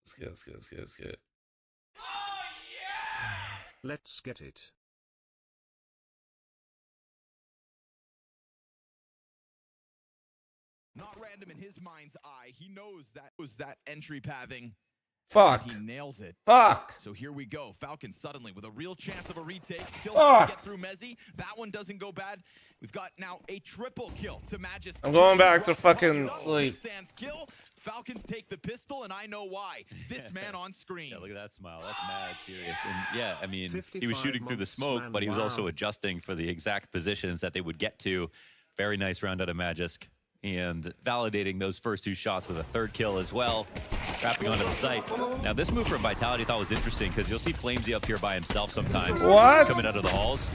Let's get it. Let's get it. Let's get it. Let's get it. Oh, yeah! Let's get it. Not random in his mind's eye. He knows that was that entry pathing. Fuck. He nails it. Fuck. So here we go. Falcons suddenly with a real chance of a retake. Still have to get through Mezzy. That one doesn't go bad. We've got now a triple kill to Magis. I'm going back to fucking sleep. Sans kill. Falcons take the pistol, and I know why. This man on screen. Yeah, look at that smile. That's mad serious. And yeah, I mean, he was shooting through the smoke, but he was also adjusting for the exact positions that they would get to. Very nice round out of Magisk. And validating those first two shots with a third kill as well. Trapping onto the site. Now, this move from Vitality I thought was interesting because you'll see Flamesy up here by himself sometimes. What? Coming out of the halls.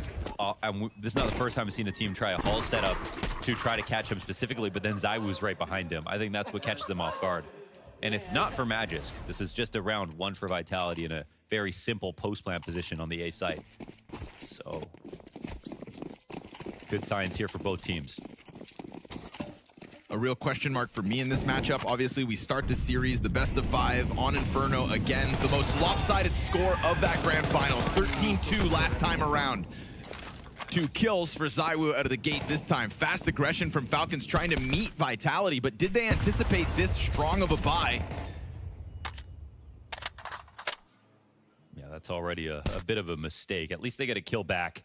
This is not the first time I've seen a team try a hall setup to try to catch him specifically, but then Zywoo's right behind him. I think that's what catches them off guard. And if not for Magisk, this is just a round one for Vitality in a very simple post-plant position on the A site. So, good signs here for both teams. A real question mark for me in this matchup. Obviously, we start the series, the best of 5 on Inferno again. The most lopsided score of that grand finals, 13-2 last time around. 2 kills for Zywoo out of the gate this time. Fast aggression from Falcons trying to meet Vitality, but did they anticipate this strong of a buy? Yeah, that's already a bit of a mistake. At least they get a kill back.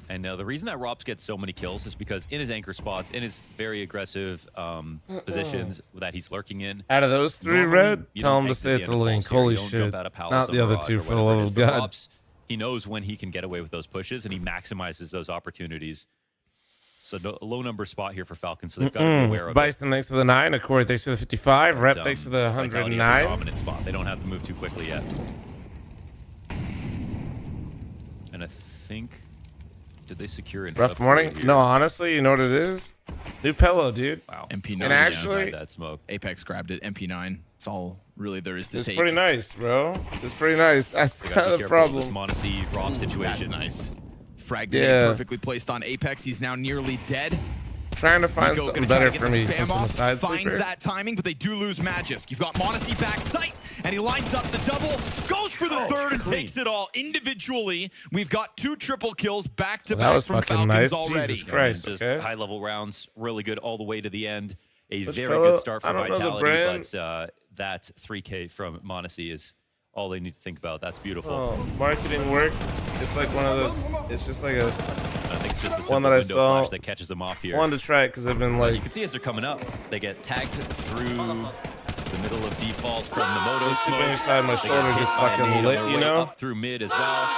And the reason that Rops gets so many kills is because in his anchor spots, in his very aggressive positions that he's lurking in. Out of those 3, Red, tell him to stay at the link. Holy shit. Not the other 2 for the love of God. Rops, he knows when he can get away with those pushes, and he maximizes those opportunities. So a low number spot here for Falcons, so they've got to be aware of Bison, thanks for the 9. Accord, thanks for the 55. Rep, thanks for the 109. Dominant spot. They don't have to move too quickly yet. And I think... Did they secure it? Rough morning? No, honestly, you know what it is? New pillow, dude. Wow. MP9. And actually, that smoke. Apex grabbed it. MP9. It's all really there is to take. It's pretty nice, bro. It's pretty nice. That's kind of the This problem. Monosy Rob situation. That's nice. Frag grenade perfectly placed on Apex. He's now nearly dead. Trying to find something better for me since I'm a side finds sleeper. that timing, but they do lose Magisk. You've got Monosy back sight, and he lines up the double, goes for the third, and takes it all individually. We've got 2 triple kills back to back from Falcons nice. already. Jesus Christ, Just okay. high level rounds, really good all the way to the end. A Which very fellow? good start for I don't know the Vitality, brand. but that 3K from Monosy is all they need to think about. That's beautiful. Oh, marketing work. It's like one of the. It's just like a. I think it's just the one simple that I window saw. flash that catches them off here. Wanted to try it because I've been like. You can see as they're coming up, they get tagged through the middle of default from the moto smoke. Inside my They shoulder get gets hit by a fucking nade on lit, their you way know? up through mid as well.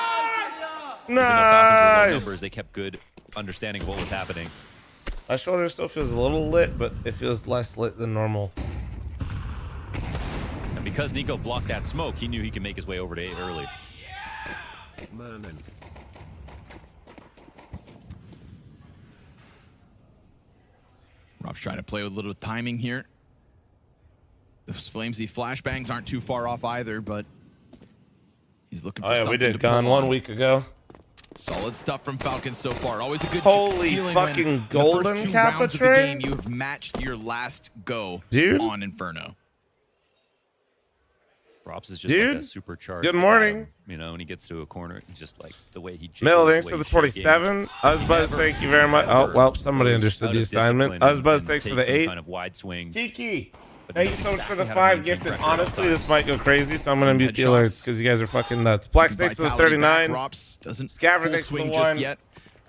Nice. Numbers, they kept good understanding of what was happening. My shoulder still feels a little lit, but it feels less lit than normal. And because Nico blocked that smoke, he knew he could make his way over to 8 early. Merlin. Rob's trying to play with a little timing here. Those Flamesy flashbangs aren't too far off either, but he's looking for Oh yeah, something we did to gone pull 1 on. week ago. Solid stuff from Falcons so far. Always a good Holy feeling fucking when golden the first 2 Kappa rounds of the train? game you have matched your last go Dude. on Inferno. Props is just like Dude, a supercharged. good morning. You know, when he gets to a corner, he's just like the way he jiggles, Mill, the thanks way for he the shake games. 27. Uzbuzz, thank you very much. Oh, well, somebody understood the assignment. Uzbuzz, thanks for the 8. Kind of wide swing. Tiki, But thank you knows so much for the exactly how to 5 maintain gifted. pressure at Honestly, all this times. might go crazy, so I'm going to mute the Headshots. alerts because you guys are fucking nuts. Plex, thanks for the Vitality back. 39. Rops doesn't Scaver, full thanks for the swing 1. just yet.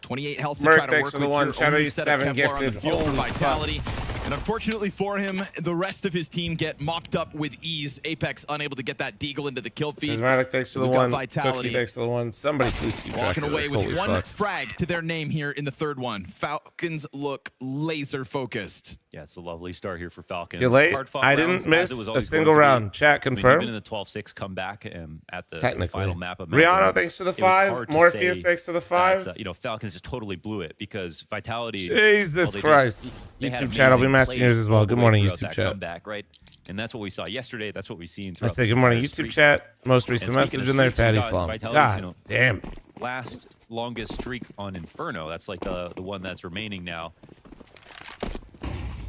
28 health to Merc, try to thanks work for the with 1. your Shadow own you set of 7 Kevlar on the gifted. field for Holy Vitality. And unfortunately for him, the rest of his team get mopped up with ease. Apex unable to get that deagle into the kill feed. Prismatic, thanks for the We've got 1. Vitality Cookie, thanks for the 1. Somebody please keep track walking of away this. with Holy 1 fuck. frag to their name here in the 3rd one. Falcons look laser focused. Yeah, it's a lovely start here for Falcons. You're late. Hard-fought I rounds, didn't as miss it was a always single going to be. round. Chat I mean, confirm. even in the 12-6 comeback at the Technically. final map of Rihanna, Melbourne, thanks for the it was 5. hard to Morpheus, say thanks for the that, 5. you know, Falcons just totally blew it because Vitality. Jesus well, Christ. they had YouTube chat, I'll be amazing matching plays yours as well. all the Good way morning, throughout YouTube that chat. comeback, right? And that's what we saw yesterday. That's what we've seen I throughout say this good morning, entire YouTube streak. chat. Most recent And speaking message of in there, streaks, we Fatty got Flum. Vitality's, God you know, damn. last longest streak on Inferno. That's like the one that's remaining now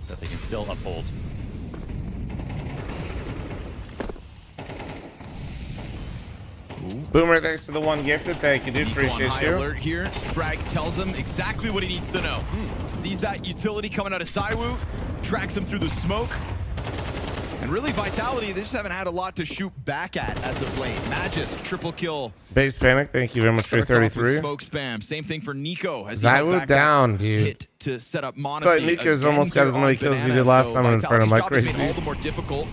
that they can still uphold. Boomer, thanks for the 1 gifted. Thank you, dude. Nico on Appreciate high you. alert here. Frag tells him exactly what he needs to know. Sees that utility coming out of Zywoo, tracks him through the smoke. And really, Vitality, they just haven't had a lot to shoot back at as of late. Magisk, triple kill. Base Panic, thank you very much for your Starts off 33. with smoke spam. Same thing for Nico. As Zywoo down, dude. Hit to set up Monosy. But Nico's again almost got here as many on kills as he Banana, did last so time in front of my Vitality's job is made crazy. all the more difficult.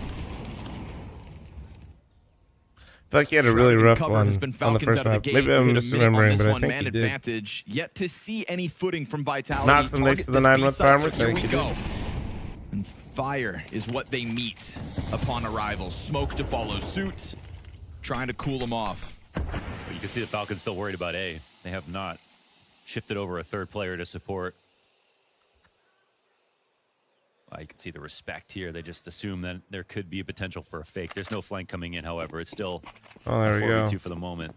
I feel like he had a really rough one Has been on the Falcons first out of the map. gate. Maybe We I'm hit a minute on misremembering, this but I one, think man he did. advantage. Yet to see any footing from Vitality. Knocks him next to the Target 9 this month B-side, armor. so here Thank we you, go. dude. And fire is what they meet upon arrival. Smoke to follow suit, trying to cool them off. But you can see the Falcons still worried about A. They have not shifted over a third player to support. You can see the respect here. They just assume that there could be a potential for a fake. There's no flank coming in, however. It's still Oh, there we go. 4v2 for the moment.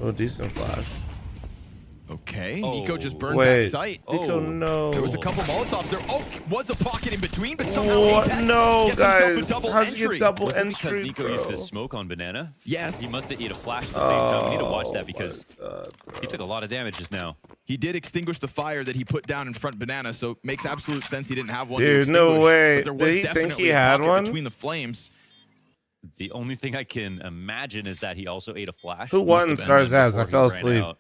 Oh, decent flash. Okay, Oh, Nico just burned Wait. that site. Nico, Oh. no. There was a couple Molotovs there. Oh, was a pocket in between, but somehow What? Apex No, gets himself a guys. double How'd you entry. get double Was it because entry, Nico bro? used to smoke on Banana? Yes. He must have ate a flash at the same time. We need to watch that because he took a lot of damage just now. He did extinguish the fire that he put down in front Banana, so it makes absolute sense he didn't have one. Dude, to no extinguish, way. But there was Did he think definitely he a had pocket one? between the flames. The only thing I can imagine is that he also ate a flash. Who won Must have been Stars As? I before he fell ran asleep. out.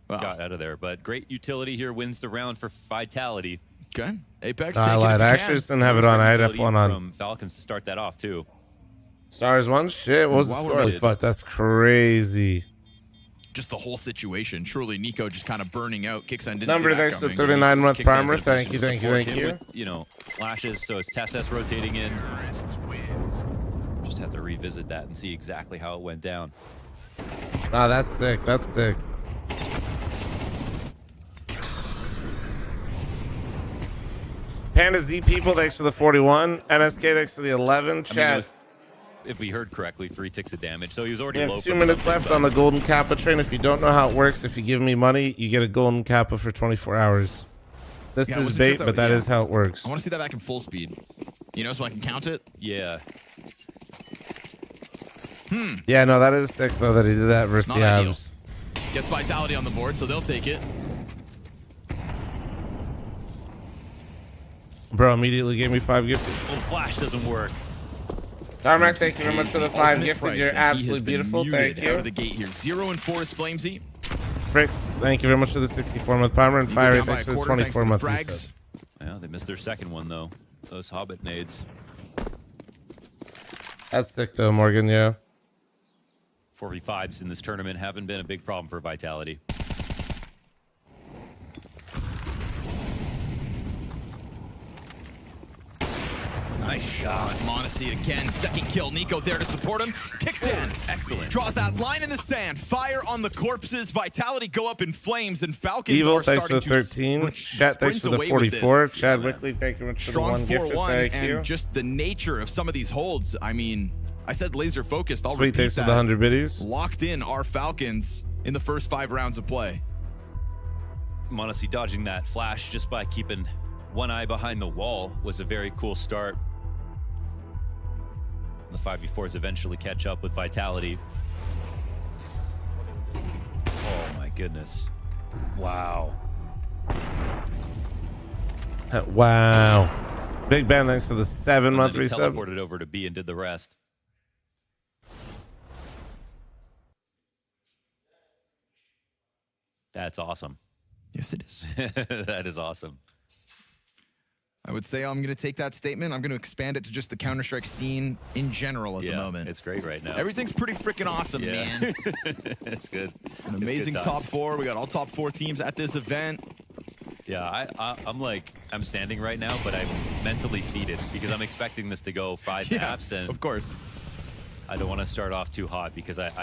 Wow. Got out of there, but great utility here wins the round for Vitality. Okay, Apex. I take it lied. if I you actually can. just didn't have it on. I had Utility F1 on. from Falcons to start that off too. Stars 1? Shit, what was the Wow, score? we Holy did. fuck, that's crazy. Just the whole situation. Truly, Nico just kind of burning out. Kicksan didn't Number see that thanks to coming. 39 month Kicks out primer. into the Thank you, position thank to you, support thank him you. with, flashes, so it's Tess rotating in. Just have to revisit that and see exactly how it went down. Nah, that's sick. That's sick. Panda Z people, thanks for the 41. NSK, thanks for the 11. I mean, it Chat. was, if we heard correctly, 3 ticks of damage. So he was already We low. have 2 from minutes something, left but on the Golden Kappa train. If you don't know how it works, if you give me money, you get a Golden Kappa for 24 hours. This Yeah, I is wasn't sure bait, if that but was- that yeah. is how it works. I want to see that back in full speed. So I can count it. Yeah. Yeah, no, that is sick, though, that he did that versus Not the ideal. Avs. Gets Vitality on the board, so they'll take it. Bro immediately gave me 5 gifted. Oh, flash doesn't work. Tarmac, thank you very much for the 5 Ultimate gifted. price, You're and he has absolutely been beautiful. muted Thank Out you. of the gate here. 0 and 4 is Flamesy. Fricks, thank you very much for the 64 month primer. And You go Fire, down by thanks a for the quarter, thanks to 24 month the frags. reset. Yeah, they missed their second one though. Those Hobbit nades. That's sick, though, Morgan, yeah. 4v5s in this tournament haven't been a big problem for Vitality. Nice shot. Monosy again. Second kill. Nico there to support him. Kicks in. Excellent. Draws that line in the sand. Fire on the corpses. Vitality go up in flames, and Falcons Evil, are thanks for starting the to 13. Chat, thanks sprint for the away with this. 44. Chad Wickley, thank you very much for the Strong 1 gifted. 4-1, Thank and you. just the nature of some of these holds. I mean, I said laser focused. I'll Sweet, repeat thanks for that. the 100 biddies. Locked in our Falcons in the first 5 rounds of play. Monosy dodging that flash just by keeping one eye behind the wall was a very cool start. The 5v4s eventually catch up with Vitality. Oh my goodness. Wow. Wow. Big Ben, thanks for the 7 And month then he resub. teleported over to B and did the rest. That's awesome. Yes, it is. That is awesome. I would say I'm going to take that statement. I'm going to expand it to just the Counter-Strike scene in general at the moment. It's great right now. Everything's pretty freaking awesome, Yeah. man. It's good. An It's amazing good top times. 4. We got all top 4 teams at this event. Yeah, I'm standing right now, but I'm mentally seated because I'm expecting this to go 5 maps, and of course. I don't want to start off too hot because I'm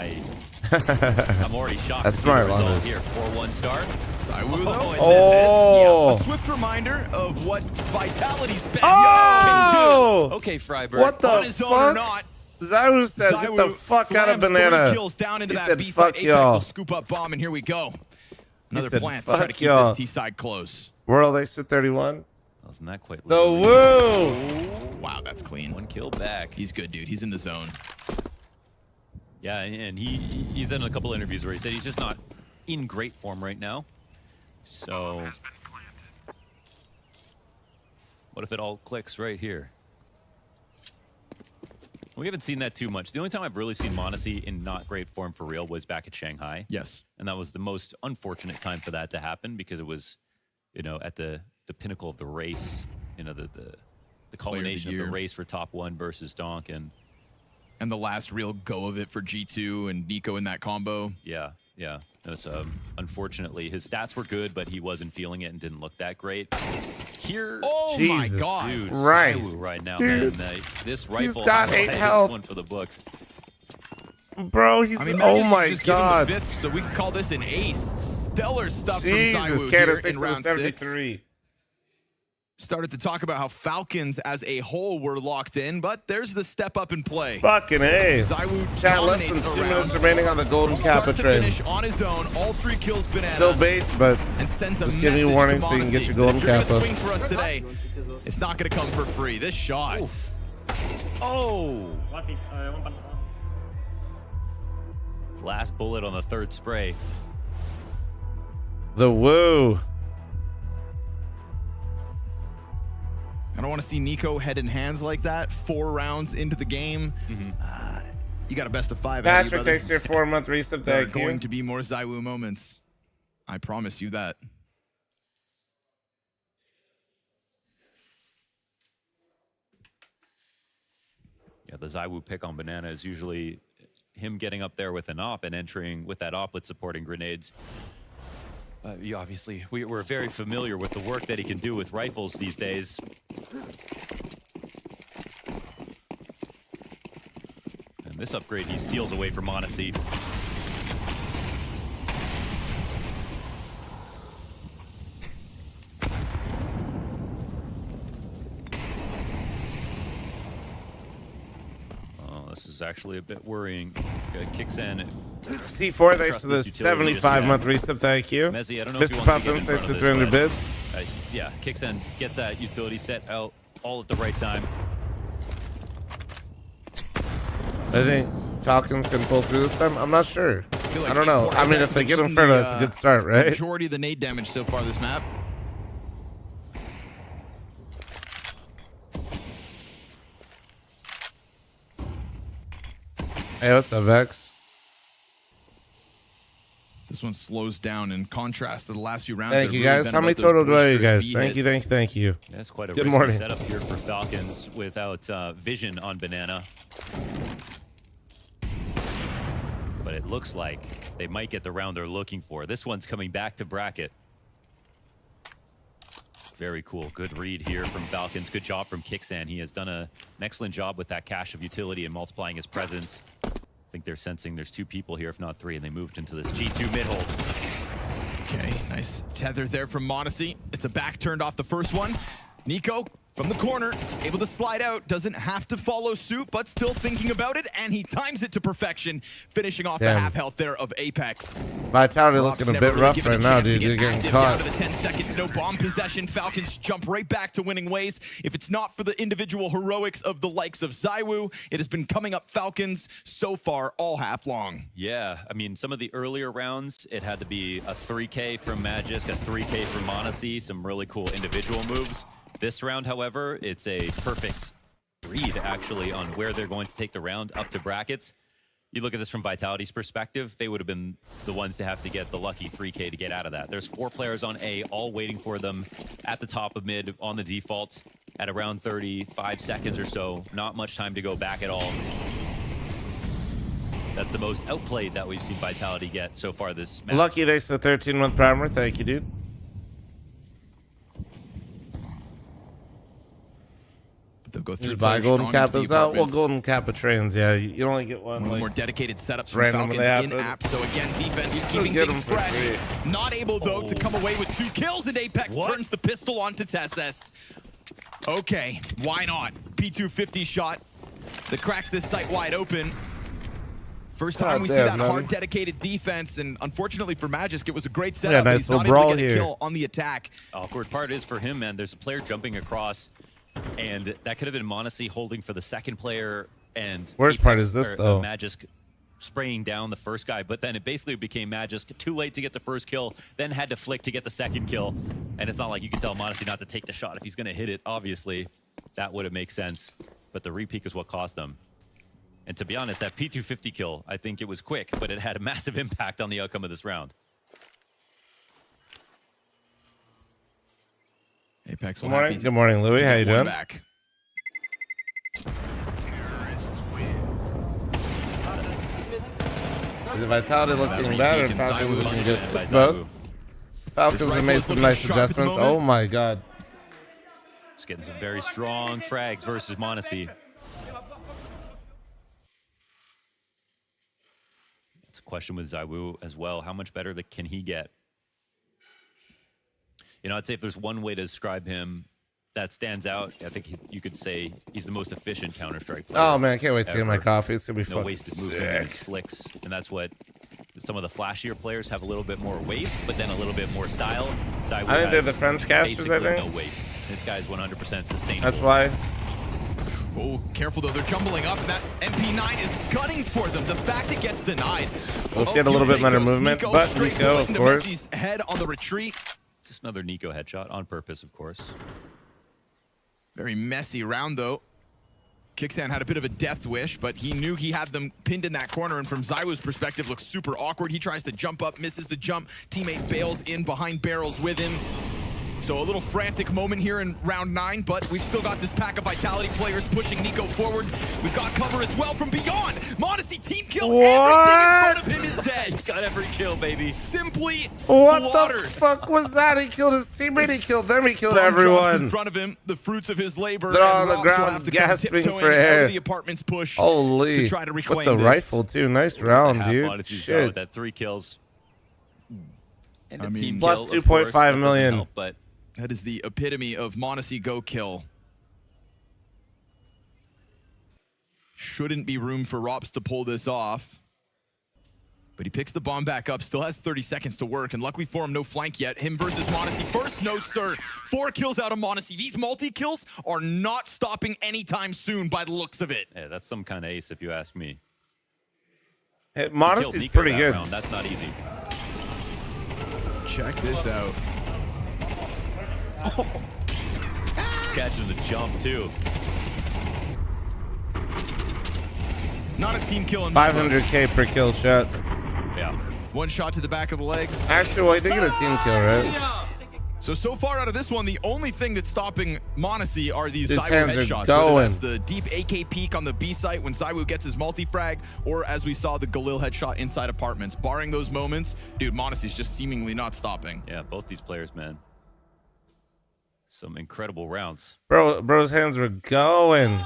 already shocked. That's to see the smart, result Lonzo. here. 4-1 start. Zywoo, though. and then Oh! Yeah, a swift reminder of what Vitality's best Oh! can Okay, Freiburg. What do. the On his own or fuck? not. Zywoo said, get the Zywoo fuck out of slams 3 Banana. kills down into He that said, B-side. fuck Apex y'all. will scoop up bomb, and here we go. Another said, plant to try to fuck keep y'all. this T-side close. World Ace for 31. Wasn't that quite The literally. woo! Wow, that's clean. 1 kill back. He's good, dude. He's in the zone. Yeah, and he's done a couple interviews where he said he's just not in great form right now. So what if it all clicks right here? We haven't seen that too much. The only time I've really seen Monosy in not great form for real was back at Shanghai. Yes. And that was the most unfortunate time for that to happen because it was, you know, at the pinnacle of the race, you know, the culmination of the race for top 1 versus Donk. And the last real go of it for G2 and Nico in that combo. Yeah, yeah. It was, unfortunately, his stats were good, but he wasn't feeling it and didn't look that great. Here, oh Jesus my God, dude, right, Zywoo right now, dude. man. This rifle, He's got 8 is health. one for the books. Bro, he's I mean, oh Magic my just give him God. the 5th, so we can call this an ace. Stellar stuff Jesus, from Zywoo Canada here 6 in round 6. 73. Started to talk about how Falcons as a whole were locked in, but there's the step up in play. Fucking A. Zywoo Chat, less than dominates 2 around. minutes remaining on the golden Start kappa to train. finish on his own, all 3 kills Banana. Still bait, but and sends a just giving you message warning to so you can get Monosy your golden that if you're kappa. gonna swing for us today, it's not going to come for free. This shot. Oof. Oh! Last bullet on the 3rd spray. The woo. I don't want to see Nico head in hands like that 4 rounds into the game. You got a best of 5. ahead of you, Patrick, brother. thanks for your 4-month resub. There are Thank going you. to be more Zywoo moments. I promise you that. Yeah, the Zywoo pick on Banana is usually him getting up there with an op and entering with that op with supporting grenades. Obviously, we're very familiar with the work that he can do with rifles these days. And this upgrade he steals away from Monosy. Oh, this is actually a bit worrying. Kicks in. C4, thanks Trust for the this utility just 75-month resub. Thank you. Mezzy, I don't know if Fist he wants to get in Puffins, front thanks of for this, 300 but, bids. yeah, kicks in, gets that utility set out all at the right time. I think Falcons can pull through this time. I'm not sure. feel like I don't know. Nate I mean, has if they been get eating Inferno, the, it's a good start, right? Majority of the nade damage so far this map. Hey, what's up, Vex? This one slows down in contrast to the last few rounds. Thank that you, have really guys. been How many about those total do I you boisterous guys? V Thank you, hits. thank you, thank you. Yeah, that's quite a Good risky morning. setup here for Falcons without vision on Banana. But it looks like they might get the round they're looking for. This one's coming back to bracket. Very cool. Good read here from Falcons. Good job from Kixan. He has done an excellent job with that cache of utility and multiplying his presence. I think they're sensing there's two people here, if not three, and they moved into this G2 mid-hold. Okay, nice tether there from Monosy. It's a back turned off the first one. Nico from the corner, able to slide out, doesn't have to follow suit, but still thinking about it, and he times it to perfection, finishing off the Damn. half health there of Apex. Vitality Rob's looking a never bit really rough given a right now, chance to dude. get You're getting active caught. Down to the 10 seconds, no bomb possession. Falcons jump right back to winning ways. If it's not for the individual heroics of the likes of Zywoo, it has been coming up Falcons so far all half long. Yeah, I mean, some of the earlier rounds, it had to be a 3K from Magisk, a 3K from Monosy, some really cool individual moves. This round, however, it's a perfect read, actually, on where they're going to take the round up to brackets. You look at this from Vitality's perspective, they would have been the ones to have to get the lucky 3K to get out of that. There's 4 players on A, all waiting for them at the top of mid on the default at around 35 seconds or so. Not much time to go back at all. That's the most outplayed that we've seen Vitality get so far this match. Lucky thanks for the 13-month primer. Thank you, dude. They'll go through Just buy players golden strong into the kappas out. Well, apartments. golden kappa trains, yeah. You only get one. One of the Like, more dedicated setups from random when Falcons they in happen. app. So again, defense is still keeping get things them for fresh. free. Not able though to come away with 2 kills, and Apex What? turns the pistol onto Tesses. Okay, why not? P250 shot that cracks this site wide open. First time God we see damn, that man. hard dedicated defense, and unfortunately for Magisk, it was a great setup. nice but he's little not able brawl to get a here. kill on the attack. Awkward part is for him, man, there's a player jumping across, and that could have been Monosy holding for the second player, and Worst part is this, or, though. Magisk spraying down the first guy, but then it basically became Magisk too late to get the first kill, then had to flick to get the second kill. And it's not like you can tell Monosy not to take the shot if he's going to hit it. Obviously, that would have made sense, but the repeak is what cost them. And to be honest, that P250 kill, I think it was quick, but it had a massive impact on the outcome of this round. Apex Good morning. Good morning, Louis. How you doing? Back. Is the Vitality looking better? Falcons Zywoo looking is just by it's both. Zywoo. Falcons have made some nice adjustments. Oh my god. Just getting some very strong frags versus Monosy. It's a question with Zywoo as well. How much better can he get? You know, I'd say if there's one way to describe him that stands out, I think you could say he's the most efficient Counter-Strike player. Oh man, I can't wait to get my coffee. It's gonna be No fucking wasted movement in his flicks, and that's what some of the flashier players have a little bit more waste, but then a little bit more style. Zywoo I think they're the has French casters, I basically think. no waste. This guy's 100% sustainable. That's why. Oh, careful though, they're jumbling up, and that MP9 is gutting for them. The fact it gets denied. We'll get a little bit better movement, but Nico, of course. Messi's head on the retreat. Just another Nico headshot on purpose, of course. Very messy round though. Kixan had a bit of a death wish, but he knew he had them pinned in that corner, and from Zywoo's perspective, looks super awkward. He tries to jump up, misses the jump. Teammate bails in behind barrels with him. So a little frantic moment here in round 9, but we've still got this pack of Vitality players pushing Nico forward. We've got cover as well from beyond. Monosy team kill. What? Everything in front of him is dead. He's got every kill, baby. Simply What slaughters. the fuck was that? He killed his teammate. He killed them. He killed Bomb drops in everyone. front of him, the fruits of his labor. They're and on the Rops will ground have to come gasping tiptoeing for out air. of the apartment's push Holy. to try to reclaim With the this. rifle too. Nice round, Half dude. Monosy's Shit. got with that 3 kills. And the I mean, team plus kill, of course, 2.5 that doesn't million. help, but That is the epitome of Monosy go kill. Shouldn't be room for Rops to pull this off. But he picks the bomb back up, still has 30 seconds to work, and luckily for him, no flank yet. Him versus Monosy. First, no sir. 4 kills out of Monosy. These multi-kills are not stopping anytime soon by the looks of it. yeah, that's some kind of ace if you ask me. Hey, Killed Monosy's Nico pretty that good. round. That's not easy. Check this out. Catching the jump, too. Not a team kill in 500k per kill shot. Yeah. One shot to the back of the legs. Actually, well, they get a team kill, right? So far out of this one, the only thing that's stopping Monosy are these Dude's Zywoo hands are headshots. going. Whether that's the deep AK peek on the B site when Zywoo gets his multi-frag, or as we saw, the Galil headshot inside apartments. Barring those moments, dude, Monosy's just seemingly not stopping. Yeah, both these players, man. Some incredible rounds. Bro's hands were going.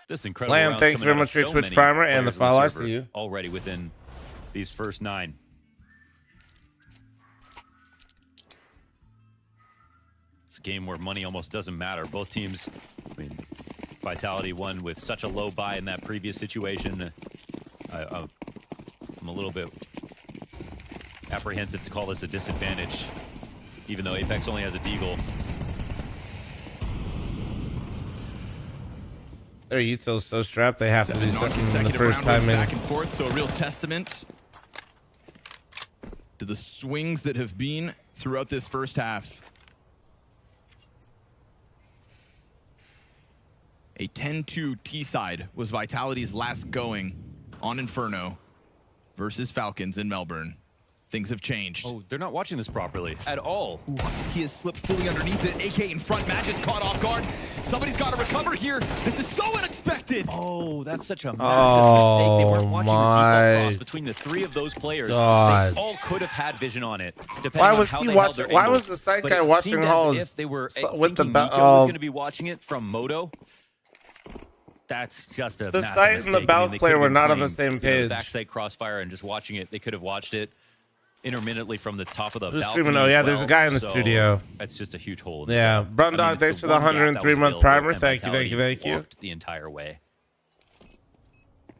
This incredible Lamb, rounds thanks coming very out much of for your so Twitch many primer and the players on follow. I server see you. already within these first 9. It's a game where money almost doesn't matter. Both teams, I mean, Vitality won with such a low buy in that previous situation. I'm a little bit apprehensive to call this a disadvantage, even though Apex only has a deagle. Their Yuto's so strapped they have to do 7 something in the non-consecutive first round time wins in. back and forth, so a real testament to the swings that have been throughout this first half. A 10-2 T-side was Vitality's last going on Inferno versus Falcons in Melbourne. Things have changed. Oh, they're not watching this properly at all. Ooh, he has slipped fully underneath it. AK in front, Match is caught off guard. Somebody's got to recover here. This is so unexpected. Oh, that's such a massive mistake. They weren't watching the my default cross between the 3 of those players. God. They all could have had vision on it. Depending Why on was how he they held watching? their Why angles. was the side But guy it watching seemed as Halls if they were with the thinking ba- Nico was oh. going to be watching it from Moto. That's just a The massive site and the mistake. Balk they player could have were been not on the playing, same page. Backside crossfire and just watching it. They could have watched it intermittently from the top of the Who's balcony. streaming? Oh, as yeah, there's a well. guy in the So studio. That's just a huge hole. Yeah, So, Brundog, it's thanks the for the one gap that 103 was month available, primer. and Thank you, thank you, Vitality thank you. walked the entire way.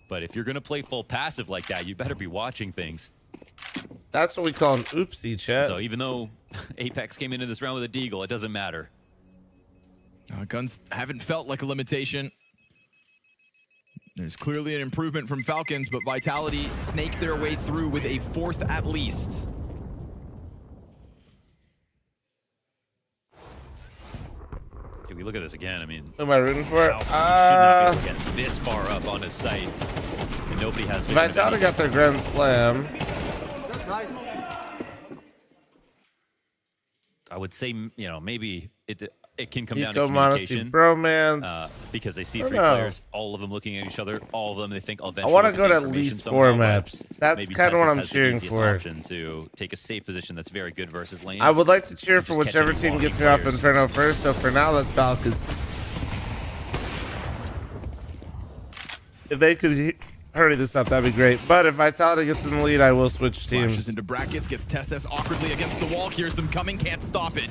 But if you're going to play full passive like that, you better be watching things. That's what we call an oopsie, chat. So even though Apex came into this round with a deagle, it doesn't matter. Guns haven't felt like a limitation. There's clearly an improvement from Falcons, but Vitality snaked their way through with a 4th at least. If we look at this again, I mean, Who am I rooting for? Falcon should not be able to get this far up on his site, and nobody has vision of Vitality any- got their Grand Slam. I would say, you know, maybe it can come down Eco to Monosy communication. bromance. Because they see I don't 3 know. players, all of them looking at each other, all of them they think I eventually. want to get go the to at information least somehow, 4 but maps. That's maybe kind of what Tessus I'm has the cheering easiest for. option to take a safe position that's very good versus lane. I would like to cheer and for just catch whichever any team walking gets me off players. Inferno first. So for now, that's Falcons. If they could hurry this up, that'd be great. But if Vitality gets in the lead, I will switch Flashes teams. into brackets, gets Tessus awkwardly against the wall. Here's them coming, can't stop it.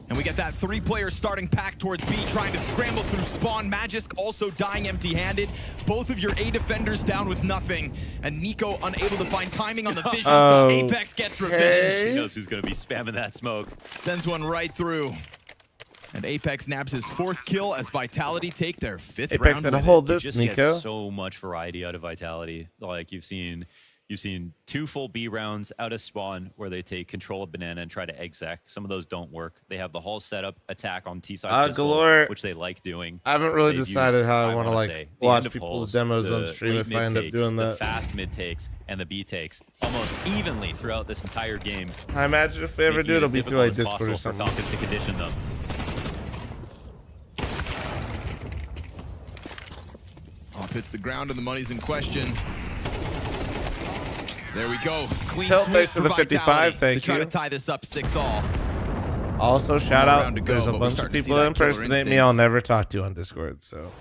And we get that 3-player starting pack towards B, trying to scramble through spawn. Magisk also dying empty-handed. Both of your A defenders down with nothing. And Nico unable to find timing on the vision, so Apex gets revenge. He knows who's going to be spamming that smoke. Sends one right through. And Apex nabs his 4th kill as Vitality take their 5th Apex round said, with it. hold You this, just Nico. get so much variety out of Vitality. Like you've seen 2 full B rounds out of spawn where they take control of banana and try to exec. Some of those don't work. They have the whole setup attack on T-side pistol, Galore. which they like doing. I haven't really They've decided used, how I want to wanna like say, the watch end of people's holes, demos on the stream late if I end up mid-takes, doing the that. fast mid takes and the B takes almost evenly throughout this entire game. I imagine if we ever making do, it it'll as be through like difficult as Discord or possible for something. Falcons to condition them. Off hits the ground and the money's in question. There we go. Clean Tilt, sweep thanks for for the 55, Vitality thank to try you. to tie this up 6-all. Also, shout more out. round to go, There's a but we're bunch of starting to see people that that killer impersonate me. instinct. I'll never talk to on Discord. So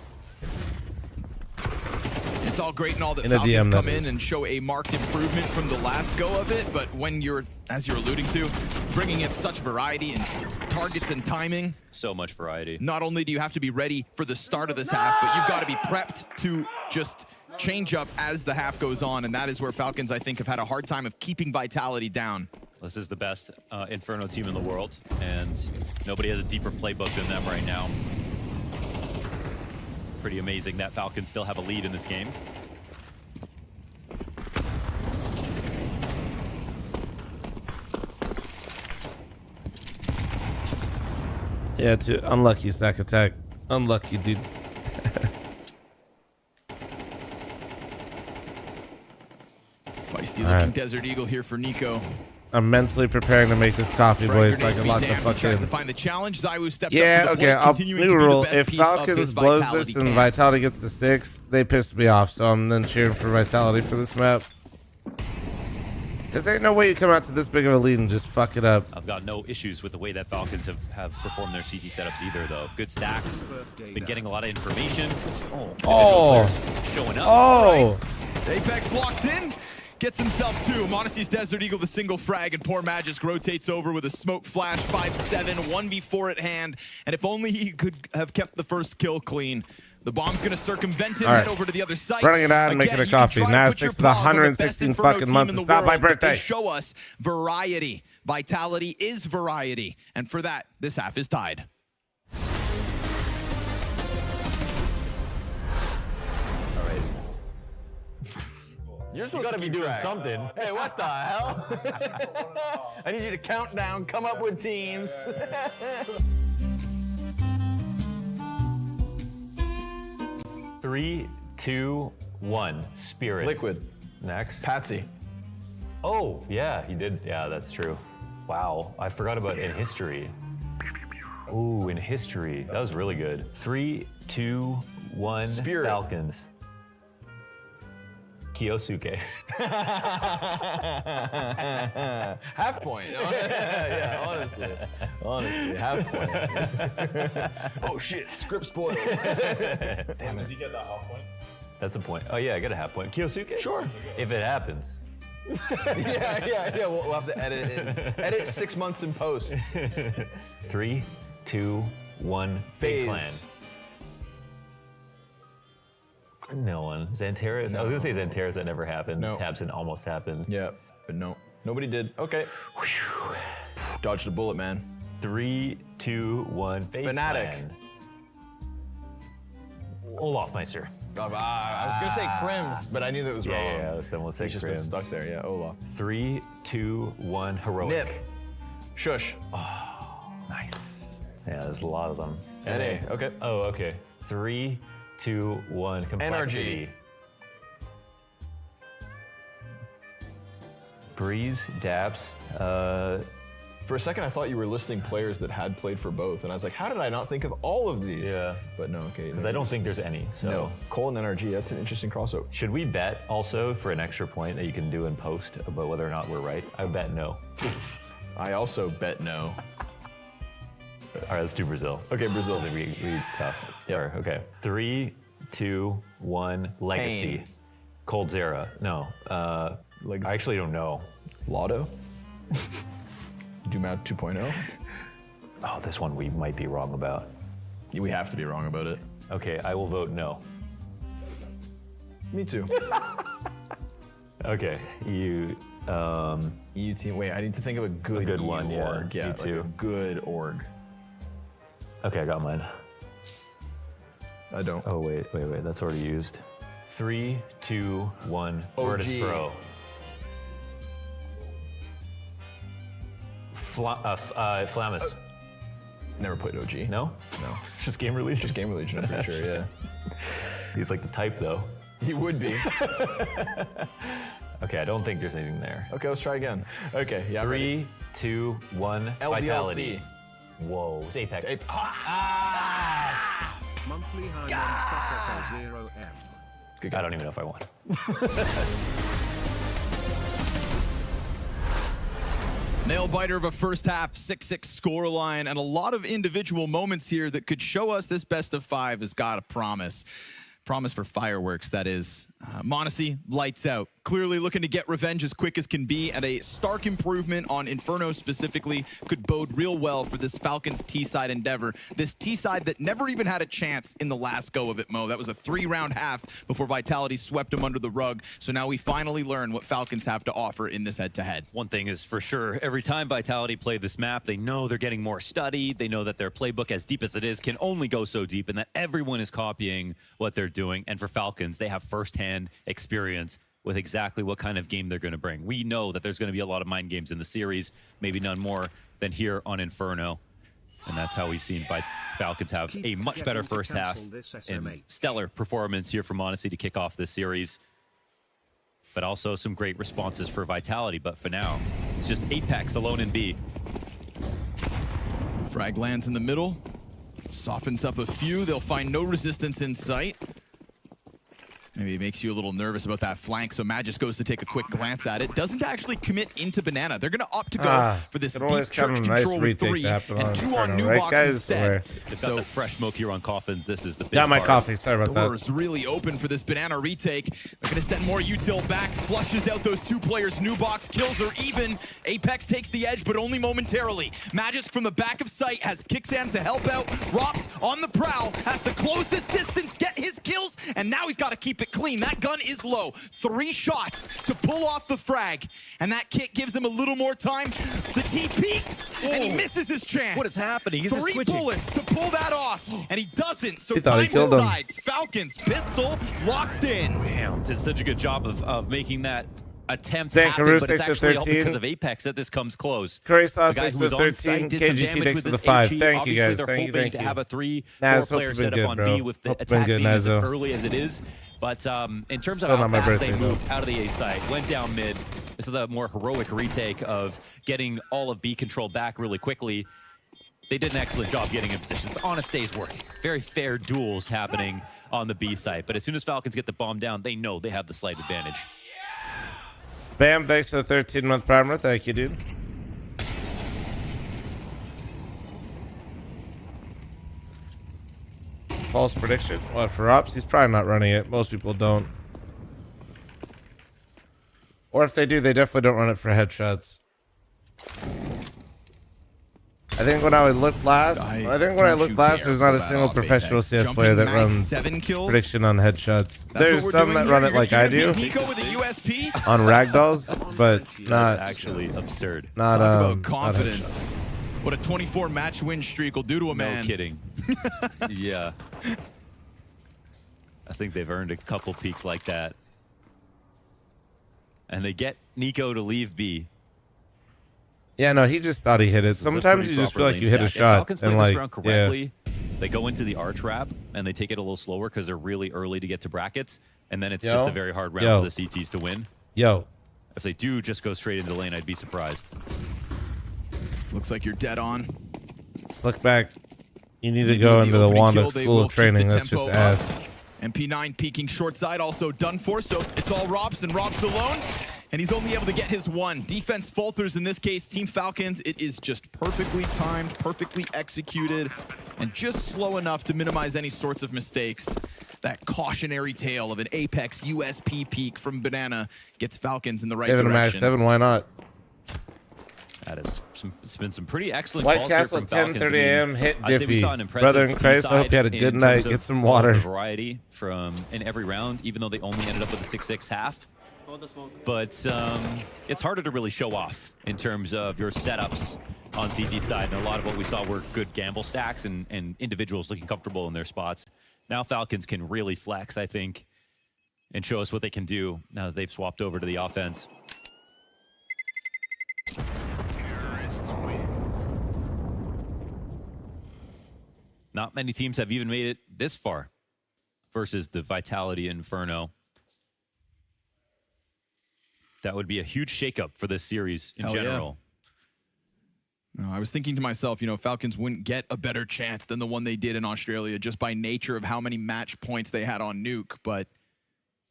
It's all great and all that In a Falcons DM, come that in is. and show a marked improvement from the last go of it, but when you're, as you're alluding to, bringing in such variety and targets and timing, So much variety. not only do you have to be ready for the start of this half, but you've got to be prepped to just change up as the half goes on, and that is where Falcons, I think, have had a hard time of keeping Vitality down. This is the best Inferno team in the world, and nobody has a deeper playbook than them right now. Pretty amazing that Falcons still have a lead in this game. yeah, unlucky sack attack. Unlucky, dude. Feisty looking right. Desert Eagle here for Nico. I'm mentally preparing to make this coffee, Frag boys, so I grenades can be lock the damned, he fuck tries to in. find the challenge. Zywoo steps Yeah, up to the okay. plate, I'll continuing new to be the rule. best If piece of Falcons his blows Vitality this and can. Vitality gets the 6, they piss me off. So I'm then cheering for Vitality for this map. Cause ain't no way you come out to this big of a lead and just fuck it up. I've got no issues with the way that Falcons have performed their CT setups either, though. Good stacks. Been getting a lot of information. Oh. Players showing up. Oh, Apex locked in. Gets himself 2. Monosy's Desert Eagle, the single frag, and poor Magisk rotates over with a smoke flash, 5-7, 1v4 at hand. And if only he could have kept the first kill clean. The bomb's gonna circumvent him, All right. head over to the other side. Running it out and making a you can coffee. try to Now put your it's to the paws on best 116 Inferno fucking team month. in the It's not my world, but they birthday. show us variety. Vitality is variety. And for that, this half is tied. You're supposed to be doing something. Hey, what the hell? I need you to count down, come up with teams. 3, 2, 1. Spirit. Liquid. Next. Patsy. Oh, yeah, he did. Yeah, that's true. Wow, I forgot about in history. Ooh, in history. That was really good. 3, 2, 1. Spirit. Falcons. Kiyosuke. Half point. Yeah, honestly, half point. Oh shit, script spoiled. Damn it. That's a point. Oh, yeah, I got a half point. Kiyosuke? Sure. If it happens. Yeah. We'll have to edit it. Edit 6 months in post. 3, 2, 1. Big Clan. Phase. No one. Xanteris? I was gonna say Xanteris, that never happened. No. Tabson almost happened. Yeah, but no. Nobody did. Okay. Dodged a bullet, man. 3, 2, 1. Base Fnatic. Clan. Olafmeister. I was gonna say Crims, but I knew that was wrong. Yeah, then we'll say He's just been Crims. stuck there. Yeah, Olaf. 3, 2, 1, heroic. Nip. Shush. Nice. Yeah, there's a lot of them. NA. Okay. Oh, okay. 3, 2, 1, complexity. Breeze, Daps. For a second, I thought you were listing players that had played for both, and I was like, how did I not think of all of these? Yeah. But no, okay. Because I don't think there's any. So. No. Cole and NRG, that's an interesting crossover. Should we bet also for an extra point that you can do in post about whether or not we're right? I bet no. I also bet no. All right, let's do Brazil. Okay, Brazil. We tough. Yep. Or, okay. 3, 2, 1, legacy. Pain. Cold Zera. No. I actually don't know. Lotto? Doom out 2.0? Oh, this one we might be wrong about. We have to be wrong about it. Okay, I will vote no. Me too. Okay, you. EU team. Wait, I need to think of a good good EU one, yeah. org. Yeah, Me like too. a good org. Okay, I got mine. I don't. Oh wait, that's already used. 3, 2, 1. Virtus OG. Pro. Flamus. Never played OG. No? No. It's just Game Release. Just Game Legion, I'm pretty sure, yeah. He's like the type though. He would be. Okay, I don't think there's anything there. Okay, let's try again. Okay, yeah. I'm ready. 3, 2, 1. LBLC. Vitality. Whoa, it's Apex. Monthly high on Soccer 0M. Good I guy. don't even know if I won. Nail biter of a first half, 6-6 scoreline, and a lot of individual moments here that could show us this best of 5 has got a promise. Promise for fireworks, that is. Monosy, lights out. Clearly looking to get revenge as quick as can be, and a stark improvement on Inferno specifically could bode real well for this Falcons T-side endeavor. This T-side that never even had a chance in the last go of it, Mo. That was a 3-round half before Vitality swept them under the rug. So now we finally learn what Falcons have to offer in this head-to-head. One thing is for sure, every time Vitality play this map, they know they're getting more studied. They know that their playbook, as deep as it is, can only go so deep, and that everyone is copying what they're doing. And for Falcons, they have firsthand experience with exactly what kind of game they're going to bring. We know that there's going to be a lot of mind games in the series, maybe none more than here on Inferno. And that's how we've seen Falcons have a much better first half and stellar performance here from Monosy to kick off this series. But also some great responses for Vitality. But for now, it's just Apex alone in B. Frag lands in the middle, softens up a few. They'll find no resistance in sight. Maybe it makes you a little nervous about that flank, so Magis goes to take a quick glance at it. Doesn't actually commit into Banana. They're going to opt to go for this deep church control with 3 and 2 on new box instead. They've got the fresh smoke here on Coffins. This is the big Got my part. coffee. Sorry about that. Doors really open for this Banana retake. They're going to send more util back, flushes out those 2 players. New box kills are even. Apex takes the edge, but only momentarily. Magisk from the back of sight has Kixan to help out. Rops on the prowl, has to close this distance, get his kills, and now he's got to keep it clean. That gun is low. 3 shots to pull off the frag, and that kit gives him a little more time. The T peaks, and he misses his chance. What is happening? He's 3 bullets to pull that off, and he doesn't. So He thought he time killed him. decides. Falcons pistol locked in. Damn, did such a good job of making that attempt Dan happen, Carew but it's stays to actually all 13. because of Apex that this comes close. Curry Sauce The guy stays who to was on site 13. did some KGT damage takes with to the this 5. HE. Thank you, Obviously, guys. they're Thank you, hoping thank to you. have a 3-4 Naz, hope player you've been setup good, on bro. B with the Hope you've been attack good, being as Nazo. early as it is. But in terms of Still how not my fast birthday, they though. moved out of the A site, went down mid. This is a more heroic retake of getting all of B control back really quickly. They did an excellent job getting in position. It's the honest day's work. Very fair duels happening on the B site. But as soon as Falcons get the bomb down, they know they have the slight advantage. Bam, thanks for the 13-month primer. Thank you, dude. False prediction. What, for Ops? He's probably not running it. Most people don't. Or if they do, they definitely don't run it for headshots. I think when I looked last, there's not a single professional CS player that runs 7 kills. prediction on headshots. That's There's what we're some doing that here. run it You're like gonna I do beat Nico with a USP. on ragdolls, but That's not actually absurd. not Talk about not confidence. What a 24 match win streak will do to a man. No kidding. Yeah. think they've earned a couple peaks like that. And they get Nico to leave B. Yeah, no, he just thought he hit it. Sometimes you just feel like you hit a shot. Falcons play and this like, round correctly. They go into the arch wrap and they take it a little slower because they're really early to get to brackets. And then it's just a very hard round for the CTs to win. Yo. If they do just go straight into lane, I'd be surprised. Looks like you're dead on. Slick back. You need to go into the Wanda School of Training. That's just ass. MP9 peeking short side, also done for, so it's all Robs, and Robs alone. And he's only able to get his one. Defense falters in this case. Team Falcons, it is just perfectly timed, perfectly executed, and just slow enough to minimize any sorts of mistakes. That cautionary tale of an Apex USP peak from Banana gets Falcons in the right direction. Max 7, why not? That is it's been some pretty excellent White calls here Castle from Falcons. 10:30 a.m. hit I'd say we saw an Diffie. impressive Brother in T Christ, I hope side you had a in good terms night. of Get some all of the water. variety from in every round, even though they only ended up with a 6-6 half. But it's harder to really show off in terms of your setups on CT side. And a lot of what we saw were good gamble stacks and individuals looking comfortable in their spots. Now Falcons can really flex, I think, and show us what they can do now that they've swapped over to the offense. Not many teams have even made it this far versus the Vitality Inferno. That would be a huge shakeup for this series in general. No, I was thinking to myself, you know, Falcons wouldn't get a better chance than the one they did in Australia just by nature of how many match points they had on Nuke. But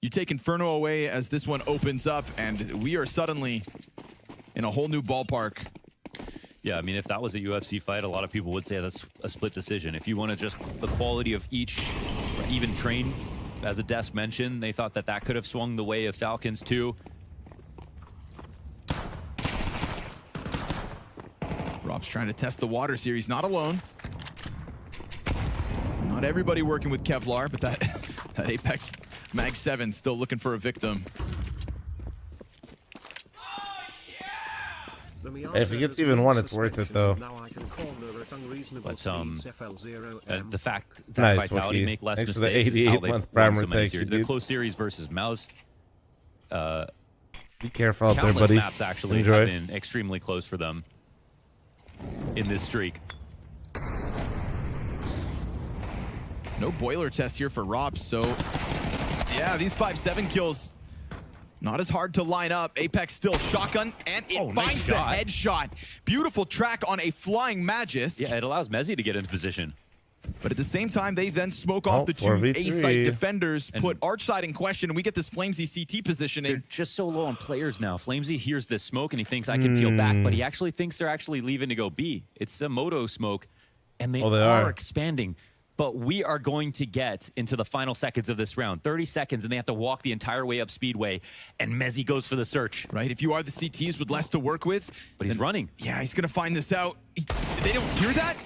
you take Inferno away as this one opens up, and we are suddenly in a whole new ballpark. Yeah, I mean, if that was a UFC fight, a lot of people would say that's a split decision. If you want to just the quality of each even train, as a Des mentioned, they thought that that could have swung the way of Falcons too. Rob's trying to test the water series, not alone. Not everybody working with Kevlar, but that Apex Mag 7 still looking for a victim. Hey, if he gets even one, it's worth it, though. But the fact that Vitality Wookie. make less Thanks mistakes for the is how 88 they've month won primer. so many Thank series. you, The dude. close series versus Mouse. Be careful out there, Countless buddy. maps actually Enjoy. have been extremely close for them in this streak. No boiler test here for Rob, so yeah, these 5-7 kills, not as hard to line up. Apex still shotgun, and it finds nice the shot. headshot. Beautiful track on a flying Magisk. Yeah, it allows Mezzy to get into position. But at the same time, they then smoke off the two 4v3. A-site defenders, And put Archside in question, and we get this Flamesy CT positioning. They're just so low on players now. Flamesy hears this smoke and he thinks I can peel back, but he actually thinks they're actually leaving to go B. It's a Moto smoke, and they are expanding. But we are going to get into the final seconds of this round. 30 seconds, and they have to walk the entire way up Speedway, and Mezzy goes for the search. Right, if you are the CTs with less to work with. But he's running. Yeah, he's going to find this out. They don't hear that?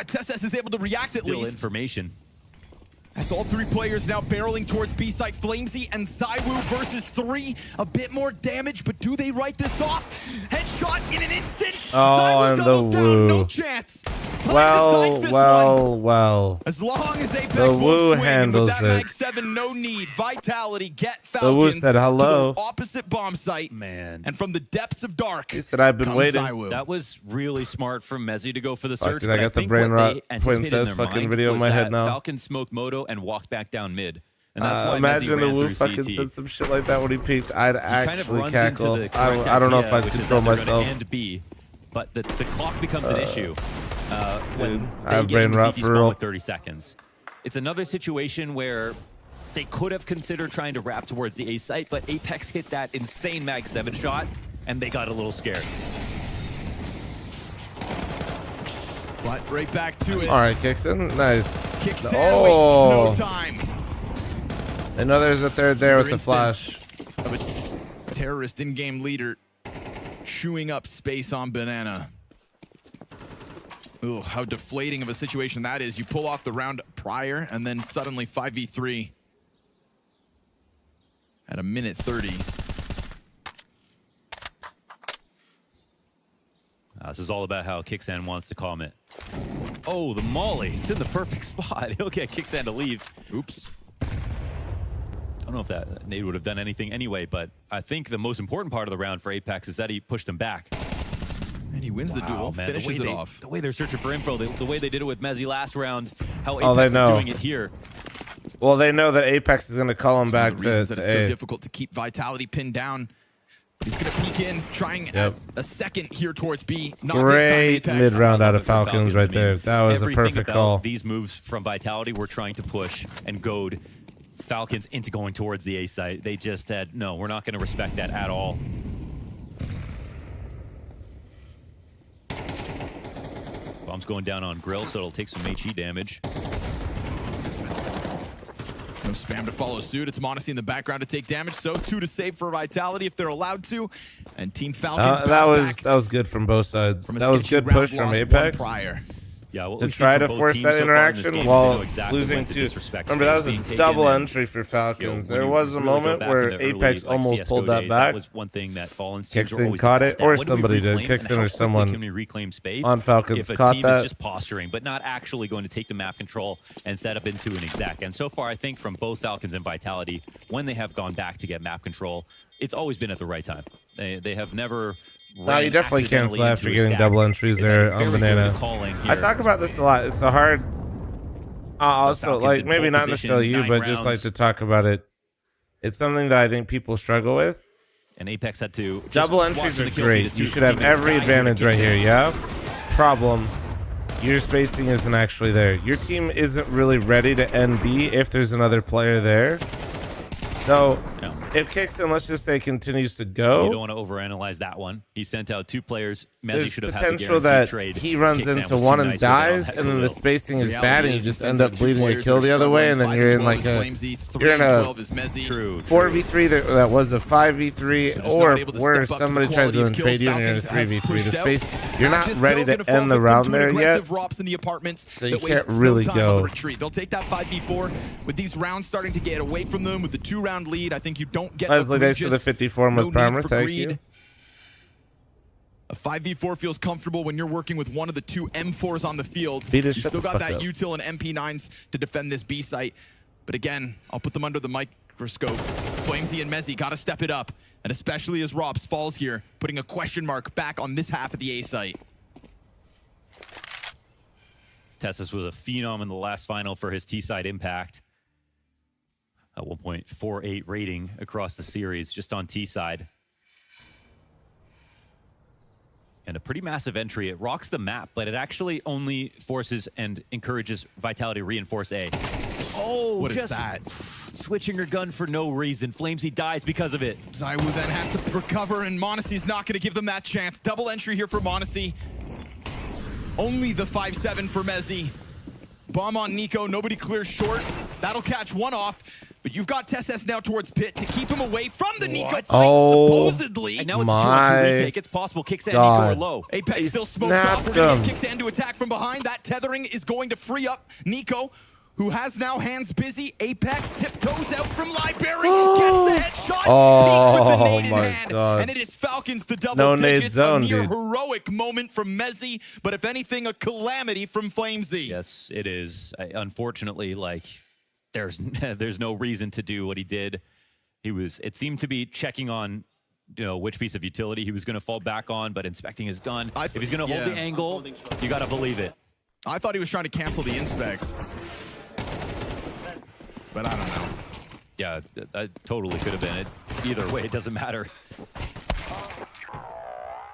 Tesses is able to react at Still least. information. That's all three players now barreling towards B-site. Flamesy and Zywoo versus 3. A bit more damage, but do they write this off? Headshot in an instant. Zywoo and the doubles down. Woo. No chance. Time decides this one. Well. As long as Apex The won't Woo swing, handles with that it. Mag 7, no need. Vitality get The Woo Falcons said hello. to the opposite bomb site. Man. And from the depths of dark, He said, I've been comes waiting. Zywoo. That was really smart from Mezzy to go for the search. dude, I but got the think brain what rot they anticipated in Princess their fucking mind video in was my head that now. Falcon smoked Moto and walked back down mid. And that's why Mezzy Imagine the ran Woo through fucking CT. said some shit like that when he peeked. I'd He kind of actually runs cackle. into the correct I don't know if idea, I'd which is control that they're myself. gonna end B, but the clock becomes an issue when I they have get brain into rot CT for spawn real. with 30 seconds. It's another situation where they could have considered trying to wrap towards the A site, but Apex hit that insane Mag 7 shot, and they got a little scared. But right back to it. All right, Kixon. Nice. Kicks in, Oh. wastes no time. I know there's a third there with the Another flash. instance of a terrorist in-game leader chewing up space on Banana. Ooh, how deflating of a situation that is. You pull off the round prior, and then suddenly 5v3 at a minute 30. This is all about how Kicksan wants to calm it. Oh, the molly. It's in the perfect spot. He'll get Kicksan to leave. Oops. don't know if that Nate would have done anything anyway, but I think the most important part of the round for Apex is that he pushed him back. And he wins the duel, man, finishes it off. The way they're searching for info, the way they did it with Mezzy last round, how Oh, they Apex is know. doing it here. Well, they know that Apex is going to call him back One of the reasons to that it's so A. difficult to keep Vitality pinned down. He's going to peek in, trying a second here towards B. Not Great this time, Apex. mid-round out of For Falcons right I mean, there. That was a everything perfect about call. These moves from Vitality were trying to push and goad Falcons into going towards the A site. They just said, no, we're not going to respect that at all. Bomb's going down on Grill, so it'll take some HE damage. No spam to follow suit. It's Monosy in the background to take damage. So 2 to save for Vitality if they're allowed to. And Team Falcons that was good from both sides. from a That was sketchy good round push from loss Apex. one prior. Yeah, what To we've seen try from to both force teams that so far in this interaction game is they while know exactly losing when to to. disrespect Remember, that space was being a taken double and, entry for Falcons. when There you was a really go moment back where in the early, Apex like, almost CS:GO pulled that days, back. That was one thing that Fallen teams were Kixon always caught it, asked at. or When do we somebody did. reclaim, and Kixon how or quickly someone can we reclaim space on Falcons if a caught team that. is just posturing, but not actually going to take the map control and set up into an exec. And so far, I think from both Falcons and Vitality, when they have gone back to get map control, it's always been at the right time. They have never. No, you definitely cancel accidentally after into a getting stack. double entries It's there been on very good Banana. calling I here. talk about this a lot. It's a hard. Also, Falcons like in maybe pole not position, necessarily you, 9 but just like rounds. to talk about it. It's something that I think people struggle with. And Apex had to just Double watch entries the are kill feed great. as You two should have teammates every die here to advantage right kick here. in. Yeah. Problem. Your spacing isn't actually there. Your team isn't really ready to end B if there's another player there. So No. if Kixon, let's just say, continues to You go, don't want to overanalyze that one. He sent out 2 players. Mezzy there's should have had the potential guaranteed that trade. he runs Kickstand into was one too and nice with it on dies, that and then the Khalil. spacing is Reality bad, and you is just he end sends up out 2 bleeding a players kill that the are other way, and then struggling. you're in 5 like and 12 is Flamesy, 3 you're in and a 12 is Mezzy. True. 4v3 that was a 5v3, So just or not able to where step up to the somebody tries quality to of then kills. trade you and you're in a Falcons have 3v3. The pushed space, you're not Just ready Go to gonna fall end the victim round to an there yet. aggressive Rops in the apartments So you that can't wastes really no time on the go. retreat. They'll take that 5v4 with these rounds starting to get away from them with the 2-round lead. I think you don't get Leslie Days for the egregious. 54 No with primer. need for Thank greed. you. A 5v4 feels comfortable when you're working with one of the 2 M4s on the field. Beat his You shut still the got fuck that up. util and MP9s to defend this B site. But again, I'll put them under the microscope. Flamesy and Mezzy got to step it up. And especially as Rops falls here, putting a question mark back on this half of the A site. Tessus was a phenom in the last final for his T-side impact. A 1.48 rating across the series, just on T-side. And a pretty massive entry. It rocks the map, but it actually only forces and encourages Vitality to reinforce A. Oh, What is just that? switching her gun for no reason. Flamesy dies because of it. Zywoo then has to recover, and Monosy's not going to give them that chance. Double entry here for Monosy. Only the 5-7 for Mezzy. Bomb on Nico, nobody clears short. That'll catch one off, but you've got Tessus now towards Pit to keep him away from the Nico flank, Oh, supposedly. And now it's My 2-on-2 retake. It's possible. Kickstand Nico God. are low. Apex He still smoked off. We're snapped going to him. get Kickstand to attack from behind. That tethering is going to free up Nico, who has now hands busy. Apex tiptoes out from Library, gets the headshot, peeks with the nade in my hand, God. and it is Falcons to double No nade digits. zone, a near dude. heroic moment from Mezzy, but if anything, a calamity from Flamesy. Yes, it is. Unfortunately, like there's there's no reason to do what he did. It seemed to be checking on, you know, which piece of utility he was going to fall back on, but inspecting his gun. If he's going to hold the angle, you got to believe it. I thought he was trying to cancel the inspect, but I don't know. Yeah, that totally could have been it. Either way, it doesn't matter.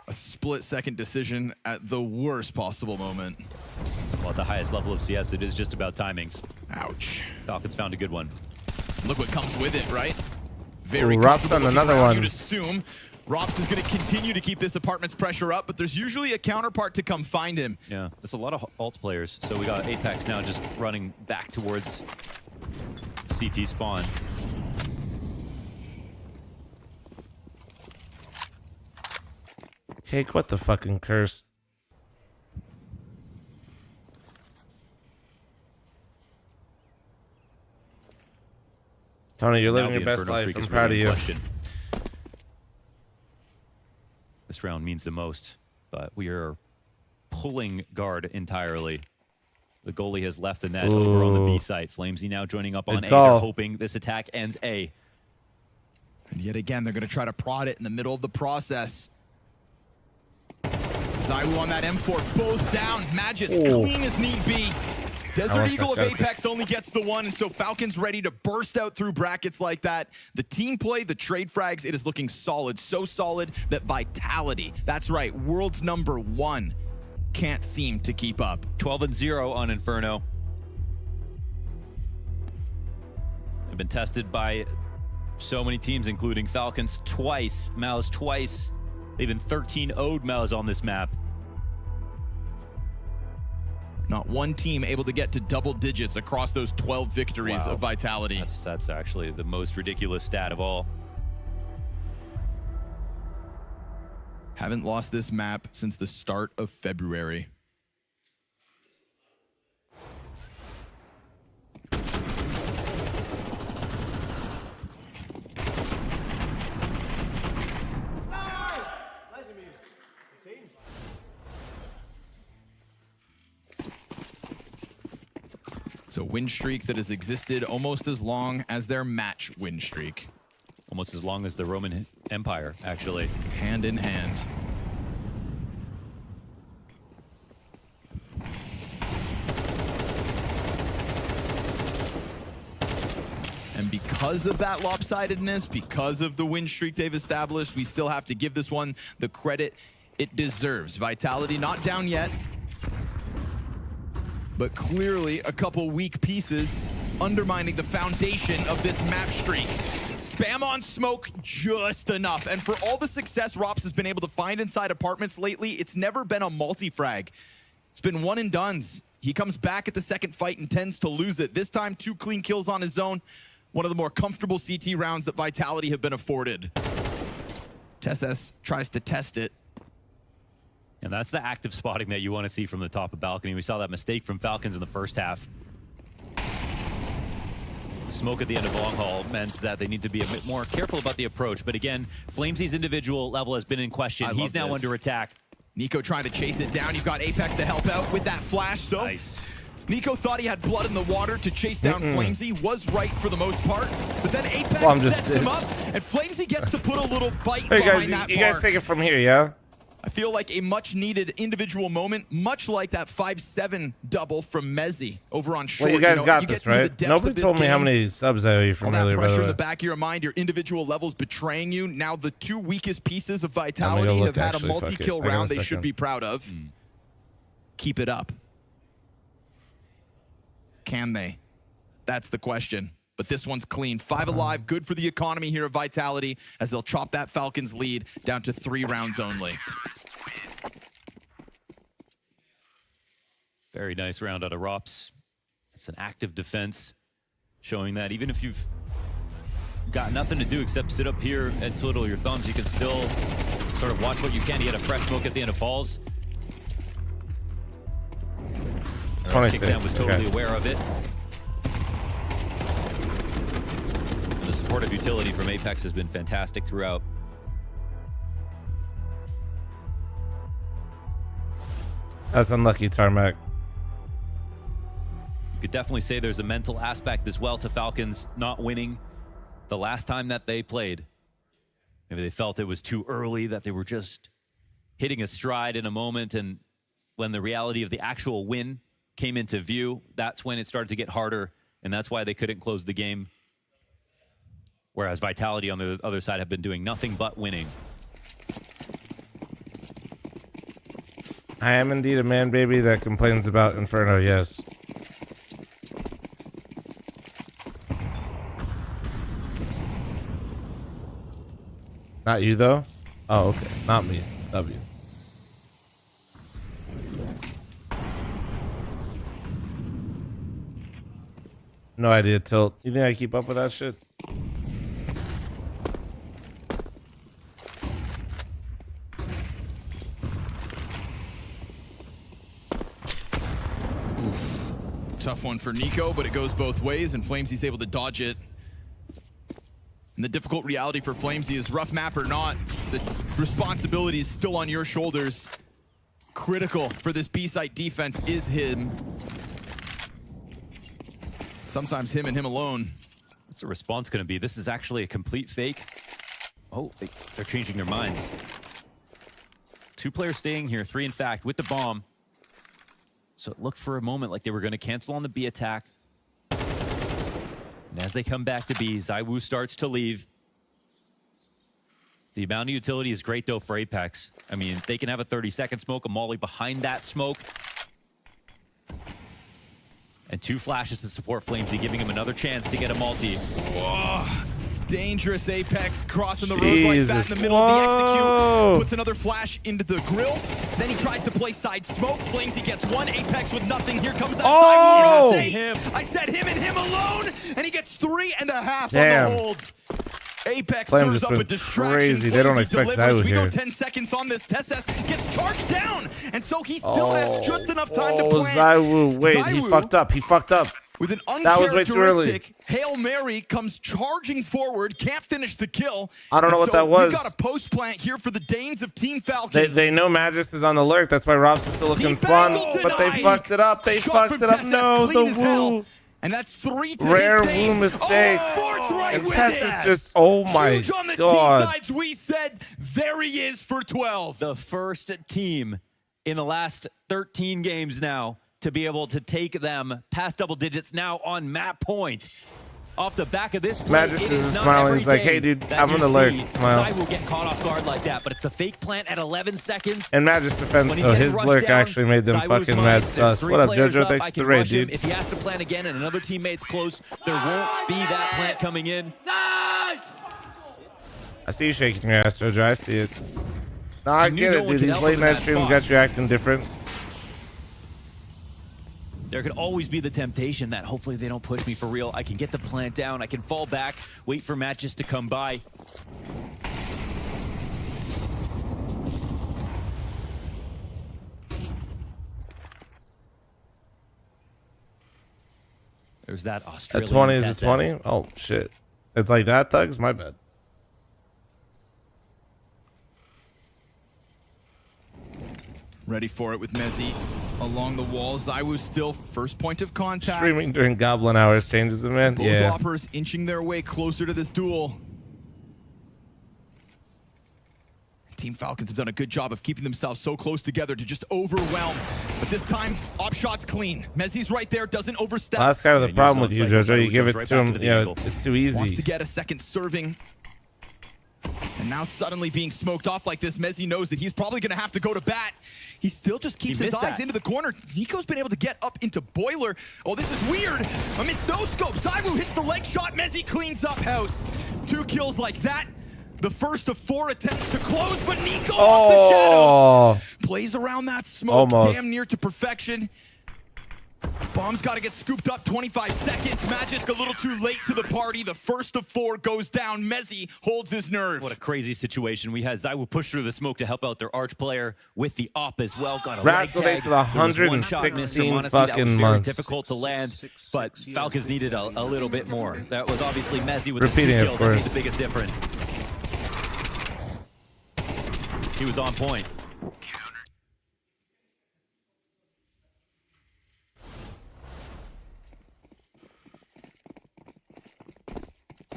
A split-second decision at the worst possible moment. Well, at the highest level of CS, it is just about timings. Ouch. Falcons found a good one. Look what comes with it, right? Very Ooh, Rops comfortable on looking another round, one. You'd assume Rops is going to continue to keep this apartment's pressure up, but there's usually a counterpart to come find him. Yeah, that's a lot of alt players. So we got Apex now just running back towards CT spawn. Cake, what the fucking curse? Tony, you're living Now your the best Inferno life. streak I'm is proud of really in you. question. This round means the most, but we are pulling guard entirely. The goalie has left the net over on the B Ooh. site. Flamesy now joining up on Good A. call. They're hoping this attack ends A. And yet again, they're going to try to prod it in the middle of the process. Zywoo on that M4, both down. Magis clean as need be. Desert Eagle of Apex only gets the one, and so Falcons ready to burst out through brackets like that. The team play, the trade frags, it is looking solid. So solid that Vitality, that's right, world's #1, can't seem to keep up. 12-0 on Inferno. They've been tested by so many teams, including Falcons twice, Mouse twice. They even 13-0'd Mouse on this map. Not one team able to get to double digits across those 12 victories of Vitality. That's actually the most ridiculous stat of all. Haven't lost this map since the start of February. It's a win streak that has existed almost as long as their match win streak. Almost as long as the Roman Empire, actually. Hand in hand. And because of that lopsidedness, because of the win streak they've established, we still have to give this one the credit it deserves. Vitality not down yet, but clearly a couple weak pieces undermining the foundation of this map streak. Spam on smoke just enough. And for all the success Rops has been able to find inside apartments lately, it's never been a multi-frag. It's been one and dones. He comes back at the second fight and tends to lose it. This time, 2 clean kills on his own. One of the more comfortable CT rounds that Vitality have been afforded. TSS tries to test it. And that's the active spotting that you want to see from the top of balcony. We saw that mistake from Falcons in the first half. Smoke at the end of long haul meant that they need to be a bit more careful about the approach. But again, Flamesy's individual level has been in question. He's now under attack. Nico trying to chase it down. You've got Apex to help out with that flash. So nice. Nico thought he had blood in the water to chase down Flamesy. Was right for the most part. But then Apex sets him up, and Flamesy gets to put a little bite behind that you guys take it from here, yeah? I feel like a much-needed individual moment, much like that 5-7 double from Mezzy over on short. Well, you guys got this, right? Nobody told me how many subs I owe you from earlier, by the way. Pressure in the back of your mind, your individual levels betraying you. Now the 2 weakest pieces of Vitality have had a multi-kill round they should be proud of. Keep it up. Can they? That's the question. But this one's clean. 5 alive, good for the economy here at Vitality as they'll chop that Falcons lead down to 3 rounds only. Very nice round out of Rops. It's an active defense, showing that even if you've got nothing to do except sit up here and twiddle your thumbs, you can still sort of watch what you can. He had a fresh smoke at the end of Falls. 26. Kickdown was totally aware of it. The supportive utility from Apex has been fantastic throughout. That's unlucky, Tarmac. You could definitely say there's a mental aspect as well to Falcons not winning the last time that they played. Maybe they felt it was too early, that they were just hitting a stride in a moment, and when the reality of the actual win came into view, that's when it started to get harder, and that's why they couldn't close the game. Whereas Vitality on the other side have been doing nothing but winning. I am indeed a man baby that complains about Inferno, yes. Not you, though? Oh, okay. Not me. W. No idea, Tilt. You think I keep up with that shit? Tough one for Nico, but it goes both ways, and Flamesy's able to dodge it. And the difficult reality for Flamesy is, rough map or not, the responsibility is still on your shoulders. Critical for this B-site defense is him. Sometimes him and him alone. What's the response going to be? This is actually a complete fake. Oh, they're changing their minds. 2 players staying here, 3 in fact, with the bomb. So it looked for a moment like they were going to cancel on the B attack. And as they come back to B, Zywoo starts to leave. The amount of utility is great, though, for Apex. I mean, they can have a 30-second smoke, a molly behind that smoke. And 2 flashes to support Flamesy, giving him another chance to get a multi. Whoa. Dangerous Apex crossing the road like that in the middle of the execute. Puts another flash into the grill. Then he tries to play side smoke. Flamesy gets 1. Apex with nothing. Here comes that Zywoo. I said him and him alone. And he gets 3.5 on the holds. Apex serves up a distraction. Crazy. They don't expect Zywoo We here. go 10 seconds on this. Tesses gets charged down. And so he still has just enough time to plan. Zywoo. Wait, he fucked up. He fucked up. With an That was way too early. uncharacteristic Hail Mary comes charging forward, can't finish the kill. I don't know what that was. We've got a post plant here for the Danes of Team Falcons. They know Magis is on the lurk. That's why Rob's still looking spawn. But they fucked it up. They fucked it up. No, the woo. And that's 3 to Rare his name. woo mistake. Oh, 4th right And with Tess it. is just, oh my Huge on the God. T-sides, we said, there he is for 12. The first team in the last 13 games now to be able to take them past double digits now on map point. Off the back of this play, Magis it is is not smiling. every He's like, day hey, dude, that I'm you gonna lurk. see Smile. Zywoo get caught off guard like that, but it's a fake plant at 11 seconds. And Magis defense, When he so gets his rushed lurk down, actually made them Zywoo's fucking mind, mad there's sus. 3 What up, players Jojo? up. Thanks I for the can raid, rush him. dude. If he has to plant again and another teammate's close, there won't be that plant coming in. I see you shaking your ass, Jojo. I see it. No, I knew get no it, one dude. could These help late him in night that streams spot. got you acting different. There could always be the temptation that hopefully they don't push me for real. I can get the plant down. I can fall back, wait for matches to come by. There's that At Australian 20 is Tess. it 20? Oh, shit. It's like that, Thugs? My bad. Ready for it with Mezzy along the wall. Zywoo still first point of contact. Streaming during Goblin hours changes it, man. Both Yeah. Loppers inching their way closer to this duel. Team Falcons have done a good job of keeping themselves so close together to just overwhelm. But this time, op shot's clean. Mezzy's right there, doesn't overstep. Well, that's kind of the Yeah, problem use with you, those cycles, Jojo. You Zywoo give it jumps to right him, back to the you know, angle. it's too Wants easy. to get a second serving. And now suddenly being smoked off like this, Mezzy knows that he's probably going to have to go to bat. He still just keeps his missed eyes that. into the corner. Nico's been able to get up into Boiler. Oh, this is weird. A missed no scope. Zywoo hits the leg shot. Mezzy cleans up house. 2 kills like that. The first of 4 attempts to close, but Nico off the shadows. Plays around that smoke Almost. damn near to perfection. Bomb's got to get scooped up. 25 seconds. Magic a little too late to the party. The first of 4 goes down. Mezzy holds his nerve. What a crazy situation. We had Zywoo push through the smoke to help out their arch player with the op as well. Got a Rascal leg Days tag. with There was one shot missed from 116 Monosy. That was fucking very months. difficult to land, but Falcons needed a little bit more. That was obviously Mezzy with Repeating the it, 2 of kills that made course. the biggest difference. He was on point.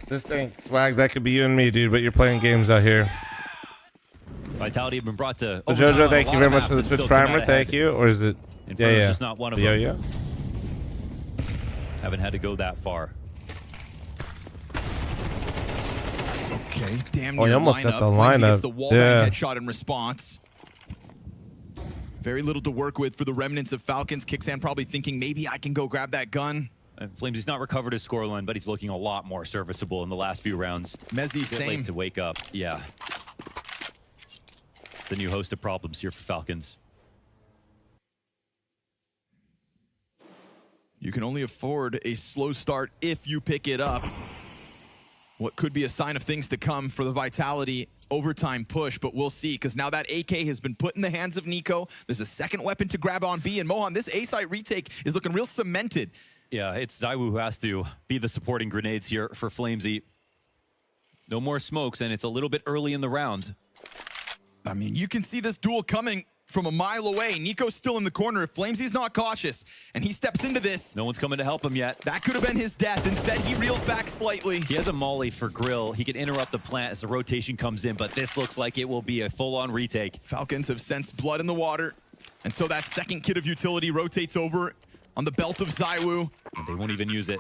This thing, Swag, that could be you and me, dude, but you're playing games out here. Vitality had been brought to Well, overtime on Jojo, a thank lot you very of much maps for the and Twitch still come primer. out Thank ahead. you. Or is it? Inferno's just not one of Yeah, them. yeah. Haven't had to go that far. Okay, damn Oh, near you almost got lineup. the Flamesy gets lineup. the wall Yeah. bang headshot in response. Very little to work with for the remnants of Falcons. Kixan probably thinking maybe I can go grab that gun. And Flamesy's not recovered his scoreline, but he's looking a lot more serviceable in the last few rounds. Mezzy, Bit same. late to wake up. Yeah. It's a new host of problems here for Falcons. You can only afford a slow start if you pick it up. What could be a sign of things to come for the Vitality overtime push, but we'll see, because now that AK has been put in the hands of Nico. There's a second weapon to grab on B, and Mohan, this A-site retake is looking real cemented. Yeah, it's Zywoo who has to be the supporting grenades here for Flamesy. No more smokes, and it's a little bit early in the round. I mean, you can see this duel coming from a mile away. Nico's still in the corner. If Flamesy's not cautious and he steps into this, No one's coming to help him yet. that could have been his death. Instead, he reels back slightly. He has a molly for Grill. He can interrupt the plant as the rotation comes in, but this looks like it will be a full-on retake. Falcons have sensed blood in the water, and so that second kit of utility rotates over on the belt of Zywoo. And they won't even use it.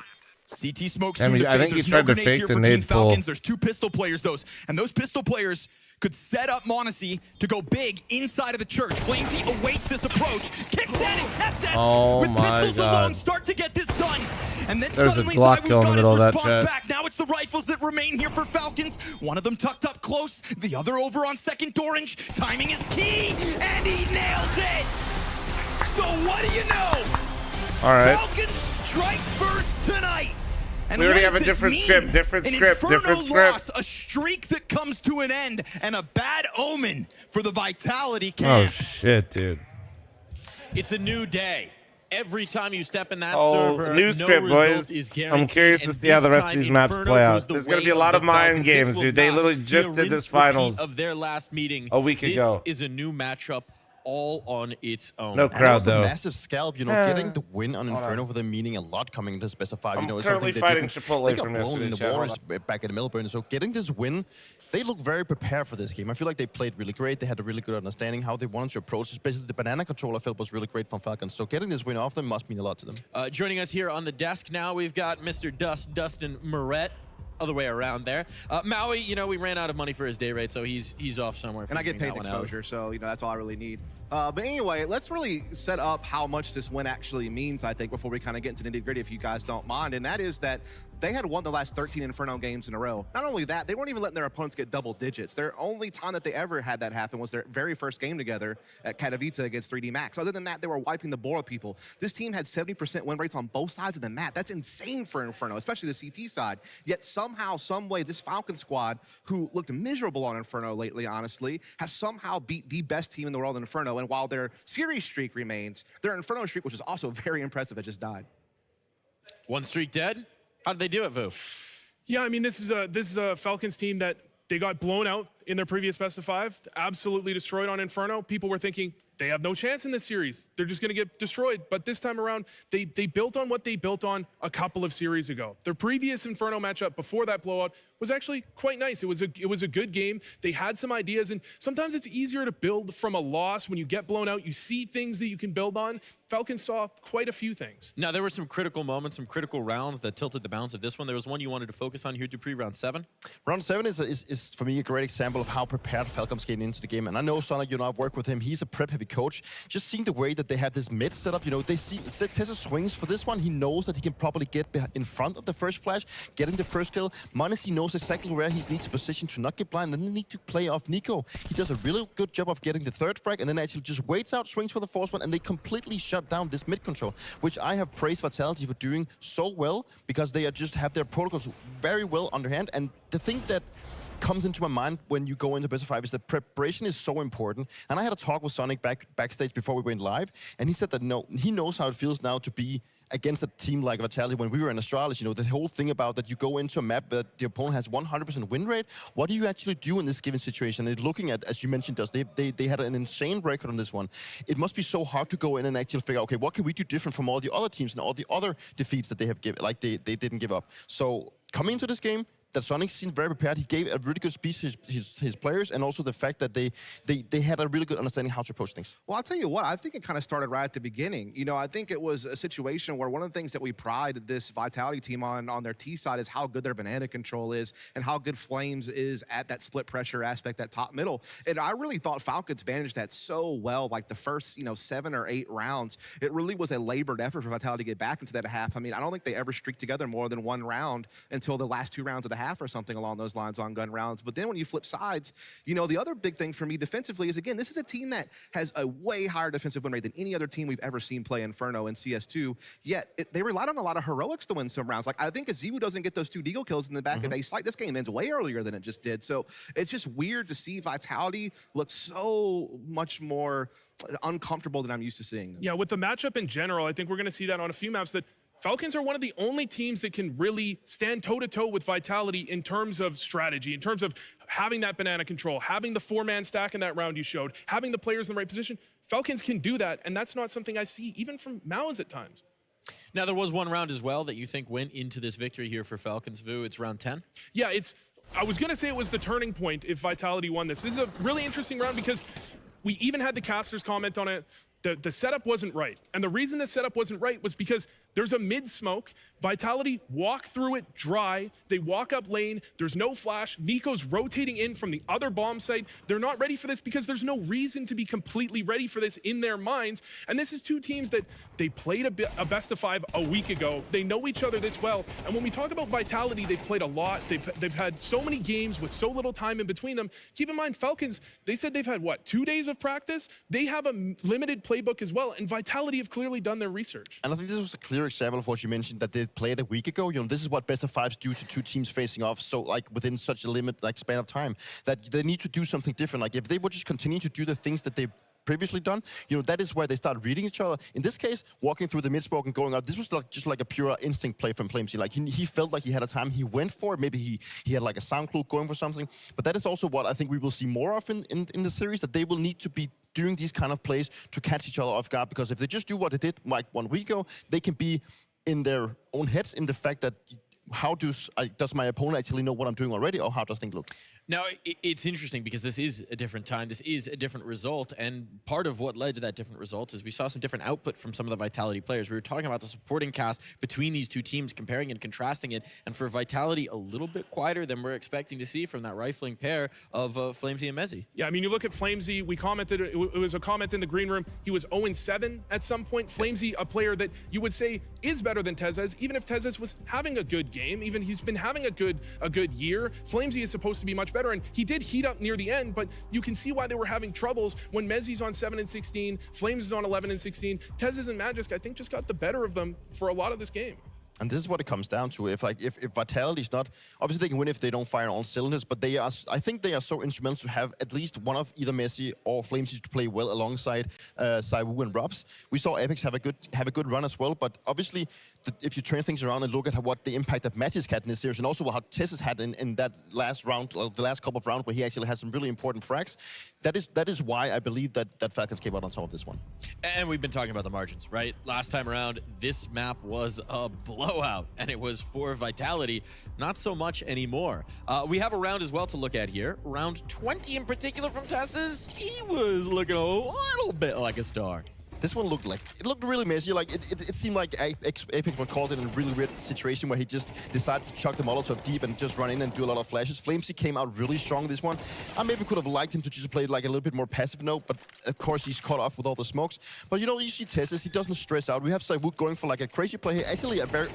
CT smoke I soon mean, to I fade. think he There's tried no to grenades fake here the for Team nade pull. Falcons. There's 2 pistol players, and those pistol players could set up Monosy to go big inside of the church. Flamesy awaits this approach, kicks in and tests S Oh with my pistols God. alone, start to get this done. And then There's a suddenly Glock Zywoo's kill in the got middle his of that response chat. back. Now it's the rifles that remain here for Falcons. One of them tucked up close, the other over on second orange. Timing is key, and he nails it. So what do you know? All right. Falcons strike first tonight. And We already what have a does this different mean? script, different An script, Inferno different script. loss, a streak that comes to an end, and a bad omen for the Vitality Oh, camp. shit, dude. It's a new day. Every time you step in that Oh, server, new no script, result boys. is guaranteed. I'm curious to And see how the this rest of time, these maps Inferno play goes out. the There's going to way be a lot of the mind Falcons. This games, will dude. They not literally be just a did this rinse finals repeat of their last meeting. a week ago. This is a new matchup all on its own. No And it crowd, was a though. massive scalp, you know, getting the win on Inferno with them meaning a lot coming into specify. I'm You know, it's currently something they fighting didn't- Chipotle they got from blown in yesterday, the chat. Hold waters back in Melbourne. So getting this win, they look very prepared for this game. I feel like they played really great. They had a really good understanding how they wanted to approach, especially the banana control I felt was really great from Falcons. So getting this win off them must mean a lot to them. Joining us here on the desk now, we've got Mr. Dustin Moret. Other way around there. Maui, you know, we ran out of money for his day rate, so he's off somewhere. And I get figuring paid that one out. exposure, so you know that's all I really need. But anyway, let's really set up how much this win actually means, I think, before we kind of get into the nitty-gritty, if you guys don't mind. And that is that they had won the last 13 Inferno games in a row. Not only that, they weren't even letting their opponents get double digits. Their only time that they ever had that happen was their very first game together at Katowice against 3D Max. Other than that, they were wiping the board of people. This team had 70% win rates on both sides of the map. That's insane for Inferno, especially the CT side. Yet somehow, some way, this Falcon squad, who looked miserable on Inferno lately, honestly, have somehow beat the best team in the world in Inferno. And while their series streak remains, their Inferno streak, which is also very impressive, it just died. One streak dead? How did they do it, Vu? Yeah, I mean, this is a Falcons team that they got blown out in their previous best of 5, absolutely destroyed on Inferno. People were thinking they have no chance in this series. They're just going to get destroyed. But this time around, they built on what they built on a couple of series ago. Their previous Inferno matchup before that blowout was actually quite nice. It was a good game. They had some ideas, and sometimes it's easier to build from a loss. When you get blown out, you see things that you can build on. Falcons saw quite a few things. Now, there were some critical moments, some critical rounds that tilted the balance of this one. There was one you wanted to focus on here, Dupree, round 7. Round 7 is for me a great example of how prepared Falcons came into the game. And I know Sonic, you know, I've worked with him. He's a prep-heavy coach. Just seeing the way that they have this mid setup, you know, they see Tessa swings for this one. He knows that he can probably get in front of the first flash, getting the first kill. Monosy knows exactly where he needs to position to not get blind. Then he needs to play off Nico. He does a really good job of getting the third frag, and then actually just waits out, swings for the fourth one, and they completely shut down this mid control, which I have praised Vitality for doing so well, because they are just have their protocols very well underhand. And the thing that comes into my mind when you go into best of 5 is that preparation is so important. And I had a talk with Sonic backstage before we went live, and he said that he knows how it feels now to be against a team like Vitality. When we were in Astralis, you know, the whole thing about that you go into a map that the opponent has 100% win rate. What do you actually do in this given situation? And looking at, as you mentioned, they had an insane record on this one. It must be so hard to go in and actually figure out, okay, what can we do different from all the other teams and all the other defeats that they have given, like they didn't give up. So coming into this game, that Sonic seemed very prepared. He gave a really good speech to his players, and also the fact that they had a really good understanding how to approach things. Well, I'll tell you what, I think it kind of started right at the beginning. You know, I think it was a situation where one of the things that we pride this Vitality team on their T side is how good their banana control is and how good Flames is at that split pressure aspect, that top middle. And I really thought Falcons managed that so well, like the first, 7 or 8 rounds. It really was a labored effort for Vitality to get back into that half. I mean, I don't think they ever streaked together more than one round until the last 2 rounds of the half or something along those lines on gun rounds. But then when you flip sides, the other big thing for me defensively is, again, this is a team that has a way higher defensive win rate than any other team we've ever seen play Inferno in CS2, yet they relied on a lot of heroics to win some rounds. Like, I think if Zywoo doesn't get those 2 Deagle kills in the back of A-Site, this game ends way earlier than it just did. So it's just weird to see Vitality look so much more uncomfortable than I'm used to seeing them. Yeah, with the matchup in general, I think we're going to see that on a few maps that Falcons are one of the only teams that can really stand toe-to-toe with Vitality in terms of strategy, in terms of having that banana control, having the 4-man stack in that round you showed, having the players in the right position. Falcons can do that, and that's not something I see even from Mao's at times. Now, there was one round as well that you think went into this victory here for Falcons, Vu. It's round 10? Yeah, I was going to say it was the turning point if Vitality won this. This is a really interesting round because we even had the casters comment on it. The setup wasn't right. And the reason the setup wasn't right was because there's a mid-smoke. Vitality walk through it dry. They walk up lane. There's no flash. Nico's rotating in from the other bomb site. They're not ready for this because there's no reason to be completely ready for this in their minds. And this is two teams that they played a best of 5 a week ago. They know each other this well. And when we talk about Vitality, they've played a lot. They've had so many games with so little time in between them. Keep in mind, Falcons, they said they've had, what, 2 days of practice? They have a limited playbook as well. And Vitality have clearly done their research. And I think this was a clear example of what you mentioned, that they played a week ago. You know, this is what best of 5s do to two teams facing off, so like within such a span of time, that they need to do something different. Like if they would just continue to do the things that they've previously done, you know, that is where they start reading each other. In this case, walking through the mid-smoke and going out, this was just like a pure instinct play from Flamesy. Like he felt like he had a time, he went for it. Maybe he had like a sound clue going for something. But that is also what I think we will see more of in the series, that they will need to be doing these kind of plays to catch each other off guard, because if they just do what they did like 1 week ago, they can be in their own heads in the fact that how does my opponent actually know what I'm doing already, or how does things look? Now, it's interesting because this is a different time. This is a different result. And part of what led to that different result is we saw some different output from some of the Vitality players. We were talking about the supporting cast between these two teams, comparing and contrasting it. And for Vitality, a little bit quieter than we're expecting to see from that rifling pair of Flamesy and Mezzy. Yeah, I mean, you look at Flamesy, we commented, it was a comment in the green room. He was 0-7 at some point. Flamesy, a player that you would say is better than Tezes, even if Tezes was having a good game, even he's been having a good year. Flamesy is supposed to be much better. And he did heat up near the end, but you can see why they were having troubles when Mezzy's on 7-16, Flames is on 11-16. Tezes and Magisk, I think, just got the better of them for a lot of this game. And this is what it comes down to. If Vitality is not, obviously they can win if they don't fire on all cylinders, but I think they are so instrumental to have at least one of either Mezzy or Flamesy to play well alongside Zywoo and Robs. We saw Epics have a good run as well, but obviously if you turn things around and look at what the impact that Magisk had in this series, and also how Tezes had in that last round, the last couple of rounds where he actually had some really important frags, that is why I believe that Falcons came out on top of this one. And we've been talking about the margins, right? Last time around, this map was a blowout, and it was for Vitality. Not so much anymore. We have a round as well to look at here. Round 20 in particular from Tezes. He was looking a little bit like a star. This one looked really messy. Like it seemed like Apex were caught in a really weird situation where he just decided to chuck the Molotov deep and just run in and do a lot of flashes. Flamesy came out really strong this one. I maybe could have liked him to just play like a little bit more passive note, but of course he's caught off with all the smokes. But you know, you see Tezes, he doesn't stress out. We have Zywoo going for like a crazy play here. Actually a very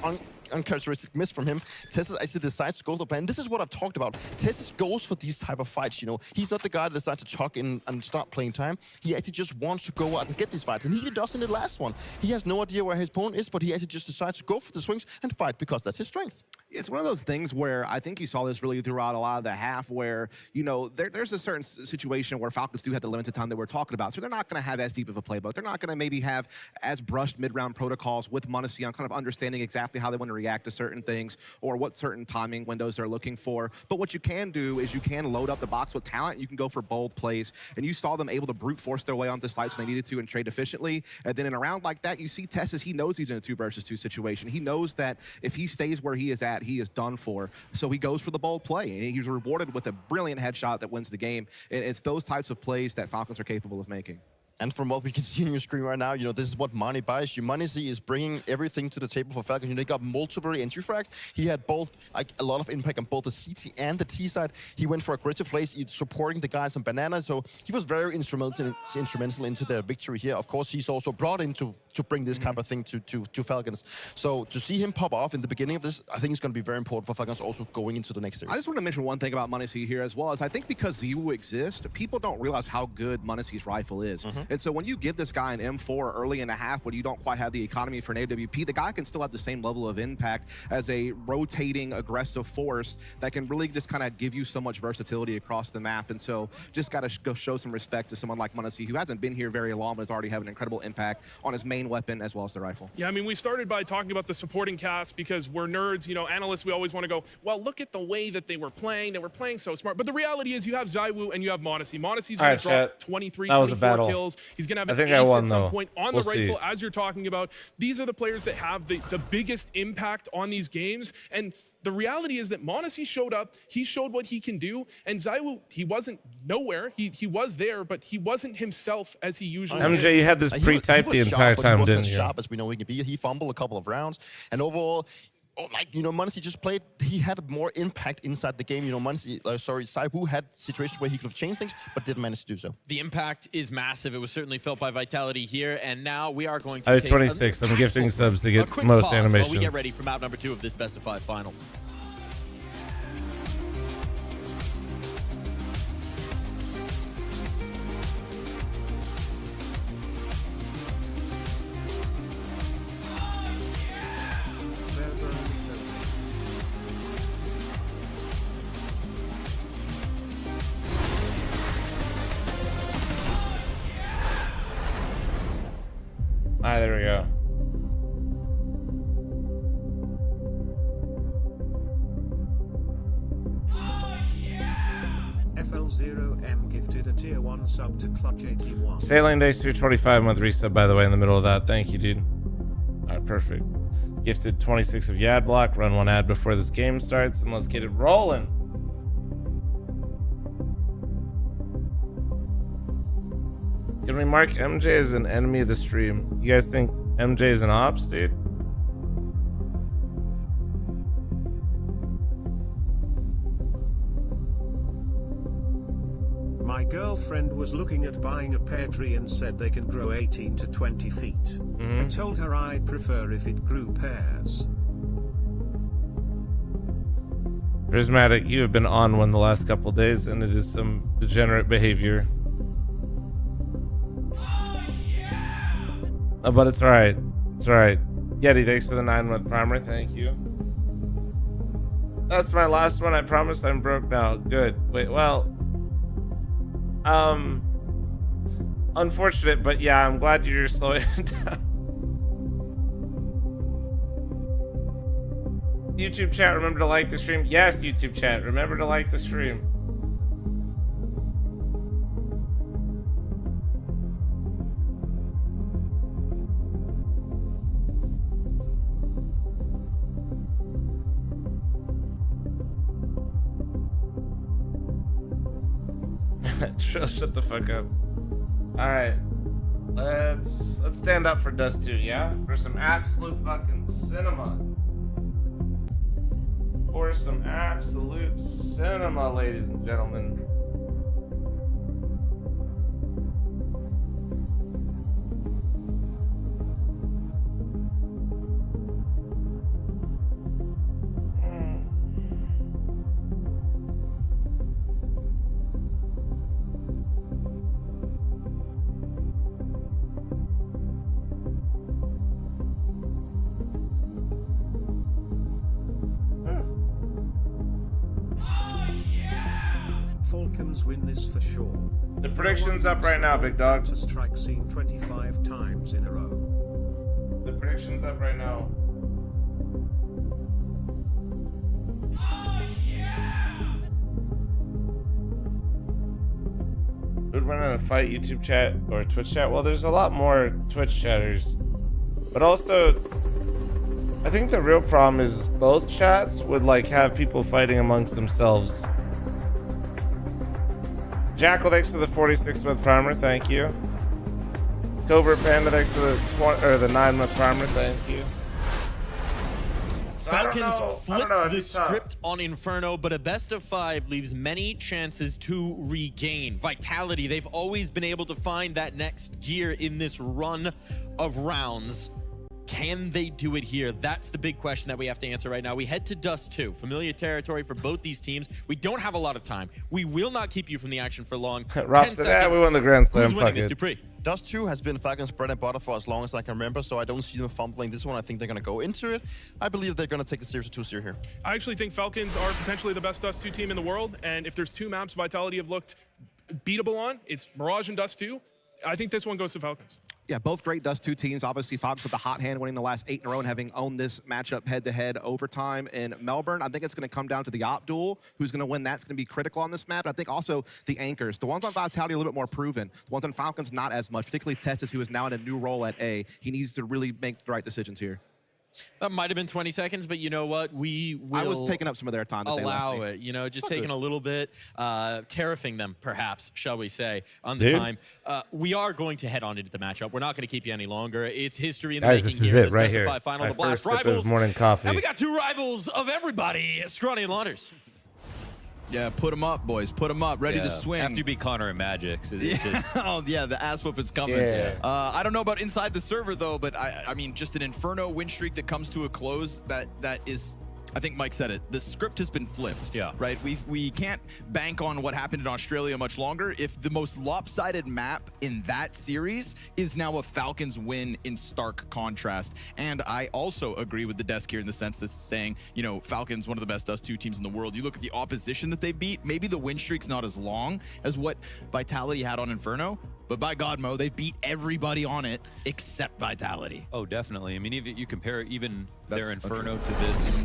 uncharacteristic miss from him. Tezes actually decides to go for the plan. This is what I've talked about. Tezes goes for these type of fights, you know. He's not the guy that decides to chuck in and start playing time. He actually just wants to go out and get these fights. And he does in the last one. He has no idea where his opponent is, but he actually just decides to go for the swings and fight because that's his strength. It's one of those things where I think you saw this really throughout a lot of the half where, you know, there's a certain situation where Falcons do have the limited time that we're talking about. So they're not going to have as deep of a playbook. They're not going to maybe have as brushed mid-round protocols with Monosy on kind of understanding exactly how they want to react to certain things or what certain timing windows they're looking for. But what you can do is you can load up the box with talent. You can go for bold plays. And you saw them able to brute force their way onto sites when they needed to and trade efficiently. And then in a round like that, you see Tezes, he knows he's in a 2 versus 2 situation. He knows that if he stays where he is at, he is done for. So he goes for the bold play. And he's rewarded with a brilliant headshot that wins the game. And it's those types of plays that Falcons are capable of making. And from what we can see on your screen right now, you know, this is what Mani buys you. Monosy is bringing everything to the table for Falcon. You know, they got multiple entry frags. He had both, like, a lot of impact on both the CT and the T side. He went for aggressive plays, he's supporting the guys on Banana. So he was very instrumental into their victory here. Of course, he's also brought in to bring this kind of thing to Falcons. So to see him pop off in the beginning of this, I think it's going to be very important for Falcons also going into the next series. I just want to mention one thing about Monosy here as well, is I think because Zywoo exists, people don't realize how good Monosy's rifle is. And so when you give this guy an M4 early in the half when you don't quite have the economy for an AWP, the guy can still have the same level of impact as a rotating aggressive force that can really just kind of give you so much versatility across the map. And so just got to go show some respect to someone like Monosy, who hasn't been here very long, but has already have an incredible impact on his main weapon as well as the rifle. Yeah, I mean, we started by talking about the supporting cast because we're nerds, you know, analysts, we always want to go, well, look at the way that they were playing. They were playing so smart. But the reality is you have Zywoo and you have Monosy. Monosy's going to drop 23, 24 kills. He's going to have an ace at some point on the rifle, as you're talking about. These are the players that have the biggest impact on these games. And the reality is that Monosy showed up, he showed what he can do, and Zywoo, he wasn't nowhere. He was there, but he wasn't himself as he usually is. MJ, you had this pre-typed the entire time, didn't you? He wasn't as sharp as we know he can be. He fumbled a couple of rounds, and overall, like, you know, Monosy just played, he had more impact inside the game. You know, Zywoo had situations where he could have changed things, but didn't manage to do so. The impact is massive. It was certainly felt by Vitality here, and now we are going to take 26. I'm gifting subs to get most animations. While we get ready for map number 2 of this best of 5 final. All right, there we go. FL0M gifted a tier 1 sub to Clutch 81. Sailing Days 225 month resub, by the way, in the middle of that. Thank you, dude. All right, perfect. Gifted 26 of Yad Block. Run one ad before this game starts, and let's get it rolling. Can we mark MJ as an enemy of the stream? You guys think MJ is an ops, dude? My girlfriend was looking at buying a pear tree and said they can grow 18 to 20 feet. I told her I'd prefer if it grew pears. Prismatic, you have been on one the last couple of days, and it is some degenerate behavior. Oh, but it's all right. It's all right. Yeti, thanks for the 9-month primer. Thank you. That's my last one. I promise I'm broke now. Good. Wait, well, unfortunate, but yeah, I'm glad you're slowing it down. YouTube chat, remember to like the stream. Yes, YouTube chat, remember to like the stream. Trill, shut the fuck up. All right, let's stand up for Dust 2, yeah? For some absolute fucking cinema. For some absolute cinema, ladies and gentlemen. Falcons win this for sure. The prediction's up right now, big dog. To strike scene 25 times in a row. The prediction's up right now. Who'd win in a fight, YouTube chat or Twitch chat? Well, there's a lot more Twitch chatters, but also I think the real problem is both chats would like have people fighting amongst themselves. Jackal, thanks for the 46-month primer, thank you. Covert Panda, thanks for the 9-month primer, thank you. Falcons flip the script on Inferno, but a best of 5 leaves many chances to regain. Vitality, they've always been able to find that next gear in this run of rounds. Can they do it here? That's the big question that we have to answer right now. We head to Dust 2, familiar territory for both these teams. We don't have a lot of time. We will not keep you from the action for long. Rob said, "Yeah, we won the Grand Slam." Who's winning, Fuck Mr. it. Dupree? Dust 2 has been Falcons' bread and butter for as long as I can remember, so I don't see them fumbling this one. I think they're going to go into it. I believe they're going to take the series to 2-0 here. I actually think Falcons are potentially the best Dust 2 team in the world, and if there's 2 maps Vitality have looked beatable on, it's Mirage and Dust 2. I think this one goes to Falcons. Yeah, both great Dust 2 teams. Obviously, Falcons with the hot hand, winning the last 8 in a row and having owned this matchup head-to-head overtime in Melbourne. I think it's going to come down to the op duel. Who's going to win? That's going to be critical on this map. I think also the anchors. The ones on Vitality are a little bit more proven. The ones on Falcons, not as much, particularly Testis, who is now in a new role at A. He needs to really make the right decisions here. That might have been 20 seconds, but you know what? We will I was taking up some of their time that they left allow me. it. You know, just taking a little bit, tariffing them, perhaps, shall we say, on the time. We are going to head on into the matchup. We're not going to keep you any longer. It's history in the Guys, making this is here. it right here. Final, My the Blast first sip rivals. of morning coffee. And we got 2 rivals of everybody, Scrawny and Launders. Yeah, put them up, boys. Put them up. Ready to swing. After you beat Connor and Magix, it's just... Oh, yeah, the ass whoop is coming. Yeah. I don't know about inside the server, though, but I mean, just an Inferno win streak that comes to a close, that is... I think Mike said it. The script has been flipped. Yeah. Right? We can't bank on what happened in Australia much longer. If the most lopsided map in that series is now a Falcons win in stark contrast. And I also agree with the desk here in the sense this is saying, you know, Falcons, one of the best Dust 2 teams in the world. You look at the opposition that they beat, maybe the win streak's not as long as what Vitality had on Inferno. But by God, Mo, they beat everybody on it except Vitality. Oh, definitely. I mean, if you compare even That's their Inferno to this,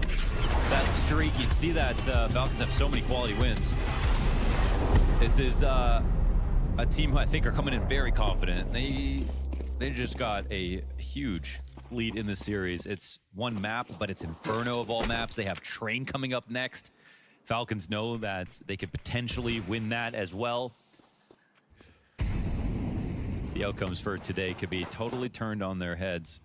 that streak, you'd see that Falcons have so many quality wins. This is a team who I think are coming in very confident. They just got a huge lead in this series. It's one map, but it's Inferno of all maps. They have Train coming up next. Falcons know that they could potentially win that as well. The outcomes for today could be totally turned on their heads.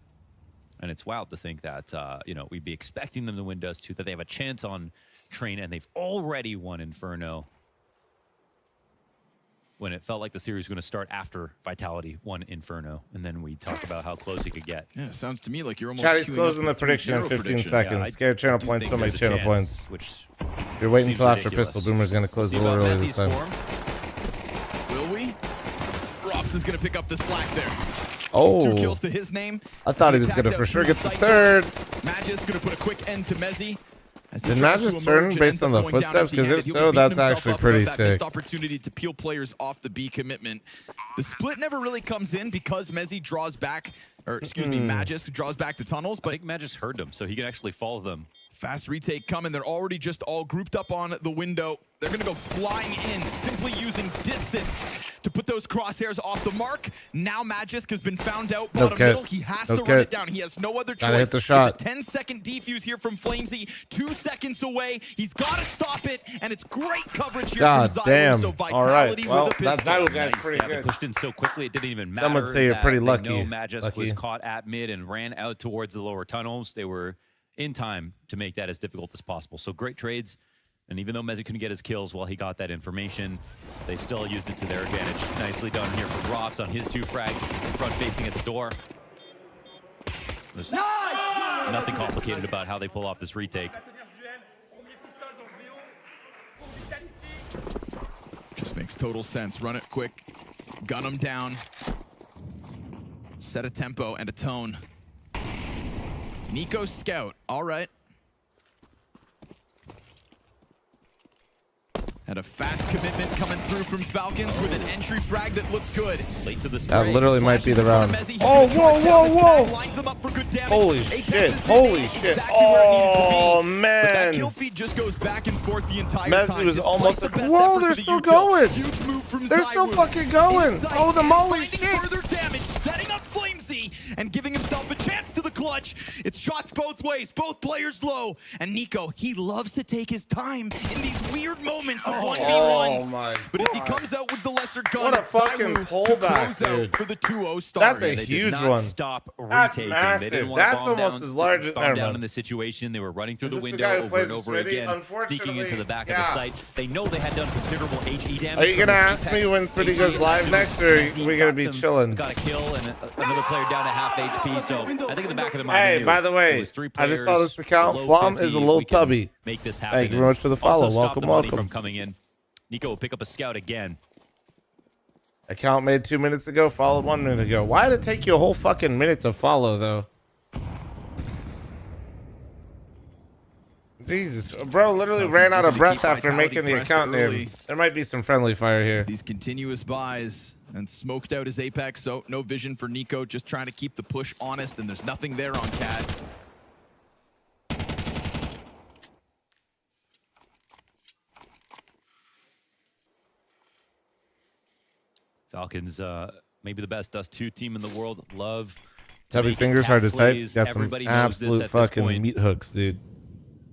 And it's wild to think that, you know, we'd be expecting them to win Dust 2, that they have a chance on Train, and they've already won Inferno. When it felt like the series was going to start after Vitality won Inferno. And then we talk about how close it could get. Yeah, sounds to me like you're almost Chatty's queuing closing up the prediction in 15 prediction. seconds. I Scared channel do points, think so many there's a channel chance, points. which You're waiting seems until after ridiculous. Pistol Boomer's going to close See a little about early Messi's this time. form? Will we? Rops is going to pick up the slack there. Oh, 2 kills to his name. I thought he was Attacks going to out for sure through get the Psycho. third. Magis going to put a quick end to Mezzi. Did Magis turn based on the footsteps? Because if so, that's actually pretty sick. Missed opportunity to peel players off the B commitment. The split never really comes in because Mezzi draws back, or excuse me, Magis draws back the tunnels. I But think Magis heard them, so he can actually follow them. fast retake coming. They're already just all grouped up on the window. They're going to go flying in, simply using distance to put those crosshairs off the mark. Now Magisk has been found out bottom middle. He has to run it down. He has no other choice. Gotta hit the shot. It's a 10-second defuse here from Flamesy. 2 seconds away. He's got to stop it, and it's great coverage here God from Zywoo. damn. So All Vitality right. Well, with a that pistol. Zywoo guy's Nice. pretty They good. pushed in so quickly, it didn't even matter. Some would say you're that pretty they lucky. know Magisk Lucky. was caught at mid and ran out towards the lower tunnels. They were in time to make that as difficult as possible. So great trades. And even though Mezzi couldn't get his kills while he got that information, they still used it to their advantage. Nicely done here for Rops on his 2 frags, front facing at the door. There's nothing complicated about how they pull off this retake. Just makes total sense. Run it quick. Gun him down. Set a tempo and a tone. Nico Scout. All right. Had a fast commitment coming through from Falcons with an entry frag that looks good. Late to the That spray. literally might be the round. Mezzi. Oh, He's whoa, gonna charge down whoa, this bag, whoa. lines them up for good damage. Holy Apex shit. is the Holy name, shit. exactly where it needed to be. Oh, But that kill man. feed just goes back and forth the entire Mezzi time. was Despite almost the like, best whoa, effort they're for the still util. going. Huge move from They're still Zywoo. fucking going. Inside, Oh, the moly finding shit. further damage, setting up Flamesy and giving himself a chance to the clutch. It's shots both ways, both players low. And Nico, he loves to take his time in these weird moments of 1v1s. Oh, my But as he comes out with the lesser gun, What a fucking Zywoo to pullback, close out dude. for the 2-0 start. That's a They did huge not one. stop That's retaking. massive. They didn't want to That's bomb almost down, as large as- bomb never down mind. in the situation. They were running through Is the this the window guy who over plays and with over Smitty? again, Unfortunately, sneaking into the back yeah. of the site. They know they had done considerable HE damage. Are you from gonna this ask me Apex. when Smitty goes live next, or are we gonna be chilling? Got a kill and another player down at half HP. So I think in the back of of the Hey, by the way, I just saw this account. Flom is a little tubby. Make this happen. Thank you very much for the follow. Also stop Welcome, the money welcome. from coming in. Nico will pick up a scout again. Account made 2 minutes ago, followed 1 minute ago. Why did it take you a whole fucking minute to follow, though? Jesus, bro, literally ran out of breath after making the account name. There might be some friendly fire here. These continuous buys and smoked out his Apex, so no vision for Nico, just trying to keep the push honest, and there's nothing there on Cat. Falcons, maybe the best Dust 2 team in the world. Love. Tubby fingers hard to type. Plays. Got some Everybody knows this absolute at this fucking point. meat hooks, dude.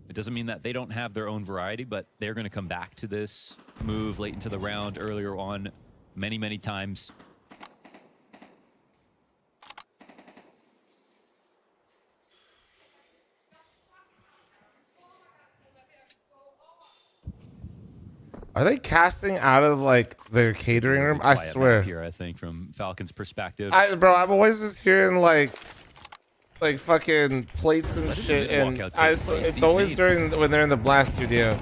It doesn't mean that they don't have their own variety, but they're going to come back to this move late into the round, earlier on, many, many times. Are they casting out of like their catering room? I Quiet swear. map here, I think, from Falcons' perspective. Bro, I'm always just hearing like fucking plates and Let it shit, walk and out take place. it's These always nades. during when they're in the blast studio.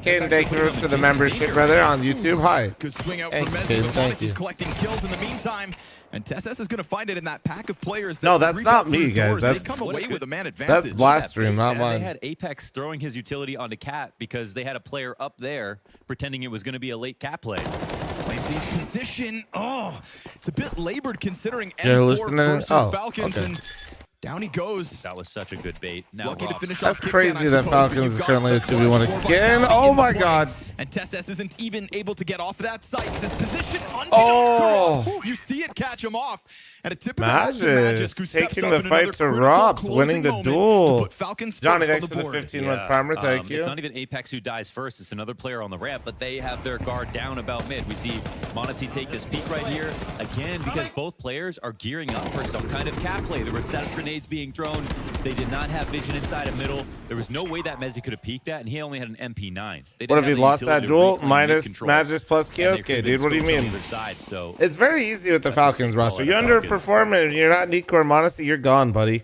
Caden, actually thank you putting for them the in membership, danger brother, right on YouTube. Hi. Good swing out Thank from you, Messi, Caden, but thank Monosy's you. collecting kills in the meantime. And TSS is going to find it in that pack of players. That No, that's reach not out me, through guys. doors. That's- they come What a away good- with a man advantage. That's blast stream, not And mine. they had Apex throwing his utility onto Cat because they had a player up there pretending it was going to be a late Cat play. Flamesy's position. Oh, it's a bit labored considering You're M4 listening? versus Oh, Falcons. okay. And down he goes. That was such a good bait. Now Lucky to Rob's- finish That's off Kixan, crazy I that suppose, but Falcons you've is got currently a the 2v1 clutch again. vitality Oh in the my play. god. And TSS isn't even able to get off of that site. This position unbeknownst Oh. to Robs. You see it catch him off. And a tip of the hat to Magisk, who steps taking up the in fight another to critical Robs, closing winning the moment to duel. put Falcons Johnny, first thanks on for the the board. 15-month primer. Thank you. It's not even Apex who dies first. It's another player on the ramp, but they have their guard down about mid. We see Monosy take this peek right here. Again, because both players are gearing up for some kind of Cat play. There were set of grenades being thrown. They did not have vision inside of middle. There was no way that Messi could have peeked that, and he only had an MP9. They What didn't if he have the lost utility that to duel? reclaim Minus mid-control. Magisk plus And they Kioske, could have dude. What do you been scoped on mean? the other side, so It's very easy with the That's a sick Falcons call roster. out You of Falcons. underperform and you're not Nico or Monosy, you're gone, buddy.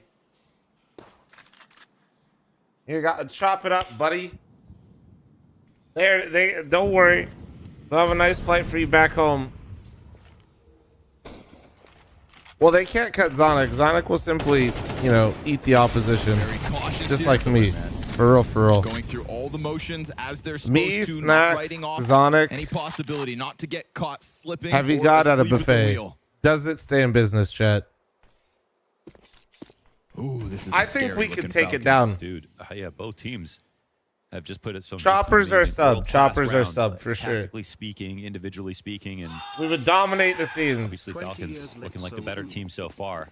You got chop it up, buddy. They don't worry. They'll have a nice flight for you back home. Well, they can't cut Zonic. Zonic will simply, eat the opposition. Very cautious Just here. like me. For real, for real. Going through all the motions as they're supposed Me, to, Snacks, not writing off Sonic. any possibility not to get caught slipping. Have you or got at a asleep at the buffet? wheel. Does it stay in business, chat? Ooh, this is. I think we can take it down. dude, yeah, both teams have just put it some Choppers are amazing sub. world-class Choppers are rounds, sub, for sure. Tactically speaking, individually speaking, and We would dominate the seasons. obviously 20 Falcons years looking lit like the better saloon. team so far.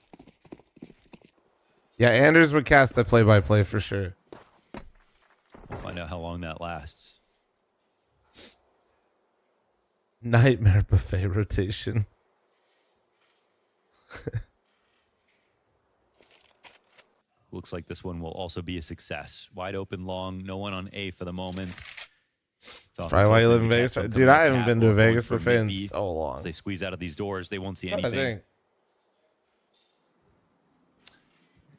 Yeah, Anders would cast the play-by-play for sure. We'll find out how long that lasts. Nightmare buffet rotation. Looks like this one will also be a success. Wide open, long, no one on A for the moment. That's probably why you live in Vegas. Dude, I haven't been to a Vegas buffet in so long. As they squeeze out of these doors, they won't see I anything. think.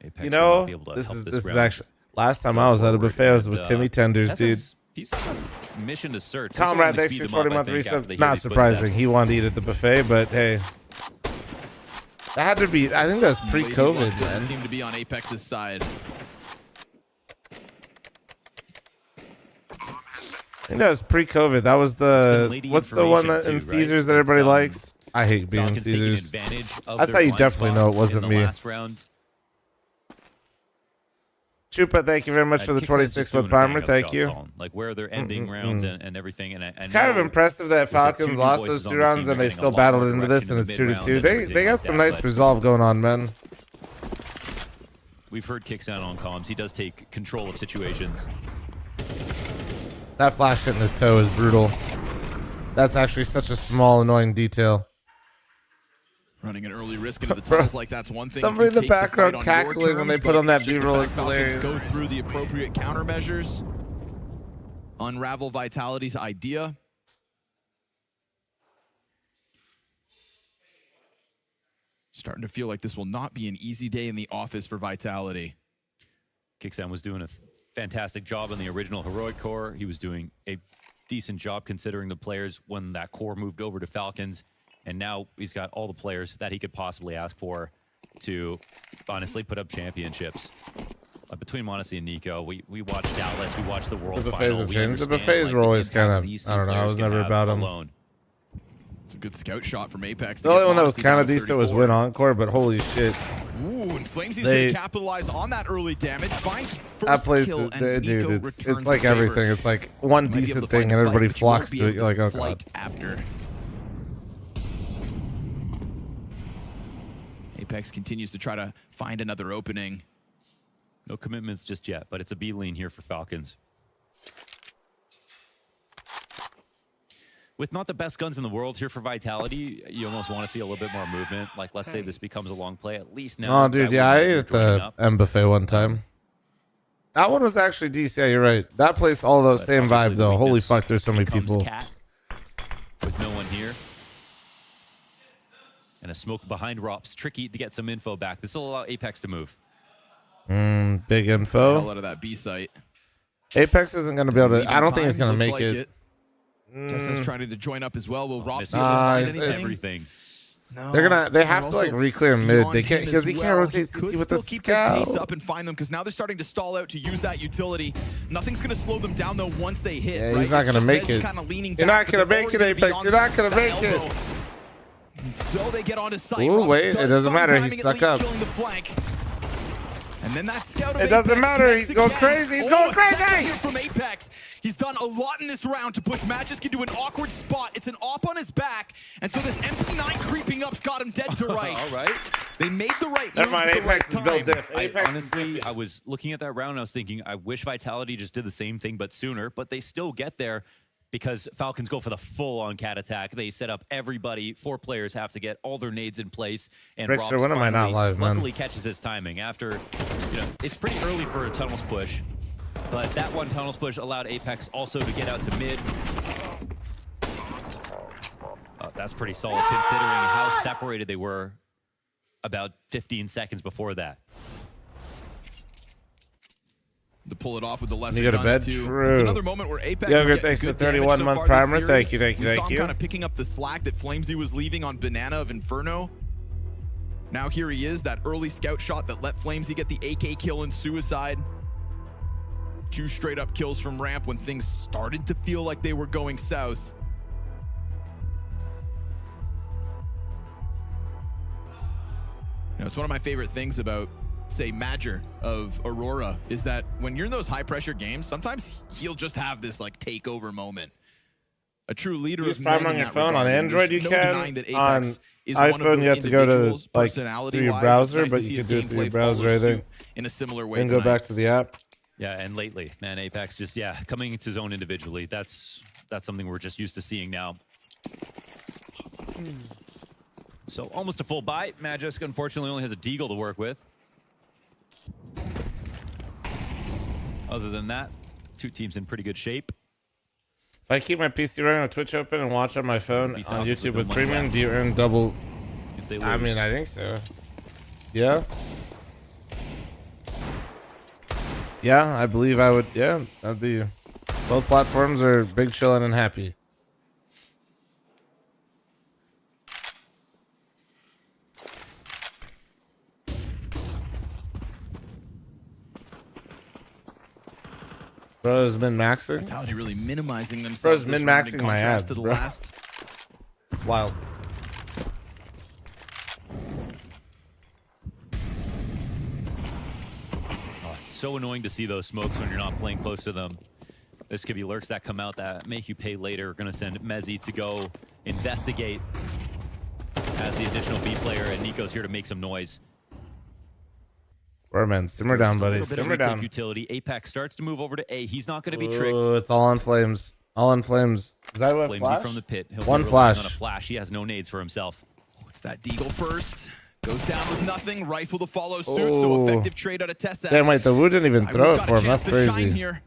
Apex You will not know, be able to this help is round actually last time go I was at a forward. buffet. I was And, with Timmy Tenders, that's dude. He's on a mission to search. This will Comrade, only thanks speed for them up, 20-month I think, after reset. they hear Not these surprising. footsteps. He wanted to eat at the buffet, but hey, that had to be. I think that was Lady pre-COVID, Luck doesn't man. seem to be on Apex's side. I think that was pre-COVID. That was been the Lady what's the one that Information in too, right? Caesars that everybody It's, likes? I hate being in Falcons taking Caesars. advantage of That's their how you blind definitely know it spots in wasn't the me. last round. Chupa, thank you very much for the Kixan's 26 just doing month a primer. bang-up Thank job you. calling. Like where they're ending rounds and everything. And It's kind of impressive that Falcons lost those 2 rounds and they still battled into this, and it's 2-2. They got some nice resolve going on, man. We've heard Kixan on comms. He does take control of situations. That flash hitting his toe is brutal. That's actually such a small, annoying detail. Running an early risk into the Bro, tunnels like that's one thing. somebody If you in the take background fight on your cackling when they terms, put on but that it's just the B-roll fact is Falcons hilarious. Go through the appropriate countermeasures. Unravel Vitality's idea. Starting to feel like this will not be an easy day in the office for Vitality. Kicksan was doing a fantastic job on the original Heroic Core. He was doing a decent job considering the players when that core moved over to Falcons. And now he's got all the players that he could possibly ask for to honestly put up championships. Between Monosy and Nico, we watched Dallas, we watched the World The Final. buffets have changed. The buffets were always kind of, I don't know, I was never about them. Alone. It's a good scout shot from Apex. The only one that was kind of decent was Win Encore, but holy shit. Ooh, and Flamesy's going to capitalize on that early damage. Finds first that place, kill, and dude, it's like everything. It's like one decent thing and everybody flocks to it. You're like, oh god. After. Apex continues to try to find another opening. No commitments just yet, but it's a B lane here for Falcons. With not the best guns in the world here for Vitality, you almost want to see a little bit more movement. Like, let's say this becomes a long play, at least now. Oh, dude, yeah, I ate at the M Buffet one time. That one was actually decent. Yeah, you're right. That place, all those same vibe, though. Holy fuck, there's so many people. Cat with no one here. And a smoke behind Rops. Tricky to get some info back. This will allow Apex to move. Big info. Hell out of that B site. Apex isn't going to be able to. I don't think he's going to make it. Tesla's trying to join up as well. Will Rops be everything? No. They have to like re-clear mid. They can't because he can't rotate CT with the scout. Pace up and find them because now they're starting to stall out to use that utility. Nothing's going to slow them down though once they hit. Yeah, he's not going to make it. You're not going to make it, Apex. You're not going to make it. So they get onto site. Ooh, wait, it doesn't matter. He stuck up. And then that scout of it doesn't matter. He's going crazy. He's going crazy. From Apex. He's done a lot in this round to push Magisk into an awkward spot. It's an op on his back. And so this MP9 creeping up's got him dead to rights. All right. They made the right Never mind. Apex is built diff. Honestly, I was looking at that round and I was thinking, I wish Vitality just did the same thing but sooner. But they still get there because Falcons go for the full-on cat attack. They set up everybody. 4 players have to get all their nades in place. And Rickster, when am I not live, man? Luckily catches his timing after, it's pretty early for a tunnels push. But that one tunnels push allowed Apex also to get out to mid. That's pretty solid considering how separated they were about 15 seconds before that. To pull it off with the lesser you go to bed? Too. True. It's another moment where Apex Yo, thanks for 31-month primer. Thank you. We saw him kind of picking up the slack that Flamesy was leaving on Banana of Inferno. Now here he is, that early scout shot that let Flamesy get the AK kill in Suicide. 2 straight up kills from ramp when things started to feel like they were going south. It's one of my favorite things about, say, Madger of Aurora is that when you're in those high pressure games, sometimes he'll just have this like takeover moment. A true leader Use of Prime on your phone. On Android you can. On iPhone you have to go to like through your browser, but you can do it through your browser, I think. In a similar way. Then go back to the app. Yeah, and lately, man, Apex just coming into his own individually. That's something we're just used to seeing now. So almost a full buy. Magisk unfortunately only has a Deagle to work with. Other than that, 2 teams in pretty good shape. If I keep my PC running on Twitch open and watch on my phone on YouTube with premium, do you earn double? If they lose. I mean, I think so. Yeah. Yeah, I believe I would. Yeah, that'd be. Both platforms are big, chillin', and happy. Bro's min-maxing. Vitality really minimizing themselves. Bro's min-maxing my ads, to the bro. last. It's wild. Oh, it's so annoying to see those smokes when you're not playing close to them. This could be lurks that come out that make you pay later. We're going to send Mezzy to go investigate as the additional B player, and Nico's here to make some noise. Man, simmer down, buddy. Simmer down. Utility. Apex starts to move over to A. He's not going to be tricked. It's all on flames. All in flames. Zywoo Flamesy flash? from the pit. He'll One be relying flash. on a flash. He has no nades for himself. It's that Deagle first. Goes down with nothing. Rifle to follow suit. So effective trade out of Tessa. Damn, wait, the Woo didn't even throw it for him. That's crazy. Here.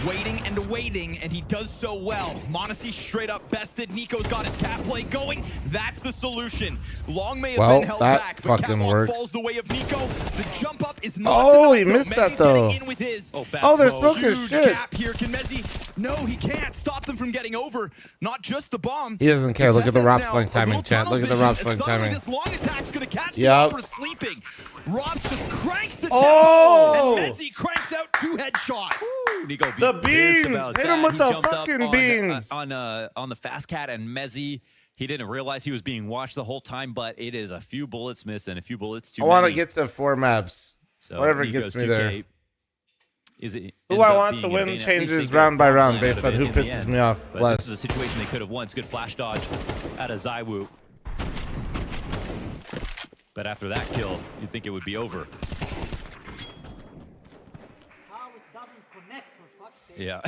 waiting and waiting, and he does so well. Monosy straight up bested. Nico's got his cat play going. That's the solution. Long may have been held back, but catwalk falls the way of Nico. The jump up is not Oh, enough, he missed though. that though. In with his. Oh, they're smoking huge shit. gap here. Can Mezzy? No, he can't stop them from getting over. Not just the bomb. He doesn't care. Look at the Rob now Spling a timing, little chat. tunnel Look at the vision, Rob and Spling suddenly timing. This long attack's gonna catch the Yep. Opera sleeping. Robs just cranks the Oh! and Mezzy cranks out 2 headshots. Nico The be pissed beans! about Hit him that. with He the jumped up fucking beans! on the fast cat, and Mezzy, he didn't realize he was being watched the whole time, but it is a few bullets missed and a few bullets too I want to many. get to 4 maps. So Whatever Nico's gets me 2K there. Who ends I up want to being a win nice changes big round by round line based out on of who it in the pisses end. me off But less. this is a situation they could have won. It's good flash dodge out of Zywoo. But after that kill, you'd think it would be over. How it doesn't connect, for fuck's sake. Yeah.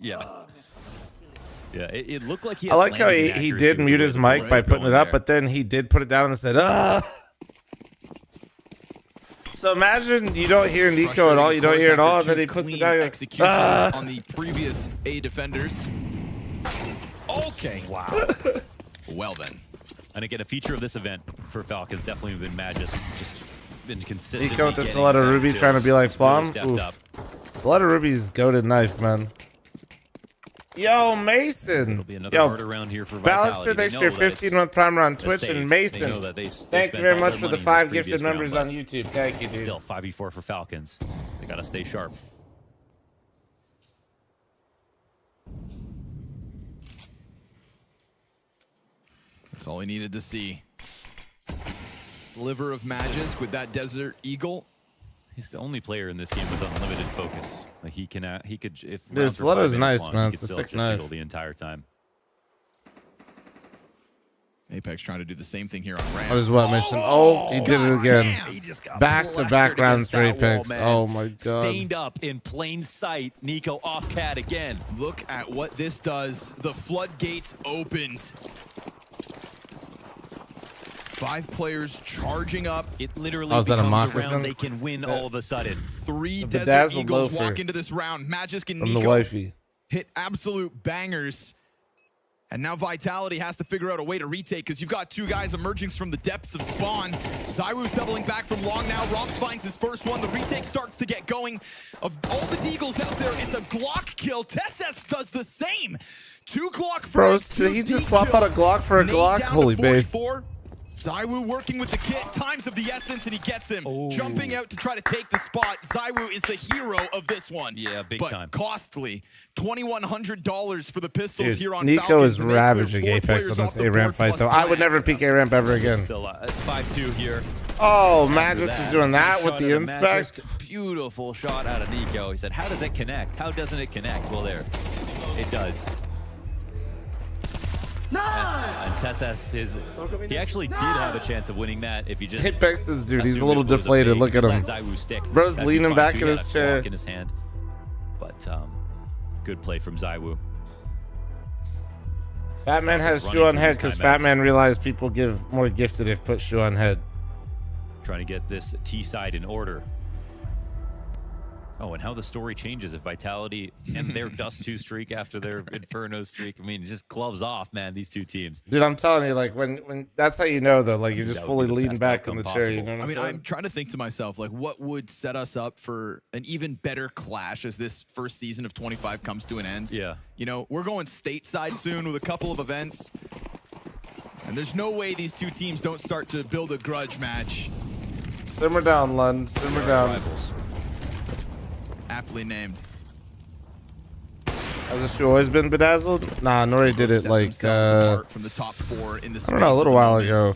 Yeah. Yeah, it looked like he I had like how landing he accuracy did with mute the his way mic the by bullet putting it going up, there. but then he did put it down and said, ah. So imagine you don't hear Nico at all, you don't hear it all, and then he puts it down. Executions Ah. on the previous A defenders. Okay. Wow. Well then. And again, a feature of this event for Falcons definitely been Just been consistent. Nico with the Stiletto Ruby trying to be like Flom. Stepped up. Stiletto Ruby's goated knife, man. Yo, Mason. It'll be another Yo, hard around here for Vitality. Balancer, thanks They for your know that it's 15-month primer on a Twitch. safe. And They Mason, know that they thank you spent very all much their for the money in 5 this gifted previous round, members but on YouTube. Thank you, dude. Still 5v4 for Falcons. They gotta stay sharp. That's all he needed to see. Sliver of Magisk with that Desert Eagle. He's the only player in this game with unlimited focus. Like he could if Dude, rounds are Stiletto's 5 minutes nice, long, man. he It's could a still sick just knife. jiggle the entire time. Apex trying to do the same thing here on ramp. What is what, Mason? Oh, he did it again. He just got Back-to-back plastered rounds against for that wall, Apex. man. Oh, my God. Stained up in plain sight. Nico off cat again. Look at what this does. The floodgates opened. 5 players charging up. It literally Oh, is that a becomes a moccasin? round they can win all of a sudden. 3 It's a Desert bedazzled Eagles loafer walk into this round. Magisk and from the Nico wifey. hit absolute bangers. And now Vitality has to figure out a way to retake because you've got 2 guys emerging from the depths of spawn. Zywoo's doubling back from long now. Robs finds his first one. The retake starts to get going. Of all the Deagles out there, it's a Glock kill. Tess does the same. 2 Glock Bro, frags, did 2 he just deep swap out a kills. Glock for a Nade Glock? down to Holy base. 44. Zywoo working with the kit, times of the essence, and he gets him. Jumping out to try to take the spot. Zywoo is the hero of this one. Yeah, big but time. Costly. $2,100 for the pistols Dude, here on Nico Falcons, is and they clear ravaging 4 Apex players on off this the A-ramp board fight, plus though. I would Bland. never peek A-ramp ever again. Still 5-2 here. Oh, After Magus is doing that shot with the out of inspect. Magisk. Beautiful shot out of Nico. He said, how does it connect? How doesn't it connect? Well, there. It does. And Tess he actually did have a chance of winning that if he just Apex is, dude, he's a assumed little it was deflated. fake. Look at He him. let Zywoo stick. Bro's That'd be leaning fine, back too. in He his had a chair. Glock in his hand. But good play from Zywoo. Fatman has Running shoe on through head his because timeouts. Fatman realized people give more gifted if put shoe on head. Trying to get this T side in order. Oh, and how the story changes if Vitality and their Dust 2 streak after their Inferno streak. I mean, it just gloves off, man, these 2 teams. Dude, I'm telling you, like, when that's how you know, though. Like, you're just That would fully be the leaning best back in the outcome chair. You possible. know what I I'm mean, saying? I'm trying to think to myself, like, what would set us up for an even better clash as this first season of 25 comes to an end? Yeah. You know, we're going stateside soon with a couple of events. And there's no way these 2 teams don't start to build a grudge match. Simmer down, Lund. Simmer down. Rivals. Aptly named. Has this shoe always been bedazzled? Nah, Nori did it Set like, themselves apart from the top 4 in the I don't know, a little while ago.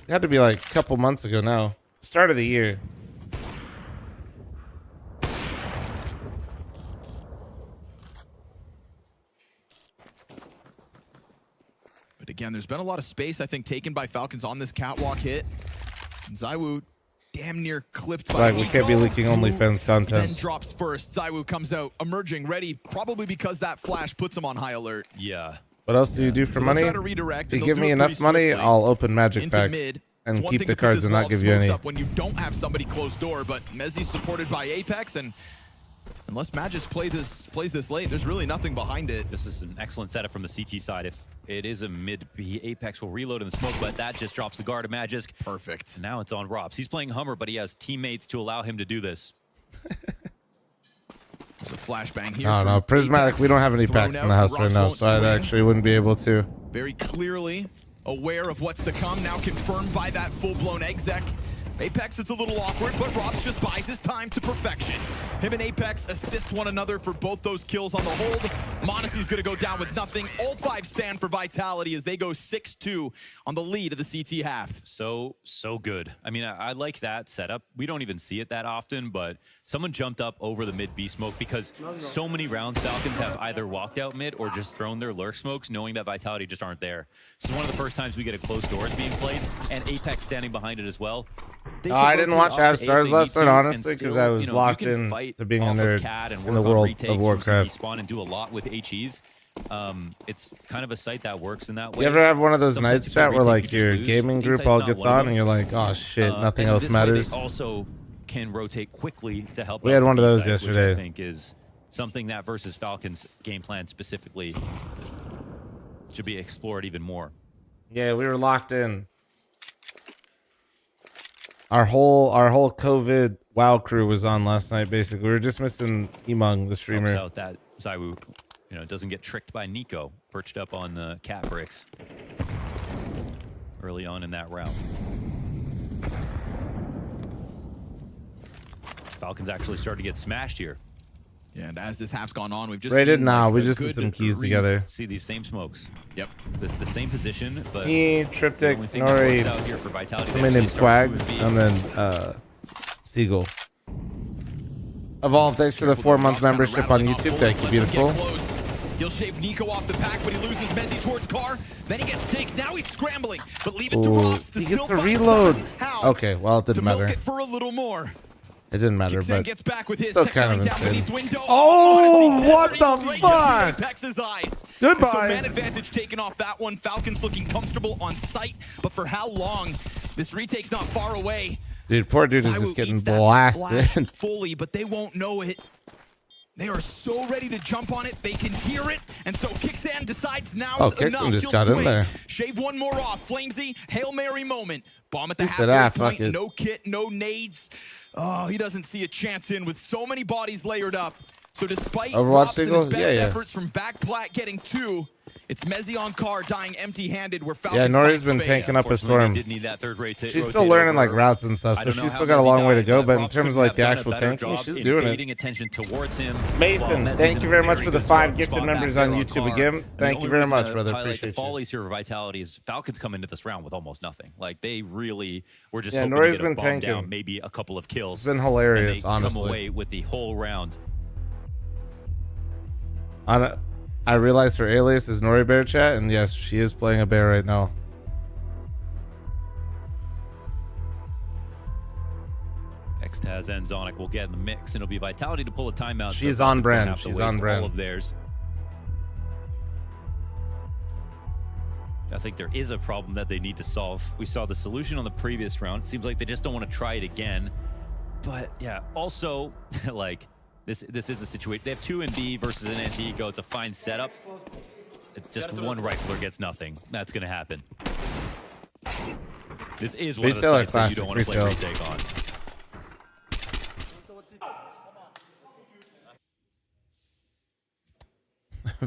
It had to be like a couple months ago now. Start of the year. But again, there's been a lot of space, I think, taken by Falcons on this catwalk hit. And Zywoo damn near clipped by Like, we can't be Nico, leaking who OnlyFans content. Then drops first. Zywoo comes out, emerging, ready, probably because that flash puts him on high alert. Yeah. What else do you do for So they'll money? try to redirect, If and you they'll give do me it enough pretty money, swiftly. I'll open magic Into packs mid. It's and one keep thing the to put cards this and wall not of give you smokes any. up when you don't have somebody closed door, but Mezzy's supported by Apex, and unless Magis plays this late, there's really nothing behind it. This is an excellent setup from the CT side. If it is a mid B, Apex will reload in the smoke, but that just drops the guard of Magisk. Perfect. Now it's on Robs. He's playing Hummer, but he has teammates to allow him to do this. There's a flashbang here. No, Prismatic, we don't have any packs in the house right now, so I actually wouldn't be able to. Very clearly aware of what's to come, now confirmed by that full-blown exec. Apex, it's a little awkward, but Robs just buys his time to perfection. Him and Apex assist one another for both those kills on the hold. Monosy's gonna go down with nothing. All 5 stand for Vitality as they go 6-2 on the lead of the CT half. So good. I mean, I like that setup. We don't even see it that often, but someone jumped up over the mid B smoke because so many rounds Falcons have either walked out mid or just thrown their lurk smokes knowing that Vitality just aren't there. This is one of the first times we get a closed doors being played and Apex standing behind it as well. I didn't watch Half Stars last night, honestly, because I was locked in to being in there in the world of Warcraft. Spawn and do a lot with HEs. It's kind of a site that works in that way. You ever have one of those nights, chat, where like your gaming group all gets on and you're like, oh shit, nothing else matters? They also can rotate quickly to help. We had one of those site, yesterday. which I think is something that versus Falcons game plan specifically should be explored even more. Yeah, we were locked in. Our whole COVID WoW crew was on last night. Basically, we were just missing Emung, the streamer. Helps out that Zywoo, doesn't get tricked by Nico, perched up on the cat bricks early on in that round. Falcons actually started to get smashed here. Yeah, and as this half's gone on, we've just rated seen, now. like, We just did some keys together. See these same smokes. Yep. The same position, but Me, Triptych, the only thing that Nori, works out here for Vitality, somebody named Quags, and then Seagull. Evolve, thanks for the 4-month membership on YouTube. Thank you, beautiful. He'll shave Nico off the pack, but he loses Mezzy towards Car. Then he gets taken. Now he's scrambling, but leave it to Robs to he still gets a find reload. somehow Okay, well, it didn't to matter. milk it for a little more. It didn't matter, Kixan but gets back with his still tech kind of down beneath insane. window. Oh, what Monosy the straight to fuck? Apex's eyes. Goodbye. And so man advantage taken off that one. Falcons looking comfortable on sight, but for how long? This retake's not far away. Dude, poor dude is Zywoo just getting eats that flash blasted. fully, but they won't know it. They are so ready to jump on it. They can hear it. And so Kixan decides now's Oh, enough. Kixan just He'll got in swing. there. Shave one more off. Flamesy, Hail Mary moment. Bomb at the He said, halfway fuck point. it. No kit, no nades. Oh, he doesn't see a chance in with so many bodies layered up. So despite Overwatch Robson single? his best Yeah, yeah. efforts from back plat getting 2, it's Mezzy on Car dying empty-handed where Falcons Yeah, Nori's find been space. tanking up a Unfortunately, storm. they did need that third She's still learning like routes and stuff, I so don't know she's how still got a Mezzy long way to died, go. But in Robs terms of could like have the done a actual better tanking, job she's in doing baiting it. attention towards him. Mason, while thank Mezzy's you in very a much very for the good 5 spot gifted back members there on on YouTube Car. again. And Thank the you only very reason much, to brother. highlight Appreciate the you. follies here for Vitality is Falcons come into this round with almost nothing. Like they really were just Yeah, hoping Nori's to get been a bomb tanking. down, maybe a couple of kills. It's been hilarious, and they honestly. come away with the whole round. I realized her alias is Nori Bear Chat, and yes, she is playing a bear right now. Xtaz and Zonic will get in the mix, and it'll be Vitality to pull a timeout. so She's Falcons on don't brand. have to She's waste on brand. all of theirs. I think there is a problem that they need to solve. We saw the solution on the previous round. It seems like they just don't want to try it again. But yeah, also, like, this is a situation. They have 2 in B versus an anti-ego. It's a fine setup. It's just one rifler gets nothing. That's going to happen. This is one of the Retailer sites that you classic, don't want to play retail. retake on.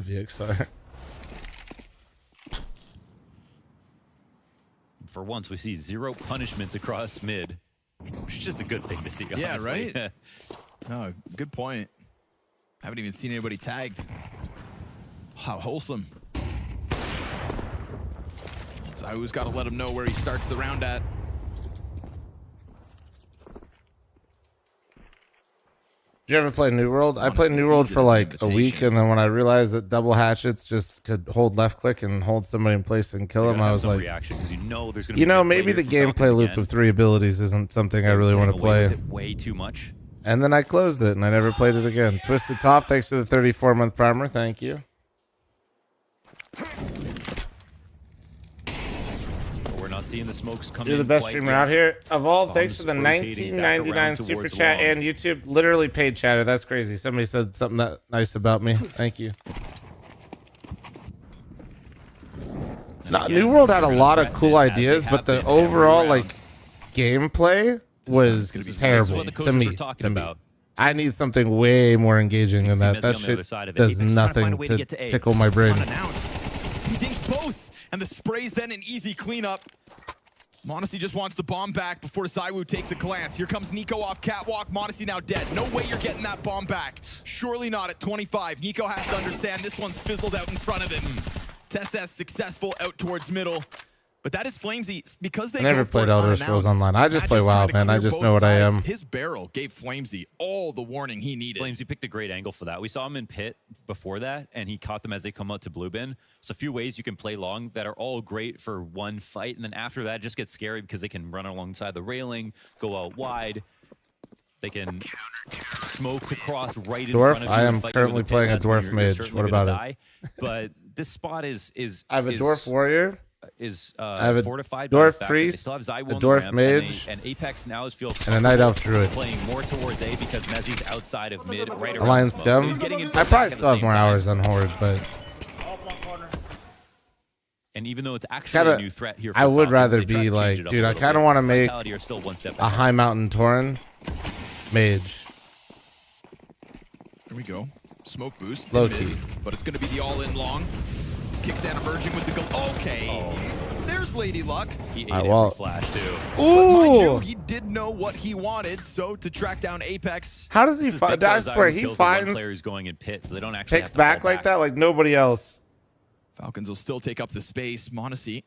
VXR. For once, we see 0 punishments across mid, which is just a good thing to see, honestly. Yeah, right? No, good point. Haven't even seen anybody tagged. How wholesome. Zywoo's got to let him know where he starts the round at. Did you ever play New World? I played Honestly, New World sees it for as an like a week, invitation. and then when I realized that double hatchets just could hold left click and hold somebody in place and kill them, I was like, reaction because you know there's gonna you be know, a maybe player the from gameplay Falcons loop again. of 3 abilities isn't something I really want to Getting away play. with it way too much. And then I closed it, and I never played it again. Twisted Top, thanks to the 34-month primer. Thank you. But we're not seeing the smokes come You're in the best quite streamer yet. out here. Evolve, thanks Bombs for the rotating back around 1999 super towards chat long. and YouTube. Literally paid chatter. That's crazy. Somebody said something that nice about me. Thank you. Again, New World had a they're gonna lot of threaten cool it as they ideas, have but the been every overall round. like gameplay was This is terrible what the to coaches me. were talking about. I need something way more engaging than see that. Messi That on the shit other side of it. does Apex trying to find a nothing way to get to A. tickle my brain. Unannounced. He dinks both, and the spray's then an easy cleanup. Monosy just wants the bomb back before Zywoo takes a glance. Here comes Nico off catwalk. Monosy now dead. No way you're getting that bomb back. Surely not at 25. Nico has to understand this one's fizzled out in front of him. TSS successful out towards middle. But that is Flamesy because they I never go for played it Elder Scrolls unannounced. Online. I just play Magic's WoW, trying to man. I clear just both know what I sides. am. His barrel gave Flamesy all the warning he needed. Flames, he picked a great angle for that. We saw him in pit before that, and he caught them as they come out to blue bin. So a few ways you can play long that are all great for one fight, and then after that, it just gets scary because they can run alongside the railing, go out wide. They can smoke to cross right in Dwarf? front of you. I and am fight you in currently the pit. playing a That's when dwarf you're mage. certainly What gonna about die. But this spot is I have a dwarf warrior. I have a fortified by the dwarf fact that they priest, still have Zywoo a on the dwarf ramp, mage, and Apex now is feel and a night elf druid. playing more towards A because Mezzi's outside of mid, right around Alliance the smoke. So scum. he's getting in I back probably at the still have same more time. hours on Horde, but And even though it's actually kinda, a new threat here, for I would Falcons, rather they try to be change like, it up dude, a I little kind of bit. want to make Vitality are still one step a ahead. high mountain Tauren mage. Here we go. Smoke boost. Low in mid, key. But it's going to be the all-in long. Kickstand emerging with the go. Okay. There's Lady Luck. He ate Alright, every well- flash too. But mind you, Ooh! he did know what he wanted, so to track down Apex. How does he This is find? big I because swear Zywoo he kills the one finds player who's going in pit, so they don't actually picks have to fall back like that like nobody else. Falcons will still take up the space. Monosy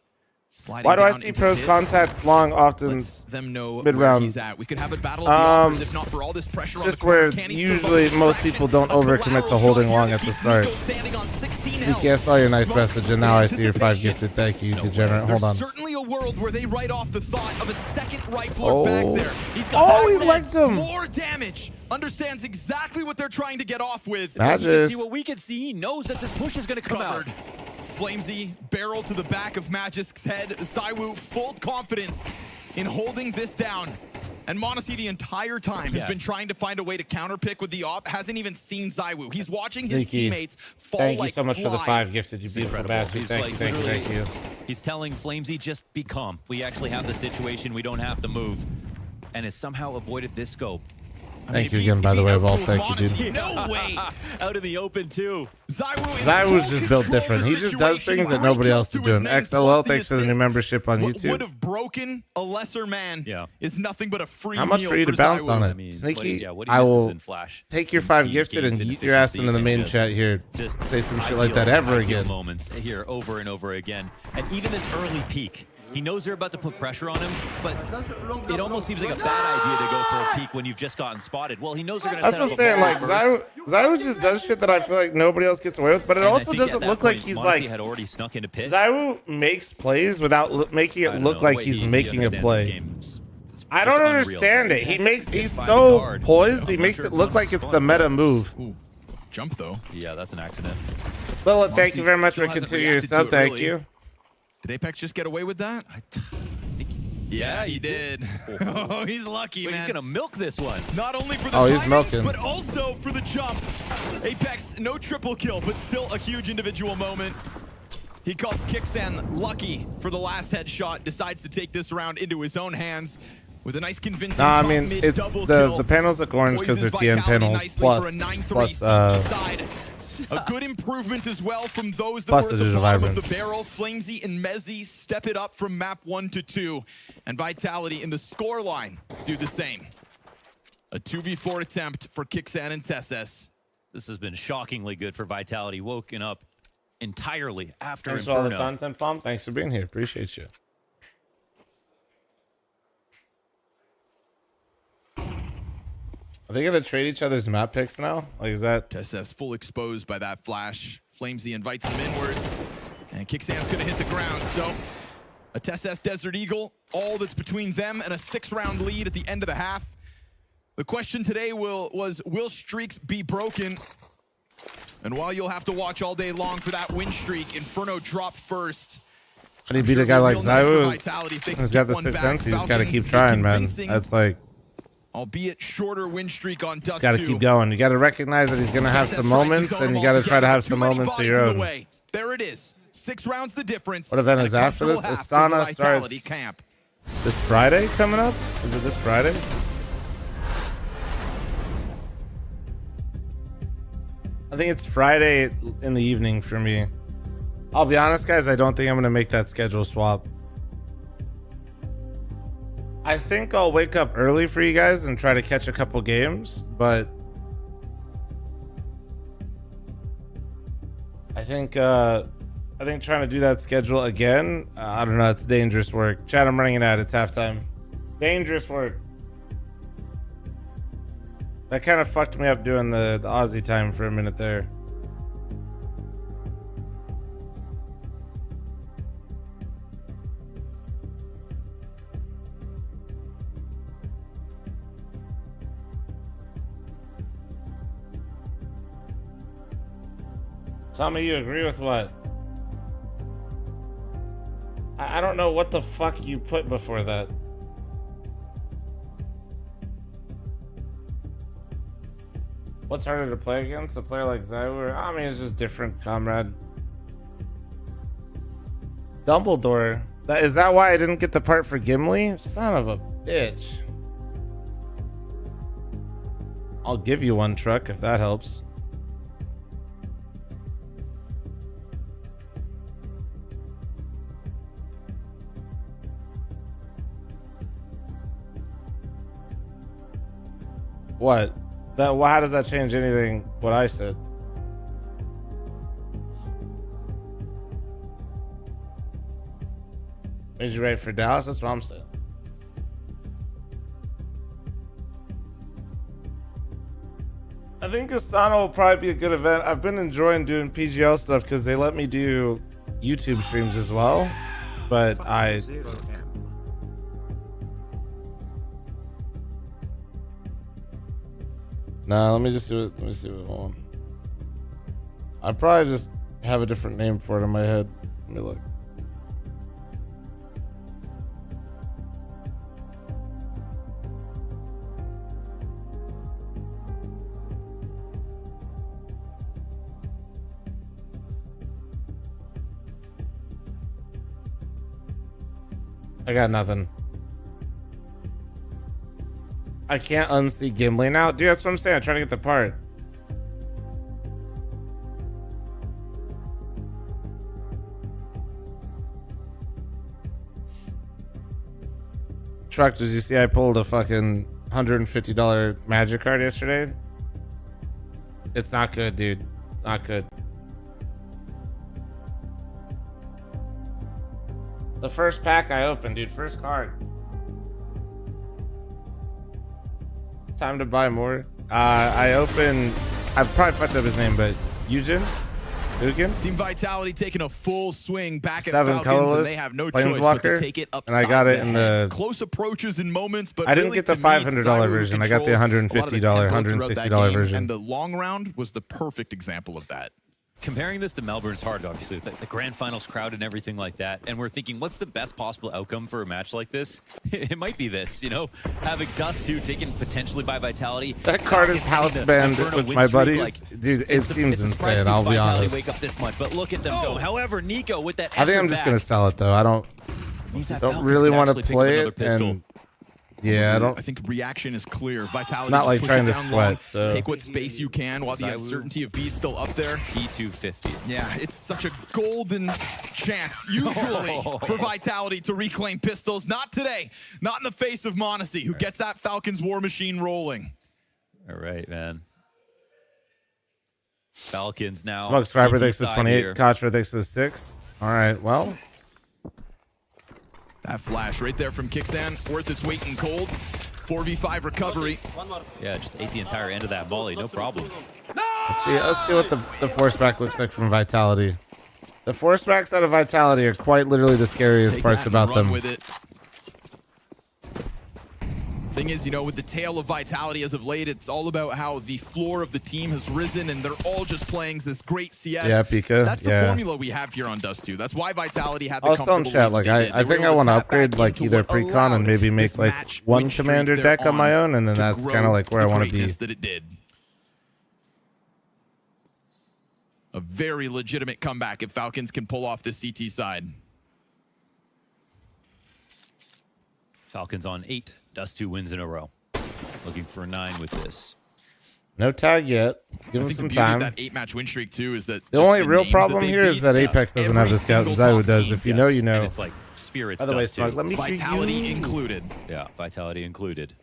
sliding Why do I down see into pros pits. contact long often? Lets them know mid where round? he's at. We could have a battle of the offers if not for all this pressure on the Just corner. where Can he usually survive most distraction? people don't A overcommit to collateral holding shot long here at the keeps start. Nico standing on 16 Sneaky, health. I saw your nice Smoke message, and now I see your 5 anticipation. gifted. Thank you, degenerate. Hold on. There's certainly a world where they write off the thought of a second rifler Oh. back there. He's Oh, he accents liked him. more damage. Understands exactly what they're trying to get off with. Magic. See what we can see. He knows that this push is going to come out. Covered. Flamesy barrel to the back of Magic's head. Zywoo full confidence in holding this down. And Monosy the entire time has been trying to find a way to counterpick with the op. Hasn't even seen Zywoo. He's watching his Sneaky. teammates fall Thank like you so much for the flies. 5 gifted, you beautiful Incredible. bastard. He's Thank like you, thank you, literally- thank you. He's telling Flamesy, just be calm. We actually have the situation. We don't have to move. And has somehow avoided this scope. Thank you again, by the way, Walt. Thank you, dude. No way. Out in the open, too. Zywoo's just built different. He just does things that nobody else is doing. XLL, thanks for the new membership on What YouTube. would have broken a lesser man is nothing but a free How much meal for you to bounce Zywoo. on it? I mean, Sneaky, what he I misses will in Flash. take your 5 He gifted and gains in yeet your ass efficiency into the and main just- chat here. Just Say some shit like ideal- that ever ideal again. moments here over and over again. And even this early peak, he knows they're about to put pressure on him, but it almost seems like a bad idea to go for a peek when you've just gotten spotted. Well, he knows they're going to That's set what up I'm a saying. bomb Like first. Zywoo just does shit that I feel like nobody else gets away with. But it And I also think at doesn't that look like point, he's Monosy like had already snuck into pit. Zywoo makes plays without making I it don't look know, like the way he's he making a understands play. this game is I just don't unreal. understand it. He's He's finding so guard. poised. He I'm not makes sure it if look Monosy's like it's the fun, meta but- move. Ooh, jump though. Yeah, that's an accident. Lilith, thank you very much Still for hasn't continuing your reacted to sub. it, Thank really. you. Did Apex just get away with that? Yeah, he did. Oh, he's lucky, Wait, man. he's going to milk this one. Not only for the Oh, he's timing, milking. but also for the jump. Apex, no triple kill, but still a huge individual moment. He called Kixan lucky for the last headshot, decides to take this round into his own hands with a nice convincing Nah, I top mean, mid it's double the kill. panels look orange because they're Poises TN Vitality panels nicely for a 9-3 plus CT side. A good improvement as well from those that Plus were the at the digital bottom of vibrance. the barrel. Flamesy and Mezzy step it up from map 1 to 2. And Vitality in the score line do the same. A 2v4 attempt for Kixan and Tesses. This has been shockingly good for Vitality, woken up entirely after Thanks for all the Inferno. content, Fom. Thanks for being here. Appreciate you. Are they gonna trade each other's map picks now? Like, is that? Tesses full exposed by that flash. Flamesy invites him inwards. And Kixan's gonna hit the ground. So a Tesses Desert Eagle, all that's between them and a 6-round lead at the end of the half. The question today was, will streaks be broken? And while you'll have to watch all day long for that win streak, Inferno drop first. How do you beat a guy like Zywoo? He's got the sixth sense. You just got to keep trying, man. That's like, albeit shorter win streak on Dust. got to keep going. You got to recognize that he's going to have some moments, and you got to try to have some moments of your own. There it is. 6 rounds the difference. What event is after this? Astana starts this Friday coming up? Is it this Friday? I think it's Friday in the evening for me. I'll be honest, guys, I don't think I'm going to make that schedule swap. I think I'll wake up early for you guys and try to catch a couple games, but I think trying to do that schedule again, I don't know, it's dangerous work. Chat, I'm running it out. It's halftime. Dangerous work. That kind of fucked me up doing the Aussie time for a minute there. Tell me you agree with what? I don't know what the fuck you put before that. What's harder to play against? A player like Zywoo? I mean, it's just different, comrade. Dumbledore. Is that why I didn't get the part for Gimli? Son of a bitch. I'll give you one truck if that helps. What? How does that change anything? What I said? Made you ready for Dallas? That's what I'm saying. I think Astana will probably be a good event. I've been enjoying doing PGL stuff because they let me do YouTube streams as well. But Nah, let me see what I want. I probably just have a different name for it in my head. Let me look. I got nothing. I can't unsee Gimli now. Dude, that's what I'm saying. I'm trying to get the part. Truck, did you see I pulled a fucking $150 magic card yesterday? It's not good, dude. It's not good. The first pack I opened, dude. First card. Time to buy more. I probably fucked up his name, but Eugen? Team Vitality taking a full swing back at 7 Falcons, colorless, and they have no choice but to take it upside. And I got it in the close approaches in moments, but I didn't get the $500 version. I got the $150, $160 version. And the long round was the perfect example of that. Comparing this to Melbourne's hard, obviously, the grand finals crowd and everything like that. And we're thinking, what's the best possible outcome for a match like this? It might be this, you know, having Dust 2 taken potentially by Vitality. That card is house banned with my buddies. Like, dude, it seems insane. I'll be honest. Wake up this much, but look at them go. However, Nico with that. I think I'm just gonna sell it though. I don't really want to play it. And yeah, I think reaction is clear. Vitality not like trying to sweat. So take what space you can while the uncertainty of B still up there. E250. Yeah, it's such a golden chance usually for Vitality to reclaim pistols. Not today. Not in the face of Monosy, who gets that Falcons war machine rolling. All right, man. Falcons now. Smoke Scriber thanks to 28. Kochfer thanks to the 6. All right, well. That flash right there from Kixan, worth its weight in cold. 4v5 recovery. Yeah, just ate the entire end of that volley, no problem. Let's see what the force back looks like from Vitality. The force backs out of Vitality are quite literally the scariest parts about them. With it. Thing is, you know, with the tale of Vitality as of late, it's all about how the floor of the team has risen and they're all just playing this great CS. Yeah, Pika. That's the formula we have here on Dust 2. That's why Vitality had the I was telling chat, like, I think I want to upgrade, like, either Precon and maybe make, like, one commander deck on my own, and then that's kind of, like, where I want to be. That it did. A very legitimate comeback if Falcons can pull off the CT side. Falcons on 8. Dust 2 wins in a row. Looking for 9 with this. No tag yet. Give him some time. That 8-match win streak too is that the only real problem here is that Apex doesn't have the scout and Zywoo does. If you know, you know. And it's like spirits. By the way, Smug, let me Vitality included. Yeah, Vitality included.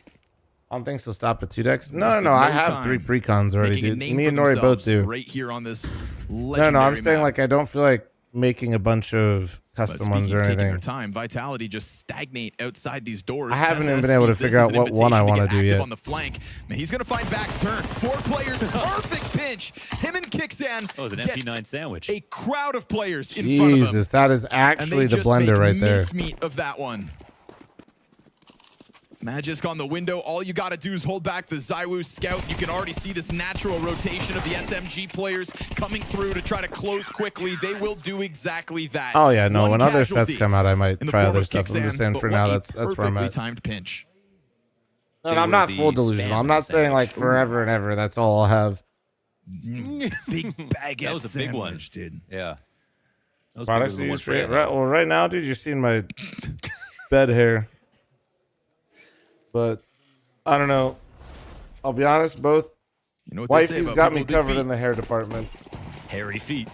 I don't think so. Stop at 2 decks. No, I have 3 precons already, dude. Me and Nori both do. Right here on this. No, I'm saying like I don't feel like making a bunch of custom ones or anything. Your time, Vitality just stagnate outside these doors. I haven't even been able to figure out what one I want to do yet. On the flank, man, he's gonna find Back's turn. 4 players, perfect pinch. Him and Kixan. Oh, it was an MP9 sandwich. A crowd of players in front of him. Jesus, that is actually the blender right there. Meat of that one. Magisk on the window. All you got to do is hold back the Zywoo scout. You can already see this natural rotation of the SMG players coming through to try to close quickly. They will do exactly that. Oh yeah, no. When other sets come out, I might try other stuff. I'm just saying for now, that's where I'm at. Timed pinch. And I'm not full delusional. I'm not saying like forever and ever. That's all I'll have. Big baguette. That was a big one, dude. Yeah. Products to use for it. Well, right now, dude, you're seeing my bed hair. But I don't know. I'll be honest, both wifey's got me covered in the hair department. Hairy feet.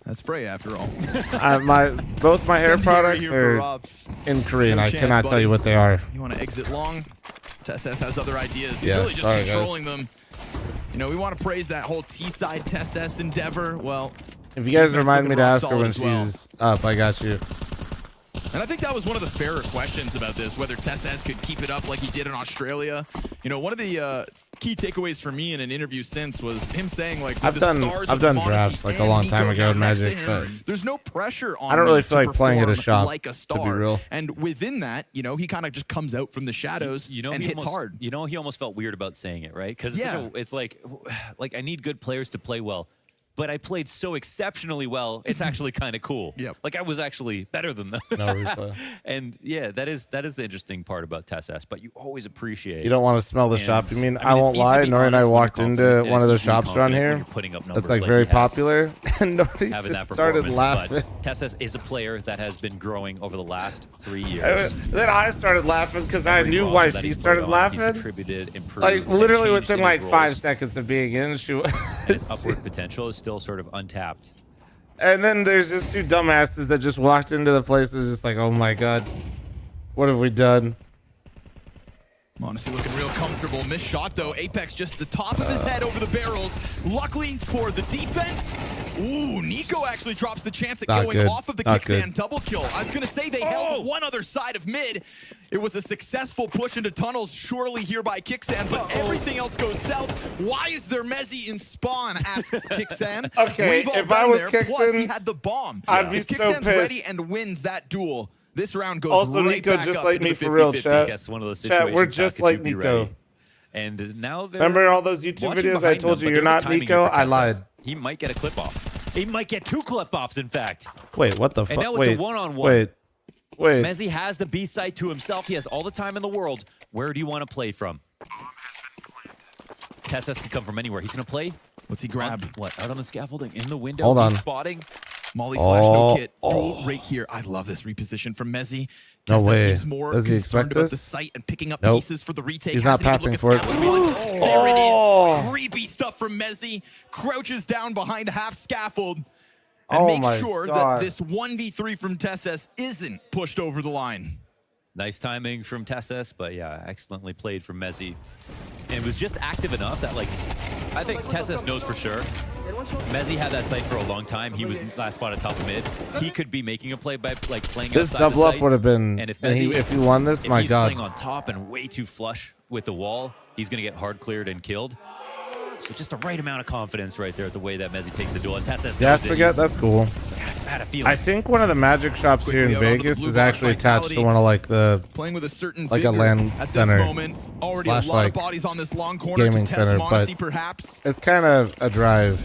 That's Frey after all. Both my hair products are in Korean. I cannot tell you what they are. You want to exit long? TessS has other ideas. He's yeah, really just controlling them. You know, we want to praise that whole T-side TessS endeavor. Well, if you guys remind me to ask her when she's up, I got you. And I think that was one of the fairer questions about this, whether TessS could keep it up like he did in Australia. You know, one of the key takeaways for me in an interview since was him saying, like, I've done drafts like a long time ago in Magic, but there's no pressure on I don't really feel like playing at a shop, like a star. to be real. And within that, you know, he kind of just comes out from the shadows and hits hard. You know, he almost felt weird about saying it, right? Because it's like I need good players to play well. But I played so exceptionally well, it's actually kind of cool. Yep. Like I was actually better than them. No replay. And yeah, that is the interesting part about TessS, but you always appreciate. You don't want to smell the shop. You mean I won't lie, Nori and I walked into one of the shops around here that's like very popular, and Nori's just started laughing. TessS is a player that has been growing over the last 3 years. Then I started laughing because I knew why she started laughing. He's contributed, improved, like literally within like roles. 5 seconds of being in, she was. His upward potential is still sort of untapped. And then there's just 2 dumbasses that just walked into the place and just like, oh my god, what have we done? Monosy looking real comfortable. Missed shot though. Apex just the top of his head over the barrels. Luckily for the defense. Ooh, Nico actually drops the chance at going off of the Kickstand double kill. I was gonna say they held one other side of mid. It was a successful push into tunnels, surely here by Kickstand, but everything else goes south. Why is there Mezzy in spawn? Asks Kickstand. Okay, if I was Kickstand, plus he had the bomb. I'd be so pissed. Ready and wins that duel, this round goes also right Nico back just up like into me the for real, 50-50. chat. Guess one of those Chat, we're just like Nico. And now remember all those YouTube videos I told you you're not Nico? I lied. He might get a clip off. He might get 2 clip offs, in fact. Wait, what the fuck? And now it's a one-on-one. Wait. Mezzy has the B site to himself. He has all the time in the world. Where do you want to play from? TessS can come from anywhere. He's going to play. What's he grab? What? Out on the scaffolding, in the window. Hold on. He's spotting. Molly flash, no kit. Right here. I love this reposition from Mezzy. No way. Seems more Does he expect about this? the site and picking up pieces for the retake. He's not passing for it. There it is. Creepy stuff from Mezzy. Crouches down behind half scaffold. And make sure that this 1v3 from TessS isn't pushed over the line. Nice timing from TessS, but yeah, excellently played from Mezzy. And it was just active enough that, like, I think TessS knows for sure. Mezzy had that site for a long time. He was last spot at top of mid. He could be making a play by, like, playing this outside double the up site. would have been, and if he won this, my god. If he's playing on top and way too flush with the wall, he's going to get hard cleared and killed. So just the right amount of confidence right there at the way that Mezzy takes the duel. And TessS yeah, forget, that's cool. had a feeling. I think one of the magic shops Quickly here out in onto the Vegas blue is bar, actually attached to Vitality one of like the playing with a certain like a vigor LAN at center this moment. Already slash, a lot like, of bodies on this long corner gaming to test center, Monosy, but perhaps. it's kind of a drive.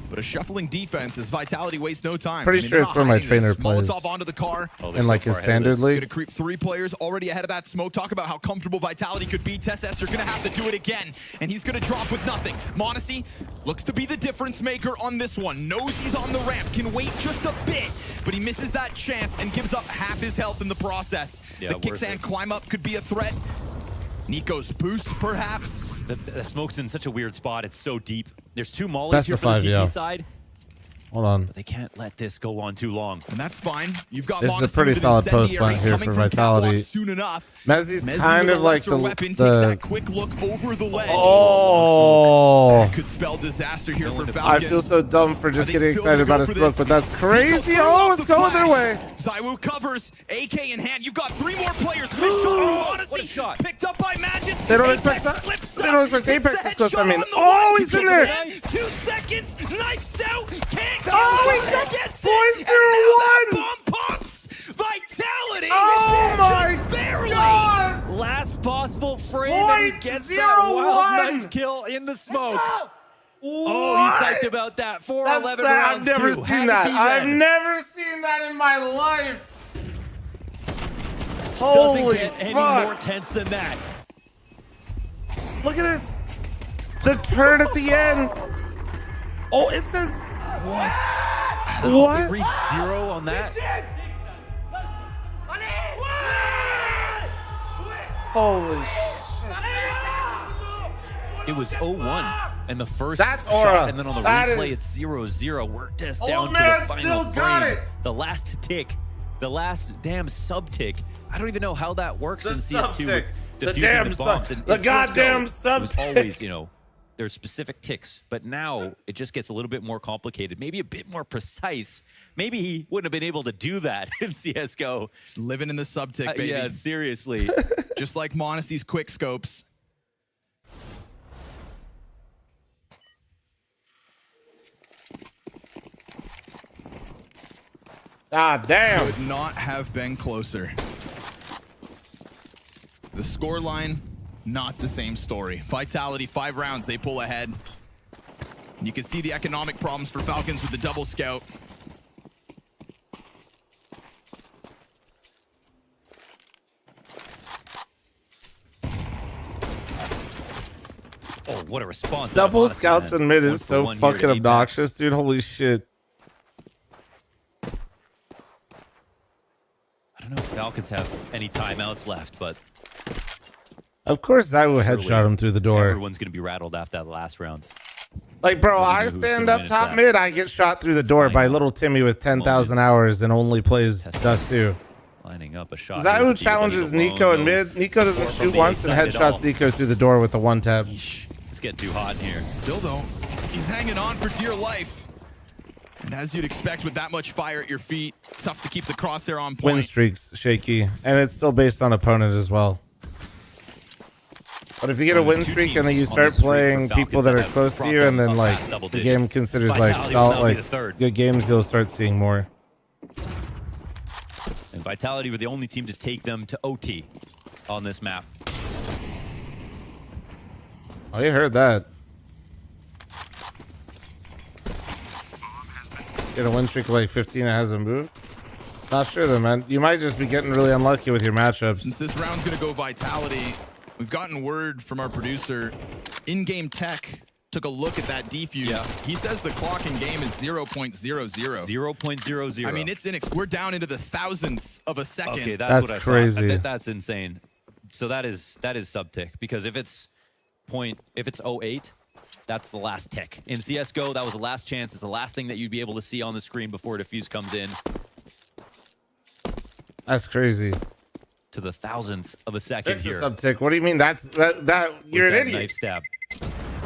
But a shuffling defense as Vitality wastes no time. Pretty sure they're it's not where my hiding this. trainer plays. Molotov onto the car. Oh, they're In so like far his ahead of this. standard league. Gonna creep 3 players already ahead of that smoke. Talk about how comfortable Vitality could be. TessS are gonna have to do it again, and he's gonna drop with nothing. Monosy looks to be the difference maker on this one. Knows he's on the ramp, can wait just a bit, but he misses that chance and gives up half his health in the process. Yeah, the kickstand climb up could be a threat. Nico's boost, perhaps. The smoke's in such a weird spot. It's so deep. There's 2 mollies Best here of for the 5, CT yeah. side. Hold on. But they can't let this go on too long. And that's fine. You've got This is a Monosy pretty with an solid post incendiary plant here coming for from Vitality. catwalk soon enough. Mezzi's Mezzi kind with of a like lesser weapon takes the that quick look over the ledge. oh. Could spell disaster here for I Falcons. feel so dumb for just Are they getting still excited gonna about go a for smoke, this? but that's crazy. Nico Oh, throws it's the going their flash. way. Zywoo covers, AK in hand. You've got 3 more players. Good shot from Monosy. What a shot. Picked up by Magis. They don't Apex expect that. slips They up, don't expect gets Apex the is close. I headshot mean, on the oh, one. he's He in kicks there. it in. 2 seconds. Knifes out. Can't get Oh, it. he got Gets boy it. And 0-1. now that bomb pops. Vitality. Oh my just barely. God. Last possible frame, Point and he gets that 0-1. wild knife kill in the smoke. Oh, he's psyched about that. 4-11 rounds. I've never too. seen Had that. to be I've then. never seen that in my life. Doesn't Holy get any fuck. more tense than that. Look at this. The turn at the end. Oh, it says What? what? It reads 0 on that. Holy shit. It was 0-1, and the first That's shot, aura. and then on the That replay, is- it's 0-0. Worked us Oh, down man, to the still final got frame. it. The last tick, the last damn sub-tick. I don't even know how that works The in CS2 sub-tick. with The defusing damn the bombs. sub- And the in CS:GO, goddamn it was sub-tick. always, you know, there's specific ticks, but now it just gets a little bit more complicated, maybe a bit more precise. Maybe he wouldn't have been able to do that in CSGO. Just living in the sub-tick, baby. Yeah, seriously. Just like Monosy's quick scopes. Ah, damn. Could not have been closer. The scoreline, not the same story. Vitality, 5 rounds, they pull ahead. And you can see the economic problems for Falcons with the double scout. Oh, what a response. Double scouts in mid is so 1-for-1 here to fucking Apex. obnoxious, dude. Holy shit. I don't know if Falcons have any timeouts left, but Of course, Zywoo surely headshot him through the door. everyone's going to be rattled after that last round. Like, bro, Nobody I knew who's stand gonna up win top that. mid, I get shot through the door by Final little Timmy with 10,000 moments. hours and only plays Test Dust 2. Lining up a shot. here Zywoo with challenges Diva, Nico in no mid. Nico doesn't support from shoot the once and A side at all. headshots Nico through the door with a one tap. It's getting too hot in here. Still though, he's hanging on for dear life. And as you'd expect with that much fire at your feet, tough to keep the crosshair on Win point. streaks shaky, and it's still based on opponent as well. But if you get a Only win two streak and then teams you on start this streak for playing Falcons people that that are have close to brought you, and them then up like past double the game digits. considers like Vitality will solid, now be like the third. good games, you'll start seeing more. And Vitality were the only team to take them to OT on this map. Oh, you heard that. Get a win streak of like 15 and hasn't moved. Not sure though, man. You might just be getting really unlucky with your matchups. Since this round's gonna go Vitality, we've gotten word from our producer, in-game tech took a look at that defuse. Yeah. He says the clock in game is 0.00. 0.00. I mean, it's we're down into the thousandths of a second. Okay, That's what I crazy. thought. That's insane. So that is sub-tick, because if it's 08, that's the last tick. In CSGO, that was the last chance. It's the last thing that you'd be able to see on the screen before defuse comes in. That's crazy. To the thousandths of a second Fix the here. sub-tick. What do you mean? That you're with an that idiot. Knife stab.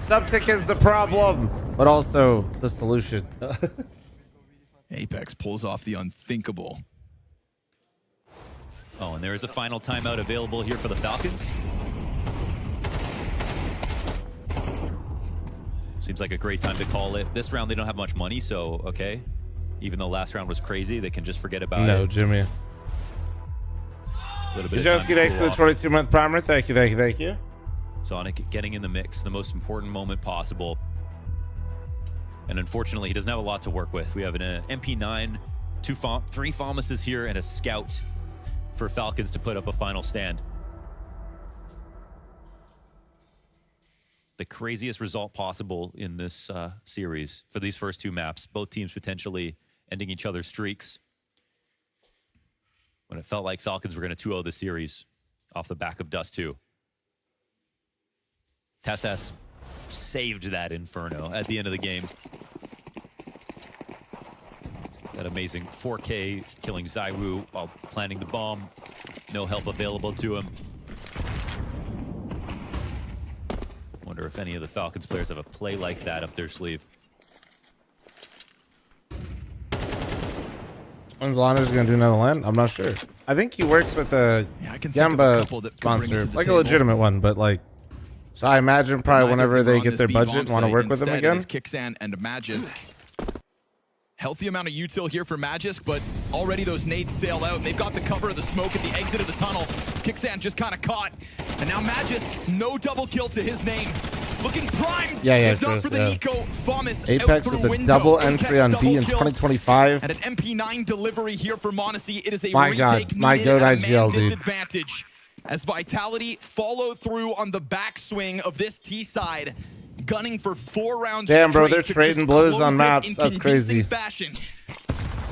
Sub-tick is the problem, but also the solution. Apex pulls off the unthinkable. Oh, and there is a final timeout available here for the Falcons. Seems like a great time to call it. This round, they don't have much money, so okay. Even though last round was crazy, they can just forget about it. No, Jimmy. A little bit of time to thanks for cool the off. 22-month primer. Thank you, thank you, thank you. Sonic getting in the mix, the most important moment possible. And unfortunately, he doesn't have a lot to work with. We have an MP9, 3 FAMASes here, and a scout for Falcons to put up a final stand. The craziest result possible in this series for these first 2 maps. Both teams potentially ending each other's streaks. When it felt like Falcons were going to 2-0 the series off the back of Dust 2. Tessas saved that Inferno at the end of the game. That amazing 4K killing Zywoo while planting the bomb. No help available to him. Wonder if any of the Falcons players have a play like that up their sleeve. When's Lana's going to do another land? I'm not sure. I think he works with a Gamba sponsor, like a legitimate one, but like, so I imagine probably whenever they get their budget and want to work with him again. Kicksan and Magisk. Healthy amount of util here for Magisk, but already those nades sail out. They've got the cover of the smoke at the exit of the tunnel. Kicksan just kind of caught. And now Magisk, no double kill to his name. Looking primed, if not for the Nico, FAMAS Apex out with through the window. double entry on double B in kill. 2025. And an MP9 delivery here for Monosy. It is a My retake God, my needed goat at a IGL, man dude. disadvantage. As Vitality follow through on the backswing of this T side, gunning for 4 rounds. Damn, bro, straight they're to trading just blows close on this maps. in That's crazy. fashion.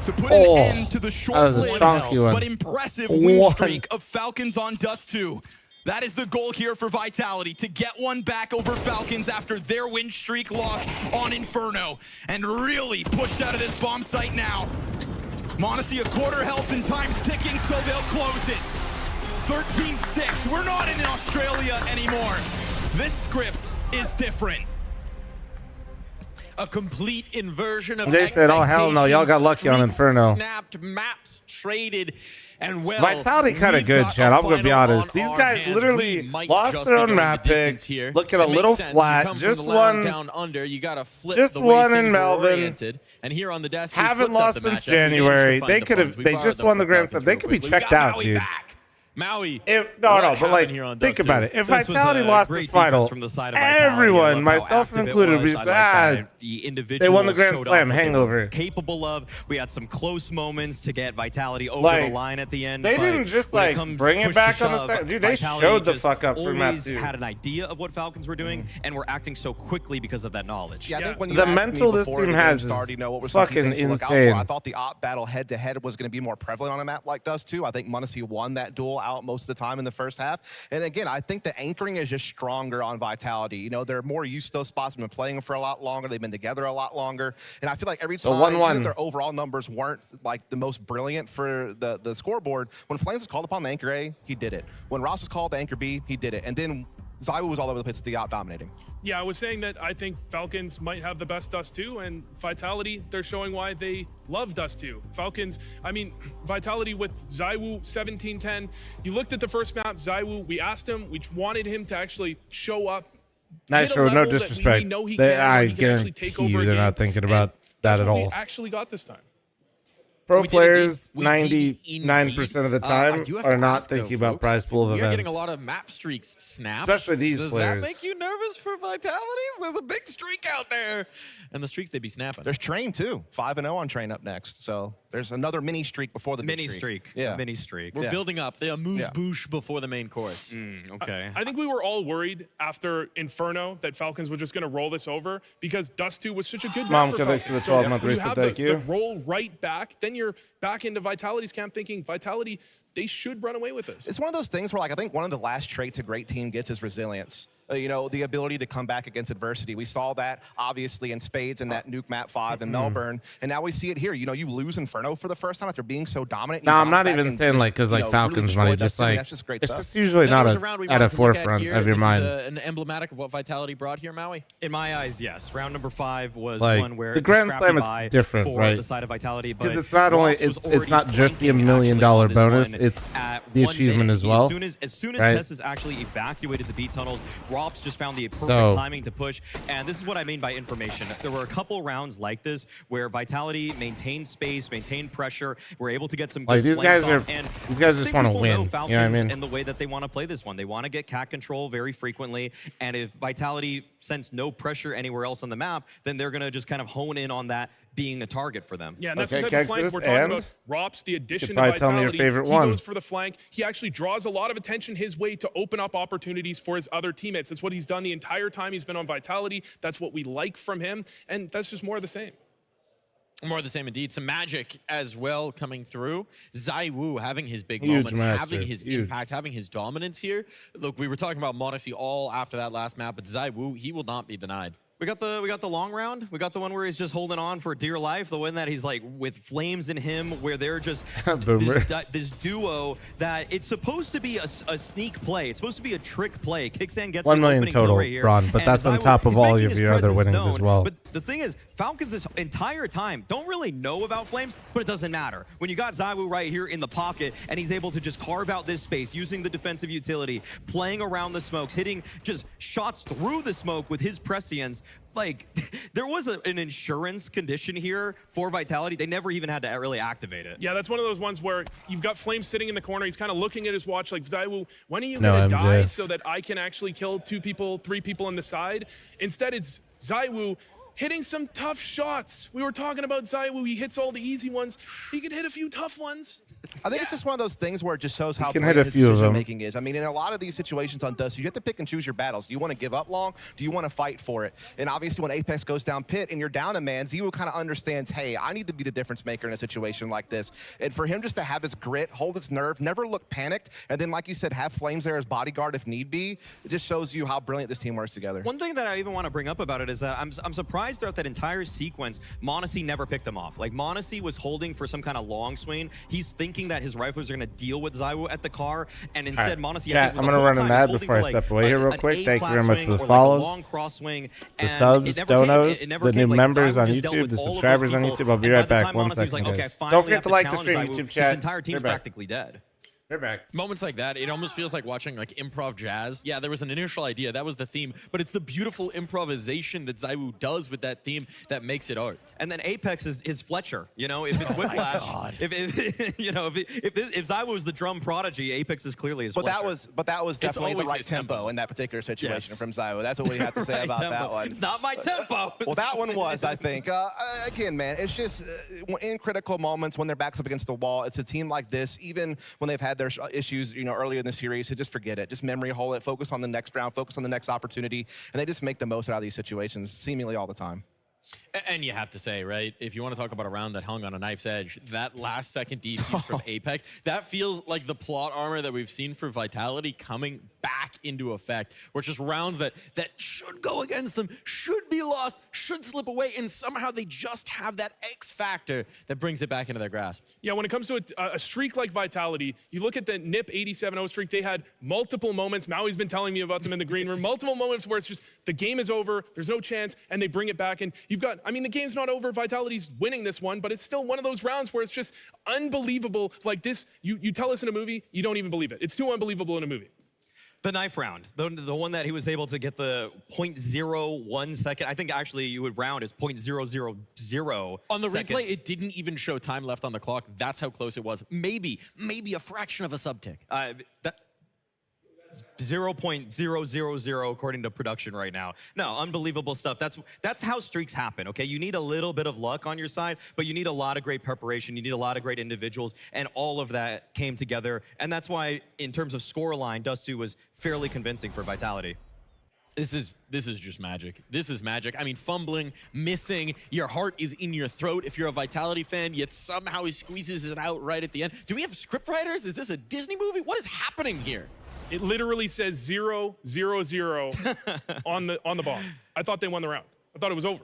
To put an end to the short-lived but impressive win streak of Falcons on Dust 2. That is the goal here for Vitality, to get one back over Falcons after their win streak loss on Inferno, and really pushed out of this bomb site now. Monosy a quarter health and time's ticking, so they'll close it. 13-6, we're not in Australia anymore. This script is different. A complete inversion of They said, oh, hell no, y'all got lucky on expectations, Inferno. Snapped, maps traded, and well, Vitality kind of we've good, got Chad. a I'm going to be final honest. on These our guys hands. literally We might lost just their be own going map the pick, distance here. looking a It little makes sense. You flat. come from Just the land won. down under. You got to flip Just the way won in things were Melbourne. oriented. And here on the desk, we Haven't flipped up lost the since matchup. We managed to January. find They the could have. funds. We They borrowed just them won from the Grand Falcons Slam. They real could be quickly. We checked got out, Maui dude. back. Maui. No, What but happened like, here on think Dust about 2? it. If This was Vitality a lost great this final, defense from the side of Vitality. I everyone, love how myself active it included, would be was. I like sad. that the individuals They won the Grand showed Slam off what they were hangover. capable of. We had some close moments to get Vitality over Like, the line at the end. they but didn't just, when like, comes bring it push back to on the shove, second. Dude, they Vitality showed the just fuck up for map always 2. had an idea of what Falcons were doing, and were acting so quickly because of that knowledge. Yeah, I think when you The asked me mental this before team the game has is started, you know, what were some key fucking things to look out insane. for? I thought the op battle head-to-head was going to be more prevalent on a map like Dust 2. I think Monosy won that duel out most of the time in the first half. And again, I think the anchoring is just stronger on Vitality. You know, they're more used to those spots. They've been playing for a lot longer. They've been together a lot longer. And I feel like every So time 1-1. even if their overall numbers weren't like the most brilliant for the scoreboard, when Flames was called upon the anchor A, he did it. When Ross was called the anchor B, he did it. And then Zywoo was all over the place with the out dominating. Yeah, I was saying that I think Falcons might have the best Dust 2, and Vitality, they're showing why they love Dust 2. Falcons, I mean, Vitality with Zywoo 17-10. You looked at the first map, Zywoo, we asked him, we wanted him to actually show up. Nice, hit a sure, no level that we disrespect. know he They, can, I where he can actually take guarantee over you a they're not game. thinking about that That's at what all. we actually got this time. Pro We did players, indeed. We did 99% of the indeed. I time, do have to are not ask, though, thinking about folks, prize pool of we are events. getting a lot of map streaks snapped. Especially these Does players. that make you nervous for Vitalities? There's a big streak out there. And the streaks they be snapping. There's Train too, 5-0 on Train up next. So there's another mini streak before the big Mini streak. Yeah. Mini streak. We're Yeah. building up. They are amuse-bouche before the main course. Okay. I think we were all worried after Inferno that Falcons were just going to roll this over because Dust 2 was such a good Mom, map for thanks for the Falcons. 12-month when you reset, have thank the you. roll right back, then you're back into Vitality's camp thinking Vitality, they should run away with this. It's one of those things where, like, I think one of the last traits a great team gets is resilience. You know, the ability to come back against adversity. We saw that, obviously, in spades in that Nuke Map 5 in Melbourne. And now we see it here. You know, you lose Inferno for the first time after being so dominant. No, You I'm bounce not back even and saying just, like because you like know, Falcons really money, destroy just Destiny. like That's just great it's stuff. just usually Then not there was a round we at a wanted to look at forefront here. of your This mind. is an emblematic of what Vitality brought here, Maui. In my eyes, yes. Round number 5 was Like, one where the it's a Grand scrappy Slam, it's buy different, for right? the side of Vitality, Because but it's not only Ross was it's not already just the $1 flanking million actually on this bonus. one. it's at the 1 achievement minute. as well. As soon as right? Tess has actually evacuated the B tunnels, Rops just found the perfect So- timing to push. And this is what I mean by information. There were a couple rounds like this where Vitality maintained space, maintained pressure, were able to get some good Like, these flanks guys are- off, and these guys I just think wanna people win, know you know Falcons what I mean? and the way that they want to play this one. They want to get cat control very frequently, and if Vitality sense no pressure anywhere else on the map, then they're going to just kind of hone in on that being a target for them. Yeah, and that's Okay, the type of flank Kexus, we're talking and about. Rops, the addition to probably tell me your Vitality. favorite he one. goes for the flank. He actually draws a lot of attention his way to open up opportunities for his other teammates. That's what he's done the entire time he's been on Vitality. That's what we like from him, and that's just more of the same. More of the same indeed. Some magic as well coming through. Zywoo having his big Huge moments, master, having his huge. impact, having his dominance here. Look, we were talking about Monosy all after that last map, but Zywoo, he will not be denied. We got the long round. We got the one where he's just holding on for dear life. The one that he's like with flames in him, where they're just this duo that it's supposed to be a sneak play. It's supposed to be a trick play. Kickstand gets 1 the million opening kill total, right here, Ron, but and that's on Zywoo, top of he's all making of his your other presence winnings as known. well. But the thing is, Falcons this entire time don't really know about flames, but it doesn't matter. When you got Zywoo right here in the pocket, and he's able to just carve out this space using the defensive utility, playing around the smokes, hitting just shots through the smoke with his prescience. Like, there was an insurance condition here for Vitality. They never even had to really activate it. Yeah, that's one of those ones where you've got Flame sitting in the corner. He's kind of looking at his watch like, Zywoo, when are you No, going to MJ. die so that I can actually kill 2 people, 3 people on the side? Instead, it's Zywoo hitting some tough shots. We were talking about Zywoo. He hits all the easy ones. He can hit a few tough ones. I think it's just one of those things where it just shows how can hit brilliant a his few of decision them. making is. I mean, in a lot of these situations on Dust, you have to pick and choose your battles. Do you want to give up long? Do you want to fight for it? And obviously, when Apex goes down pit and you're down a man, Zywoo kind of understands, hey, I need to be the difference maker in a situation like this. And for him just to have his grit, hold his nerve, never look panicked, and then, like you said, have Flames there as bodyguard if need be, it just shows you how brilliant this team works together. One thing that I even want to bring up about it is that I'm surprised throughout that entire sequence, Monosy never picked him off. Like, Monosy was holding for some kind of long swing. He's thinking that his riflers are going to deal with Zywoo at the car, and instead Monosy, Chat, I'm gonna run an ad before I step away here real quick. Thank you very much for the follows, the subs, donos, the new members on YouTube, the subscribers on YouTube. I'll be right back. 1 second, guys. Don't forget to like the stream, YouTube chat. His entire team's practically dead. They're back. Moments like that, it almost feels like watching like improv jazz. Yeah, there was an initial idea, that was the theme, but it's the beautiful improvisation that Zywoo does with that theme that makes it art. And then Apex is Fletcher, you know, if it's Whiplash, if you know, if Zywoo is the drum prodigy, Apex is clearly his Fletcher. But that was definitely the always right his tempo in that particular situation Yes. from Zywoo. That's what we have to say about Tempo. that one. It's not my tempo. Well, that one was, I think. Again, man, it's just in critical moments when their backs up against the wall, it's a team like this, even when they've had their issues, you know, earlier in the series, to just forget it. Just memory hole it, focus on the next round, focus on the next opportunity, and they just make the most out of these situations seemingly all the time. And you have to say, right, if you want to talk about a round that hung on a knife's edge, that last second defuse from Apex, that feels like the plot armor that we've seen for Vitality coming back into effect, where it's just rounds that should go against them, should be lost, should slip away, and somehow they just have that X factor that brings it back into their grasp. Yeah, when it comes to a streak like Vitality, you look at the NIP 87-0 streak, they had multiple moments. Maui's been telling me about them in the green room. Multiple moments where it's just the game is over, there's no chance, and they bring it back. And you've got, I mean, the game's not over. Vitality's winning this one, but it's still one of those rounds where it's just unbelievable. Like this, you tell us in a movie, you don't even believe it. It's too unbelievable in a movie. The knife round, the one that he was able to get the 0.01 second. I think actually you would round as 0.000. On the seconds. replay, it didn't even show time left on the clock. That's how close it was. Maybe a fraction of a subtick. 0.000 according to production right now. No, unbelievable stuff. That's how streaks happen, okay? You need a little bit of luck on your side, but you need a lot of great preparation. You need a lot of great individuals, and all of that came together. And that's why, in terms of scoreline, Dust2 was fairly convincing for Vitality. This is just magic. This is magic. I mean, fumbling, missing, your heart is in your throat if you're a Vitality fan, yet somehow he squeezes it out right at the end. Do we have scriptwriters? Is this a Disney movie? What is happening here? It literally says 0, 0, 0 on the bomb. I thought they won the round. I thought it was over.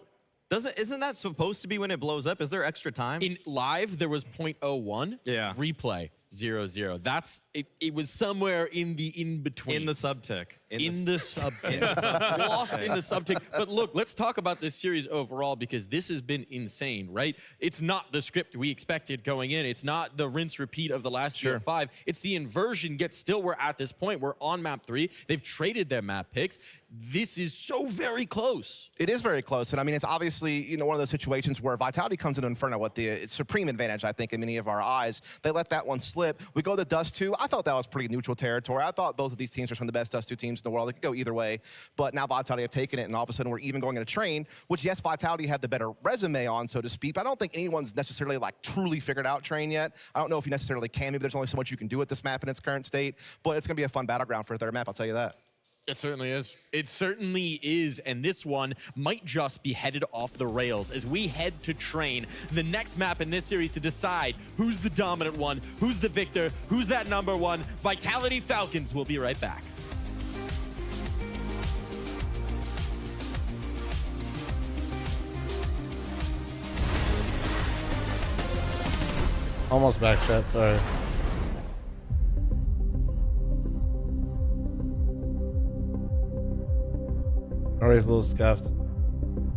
Isn't that supposed to be when it blows up? Is there extra time? In live, there was 0.01. Yeah. Replay, 0-0. That's it. It was somewhere in the in-between. In the subtick. In the subtick. Lost in the subtick. But look, let's talk about this series overall, because this has been insane, right? It's not the script we expected going in. It's not the rinse repeat of the last year 5. It's the inversion, yet still we're at this point. We're on map 3. They've traded their map picks. This is so very close. It is very close. And I mean, it's obviously, you know, one of those situations where Vitality comes into Inferno with the supreme advantage, I think, in many of our eyes. They let that one slip. We go to Dust 2. I thought that was pretty neutral territory. I thought both of these teams are some of the best Dust 2 teams in the world. They could go either way. But now Vitality have taken it, and all of a sudden we're even going into Train, which, yes, Vitality had the better resume on, so to speak. But I don't think anyone's necessarily, like, truly figured out Train yet. I don't know if you necessarily can. Maybe there's only so much you can do with this map in its current state. But it's going to be a fun battleground for a third map, I'll tell you that. It certainly is. It certainly is. And this one might just be headed off the rails as we head to Train, the next map in this series, to decide who's the dominant one, who's the victor, who's that number one. Vitality Falcons will be right back. Almost back chat, sorry. Always a little scuffed.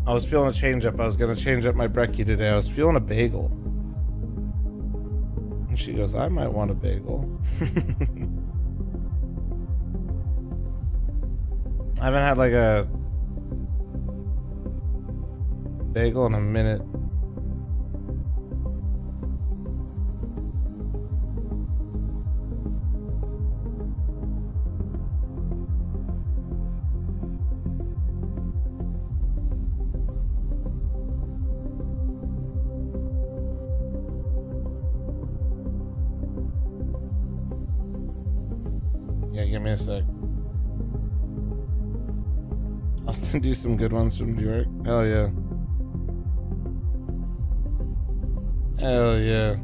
I was feeling a change up. I was gonna change up my brekkie today. I was feeling a bagel. And she goes, I might want a bagel. I haven't had like a bagel in a minute. Yeah, give me a sec. I'll send you some good ones from New York. Hell yeah. Hell yeah.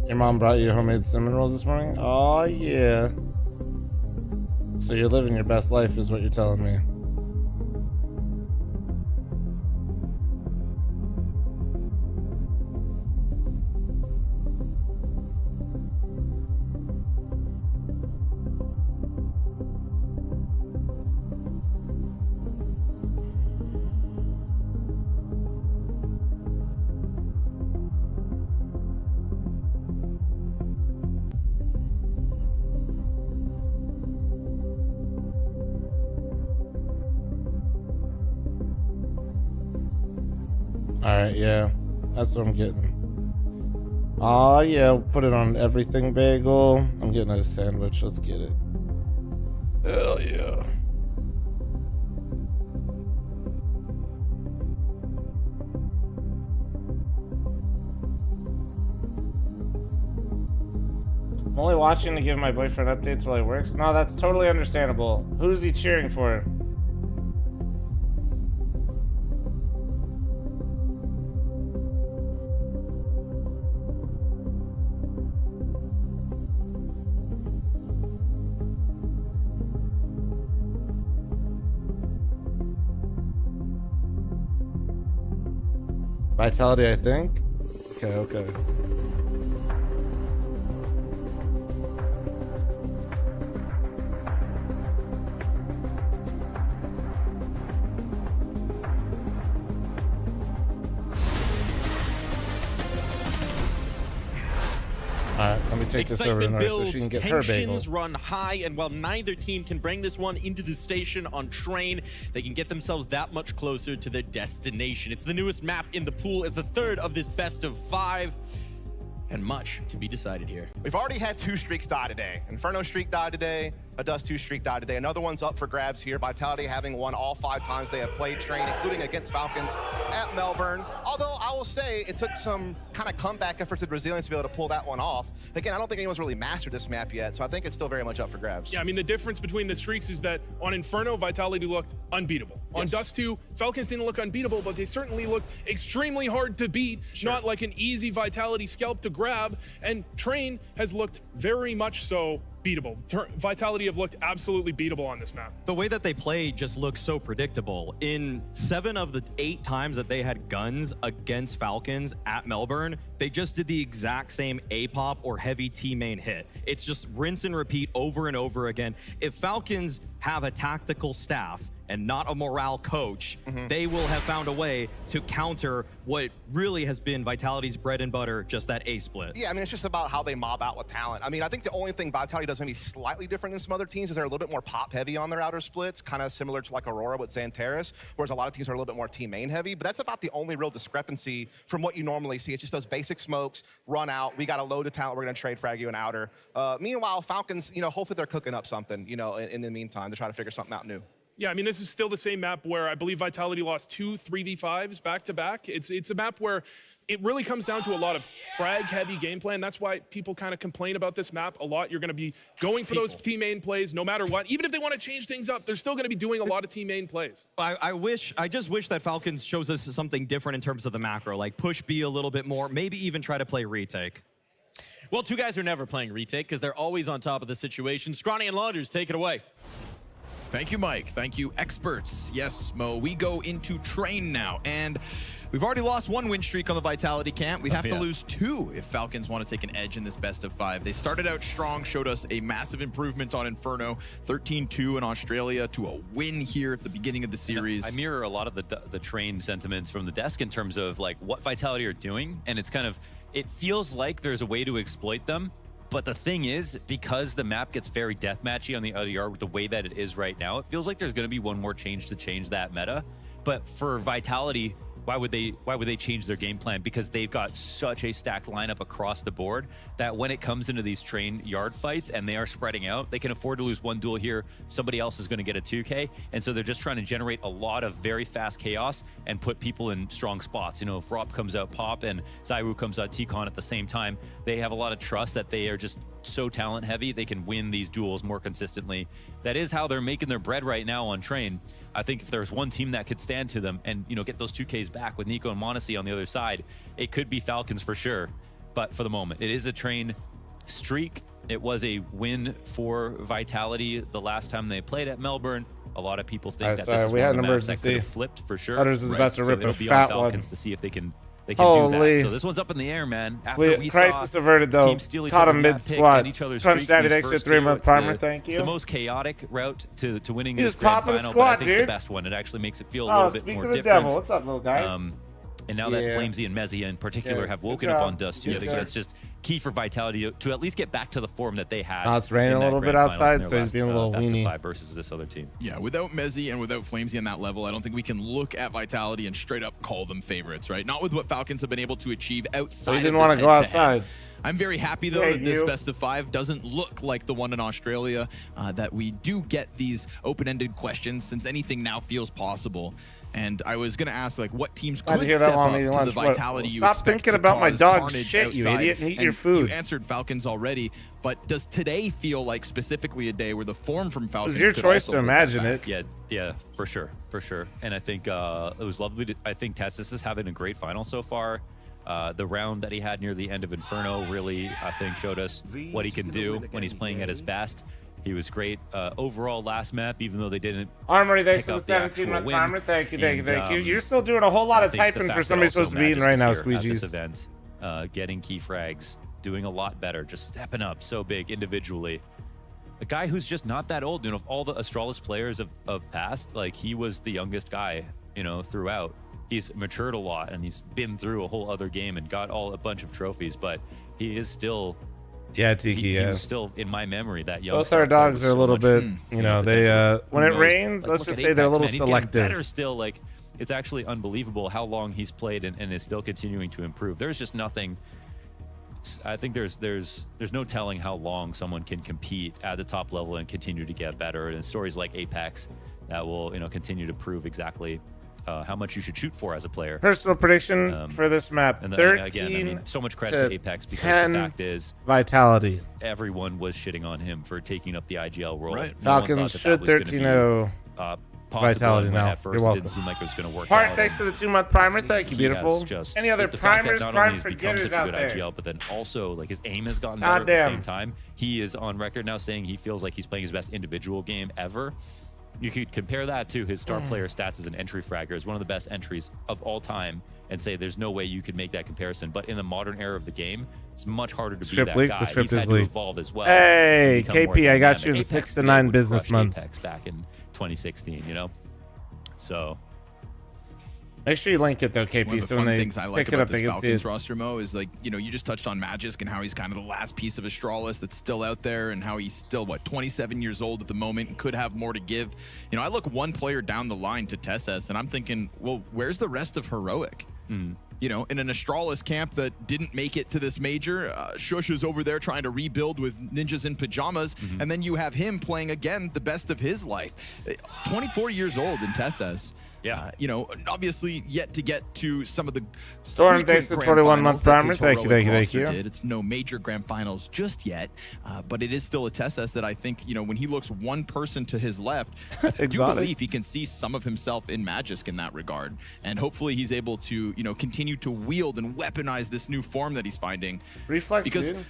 Your mom brought you homemade cinnamon rolls this morning? Oh yeah. So you're living your best life is what you're telling me. Alright, yeah. That's what I'm getting. Oh yeah, put it on everything bagel. I'm getting a sandwich. Let's get it. Hell yeah. I'm only watching to give my boyfriend updates while he works. No, that's totally understandable. Who's he cheering for? Vitality, I think. Okay. Alright, let me take this over to Nora so she can get her bagel. Tensions run high, and while neither team can bring this one into the station on Train, they can get themselves that much closer to their destination. It's the newest map in the pool as the third of this best of 5, and much to be decided here. We've already had 2 streaks die today. Inferno streak died today. a Dust 2 streak died today. Another one's up for grabs here. Vitality having won all 5 times they have played Train, including against Falcons at Melbourne. Although I will say it took some kind of comeback efforts and resilience to be able to pull that one off. Again, I don't think anyone's really mastered this map yet, so I think it's still very much up for grabs. Yeah, I mean, the difference between the streaks is that on Inferno, Vitality looked unbeatable. Yes. On Dust 2, Falcons didn't look unbeatable, but they certainly looked extremely hard to beat, not like an easy Vitality scalp to grab. And Train has looked very much so beatable. Vitality have looked absolutely beatable on this map. The way that they play just looks so predictable. In 7 of the 8 times that they had guns against Falcons at Melbourne, they just did the exact same A-pop or heavy T-main hit. It's just rinse and repeat over and over again. If Falcons have a tactical staff and not a morale coach, they will have found a way to counter what really has been Vitality's bread and butter, just that A-split. Yeah, I mean, it's just about how they mob out with talent. I mean, I think the only thing Vitality does maybe slightly different than some other teams is they're a little bit more pop-heavy on their outer splits, kind of similar to like Aurora with Xantares, whereas a lot of teams are a little bit more team-main heavy, but that's about the only real discrepancy from what you normally see. It's just those basic smokes, run out, we got a load of talent, we're gonna trade frag you an outer. Meanwhile, Falcons, you know, hopefully they're cooking up something, you know, in the meantime to try to figure something out new. Yeah, I mean, this is still the same map where I believe Vitality lost 2 3v5s back-to-back. It's a map where it really comes down to a lot of frag-heavy gameplay, and that's why people kind of complain about this map a lot. You're going to be going for those team-main plays no matter what. Even if they want to change things up, they're still going to be doing a lot of team-main plays. I just wish that Falcons shows us something different in terms of the macro, like push B a little bit more, maybe even try to play retake. Well, 2 guys are never playing retake because they're always on top of the situation. Scrawny and Launders, take it away. Thank you, Mike. Thank you, experts. Yes, Mo, we go into Train now, and we've already lost 1 win streak on the Vitality camp. We'd have to lose 2 if Falcons want to take an edge in this best of 5. They started out strong, showed us a massive improvement on Inferno, 13-2 in Australia to a win here at the beginning of the series. I mirror a lot of the Train sentiments from the desk in terms of like what Vitality are doing, and it's kind of, it feels like there's a way to exploit them. But the thing is, because the map gets very deathmatchy on the ODR with the way that it is right now, it feels like there's going to be one more change to change that meta. But for Vitality, why would they change their game plan? Because they've got such a stacked lineup across the board that when it comes into these Train yard fights and they are spreading out, they can afford to lose 1 duel here. Somebody else is going to get a 2K. And so they're just trying to generate a lot of very fast chaos and put people in strong spots. You know, if Rob comes out Pop and Zywoo comes out T-Con at the same time, they have a lot of trust that they are just so talent heavy, they can win these duels more consistently. That is how they're making their bread right now on Train. I think if there's one team that could stand to them and, you know, get those 2Ks back with Nico and Monosy on the other side, it could be Falcons for sure. But for the moment, it is a Train streak. It was a win for Vitality the last time they played at Melbourne. A lot of people think that this is one of the maps that could have flipped for sure. Others is about to rip a it'll be fat on Falcons one. to see if they can do Holy. that. So this one's up in the air, man. After we crisis saw averted though. teams steal each Caught other him map mid pick squad. and each other's Crunch streaks down these an extra first 3-month two. primer, It's thank you. It's the most chaotic route to winning He this just grand popping a final, squat, but I think dude. the best one. It actually makes it feel a Oh, little bit speak more of the different. devil. What's up, little guy? And now that Flamesy and Mezzy in particular have woken up on Dust too, I think that's just key for Vitality to at least get back to the form that they had. Oh, it's raining in a that little bit grand finals outside, in their so he's last, being a little best of weenie. 5 versus this other team. Yeah, without Mezzy and without Flamesy on that level, I don't think we can look at Vitality and straight up call them favorites, right? Not with what Falcons have been able to achieve outside He didn't want to go outside. I'm very happy, though, Hey, that this you. best of 5 doesn't look like the one in Australia, that we do get these open-ended questions, since anything now feels possible. And I was going to ask, like, what teams Glad to could hear that step while up I'm eating to lunch. the What? Vitality you Stop expect thinking to about my cause dog carnage shit, you outside. idiot, and eat And your food. You answered Falcons already, but does today feel like specifically a day where the form from Falcons It was your could choice also to hold imagine that it. back? Yeah, for sure. And I think it was lovely. I think Testis is having a great final so far. The round that he had near the end of Inferno really, I think, showed us what he can do when he's playing at his best. He was great overall last map, even though they didn't. Armory, thanks pick for the up 17-month win. armor. Thank you. And, You're still doing a whole lot I of think the typing fact for that somebody also supposed to be eating Magisk right is now, here at this squeegees. event, getting key frags, doing a lot better, just stepping up so big individually. A guy who's just not that old. You know, of all the Astralis players of past, like, he was the youngest guy, you know, throughout. He's matured a lot, and he's been through a whole other game and got a bunch of trophies, but he is still... Yeah, Tiki, he was still, in my memory, that young. Both our dogs are a little bit, you know, they, when it rains, let's just say they're a little selective. He's better still, like, it's actually unbelievable how long he's played and is still continuing to improve. There's just nothing I think there's no telling how long someone can compete at the top level and continue to get better. And stories like Apex that will continue to prove exactly how much you should shoot for as a player. Personal prediction for this map: and 13 again, I mean, so much credit to Apex because the fact is, vitality. Everyone was shitting on him for taking up the IGL role. Right. Falcons should 13-0 vitality now. At first, You're welcome. It didn't seem like it was going to work Hart, out. thanks to the 2-month primer. Thank you, beautiful. Any other primers, prime forgetters out there? IGL, but then also like his aim has gotten better at the same time. He is on record now saying he feels like he's playing his best individual game ever. You could compare that to his star player stats as an entry fragger, as one of the best entries of all time, and say there's no way you could make that comparison. But in the modern era of the game, it's much harder to be that guy. He's had to evolve as well. Hey, KP, I got you in 6 to 9 business months. Apex back in 2016, So make sure you link it though, KP. One of the so fun when things they I like pick it about up, this they can see Falcons it. roster, Mo, is like, you just touched on Magisk and how he's kind of the last piece of Astralis that's still out there and how he's still, 27 years old at the moment and could have more to give. I look one player down the line to Tessus and I'm thinking, well, where's the rest of Heroic? In an Astralis camp that didn't make it to this major, Shush is over there trying to rebuild with ninjas in pajamas, and then you have him playing again the best of his life. 24 years old in Tessus. Yeah. Obviously yet to get to some of the Storm, thanks to 21-month primer. Thank you. It's no major grand finals just yet, but it is still a Tessus that I think, when he looks one person to his left, I do believe he can see some of himself in Magisk in that regard. And hopefully he's able to, continue to wield and weaponize this new form that he's finding. Reflex, because, dude.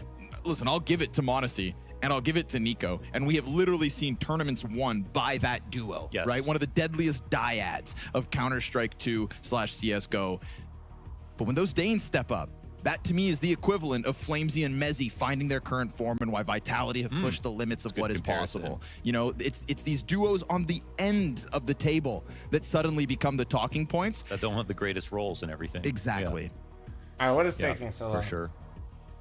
Listen, I'll give it to Monosy. And I'll give it to Nico. And we have literally seen tournaments won by that duo, right? One of the deadliest dyads of Counter-Strike 2/CSGO. But when those Danes step up, that to me is the equivalent of Flamesy and Mezzy finding their current form and why Vitality have pushed the limits of what is possible. It's these duos on the end of the table that suddenly become the talking points. That don't have the greatest roles and everything. Exactly. All right, what is taking so long? For sure.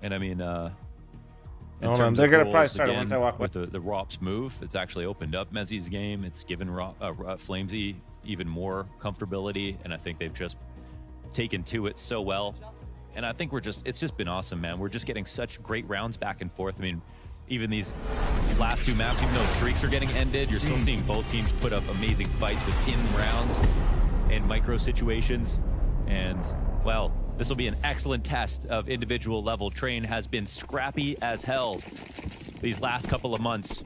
And I mean, hold on, they're gonna probably start it once I walk with the ROPS move. It's actually opened up Mezzy's game. It's given Flamesy even more comfortability, and I think they've just taken to it so well. And I think it's just been awesome, man. We're just getting such great rounds back and forth. I mean, even these last 2 maps, even though streaks are getting ended, you're still seeing both teams put up amazing fights within rounds and micro situations. And well, this will be an excellent test of individual level. Train has been scrappy as hell these last couple of months.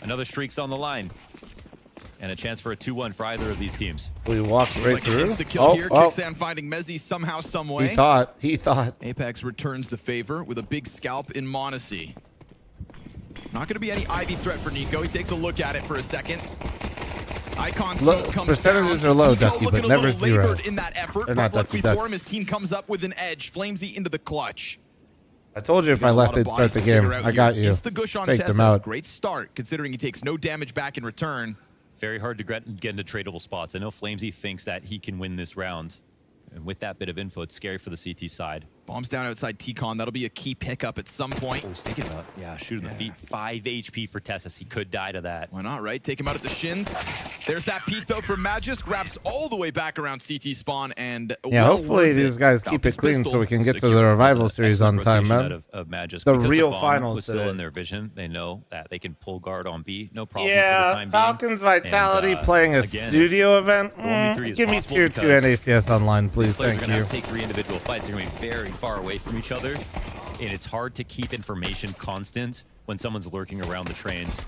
Another streak's on the line. And a chance for a 2-1 for either of these teams. We walked right through. The kill here. Kickstand finding Mezzy somehow, some way. He thought. Apex returns the favor with a big scalp in Monosy. Not going to be any Ivy threat for Nico. He takes a look at it for a second. Icon smoke comes percentages down. are low, Nico Ducky, but never zero. In that effort, They're not luckily Ducky, for him, his team comes up with an edge. Flamesy into the clutch. I told you if I left, they'd start the game. I got you. Insta-gush on Faked them out. Great start, considering he takes no damage back in return. Very hard to get into tradable spots. I know Flamesy thinks that he can win this round. And with that bit of info, it's scary for the CT side. Bombs down outside T-Con. That'll be a key pickup at some point. I was thinking about, shooting the feet. 5 HP for Tessus. He could die to that. Why not, right? Take him out at the shins. There's that peek, though, for Magisk. Wraps all the way back around CT spawn. And hopefully these guys keep it clean so we can get to the revival series on time, man. Of Magisk, the real finals was still in their vision. They know that they can pull guard on B. No problem for the time Falcons being. Vitality playing a studio event. Give me tier 2 NACS online, please. Thank you. They're going to take 3 individual fights. They're going to be very far away from each other. And it's hard to keep information constant when someone's lurking around the trains.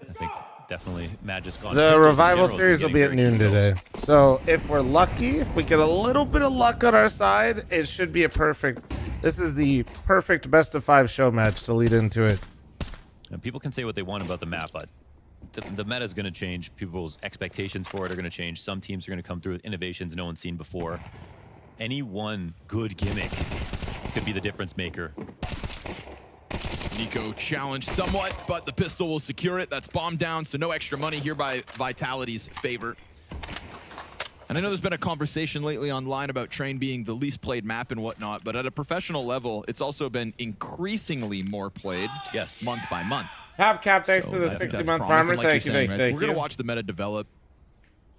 I think definitely Magisk on the revival series will be at noon today. So if we're lucky, if we get a little bit of luck on our side, it should be a perfect. This is the perfect best of 5 show match to lead into it. And people can say what they want about the map, but the meta is going to change. People's expectations for it are going to change. Some teams are going to come through with innovations no one's seen before. Any one good gimmick could be the difference maker. Nico challenged somewhat, but the pistol will secure it. That's bomb down, so no extra money here by Vitality's favor. And I know there's been a conversation lately online about Train being the least played map and whatnot, but at a professional level, it's also been increasingly more played month by month. Cap, thanks to the 60-month farmer. Thank you. We're going to watch the meta develop.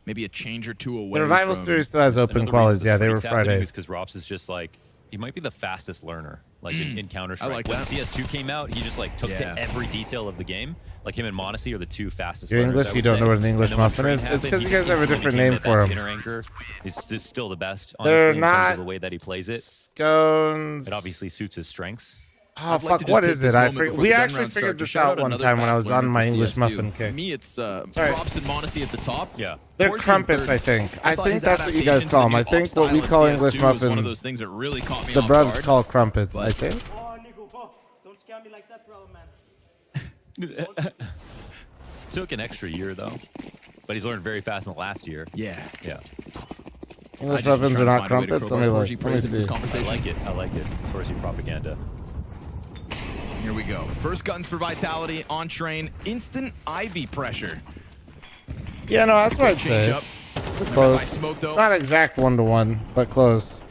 maybe a change or two away. The Revival from series still has open qualities. Yeah, they were Friday. Because Robs is just like, he might be the fastest learner, like in Counter-Strike. I like when that. CS2 came out, he just like took to every detail of the game. Like him and Monosy are the two fastest You're learners, English, you don't know what an English muffin is? It's because you guys have a different name for him. Inner anchor. He's just still the best, They're honestly, in terms of the way that he plays it. Scones. It obviously suits his strengths. Oh, fuck, what is it? We actually figured this out one time when I was on my English muffin kick. Me, it's Robs and Monosy at the top. Yeah. They're crumpets, I think. I think that's what you guys call them. I think what we call English muffins, one of those things that really caught me the off bruvs guard. call crumpets, I think. Oh, Nico, don't scare me like that, bro, man. Took an extra year, though. But he's learned very fast in the last year. Yeah. Yeah. English muffins are not crumpets? Let me see. I like it. I like it. Torsi propaganda. Here we go. First guns for Vitality on train. Instant Ivy pressure. Yeah, no, that's what I'd say. Up. It's close. Smoke, it's not exact 1-to-1, but close.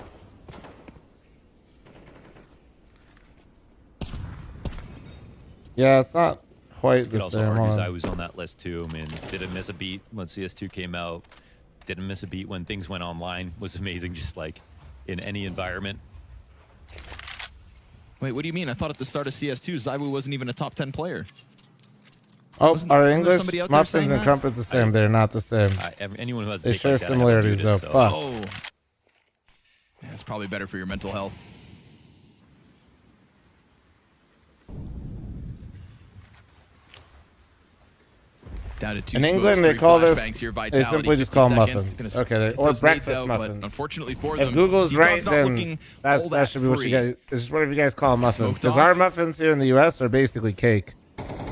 Yeah, it's not quite the Also same. argues I was on that list too. I mean, didn't miss a beat when CS2 came out. Didn't miss a beat when things went online. Was amazing, just like in any environment. Wait, what do you mean? I thought at the start of CS2, Zywoo wasn't even a top 10 player. Oh, are English somebody out there muffins saying and that? crumpets the same? They're not the same. Anyone who has a They take share like that, I have similarities, muted, though. so- Fuck. Oh. Yeah, it's probably better for your mental health. Down to two In smokes, England, they three call this. flashbangs here, They Vitality, simply just 50 call them seconds. muffins. Gonna Okay, get or those nades breakfast out, but muffins. unfortunately for If them, Google's Decon's right, not then looking all that should be what you free. guys. This is whatever you guys call a muffin. Smoked Because off. our muffins here in the U.S. are basically cake.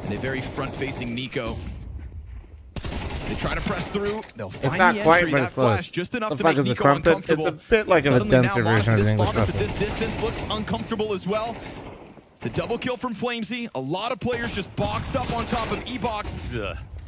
And a very front-facing Nico. They try to press through. They'll find It's not the quite, entry. but That it's close. flash just enough The to fuck make is a Nico crumpet? uncomfortable. It's a bit like a Suddenly denser now, version of this the English Faunus at muffin. this distance looks uncomfortable as well. It's a double kill from Flamesy. A lot of players just boxed up on top of E-Box.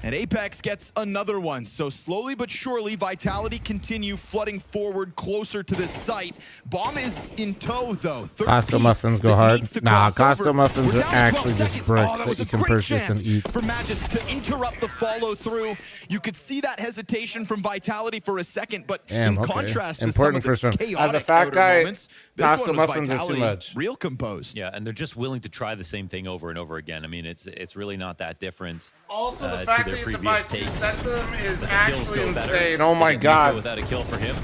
And Apex gets another one. So slowly but surely, Vitality continue flooding forward closer to this site. Bomb is in tow, though. Third Costco piece muffins go that hard. needs to Nah, cross Costco over. muffins We're are down to 12 actually just seconds. bricks that that was you a can great purchase and chance eat. for Magisk to interrupt the follow-through. You could see that hesitation from Vitality for a second, but Damn, in okay. contrast to Important some of first the round. chaotic As a fat outer guy, moments, this Costco one was muffins are too Vitality much. real composed. Yeah, and they're just willing to try the same thing over and over again. I mean, it's really not that different. Also, the to fact their that you have to buy previous 2 takes. sets of them is But the kills actually go better. insane. Oh my They get Nico god. without a kill for him.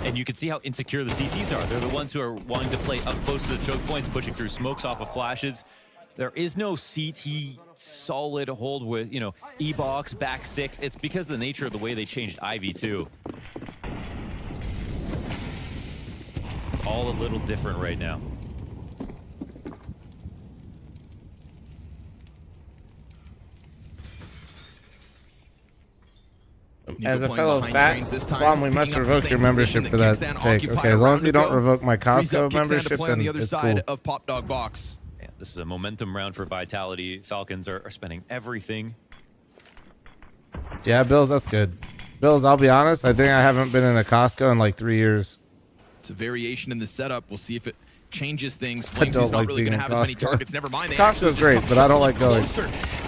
And you can see how insecure the CTs are. They're the ones who are wanting to play up close to the choke points, pushing through smokes off of flashes. There is no CT solid hold with, you know, E-Box, back 6. It's because of the nature of the way they changed Ivy, too. It's all a little different right now. As a playing fellow behind fat trains this time, Flom, we picking must up the revoke same your membership position for that that Kickstand take. occupied Okay, as long as around you don't ago. revoke my Frees up Costco Kickstand to membership, play on then the other it's side cool. of Pop Dog Box. Yeah, this is a momentum round for Vitality. Falcons are spending everything. Yeah, Bills, that's good. Bills, I'll be honest, I think I haven't been in a Costco in like 3 years. It's a variation in the setup. We'll see if it changes things. I don't Flamesy's not like really being going to in have as many Costco. targets. Never mind. They Costco's actually just great, come but I don't like shuffling going. closer.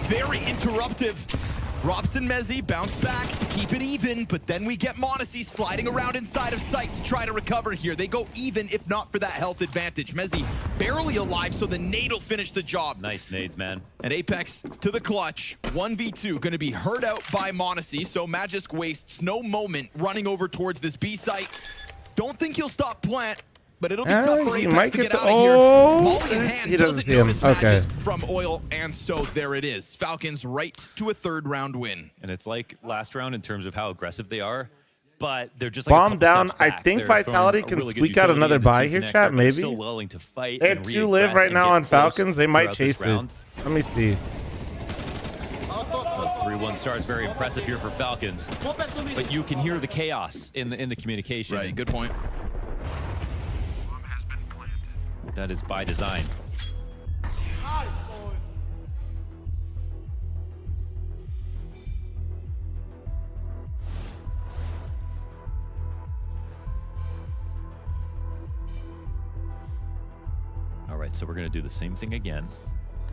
Very interruptive. Robson Mezzi bounce back to keep it even, but then we get Monosy sliding around inside of sight to try to recover here. They go even, if not for that health advantage. Mezzi barely alive, so the nade will finish the job. Nice nades, man. And Apex to the clutch. 1v2 going to be heard out by Monosy, so Magisk wastes no moment running over towards this B site. Don't think he'll stop plant, but it'll be tough for he Apex might to get get the- out of here. oh, Molly in hand he doesn't doesn't see him. notice Okay. Magisk from oil, and so there it is. Falcons right to a third round win. And it's like last round in terms of how aggressive they are, but they're just like Bomb a couple down. steps I back. think They're throwing Vitality a can really good squeak out utility another into buy Team here, Connect. chat, They're maybe? still willing to fight. They have and 2 live reaggress right and now get on close Falcons. They might throughout this chase it. round. Let me see. The 3-1 start is very impressive here for Falcons, but you can hear the chaos in the communication. Right, good point. That is by design. All right, so we're going to do the same thing again.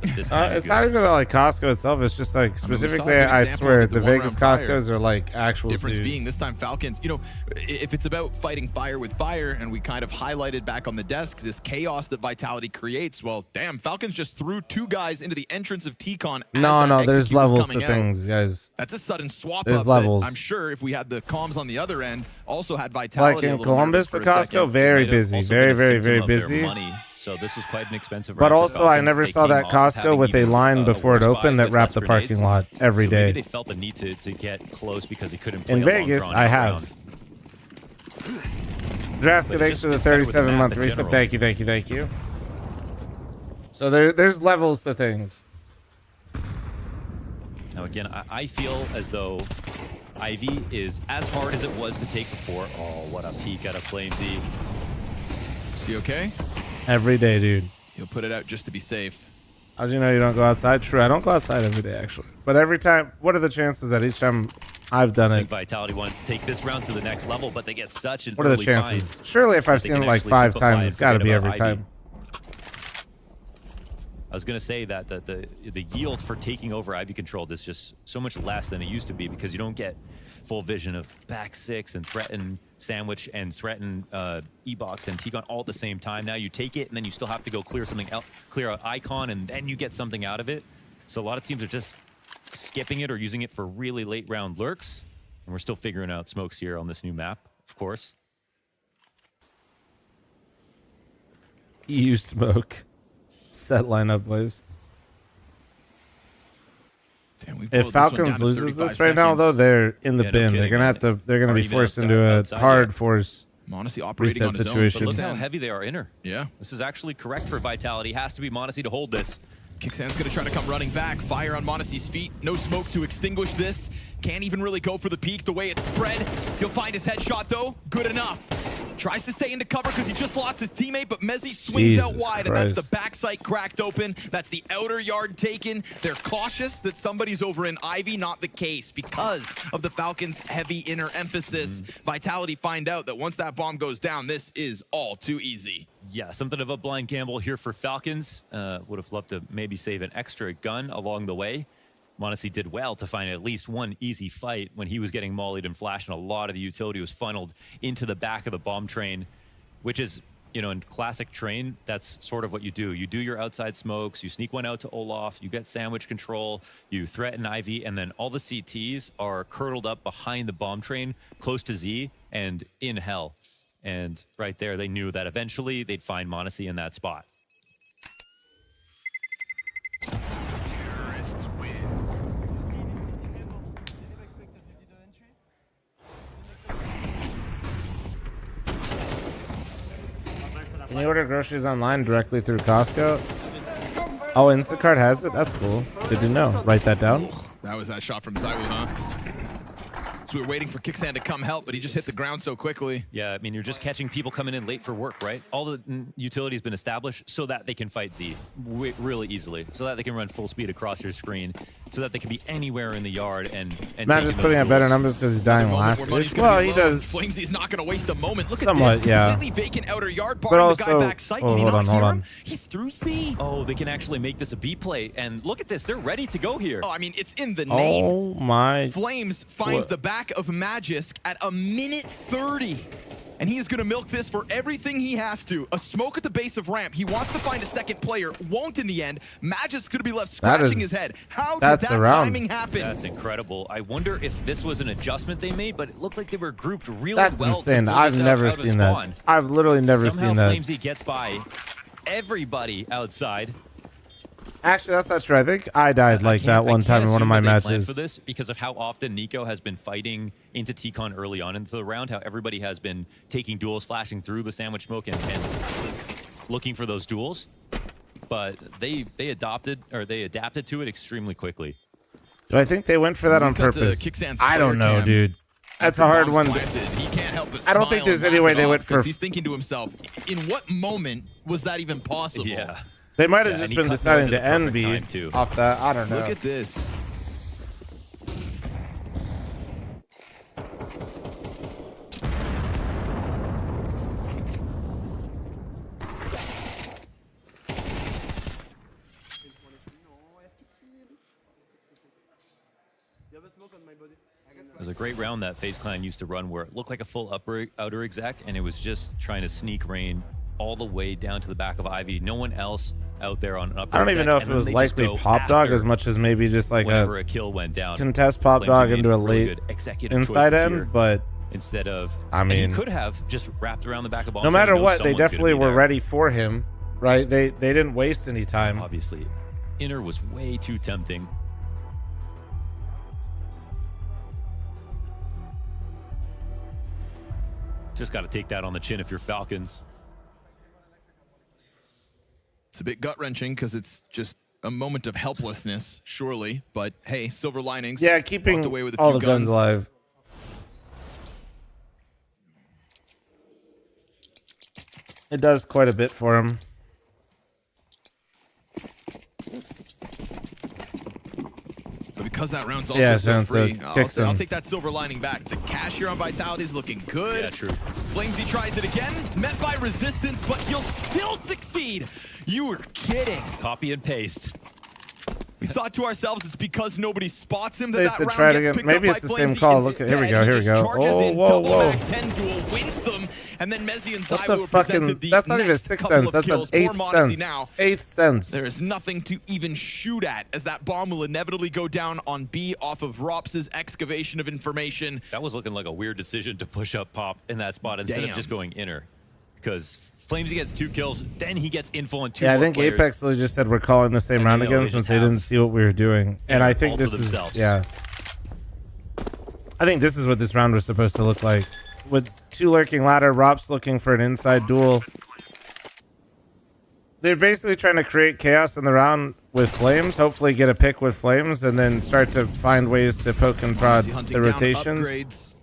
This time It's not even like Costco itself. It's just like specifically, I swear, the Vegas Costcos are like actual difference zoos. being this time Falcons, you know, if it's about fighting fire with fire, and we kind of highlighted back on the desk this chaos that Vitality creates, well, damn, Falcons just threw 2 guys into the entrance of T-Con. No, there's levels to things, guys. That's a sudden swap there's up levels. I'm sure if we had the comms on the other end, also had Vitality. Like in Columbus, the Costco, very busy, very busy. Money, so this was quite an expensive. But also, I never saw that Costco with a line before it opened that wrapped the parking lot every day. Maybe they felt the need to get close because they couldn't play in Vegas, I have. Draska, thanks for the 37-month resub. Thank you. So there's levels to things. Now again, I feel as though Ivy is as hard as it was to take before. Oh, what a peek out of Flamesy. Is he okay? Every day, dude. He'll put it out just to be safe. How do you know you don't go outside? True, I don't go outside every day, actually. But every time, what are the chances that each time I've done it? Vitality wants to take this round to the next level, but they get such an What are the early chances? find Surely if I've that they seen it can like actually 5 simplify times, and it's got to forget be about every Ivy. time. I was going to say that the yield for taking over Ivy controlled is just so much less than it used to be because you don't get full vision of back 6 and threaten sandwich and threaten E-box and T-Gon all at the same time. Now you take it and then you still have to go clear something else, clear an icon, and then you get something out of it. So a lot of teams are just skipping it or using it for really late round lurks. And we're still figuring out smokes here on this new map, of course. EU smoke. Set lineup, boys. Damn, if Falcons loses this right now, though, they're in the bin. They're gonna have to. They're gonna be forced into a hard force Monosy operating reset on his situation. But look how heavy they are inner. Yeah. This is actually correct for Vitality. Has to be Monosy to hold this. Kicksan's gonna try to come running back. Fire on Monosy's feet. No smoke to extinguish this. Can't even really go for the peak the way it's spread. He'll find his headshot though. Good enough. Tries to stay into cover because he just lost his teammate, but Mezzy swings out wide, and that's the backside cracked open. That's the outer yard taken. They're cautious that somebody's over in Ivy, not the case because of the Falcons' heavy inner emphasis. Vitality find out that once that bomb goes down, this is all too easy. Yeah, something of a blind gamble here for Falcons. Would have loved to maybe save an extra gun along the way. Monosy did well to find at least one easy fight when he was getting mollied and flashed, and a lot of the utility was funneled into the back of the bomb train, which is, you know, in classic train, that's sort of what you do. You do your outside smokes, you sneak one out to Olaf, you get sandwich control, you threaten Ivy, and then all the CTs are curdled up behind the bomb train, close to Z and in hell. And right there, they knew that eventually they'd find Monosy in that spot. Can you order groceries online directly through Costco? Oh, Instacart has it? That's cool. Did you know? Write that down. That was that shot from Zywoo, huh? So we were waiting for Kicksan to come help, but he just hit the ground so quickly. Yeah, I mean, you're just catching people coming in late for work, right? All the utility has been established so that they can fight Z really easily, so that they can run full speed across your screen, so that they can be anywhere in the yard and Matt just putting up better numbers because he's dying last. Well, he does. Flamesy's not going to waste a moment. Look somewhat, at this, completely vacant outer yard, but barring also, the guy back sight. hold on. He's through C. Oh, they can actually make this a B play, and look at this, they're ready to go here. Oh, I mean, it's in the name. Oh my! Flames finds the back of Magisk at a minute 30. And he is going to milk this for everything he has to. A smoke at the base of ramp. He wants to find a second player. Won't in the end. Magisk's going to be left scratching his head. How did that timing happen? That's incredible. I wonder if this was an adjustment they made, but it looked like they were grouped really That's well. insane. I've never seen that. I've literally never seen that. Somehow Flamesy gets by everybody outside. Actually, that's not true. I think I died like that one time in one of my matches. For this, because of how often Nico has been fighting into T-Con early on into the round, how everybody has been taking duels, flashing through the sandwich smoke and looking for those duels. But they adapted to it extremely quickly. Do I think they went for that on purpose? I don't know, dude. That's a hard one. He can't help but I don't think there's any way they went for. He's thinking to himself, in what moment was that even possible? Yeah. They might have just been deciding to end B off that. I don't know. Look at this. It was a great round that FaZe Clan used to run where it looked like a full outer exec, and it was just trying to sneak rain all the way down to the back of Ivy. No one else out there on upper I don't even know if it was likely Pop Dog as much as maybe just like a kill went down. Contest Pop Dog into a late inside end, here, but instead of, I mean, he could have just wrapped around the back of bomb. No matter what, they definitely were ready for him, right? They didn't waste any time. Obviously, inner was way too tempting. Just got to take that on the chin if you're Falcons. It's a bit gut-wrenching because it's just a moment of helplessness, surely. But hey, silver linings. Yeah, keeping away with a all few the guns alive. It does quite a bit for him. But because that round's also so free, I'll I'll take that silver lining back. The cash here on Vitality is looking good. Yeah, true. Flamesy tries it again, met by resistance, but he'll still succeed. You were kidding. Copy and paste. We thought to ourselves it's because nobody spots him that They that said round try it gets again. picked Maybe up it's by the same Flamesy. call. Look, here we go. Here we go. Oh, whoa, whoa. 10 duel, wins them, and then Mezzy and What Zywoo the are fucking? presented the That's not even next 6 couple cents. of That's an kills for 8 Monosy cents. now. 8 cents. There is nothing to even shoot at, as that bomb will inevitably go down on B off of Rops's excavation of information. That was looking like a weird decision to push up Pop in that spot instead of just going inner. Because Flamesy gets 2 kills, then he gets info on 2 Yeah, I more think players. Apex literally just said we're calling the same round again since they didn't see what we were doing. And I think this is, yeah. I think this is what this round was supposed to look like. With 2 lurking ladder, Rops looking for an inside duel. They're basically trying to create chaos in the round with Flames, hopefully get a pick with Flames, and then start to find ways to poke and prod the rotations.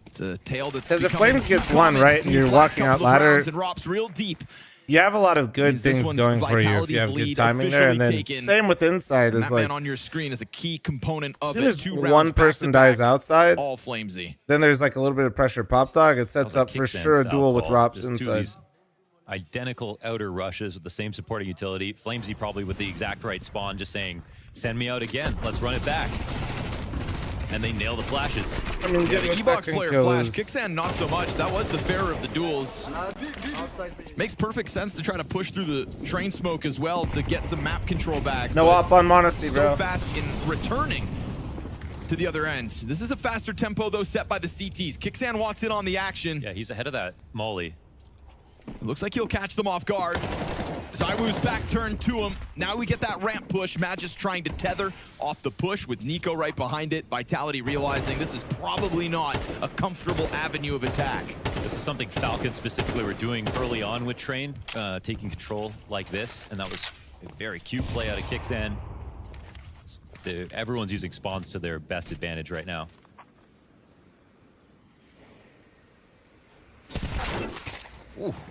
It's a tail that's because if Flames gets one, right, and you're walking out ladder, and Rops real deep. You have a lot of good things going for you if you have good timing there, and then same with inside. Is that like man on your screen is a key component of as it. soon as one person dies outside, all Flamesy. Then there's like a little bit of pressure. Pop Dog, it sets up for sure a duel with Rops inside. Identical outer rushes with the same supporting utility. Flamesy probably with the exact right spawn, just saying, "Send me out again. Let's run it back." And they nail the flashes. I mean, yeah, the E-Box player flash. Kicksan not so much. That was the fairer of the duels. Makes perfect sense to try to push through the train smoke as well to get some map control back. No op on Monosy, bro. So fast in returning to the other end. This is a faster tempo, though, set by the CTs. Kicksan wants in on the action. Yeah, he's ahead of that Molly. It looks like he'll catch them off guard. Zywoo's back turned to him. Now we get that ramp push. Magis trying to tether off the push with Nico right behind it. Vitality realizing this is probably not a comfortable avenue of attack. This is something Falcon specifically were doing early on with Train, taking control like this, and that was a very cute play out of Kicksan. Everyone's using spawns to their best advantage right now.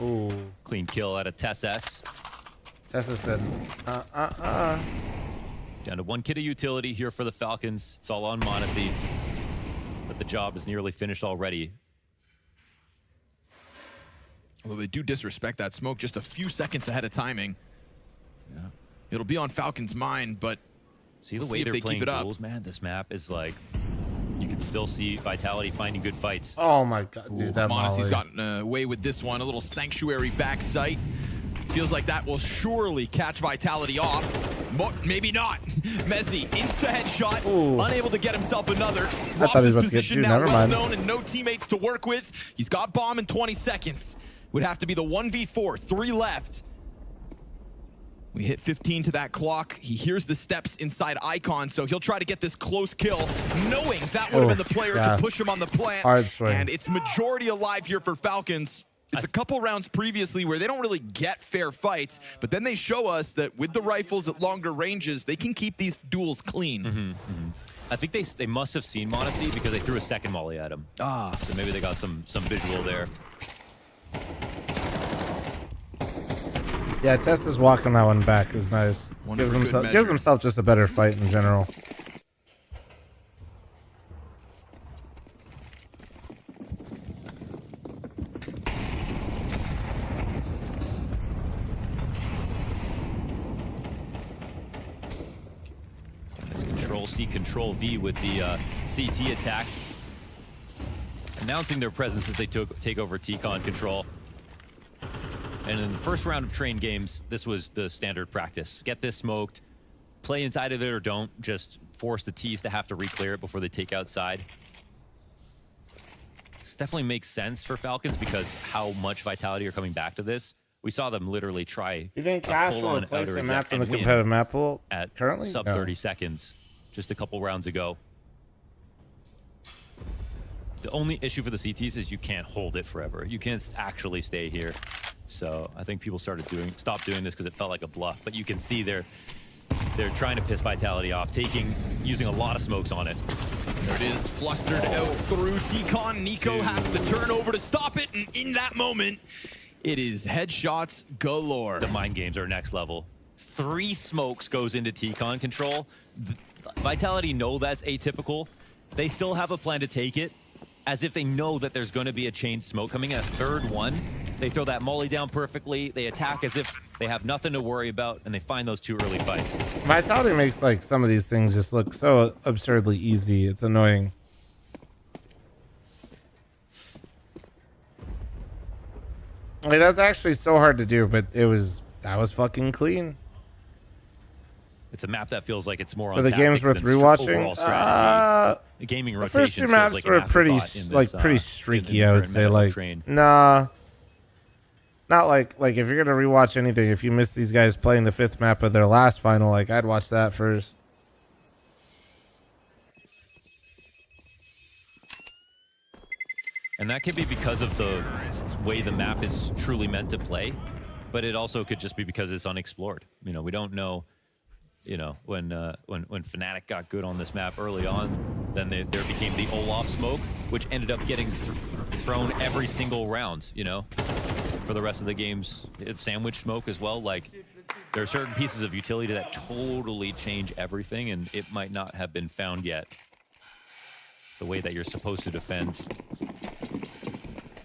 Ooh. Clean kill out of TessS. TessS said, Down to 1 kit of utility here for the Falcons. It's all on Monosy, but the job is nearly finished already. Well, they do disrespect that smoke just a few seconds ahead of timing. Yeah. It'll be on Falcon's mind, but see the way they're playing duels, man. This map is like, you can still see Vitality finding good fights. Oh my god, dude, that Monosy's gotten away with this one. A little sanctuary back sight. Feels like that will surely catch Vitality off. Maybe not. Mezzy, insta headshot, unable to get himself another. Rops' position now well known and no teammates to work with. He's got bomb in 20 seconds. Would have to be the 1v4, 3 left. We hit 15 to that clock. He hears the steps inside Icon, so he'll try to get this close kill, knowing that would have been the player to push him on the plant. Hard swing. And it's majority alive here for Falcons. It's a couple rounds previously where they don't really get fair fights, but then they show us that with the rifles at longer ranges, they can keep these duels clean. I think they must have seen Monosy because they threw a second molly at him. So maybe they got some visual there. Yeah, TessS walking that one back is nice. Gives himself just a better fight in general. His control see Control V with the CT attack, announcing their presence as they take over T-Con control. And in the first round of train games, this was the standard practice. Get this smoked, play inside of it or don't, just force the T's to have to re-clear it before they take outside. This definitely makes sense for Falcons because how much Vitality are coming back to this. We saw them literally try You think Cash will replace the map in the competitive map pool at currently? sub 30 seconds just a couple rounds ago. The only issue for the CTs is you can't hold it forever. You can't actually stay here. So I think people stopped doing this because it felt like a bluff. But you can see they're trying to piss Vitality off, using a lot of smokes on it. There it is, flustered out through T-Con. Nico has to turn over to stop it, and in that moment, it is headshots galore. The mind games are next level. 3 smokes goes into T-Con control. Vitality know that's atypical. They still have a plan to take it, as if they know that there's going to be a chain smoke coming. A third one, they throw that molly down perfectly. They attack as if they have nothing to worry about, and they find those 2 early fights. Vitality makes like some of these things just look so absurdly easy. It's annoying. Like, that's actually so hard to do, but that was fucking clean. It's a map that feels like it's more on Are the games worth rewatching? The gaming The first 2 rotation maps like were pretty streaky, I would say. Like, nah, not like if you're gonna rewatch anything, if you miss these guys playing the 5th map of their last final, like I'd watch that first. And that could be because of the way the map is truly meant to play, but it also could just be because it's unexplored. You know, we don't know. You know, when Fnatic got good on this map early on, then there became the Olaf smoke, which ended up getting thrown every single round. You know, for the rest of the games, it's sandwich smoke as well. Like, there are certain pieces of utility that totally change everything, and it might not have been found yet. The way that you're supposed to defend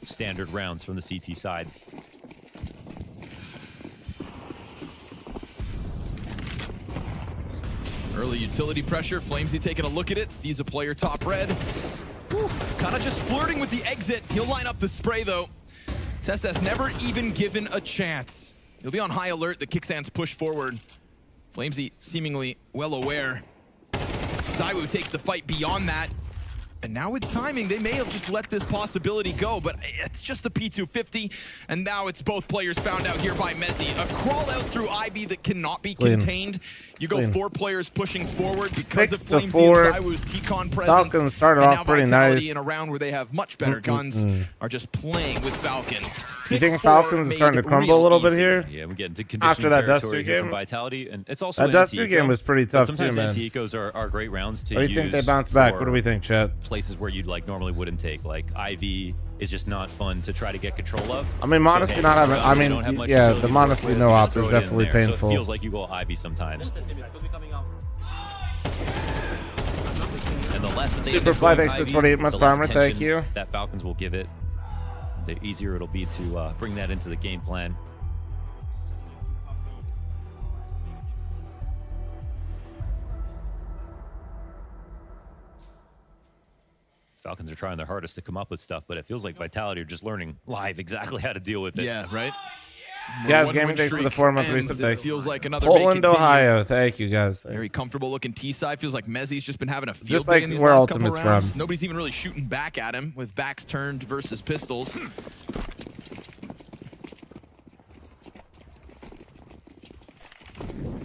standard rounds from the CT side. Early utility pressure. Flamesy taking a look at it. Sees a player top red. Kind of just flirting with the exit. He'll line up the spray, though. TeSeS never even given a chance. He'll be on high alert. The Kicksands push forward. Flamesy seemingly well aware. Zywoo takes the fight beyond that. And now with timing, they may have just let this possibility go, but it's just the P250. And now it's both players found out here by Mezzy. A crawl out through Ivy that cannot be contained. You go 4 players pushing forward because of Flamesy and Zywoo's T-Con presence. Falcons started off pretty nice. In a round where they have much better guns, are just playing with Falcons. You think Falcons are starting to crumble a little bit here? Yeah, we get into conditioning after that territory Dust2 here game. from Vitality, and it's also that Dust2 game was pretty tough too, man. Sometimes anti-ecos are great rounds to use. What do you think they bounce back? What do we think, Chet? Places where you'd like normally wouldn't take, like IV is just not fun to try to get control of. I mean, Monosy not having. I mean, yeah, the Monosy no op is definitely painful. So it feels like you go IV sometimes. And the less that they Superfly, thanks for 28 months armor. Thank you. That Falcons will give it, the easier it'll be to bring that into the game plan. Falcons are trying their hardest to come up with stuff, but it feels like Vitality are just learning live exactly how to deal with it. Yeah, right? Guys, gaming thanks for the 4-month resub. It feels like another Poland, Ohio. Thank you, guys. Very comfortable looking T-side. Feels like Mezzy's just been having a field just day like in these where last couple Ultimate's rounds. from. Nobody's even really shooting back at him with backs turned versus pistols.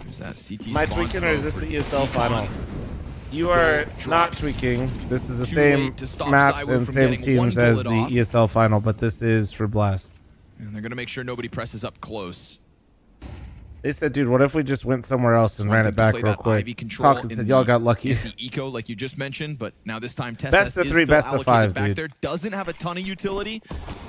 There's that CT. Am I tweaking or is this the ESL final? You are not tweaking. This is the same maps and same teams as the ESL final, but this is for Blast. And they're going to make sure nobody presses up close. They said, dude, what if we just went somewhere else and ran it back real quick? Falcon said, y'all got lucky. Eco, like you just mentioned, but now this time TeSeS best of 3, best of 5, back dude. there. Doesn't have a ton of utility,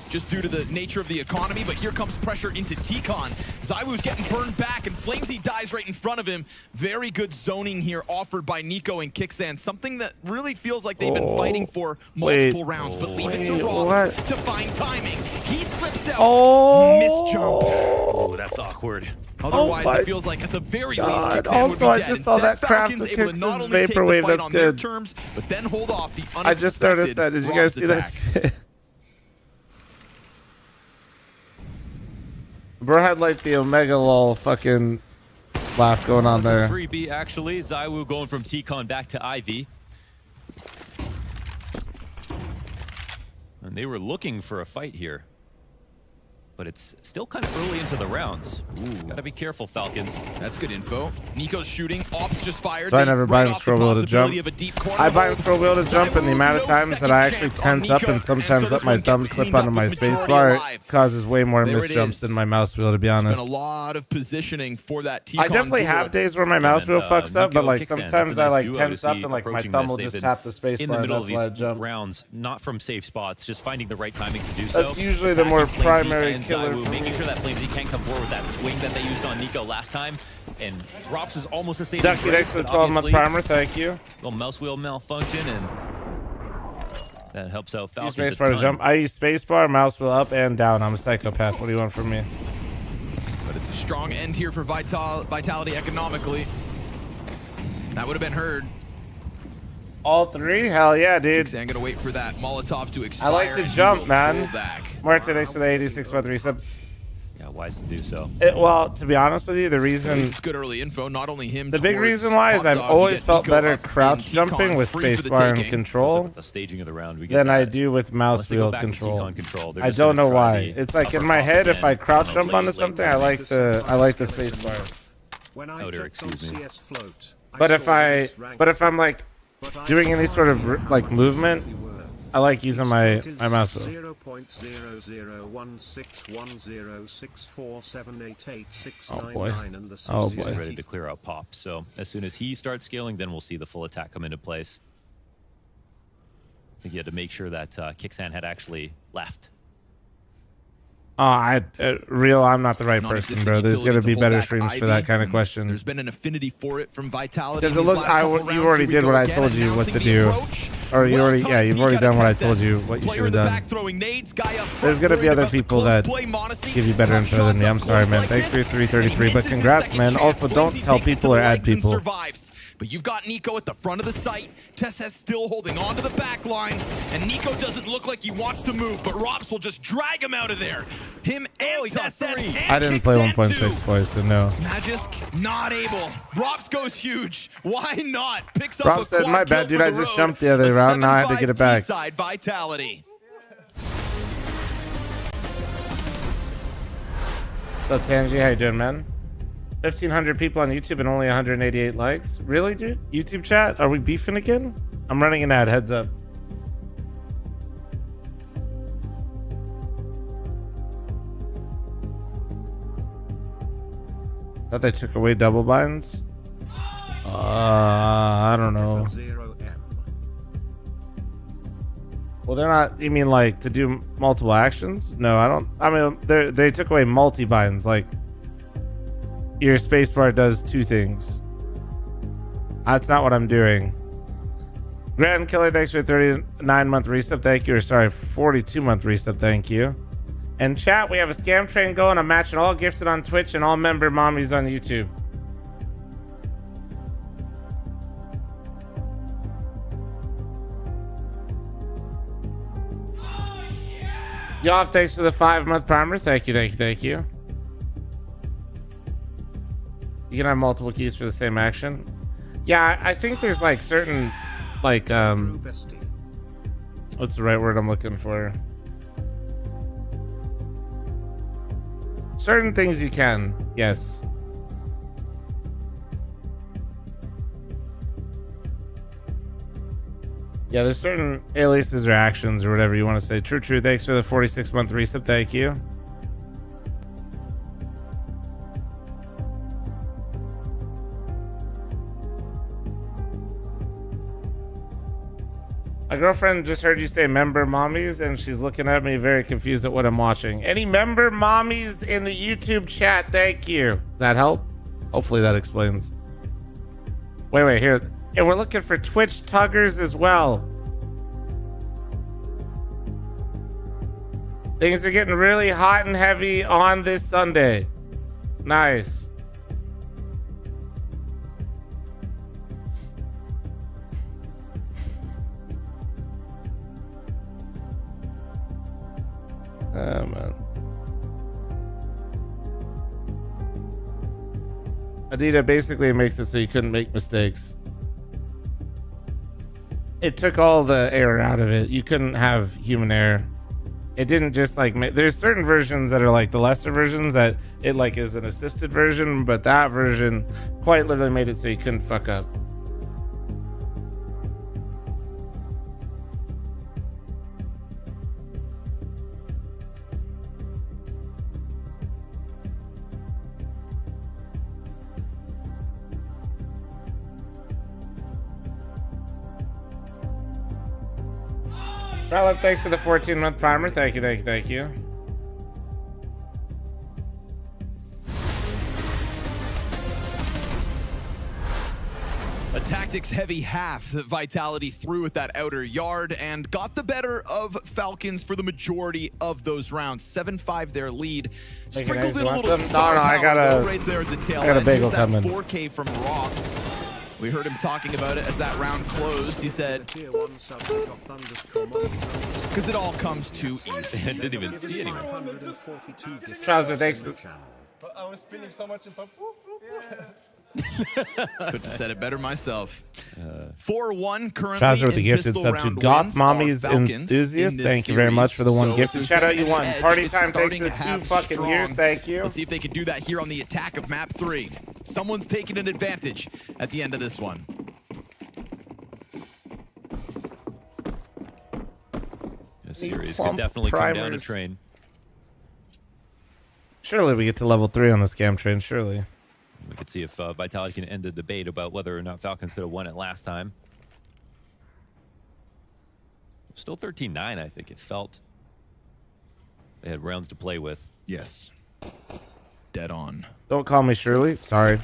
just due to the nature of the economy, but here comes pressure into T-Con. Zywoo's getting burned back, and Flamesy dies right in front of him. Very good zoning here offered by Nico and Kicksand, something that really feels like they've been fighting for multiple rounds, but leave it to Ross to find timing. He slips out, missed jump. Oh, that's awkward. Otherwise, it feels like at the very least, Kicksand Also, would be I dead. just saw that crap Falcons to able to not Kicksand's only take the Vaporwave. fight That's on their good. terms, but then hold off the unexpected I just noticed that. Did you guys see that shit? Bro had like the Omega lol fucking laugh going on there. Freebie, actually. Zywoo going from T-Con back to Ivy. And they were looking for a fight here. But it's still kind of early into the rounds. Gotta be careful, Falcons. That's good info. Nico's shooting. Ops just fired. So I never buy him scroll wheel to jump. I buy him scroll wheel to jump, and the amount of times that I actually tense up and sometimes let my thumb slip onto my spacebar, it causes way more miss jumps than my mouse wheel, to be honest. There's been a lot of positioning for that T-Con. I definitely have days where my mouse wheel fucks up, but like sometimes I like tense up and like my thumb will just tap the spacebar. In the middle of that's these why I jump. rounds, not from safe spots, just finding the right timings to do so. That's usually the more primary killer for making me. sure that Flamesy can't come forward with that swing that they used on Nico last time. And Drops is almost the same. Ducky next to the 12-month primer, thank you. Little mouse wheel malfunction, and that helps out Falcons. Use spacebar to jump. I use spacebar, mouse wheel up and down. I'm a psychopath. What do you want from me? But it's a strong end here for Vitality economically. That would have been heard. All three? Hell yeah, dude. I'm gonna wait for that Molotov to expire. I like to jump, man. Marte, thanks for the 86-month resub. Yeah, wise to do so. Well, to be honest with you, the reason... It's good early info, not only him. The big reason why is I've always felt better crouch jumping with spacebar and control The staging of the round, we get than that. I do with mouse Unless they go wheel back to control. T-Con control, they're I just don't gonna know try why. the It's like in upper my pop head, if and I crouch on jump a onto late something, I time. like the spacebar. When I jumped on CS float, But if I'm like doing any sort of like movement, I like using my mouse wheel. 0.001610647888699 and the Oh CC boy. Ready to clear out Pop. So as soon as he starts scaling, then we'll see the full attack come into place. I think you had to make sure that Kicksand had actually left. I'm not the right person, bro. There's gonna be better streams for that kind of question. There's been an affinity for it from Vitality. Because you already did what I told you what to do, or you've already done what I told you what you should have done. There's gonna be other people that give you better info than me. I'm sorry, man. Thanks for your 333, but congrats, man. Also, don't tell people or add people. But you've got Nico at the front of the site. Tess still holding on to the back line, and Nico doesn't look like he wants to move, but Robs will just drag him out of there. Him and Tess and I didn't play 1.6 twice, so no. Magisk not able. Robs goes huge. Why not? Picks up Rob said, "My bad, dude. I just jumped the other round. Now I had to get it back." Side Vitality. What's up, Tanji? How you doing, man? 1,500 people on YouTube and only 188 likes. Really, dude? YouTube chat? Are we beefing again? I'm running an ad. Heads up. Thought they took away double binds. I don't know. Well, they're not. You mean like to do multiple actions? No, I don't. I mean, they took away multi binds. Like your spacebar does two things. That's not what I'm doing. Grand Killer, thanks for 39-month resub. Thank you. Or sorry, 42-month resub. Thank you. And chat, we have a scam train going. I'm matching all gifted on Twitch and all member mommies on YouTube. Y'all, thanks for the 5-month primer. Thank you, thank you, thank you. You can have multiple keys for the same action. Yeah, I think there's like certain, like, what's the right word I'm looking for? Certain things you can, yes. Yeah, there's certain aliases or actions or whatever you want to say. True, true. Thanks for the 46-month resub. Thank you. My girlfriend just heard you say member mommies, and she's looking at me very confused at what I'm watching. Any member mommies in the YouTube chat? Thank you. Does that help? Hopefully that explains. Wait, here. And we're looking for Twitch tuggers as well. Things are getting really hot and heavy on this Sunday. Nice. Oh, man. Adidas basically makes it so you couldn't make mistakes. It took all the error out of it. You couldn't have human error. It didn't just like there's certain versions that are like the lesser versions that it like is an assisted version, but that version quite literally made it so you couldn't fuck up. Ralph, thanks for the 14-month primer. Thank you. A tactics-heavy half that Vitality threw at that outer yard and got the better of Falcons for the majority of those rounds. 7-5 their lead. Sprinkled in a little star power right there at the tail end. I got a bagel coming. 4K from Rox. We heard him talking about it as that round closed. He said, because it all comes too easy. I didn't even see anyone. Trouser, thanks. I was spinning so much in pub. Couldn't have said it better myself. 4-1 currently. Trouser with the in gifted pistol sub to round Goth wins Mommy's are Falcons enthusiast. in Thank this you very much series. for the one So gifted. if Shout out there's you one. an edge, Party it's time. Thanks starting for the to 2 have fucking strong. years. Thank you. Let's see if they can do that here on the attack of map 3. Someone's taking an advantage at the end of this one. This series could definitely come down a train. Surely we get to level 3 on the scam train. Surely. We could see if Vitality can end the debate about whether or not Falcons could have won it last time. Still 13-9, I think it felt. They had rounds to play with. Yes. Dead on. Don't call me Shirley. Sorry.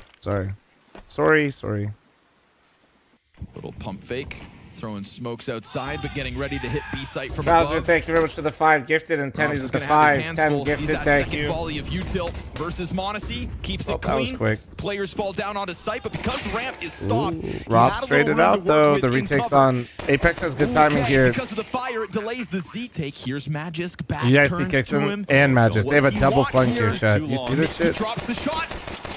Little pump fake. Throwing smokes outside, but getting ready to hit B site from Trouser, above. thank you very much for the 5 gifted, and Tenny's with the 5. 10 gifted, thank you. Volley of util versus Monosy keeps it That was clean. quick. Players fall down onto site, but because ramp is stopped, Rob straight it out though. The retakes on Apex has good timing here. Because of the fire, it delays the Z take. Here's Magisk back. You guys see turns to Kixon him. and Magisk. They have a Does he double walk flank here? here, chat. You see this shit? Drops the shot.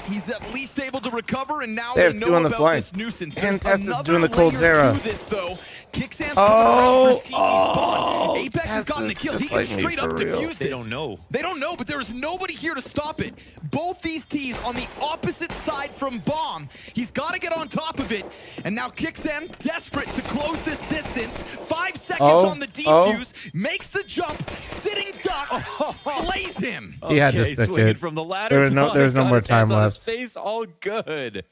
He's at least able to recover, and now They have know 2 on the about flank. this nuisance. And There's Tess is another doing the cold layer Zera. to this, though. Kicksan's coming around for CT spawn. Apex has Tess gotten the is kill. He just can like me straight up for real. defuse They this. don't know. They don't know, but there is nobody here to stop it. Both these T's on the opposite side from Bomb. He's got to get on top of it. And now Kixan, desperate to close this distance. 5 seconds on the defuse. Makes the jump. Sitting duck. Slays him. He had to Okay, stick swinging it. from the ladder. There's no more time left. Face all good.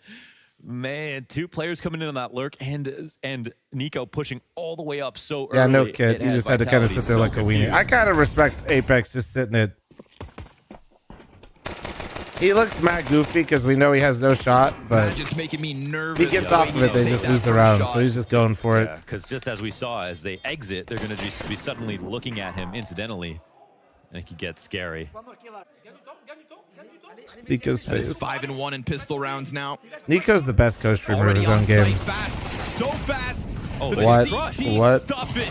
Man, 2 players coming in on that lurk, and Nico pushing all the way up so early. Yeah, no kid. It You had just had to kind of Vitality sit there so like a weenie. confused. I kind of respect Apex just sitting it. He looks mad goofy because we know he has no shot, but Magic's making me nervous. he gets off of it. They just lose the round, so he's just going for it. Yeah, because just as we saw, as they exit, they're going to just be suddenly looking at him incidentally, and it could get scary. Nico's That is face. 5-1 in pistol rounds now. Nico's the best co-streamer of his own on site games. fast, so fast. Oh, the what? CT What? Stuff it.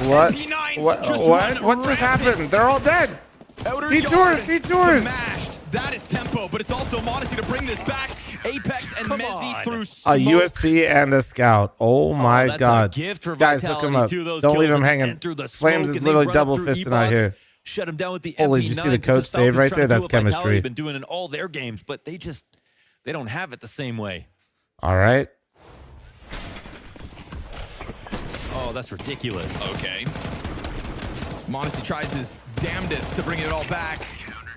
What? MP9s What? just What? run What just rampant. happened? They're all dead. Outer Detours, yard, detours. Smashed. That is tempo, but it's also Monosy to bring this back. Apex and Mezzy through A smoke. USP and a scout. Oh my That's God. a gift for Guys, hook him Vitality, up. too. Those Don't leave kills him at the hanging. end through the Flames smoke, is and they literally run up double through fisting out E-box, here. Shut him down with the Holy, MP9. did you see the This coach is save Falcons right trying there? to do That's what Vitality chemistry. have been doing in all their games, but they don't have it the same way. All right. Oh, that's ridiculous. Okay. Monosy tries his damnedest to bring it all back.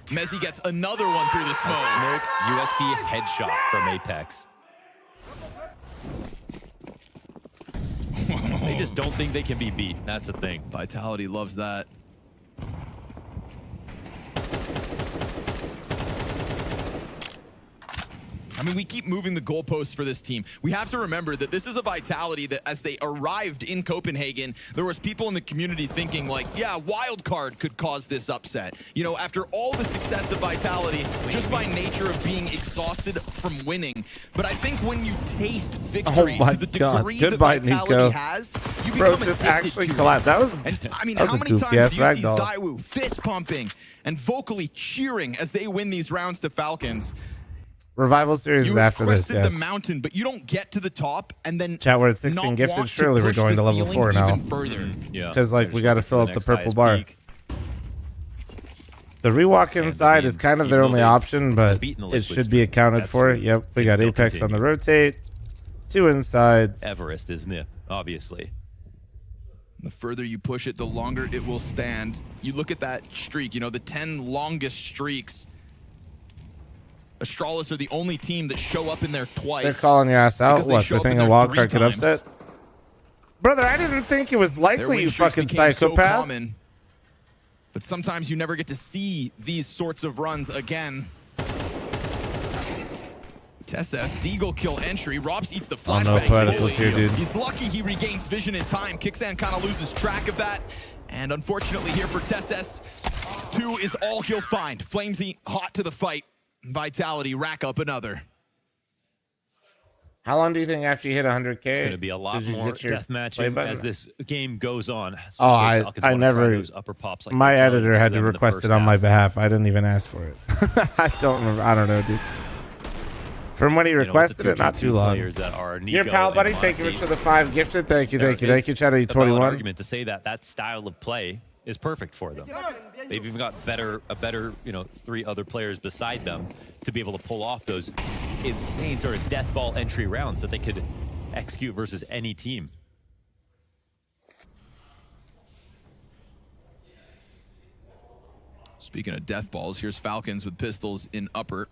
Mezzy gets another one through the smoke. Smoke USP headshot from Apex. They just don't think they can be beat. That's the thing. Vitality loves that. I mean, we keep moving the goalposts for this team. We have to remember that this is a Vitality that as they arrived in Copenhagen, there was people in the community thinking like, yeah, wild card could cause this upset. You know, after all the success of Vitality, just by nature of being exhausted from winning. But I think when you taste victory to the degree that Vitality has, you become just addicted actually to collapsed. That was, and I mean, that was how a many times goofy-ass do you see ragdoll. Zywoo fist pumping and vocally cheering as they win these rounds to Falcons? Revival series is after this, crested yes. the mountain, but you don't get to the top and then Chat, we're at 16 not gifted. want to Surely we're push going the to level ceiling 4 now. even further. Yeah. Because, like, we got to fill up the next purple highest bar. peak. The rewalk inside is kind of their only option, but beaten the it liquid should be streak. accounted That's for. true. Yep, we Can got still Apex on the continue. rotate. 2 inside. Everest is Nith, obviously. The further you push it, the longer it will stand. You look at that streak, you know, the 10 longest streaks. Astralis are the only team that show up in there twice. They're calling your ass out. because they What, show for up in thinking a there wild 3 card get times. upset? Brother, I didn't think it was Their likely, win you streaks fucking became so psychopath. common, but sometimes you never get to see these sorts of runs again. TSS, Deagle kill entry. Robs eats the Oh, no flashbang particles fully. here, dude. He's lucky he regains vision in time. Kixan kind of loses track of that. And unfortunately here for TSS, 2 is all he'll find. Flamesy hot to the fight. Vitality rack up another. How long do you think after you hit 100K? It's going to be a lot did you more get your play deathmatching button? as this game goes on. Oh, I Falcons wanna try never. those upper pops like My they're telling editor had them to in the request first it on my half. behalf. I didn't even ask for it. I don't remember. I don't know, dude. From when he You know, with requested the it, not 2-2-2 too long. players that are Your Nico pal, and buddy. Thank you Monosy, for the 5 gifted. Thank you, thank you, there thank you. is Chat a valid 21. argument to say that that style of play is perfect for them. They've even got a better, you know, 3 other players beside them to be able to pull off those insane sort of death ball entry rounds that they could execute versus any team. Speaking of death balls, here's Falcons with pistols in upper.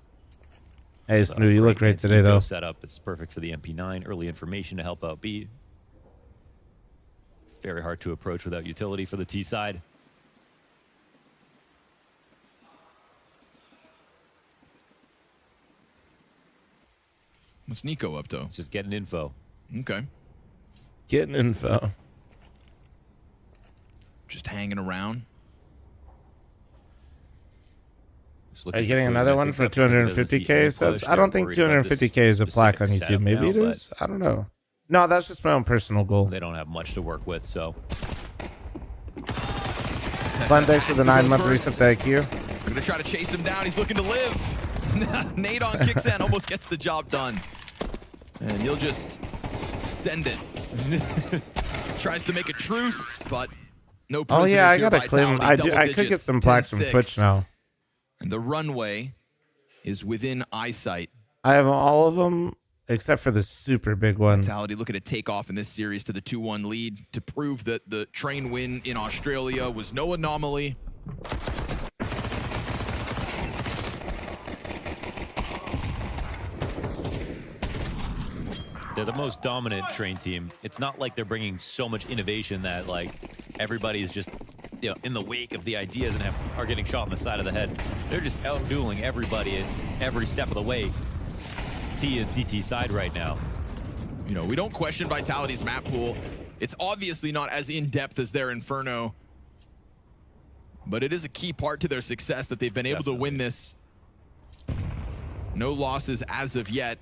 Hey, So Snoo, you look great today, though. Setup. It's perfect for the MP9. Early information to help out B. Very hard to approach without utility for the T side. What's Nico up to? Just getting info. Okay. Getting info. Just hanging around. Are you getting another one for 250K subs? I don't think 250K is a plaque on YouTube. Maybe it is. I don't know. No, that's just my own personal goal. They don't have much to work with, so. Fun, thanks for the 9-month recent. Thank you. I'm gonna try to chase him down. He's looking to live. Nade on kicks in, almost gets the job done. And he'll just send it. Tries to make a truce, but no Oh prisoners yeah, I here. gotta claim. Vitality, I could get some plaques from 10-6. Twitch now. And the runway is within eyesight. I have all of them except for the super big one. Vitality looking to take off in this series to the 2-1 lead to prove that the train win in Australia was no anomaly. They're the most dominant train team. It's not like they're bringing so much innovation that like everybody's just, you know, in the wake of the ideas and are getting shot in the side of the head. They're just out-dueling everybody at every step of the way. T and CT side right now. You know, we don't question Vitality's map pool. It's obviously not as in-depth as their Inferno, but it is a key part to their success that they've been able to win this. No losses as of yet.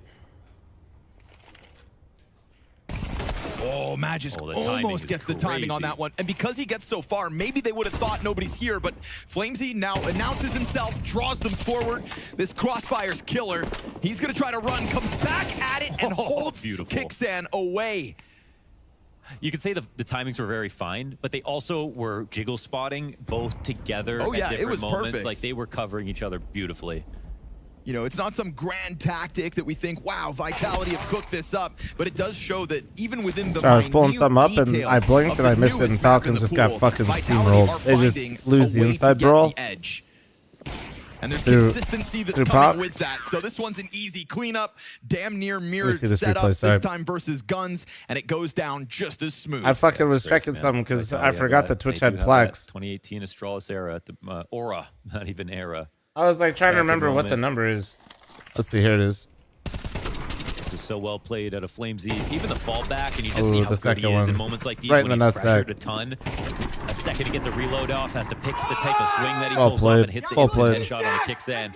Oh, Magisk almost gets the timing on that one. And because he gets so far, maybe they would have thought nobody's here, but Flamesy now announces himself, draws them forward. This Crossfire's killer. He's going to try to run, comes back at it, and holds Kixan away. You could say the timings were very fine, but they also were jiggle spotting both together Oh, yeah, at it different was moments. perfect. Like they were covering each other beautifully. You know, it's not some grand tactic that we think, wow, Vitality have cooked this up, but it does show that even within the So I was pulling some up and I blinked and I missed it, and newest Falcons map in just the got pool, fucking Vitality are steamrolled. They finding just lose a the way inside to get brawl. the edge. And there's Through- consistency that's through coming pop. with that. So this one's an easy cleanup, damn near mirrored see this setup, replay, sorry. this time versus guns, and it goes down just as smooth. I fucking was That's crazy, checking man. something because I Vitality forgot had that Twitch they had do have plaques. that 2018 Astralis era, aura, not even era. I was like trying to At the remember what the moment. number is. Let's see, here it is. This is so well played out of Flamesy. Even the fallback, and you just Ooh, see the how good he second is in one. moments like these Right in when the he's nutsack. pressured a ton. A second to get the reload off, has to pick the type of swing that he Well pulls played. off and hits the Well instant played. headshot on a kickstand.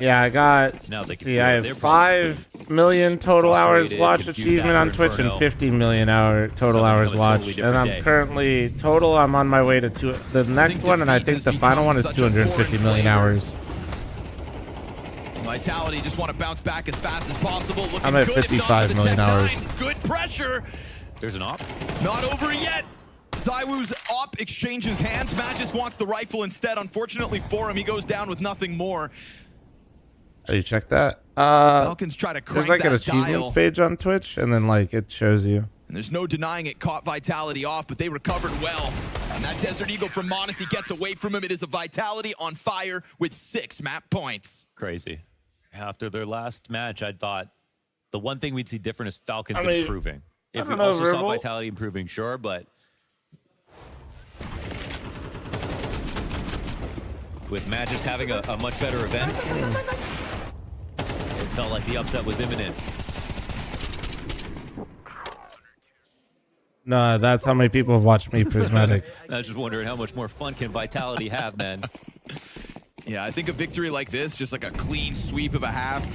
Yeah, I got. Now they can See, feel I it. have They're 5 million total hours frustrated, watched confused achievement on after Twitch and Inferno. 50 million total Something hours from a watched, totally and different I'm day. currently total. I'm on my way to the next one, and I defeat think has the final become one is such a 250 foreign million flavor. hours. Vitality just want to bounce back as fast as possible. Looking I'm at good, if not 55 with the million hours. 10-9. Good pressure. There's an op. Not over yet. Zywoo's op exchanges hands. Magis wants the rifle instead. Unfortunately for him, he goes down with nothing more. Oh, you check that? Falcons try to crank There's like an that achievements dial. page on Twitch, and then like it shows you. And there's no denying it caught Vitality off, but they recovered well. And that Desert Eagle from Monosy gets away from him. It is a Vitality on fire with 6 map points. Crazy. After their last match, I thought the one thing we'd see different is Falcons I mean, improving. I If we don't know, also saw Verbal. Vitality improving, sure, but with Magic having a much better event, it felt like the upset was imminent. No, that's how many people have watched me Prismatic. I was just wondering how much more fun can Vitality have, man. Yeah, I think a victory like this, just like a clean sweep of a half,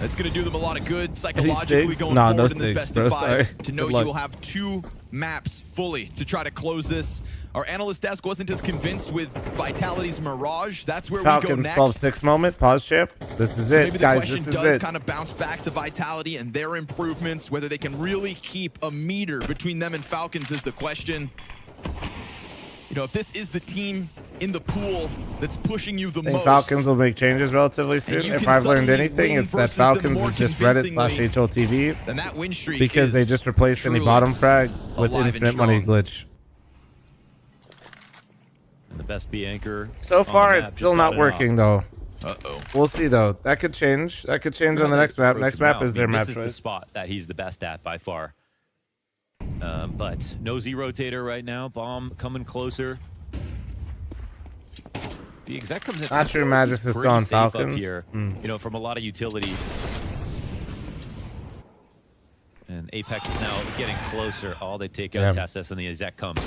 that's going to do them a lot of good psychologically sigs? going Nah, forward no in this sigs, best bro, of sorry. 5 to know Good you luck. will have 2 maps fully to try to close this. Our analyst desk wasn't as convinced with Vitality's Mirage. That's where Falcons we go next. 12-6 moment. Pause, champ. This is So it, maybe the guys. question This is does it. kind of bounce back to Vitality and their improvements. Whether they can really keep a meter between them and Falcons is the question. You know, if this is the team in the pool that's pushing you the I think most. Falcons will make changes relatively and soon. you If can I've learned suddenly anything, win it's that versus them Falcons more is just Reddit convincingly, /HLTV then that win streak because they is just replaced any truly bottom frag with alive and infinite money strong. glitch. And the best B anchor. So on far, the map it's still just not got it working, though. Uh-oh. We'll see, though. That could change. That could change on the next map. Next map is their map This is the choice. spot that he's the best at by far. But no Z rotator right now. Bomb coming closer. The exec comes in. Not sure Magis is still on pretty safe up Falcons. here. You know, from a lot of utility. And Apex is now getting closer. Oh, they take out Yeah. Tessus, and the exec comes.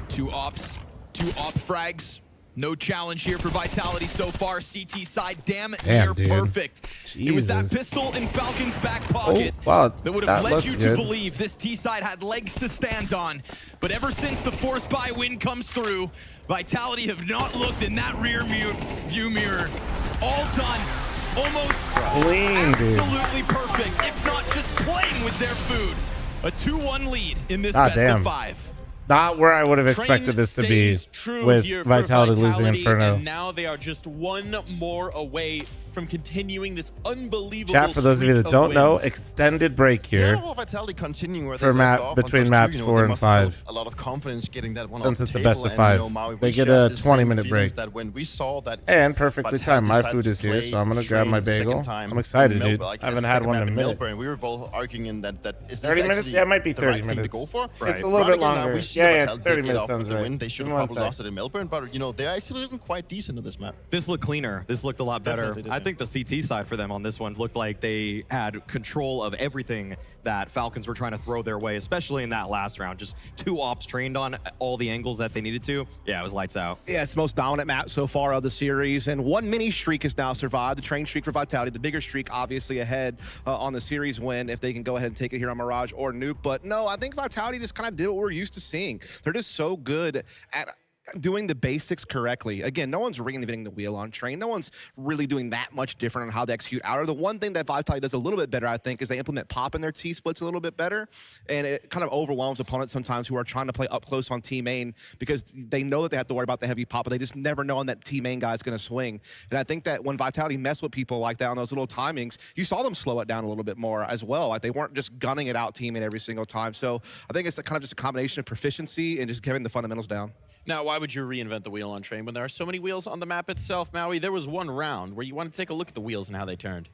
2 ops, 2 op frags. No challenge here for Vitality so far. CT side, damn, near dude. perfect. It was that Jesus. pistol in Falcon's back pocket wow, that would that have led looked you to good. believe this T side had legs to stand on. But ever since the force buy win comes through, Vitality have not looked in that rear view mirror. All done. Almost Clean, dude. absolutely perfect, if not just playing with their food. A 2-1 lead in this Ah, best damn. of 5. Not where I would have expected this to be with Vitality losing Inferno. And now they are just one more away from continuing this unbelievable Chat, for those of you that streak don't know, wins. extended break here. Yeah, well, Vitality continuing where For they map- left off on between Dust 2, maps you know, 4 they and must have felt 5. A lot of confidence getting that one Since off it's the table, best of and, 5. you know, Maui, They we get shared a the same 20-minute feelings break. That when we saw that And perfectly Vitality timed. My decided food to is here, play so I'm going to grab my train bagel. second time I'm excited, in dude. Melbourne, like I haven't the had second one in map a minute. Melbourne, we were both arguing that is this 30 minutes? actually Yeah, it might be the 30 right thing to minutes. go for? It's a little bit Right again, now longer. we see Yeah, Vitality 30 get minutes off sounds with the right. win. They should Give have me one probably sec. lost it in Melbourne, but you know they're actually looking quite decent in this map. This looked cleaner. This looked a lot better. Definitely did, I yeah. think the CT side for them on this one looked like they had control of everything that Falcons were trying to throw their way, especially in that last round. Just 2 ops trained on all the angles that they needed to. Yeah, it was lights out. Yeah, it's the most dominant map so far of the series, and one mini streak has now survived, the train streak for Vitality. The bigger streak obviously ahead on the series win if they can go ahead and take it here on Mirage or Nuke. But no, I think Vitality just kind of did what we're used to seeing. They're just so good at doing the basics correctly. Again, no one's reinventing the wheel on train. No one's really doing that much different on how they execute outer. The one thing that Vitality does a little bit better, I think, is they implement pop in their T-splits a little bit better, and it kind of overwhelms opponents sometimes who are trying to play up close on T-main because they know that they have to worry about the heavy pop, but they just never know when that T-main guy is going to swing. And I think that when Vitality mess with people like that on those little timings, you saw them slow it down a little bit more as well. Like they weren't just gunning it out T-main every single time. So I think it's kind of just a combination of proficiency and just getting the fundamentals down. Now, while why would you reinvent the wheel on Train when there are so many wheels on the map itself, Maui? There was one round where you want to take a look at the wheels and how they turned.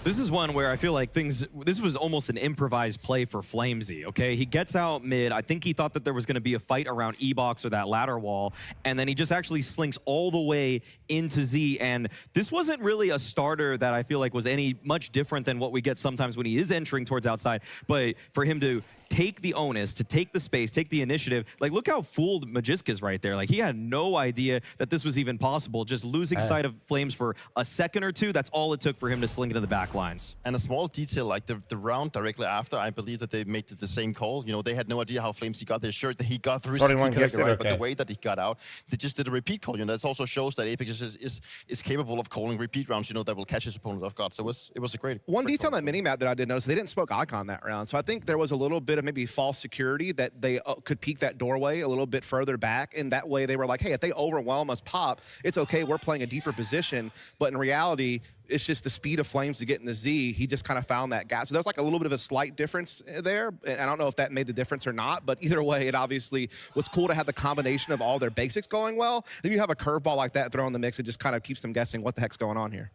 This is one where I feel like this was almost an improvised play for Flamesy, okay? He gets out mid. I think he thought that there was going to be a fight around E-Box or that ladder wall, and then he just actually slinks all the way into Z, and this wasn't really a starter that I feel like was any much different than what we get sometimes when he is entering towards outside, but for him to take the onus, to take the space, take the initiative. Like, look how fooled Magisk is right there. Like, he had no idea that this was even possible. Just losing sight of Flames for a second or two, that's all it took for him to slink into the back lines. And a small detail, like the round directly after, I believe that they made the same call. You know, they had no idea how Flamesy got their shirt, that he got through 41 gifted, right, okay. but the way that he got out, they just did a repeat call. You know, that also shows that Apex is capable of calling repeat rounds, you know, that will catch his opponent off guard. So it was a great One great detail call. on that mini-map that I did notice, they didn't smoke Icon that round. So I think there was a little bit of maybe false security that they could peek that doorway a little bit further back. And that way they were like, hey, if they overwhelm us pop, it's okay, we're playing a deeper position. But in reality, it's just the speed of Flames to get in the Z. He just kind of found that gap. So there's like a little bit of a slight difference there. And I don't know if that made the difference or not, but either way, it obviously was cool to have the combination of all their basics going well. Then you have a curveball like that thrown in the mix, it just kind of keeps them guessing what the heck's going on here.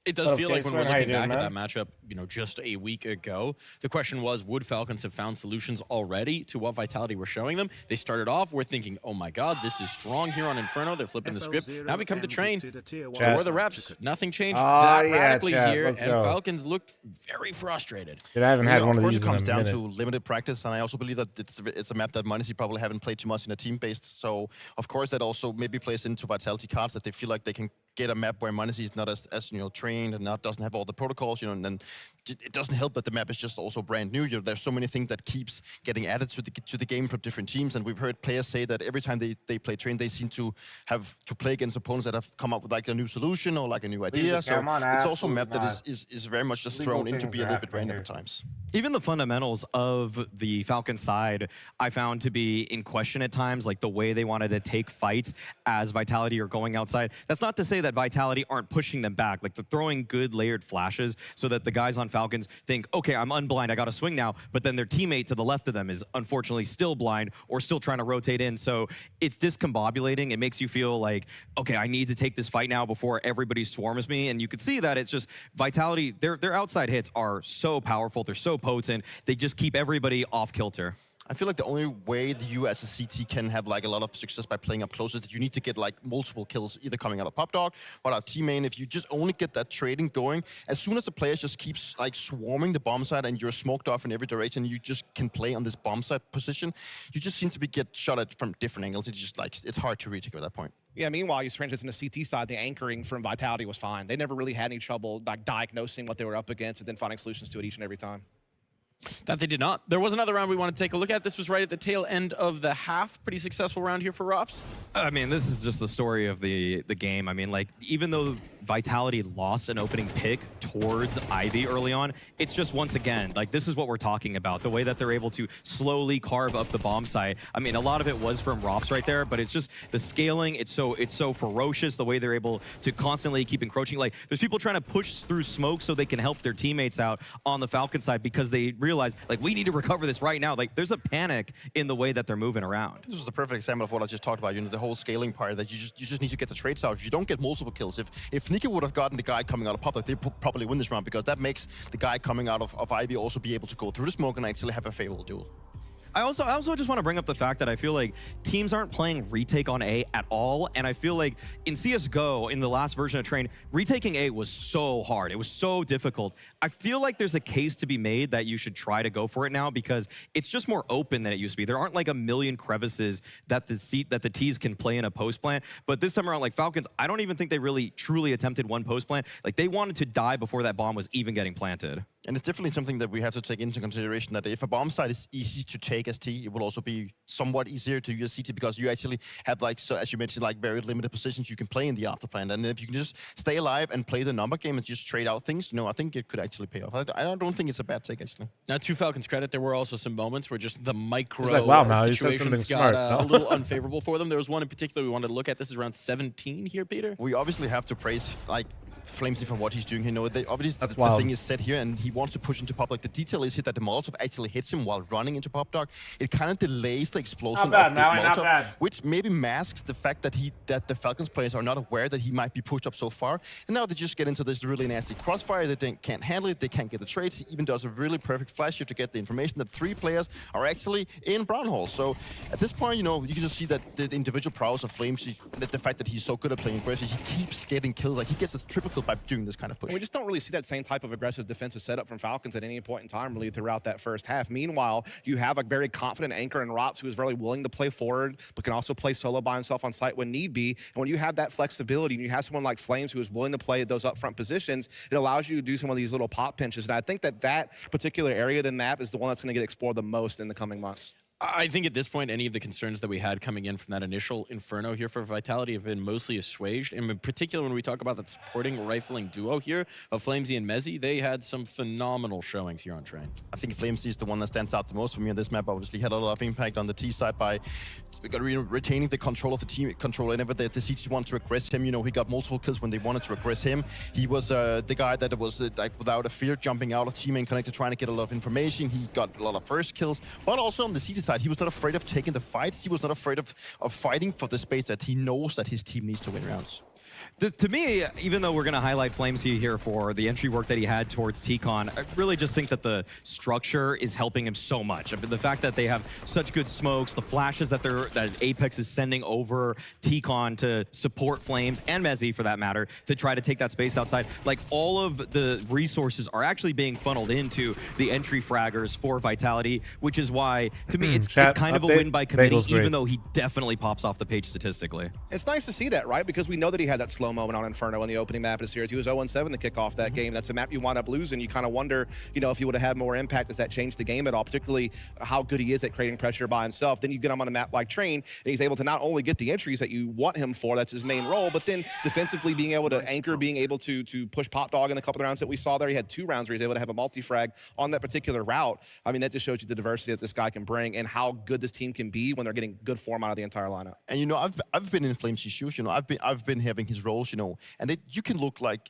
It does feel like when we're looking back man? at that matchup, you know, just a week ago, the question was, would Falcons have found solutions already to what Vitality were showing them? They started off, we're thinking, oh my god, this is strong here on Inferno. They're flipping the script. Now we come to Train. For the reps, nothing changed that radically here, and Falcons looked very frustrated. Dude, I haven't had one of these It comes in a down minute. to limited practice, and I also believe that it's a map that Monosy probably haven't played too much in a team-based. So, of course, that also maybe plays into Vitality cards, that they feel like they can get a map where Monosy is not as you know, trained and doesn't have all the protocols, you know, and then it doesn't help that the map is just also brand new. You know, there's so many things that keeps getting added to the game from different teams, and we've heard players say that every time they play Train, they seem to have to play against opponents that have come up with like a new solution or like a new idea. So it's also a map that is very much just thrown in to be a little bit random at times. Even the fundamentals of the Falcon side, I found to be in question at times, like the way they wanted to take fights as Vitality are going outside. That's not to say that Vitality aren't pushing them back. Like, they're throwing good layered flashes so that the guys on Falcons think, okay, I'm unblind, I got to swing now, but then their teammate to the left of them is unfortunately still blind or still trying to rotate in. So it's discombobulating. It makes you feel like, okay, I need to take this fight now before everybody swarms me. And you could see that it's just Vitality, their outside hits are so powerful, they're so potent, they just keep everybody off kilter. I feel like the only way you as a CT can have like a lot of success by playing up close is that you need to get like multiple kills, either coming out of Pop Dog or out team main. If you just only get that trading going, as soon as the player just keeps like swarming the bomb side and you're smoked off in every direction, you just can play on this bomb side position, you just seem to get shot at from different angles. It's just like, it's hard to retake at that point. Yeah, meanwhile, you transition to CT side, the anchoring from Vitality was fine. They never really had any trouble like diagnosing what they were up against and then finding solutions to it each and every time. That they did not. There was another round we wanted to take a look at. This was right at the tail end of the half. Pretty successful round here for Rops. I mean, this is just the story of the game. I mean, like, even though Vitality lost an opening pick towards Ivy early on, it's just, once again, like, this is what we're talking about. The way that they're able to slowly carve up the bomb site. I mean, a lot of it was from Rops right there, but it's just the scaling. It's so ferocious, the way they're able to constantly keep encroaching. Like, there's people trying to push through smoke so they can help their teammates out on the Falcon side because they realize, like, we need to recover this right now. Like, there's a panic in the way that they're moving around. This was a perfect example of what I just talked about. You know, the whole scaling part, that you just need to get the trades out. If you don't get multiple kills, if Nika would have gotten the guy coming out of Pop, they probably win this round, because that makes the guy coming out of Ivy also be able to go through the smoke and actually have a favorable duel. I also just want to bring up the fact that I feel like teams aren't playing retake on A at all, and I feel like in CSGO, in the last version of Train, retaking A was so hard. It was so difficult. I feel like there's a case to be made that you should try to go for it now, because it's just more open than it used to be. There aren't like a million crevices that the T's can play in a post plant, but this time around, like Falcons, I don't even think they really truly attempted one post plant. Like, they wanted to die before that bomb was even getting planted. And it's definitely something that we have to take into consideration, that if a bomb site is easy to take as T, it will also be somewhat easier to use CT, because you actually have, like, so as you mentioned, like very limited positions you can play in the afterplan. And if you can just stay alive and play the number game and just trade out things, you know, I think it could actually pay off. I don't think it's a bad take, actually. Now, to Falcons' credit, there were also some moments where just the micro like, wow, Mal, you said situations something got smart. a little unfavorable for them. There was one in particular we wanted to look at. This is round 17 here, Peter. We obviously have to praise, like, Flamesy for what he's doing. You know, obviously the wild. thing is set here, and he wants to push into pop. Like the detail is here that the Molotov actually hits him while running into pop dog. It kind of delays the explosion of the Molotov, which maybe masks the fact that the Falcons players are not aware that he might be pushed up so far. And now they just get into this really nasty crossfire. They can't handle it. They can't get the trades. He even does a really perfect flash here to get the information that 3 players are actually in Brown Hall. So at this point, you know, you can just see that the individual prowess of Flamesy, the fact that he's so good at playing aggressive, he keeps getting killed. Like he gets a triple kill by doing this kind of push. We just don't really see that same type of aggressive defensive setup from Falcons at any point in time, really, throughout that first half. Meanwhile, you have a very confident anchor in Rops who is very willing to play forward, but can also play solo by himself on site when need be. And when you have that flexibility and you have someone like Flames who is willing to play at those upfront positions, it allows you to do some of these little pop pinches. And I think that particular area of the map is the one that's going to get explored the most in the coming months. I think at this point, any of the concerns that we had coming in from that initial Inferno here for Vitality have been mostly assuaged. And in particular, when we talk about that supporting rifling duo here of Flamesy and Mezzy, they had some phenomenal showings here on Train. I think Flamesy is the one that stands out the most for me on this map. Obviously, had a lot of impact on the T side by retaining the control of the team control. Whenever the CTs want to aggress him, you know, he got multiple kills when they wanted to aggress him. He was the guy that was like without a fear jumping out of team and connected, trying to get a lot of information. He got a lot of first kills, but also on the CT side, he was not afraid of taking the fights. He was not afraid of fighting for the space that he knows that his team needs to win rounds. To me, even though we're going to highlight Flamesy here for the entry work that he had towards T-Con, I really just think that the structure is helping him so much. I mean, the fact that they have such good smokes, the flashes that Apex is sending over T-Con to support Flames, and Mezzy for that matter, to try to take that space outside. Like, all of the resources are actually being funneled into the entry fraggers for Vitality, which is why, to me, it's kind of a win by committee, even though he definitely pops off the page statistically. It's nice to see that, right? Because we know that he had that slow moment on Inferno in the opening map of the series. He was 0-7 to kick off that game. That's a map you wind up losing. You kind of wonder, you know, if he would have had more impact, does that change the game at all? Particularly how good he is at creating pressure by himself. Then you get him on a map like Train, and he's able to not only get the entries that you want him for, that's his main role, but then defensively being able to anchor, being able to push Pop Dog in a couple of rounds that we saw there. He had 2 rounds where he was able to have a multi-frag on that particular route. I mean, that just shows you the diversity that this guy can bring and how good this team can be when they're getting good form out of the entire lineup. And you know, I've been in Flamesy's shoes. You know, I've been having his roles. You know, and you can look like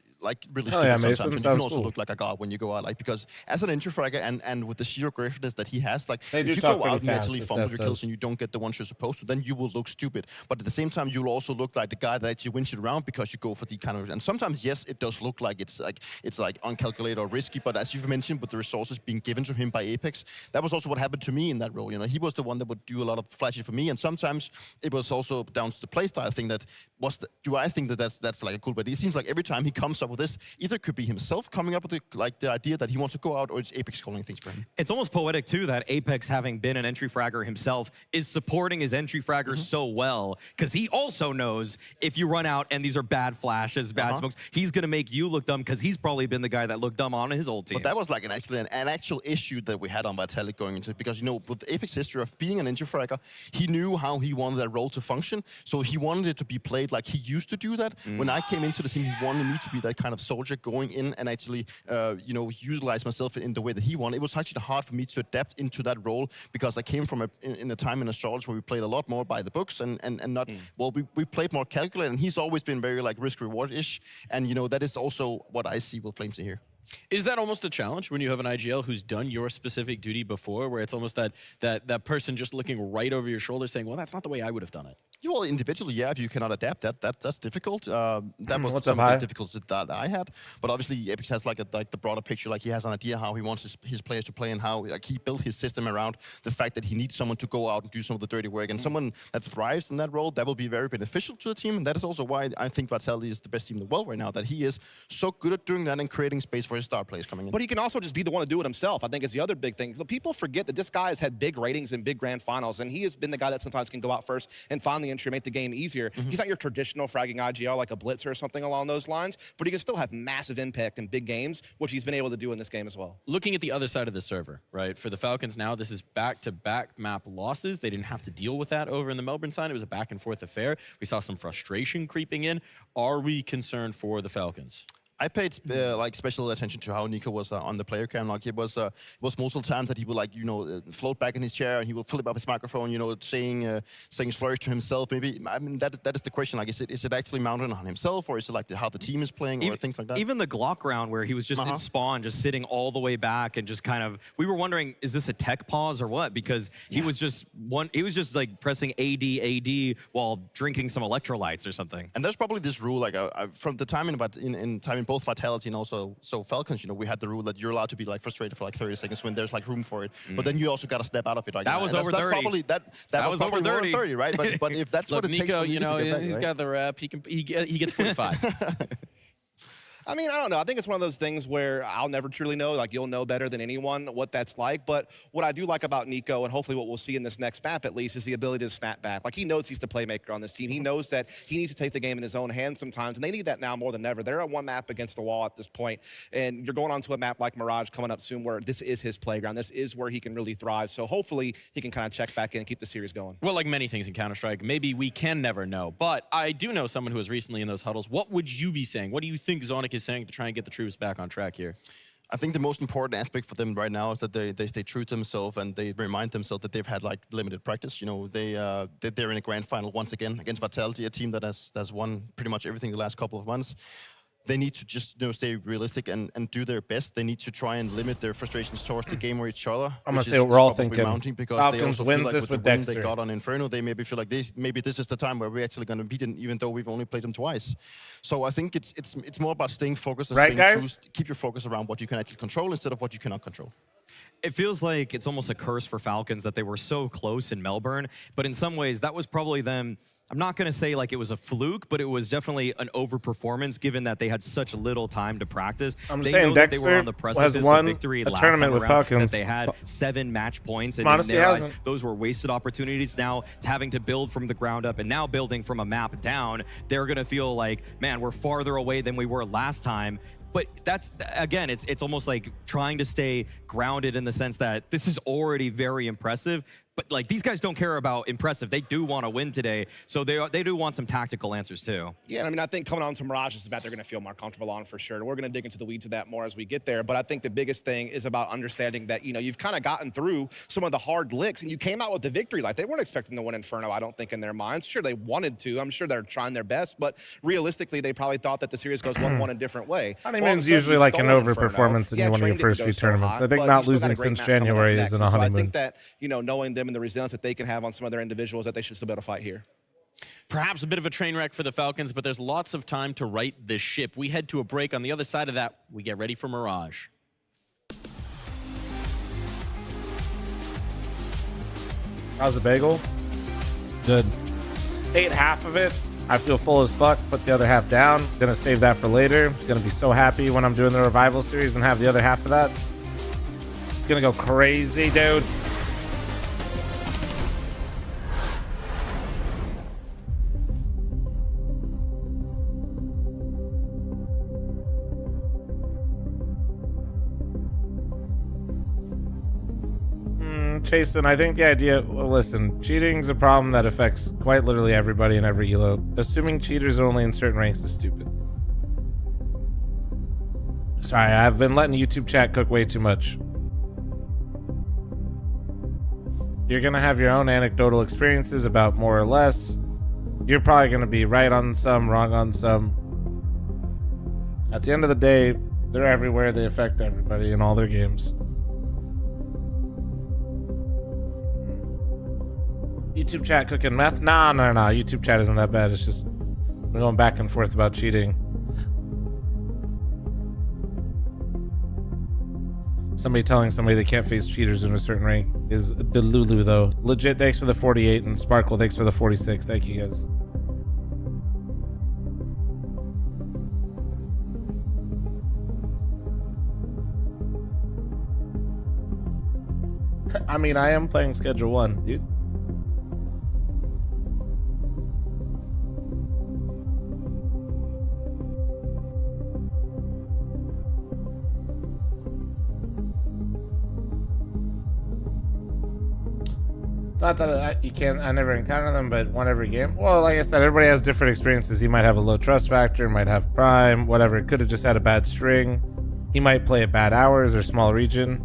really stupid sometimes. And you can also look like a god when you go out, like, because as an entry fragger and with the zero aggressiveness that he has, like, if you go out and actually fumble your kills and you don't get the ones you're supposed to, then you will look stupid. But at the same time, you'll also look like the guy that actually wins you the round because you go for the kind of. And sometimes, yes, it does look like it's uncalculated or risky. But as you've mentioned, with the resources being given to him by Apex, that was also what happened to me in that role. You know, he was the one that would do a lot of flashes for me, and sometimes it was also down to the playstyle thing. That was do I think that that's like a cool. But it seems like every time he comes up with this, either it could be himself coming up with the idea that he wants to go out, or it's Apex calling things for him. It's almost poetic too that Apex, having been an entry fragger himself, is supporting his entry fraggers so well, because he also knows if you run out and these are bad flashes, bad smokes, he's gonna make you look dumb, because he's probably been the guy that looked dumb on his old team. But that was like an actual issue that we had on Vitality going into it, because, you know, with Apex history of being an entry fragger, he knew how he wanted that role to function, so he wanted it to be played like he used to do that. When I came into the team, he wanted me to be that kind of soldier going in and actually, you know, utilize myself in the way that he wanted. It was actually hard for me to adapt into that role, because I came from in a time in Astrology where we played a lot more by the books and not, well, we played more calculated, and he's always been very like risk-reward-ish, and, you know, that is also what I see with Flamesy here. Is that almost a challenge when you have an IGL who's done your specific duty before, where it's almost that person just looking right over your shoulder saying, well, that's not the way I would have done it? Well, individually, yeah, if you cannot adapt, that's difficult. That was some of the difficulties that I had. But obviously, Apex has like the broader picture. Like, he has an idea how he wants his players to play, and how like he built his system around the fact that he needs someone to go out and do some of the dirty work, and someone that thrives in that role. That will be very beneficial to the team, and that is also why I think Vitality is the best team in the world right now. That he is so good at doing that and creating space for his star players coming in. But he can also just be the one to do it himself. I think it's the other big thing. People forget that this guy has had big ratings in big grand finals, and he has been the guy that sometimes can go out first and find the entry, make the game easier. He's not your traditional fragging IGL like a Blitzer or something along those lines, but he can still have massive impact in big games, which he's been able to do in this game as well. Looking at the other side of the server, right? For the Falcons now, this is back-to-back map losses. They didn't have to deal with that over in the Melbourne side. It was a back-and-forth affair. We saw some frustration creeping in. Are we concerned for the Falcons? I paid like special attention to how Nico was on the player cam. Like it was multiple times that he would like float back in his chair and he would flip up his microphone, saying slurs to himself. Maybe I mean that is the question. Like is it actually mounted on himself, or is it like how the team is playing, or things like that? Even the Glock round where he was just in spawn, just sitting all the way back and just kind of, we were wondering, is this a tech pause or what? Because he was just like pressing AD while drinking some electrolytes or something. And there's probably this rule, like from the time in both Vitality and also Falcons, we had the rule that you're allowed to be like frustrated for like 30 seconds when there's like room for it. But then you also got to step out of it. Right? That was over 30. That was over 30, right? But if that's Look, what it Nico, takes, he's got the rep. He gets 45. I mean, I don't know. I think it's one of those things where I'll never truly know. Like, you'll know better than anyone what that's like. But what I do like about Nico, and hopefully what we'll see in this next map at least, is the ability to snap back. Like, he knows he's the playmaker on this team. He knows that he needs to take the game in his own hands sometimes, and they need that now more than ever. They're at one map against the wall at this point, and you're going on to a map like Mirage coming up soon where this is his playground. This is where he can really thrive. So hopefully he can kind of check back in and keep the series going. Well, like many things in Counter-Strike, maybe we can never know. But I do know someone who was recently in those huddles. What would you be saying? What do you think Zonic is saying to try and get the troops back on track here? I think the most important aspect for them right now is that they stay true to themselves and they remind themselves that they've had like limited practice. They're in a grand final once again against Vitality, a team that has won pretty much everything the last couple of months. They need to just stay realistic and do their best. They need to try and limit their frustrations towards the game or each other. I'm gonna say what we're all thinking. Because Falcons they wins like this with the win Dexter. they got on Inferno, they maybe feel like maybe this is the time where we're actually going to beat them, even though we've only played them twice. So I think it's more about staying focused and right, staying guys? true. Keep your focus around what you can actually control instead of what you cannot control. It feels like it's almost a curse for Falcons that they were so close in Melbourne, but in some ways that was probably them. I'm not going to say like it was a fluke, but it was definitely an overperformance given that they had such little time to practice. I'm they saying know that they Dexter were on the precipice has won of victory a last tournament time with around, Falcons. that they had 7 match points, and Monosy in their eyes, hasn't. those were wasted opportunities. Now, having to build from the ground up and now building from a map down, they're going to feel like, man, we're farther away than we were last time. But that's, again, it's almost like trying to stay grounded in the sense that this is already very impressive. But like these guys don't care about impressive. They do want to win today, so they do want some tactical answers too. Yeah, I mean, I think coming on to Mirage is about they're going to feel more comfortable on for sure. We're going to dig into the weeds of that more as we get there. But I think the biggest thing is about understanding that you've kind of gotten through some of the hard licks, and you came out with the victory. Like they weren't expecting to win Inferno, I don't think, in their minds. Sure, they wanted to. I'm sure they're trying their best, but realistically, they probably thought that the series goes 1-1 a different way. Honeymoon's usually like an overperformance in one of your first few tournaments. I think not losing since January isn't a honeymoon. So I think that knowing them and the resilience that they can have on some of their individuals, that they should still be able to fight here. Perhaps a bit of a train wreck for the Falcons, but there's lots of time to right this ship. We head to a break. On the other side of that, we get ready for Mirage. How's the bagel? Good. Ate half of it. I feel full as fuck. Put the other half down. Gonna save that for later. Gonna be so happy when I'm doing the revival series and have the other half of that. It's gonna go crazy, dude. Chasen, I think the idea, well, listen, cheating's a problem that affects quite literally everybody in every elo. Assuming cheaters are only in certain ranks is stupid. Sorry, I've been letting YouTube chat cook way too much. You're gonna have your own anecdotal experiences about more or less. You're probably gonna be right on some, wrong on some. At the end of the day, they're everywhere. They affect everybody in all their games. YouTube chat cooking meth? Nah. YouTube chat isn't that bad. It's just we're going back and forth about cheating. Somebody telling somebody they can't face cheaters in a certain rank is delulu, though. Legit, thanks for the 48, and Sparkle, thanks for the 46. Thank you, guys. I mean, I am playing Schedule 1, dude. Not that you can't. I never encounter them, but one every game. Well, like I said, everybody has different experiences. He might have a low trust factor, might have prime, whatever. Could have just had a bad string. He might play at bad hours or small region.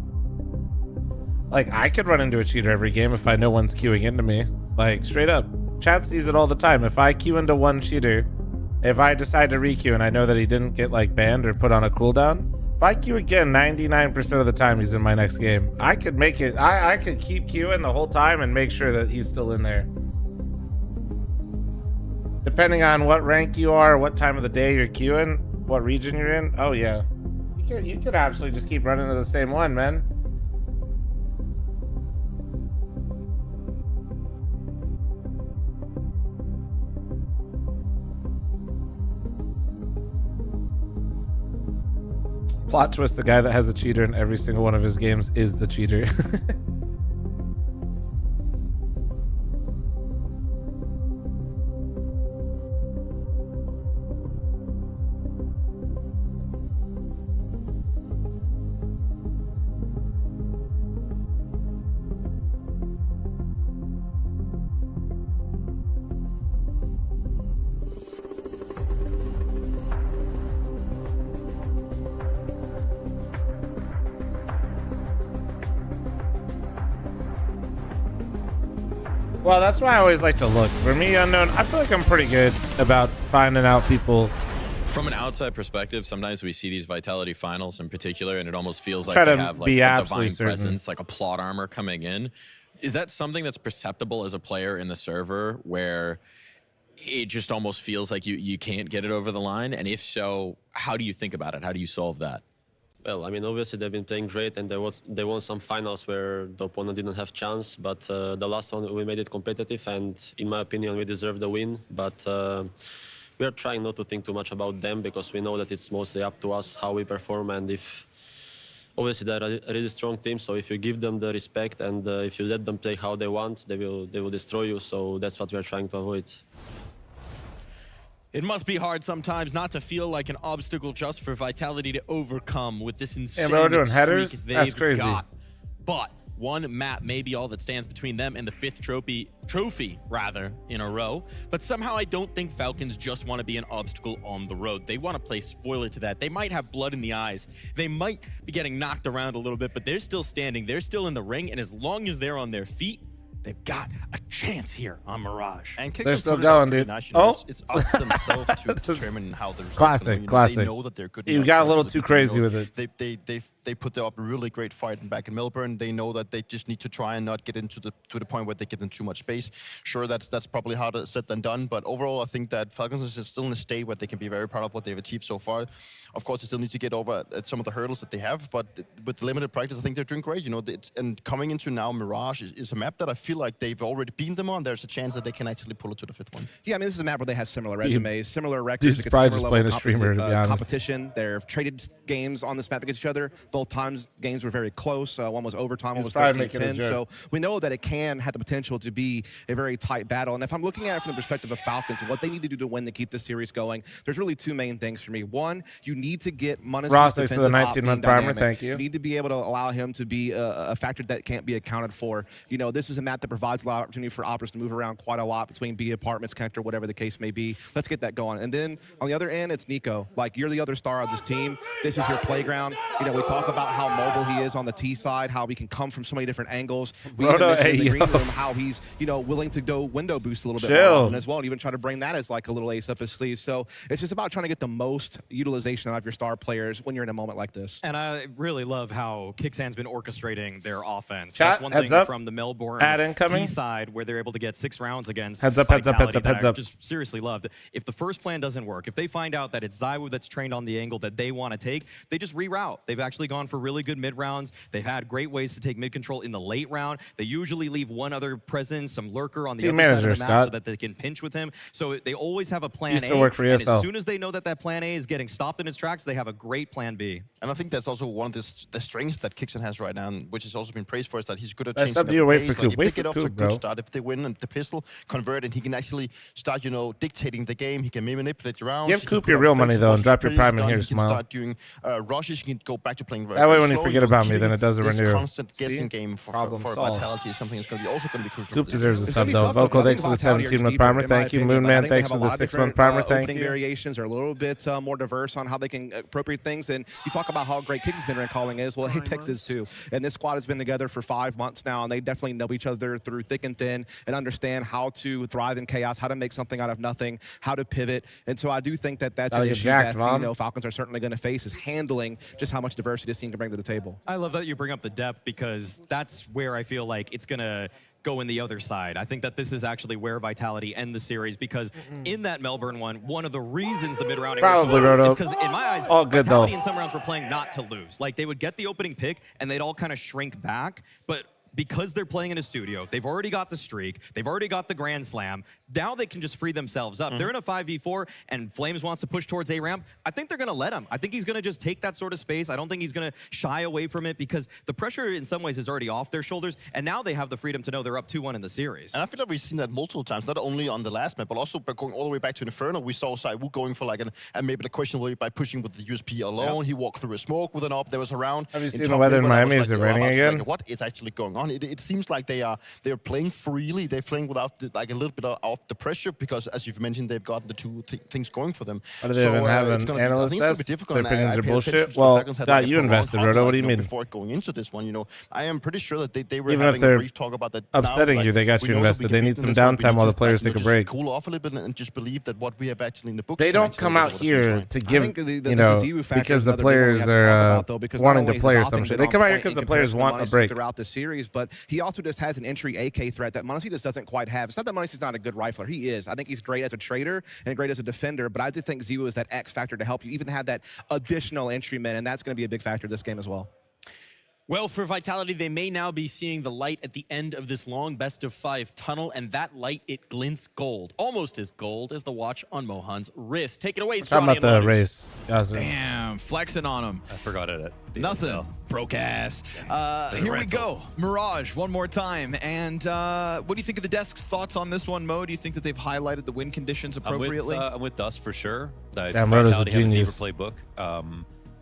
Like, I could run into a cheater every game if I know one's queuing into me. Like, straight up. Chat sees it all the time. If I queue into one cheater, if I decide to re-queue and I know that he didn't get, like, banned or put on a cooldown, if I queue again 99% of the time he's in my next game, I could make it. I could keep queuing the whole time and make sure that he's still in there. Depending on what rank you are, what time of the day you're queuing, what region you're in. Oh, yeah. You could absolutely just keep running to the same one, man. Plot twist, the guy that has a cheater in every single one of his games is the cheater. Well, that's why I always like to look. For me, unknown, I feel like I'm pretty good about finding out people. From an outside perspective, sometimes we see these Vitality finals in particular, and it almost feels like Try they to have like be a absolutely divine certain. presence, like a plot armor coming in. Is that something that's perceptible as a player in the server where it just almost feels like you can't get it over the line? And if so, how do you think about it? How do you solve that? Well, I mean, obviously they've been playing great, and they won some finals where the opponent didn't have chance. But the last one we made it competitive, and in my opinion, we deserved the win. But we are trying not to think too much about them because we know that it's mostly up to us how we perform. And if obviously they're a really strong team, so if you give them the respect and if you let them play how they want, they will destroy you. So that's what we are trying to avoid. It must be hard sometimes not to feel like an obstacle just for Vitality to overcome with this insane we're doing streak headers? they've That's crazy. got. But one map may be all that stands between them and the 5th trophy in a row. But somehow I don't think Falcons just want to be an obstacle on the road. They want to play spoiler to that. They might have blood in the eyes. They might be getting knocked around a little bit, but they're still standing. They're still in the ring. And as long as they're on their feet, they've got a chance here on Mirage. And They're still going, dude. It's up to themselves to determine how the results Classic, classic. They know that they're good. You got a little too crazy with it. They put up a really great fight back in Melbourne. They know that they just need to try and not get into to the point where they give them too much space. Sure, that's probably harder said than done. But overall, I think that Falcons is still in a state where they can be very proud of what they've achieved so far. Of course, they still need to get over some of the hurdles that they have. But with limited practice, I think they're doing great. You know, and coming into now Mirage is a map that I feel like they've already beaten them on. There's a chance that they can actually pull it to the 5th one. Yeah, I mean, this is a map where they have similar resumes, similar records. Dude's probably just playing a streamer, to be honest. Competition. They've traded games on this map against each other. Both times games were very close. One was overtime, one was 13-10. So we know that it can have the potential to be a very tight battle. And if I'm looking at it from the perspective of Falcons and what they need to do to win to keep this series going, there's really two main things for me. One, you need to get Monosy's defensive the 19-month primer, thank you. You need to be able to allow him to be a factor that can't be accounted for. You know, this is a map that provides a lot of opportunity for operators to move around quite a lot between B apartments, connector, whatever the case may be. Let's get that going. And then on the other end, it's Nico. Like, you're the other star of this team. This is your playground. You know, we talk about how mobile he is on the T side, how he can come from so many different angles. We even mentioned in the green room how he's, you know, willing to go window boost a little bit more often as well, and even try to bring that as like a little ace up his sleeve. So it's just about trying to get the most utilization out of your star players when you're in a moment like this. And I really love how Kicksan's been orchestrating their offense. Chat, That's one heads thing up. from the Melbourne Ad incoming. T side where they're able to get 6 rounds against Heads up. Vitality that I just seriously loved. If the first plan doesn't work, if they find out that it's Zywoo that's trained on the angle that they want to take, they just reroute. They've actually gone for really good mid rounds. They've had great ways to take mid control in the late round. They usually leave one other presence, some lurker on the other side of the map so that they can pinch with him. So they always have a plan A. Work for and ESL. as soon as they know that that plan A is getting stopped in its tracks, they have a great plan B. And I think that's also one of the strengths that Kicksan has right now, which has also been praised for, is that he's good at That's changing up to you. Wait for pace. Coop. If Wait they for get off to a Coop, good bro. start, if they win and the pistol convert, and he can actually start, you know, dictating the game. He can manipulate your rounds. Give Coop your real money though, and drop your prime in here, He Smile. can start doing rushes. He can go back to playing playing very That way, when you slow, forget about me, keeping then it doesn't this renew. constant guessing See? game for Problem solved. Vitality is something that's also going to be crucial. Coop for this deserves a game. sub though. Vocal, thanks for the 17-month primer. Thank you. Moonman, thanks for the 6-month primer. Thank Opening you. variations are a little bit more diverse on how they can appropriate things. And you talk about how great Kicks' been calling is. Well, Apex is too. And this squad has been together for 5 months now, and they definitely know each other through thick and thin and understand how to thrive in chaos, how to make something out of nothing, how to pivot. And so I do think that that's an issue that Falcons are certainly going to face, is handling just how much diversity this team can bring to the table. I love that you bring up the depth, because that's where I feel like it's going to go in the other side. I think that this is actually where Vitality end the series, because in that Melbourne one of the reasons the mid-rounding Probably, is because in my eyes, all good Vitality though. in some rounds were playing not to lose. Like, they would get the opening pick and they'd all kind of shrink back, but because they're playing in a studio, they've already got the streak, they've already got the Grand Slam, now they can just free themselves up. They're in a 5v4 and Flames wants to push towards A-ramp. I think they're going to let him. I think he's going to just take that sort of space. I don't think he's going to shy away from it, because the pressure in some ways is already off their shoulders, and now they have the freedom to know they're up 2-1 in the series. And I feel like we've seen that multiple times, not only on the last map, but also by going all the way back to Inferno. We saw Zywoo going for like and maybe the questionable by pushing with the USP alone. He walked through a smoke with an op. There was a round. Have you seen the weather in Miami? Is it raining again? Like, what is actually going on? It seems like they're playing freely. They're playing without like a little bit of the pressure, because as you've mentioned, they've gotten the two things going for them. What do they even have an analyst test? Their opinions are bullshit. Well, you invested, Roto. What do you mean? Before going into this one, you know, I am pretty sure that they were Even having if they're a brief talk about that. upsetting you, they got you invested. They need some downtime while the players take a break. Cool off a little bit and just believe that what we have actually in the books. They don't come out here to give, you know, because the players are wanting to play or some shit. They come out here because the players want a break. Throughout the series, but he also just has an entry AK threat that Monosy just doesn't quite have. It's not that Monosy's not a good rifler. He is. I think he's great as a trader and great as a defender, but I do think Zywoo is that X factor to help you even have that additional entryman, and that's going to be a big factor this game as well. Well, for Vitality, they may now be seeing the light at the end of this long best-of-5 tunnel, and that light, it glints gold. Almost as gold as the watch on Mohan's wrist. Take it away, Talking about the race. Damn, flexing on him. I forgot it. Nothing. Broke ass. Here we go. Mirage, one more time. And what do you think of the desk's thoughts on this one, Mo? Do you think that they've highlighted the win conditions appropriately? I'm with Dust for sure. Damn, Roto's a genius. Playbook.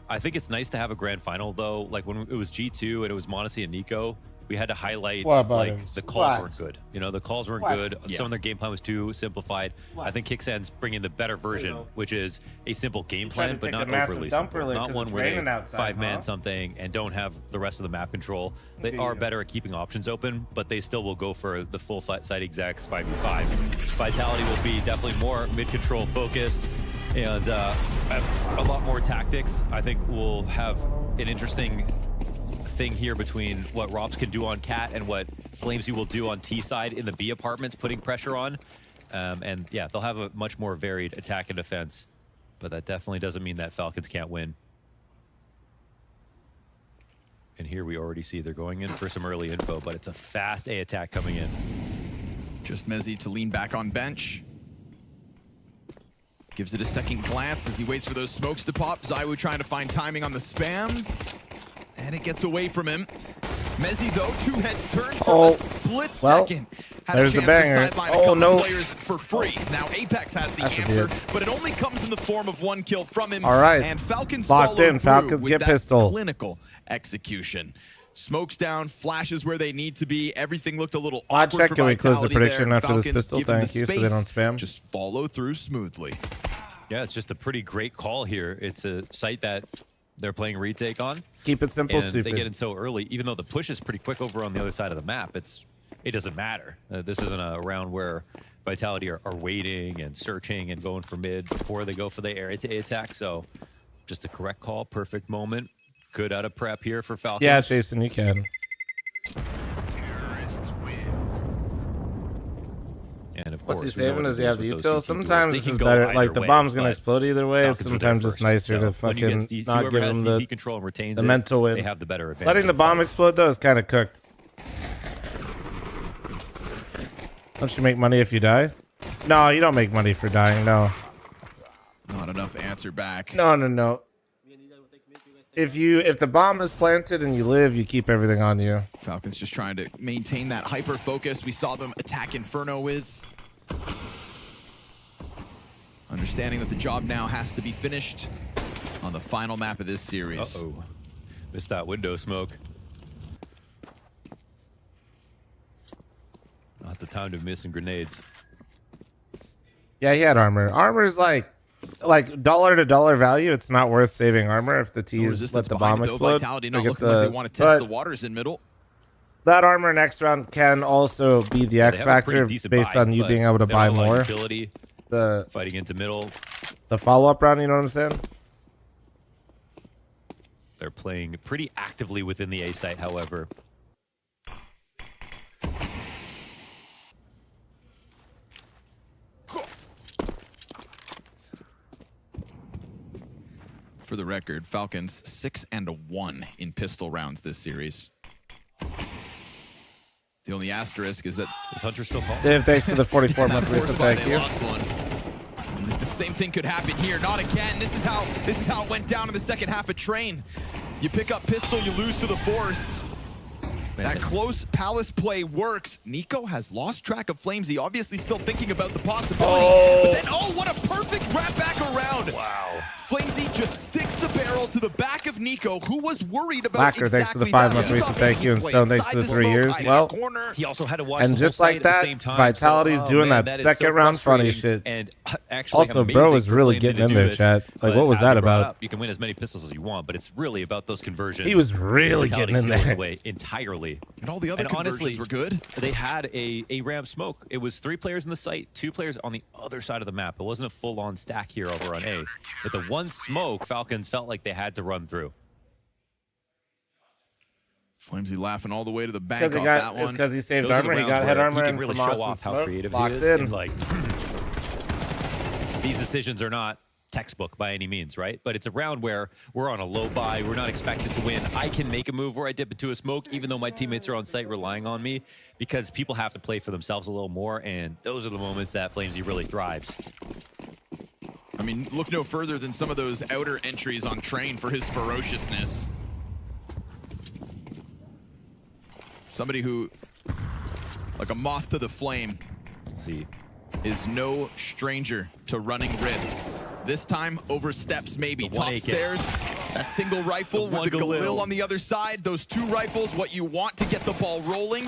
I think it's nice to have a grand final, though. Like when it was G2 and it was Monosy and Nico, we had to highlight like the calls weren't good. You know, the calls weren't good. Yeah. Some of their game plan was too simplified. I think Kicksan's bringing the better version, which is a simple game plan, but not overly simple. Not one where they five-man something and don't have the rest of the map control. They are better at keeping options open, but they still will go for the full site execs 5v5. Vitality will be definitely more mid-control focused and a lot more tactics. I think we'll have an interesting thing here between what Robs can do on Cat and what Flamesy will do on T side in the B apartments, putting pressure on. And yeah, they'll have a much more varied attack and defense, but that definitely doesn't mean that Falcons can't win. And here we already see they're going in for some early info, but it's a fast A attack coming in. Just Mezzy to lean back on bench. Gives it a second glance as he waits for those smokes to pop. Zywoo trying to find timing on the spam. And it gets away from him. Mezzy, though, 2 heads turned for a split second. Had there's a the chance to banger. sideline a couple players for free. Now Apex has the answer, but it only comes in the form of 1 kill from him. All right. And Falcons locked in. Falcons with get that pistol. Clinical execution. Smokes down, flashes where they need to be. Everything looked a little awkward for Can we close the prediction there. after Falcons this pistol? given Thank the you, so they space, don't spam. Just follow through smoothly. Yeah, it's just a pretty great call here. It's a site that they're playing retake on. Keep it simple, and stupid. They get in so early, even though the push is pretty quick over on the other side of the map. It doesn't matter. This isn't a round where Vitality are waiting and searching and going for mid before they go for the air attack. So just a correct call, perfect moment. Good out of prep here for Falcons. Yeah, Jason, you can. And of course, what's he saving? Does he have the util? Sometimes this is better. Like the bomb's gonna explode either way. Sometimes it's nicer to fucking not give him the mental win. They have the better advantage. Letting the bomb explode though is kind of cooked. Don't you make money if you die? No, you don't make money for dying. No. Not enough answer back. No. If the bomb is planted and you live, you keep everything on you. Falcons just trying to maintain that hyper focus we saw them attack Inferno with. Understanding that the job now has to be finished on the final map of this series. Missed that window smoke. Not the time to miss some grenades. Yeah, he had armor. Armor is like dollar to dollar value. It's not worth saving armor if the T's let the bomb explode. Vitality not looking like they want to test the waters in middle. That armor next round can also be the X factor based on you being able to buy more. The fighting into middle. The follow-up round, you know what I'm saying? They're playing pretty actively within the A site, however. For the record, Falcons 6-1 in pistol rounds this series. The only asterisk is that is Hunter still calling? Save, thanks to the 44-month recent. Thank you. The same thing could happen here. Not again. This is how it went down in the second half of Train. You pick up pistol, you lose to the Force. That close Palace play works. Nico has lost track of Flamesy, obviously still thinking about the possibility. But then, what a perfect wrap back around. Wow. Flamesy just sticks the barrel to the back of Nico, who was worried about Blacker, thanks to the 5-month recent. Thank you. And Stone, thanks to the 3 years. Well, he also had to watch and the just whole like site at that, the same time. Vitality's doing man, that is second so round funny frustrating. shit. And actually Also, bro was really getting in there, chat. Like, what was that about? You can win as many pistols as you want, but it's really about those conversions. He was really getting in there. Away entirely. And all the other conversions honestly, were good. They had a ramp smoke. It was 3 players in the site, 2 players on the other side of the map. It wasn't a full-on stack here over on A. But the one smoke, Falcons felt like they had to run through. Flamesy laughing all the way to the bank off that one. It's because he saved armor. He got head armor. He can really show off how creative he is. And like, these decisions are not textbook by any means, right? But it's a round where we're on a low buy. We're not expected to win. I can make a move where I dip into a smoke, even though my teammates are on site relying on me, because people have to play for themselves a little more, and those are the moments that Flamesy really thrives. I mean, look no further than some of those outer entries on Train for his ferociousness. Somebody who, like a moth to the flame, is no stranger to running risks. This time, oversteps maybe. Top stairs, that single rifle with the Galil on the other side. Those 2 rifles, what you want to get the ball rolling.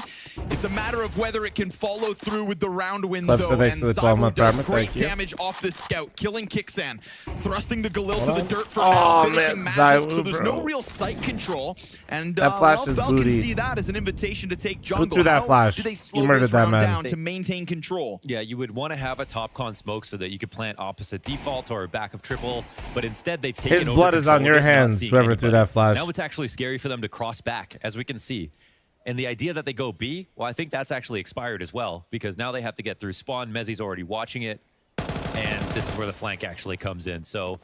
It's a matter of whether it can follow through with the round win, though. And Zywoo does great damage off this scout, killing Kixan, thrusting the Galil to the dirt for now, finishing Magisk, so there's no real sight control. And that flash is Falcons booty. see that as an invitation to take jungle. Who threw that flash? Do they He slow murdered this that round man. down to maintain control? Yeah, you would want to have a top con smoke so that you could plant opposite default or back of triple, but instead they've taken His blood is on your hands, whoever threw that flash. Now it's actually scary for them to cross back, as we can see. And the idea that they go B, well, I think that's actually expired as well, because now they have to get through spawn. Mezzi's already watching it, and this is where the flank actually comes in. So,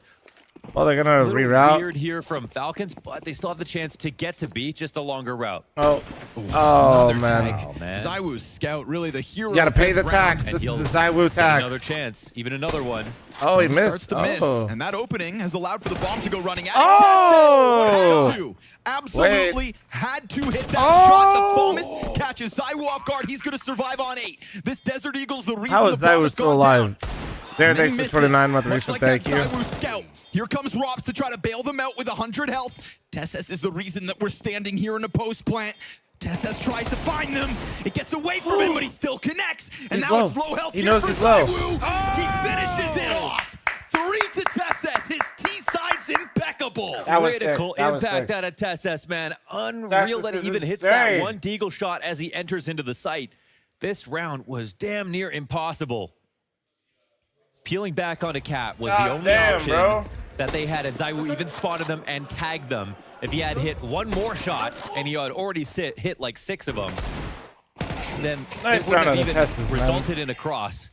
well, they're gonna reroute. Weird here from Falcons, but they still have the chance to get to B, just a longer route. Oh, man. Zywoo's scout, really the hero. You gotta of pay this the round. tax. This is the Zywoo tax. Another chance, even another one. Oh, he Starts missed. to miss, and that opening has allowed for the bomb to go running out. Absolutely had to hit that shot. The Fomus catches Zywoo off guard. He's going to survive on 8. This Desert Eagle's the reason How is the bomb Zywoo has still gone alive? down. There, thanks for 29-month Much recent. like Thank that you. Zywoo scout. Here comes Robs to try to bail them out with 100 health. Tesses is the reason that we're standing here in a post plant. Tesses tries to find them. It gets away from him, but he still connects. And He's now low. it's low health He here knows for he's low. Zywoo. He finishes it off. 3 to Tesses. His T-side's impeccable. That was Critical sick. That was impact sick. out of Tesses, man. Unreal Tesses that he is even hits insane. that one deagle shot as he enters into the site. This round was damn near impossible. Peeling back onto Cat was the only option that they had, and Zywoo even spotted them and tagged them. If he had hit one more shot, and he had already hit like 6 of them, then Nice it wouldn't round have out of even Tesses, man. resulted in a cross.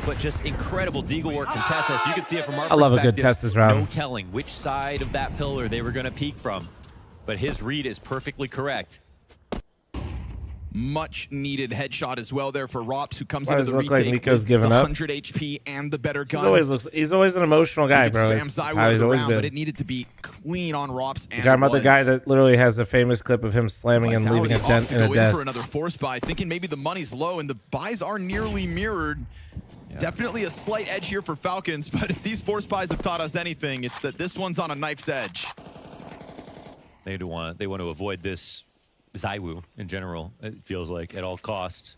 But just incredible deagle work from Tesses. You can see it from our I love a good perspective. Tesses round. No telling which side of that pillar they were going to peek from. But his read is perfectly correct. Much needed headshot as well there for Rops, who comes Why into does the it look like retake Nico's with giving the up? 100 HP and the better gun. He's always an emotional guy, He bro. could spam It's Zywoo how he's always around, been. but it needed to be clean on Rops. You're talking about the guy that literally has a famous clip of him slamming and leaving a dent in a go in desk. for another force buy, thinking maybe the money's low, and the buys are nearly mirrored. Yeah. Definitely a slight edge here for Falcons, but if these force buys have taught us anything, it's that this one's on a knife's edge. They want to avoid this Zywoo in general, it feels like, at all costs.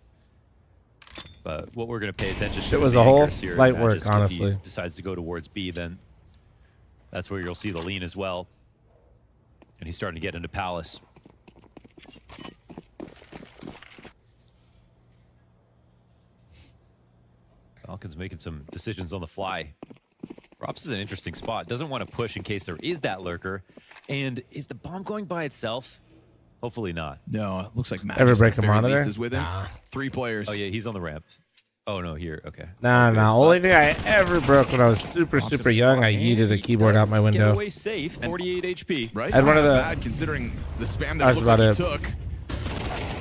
But what we're going to pay attention to Shit was is a whole here. light Just work, if honestly. he decides to go towards B, then that's where you'll see the lean as well. And he's starting to get into Palace. Falcons making some decisions on the fly. Rops is an interesting spot. Doesn't want to push in case there is that lurker. And is the bomb going by itself? Hopefully not. No, it looks like Ever break a at the very monitor? least is with him. Nah. 3 players. Oh, yeah, he's on the ramp. Oh, no, here. Okay. Nah. Only thing I ever broke when I was super young, I yeeted a keyboard out my Get window. away safe, 48 HP. Right? I had one of the- bad considering the spam That's that looked like he about took.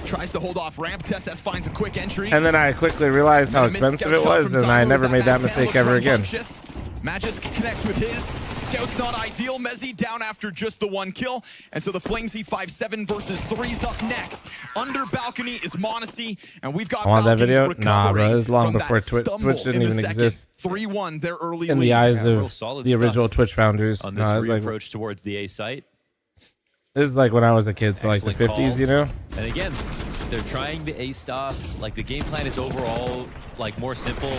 Tries to hold off ramp. TSS finds a quick entry. And then I quickly realized how expensive it was, and I never made that mistake ever again. Magisk connects with his. Scout's not ideal. Mezzy down after just the 1 kill. And so the Flamesy 5-7 versus 3's up next. Under balcony is Monosy. And we've got I want that Falcons video? Nah, bro. It was long from that before Twitch stumble didn't in the even second. exist 3-1, their early in the lead. eyes real of solid the original stuff Twitch founders. On this No, it was like, reapproach towards the A site. this is like when I was a kid, so like the Excellent 50s, call. you know? And again, they're trying the A stuff. Like, the game plan is overall like more simple.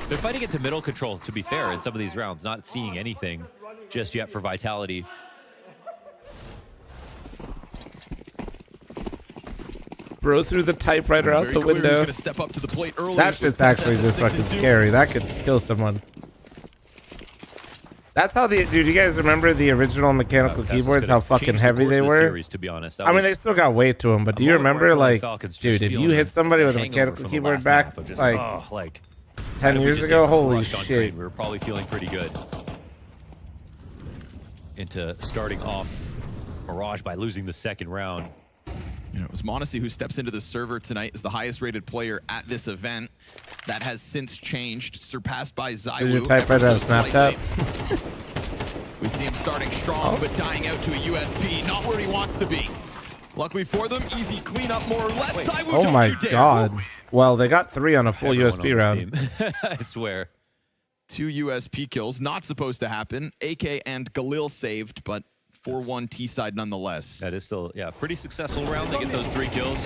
They're fighting into middle control, to be fair, in some of these rounds, not seeing anything just yet for Vitality. Bro threw the typewriter out Very the clear who's window. gonna step up to the plate early. That shit's actually just fucking scary. That could kill someone. That's how dude, you guys remember the original mechanical Teslas keyboards, could how have fucking changed the heavy course they of the were? series, to be honest. That I mean, was they still got weight to them, but do you moment where I remember, feel like like, Falcons just dude, if feeling you hit somebody with a hangover mechanical from the keyboard last back, map of just, like, oh, like 10 if we years just ago, get holy crushed on shit. trade, we were probably feeling pretty good. Into starting off Mirage by losing the second round. You know, it was Monosy who steps into the server tonight as the highest rated player at this event. That has since changed, surpassed by Zywoo. Did your typewriter have Snapchat? We see him starting strong, but dying out to a USP, not where he wants to be. Luckily for them, easy cleanup more or less. Zywoo, Oh don't my you dare. god. Well, they got 3 on a full Everyone USP on round. this team. I swear. 2 USP kills, not supposed to happen. AK and Galil saved, but 4-1 T-side nonetheless. That is still, yeah, pretty successful round. They get those 3 kills.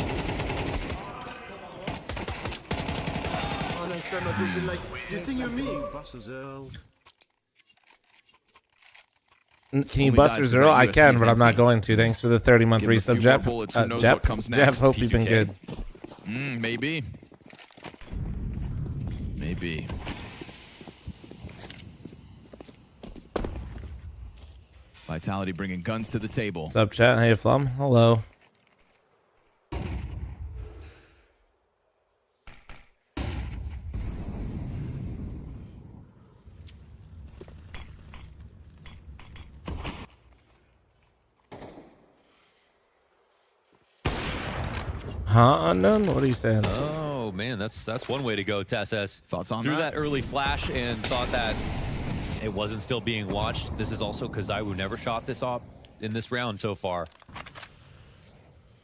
You think you're me? Buses Earl. Can you Only bust dies 'cause Earl? that I USP can, is but I'm not empty. going to. Thanks for the 30-month Give him a resub, few Jeff. more bullets, who knows Jeff, what comes Jeff, next. hope you've been P2K. good. Maybe. Maybe. Vitality bringing guns to the table. What's up, chat? Hey, Flum. Hello. Huh, unknown? What are you saying? Oh man, that's one way to go, TSS. Thoughts on Threw that? that early flash and thought that it wasn't still being watched. This is also because Zywoo never shot this op in this round so far.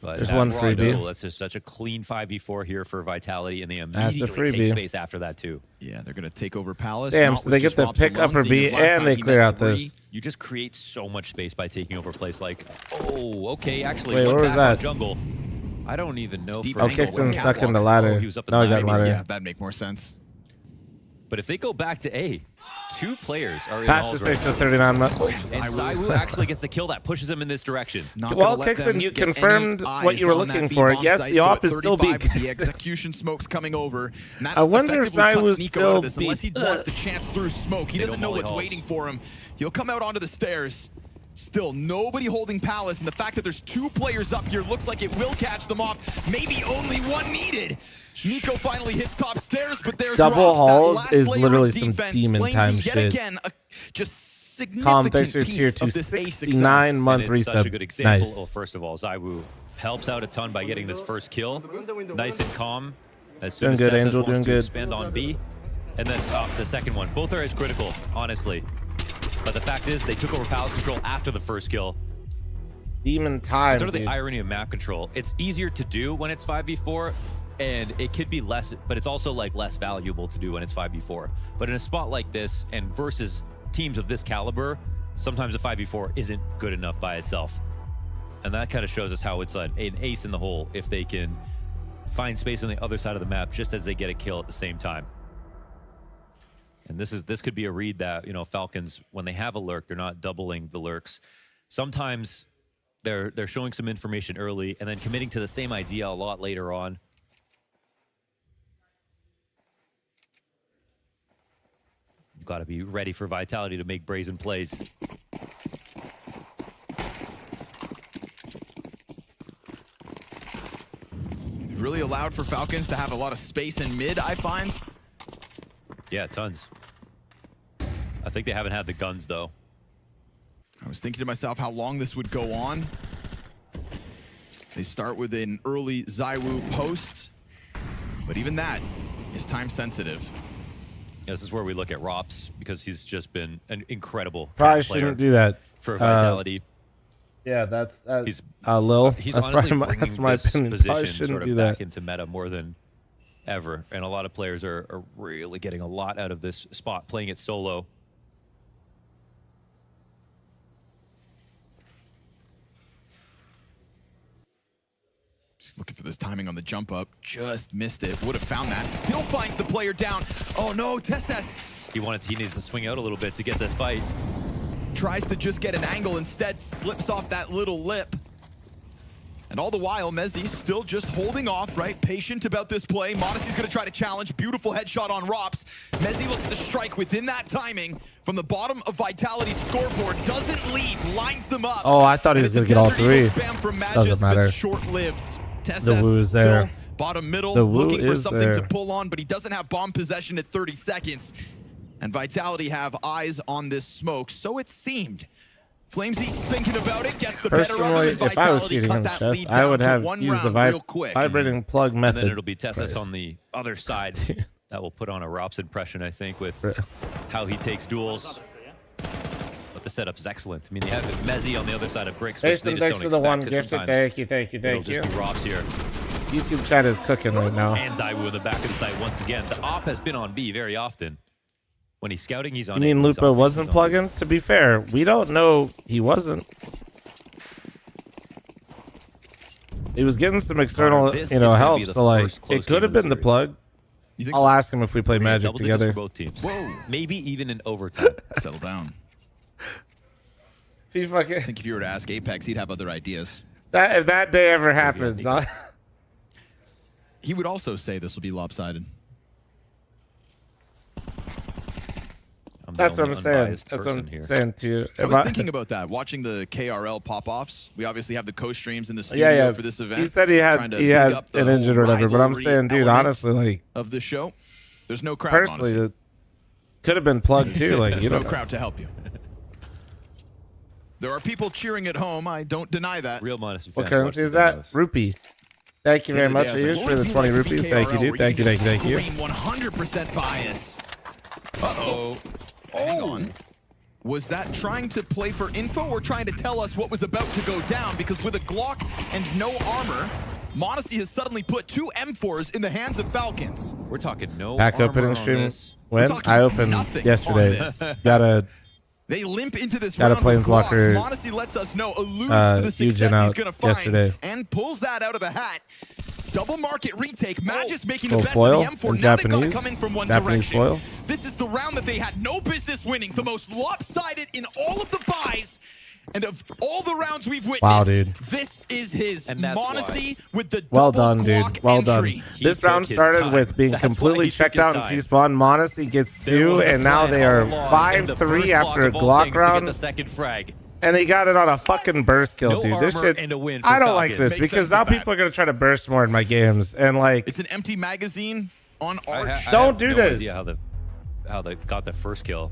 But Just at one raw freebie. duel, that's just such a clean 5v4 here for Vitality, and they That's a immediately take freebie. space after that too. Yeah, they're going to take over Palace. Damn, not so with they get just the Robs pick alone, upper seeing B as last and time they he clear met out 3. this. You just create so much space by taking over place. Like, oh, okay, actually, Wait, went where was back on that? jungle. I don't even know. Deep for Oh, angle, Kingston where stuck in the catwalk. ladder. Oh, he was up in No, the he got ladder. ladder. Yeah, that'd make more sense. But if they go back to A, 2 players are in Patch halls just right takes now. the 39 month. And Zywoo actually gets the kill that pushes him in this direction. Not Well, gonna let Kixon, them you get any confirmed what you were eyes on that looking B for. bomb Yes, site, the so op at is still 35, being the execution smoke's coming over. And that I wonder if effectively cuts Zywoo's Nico still out of this. Unless he be- wants to chance through smoke. He They doesn't don't know molly what's halls. waiting for him. He'll come out onto the stairs. Still, nobody holding Palace, and the fact that there's 2 players up here looks like it will catch them off. Maybe only 1 needed. Nico finally hits top stairs, but there's Double Ross, that halls last is layer literally of some defense. demon Flamesy time yet shit. again, just significant Calm, thanks for tier piece 2. of this ace 69 success. month And it's such a good resub. example. Nice. Well, first of all, Zywoo helps out a ton by getting this first kill. Nice and calm. As soon Doing as good, Tessas Angel, wants doing to good. expand on B. And then the second one. Both are as critical, honestly. But the fact is, they took over Palace control after the first kill. Demon time. Sort of the dude. irony of map control. It's easier to do when it's 5v4, and it could be less, but it's also like less valuable to do when it's 5v4. But in a spot like this, and versus teams of this caliber, sometimes a 5v4 isn't good enough by itself. And that kind of shows us how it's an ace in the hole if they can find space on the other side of the map just as they get a kill at the same time. And this could be a read that, you know, Falcons, when they have a lurk, they're not doubling the lurks. Sometimes they're showing some information early and then committing to the same idea a lot later on. You've got to be ready for Vitality to make brazen plays. Really allowed for Falcons to have a lot of space in mid, I find. Yeah, tons. I think they haven't had the guns, though. I was thinking to myself how long this would go on. They start with an early Zywoo post, but even that is time sensitive. This is where we look at Rops because he's just been an incredible Probably player shouldn't do that for Vitality. Yeah, that's he's Lil. He's That's honestly probably bringing that's my this opinion. Probably position shouldn't sort of do back that. into meta more than ever, and a lot of players are really getting a lot out of this spot, playing it solo. Just looking for this timing on the jump up. Just missed it. Would have found that. Still finds the player down. Oh no, Tesses. He needs to swing out a little bit to get that fight. Tries to just get an angle, instead slips off that little lip. And all the while, Mezzi still just holding off, right? Patient about this play. Monosy's gonna try to challenge. Beautiful headshot on Rops. Mezzi looks to strike within that timing from the bottom of Vitality's scoreboard. Doesn't leave, lines them up. Oh, I thought he was gonna get all three. Spam from Doesn't matter. Short-lived. The Woo is there. Bottom middle, The Woo looking for is something there. to pull on, but he doesn't have bomb possession at 30 seconds. And Vitality have eyes on this smoke, so it seemed. Flamesy thinking about it, gets the better of him, Personally, and if I was Vitality shooting cut in the that chest, lead I down would to have one used the round real quick. vibrating plug method. And then it'll be Tessus Christ. on the other side. That will put on a Rops impression, I think, with how he takes duels. But the setup is excellent. I mean, they have Mezzi on the other side of Bricks, which they Jason, just thanks don't for the one expect, 'cause gifted. sometimes Thank you. it'll just be Rops here. YouTube chat is cooking right now. And Zywoo in the back of the site once again. The op has been on B very often. When he's scouting, he's on You A. mean When he's Lupa on B, wasn't he's on B. plugging? To be fair, we don't know he wasn't. He was getting some external, This you know, is gonna help. be the So like, first close it could game have of been the series. plug. You think I'll so? ask him if we play Magic Double digits together. for both teams. Whoa. Maybe even in overtime. Settle down. If he fucking I think if you were to ask Apex, he'd have other ideas. that if that day ever happens, He would also say this will be lopsided. that's what I'm saying. That's what I'm saying to you. I was thinking about that, watching the KRL pop-offs. We obviously have the co-streams in the studio Yeah, yeah. for this event. He said he trying had to he big had up the an injured or whole whatever, but I'm rivalry saying, dude, element honestly, like of the show, there's no crowd. personally, honestly. it could have been plugged too. Like There's you no don't. crowd to help you. There are people cheering at home. I don't deny that. Real Monosy fans. What currency is that? Rupee. Thank you very much for yours for the 20 rupees. Thank you, dude. Thank you, thank you, thank you. 100% bias. Uh-oh. Hang on. Was that trying to play for info or trying to tell us what was about to go down? Because with a Glock and no armor, Monosy has suddenly put 2 M4s in the hands of Falcons. We're talking no Back armor opening on stream this. when talking I opened nothing yesterday. on this. Gotta They limp into this Got a round with Glocks. Planeswalker, Monosy lets us know, alludes to the success Eugen he's out going to find, yesterday. and pulls that out of the hat. Double market retake. Magis making the Little best foil of the M4. in Now they've got to Japanese. come in from one Japanese direction. foil. This is the round that they had no business winning. The most lopsided in all of the buys. And of all the rounds we've witnessed, Wow, dude. this is his. And that's Monosy with the well double done, dude. Glock Well entry. done. He This took round his started time. with being That's why completely he took checked his out in time. T-spawn. Monosy gets There 2, was a and now plan they all are along, and the 5-3 first after a block of all Glock things to get round. the second frag. And he got it on a fucking burst kill, No dude. This armor shit. and a win for I don't like Falcons. this Makes because sense now with that. people are gonna try to burst more in my games, and like, It's an empty magazine on I Arch. don't Don't do no this. idea how they got the first kill.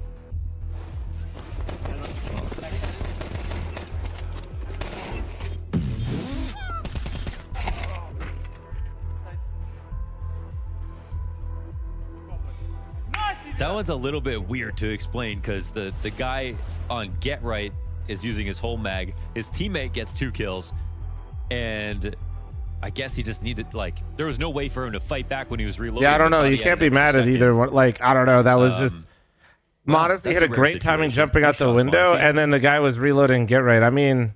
That one's a little bit weird to explain because the guy on Get Right is using his whole mag. His teammate gets 2 kills, and I guess he just needed, like, there was no way for him to fight back when he was reloading. yeah, I don't know. Thought You he had can't an be extra mad at second. either one. Like, I don't know. That was just. well, Monosy that's hit a a rare great timing situation. jumping Two out the shots, window, Monosy. and then the guy was reloading Get Right. I mean,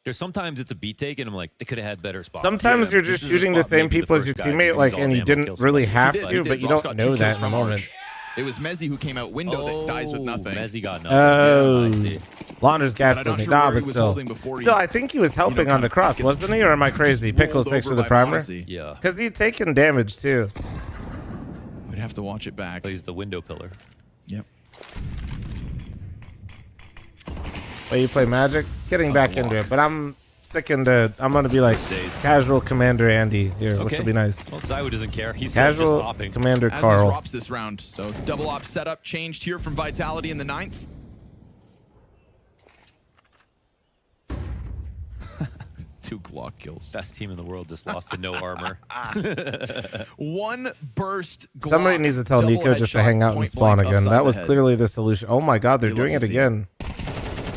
There's sometimes it's a beat take, and I'm like, they could have had better spots. Sometimes you're This just is a shooting the spot same maybe people as first your guy teammate, can like, use all and his you ammo, didn't kill really somebody. have He to, did. but you Rob's don't got 2 know kills that in the from moment. Arch. It was Mezzy who came out window that dies with nothing. Mezzy got nothing. Oh, I see. Launder's But I'm gaslit not me. sure Nah, where he but was still. holding before he, Still, I think he was helping on kind the of cross, gets wasn't he? Or am I crazy? Pickles, rolled thanks for over the by primer. Monosy. Yeah. Because he'd taken damage, too. We'd have to watch it back. Plays the window pillar. Yep. But you play Magic? Getting back into it. But I'm sticking to, I'm going to be like casual Commander Andy here, which will be nice. Well, Zywoo doesn't care. He's still just Casual opping. Commander As Carl. is Rops this round. So double op setup changed here from Vitality in the 9th. Two Glock kills. Best team in the world just lost to no armor. One burst. Glock, Somebody needs to tell double Nico just to headshot, hang out and point spawn blank again. upside That the was head. clearly the solution. Oh my god, they're You'd love doing it to see again.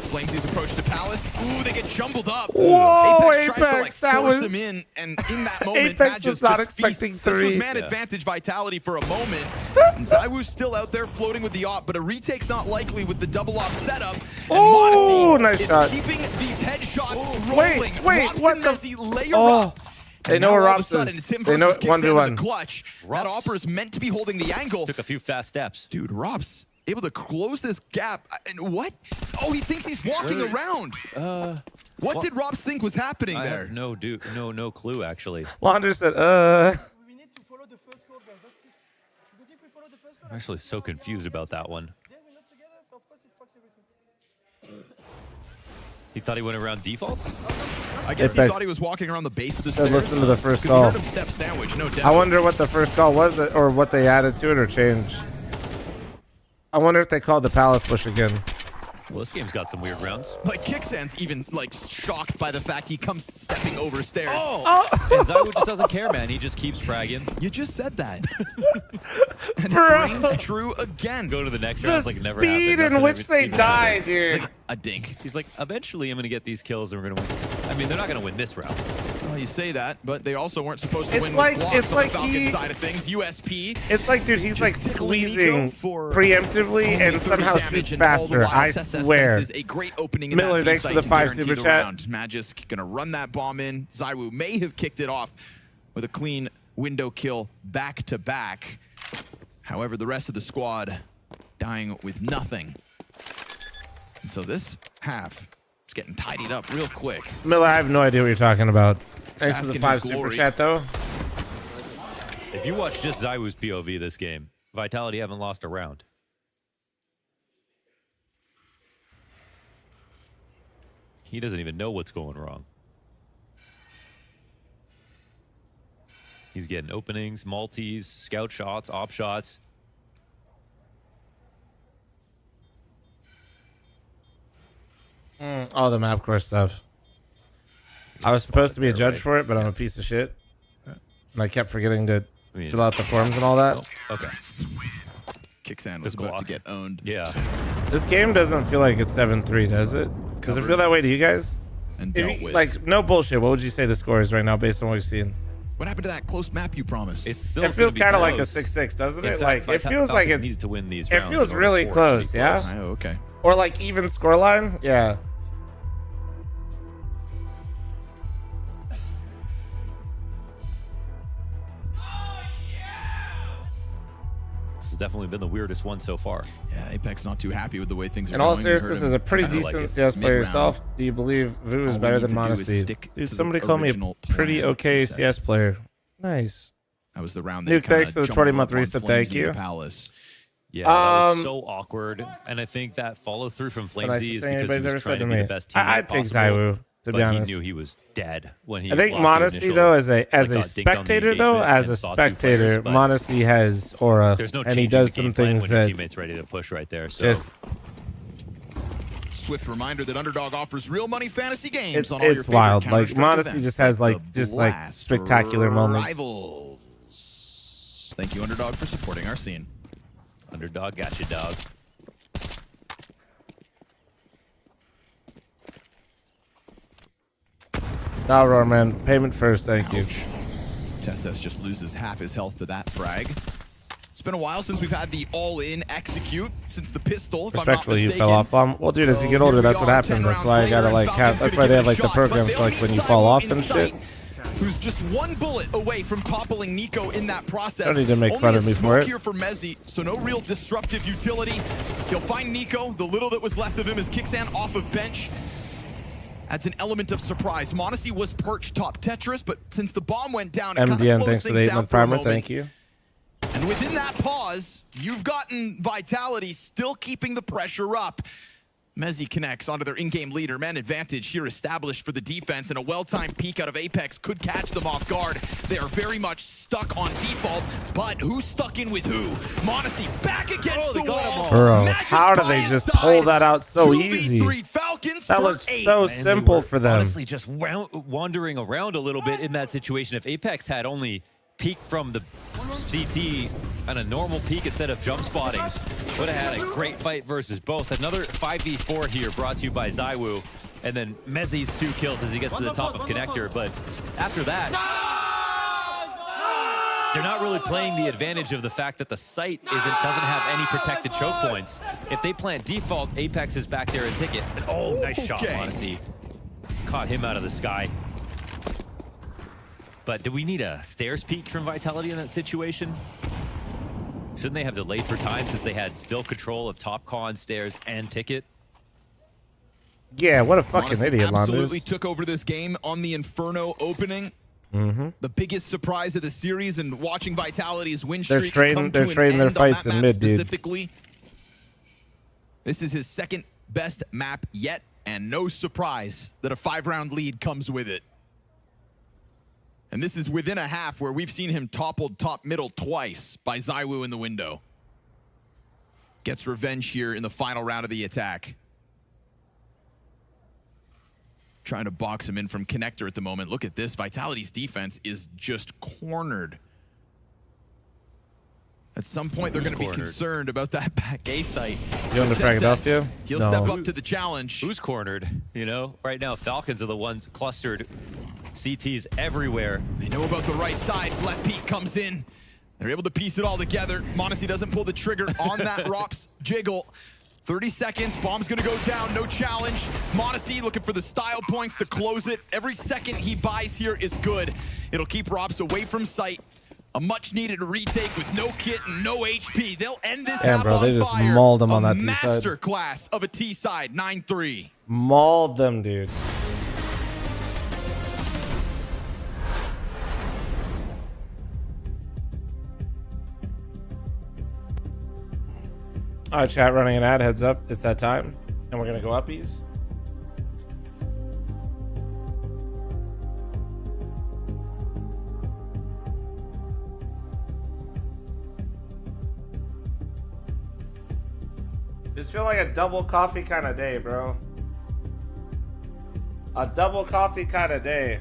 Flamesies approach to Palace. Ooh, they get jumbled up. Whoa, Apex tries to like Apex, that force was- him in, and in that moment, Apex was Magisk not just expecting feasts. This was 3. man Yeah. advantage Vitality for a moment. And Zywoo's still out there floating with the op, but a retake's not likely with the double op setup. And Oh, Monosy nice is shot. keeping these headshots rolling. Wait, Rops what and the? Mezzy layer Oh, up. they And know now where all of a Rops sudden, is. it's him They know versus Kickstand in 1v1. the clutch. That opera is meant to be holding the angle. Took a few fast steps. Dude, Rob's able to close this gap. And what? Oh, he thinks he's walking around. What did Robs think was happening I there? have no clue actually. Launder said, We need to follow the first code, guys. That's it. Because if we follow the first code, I'm actually so confused about that one. then we're not together, so of course it fucks everything. He thought he went around default? I guess he Apex thought he was walking around the base of the said stairs. listen to the first 'Cause call. he heard him step sandwich, no doubt. I wonder what the first call was, or what they added to it or changed. I wonder if they called the Palace push again. Well, this game's got some weird rounds. Like Kickstand's even like shocked by the fact he comes stepping over stairs. And Zywoo just doesn't care, man. He just keeps fragging. You just said that. And For it rings true again. Go to the next The round. It's like it never happened. speed in Nothing which ever they even die, happened. dude. A dink. He's like, eventually I'm going to get these kills and we're going to win. I mean, they're not going to win this round. Well, you say that, but they also weren't supposed to It's win like- with Glocks it's on like the Falcon he- side of things. USP. It's like, dude, he's Just like tickling Nico squeezing for preemptively only and 30 somehow damage, shoots and all the faster. while I Tessa swear. senses a great opening in Miller, that thanks for B the site 5 to guarantee super the chat. round. Magisk gonna run that bomb in. Zywoo may have kicked it off with a clean window kill back to back. However, the rest of the squad dying with nothing. And so this half is getting tidied up real quick. Miller, I have no idea what you're talking about. Thanks for Bask the in 5 his super glory. chat, though. If you watch just Zywoo's POV this game, Vitality haven't lost a round. He doesn't even know what's going wrong. He's getting openings, multis, scout shots, op shots. All the map core stuff. I was supposed to be a judge for it, but I'm a piece of shit. And I kept forgetting to fill out the forms and all that. Okay. Kickstand was about to get owned. Yeah. This game doesn't feel like it's 7-3, does it? Does it feel that way to you guys? And If dealt you- with. like, no bullshit. What would you say the score is right now based on what you've seen? What happened to that close map you promised? It's still It feels gonna be kind of like a close. 6-6, doesn't In it? fact, Like, it feels like Falcons it's. need to win these It rounds feels in order really for it to be close, yeah? Oh, okay. Or like even scoreline? Yeah. This has definitely been the weirdest one so far. Yeah, Apex not too happy with the way things are In going. all We heard seriousness, him as a pretty kinda like decent it. CS player Mid-round. yourself, do you believe Vu is All we better need than to do is Monosy? stick to Dude, the somebody call me a original pretty plan, okay he said. CS player. Nice. That was the round that Nuke, he kinda thanks for the jumbled 20-month up on reset, Flames thank in the you. Palace. Yeah, that was Um, so awkward. And I think that follow through from It's the nicest Flamesy is thing because anybody's he ever was said trying to to be me. the best teammate I'd take possible, Zywoo, to but be honest. he knew he was dead when he I think lost the Monosy initial, though, as a like, got dinked on the spectator though, engagement as and a saw two players, spectator, but Monosy has aura, there's no and he changing does the some game plan things when your that teammate's ready to push right there. So just Swift reminder that Underdog offers real money fantasy games on all your it's favorite wild. Like Counter-Strike Monosy events. just has like The Blast spectacular moments. Rivals. Thank you, Underdog, for supporting our scene. Underdog got you, dog. Nah, Roar, man. Payment first, thank you. Testes just loses half his health to that frag. It's been a while since we've had the all-in execute, since the pistol, if Respectfully, I'm you not fell mistaken. off. Well, dude, as you get older, that's what happens. That's why I gotta like have. That's why they have like the programs like when you fall off and shit. Who's just one bullet away from toppling Nico in that process. Don't need to make fun of me for it. Here for Mezzy, so no real disruptive utility. He'll find Nico. The little that was left of him is Kixan off of bench. Adds an element of surprise. Monosy was perched top Tetris, but since the bomb went down, it kind of MDM, slows thanks for things the down 8-month for a primer. moment. Thank you. And within that pause, you've gotten Vitality still keeping the pressure up. Mezzy connects onto their in-game leader. Man advantage here established for the defense, and a well-timed peek out of Apex could catch them off guard. They are very much stuck on default, but who's stuck in with who? Monosy back against the wall. Bro, how do they just pull that out so easy? Falcons that looks so simple for them. Honestly, just wandering around a little bit in that situation. If Apex had only peeked from the CT on a normal peek instead of jump spotting, would have had a great fight versus both. Another 5v4 here brought to you by Zywoo, and then Mezzy's 2 kills as he gets to the top of connector. But after that, they're not really playing the advantage of the fact that the site doesn't have any protected choke points. If they plant default, Apex is back there and ticket. And oh, nice shot, Monosy. Caught him out of the sky. But do we need a stairs peek from Vitality in that situation? Shouldn't they have delayed for time since they had still control of top con, stairs, and ticket? Yeah, what a fucking Monosy idiot, absolutely Landers. took over this game on the Inferno opening. The biggest surprise of the series, and watching Vitality's win streak come to an end their on fights that in map mid, dude. specifically. This is his second best map yet, and no surprise that a 5-round lead comes with it. And this is within a half where we've seen him toppled top middle twice by Zywoo in the window. Gets revenge here in the final round of the attack. Trying to box him in from connector at the moment. Look at this. Vitality's defense is just cornered. At some point, they're going to be concerned about that back A site. You under Philadelphia? He'll step up to the challenge. Who's cornered? You know, right now, Falcons are the ones clustered. CTs everywhere. They know about the right side. Left peek comes in. They're able to piece it all together. Monosy doesn't pull the trigger on that ROPS jiggle. 30 seconds. Bomb's going to go down. No challenge. Monosy looking for the style points to close it. Every second he buys here is good. It'll keep ROPS away from sight. A much-needed retake with no kit and no HP. They'll end this half bro, on they just fire. mauled them on that T side. Master class of a T side. 9-3. Mauled them, dude. All right, chat, running an ad. Heads up, it's that time, and we're gonna go uppies. Just feel like a double coffee kind of day, bro. A double coffee kind of day.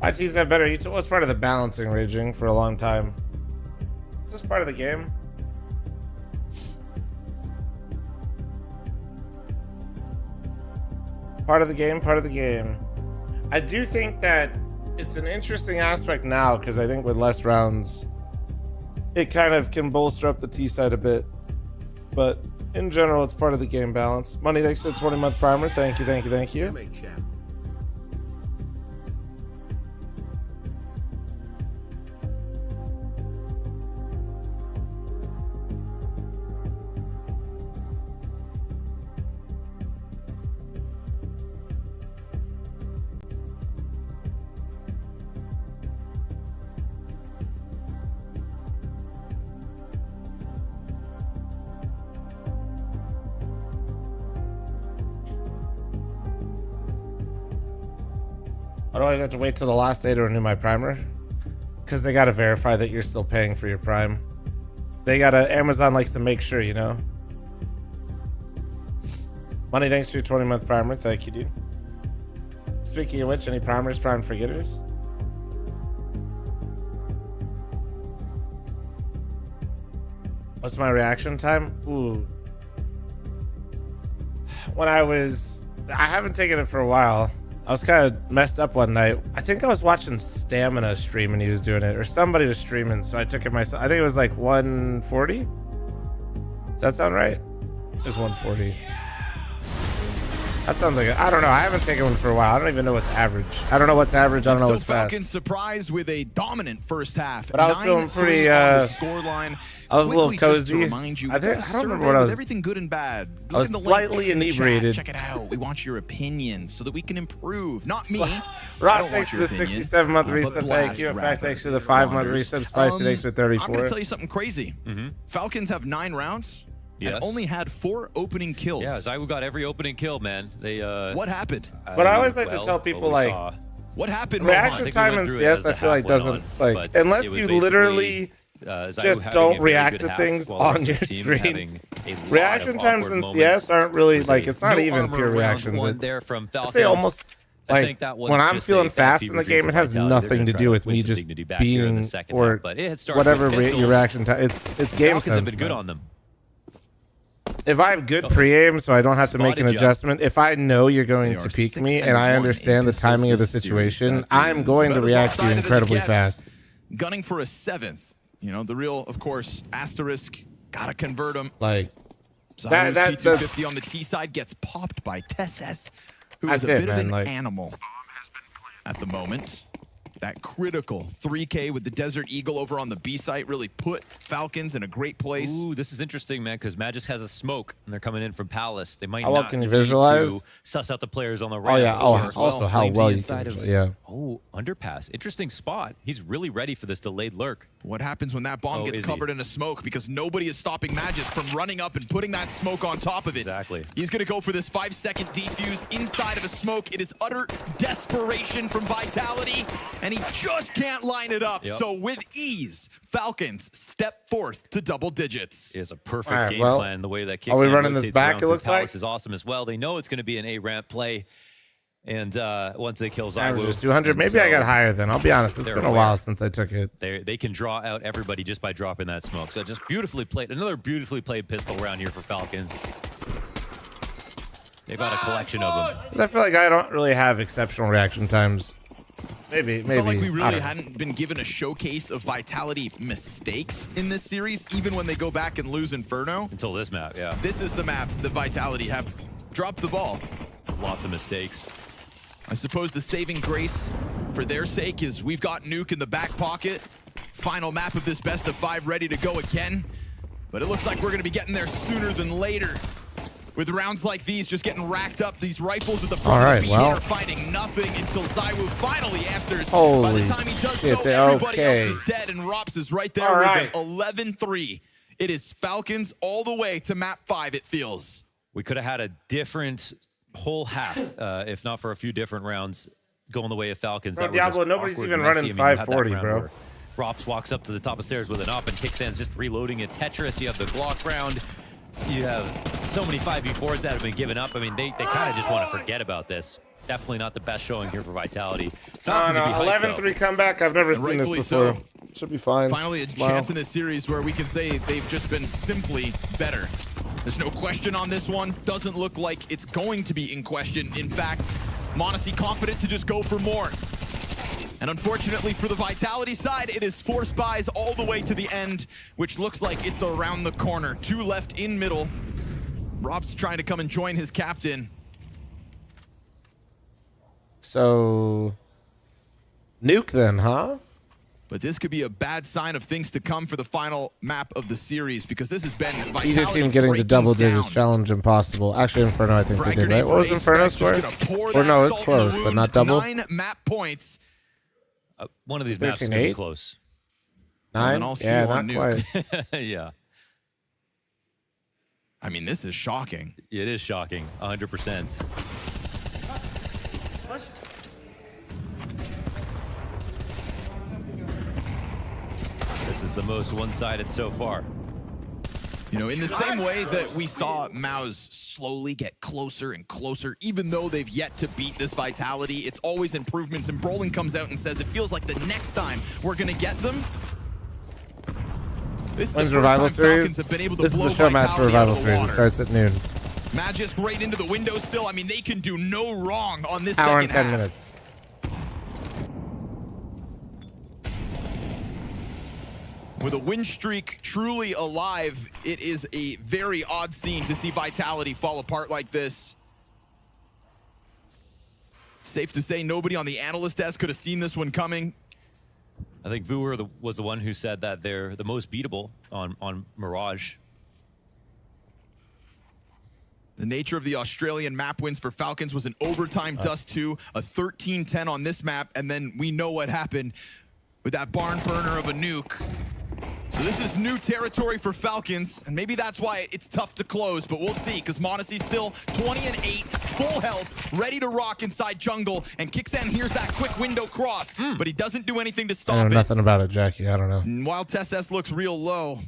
ITs have better. It was part of the balancing raging for a long time. Just part of the game. Part of the game, part of the game. I do think that it's an interesting aspect now because I think with less rounds, it kind of can bolster up the T side a bit. But in general, it's part of the game balance. Money, thanks for the 20-month primer. Thank you, thank you, thank you. I always have to wait till the last day to renew my primer. Because they got to verify that you're still paying for your Prime. They got to, Amazon likes to make sure, you know. Money, thanks for your 20-month primer. Thank you, dude. Speaking of which, any primers, prime forgetters? What's my reaction time? Ooh. When I haven't taken it for a while. I was kind of messed up one night. I think I was watching Stamina stream and he was doing it, or somebody was streaming, so I took it myself. I think it was like 140. Does that sound right? It was 140. That sounds like it. I don't know. I haven't taken one for a while. I don't even know what's average. I don't know what's average. I don't know what's fast. Falcons surprised with a dominant first half. But I was feeling pretty. Score line. I was a little cozy. I don't remember what I was. Everything good and bad. I was slightly inebriated. Check it out. We want your opinion so that we can improve. Not me. Ross, thanks for the 67-month resub. Thank you. In fact, thanks for the 5-month resub. Spicy, thanks for 34. I'm going to tell you something crazy. Falcons have 9 rounds. Yes. And only had 4 opening kills. Yeah, Zywoo got every opening kill, man. They what happened? But I always like to tell people, like, what happened? Reaction time in CS, I feel like doesn't, like, unless you literally just don't react to things on your screen. Reaction times in CS aren't really, like, it's not even pure reactions. I'd say almost, like, when I'm feeling fast in the game, it has nothing to do with me just being, or whatever your reaction time. It's game sense. Have been good on them. If I have good pre-aim, so I don't have to make an adjustment, if I know you're going to peek me and I understand the timing of the situation, I'm going to react to you incredibly fast. Gunning for a 7th. You know, the real, of course, asterisk. Gotta convert him. Like, that P250 on the T side gets popped by Tesses, who is a bit of an animal at the moment. That critical 3K with the Desert Eagle over on the B site really put Falcons in a great place. Ooh, this is interesting, man, because Magisk has a smoke, and they're coming in from Palace. They might how well not can you visualize? Need to suss out the players on the right. Oh, yeah. Also, how well you can visualize. Yeah. Oh, underpass. Interesting spot. He's really ready for this delayed lurk. What happens when that bomb gets covered in a smoke? Because nobody is stopping Magisk from running up and putting that smoke on top of it. Exactly. He's going to go for this 5-second defuse inside of a smoke. It is utter desperation from Vitality, and he just can't line it up. So with ease, Falcons step forth to double digits. It's a perfect game plan. The way that kicks are we running this back, it looks Palace like? is awesome as well. They know it's going to be an A-ramp play. And once they kill Zywoo, just 200. Maybe I got higher then. I'll be honest. It's been a while since I took it. They can draw out everybody just by dropping that smoke. So just beautifully played. Another beautifully played pistol round here for Falcons. They've got a collection of them. I feel like I don't really have exceptional reaction times. Maybe. I felt like we really hadn't been given a showcase of Vitality mistakes in this series, even when they go back and lose Inferno. Until this map, yeah. This is the map that Vitality have dropped the ball. Lots of mistakes. I suppose the saving grace for their sake is we've got Nuke in the back pocket. Final map of this best of 5 ready to go again. But it looks like we're going to be getting there sooner than later. With rounds like these just getting racked up, these rifles at the front of the are finding nothing until Zywoo finally answers. By the time he does so, everybody else is dead, and Rops is right there with an 11-3. It is Falcons all the way to map 5, it feels. We could have had a different whole half, if not for a few different rounds going the way of Falcons. Bro, Diablo, nobody's even running 540, bro. Rops walks up to the top of stairs with an up, and Kicksands just reloading a Tetris. You have the Glock round. You have so many 5v4s that have been given up. I mean, they kind of just want to forget about this. Definitely not the best showing here for Vitality. No, 11-3 comeback. I've never seen this before. So. Should be fine. Finally, a chance in this series where we can say they've just been simply better. There's no question on this one. Doesn't look like it's going to be in question. In fact, Monosy confident to just go for more. And unfortunately for the Vitality side, it is 4 spies all the way to the end, which looks like it's around the corner. 2 left in middle. Rob's trying to come and join his captain. So, Nuke then, huh? But this could be a bad sign of things to come for the final map of the series, because this has been Vitality either team getting the double digits challenge impossible. Actually, Inferno, I think they did, right? What was Inferno score? Or no, it's close, but not double. 9 map points. One of these maps is going to be close. 9? Yeah, not quite. Yeah. I mean, this is shocking. It is shocking, 100%. the most one-sided so far. You know, in the same way that we saw Mao's slowly get closer and closer, even though they've yet to beat this Vitality, it's always improvements. And Brolin comes out and says it feels like the next time we're going to get them. This is the first Revival time Series. Falcons have been able to This is blow the show match for Vitality Revival out of the Series. It water. starts at noon. Magisk right into the windowsill. I mean, they can do no wrong on this Hour second and 10 half. minutes. With a win streak truly alive, it is a very odd scene to see Vitality fall apart like this. Safe to say nobody on the analyst desk could have seen this one coming. I think Zywoo was the one who said that they're the most beatable on Mirage. The nature of the Australian map wins for Falcons was an overtime dust 2, a 13-10 on this map, and then we know what happened with that barn burner of a nuke. So this is new territory for Falcons, and maybe that's why it's tough to close, but we'll see, because Monosy's still 20-8, full health, ready to rock inside jungle, and Kixan hears that quick window cross, but he doesn't do anything to I stop know it. nothing about it, Jackie. I don't know. And while TessS looks real low,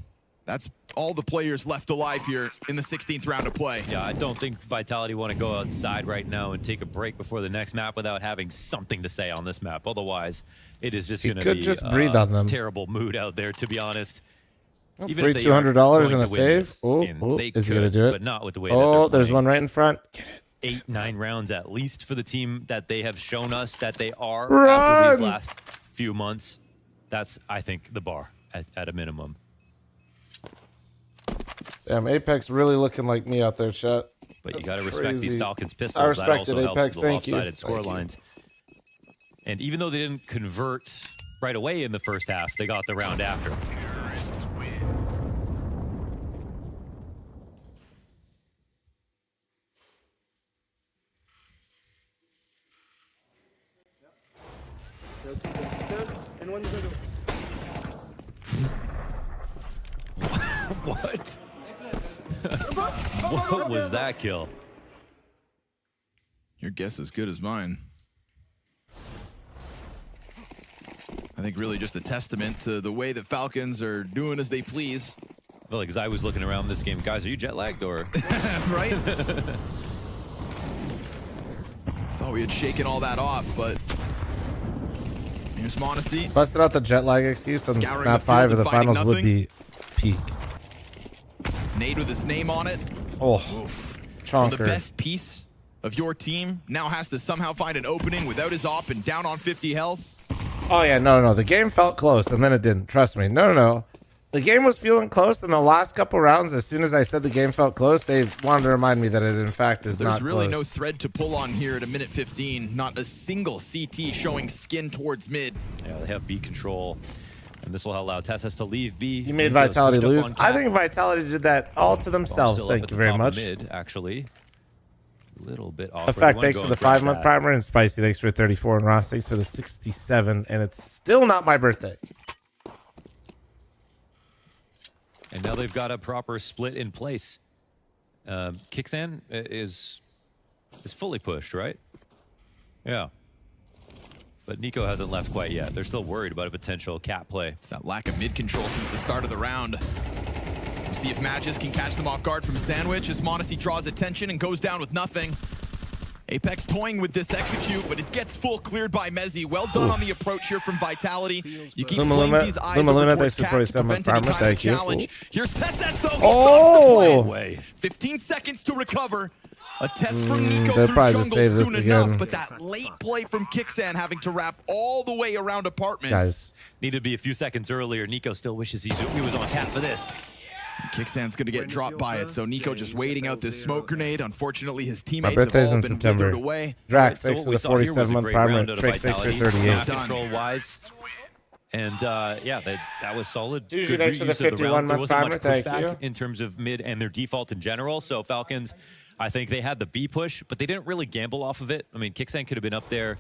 that's all the players left alive here in the 16th round of play. Yeah, I don't think Vitality want to go outside right now and take a break before the next map without having something to say on this map. Otherwise, it is just going to be just breathe on them. Terrible mood out there, to be honest. Even free $200 in a save. Oh, is he going to do it? But not with the way oh, that they're there's playing. one right in front. Get it. 8-9 rounds at least for the team that they have shown us that they are Run! after these last few months. That's, I think, the bar at a minimum. Damn, Apex really looking like me out there, chat. But That's you got to respect crazy. these Falcons pistols. I respect that also it, helps Apex. the Thank you. lopsided score lines. And even though they didn't convert right away in the first half, they got the round after. What? What was that kill? Your guess is as good as mine. I think really just a testament to the way that Falcons are doing as they please. I feel like as I was looking around this game, guys, are you jet lagged or? Right? Thought we had shaken all that off, but here's Monosy. Busted out the jet lag excuse on Scouring map the 5 field of the and finding finals would nothing. be peak. Nade with his name on it. Oh, Oof. Well, chonker. the best piece of your team now has to somehow find an opening without his op and down on 50 health. Oh, yeah, no. The game felt close, and then it didn't. Trust me. No. The game was feeling close, and the last couple rounds, as soon as I said the game felt close, they wanted to remind me that it, in fact, is not There's really close. no thread to pull on here at a minute 15. Not a single CT showing skin towards mid. Yeah, they have B control, and this will allow TessS to leave B. You made Nico's Vitality pushed up lose. on I cap. think Vitality did that all to themselves. Still up Thank at you the very top of much. Mid, actually. A little bit awkward. In fact, Wanna thanks go for the and grab 5-month that. primer, and Spicy, thanks for 34, and Ross, thanks for the 67, and it's still not my birthday. And now they've got a proper split in place. Kixan is fully pushed, right? Yeah. But Nico hasn't left quite yet. They're still worried about a potential cat play. It's that lack of mid control since the start of the round. We'll see if Magisk can catch them off guard from Sandwich as Monosy draws attention and goes down with nothing. Apex toying with this execute, but it gets full cleared by Mezzy. Well done on the approach here from Vitality. You keep Flames' eyes over towards Cat to prevent any kind of challenge. Here's TessS though. He stops the play. 15 seconds to recover. A test from Nico they'll through probably just jungle save this soon again. enough, but that late play from Kixan having to wrap all the way around apartments. Guys. Needed to be a few seconds earlier. Nico still wishes he was on cat for this. Kicksan's going to get dropped by it, so Nico just waiting out this smoke grenade. Unfortunately, his teammates My have birthday's all in been September. withered away. Drax, So thanks what for we the saw here was a 47-month great primer. round out of Trick, thanks for Vitality, 38. control-wise. And yeah, that was solid. Usually Good thanks for the reuse of the round. There 51-month wasn't much primer, thank pushback you. in terms of mid and their default in general. So Falcons, I think they had the B push, but they didn't really gamble off of it. I mean, Kixan could have been up there.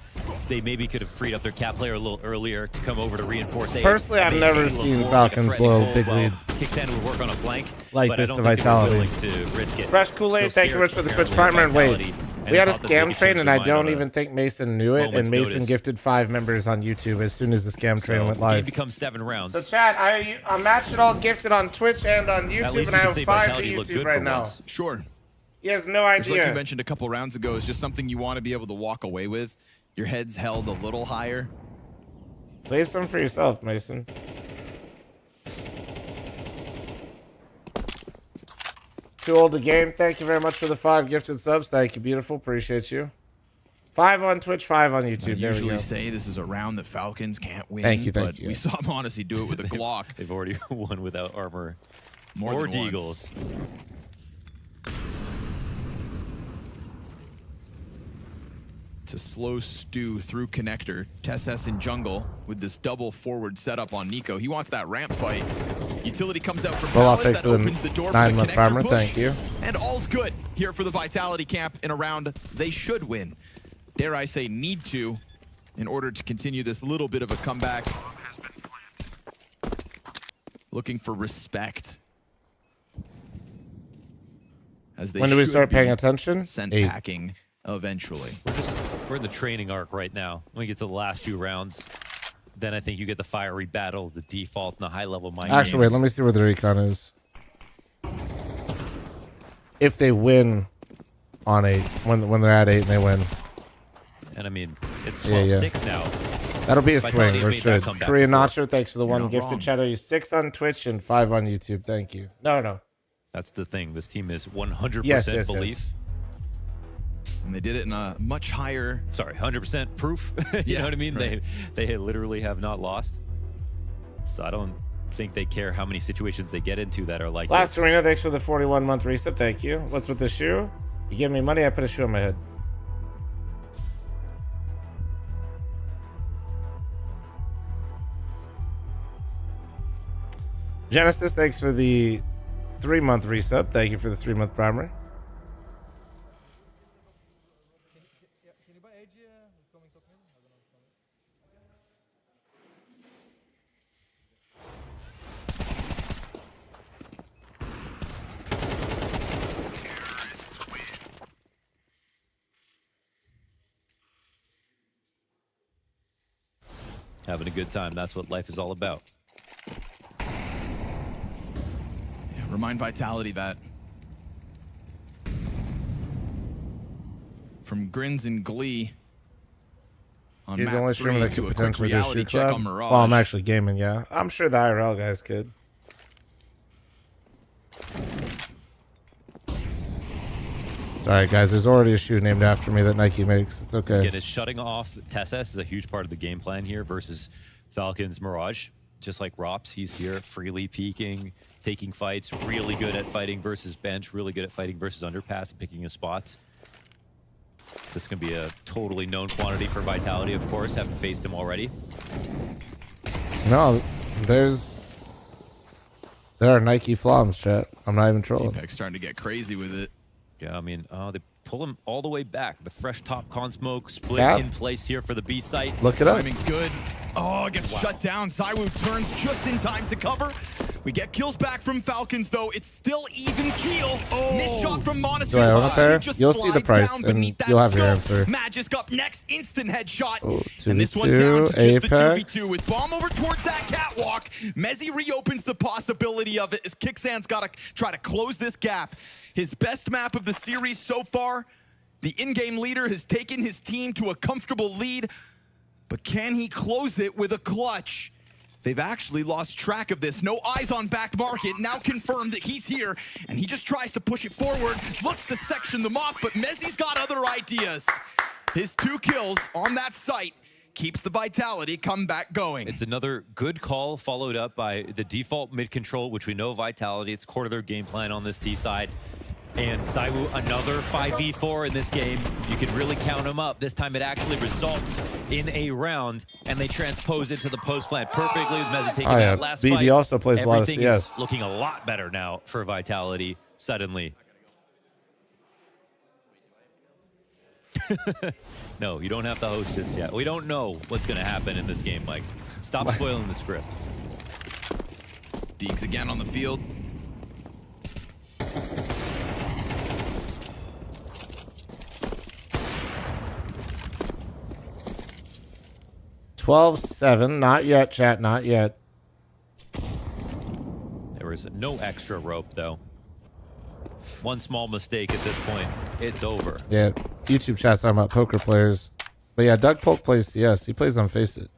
They maybe could have freed up their cat player a little earlier to come over to reinforce A. Personally, I've never seen Falcons blow big lead Kixan would work on a flank, like but this I to don't think they were Vitality. willing to risk it. Fresh Kool-Aid, Still thank you scared, much for the Twitch apparently, primer, and wait. Vitality, We had a thought that they scam could train, change and their I mind don't on a even think Mason knew it. And moment's Mason notice. gifted 5 members on YouTube as soon as the scam train went Game live. becomes 7 rounds. So chat, I'm actually all gifted on Twitch and on YouTube, least and I you can have say 5 to Vitality looked YouTube good right for now. once. Sure. He has no Just like idea. you mentioned a couple rounds ago, it's just something you want to be able to walk away with. Your head's held a little higher. Save some for yourself, Mason. Too old to game. Thank you very much for the 5 gifted subs. Thank you, beautiful. Appreciate you. 5 on Twitch, 5 on YouTube. I There we usually go. say this is a round that Falcons can't win. Thank you, thank but you. we saw Monosy do it with a Glock. They've already won without armor More or than deagles. once. To slow stew through connector. TSS in jungle with this double forward setup on Nico. He wants that ramp fight. Utility comes out for Well, Palace. thanks That for the opens the door for 9-month the farmer. connector push. Thank you. And all's good here for the Vitality camp in a round they should win. Dare I say need to, in order to continue this little bit of a comeback. Looking for respect. As they When do we should start paying be attention? Sent 8. packing eventually. We're in the training arc right now. When we get to the last few rounds, then I think you get the fiery battle, the defaults, and the high-level mind Actually, wait, games. let me see where the recon is. If they win on 8, when they're at 8 and they win. And I mean, it's Yeah, 12-6 now. That'll be a Vitality's swing, or made that should. comeback Korean before. Nacho, thanks for the You're 1 not gifted wrong. chat. Are you 6 on Twitch and 5 on YouTube? Thank you. No. That's the thing. This team is 100% Yes, belief. yes. And they did it in a much higher... Sorry, 100% proof. You Yeah, know what I mean? right. They literally have not lost. So I don't think they care how many situations they get into that are like Last this. Arena, thanks for the 41-month reset. Thank you. What's with the shoe? You give me money, I put a shoe on my head. Genesis, thanks for the 3-month reset. Thank you for the 3-month primary. Having a good time. That's what life is all about. Remind Vitality that. From grins and glee on You're the map only 3 streamer that to could a quick potentially do a reality shoe check club. on Mirage. Well, I'm actually gaming, yeah. I'm sure the IRL guys could. Sorry, guys. There's already a shoe named after me that Nike makes. It's okay. Again, is shutting off TSS is a huge part of the game plan here versus Falcons Mirage. Just like Rops, he's here freely peeking, taking fights, really good at fighting versus bench, really good at fighting versus underpass and picking his spots. This can be a totally known quantity for Vitality, of course, having faced him already. No, there are Nike floms, chat. I'm not even trolling. Apex starting to get crazy with it. Yeah, I mean, they pull him all the way back. The fresh top con smoke split Cap. in place here for the B site. Look it up. Timing's good. Oh, it gets shut down. Zywoo turns just in time to cover. We get kills back from Falcons, though. It's still even keel. Missed shot from Monosy. Do I own a pair? Just You'll see the slides price, down and beneath that you'll have your scope. answer. Magisk up next. Instant headshot. Oh, And this one down to 2v2, just the Apex. 2v2 with bomb over towards that catwalk. Mezzy reopens the possibility of it as Kicksan's got to try to close this gap. His best map of the series so far. The in-game leader has taken his team to a comfortable lead, but can he close it with a clutch? They've actually lost track of this. No eyes on back market. Now confirmed that he's here, and he just tries to push it forward. Looks to section them off, but Mezzy's got other ideas. His 2 kills on that site keeps the Vitality comeback going. It's another good call followed up by the default mid control, which we know Vitality. It's core to their game plan on this T side. And Zywoo, another 5v4 in this game. You can really count him up. This time it actually results in a round, and they transpose into the post plan perfectly with Mezzy taking that last BB fight. also plays a lot of Everything CS. is looking a lot better now for Vitality suddenly. No, you don't have to host just yet. We don't know what's going to happen in this game, Mike. Stop spoiling the script. Deeks again on the field. 12-7. Not yet, chat. Not yet. There was no extra rope, though. One small mistake at this point, it's over. Yeah, YouTube chat's talking about poker players. But yeah, Doug Polk plays CS. He plays on Faceit.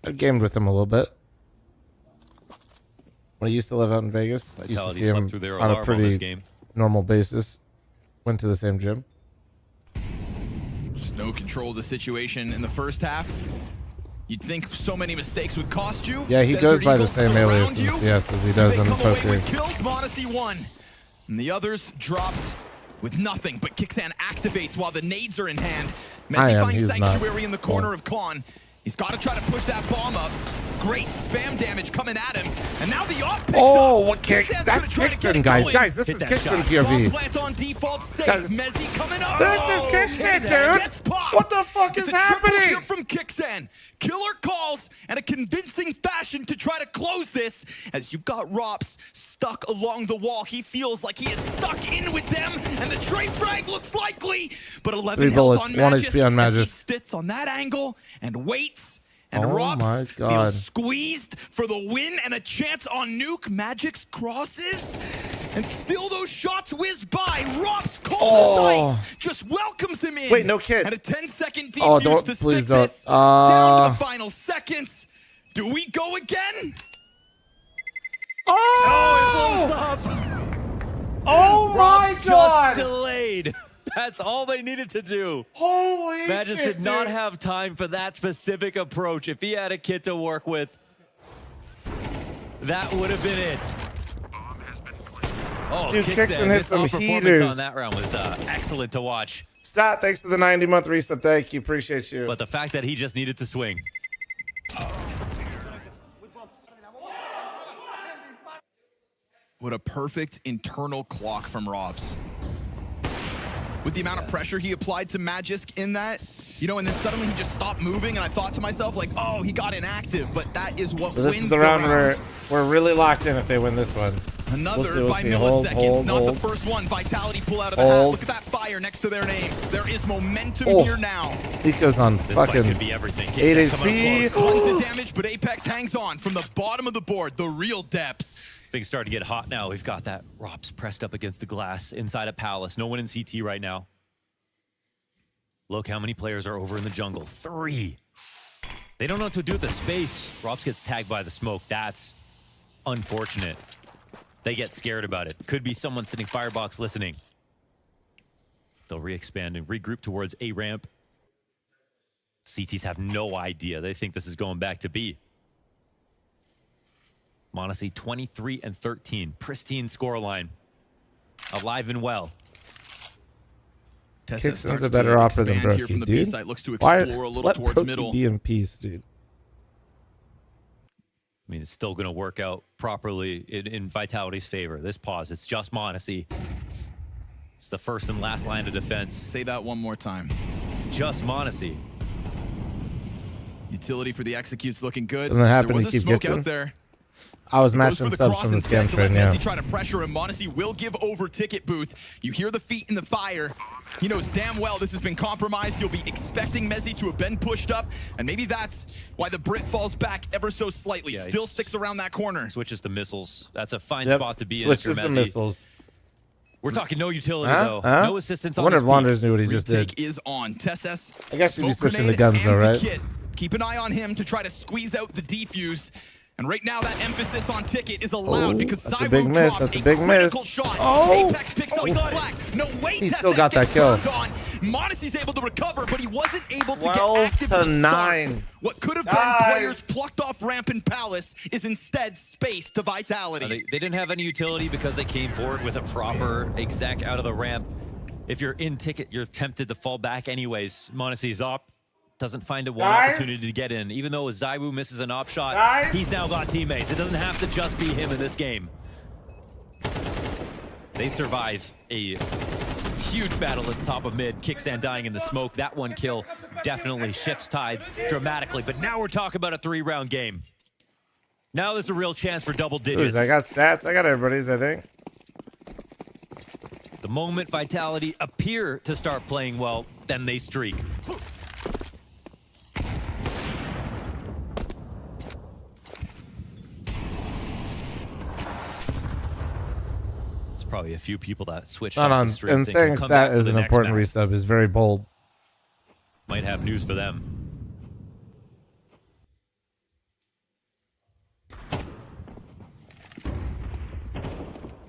I gamed with him a little bit. When I used to live out in Vegas, I used to Vitality see him slept through their on a alarm on this pretty game. normal basis. Went to the same gym. Just no control of the situation in the first half. You'd think so many mistakes would cost you. Yeah, he Desert goes by the Eagles same alias surround in you. CS as he does They in come away poker. with kills. Monosy won. And the others dropped with nothing, but Kixan activates while the nades are in hand. Messi finds He's sanctuary not. in the corner of Con. He's got to try to push that bomb up. Great spam damage coming at him. And now the op picks Oh, up. what kicks? Kixan's That's gonna try to get Kixan, it guys. going. Guys, this Hit is that Kixan shot. POV. Bomb plant on default safe. Guys, Messi coming up. this is Kixan, dude. Gets popped. What the fuck It's is a triple happening? here from Kixan. Killer calls and a convincing fashion to try to close this. As you've got Rops stuck along the wall. He feels like he is stuck in with them. And the trade frag looks likely. But 11 3 health bullets, on 1 Magis HP on as he Magis. sits on that angle and waits. And Oh Rops my God. feels squeezed for the win and a chance on Nuke. Magic's crosses. And still those shots whiz by. Rops cold as ice just welcomes him in. Wait, no kid. And a 10-second defuse Oh, don't. to Please stick don't. this down to the final seconds. Do we go again? Oh! Oh my God! Just delayed. That's all they needed to do. Holy Magis shit, did not dude. have time for that specific approach. If he had a kid to work with, that would have been it. Oh, Dude, Kixan hit some performance heaters. on that round was excellent to watch. Stat, thanks for the 90-month resub. Thank you. Appreciate you. But the fact that he just needed to swing. What a perfect internal clock from Robs. With the amount of pressure he applied to Magisk in that, you know, and then suddenly he just stopped moving, and I thought to myself, like, oh, he got inactive, but that is what So this wins is the round where we're really locked in if they win this one. Another We'll by see. milliseconds, not the Hold. first one. Vitality pull out of the hat. Look at that fire next to their names. There is momentum here now. Nico's on This fight fucking could be everything. 8 Coming up HP. close. Tons of damage, but Apex hangs on from the bottom of the board, the real depths. Things starting to get hot now. We've got that Rops pressed up against the glass inside a Palace. No one in CT right now. Look how many players are over in the jungle. 3. They don't know what to do with the space. Rops gets tagged by the smoke. That's unfortunate. They get scared about it. Could be someone sitting firebox listening. They'll re-expand and regroup towards A ramp. CTs have no idea. They think this is going back to B. Monosy 23-13. Pristine scoreline. Alive and well. Kixan's a better offer than Brokey, dude. Looks to Why explore a little let towards Brokey middle. be in peace, dude? I mean, it's still going to work out properly in Vitality's favor. This pause, it's just Monosy. It's the first and last line of defense. Say that one more time. It's just Monosy. Utility for the executes looking good. Something happened There was to a keep smoke getting. out there. I was Goes matching for the subs cross from the instead scam to let train, yeah. Messi try to pressure him. Monosy will give over ticket booth. You hear the feet in the fire. He knows damn well this has been compromised. He'll be expecting Messi to have been pushed up, and maybe that's why the Brit falls back ever so slightly. Yeah, Still sticks around that corner. Switches to missiles. That's a fine Yep. spot to be Switches in. to missiles. We're talking no utility, though. Huh? No assistance I on wonder his if peak. Launders knew what he just Retake did. is on. Tesses. I guess he'd be smoke switching the grenade guns, though, and the right? kit. Keep an eye on him to try to squeeze out the defuse. And right now, that emphasis on ticket is allowed because that's a Zywoo big miss. dropped That's a big critical miss. shot. Oh! Apex picks up slack. No way, He Tesses still got that gets kill. turned on. Monosy's able to recover, but he wasn't able to 12 get active to to 9. start. What could have been Guys. players plucked off ramp and Palace is instead space to Vitality. They didn't have any utility because they came forward with a proper exec out of the ramp. If you're in ticket, you're tempted to fall back anyways. Monosy's op. Doesn't find a one opportunity to get in. Even though Zywoo misses an op shot, he's now got teammates. It doesn't have to just be him in this game. They survive a huge battle at the top of mid. Kixan dying in the smoke. That one kill definitely shifts tides dramatically. But now we're talking about a 3-round game. Now there's a real chance for double digits. I got stats. I got everybody's, I think. The moment Vitality appear to start playing well, then they streak. probably a few people that switched Not off on, the stream. and They saying can come back stat for is the an next important match. resub is very bold. Might have news for them.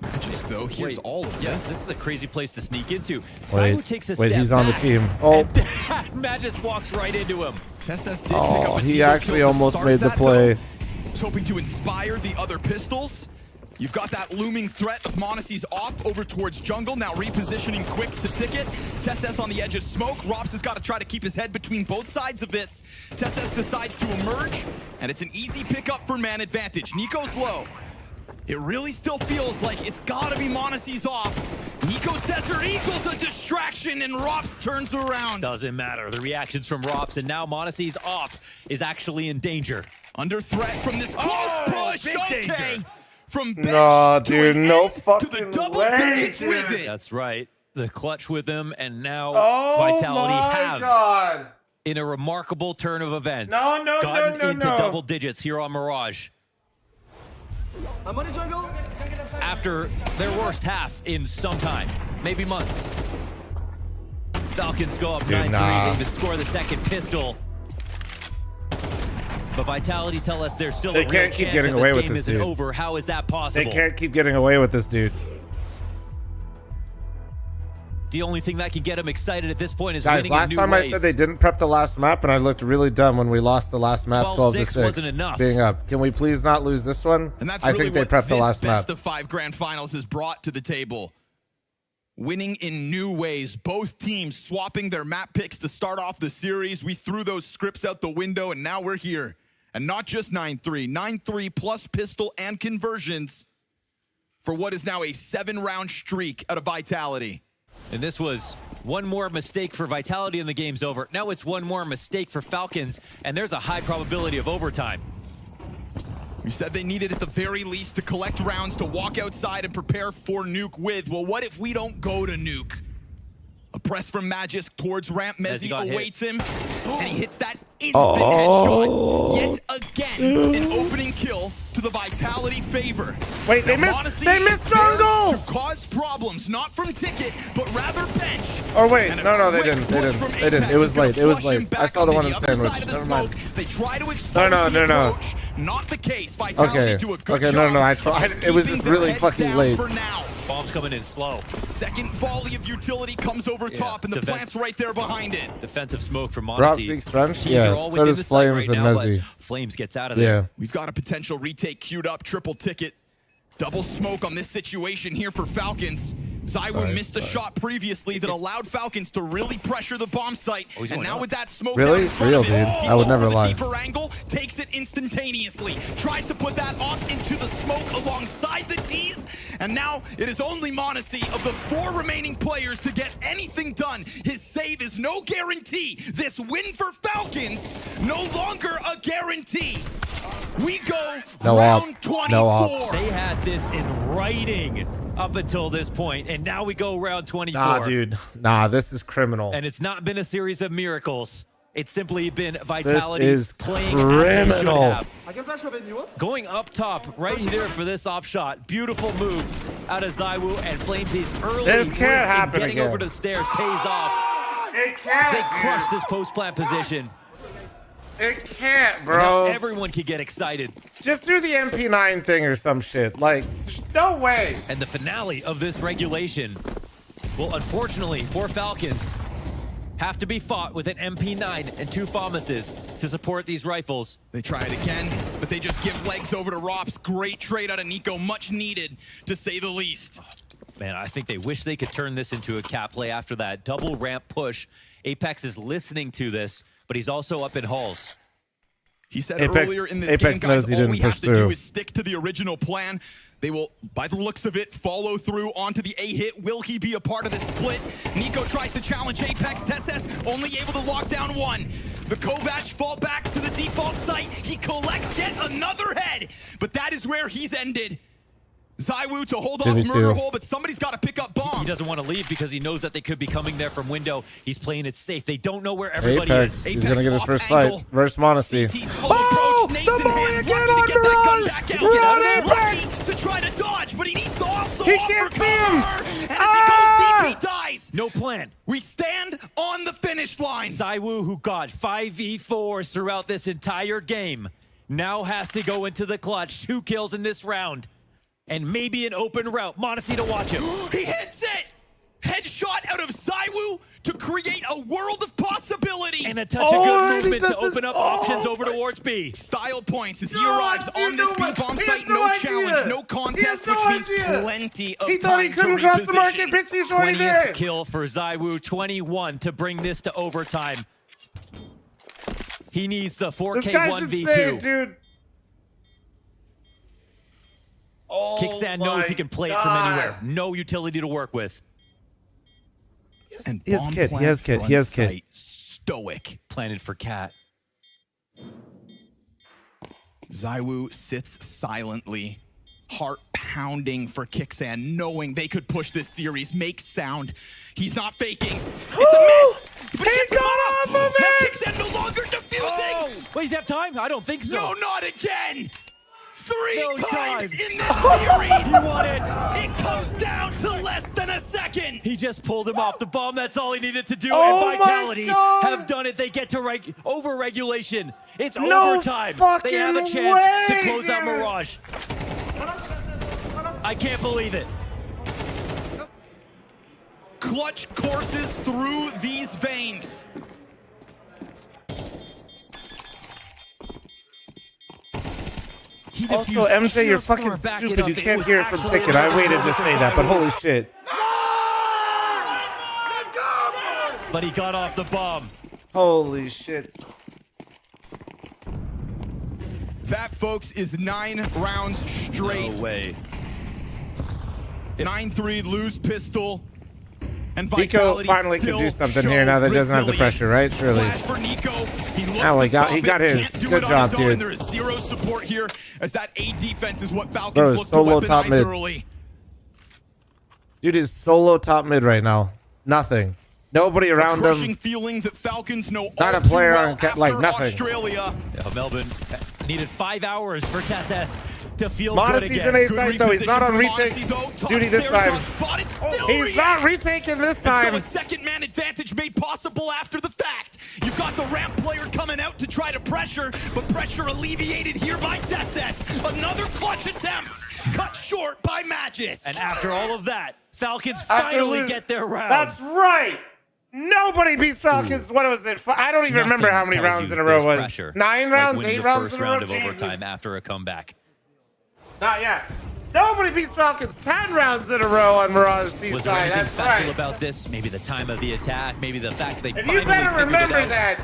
Magisk, though, here's all of Yes, this. this is a crazy place to sneak into. Wait, Zywoo takes a wait, step he's on the back, team. Oh. and Magisk walks right into him. TeSeS did pick up Oh, a he Deagle actually kill to almost start made the that, play. though. He's hoping to inspire the other pistols. You've got that looming threat of Monosy's off over towards jungle, now repositioning quick to ticket. TeSeS on the edge of smoke. Robs has got to try to keep his head between both sides of this. TeSeS decides to emerge, and it's an easy pickup for man advantage. Nico's low. It really still feels like it's gotta be Monosy's off. Nico's Desert Eagle's a distraction, and Rops turns around. Doesn't matter. The reactions from Rops, and now Monosy's off is actually in danger. Under threat from this close push. big Okay. danger. From bench No, to dude, an no end to the fucking double way, digits with dude. it. That's right. The clutch with him, and now Oh Vitality my have, God. in a remarkable turn of events, gotten no, into double digits here on Mirage. I'm on the jungle. After their worst half in some time, maybe months. Falcons go up 9-3, nah. they even score the second pistol. But Vitality tell us there's still They a real can't keep chance getting that away this with game this isn't dude. over. How is that possible? They can't keep getting away with this dude. The only thing that can get him excited at this point is Guys, winning last in new time ways. I said they didn't prep the last map, and I looked really dumb when we lost the last map 12-6. 12-6 wasn't enough. Being up. Can we please not lose this one? And that's I really think they what prepped the this last best map. of 5 grand finals has brought to the table. Winning in new ways. Both teams swapping their map picks to start off the series. We threw those scripts out the window, and now we're here. And not just 9-3. 9-3 plus pistol and conversions for what is now a 7-round streak out of Vitality. And this was one more mistake for Vitality and the game's over. Now it's one more mistake for Falcons, and there's a high probability of overtime. You said they needed at the very least to collect rounds to walk outside and prepare for nuke with. Well, what if we don't go to nuke? A press from Magisk towards ramp. Mezzy awaits him, and he hits that instant headshot. Yet again, an opening kill to the Vitality favor. Wait, they missed jungle! To cause problems, not from ticket, but rather bench. Oh wait, And a no, they quick didn't. push They from didn't. They didn't. Apex It was is gonna late. It was flush him late. I back saw the onto one in other sandwich. side of the Never mind. smoke. They try to expose No. the approach. Not the case. Vitality Okay. do a good Okay, job. it was just really fucking late. For now. Bomb's coming in slow. Second volley of utility comes over top, and the plant's right there behind it. Defensive smoke from Rob Monosy. speaks French? Teams Yeah, are all so within does the site Flames right and now, but Mezzy. Flames gets out of there. Yeah. We've got a potential retake queued up, triple ticket. Double smoke on this situation here for Falcons. Zywoo missed a shot previously that allowed Falcons to really pressure the bomb site. And now with that smoke down Really? in front Real, of it, dude. he I would goes never for the lie. deeper angle, takes it instantaneously, tries to put that off into the smoke alongside the T's, and now it is only Monosy of the 4 remaining players to get anything done. His save is no guarantee. This win for Falcons, no longer a guarantee. We go round 24. No op. They had this in writing up until this point, and now we go round 24. Nah, dude. Nah, this is criminal. And it's not been a series of miracles. It's simply been Vitality This is playing as they should criminal. have. I can flash up if you want. Going up top right here for this op shot. Beautiful move out of Zywoo, and Flames' early This can't risk in happen getting again. over the stairs pays off. It As can't. they crushed this post-plant position. It can't, And bro. now everyone can get excited. Just do the MP9 thing or some shit. Like, no way. And the finale of this regulation will, unfortunately, for Falcons, have to be fought with an MP9 and 2 FAMASes to support these rifles. They try it again, but they just give legs over to Rops. Great trade out of Nico, much needed, to say the least. Man, I think they wish they could turn this into a cap play after that double ramp push. Apex is listening to this, but he's also up in halls. He said Apex- earlier in this Apex game, guys, knows he all didn't we have push to do through. is stick to the original plan. They will, by the looks of it, follow through onto the A-hit. Will he be a part of this split? Nico tries to challenge Apex. TeSeS only able to lock down 1. The Kovac fall back to the default site. He collects yet another head, but that is where he's ended. Zywoo to hold off Give me murder 2. hole, but somebody's got to pick up bomb. He doesn't want to leave because he knows that they could be coming there from window. He's playing it safe. They don't know where everybody Apex. is. He's Apex going to get his off first angle. fight versus Monosy. CT slow approach, nades in hand, lucky to get that gun back out. We're on Lucky Apex. to try to dodge, but he needs to also He can't see him! And as he goes deep, he dies. No plan. We stand on the finish line. Zywoo, who got 5v4s throughout this entire game, now has to go into the clutch. 2 kills in this round. And maybe an open route. Monosy to watch him. He hits it! Headshot out of Zywoo to create a world of possibility. And a touch of good movement to open up options over towards B. Style points as he arrives on this B bomb site. No challenge, no contest, which means plenty of time. He thought he couldn't cross the market. Bitch, he's already there. 20th kill for Zywoo. 21 to bring this to overtime. He needs the 4K1v2. This guy's insane, dude. Kickstand knows he can play it from anywhere. No utility to work with. And he has kit. He has kit. He has kit. Stoic. Planted for Cat. Zywoo sits silently, heart pounding for Kickstand, knowing they could push this series, make sound. He's not faking. It's a miss. But he got off of it. Now Kickstand no longer defusing. Wait, does he have time? I don't think so. No, not again. 3 No times time. in this series. You want it. It comes down to less than a second. He just pulled him off the bomb. That's all he needed to do. Oh and my Vitality God. have done it. They get to over-regulation. It's No overtime. fucking They have a chance way, to close out dude. Mirage. I can't believe it. Clutch courses through these veins. Also, MJ, you're fucking stupid. You can't hear it from Ticket. I waited to say that, but holy shit. But he got off the bomb. Holy shit. That, folks, is 9 rounds straight. No way. 9-3, lose pistol. And Nico Vitality finally could still do something show here now that he doesn't have the resilience. pressure, right? Surely. Flash for Nico. He looks Oh, to he got stop it. his. Can't do Good it on job, his own. dude. There is 0 support here as that A defense is what Falcons Bro, look solo to top weaponize mid. early. Dude is solo top mid right now. Nothing. Nobody around Crushing him. feeling that Falcons know Not all a player too well on like after nothing. Australia. Yeah, Melbourne needed 5 hours for TSS to feel Monosy's good in again. A site though. He's not on retake duty this time. He's not retaking this And so time. a second man advantage made possible after the fact. You've got the ramp player coming out to try to pressure, but pressure alleviated here by TSS. Another clutch attempt, cut short by Magis. And after all of that, Falcons finally get their round. That's right. Nobody beats Falcons. What was it? I don't even remember how many rounds in a row it was. Pressure. 9 rounds, like 8 the rounds first in a row. round of Jesus. overtime after a comeback. Not yet. Nobody beats Falcons 10 rounds in a row on Mirage Was there Seaside. anything That's special right. about this? Maybe the time of the attack, maybe the fact that they And finally you better figured remember it out. that.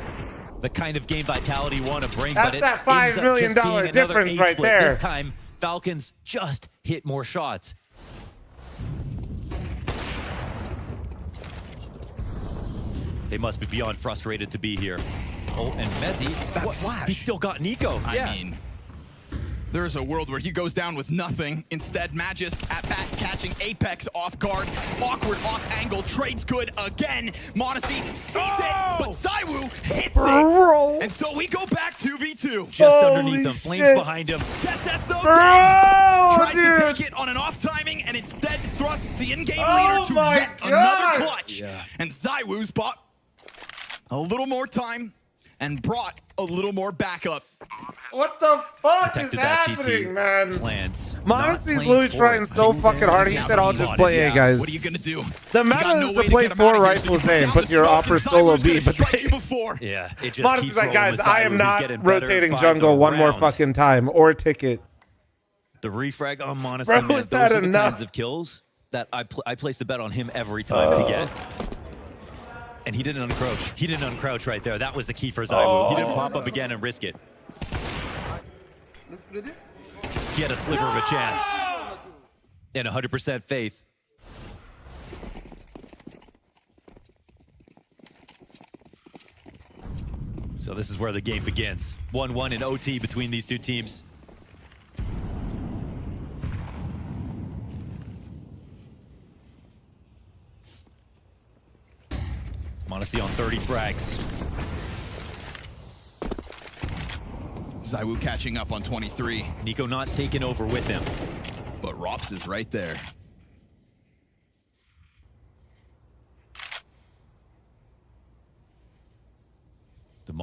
The kind of game Vitality want to bring, That's but it that $5 ends up million just being another difference ace right split. there. This time, Falcons just hit more shots. They must be beyond frustrated to be here. Oh, and Messi, That what? flash. He still got Nico. I mean, there is a world where he goes down with nothing. Instead, Magis at bat catching Apex off guard. Awkward off angle, trades good again. Monosy sees it, but Zywoo hits it. And so we go back 2v2. Just underneath him, Flames behind him. TSS though tries dude. to take it on an off timing and instead thrusts the in-game Oh leader to my yet God. another clutch. And Zywoo's bought a little more time and brought a little more backup. What the fuck is Protected that happening, CT. man? Plants. Monosy's Not literally playing trying for it. so fucking hard. He said, "I'll just play A, guys." What are you gonna do? The You meta got no is way to play get him 4 out of here, so rifles you put A and down put the your smoke, upper and solo Zywoo's B, gonna but strike you before. Yeah, it just Monosy's keeps like, rolling guys, with I Zywoo. am He's not getting better rotating by the jungle one more round. fucking time or ticket. The refrag on Monosy, Bro, man, is those that are the enough? kinds of kills that I placed a bet on him every time to get. And he didn't uncrouch. He didn't uncrouch right there. That was the key for Zywoo. He didn't pop up again and risk it. He had a sliver of a chance. And 100% faith. So this is where the game begins. 1-1 in OT between these two teams. Monosy on 30 frags. Zywoo catching up on 23. Nico not taking over with him. But Rops is right there.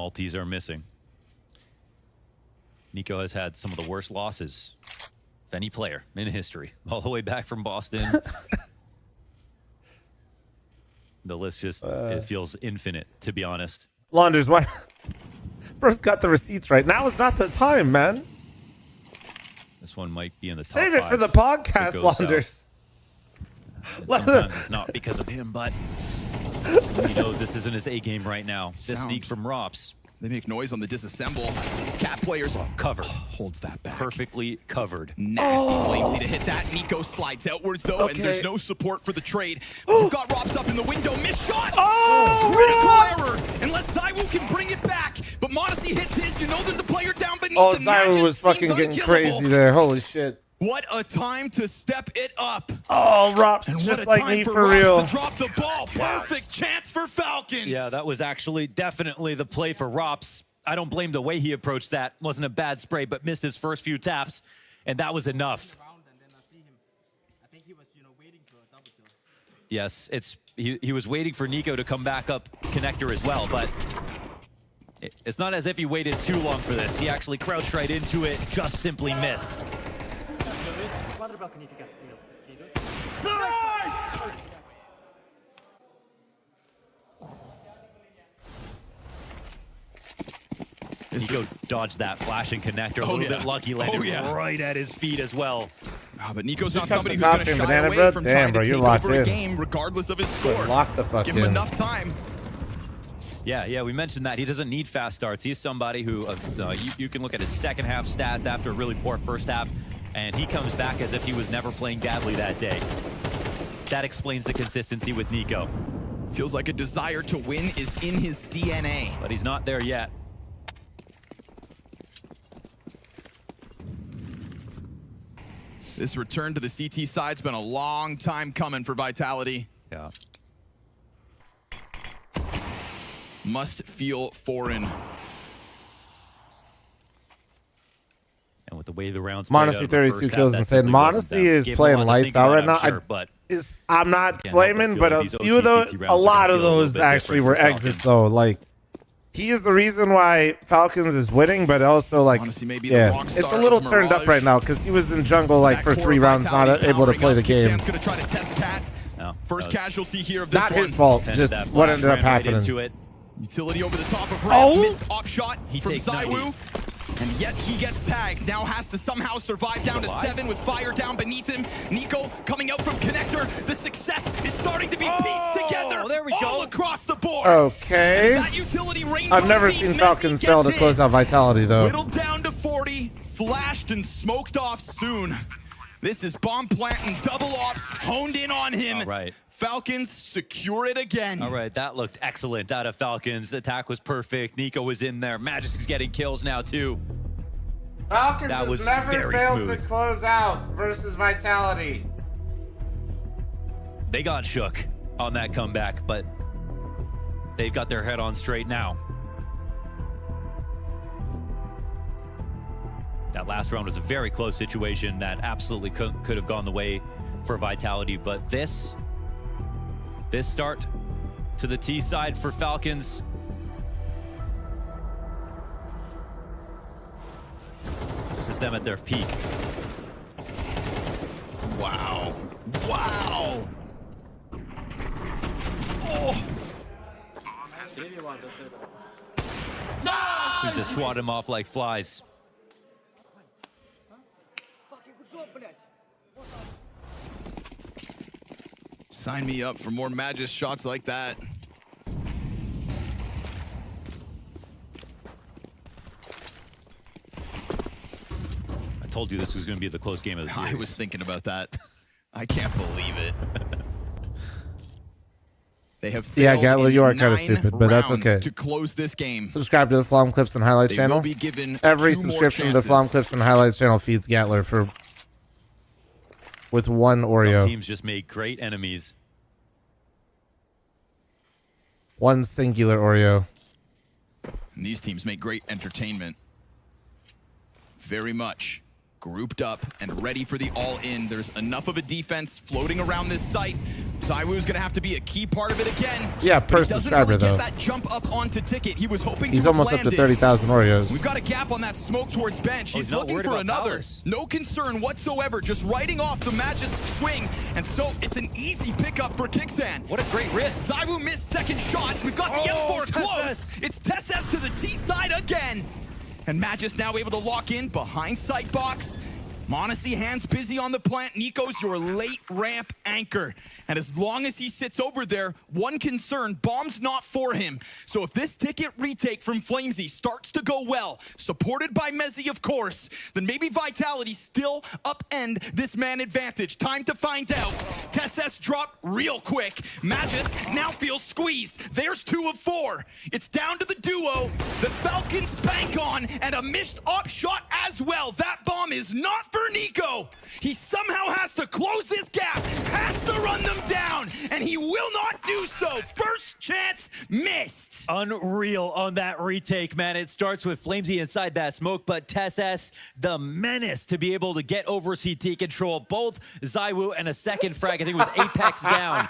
Maltese are missing. Nico has had some of the worst losses of any player in history, all the way back from Boston. The list just, it feels infinite, to be honest. Launders, why? Bro's got the receipts right. Now is not the time, man. This one might be in the top Save it for 5 the podcast, if it goes Launders. Sometimes it's not because of him, but he knows this isn't his A game right now. This sneak from Rops. They make noise on the disassemble. Cat players covered. Holds that back. Perfectly covered. Nasty Flamesy to hit that. Nico slides outwards though, and there's no support for the trade. We've got Rops up in the window. Missed shot! Critical error! Unless Zywoo can bring it back. But Monosy hits his. You know there's a player down beneath. Oh, the Zywoo was fucking getting crazy there. Holy shit. What a time to step it up. Oh, Rops, and just what a like me time for Rops real. to drop the ball. Perfect chance for Falcons. Yeah, that was actually definitely the play for Rops. I don't blame the way he approached that. Wasn't a bad spray, but missed his first few taps, and that was enough. Yes, he was waiting for Nico to come back up connector as well, but it's not as if he waited too long for this. He actually crouched right into it, just simply missed. Nico dodged that flashing connector. A little bit lucky, landed right at his feet as well. But Nico's not Here comes somebody some who's going to coffee and shy banana away bread? from Damn, trying bro, to you're take locked over a in. game regardless of his score. Lock the fuck Give him in. enough time. Yeah, we mentioned that. He doesn't need fast starts. He's somebody who, you can look at his second half stats after a really poor first half, and he comes back as if he was never playing Gadley that day. That explains the consistency with Nico. Feels like a desire to win is in his DNA. But he's not there yet. This return to the CT side's been a long time coming for Vitality. Yeah. Must feel foreign. And with the way the rounds played out Monosy in the 32 first kills half, and that said simply wasn't Monosy them. is Gave him a playing lot to lights think out about, right now. I'm sure, but I'm not can't help but flaming, feel but like a these few of those, OTCT a rounds are lot gonna of feel a little those bit actually different were for Falcons. exits though. Like, he is the reason why Falcons is winning, but also like, yeah, it's a little turned up right now because he was in jungle like for 3 rounds, not able to play the game. Gonna try to test Cat. No, First casualty here of this Not one. his fault, just what ended up happening. Into it. Utility over the top of ramp. Missed op shot from takes Zywoo. And yet he gets tagged. Now has to somehow survive down to 7 with fire down beneath him. Nico coming out from connector. The success is starting to be pieced together. There we all go. across the board. Okay. That utility range I've on never deep. seen Messi Falcons gets fail to his. close out Vitality though. Whittled down to 40. Flashed and smoked off soon. This is bomb planting, double ops, honed in on him. All right. Falcons secure it again. All right, that looked excellent out of Falcons. The attack was perfect. Nico was in there. Magisk is getting kills now too. Falcons That was has never very failed smooth. to close out versus Vitality. They got shook on that comeback, but they've got their head on straight now. That last round was a very close situation that absolutely could have gone the way for Vitality, but this start to the T side for Falcons. This is them at their peak. Wow. Wow. Oh. Who's just swat him off like flies. Sign me up for more Magis shots like that. I told you this was going to be the close game of the series. I was thinking about that. I can't believe it. They have failed Gatler, you are in kind of 9 stupid, but that's rounds okay. to close this game. Subscribe to the Flom Clips and Highlights They channel. will be given Every 2 more subscription to the chances. Flom Clips and Highlights channel feeds Gatler with 1 Oreo. Some teams just make great enemies. 1 singular Oreo. And these teams make great entertainment. Very much grouped up and ready for the all-in. There's enough of a defense floating around this site. Zywoo's gonna have to be a key part of it again. Yeah, but per he doesn't subscriber, really though. get that jump up onto Ticket. He was hoping He's to almost up to 30,000 Oreos. We've got a gap on that smoke towards bench. He's not looking worried for about another. Palace. No concern whatsoever, just riding off the Magisk swing. And so it's an easy pickup for Kixan. What a great risk. Zywoo missed second shot. We've got the M4 close. It's TessS to the T side again. And Magisk now able to lock in behind sight box. Monosy hands busy on the plant. Nico's your late ramp anchor. And as long as he sits over there, one concern, bomb's not for him. So if this Ticket retake from Flamesy starts to go well, supported by Mezzy of course, then maybe Vitality still upend this man advantage. Time to find out. TessS drop real quick. Magisk now feels squeezed. There's 2 of 4. It's down to the duo. The Falcons bank on, and a missed op shot as well. That bomb is not for Nico. He somehow has to close this gap, has to run them down, and he will not do so. First chance missed. Unreal on that retake, man. It starts with Flamesy inside that smoke, but TessS, the menace to be able to get over CT control. Both Zywoo and a second frag, I think it was Apex down.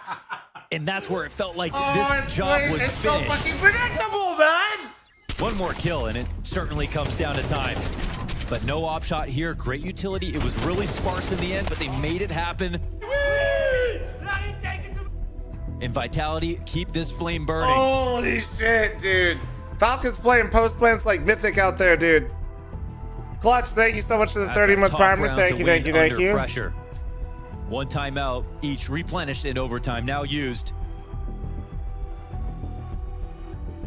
And that's where it felt like this job was it's finished. so fucking predictable, man. One more kill, and it certainly comes down to time. But no op shot here. Great utility. It was really sparse in the end, but they made it happen. And Vitality, keep this flame burning. Holy shit, dude. Falcons playing post plants like Mythic out there, dude. Clutch, thank you so much for the 30-month primer. Thank you, thank you, thank you. Pressure. One timeout, each replenished in overtime, now used.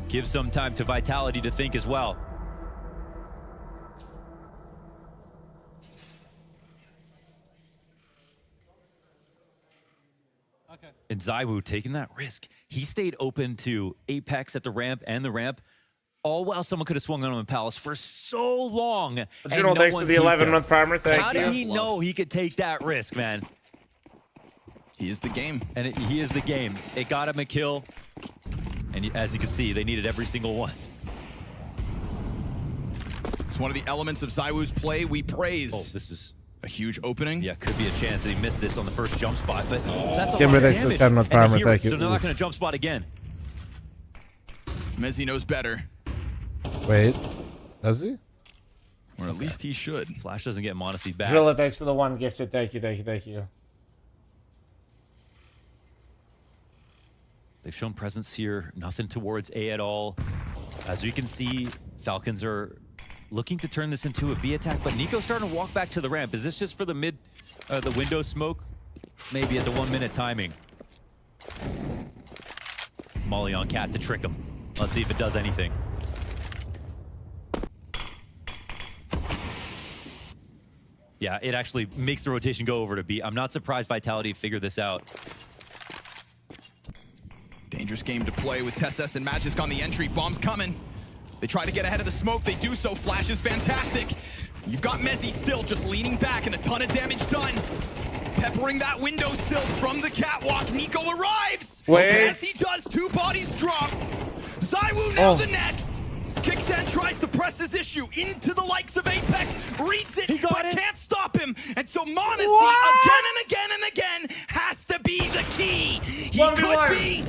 Give some time to Vitality to think as well. And Zywoo taking that risk. He stayed open to Apex at the ramp and the ramp, all while someone could have swung on him in Palace for so long. General, thanks for the 11-month primer. Thank you. How did he know he could take that risk, man? He is the game. And he is the game. It got him a kill. And as you can see, they needed every single one. It's one of the elements of Zywoo's play we praise. Oh, this is a huge opening. Yeah, could be a chance that he missed this on the first jump spot, but that's a Kimber, lot of thanks for the damage. 10-month primer. And Thank you. So they're not going to jump spot again. Mezzy knows better. Wait, does he? Or at least he should. Flash doesn't get Monosy back. Drilla, thanks for the 1 gifted. Thank you, thank you, thank you. They've shown presence here, nothing towards A at all. As you can see, Falcons are looking to turn this into a B attack, but Nico's starting to walk back to the ramp. Is this just for the the window smoke? Maybe at the 1 minute timing. Molly on Cat to trick him. Let's see if it does anything. Yeah, it actually makes the rotation go over to B. I'm not surprised Vitality figured this out. Dangerous game to play with TessS and Magisk on the entry. Bomb's coming. They try to get ahead of the smoke. They do so. Flash is fantastic. You've got Mezzy still just leaning back and a ton of damage done. Peppering that windowsill from the catwalk. Nico arrives. Wait. As he does, 2 bodies drop. Zywoo now the next. Kixan tries to press his issue into the likes of Apex. Reads it, but can't stop him. And so Monosy again and again and again has to be the key. He could be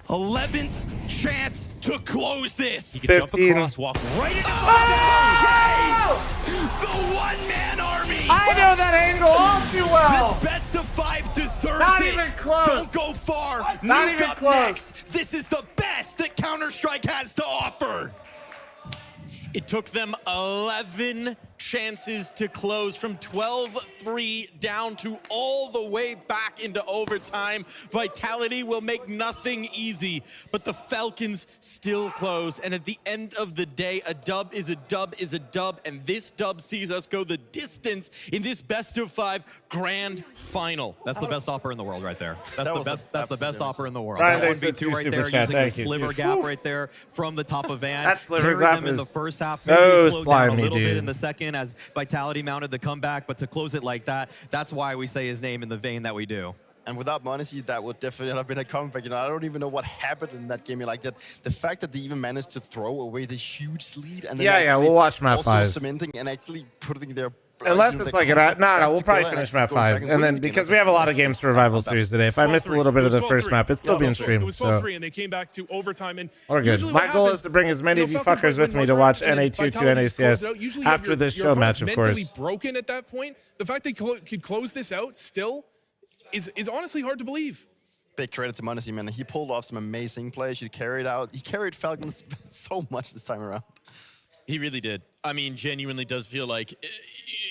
11th chance to close this. He can jump across, walk right into the one-man army. I know that angle all too well. This best of 5 deserves Not it. even close. Don't go far. Not Nuke even up close. next. This is the best that Counter-Strike has to offer. It took them 11 chances to close from 12-3 down to all the way back into overtime. Vitality will make nothing easy, but the Falcons still close. And at the end of the day, a dub is a dub is a dub, and this dub sees us go the distance in this best of 5 grand final. That's the best opera in the world right there. That's the best opera in the world. Brian, That thanks for 1v2 the 2 right super there chat. using the Thank you. sliver Dude. gap Whew. right there from the top of Van. That sliver Carried gap them in the is first half, so maybe slowed down slimy, a little bit dude. in the second as Vitality mounted the comeback, but to close it like that, that's why we say his name in the vein that we do. And without Monosy, that would definitely have been a comeback. You know, I don't even know what happened in that game. Like that, the fact that they even managed to throw away the huge lead and then Yeah, actually we'll watch map also 5. cementing and actually putting their Unless it's like we'll probably finish map 5, and then because we have a lot of games for Revival Series today. If I miss a little bit of the first map, it's still being streamed. It was 12-3, and they came back to overtime. And we're good. My goal is to bring as many of you fuckers with me to watch NA22 NACS after this show match, of course. Mentally broken at that point. The fact they could close this out still is honestly hard to believe. Big credit to Monosy, man. He pulled off some amazing plays. He carried Falcons so much this time around. He really did. I mean, genuinely does feel like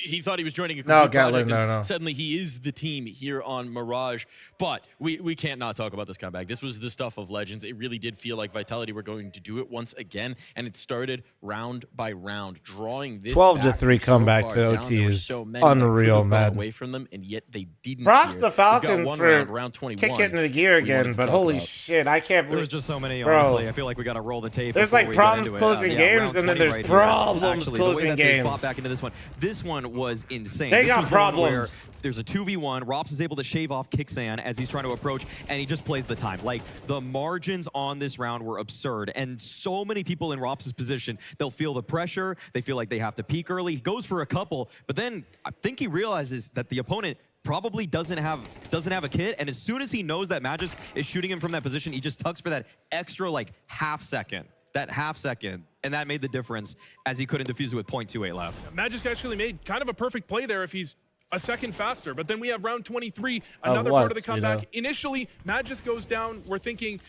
he thought he was joining a project. No. Suddenly he is the team here on Mirage. But we can't not talk about this comeback. This was the stuff of legends. It really did feel like Vitality were going to do it once again, and it started round by round, drawing this 12-3 comeback to OT is unreal, man. Away from them, and yet they didn't. Props to Falcons for round 21. Kick it into gear again, but holy shit, I can't believe there was just so many. Honestly, I feel like we got to roll the tape. There's like problems closing games, and then there's problems closing games. They fought back into this one. This one was insane. They got problems. There's a 2v1. Rops is able to shave off Kixan as he's trying to approach, and he just plays the time. Like, the margins on this round were absurd, and so many people in Rops' position, they'll feel the pressure. They feel like they have to peak early. He goes for a couple, but then I think he realizes that the opponent probably doesn't have a kit, and as soon as he knows that Magisk is shooting him from that position, he just tucks for that extra, like, half second. And that made the difference as he couldn't defuse it with 0.28 left. Magisk actually made kind of a perfect play there if he's a second faster. But then we have round 23, another part of the comeback. Initially, Magisk goes down. We're thinking,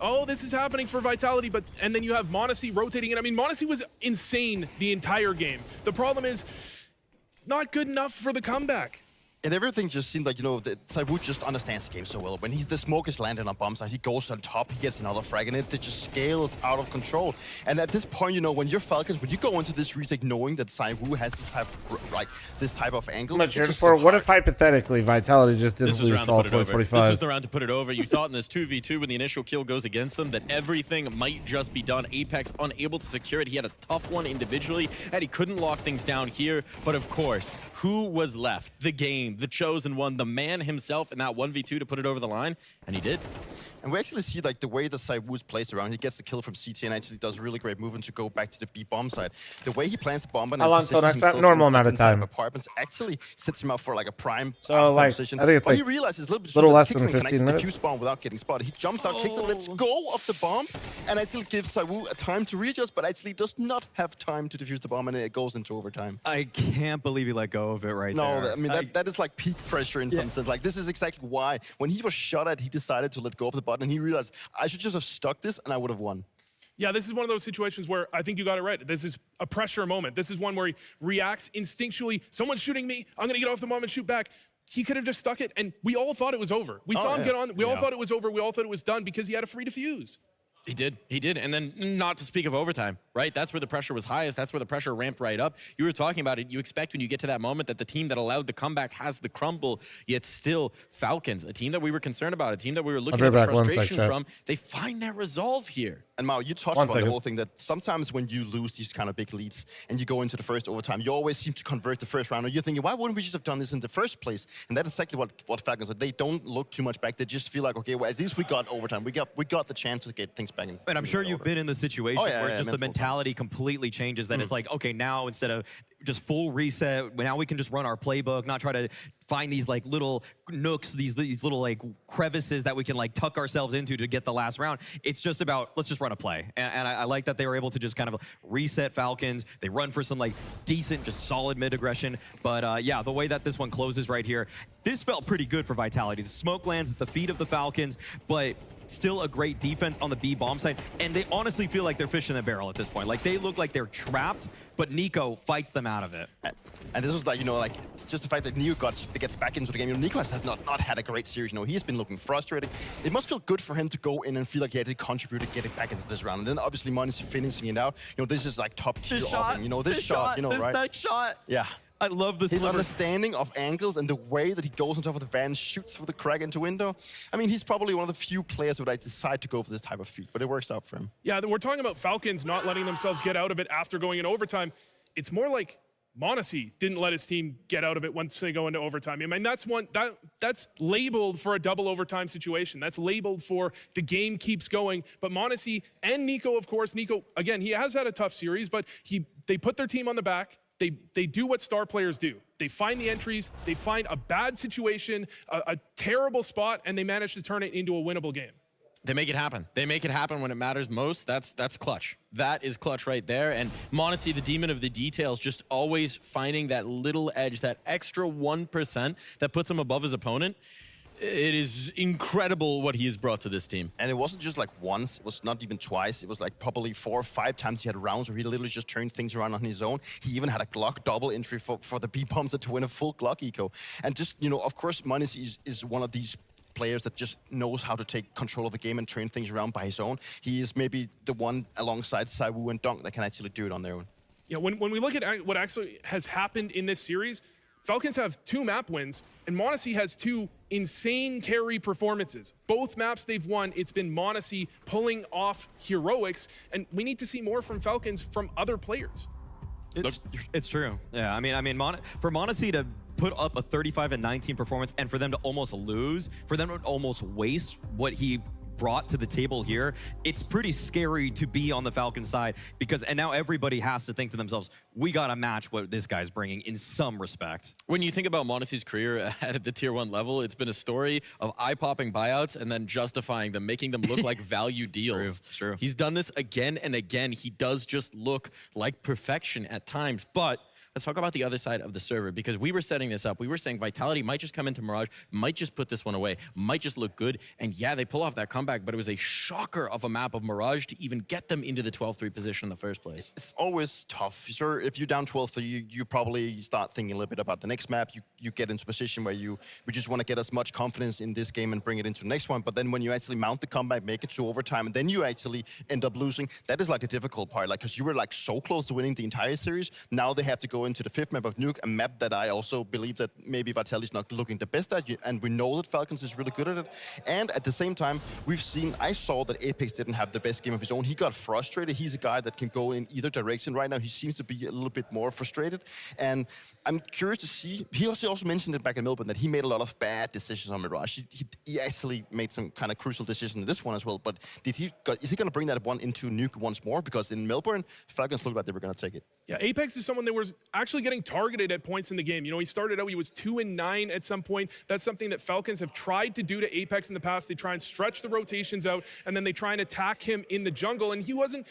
oh, this is happening for Vitality. And then you have Monosy rotating in. I mean, Monosy was insane the entire game. The problem is not good enough for the comeback. And everything just seemed like, Zywoo just understands the game so well. When the smoke is landing on bomb site, he goes on top, he gets another frag, and it just scales out of control. And at this point, when you're Falcons, when you go into this retake knowing that Zywoo has this type of angle, what if hypothetically Vitality just didn't lose all 2045? This is the round to put it over. You thought in this 2v2 when the initial kill goes against them that everything might just be done. Apex unable to secure it. He had a tough one individually, and he couldn't lock things down here. But of course, who was left? The game. The chosen one, the man himself in that 1v2 to put it over the line, and he did. And we actually see the way the Zywoo's plays around. He gets the kill from CT and actually does really great movement to go back to the B bomb side. The way he plants the bomb and normal amount of time. Apartments actually sets him up for like a prime position. I think it's he realizes a little less than 15 minutes. The Q spawn without getting spotted. He jumps out, kicks and lets go of the bomb, and actually gives Zywoo a time to readjust, but actually does not have time to defuse the bomb, and it goes into overtime. I can't believe he let go of it there. No, I mean that is like peak pressure in some sense. Like, this is exactly why when he was shot at, he decided to let go of the button, and he realized I should just have stuck this and I would have won. Yeah, this is one of those situations where I think you got it right. This is a pressure moment. This is one where he reacts instinctually. Someone's shooting me. I'm going to get off the bomb and shoot back. He could have just stuck it, and we all thought it was over. We saw him get on. We all thought it was over. We all thought it was done because he had a free defuse. He did. And then not to speak of overtime, right? That's where the pressure was highest. That's where the pressure ramped right up. You were talking about it. You expect when you get to that moment that the team that allowed the comeback has the crumble, yet still Falcons, a team that we were concerned about, a team that we were looking at the frustration from, they find that resolve here. And Mao, you talked about the whole thing that sometimes when you lose these kind of big leads and you go into the first overtime, you always seem to convert the first round. And you're thinking, why wouldn't we just have done this in the first place? And that's exactly what Falcons are. They don't look too much back. They just feel like, okay, well, at least we got overtime. We got the chance to get things back in. And I'm sure you've been in the situation where just the mentality completely changes. That it's like, okay, now instead of just full reset, now we can just run our playbook, not try to find these like little nooks, these little like crevices that we can like tuck ourselves into to get the last round. It's just about, let's just run a play. And I like that they were able to just kind of reset Falcons. They run for some like decent, just solid mid aggression. But yeah, the way that this one closes right here, this felt pretty good for Vitality. The smoke lands at the feet of the Falcons, but still a great defense on the B bomb side, and they honestly feel like they're fishing in a barrel at this point. Like, they look like they're trapped, but Nico fights them out of it. And this was like, like just the fact that Nico gets back into the game. Nico has not had a great series. He's been looking frustrated. It must feel good for him to go in and feel like he had to contribute to getting back into this round. And then obviously Monosy finishing it out. This is like top tier. This shot, this right? next shot. Yeah. I love this. His understanding of angles and the way that he goes on top of the van, shoots through the crack into window. I mean, he's probably one of the few players who would decide to go for this type of feat, but it works out for him. Yeah, we're talking about Falcons not letting themselves get out of it after going in overtime. It's more like Monosy didn't let his team get out of it once they go into overtime. I mean, that's labeled for a double overtime situation. That's labeled for the game keeps going. But Monosy and Nico, of course, Nico, again, he has had a tough series, but they put their team on the back. they do what star players do. They find the entries, they find a bad situation, a terrible spot, and they manage to turn it into a winnable game. They make it happen. They make it happen when it matters most. That's clutch. That is clutch right there. And Monosy, the demon of the details, just always finding that little edge, that extra 1% that puts him above his opponent. It is incredible what he has brought to this team. And it wasn't just like once, it was not even twice. It was like probably 4 or 5 times he had rounds where he literally just turned things around on his own. He even had a Glock double entry for the B-bombs to win a full Glock eco. And just, you know, of course, Monosy is one of these players that just knows how to take control of the game and turn things around by his own. He is maybe the one alongside Zywoo and Dunk that can actually do it on their own. Yeah, when we look at what actually has happened in this series, Falcons have 2 map wins, and Monosy has 2 insane carry performances. Both maps they've won, it's been Monosy pulling off heroics, and we need to see more from Falcons from other players. It's true. Yeah, I mean, for Monosy to put up a 35-19 performance and for them to almost lose, for them to almost waste what he brought to the table here, it's pretty scary to be on the Falcon side and now everybody has to think to themselves, we got to match what this guy's bringing in some respect. When you think about Monosy's career at the tier 1 level, it's been a story of eye-popping buyouts and then justifying them, making them look like value deals. True. He's done this again and again. He does just look like perfection at times, but let's talk about the other side of the server, because we were setting this up. We were saying Vitality might just come into Mirage, might just put this one away, might just look good. And yeah, they pull off that comeback, but it was a shocker of a map of Mirage to even get them into the 12-3 position in the first place. It's always tough. Sure, if you're down 12-3, you probably start thinking a little bit about the next map. You get into a position where we just want to get as much confidence in this game and bring it into the next one. But then when you actually mount the comeback, make it to overtime, and then you actually end up losing, that is like the difficult part. Like, because you were like so close to winning the entire series, now they have to go into the 5th map of Nuke, a map that I also believe that maybe Vitality's not looking the best at, and we know that Falcons is really good at it. And at the same time, I saw that Apex didn't have the best game of his own. He got frustrated. He's a guy that can go in either direction. Right now, he seems to be a little bit more frustrated. And I'm curious to see, he also mentioned it back in Melbourne, that he made a lot of bad decisions on Mirage. He actually made some kind of crucial decisions in this one as well. But is he going to bring that one into Nuke once more? Because in Melbourne, Falcons looked like they were going to take it. Yeah, Apex is someone that was actually getting targeted at points in the game. You know, he started out, he was 2-9 at some point. That's something that Falcons have tried to do to Apex in the past. They try and stretch the rotations out, and then they try and attack him in the jungle, and he wasn't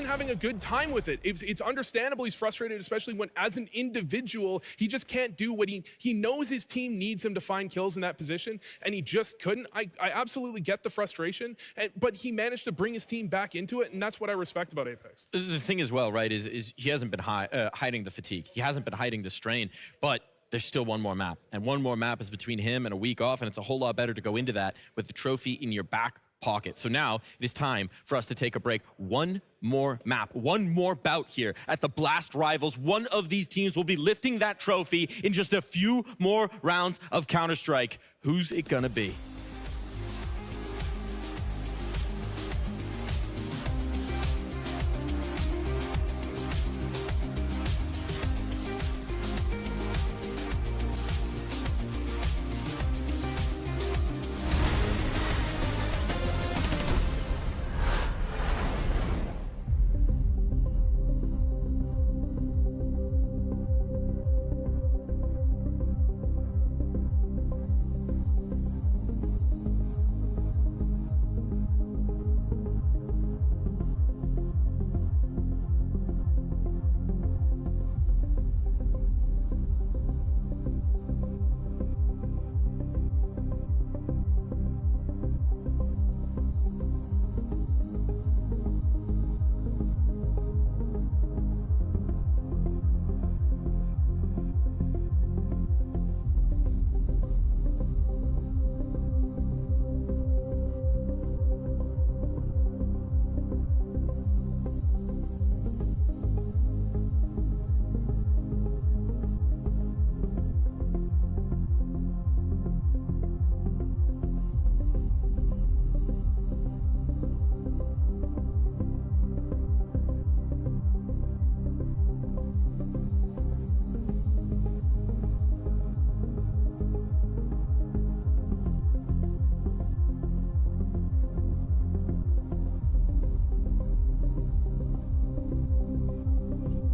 having a good time with it. It's understandable he's frustrated, especially when, as an individual, he just can't do what he knows his team needs him to find kills in that position, and he just couldn't. I absolutely get the frustration, but he managed to bring his team back into it, and that's what I respect about Apex. The thing as well, right, is he hasn't been hiding the fatigue. He hasn't been hiding the strain, but there's still one more map. And one more map is between him and a week off, and it's a whole lot better to go into that with the trophy in your back pocket. So now it is time for us to take a break. One more map, one more bout here at the Blast Rivals. One of these teams will be lifting that trophy in just a few more rounds of Counter-Strike. Who's it gonna be?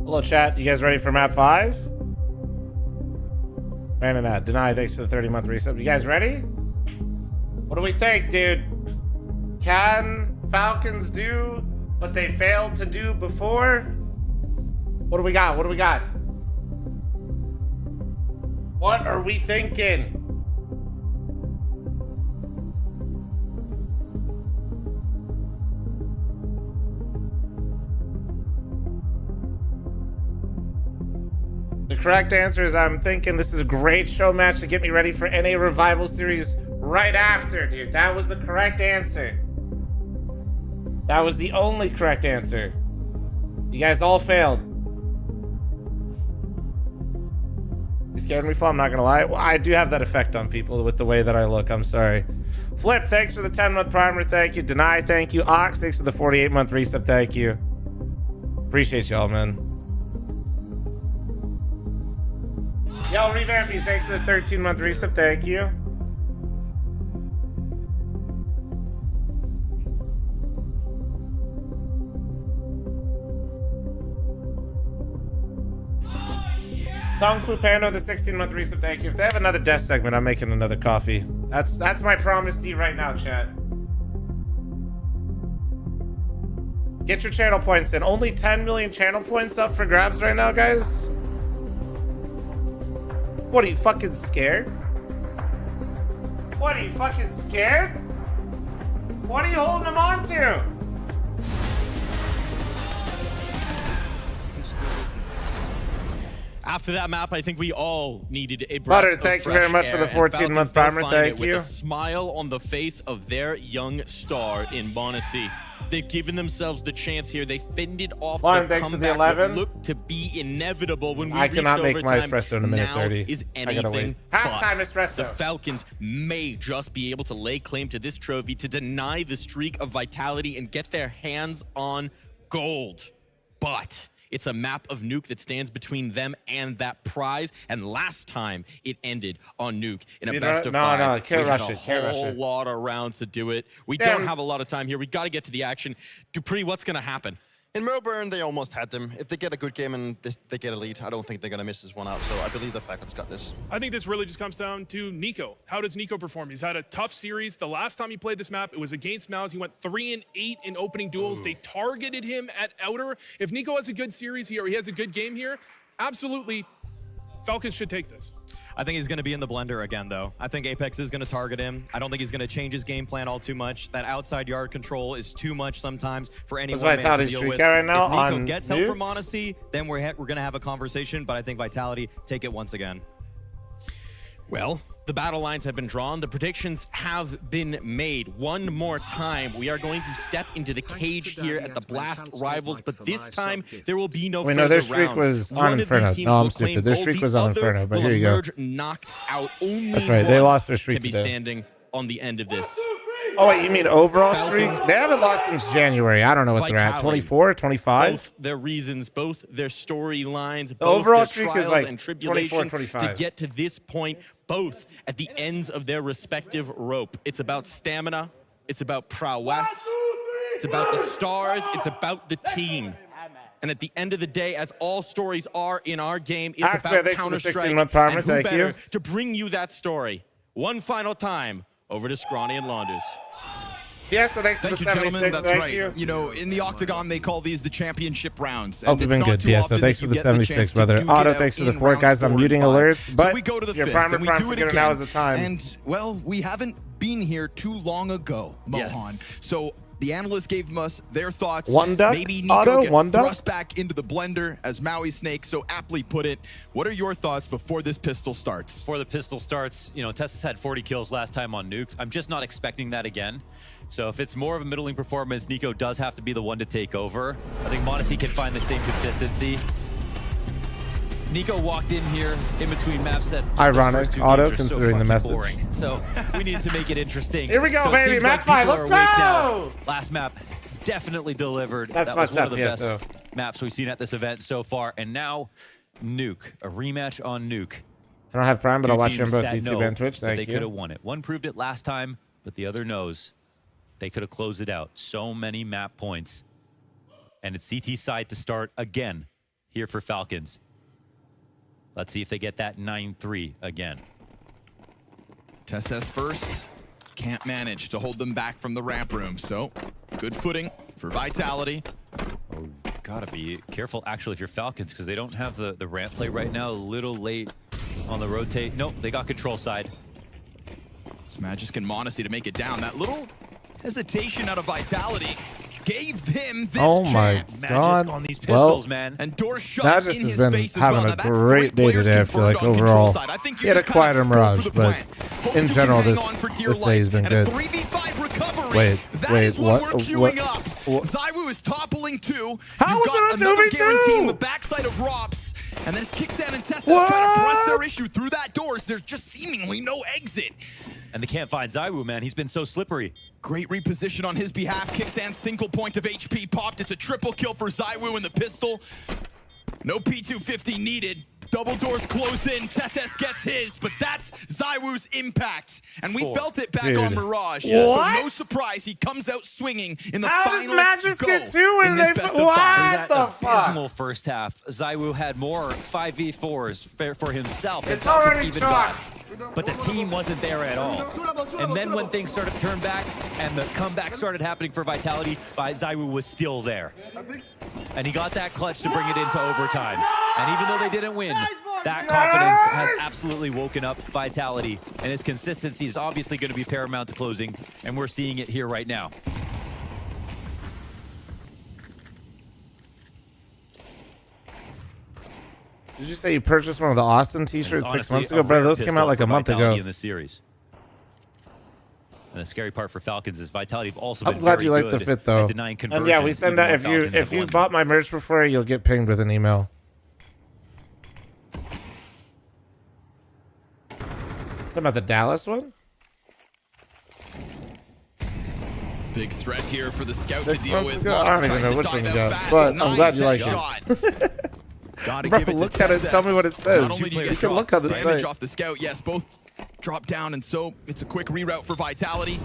Hello, chat. You guys ready for map 5? Random ad. Deny. Thanks for the 30-month resub. You guys ready? What do we think, dude? Can Falcons do what they failed to do before? What do we got? What do we got? What are we thinking? The correct answer is I'm thinking this is a great show match to get me ready for NA Revival Series right after, dude. That was the correct answer. That was the only correct answer. You guys all failed. You scared me, Flo? I'm not gonna lie. Well, I do have that effect on people with the way that I look. I'm sorry. Flip, thanks for the 10-month primer. Thank you. Deny, thank you. Ox, thanks for the 48-month resub. Thank you. Appreciate y'all, man. Yo, Revampies, thanks for the 13-month resub. Thank you. Kung Fu Panda, the 16-month resub. Thank you. If they have another death segment, I'm making another coffee. That's my promise to you right now, chat. Get your channel points in. Only 10 million channel points up for grabs right now, guys. What, are you fucking scared? What, are you fucking scared? What are you holding them on to? After that map, I think we all needed a breath Butter, of thank you fresh very much for the air, and 14-month Falcons primer. will find Thank it with you. a smile on the face of their young star in Monosy. They've given themselves the chance here. They fended off Lauren, the thanks for the comeback 11. that looked to be inevitable when we I cannot make my overtime. espresso in a minute Now 30. is I gotta wait. anything Halftime but. espresso. The Falcons may just be able to lay claim to this trophy, to deny the streak of vitality and get their hands on gold. But it's a map of Nuke that stands between them and that prize. And last time it ended on Nuke in a best of five. No, can't we rush had it. a Can't rush whole it. lot of rounds to do it. We Damn. don't have a lot of time here. We got to get to the action. Dupree, what's going to happen? In Melbourne, they almost had them. If they get a good game and they get a lead, I don't think they're going to miss this one out. So I believe the Falcons got this. I think this really just comes down to Nico. How does Nico perform? He's had a tough series. The last time he played this map, it was against Mouse. He went 3-8 in opening duels. They targeted him at Outer. If Nico has a good series here, or he has a good game here, absolutely, Falcons should take this. I think he's going to be in the blender again, though. I think Apex is going to target him. I don't think he's going to change his game plan all too much. That outside yard control is too much sometimes for anyone to deal with. Right now if Nico on gets help from Monosy, then we're going to have a conversation, but I think Vitality take it once again. Well, the battle lines have been drawn. The predictions have been made. One more time, we are going to step into the cage here at the Blast Rivals, but this time there will be no further rounds. Their streak was on Inferno. No, I'm stupid. Their streak was on Inferno, but here you go. Knocked out. Only That's right. They lost their streak can be today. standing on the end of this. Oh, wait, you mean overall Falcons, streak? They haven't lost since January. I don't know what they're at. 24, 25? Both their reasons, both their storylines, both overall their streak is trials like and tribulations 24, to 25. get to this point, both at the ends of their respective rope. It's about stamina. It's about prowess. It's about the stars. It's about the team. And at the end of the day, as all stories are in our game, it's Axman, about thanks for the Counter-Strike. 16-month primer. And who Thank better you. to bring you that story one final time over to Scrawny and Launders. Yeah, so thanks for the Thank you, 76. gentlemen. That's Thank right. you. You know, in the Octagon, they call these the championship rounds. Hope you've been good. Yeah, so thanks for the 76, brother. Otto, thanks for the 4. Guys, I'm muting alerts, but so we go to the your fifth, primer and we prime do it figure again. now is the time. And, well, we haven't been here too long ago, Mohan. Yes. So the analysts gave us their thoughts. One duck? Maybe Nico Otto, gets one duck? thrust back into the blender, as Maui Snake so aptly put it. What are your thoughts before this pistol starts? Before the pistol starts, you know, Tessa's had 40 kills last time on nukes. I'm just not expecting that again. So if it's more of a middling performance, Nico does have to be the one to take over. I think Monosy can find the same consistency. Nico walked in here in between maps that Ironic, Otto, considering the message. Boring. So we need to make it interesting. Here we go, so baby. seems Map like 5, people let's are awake go! now. Last map definitely delivered. That's that was fucked one up, of the yeah, best so. maps we've seen at this event so far. And now, Nuke, a rematch on Nuke. I don't have Prime, but I'll watch teams them both that YouTube know and Twitch. that Thank they you. could have won it. One proved it last time, but the other knows they could have closed it out. So many map points. And it's CT side to start again here for Falcons. Let's see if they get that 9-3 again. TSS first. Can't manage to hold them back from the ramp room. So, good footing for Vitality. Oh, gotta be careful, actually, if you're Falcons, because they don't have the ramp play right now. A little late on the rotate. Nope, they got control side. It's Magisk and Monosy to make it down. That little hesitation out of Vitality gave him this chance. God. Magisk on these pistols, man. And doors shut Magisk in has his been face as having well. a Now, that's great 3 day players today, I feel like, confirmed on control overall. side. I think He had a just kinda quieter go for Mirage, the but plan. Hope in you can general, hang this on for dear day has life. been And a good. 3v5 recovery. Wait, That is what we're queuing what? up. Zywoo is toppling 2. How You've is got it a another 2v2? guarantee in the backside of Rops. And then it's Kickstand and Tessa trying to press their issue through that doors. There's just seemingly no exit. And they can't find Zywoo, man. He's been so slippery. Great reposition on his behalf. Kickstand's single point of HP popped. It's a triple kill for Zywoo in the pistol. No P250 needed. Double doors closed in. TSS gets his, but that's Zywoo's impact. And we felt it back on Mirage. What? So no surprise, he comes out swinging in the final How does Magisk go get 2 in and this they... best of What 5. the fuck? Abysmal first half. Zywoo had more 5v4s for himself. It's Falcons already even chalked. got. But the team wasn't there at all. And then when things started to turn back and the comeback started happening for Vitality, Zywoo was still there. And he got that clutch to bring it into overtime. And even though they didn't win, that confidence has absolutely woken up Vitality. And his consistency is obviously going to be paramount to closing. And we're seeing it here right now. Did you say you purchased one of the Austin t-shirts 6 Honestly, months ago? Bro, those came out like a month ago. In the series. And the scary part for Falcons is Vitality have also I'm been glad very you like good the fit, though. at denying conversion. And yeah, we send that if you bought my merch before, you'll get pinged with an email. What about the Dallas one? Big threat here for the scout 6 to deal months with. ago? I don't even know which one you got, but I'm glad you like it. Gotta Bro, give it look to at it. TSS. Tell me what it says. Not only do You can look on the damage site. off the scout, yes, both drop down, and so it's a quick reroute for Vitality.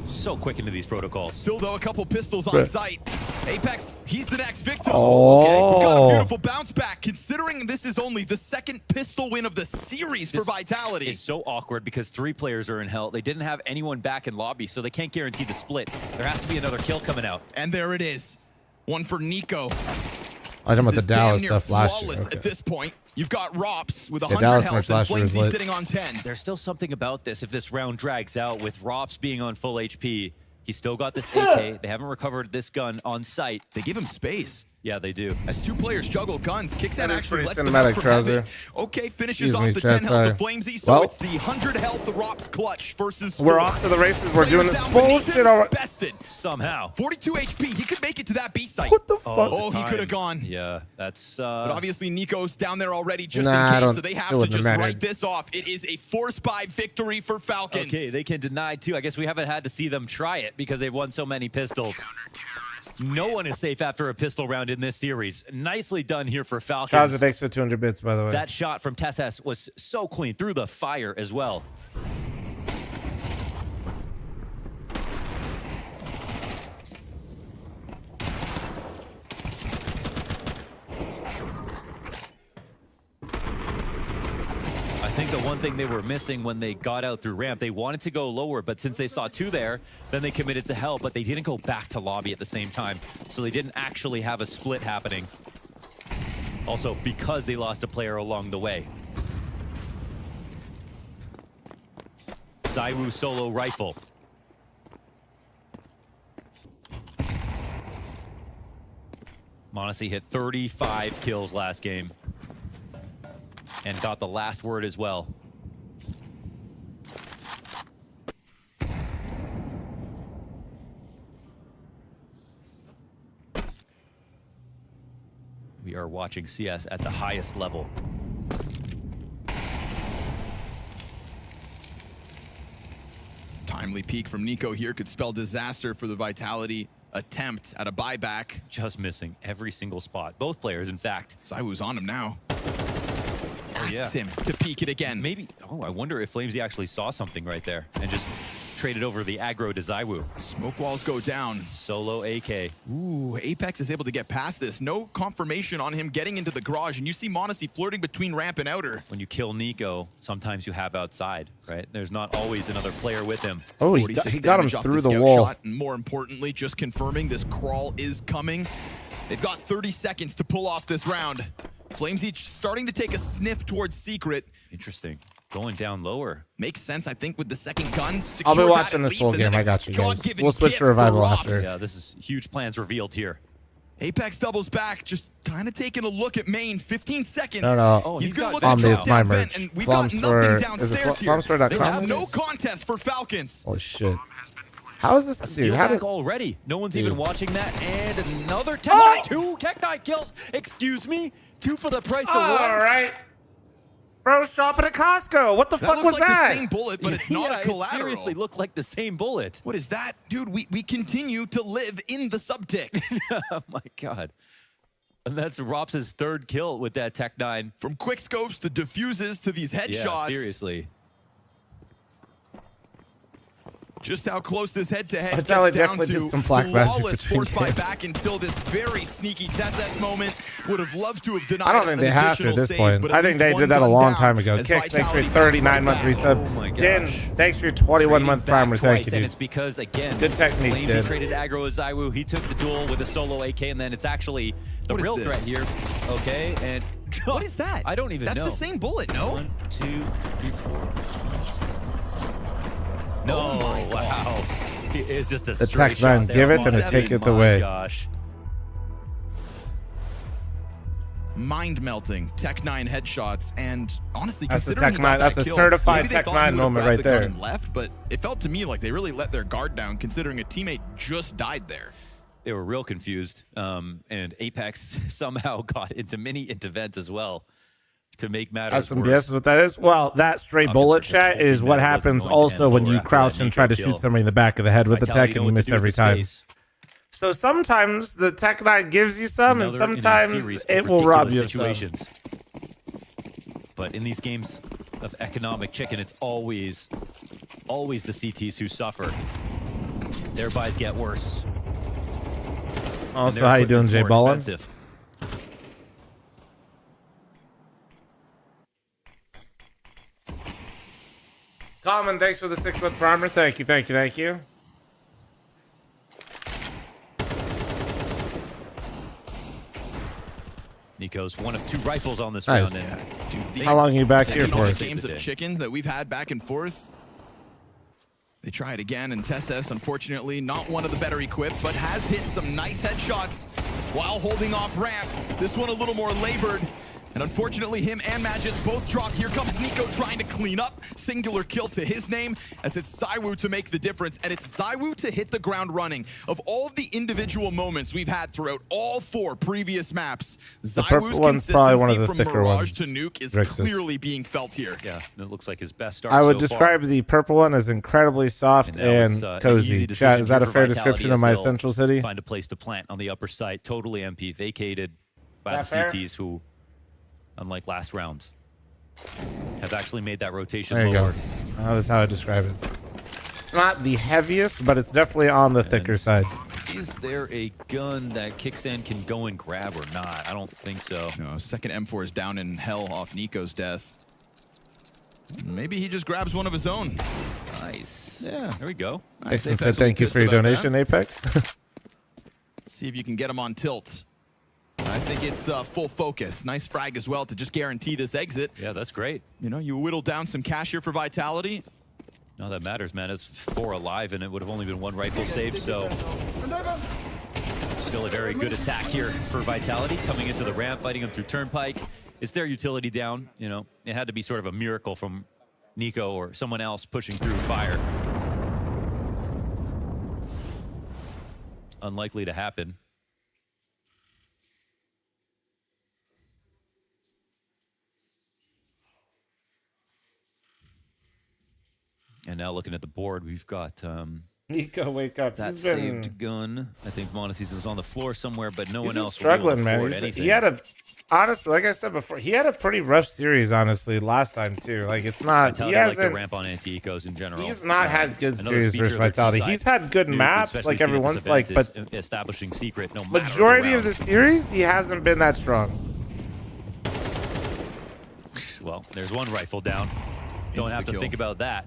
So quick into these protocols. Still, though, a couple pistols on Right. site. Apex, he's the next victim. Oh. Okay, we've got a beautiful bounce back, considering this is only the 2nd pistol win of the series for Vitality. It's so awkward because 3 players are in hell. They didn't have anyone back in lobby, so they can't guarantee the split. There has to be another kill coming out. And there it is. One for Nico. I'm talking about This the is Dallas damn near stuff last year. flawless Okay. at this point. You've got Rops with 100 Dallas health merch and last year was Flamesy lit. sitting on 10. There's still something about this. If this round drags out with Rops being on full HP, he's still got this AK. They haven't recovered this gun on site. They give him space. Yeah, they do. As 2 players juggle guns, Kickstand That is actually pretty lets them cinematic, out from Trouser. heaven. Okay, finishes Excuse off me, the chat, 10 health sorry. of Flamesy, so Well, it's the 100 health of Rops clutch versus We're 4. off to the races. We're doing Players this down beneath bullshit him, already. bested. Somehow. 42 HP, he could make it to that B site. What the fuck? Oh, he could have gone. Yeah, that's... But obviously, Nico's down there already just Nah, I in case, don't- so they it have to wouldn't just have mattered. write this off. It is a force buy victory for Falcons. Okay, they can deny too. I guess we haven't had to see them try it because they've won so many pistols. No one is safe after a pistol round in this series. Nicely done here for Falcons. Trouser, thanks for 200 bits, by the way. That shot from TSS was so clean through the fire as well. I think the one thing they were missing when they got out through ramp, they wanted to go lower, but since they saw 2 there, then they committed to hell, but they didn't go back to lobby at the same time. So they didn't actually have a split happening. Also, because they lost a player along the way. Zywoo solo rifle. Monosy hit 35 kills last game. And got the last word as well. We are watching CS at the highest level. Timely peek from Nico here could spell disaster for the Vitality attempt at a buyback. Just missing every single spot. Both players, in fact. Zywoo's on him now. Asks yeah. him to peek it again. Maybe, oh, I wonder if Flamesy actually saw something right there and just traded over the aggro to Zywoo. Smoke walls go down. Solo AK. Ooh, Apex is able to get past this. No confirmation on him getting into the garage, and you see Monosy flirting between ramp and outer. When you kill Nico, sometimes you have outside, right? There's not always another player with him. Oh, he got him through the wall. Shot, and more importantly, just confirming this crawl is coming. They've got 30 seconds to pull off this round. Flamesy starting to take a sniff towards Secret. Interesting. Going down lower. Makes sense, I think, with the second gun. I'll be watching this full game. I got you guys. We'll switch to Revival after. Yeah, this is huge plans revealed here. Apex doubles back, just kind of taking a look at main. 15 seconds. No. Oh, he's going to look at drop it's my down merch. vent, and we've got nothing downstairs here. Flomstore.com? They have no contest for Falcons. Holy shit. How is this, dude? How did already? No one's even watching that. And another 2 Tech9 kills. Excuse me. 2 for the price of 1. All right. Bro, shopping at Costco. What the fuck was like that? The same bullet, but it's not a collateral. It seriously looked like the same bullet. What is that? Dude, we continue to live in the subtick. Oh my god. And that's Rops' 3rd kill with that Tech9. From quick scopes to diffuses to these headshots. Yeah, seriously. Just how close this head-to-head gets Vitality down definitely to did some black magic flawless between force by games. back until this very sneaky TSS moment. Would have loved to have denied. I don't think they have to at this point. I think they did that a long time ago. Kix, thanks for your 39-month resub. Oh my Din, gosh. thanks for your 21-month primer. Thank you, And dude. it's because, again, Good technique, Flamesy Din. traded aggro with Zywoo. He took the duel with a solo AK, and then it's actually the real threat here. Okay, and what is that? I don't even know. That's the same bullet, no? 1, 2, 3, 4. No, wow. It's just a The straight Tech9, shot. give it and take it My away. gosh. Mind-melting Tech9 headshots, and honestly, That's a considering he got Tech9. That's that a kill, certified maybe they thought he Tech9 would have moment grabbed right the gun there. and left, but it felt to me like they really let their guard down, considering a teammate just died there. They were real confused, and Apex somehow got into vent as well to make matters That's some worse. guess what that is. Well, that straight bullet chat is what happens also when you crouch and try to shoot somebody in the back of the head with the tech and you miss every time. So sometimes the Tech9 gives you some, and sometimes it will rob you of some. But in these games of economic chicken, it's always the CTs who suffer. Their buys get worse. Also, how you doing, Jay Ballin? Common, thanks for the 6-month primer. Thank you, thank you, thank you. Nico's one of 2 rifles on this Nice. round. And, Dude, how long are you back here all for? the games of chicken that we've had back and forth. They try it again, and TSS, unfortunately, not one of the better equipped, but has hit some nice headshots while holding off ramp. This one a little more labored. And unfortunately, him and Magis both dropped. Here comes Nico trying to clean up. Singular kill to his name, as it's Zywoo to make the difference. And it's Zywoo to hit the ground running. Of all of the individual moments we've had throughout all 4 previous maps, purple one's probably one of the from thicker Mirage ones. to Nuke is Rix's. clearly being felt here. Yeah, it looks like his best start I would so describe far. the purple one as incredibly soft and An cozy. easy Chat, is that a decision fair for Vitality description of as my they'll central city? Find a place to plant on the upper site. Totally MP vacated by the Is that fair? CTs who, unlike last round, have actually made that rotation There you lower. go. That is how I describe it. It's not the heaviest, but it's definitely on the thicker side. Is there a gun that Kixan can go and grab or not? I don't think so. No, second M4 is down in hell off Nico's death. Maybe he just grabs one of his own. Nice. Yeah. There we go. Nice. Jason Apex said will be thank you pissed for your about that. donation, Apex. See if you can get him on tilt. I think it's full focus. Nice frag as well to just guarantee this exit. Yeah, that's great. You know, you whittle down some cash here for Vitality. No, that matters, man. It's 4 alive, and it would have only been 1 rifle save, so still a very good attack here for Vitality. Coming into the ramp, fighting them through Turnpike. It's their utility down. You know, it had to be sort of a miracle from Nico or someone else pushing through fire. Unlikely to happen. And now looking at the board, we've got Nico, wake up. that He's been, saved gun. I think Monosy is on the floor somewhere, but no he's one been else will be able to struggling, man. afford He anything. had a honestly, like I said before, he had a pretty rough series, honestly, last time too. Like it's not. He Vitality like hasn't. to ramp on anti-ecos in general. He's not had good Another series feature versus of their Vitality. two-side He's had good nuke, maps, especially like seen at this everyone's like, event, but is establishing secret. No matter majority of round. the series, he hasn't been that strong. Well, there's one rifle down. Don't have to Insta-kill. think about that.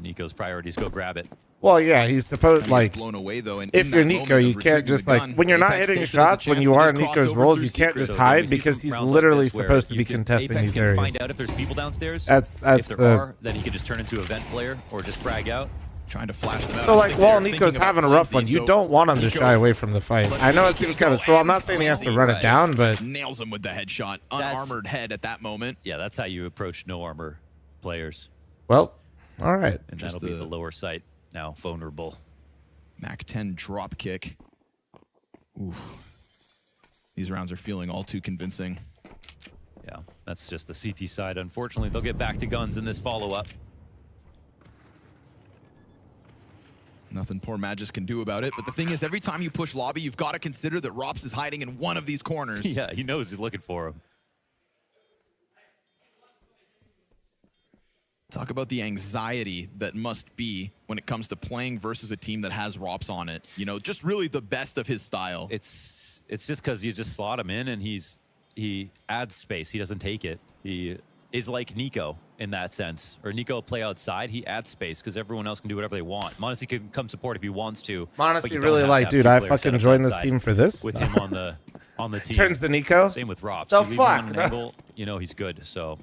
Nico's priorities, go grab it. Well, yeah, he's supposed He's like. blown away though, and If in you're that Nico, moment you of can't retrieving just the like gun, when you're not Apex hitting takes it as a shots when chance you to are just in cross Nico's over roles. through You can't secret. just So hide we see because some he's rounds like literally this where supposed to you be can- contesting Apex these can areas. find out if there's people downstairs. That's if there the. are, then he can just turn into a vent player or just frag out. Trying to flash them out. So I like think while they're Nico's thinking about having a rough one, Flimsy, you so don't want him to Nico shy away from the fight. lets I know the it seems Nico kind of go troll. I'm and not saying he has to Flimsy, run it right. down, but nails him with the headshot, That's- unarmored head at that moment. Yeah, that's how you approach no armor players. well, all right. And Just that'll be the- the lower sight, now vulnerable. Mac 10 drop kick. Oof. These rounds are feeling all too convincing. Yeah, that's just the CT side. Unfortunately, they'll get back to guns in this follow-up. Nothing poor Magis can do about it. But the thing is, every time you push lobby, you've got to consider that Rops is hiding in one of these corners. Yeah, he knows he's looking for him. Talk about the anxiety that must be when it comes to playing versus a team that has Rops on it. You know, just really the best of his style. It's just because you just slot him in and he adds space. He doesn't take it. He is like Nico in that sense. Or Nico play outside, he adds space because everyone else can do whatever they want. Monosy can come support if he wants to. but Monosy you don't really have to like, have dude, two I players set fucking up joined this outside team for this. with him on the team. Turns to Nico. Same with Rops. The You leave him on fuck? an angle, you know he's good. So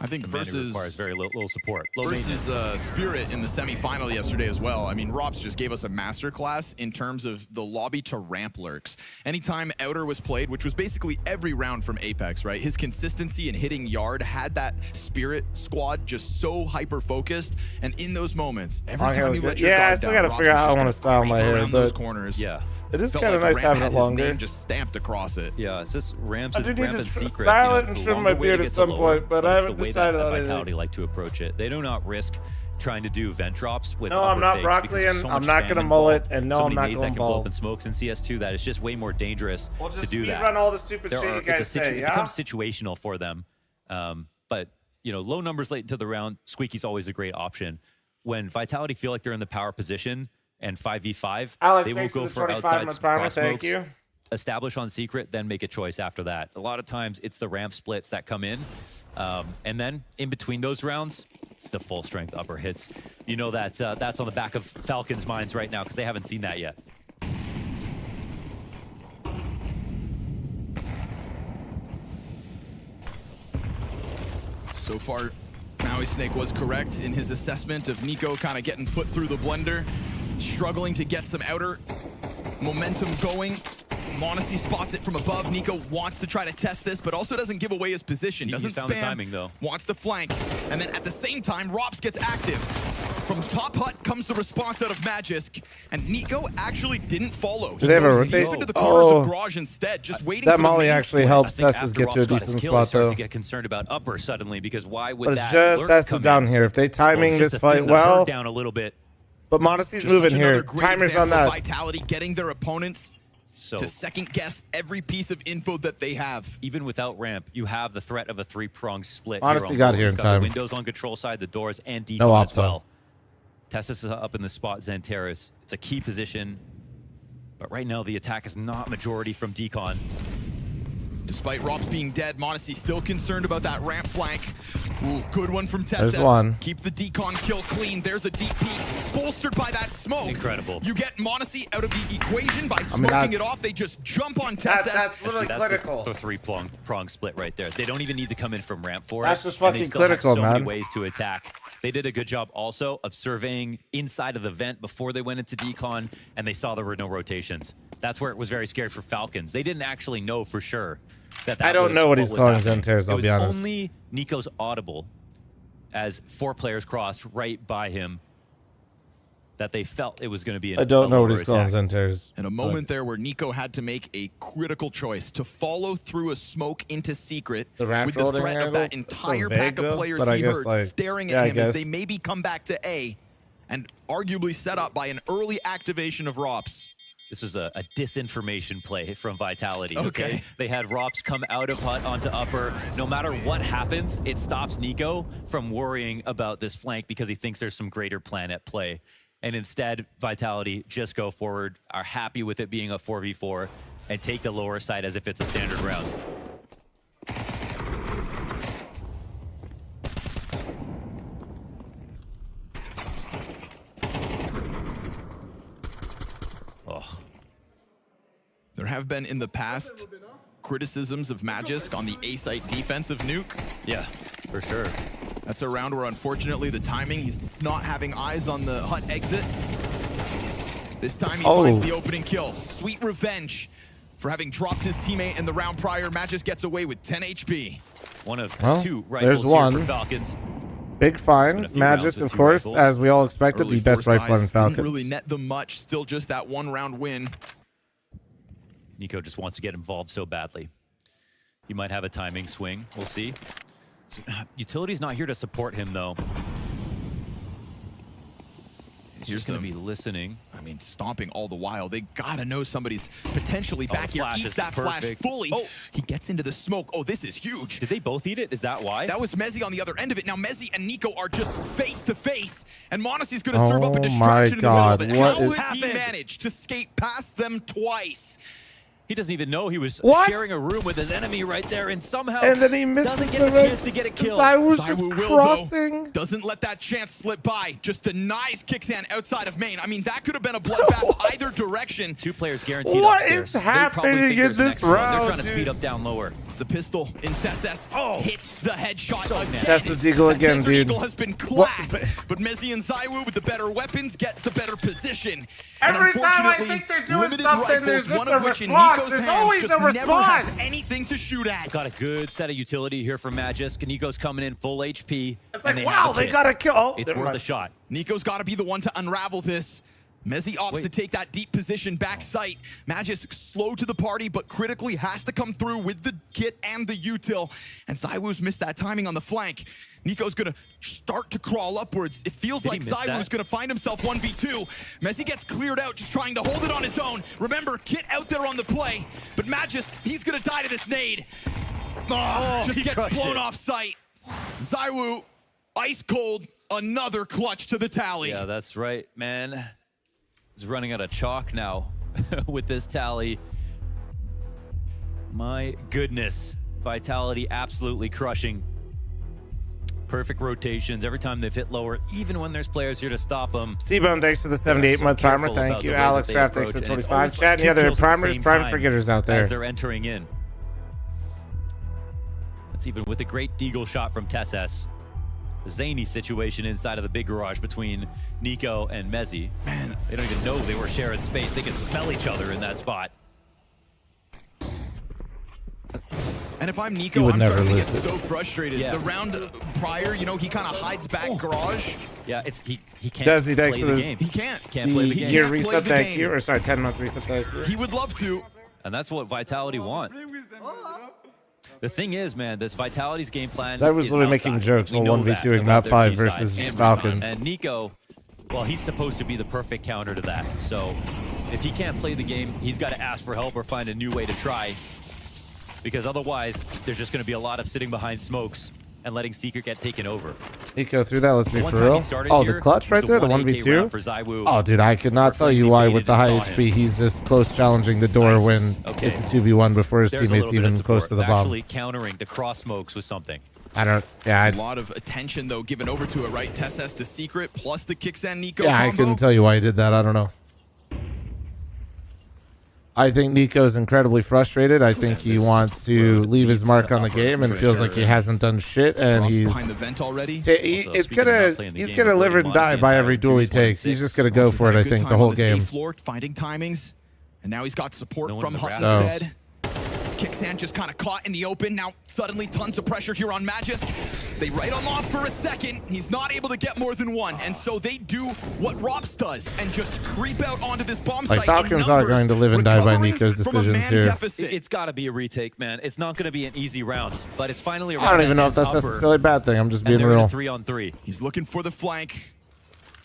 I think Commander versus requires very little support. Low versus maintenance. Spirit in the semifinal yesterday as well. I mean, Rops just gave us a masterclass in terms of the lobby to ramp lurks. Anytime Outer was played, which was basically every round from Apex, right? His consistency in hitting yard had that Spirit squad just so hyper-focused. And in those moments, every time you let your Yeah, I guard still down, gotta Rops figure is out how I just want gonna to style my creep hair, around those but corners. Yeah. it is Felt kind of like nice Ramp having had it his longer. name just stamped across it. Yeah, it's just Ramps I do need ramp to and secret. style it it's and the trim longer my way beard to at get some to lower, point, but I it's haven't the way decided that on anything. Vitality like to approach it. They do not risk trying to do vent drops with No, I'm upper not fakes broccoli because there's and so I'm much not spam gonna mullet, involved. and no, so I'm many not nades going that can blow bald. up in smokes in CS2 that it's just way more dangerous We'll to just do that. run all the stupid There shit are- you guys it's a say, It yeah? becomes situational for them. But, you know, low numbers late into the round, Squeaky's always a great option. When Vitality feel like they're in the power position and 5v5, Alex, they will thanks for go the for 25 outside month primer, cross thank smokes, you. establish on secret, then make a choice after that. A lot of times it's the ramp splits that come in. And then in between those rounds, it's the full strength upper hits. You know that that's on the back of Falcons' minds right now because they haven't seen that yet. So far, Maui Snake was correct in his assessment of Nico kind of getting put through the blender, struggling to get some outer momentum going. Monosy spots it from above. Nico wants to try to test this, but also doesn't give away his position. He's Doesn't found the spam, timing, though. wants to flank. And then at the same time, Rops gets active. From top hut comes the response out of Magisk, and Nico actually didn't follow. Do they have a goes rotate? deep into the corners Oh. of Garage instead, just waiting That for the molly main actually split. helps I think Tessus after get to a Rops got his decent kill, spot, he starts though. to get concerned about upper suddenly because why would But it's that just lurk Tessus come down in? here. If they timing it's this just to fight thin the herd well, down a little bit. but Monosy's Just moving such another here. great Timers on example of that. Vitality getting their opponents So to second guess every piece of info that they have. even without ramp, you have the threat of a three-pronged split. Honestly, here on got board. here You've in got time. The windows on control side, the doors, and decon No op, as well. though. Tessus is up in the spot. Xanteris. It's a key position, but right now the attack is not majority from decon. Despite Rops being dead, Monosy still concerned about that ramp flank. Ooh, good one from There's Tessus. one. Keep the decon kill clean. There's a deep peek, bolstered by that smoke. Incredible. You get Monosy out of the equation by I mean, smoking it that's- off. They just jump on Tessus. That's literally That's clinical. the three-prong split right there. They don't even need to come in from ramp for That's it. just and they fucking still have clinical, so many man. ways to attack. They did a good job also of surveying inside of the vent before they went into decon, and they saw there were no rotations. That's where it was very scary for Falcons. They didn't actually know for sure that I don't was know what he's was calling happening. Xanteris, I'll be honest. It was only Nico's audible as 4 players crossed right by him that they felt it was going to be I don't know what lower he's calling attack. Xanteris. And a moment there where Nico had to make a critical choice to follow through a smoke into secret The ramp with the holding threat of angle? that It's so entire vague, pack of though, players but I he guess, heard like, staring yeah, I at him as guess. they maybe come back to A, and arguably set up by an early activation of Rops. This is a disinformation play from Vitality. Okay. They had Rops come out of hut onto upper. No matter what happens, it stops Nico from worrying about this flank because he thinks there's some greater plan at play. And instead, Vitality just go forward, are happy with it being a 4v4, and take the lower side as if it's a standard round. Oh. There have been in the past criticisms of Magisk on the A-site defensive nuke. Yeah, for sure. That's a round where, unfortunately, the timing, he's not having eyes on the hut exit. This time he finds the opening kill. Sweet revenge for having dropped his teammate in the round prior. Magisk gets away with 10 HP. One of two there's rifles one. here for Falcons. Big find. Magisk, of course, as we all expected, Early the best forced rifle in eyes Falcons. didn't really net them much. Still just that one round win. Nico just wants to get involved so badly. He might have a timing swing. We'll see. Utility's not here to support him, though. He's just going to be listening. I mean, stomping all the while. They gotta know somebody's potentially back here. Eats that flash fully. Oh. He gets into the smoke. Oh, this is huge. Did they both eat it? Is that why? That was Mezzy on the other end of it. Now Mezzy and Nico are just face to face, and Monosy's gonna serve up a distraction in the middle of it. How has he managed to skate past them twice? He doesn't even know he was sharing a room with his enemy right there, and somehow then he misses doesn't get the chance to get a kill. Zywoo's just Zywoo crossing. Doesn't let that chance slip by. Just denies Kicksan outside of main. I mean, that could have been a bloodbath either direction. Two players guaranteed What upstairs. is They probably happening think in there's an this extra one. round, They're trying to dude? speed up down lower. It's the pistol in Tess. Hits the headshot again. That's the Deagle again, Desert dude. Eagle has been classed, but Mezzy and Zywoo with the better weapons get the better position. Every time I unfortunately, think they're doing limited something, rifles, there's just one a of which in response. Nico's There's hands always just a never has response. anything to shoot at. Got a good set of utility here from Magisk. Nico's coming in full HP. It's and like, they wow, have a they hit. got a kill. Oh, It's never worth mind. a shot. Nico's got to be the one to unravel this. Mezzy opts to take that deep position back sight. Magisk slow to the party, but critically has to come through with the kit and the util. And Zywoo's missed that timing on the flank. Nico's gonna start to crawl upwards. It feels like Zywoo's gonna find himself 1v2. Mezzy gets cleared out, just trying to hold it on his own. Remember, kit out there on the play, but Magisk, he's gonna die to this nade. Just gets blown off sight. Zywoo, ice cold, another clutch to the tally. Yeah, that's right, man. He's running out of chalk now with this tally. My goodness. Vitality absolutely crushing. Perfect rotations every time they've hit lower, even when there's players here to stop them. T-Bone, thanks for the 78-month primer. Thank you. Alex Craft, thanks for the 25. Chat and the other primers, prime forgetters out there. As they're entering in. That's even with a great deagle shot from Tess. Zany situation inside of the big garage between Nico and Mezzy. Man, they don't even know they were sharing space. They can smell each other in that spot. And if I'm Nico, I'm starting to get so frustrated. Yeah. The round prior, you know, he kind of hides back garage. Yeah, he can't Does he? play Thanks the for the game. He can't. Can't play the game. Year reset, thank you. Or sorry, 10-month reset, thank you. He would love to. And that's what Vitality want. The thing is, man, this Vitality's game plan I was is literally outside. making jokes We while know that 1v2ing about Map their 5 G-side. versus And Falcons. And Nico, well, he's supposed to be the perfect counter to that. So if he can't play the game, he's got to ask for help or find a new way to try. Because otherwise, there's just going to be a lot of sitting behind smokes and letting Secret get taken over. Nico through that, let's be One for time he real. started Oh, here, the clutch it right was there, the 1AK 1v2. round for Zywoo. Oh, dude, I could not tell you why with the high HP he's just close challenging the door when it's a 2v1 before his There's a teammates little bit of even close support. to the bomb. Actually countering the cross smokes was something. I don't, yeah. There's a lot of attention, though, given over to it, right? Tess to Secret, plus the Kicksan Nico Yeah, combo. I couldn't tell you why he did that. I don't know. I think Nico's incredibly frustrated. I think he wants to leave his mark on the game and feels like he hasn't done shit. And Rob's he's behind the vent already. he's gonna live and die by every duel he takes. He's just gonna go for it. I think the whole game. Floor, finding timings, and now he's got support from Hut So- instead. Kicksan just kind of caught in the open. Now suddenly tons of pressure here on Magisk. They write him off for a second. He's not able to get more than one. And so they do what Rops does and just creep out onto this bomb site. Like Falcons are going to live and die by Nico's decisions here. It's got to be a retake, man. It's not going to be an easy round, but it's finally a round. I don't even know if that that's ends upper, necessarily a bad thing. I'm just and being they're in real. a 3-on-3. He's looking for the flank.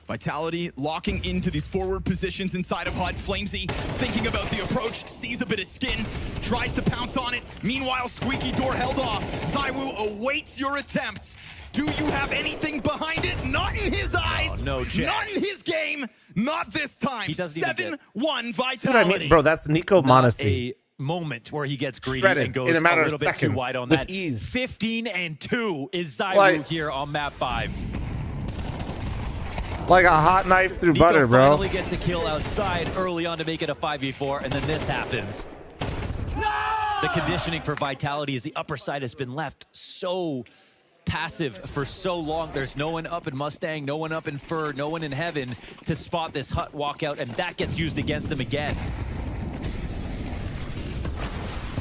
Vitality locking into these forward positions inside of HUD. Flamesy thinking about the approach, sees a bit of skin, tries to pounce on it. Meanwhile, squeaky door held off. Zywoo awaits your attempt. Do you have anything behind it? Not in his eyes. No chance. Not in his game. Not this time. 7-1 Vitality. See what I mean? Bro, that's Nico Monosy. A moment where he gets greedy Shredded and goes in a matter a little of bit seconds too wide on with that. ease. 15-2 is Zywoo Like- here on map 5. Like a hot knife through Nico butter, bro. finally gets a kill outside early on to make it a 5v4, and then this happens. The conditioning for Vitality is the upper side has been left so passive for so long. There's no one up in Mustang, no one up in Fur, no one in Heaven to spot this Hut walkout, and that gets used against them again.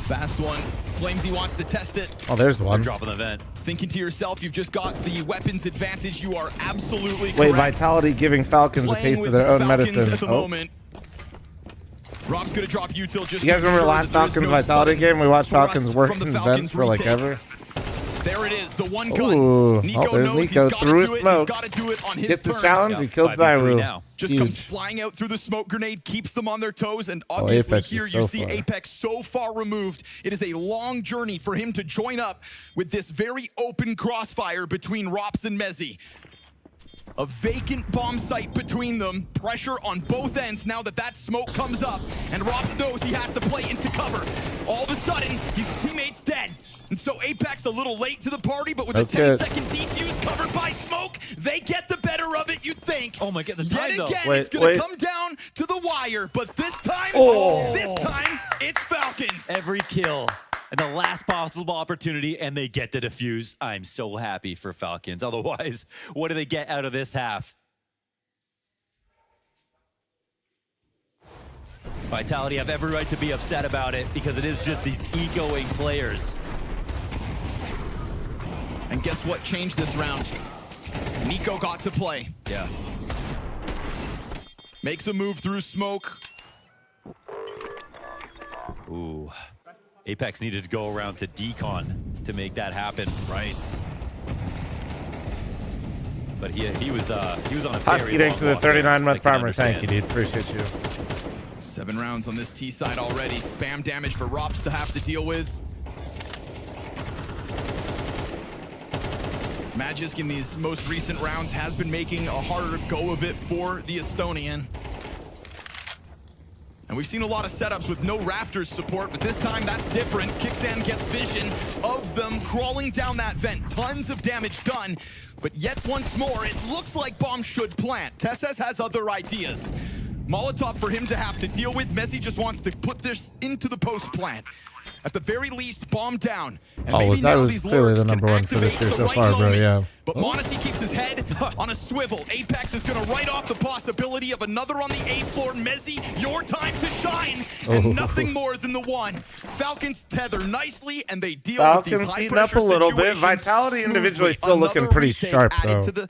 Fast one. Flamesy wants to test it. Oh, there's one. Dropping the vent. Thinking to yourself, you've just got the weapons advantage. You are absolutely Wait, correct. Vitality giving Falcons a Playing taste of with their own Falcons medicine. At the moment. Rob's gonna drop util just You guys to remember ensure last that there is Falcons no Vitality sudden game? We watched thrust Falcons from work the in Falcons vents for like retake. ever. There it is, the one gun. Ooh. Nico there's knows Nico he's got through to his do it. smoke. He's got to do it on his Gets his terms. challenge. He killed 5v3 Zywoo. now. Just Huge. comes flying out through the smoke grenade, keeps them on their toes, and obviously Apex is here so you see far. Apex so far removed. It is a long journey for him to join up with this very open crossfire between Rops and Mezzy. A vacant bomb site between them. Pressure on both ends now that that smoke comes up. And Rops knows he has to play into cover. All of a sudden, his teammate's dead. And so Apex a little late to the party, but with a 10-second defuse covered by smoke, they get the better of it, you'd think. Oh my god, the time Yet though. again, Wait, it's going wait. to come down to the wire. But this time, it's Falcons. Every kill and the last possible opportunity, and they get the defuse. I'm so happy for Falcons. Otherwise, what do they get out of this half? Vitality have every right to be upset about it because it is just these egoing players. And guess what changed this round? Nico got to play. Yeah. Makes a move through smoke. Ooh. Apex needed to go around to Decon to make that happen. Right. But he was on a very Husky, thanks for the long walk there. 39-month I can primer. Thank you, understand. dude. Appreciate you. 7 rounds on this T side already. Spam damage for Rops to have to deal with. Magisk in these most recent rounds has been making a harder go of it for the Estonian. And we've seen a lot of setups with no rafters support, but this time that's different. Kixan gets vision of them crawling down that vent. Tons of damage done, but yet once more, it looks like bomb should plant. Tesses has other ideas. Molotov for him to have to deal with. Messi just wants to put this into the post plant. At the very least, bomb down. And maybe now these clearly lurks the number can one for this activate year the so right far, bro. moment. Yeah. But Monosy keeps his head on a swivel. Apex is going to write off the possibility of another on the A floor. Mezzy, your time to shine. And nothing more than the one. Falcons tether nicely, and they deal with these Falcons heating high-pressure up a little bit. situations Vitality individually smoothly. still looking Another pretty retake sharp, added though. to the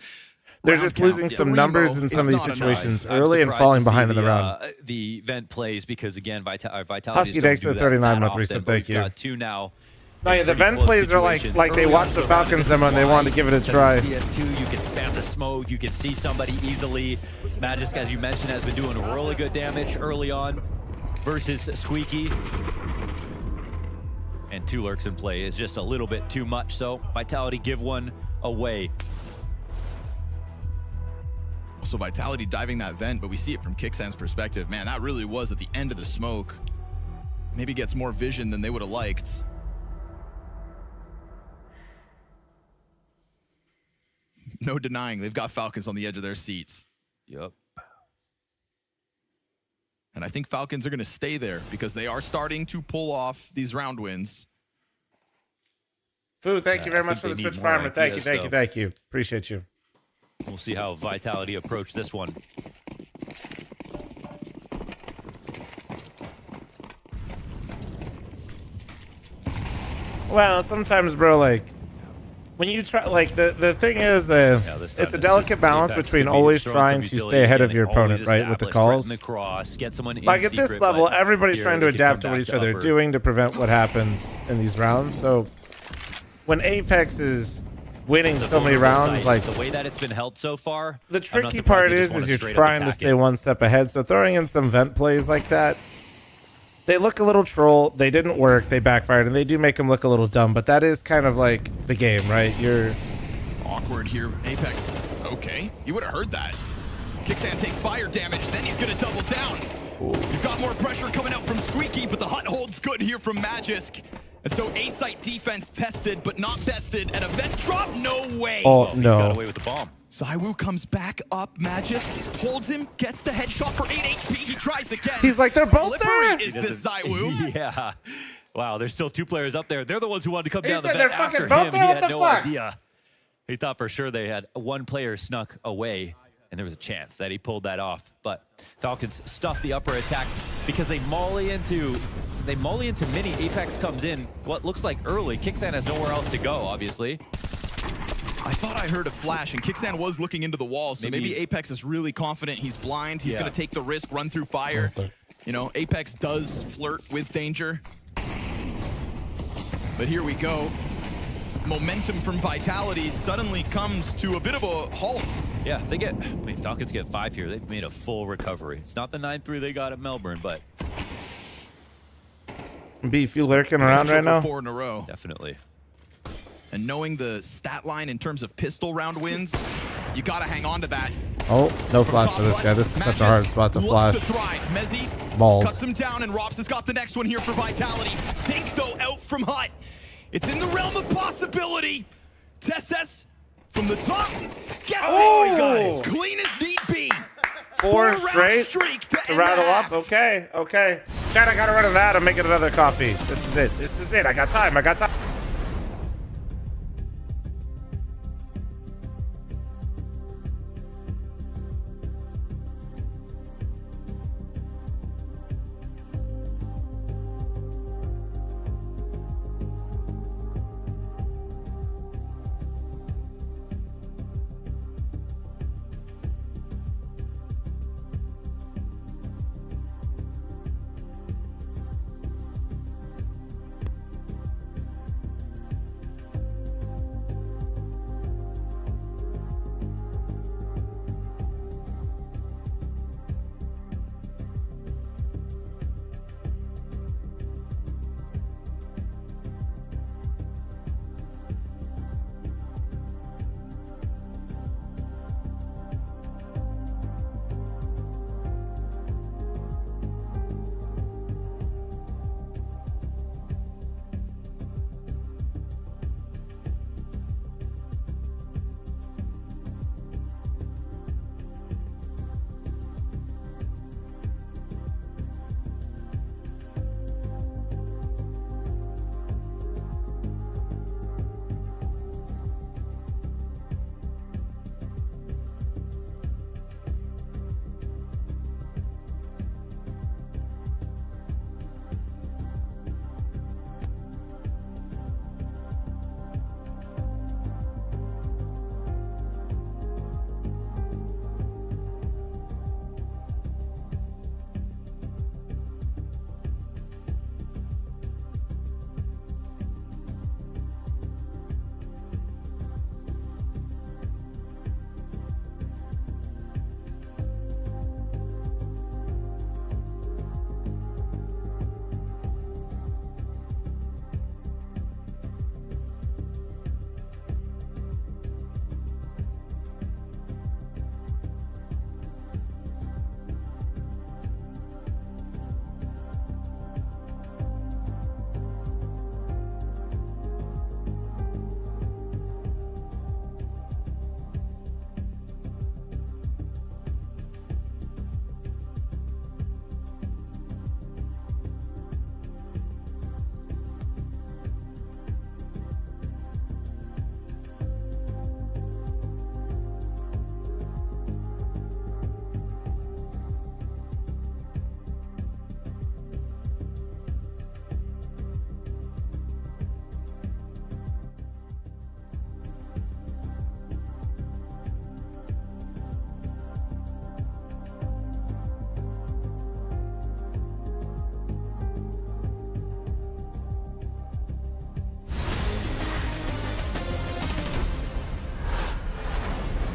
They're round just count. losing some numbers in some of these situations I'm early and surprised falling to see behind in the round. The vent plays because again, Vitality Husky, thanks for the 39-month reset. Thank you. Got 2 now. No, yeah, the vent plays are like they watched the Falcons demo and they wanted to give it a try. CS2, you can spam the smoke, you can see somebody easily. Magisk, as you mentioned, has been doing really good damage early on versus Squeaky. And 2 lurks in play is just a little bit too much, so Vitality give one away. Also, Vitality diving that vent, but we see it from Kixan's perspective. Man, that really was at the end of the smoke. Maybe gets more vision than they would have liked. No denying, they've got Falcons on the edge of their seats. Yep. And I think Falcons are going to stay there because they are starting to pull off these round wins. Foo, thank you very I much think for the they Twitch need more primer. Thank you, ideas, thank you, though. thank you. Appreciate you. We'll see how Vitality approach this one. Well, sometimes, bro, like, when you try, like, the thing is, this time it's a it's delicate just balance Apex between could be always throwing trying some to utility stay ahead of and your always opponent, right, with the establish, calls. threaten the cross, get someone in Like, at this secret, level, but everybody's here trying to they can adapt come to what back each other are upper. doing to prevent what happens in these rounds. So when Apex is winning so many rounds. Like the way that it's been held so far. The I'm not tricky surprised part they just is wanna you're straight up trying to attack stay it. one step ahead. So throwing in some vent plays like that, they look a little troll. They didn't work. They backfired, and they do make them look a little dumb. But that is kind of like the game, right? You're awkward here. Apex. Okay, you would have heard that. Kickstand takes fire damage, then he's gonna double down. You've got more pressure coming out from Squeaky, but the hut holds good here from Magisk. And so A-site defense tested, but not bested. And a vent drop? No way. Oh, He's no. got away with the bomb. Zywoo comes back up. Magisk holds him, gets the headshot for 8 HP. He tries again. He's like, they're both Slippery there. is this Zywoo. Yeah. Wow, there's still 2 players up there. They're the ones who wanted to come He down the said vent they're after fucking both him. there? He What had the no fuck? idea. He thought for sure they had one player snuck away, and there was a chance that he pulled that off. But Falcons stuff the upper attack because they molly into mini. Apex comes in what looks like early. Kickstand has nowhere else to go, obviously. I thought I heard a flash, and Kickstand was looking into the wall, so maybe Apex is really confident. He's blind. He's going to take the risk, run through fire. You know, Apex does flirt with danger. But here we go. Momentum from Vitality suddenly comes to a bit of a halt. Yeah, Falcons get 5 here. They've made a full recovery. It's not the 9-3 they got at Melbourne, but Beef, you lurking around right now? 4 in a row. definitely. And knowing the stat line in terms of pistol round wins, you got to hang on to that. Oh, no flash for this guy. This is such a hard spot to flash. Looks to thrive. Mezzy Mauled. cuts him down, and Rops has got the next one here for Vitality. Dink, though, out from Hut. It's in the realm of possibility. Tesses from the top. Gets it. Clean as need be. 4 4-round straight streak to to end rattle the up. half. Okay, okay. Chad, I gotta run to that. I'm making another coffee. This is it. This is it. I got time. I got time.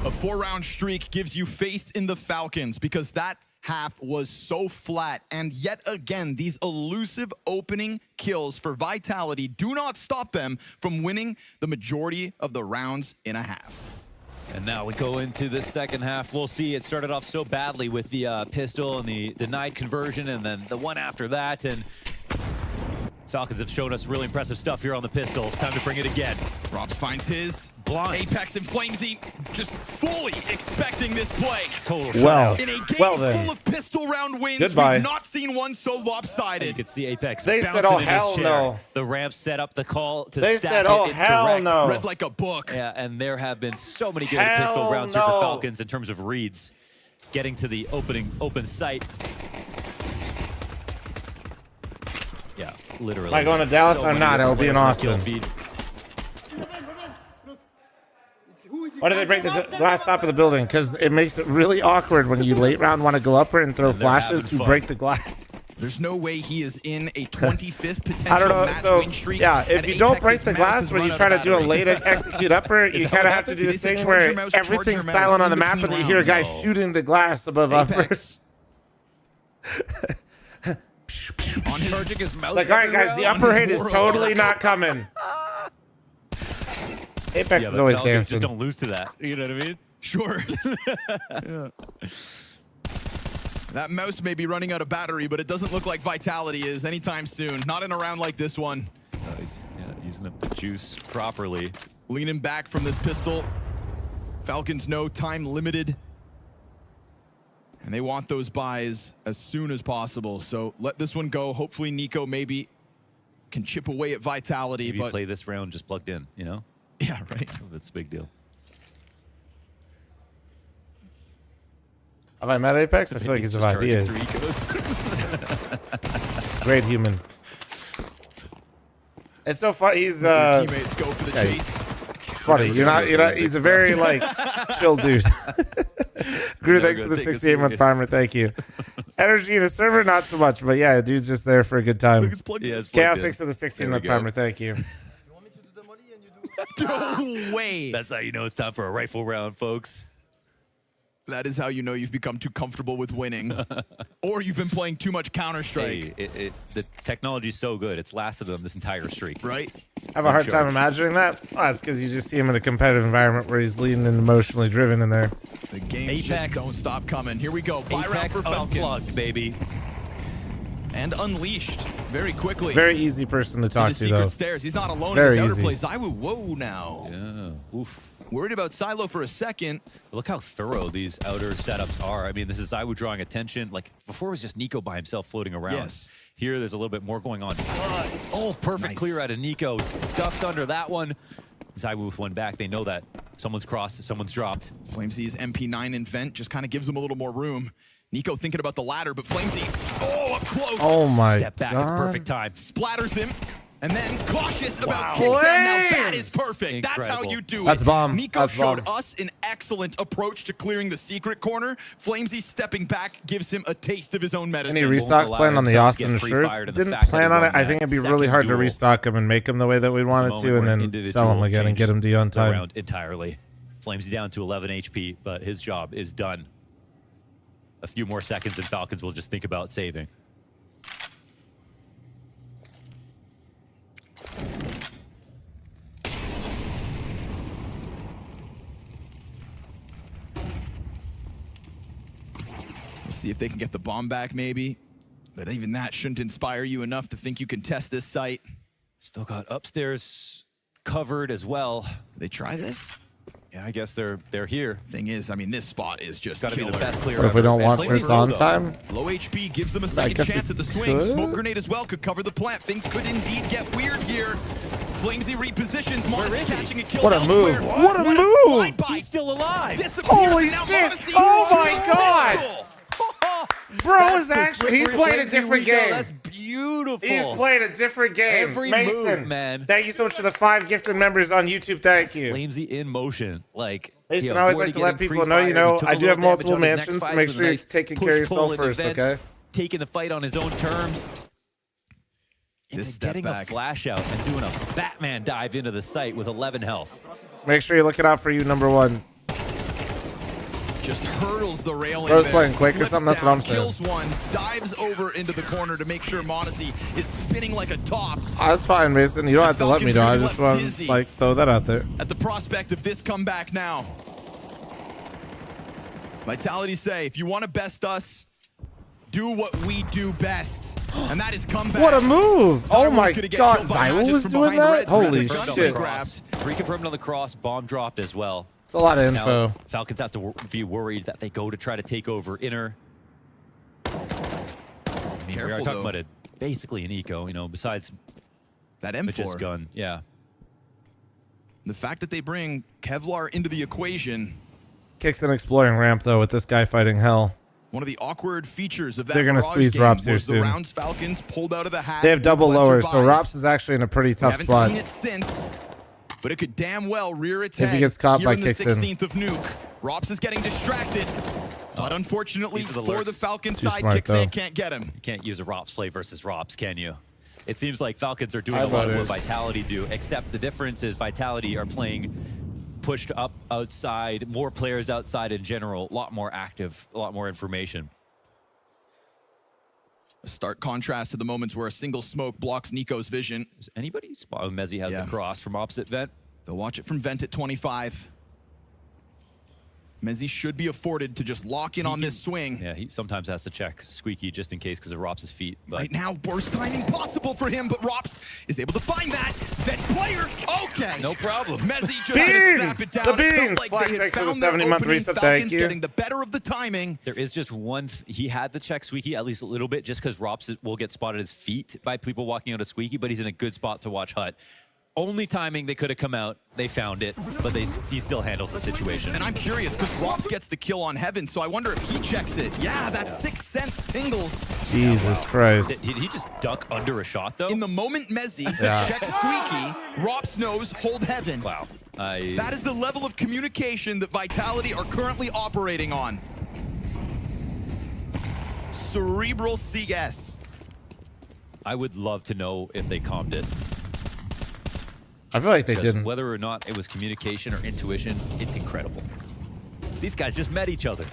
A 4-round streak gives you faith in the Falcons because that half was so flat. And yet again, these elusive opening kills for Vitality do not stop them from winning the majority of the rounds in a half. And now we go into the second half. We'll see. It started off so badly with the pistol and the denied conversion, and then the one after that. And Falcons have shown us really impressive stuff here on the pistols. Time to bring it again. Robs finds his. Blind. Apex and Flamesy just fully expecting this play. Total Well, shutout. In a game then. full of pistol round wins, Goodbye. we've not seen one so lopsided. You could see Apex They bouncing said, "Oh, in his hell chair. no." The ramp set up the call to They stack said, it. "Oh, It's hell correct. no." Read like a book. Yeah, and there have been so many good Hell pistol rounds here no. for Falcons in terms of reads. Getting to the open sight. Yeah, literally. Am I going to Dallas So or many not? different It'll be in players on the Austin. kill feed. Why do they break the glass top of the building? Because it makes it really awkward when you late round want to go upper and throw And they're flashes having to fun. break the glass. There's no way he is in a 25th potential I don't know. match So, win streak. yeah, if and you don't Apex's break the mouse glass has when run you out try of to do a battery. late execute upper, you kind of have to do They this said thing charge where your mouse, charge your everything's mouse silent on the in map and between you hear a guy rounds. shooting the glass above upper. Apex. On his Charging his mouse. It's like, all right, guys, the upper hit is totally not coming. Apex Yeah, is but always Falcons dancing. just don't lose to that. You know what I mean? Sure. Yeah. That mouse may be running out of battery, but it doesn't look like Vitality is anytime soon. Not in a round like this one. He's using up the juice properly. Leaning back from this pistol. Falcons know time limited. And they want those buys as soon as possible. So let this one go. Hopefully Nico maybe can chip away at Vitality. Maybe but play this round just plugged in, you know? yeah, right. That's a big deal. Have I met Apex? I feel like he's a just vibe. He charging is. 3 ecos. Great human. It's so funny. He's Your teammates go for the yeah, chase. funny. You're not. He's a very like chill dude. Gru, Never thanks for gonna the take it 68-month serious. timer. Thank you. Energy in a server, not so much, but yeah, dude's just there for a good time. Look, it's plugged in. Yeah, it's plugged Chaos in. 6 for the There 16-month we go. timer. Thank you. No way. That's how you know it's time for a rifle round, folks. That is how you know you've become too comfortable with winning. Or you've been playing too much Counter-Strike. Hey, the technology's so good, it's lasted them this entire streak. Right? I have a hard time Charge. imagining that. Oh, that's because you just see him in a competitive environment where he's lean and emotionally driven in there. The games just Apex. don't stop coming. Here we go. Buy round Apex for Falcons. unplugged, baby. And unleashed very quickly. Very easy person to talk Into to, secret though. stairs. He's not alone Very in this outer easy. play. Zywoo, whoa now. Yeah. Oof. Worried about Silo for a second. Look how thorough these outer setups are. I mean, this is Zywoo drawing attention. Like, before it was just Nico by himself floating around. Yes. Here, there's a little bit more going on. Oh, perfect Nice. clear out of Nico. Ducks under that one. Zywoo with one back. They know that someone's crossed, someone's dropped. Flamesy's MP9 in vent just kind of gives him a little more room. Nico thinking about the ladder, but Flamesy, oh, up close. Oh my Step back at the god. perfect time. Splatters him. And then cautious about Wow. kicks in. Now that Flames! is perfect. That's how Incredible. you do That's it. bomb. Nico That's showed bomb. us an excellent approach to clearing the secret corner. Flamesy stepping back gives him a taste of his own medicine. Any Won't restocks allow planned on the himself to Austin get shirts? pre-fired, and the Didn't fact that plan he on it. won I that think it'd be second really hard to duel. restock them and make them the way that we wanted It's a to, and moment where then individual sell them again and get them to you on the time. round entirely. Flames down to 11 HP, but his job is done. A few more seconds and Falcons will just think about saving. We'll see if they can get the bomb back, maybe. But even that shouldn't inspire you enough to think you can test this site. Still got upstairs covered as well. They try this? Yeah, I guess they're here. Thing is, I mean, this spot is just Got to be the killer. best clear What if we ever. don't And want Flames shirts low, on though. time? Low HP gives them a second guess we chance at the swing. could. Smoke grenade as well could cover the plant. Things could indeed get weird here. Flamesy repositions. Monosy catching a kill What a elsewhere. move. What a move. slide by. He's still alive. Disappears, Holy and now shit. Monosy Oh to my the God. pistol. Bro is That's the actually, he's slippery playing a Flamesy different we know. game. That's beautiful. He's playing a different game. Every Mason, move, man. Thank you so much for the 5 gifted members on YouTube. Thank you. Flamesy in motion. Like, Mason, he I always avoided like to let getting people know, you pre-fired. know, He took I a do little have damage multiple on his next mansions, so fight make with sure a you're nice taking care of push-pull yourself in the first, vent, okay? Taking the fight on his own terms. This And step getting back. a flash out and doing a Batman dive into the site with 11 health. Make sure you're looking out for you, number 1. just hurtles the railing. Bro's playing quick or something, that's what I'm saying. Kills one, dives over into the corner to make sure Monosy is spinning like a top. Oh, that's fine, Mason. You don't have to let me know. I just want to like throw that out there. At the prospect of this comeback now. Vitality say, if you want to best us, do what we do best. And that is comeback. What a move! Oh my God, Zywoo was doing that? Holy shit. Reconfirmed on the cross, bomb dropped as well. It's a lot of info. Now, Falcons have to be worried that they go to try to take over inner. I mean, we are talking about basically an eco, you know, besides that M4 just gun. Yeah. The fact that they bring Kevlar into the equation. Kicks an exploring ramp though with this guy fighting hell. One of the awkward features of that They're gonna squeeze Rops here soon. The rounds Falcons pulled out of the hat. They have double lowers, so Rops is actually in a pretty tough spot. We haven't seen it since, but it could damn well rear its If head. he gets caught here by in the kicks in. 16th of Nuke. Rops is getting distracted, but unfortunately for the Falcon side, Kixan can't get him. You can't use a Rops play versus Rops, can you? It seems like Falcons are doing a lot of what Vitality do, except the difference is Vitality are playing pushed up outside, more players outside in general, a lot more active, a lot more information. A stark contrast to the moments where a single smoke blocks Nico's vision. Does anybody spot when Mezzy has the cross from opposite vent? They'll watch it from vent at 25. Mezzy should be afforded to just lock in on this swing. Yeah, he sometimes has to check Squeaky just in case because of Rops' feet. But right now, burst timing possible for him, but Rops is able to find that. Vent player, okay. No problem. Mezzy just had to snap it down. The beans! It felt like Flex they had X for the found their 70-month opening. reset, Falcons thank you. getting the better of the timing. there is just one, he had to check Squeaky at least a little bit just because Rops will get spotted his feet by people walking out of Squeaky, but he's in a good spot to watch Hut. Only timing they could have come out, they found it, but he still handles the situation. And I'm curious because Rops gets the kill on Heaven, so I wonder if he checks it. Yeah, that Sixth Sense tingles. Jesus Christ. Did he just duck under a shot, though? In the moment Mezzy checks Squeaky, Rops knows hold Heaven. Wow. That is the level of communication that Vitality are currently operating on. Cerebral CS. I would love to know if they calmed it. I feel like they Because didn't. whether or not it was communication or intuition, it's incredible. These guys just met each other.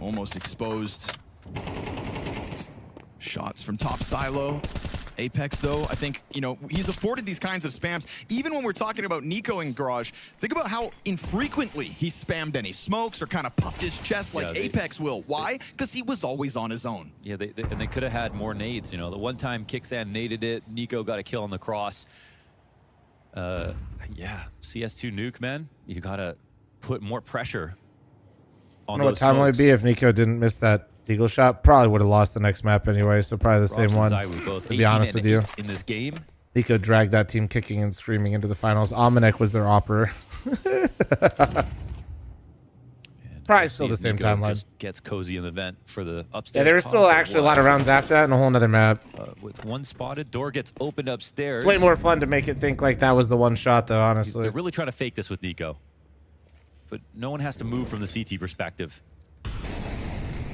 Almost exposed. Shots from top silo. Apex, though, I think, you know, he's afforded these kinds of spams. Even when we're talking about Nico in Garage, think about how infrequently he spammed any smokes or kind of puffed his chest like Apex will. Why? Because he was always on his own. Yeah, and they could have had more nades, you know. The one time Kixan naded it, Nico got a kill on the cross. Yeah, CS2 nuke, man. You got to put more pressure on I wonder what time would it be if Nico didn't miss that Eagle shot. Probably would have lost the next map anyway, so probably the same one. Both to be honest with you, in this game, Nico dragged that team kicking and screaming into the finals. Almanac was their opera. Probably still the same timeline. Just gets cozy in the vent for the upstairs. Yeah, there was still actually a lot of rounds after that and a whole nother map. With one spotted, door gets opened upstairs. It's way more fun to make it think like that was the one shot, though. Honestly, they're really trying to fake this with Nico, but no one has to move from the CT perspective.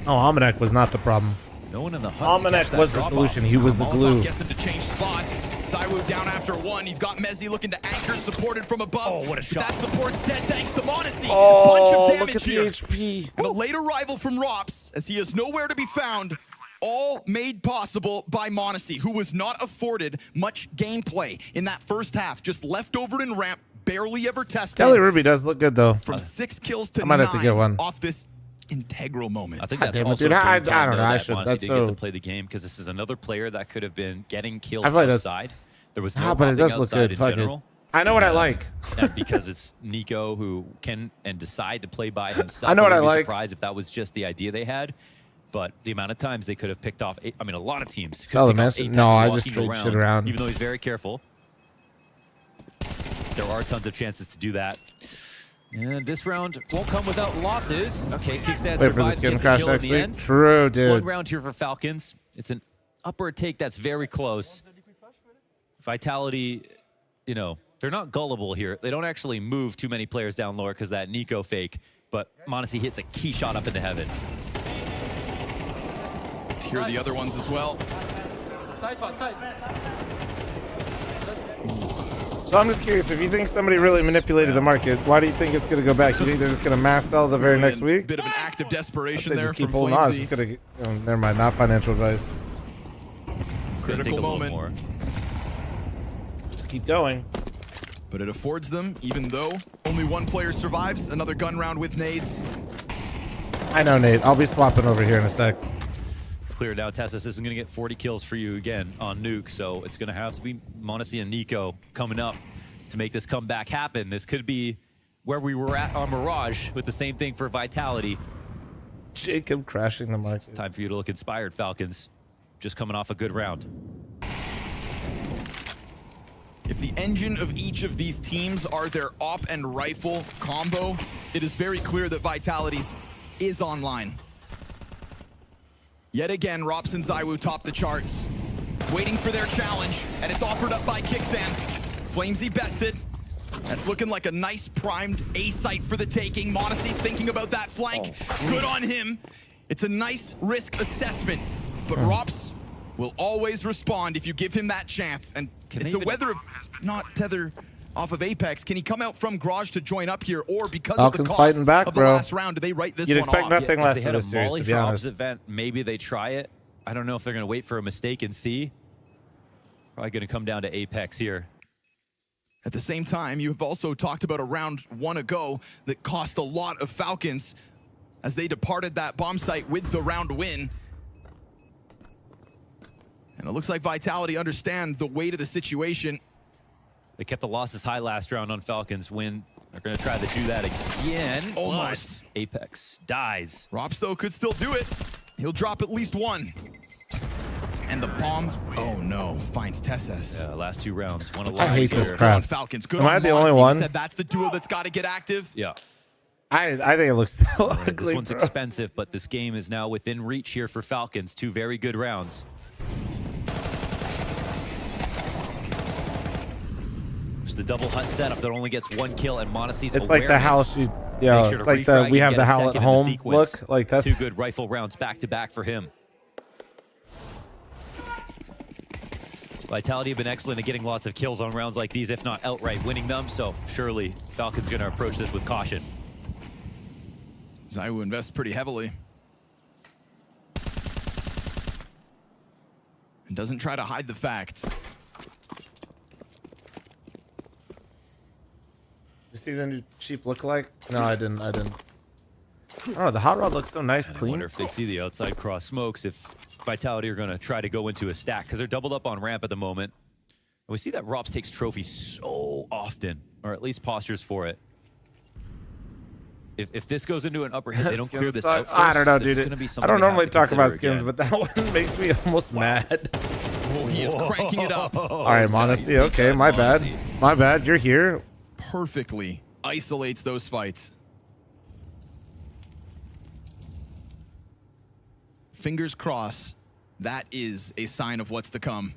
Oh, Almanac was not the problem. No one in the hunt. Almanac was the solution. He was the glue. Gets him to change spots. Zywoo down after one. You've got Mezzy looking to anchor, supported from above. Oh, what a shot. That support's dead thanks to Monosy. Oh, Bunch of look damage at the here. HP. And a late arrival from Rops, as he is nowhere to be found. All made possible by Monosy, who was not afforded much gameplay in that first half. Just left over in ramp, barely ever tested. Kelly Ruby does look good, though. From 6 kills to I might 9 have to get one. off this integral moment. I think God that's damn it, also dude. a I big don't time, know. though, I that should. Monosy That's didn't get so. to play the game because this is another player that could have been getting kills I feel like that's- outside. There was Ah, no but it does hopping look outside good. in Fuck it. general. I know what I like. And because it's Nico who can and decide to play by himself. I know what I wouldn't be like. surprised if that was just the idea they had. But the amount of times they could have picked off, I mean, a lot of teams could Sell the pick off message? Apex No, I walking just straight shit around. Even though he's very careful. There are tons of chances to do that. And this round won't come without losses. Okay, Kixan Wait for the survives, skin gets a crash kill in next the week. end. True, It's one dude. round here for Falcons. It's an upward take that's very close. Vitality, you know, they're not gullible here. They don't actually move too many players down lower because that Nico fake, but Monosy hits a key shot up into heaven. Here are the other ones as well. Side pot, side. So I'm just curious, if you think somebody really manipulated the market, why do you think it's going to go back? You think they're just going to mass sell the very next week? Bit of an act of desperation there just keep from holding on. It's Flamesy. just gonna, never mind, not financial advice. It's going to take a little more. Just keep going. But it affords them, even though only one player survives, another gun round with nades. I know, Nate. I'll be swapping over here in a sec. It's clear now Tessus isn't going to get 40 kills for you again on Nuke, so it's going to have to be Monosy and Nico coming up to make this comeback happen. This could be where we were at on Mirage with the same thing for Vitality. Jacob crashing the market. It's time for you to look inspired, Falcons. Just coming off a good round. If the engine of each of these teams are their op and rifle combo, it is very clear that Vitality's is online. Yet again, Rops and Zywoo top the charts, waiting for their challenge, and it's offered up by Kicksan. Flamesy bested. That's looking like a nice primed A site for the taking. Monosy thinking about that flank. Good on him. It's a nice risk assessment, but Rops will always respond if you give him that chance. And it's a whether of not tether off of Apex. Can he come out from Garage to join up here, or because Falcons of the fighting cost back, of the bro. last round, do they write this You'd one expect off? nothing less If they for had a this series, Molly to be for honest. opposite vent, maybe they try it. I don't know if they're going to wait for a mistake and see. Probably going to come down to Apex here. At the same time, you have also talked about a round one ago that cost a lot of Falcons as they departed that bomb site with the round win. And it looks like Vitality understand the weight of the situation. They kept the losses high last round on Falcons. Win. They're going to try to do that again. Almost. But Apex dies. Rops, though, could still do it. He'll drop at least one. And the bomb, oh no, finds Tessus. Yeah, last two rounds. One I alive hate here. this crap. Falcons. Good Am on I the Monosy. only He one? said that's the duo that's got to get active. Yeah. I think it looks so Right, ugly, this one's bro. expensive, but this game is now within reach here for Falcons. Two very good rounds. It's the double hut setup that only gets one kill, and Monosy's It's like the house. Make Yeah, sure it's to like the refrag we and have get the a howl at second in the home sequence. look. Like that's two good rifle rounds back to back for him. Vitality have been excellent at getting lots of kills on rounds like these, if not outright winning them, so surely Falcons going to approach this with caution. Zywoo invests pretty heavily. And doesn't try to hide the facts. You see the new cheap lookalike? No, I didn't. Oh, the hot rod looks so nice, I clean. wonder if they see the outside cross smokes, if Vitality are going to try to go into a stack, because they're doubled up on ramp at the moment. And we see that Rops takes trophy so often, or at least postures for it. If this goes into an upper hit, they don't Skins clear this suck. out first, I don't know, this is dude. gonna be I something don't they have normally to talk about consider skins, again. but that one makes me almost mad. Oh, he is cranking it up. All right, Monosy. Okay, my bad. My bad. You're here. Perfectly isolates those fights. Fingers crossed, that is a sign of what's to come.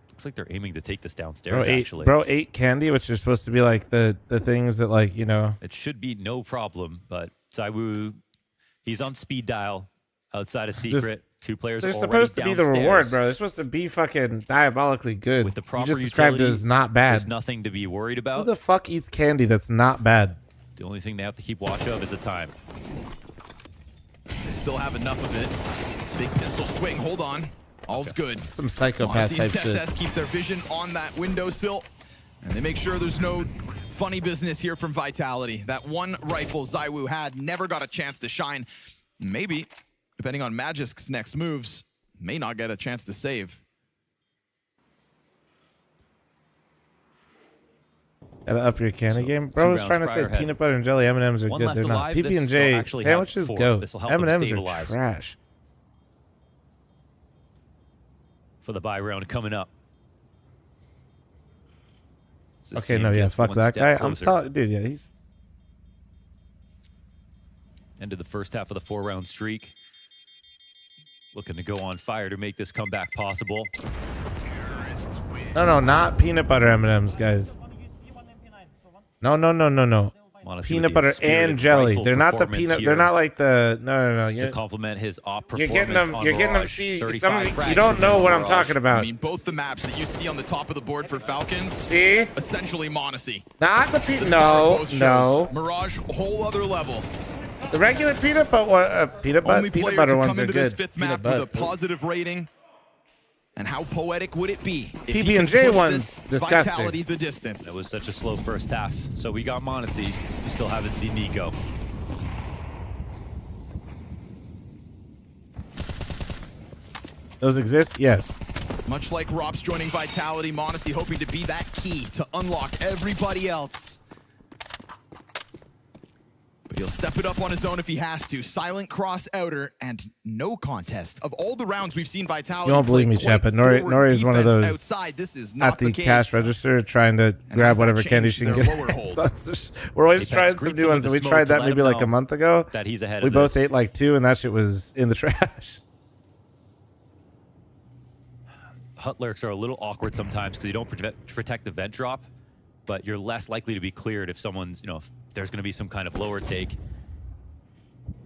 Looks like they're aiming to take this downstairs, actually. Bro ate candy, which are supposed to be like the things that, like, you know. It should be no problem, but Zywoo, he's on speed dial outside of secret. Two players They're already supposed to be the downstairs. reward, bro. They're supposed to be fucking diabolically good. With the proper you just described it utility, as not bad. There's nothing to be worried about. Who the fuck eats candy that's not bad? The only thing they have to keep watch of is the time. They still have enough of it. Big pistol swing. Hold on. All's good. Some psychopath Monosy type and shit. TSS keep their vision on that windowsill, and they make sure there's no funny business here from Vitality. That one rifle Zywoo had never got a chance to shine. Maybe, depending on Magic's next moves, may not get a chance to save. Gotta up your candy game, bro. I was trying to say peanut butter and jelly M&Ms are One good. left They're not. alive. This will PB&J actually have sandwiches 4. go. This will help them M&Ms are stabilize. trash. For the buy round coming up. So this Okay, game no, yeah, gets fuck one that step guy. I'm closer. telling, dude, yeah, he's. End of the first half of the 4-round streak. Looking to go on fire to make this comeback possible. No, not peanut butter M&Ms, guys. No. Monosy peanut with butter the spirited and jelly. rifle They're not the performance peanut. here They're not like the no. to complement his op You're performance getting them. on You're getting them. Mirage. See, 35 some of you frags don't from know what I'm Mirage. talking about. I mean, both the maps that you see on the top of the board for Falcons, see, essentially Monosy. not the The peanut. star No, both shows. no. Mirage, whole other level. The regular peanut butter, peanut Only butter player to ones come are into this good. fifth map with a positive rating. And how poetic would it be if he PB&J could push one's this disgusting. Vitality the distance? It was such a slow first half. So we got Monosy. We still haven't seen Nico. Those exist? Yes. Much like Rob's joining Vitality, Monosy hoping to be that key to unlock everybody else. But he'll step it up on his own if he has to. Silent cross outer and no contest. Of all the rounds we've seen Vitality, You won't believe me, chat, but Nori is one of those outside. This is not at the case. cash register trying to grab has that whatever candy changed she can their get. lower hold? So it's just- we're always Apex trying some greets new him ones, with and we the tried smoke to that let maybe him like a know month ago. that he's ahead We of both this. ate like 2, and that shit was in the trash. Hut lurks are a little awkward sometimes because you don't protect the vent drop, but you're less likely to be cleared if someone's, if there's going to be some kind of lower take.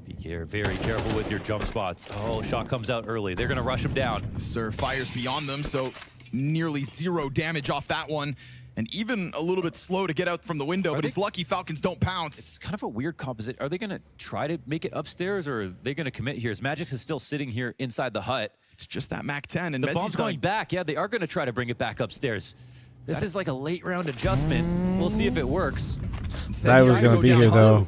Be very careful with your jump spots. Oh, shot comes out early. They're going to rush him down. Sir fires beyond them, so nearly 0 damage off that one. And even a little bit slow to get out from the window, but he's lucky Falcons don't pounce. It's kind of a weird composite. Are they going to try to make it upstairs, or are they going to commit here? As Magix is still sitting here inside the hut. It's just that Mac 10. And the Mezzi's bomb's going back. Yeah, they are going to try to bring it back upstairs. This is like a late round adjustment. We'll see if it works. Zywoo's going to be here, though.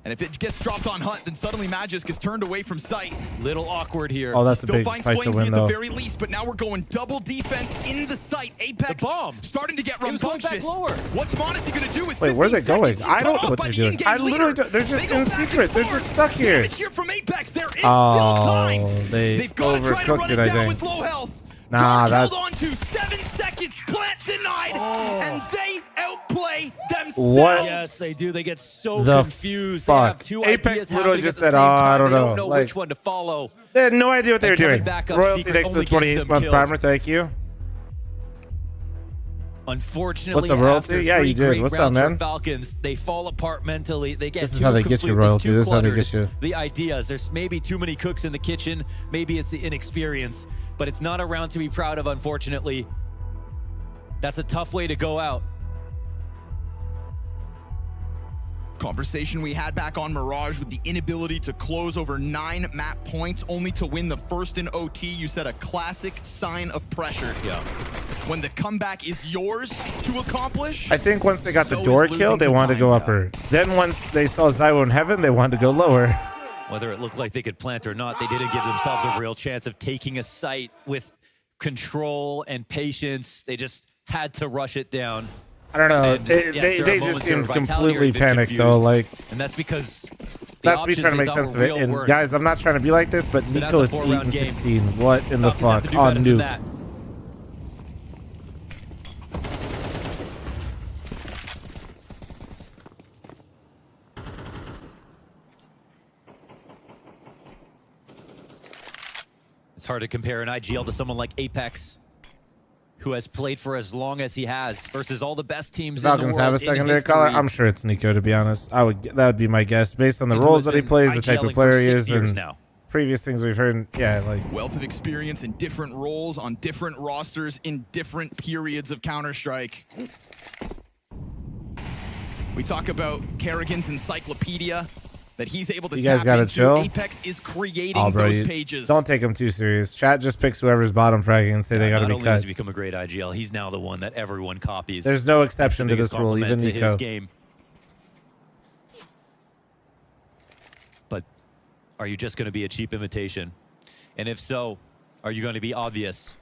And if it gets dropped on Hut, then suddenly Magisk is turned away from sight. Little awkward here. Oh, that's a Still big finds fight to Flamesy win, at the though. very least, but now we're going double defense in the sight. Apex the bomb starting to get It was going back rambunctious. lower. What's Monosy going to do with Wait, where are they 15 going? seconds? I He's don't cut know off what by they're the doing. in-game I literally leader. don't, they're just They go in back and secret. They're just forth. stuck here. Damage here from Apex. There is still time. They've got to try to run overcooked it it, I down think. with low health. Nah, Dark that's... held on to 7 seconds. Plant denied. And they outplay themselves. What? Yes, they do. They get so The confused. fuck? They have two Apex ideas literally happening just at the said, same "Oh, I time. don't They know." don't know Like- which one to follow. They had no idea what they were And coming doing. back up Royalty secret next to the only gets them 28-month killed. primer. Thank you. Unfortunately, What's the royalty? after Yeah, 3 you did. great What's up, rounds for man? Falcons, they fall apart mentally. They get This is too how they get you confused, royalty. too This is how they cluttered. get you. The ideas. There's maybe too many cooks in the kitchen. Maybe it's the inexperience, but it's not a round to be proud of, unfortunately. That's a tough way to go out. Conversation we had back on Mirage with the inability to close over 9 map points, only to win the first in OT. You said a classic sign of pressure. Yeah. When the comeback is yours to accomplish. I think once they got the so door is losing kill, they to wanted to time. go upper. Then once they saw Zywoo in heaven, they wanted to go lower. Whether it looked like they could plant or not, they didn't give themselves a real chance of taking a site with control and patience. They just had to rush it down. I don't know. And, yes, there are They moments just seemed where Vitality are completely even panicked, though. confused. Like, And that's because the that's me options trying to they make thought sense were of it. real And weren't. guys, I'm not trying to be like this, but So that's Nico a is 8 4-round and game. 16. What in the Falcons have to fuck do on better than nuke? that. It's hard to compare an IGL to someone like Apex, who has played for as long as he has, versus all the best teams in the Falcons world have a in secondary color. history. I'm sure it's Nico, to be honest. That would be my guess based on the And who roles has that he been plays, the type IGLing of player for he 6 is, years and now. previous things we've heard. Yeah, like Wealth of experience in different roles on different rosters in different periods of Counter-Strike. We talk about Kerrigan's encyclopedia that he's able to You guys tap gotta into. chill. Apex is creating oh, bro, those pages. don't take him too serious. Chat just picks whoever's bottom fragging and say they got to Not be only has cut. he become a great IGL, he's now the one that everyone copies. There's no That's exception the to this biggest rule, even compliment to Nico. his game. But are you just going to be a cheap imitation? And if so, are you going to be obvious?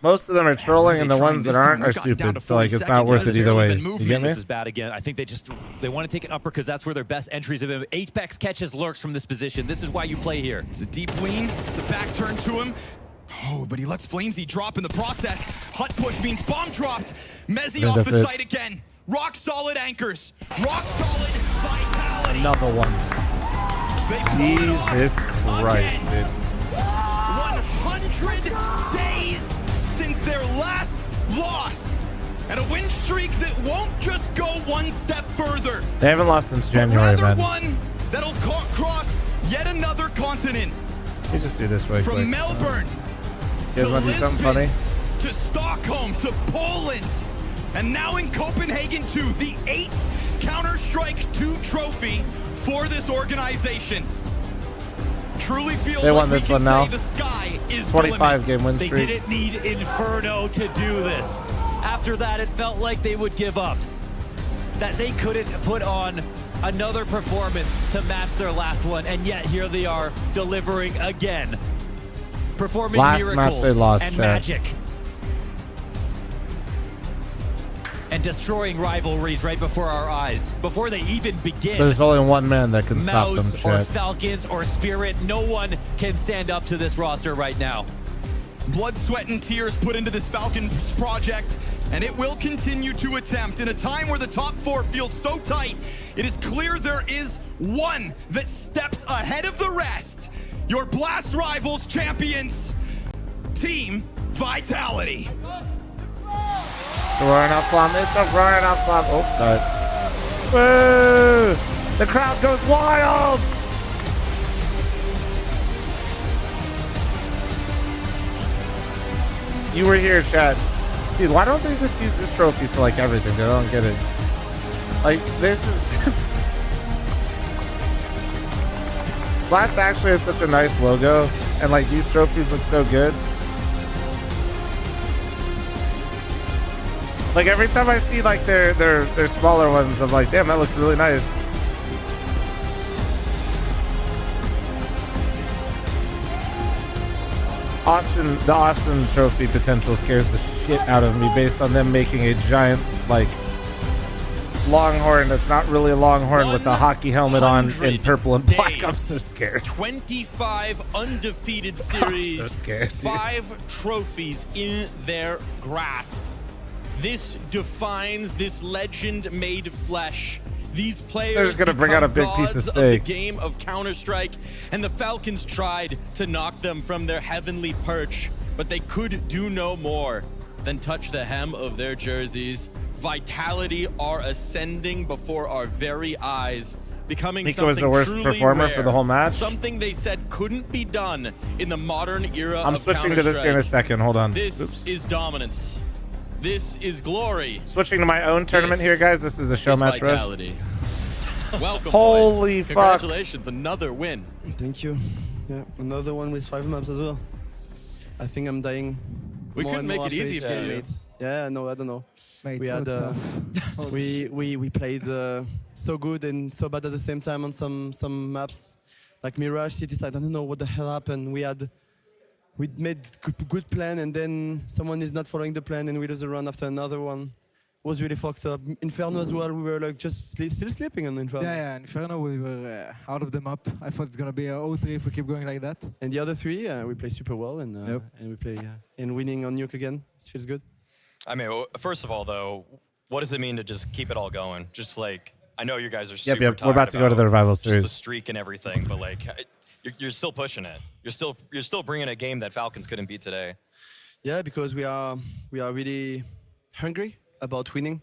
Most of them are trolling, and the ones that aren't are stupid. So like, it's not worth it either way. You get me? This is bad again. I think they want to take an upper because that's where their best entries have been. Apex catches lurks from this position. This is why you play here. It's a deep lean. It's a back turn to him. Oh, but he lets Flamesy drop in the process. Hut push means bomb dropped. Mezzy off the site again. Rock solid anchors. Rock solid vitality. Another one. Jesus Christ, dude. 100 days since their last loss. And a win streak that won't just go one step further. They haven't lost since January, rather man. one that'll cross yet another continent. Let me just do this way From quick. Melbourne You guys want to do something funny? to Stockholm to Poland. And now in Copenhagen too, the 8th Counter-Strike 2 trophy for this organization. Truly feels They like won we this can one now. say the sky is 25 game win They streak. didn't need Inferno to do this. After that, it felt like they would give up. That they couldn't put on another performance to match their last one, and yet here they are delivering again. Performing Last match miracles they lost, and chat. magic. And destroying rivalries right before our eyes, before they even begin. There's only one man that can stop them, Mouse or chat. Falcons or Spirit, no one can stand up to this roster right now. Blood, sweat, and tears put into this Falcons project, and it will continue to attempt. In a time where the top 4 feels so tight, it is clear there is one that steps ahead of the rest. Your Blast Rivals champions, Team Vitality. Roaring up flom. It's a roaring up flom. Oh, sorry. Woo! The crowd goes wild! You were here, chat. Dude, why don't they just use this trophy for like everything? I don't get it. Like, this is... Blast actually has such a nice logo, and like these trophies look so good. Like every time I see like their smaller ones, I'm like, damn, that looks really nice. The Austin trophy potential scares the shit out of me based on them making a giant like longhorn that's not really a longhorn with the hockey helmet on in purple and black. I'm so scared. 25 undefeated series. I'm so scared, dude. 5 trophies in their grasp. This defines this legend made flesh. These players They're just gonna bring out a big piece of gods steak. the game of Counter-Strike, and the Falcons tried to knock them from their heavenly perch, but they could do no more than touch the hem of their jerseys. Vitality are ascending before our very eyes, becoming Nico something was the worst truly performer rare, for the whole match. Something they said couldn't be done in the modern era I'm of switching to this here in a Counter-Strike. second. Hold on. This Oops. is dominance. This is glory. Switching to my own tournament here, guys. This is a show Is match for us. Vitality. Welcome, Holy boys. fuck. Congratulations, another win. Thank you. Yeah, another one with 5 maps as well. I think I'm dying. We more couldn't and make more it easy after for you. mates. Yeah, no, I don't know. Mate, we so had tough. we played so good and so bad at the same time on some maps, like Mirage, City Side. I don't know what the hell happened. We made good plan, and then someone is not following the plan, and we lose a run after another one. It was really fucked up. Inferno as well. We were like just still sleeping on Inferno. Yeah, Inferno, we were out of the map. I thought it's gonna be a 0-3 if we keep going like that. And the other 3, we play super well, and we play and winning on Nuke again. It feels good. I mean, first of all, though, what does it mean to just keep it all going? Just like, I know you guys are super Yep. We're about tired to go to the revival just series. the streak and everything, but like, you're still pushing it. You're still bringing a game that Falcons couldn't beat today. Yeah, because we are really hungry about winning.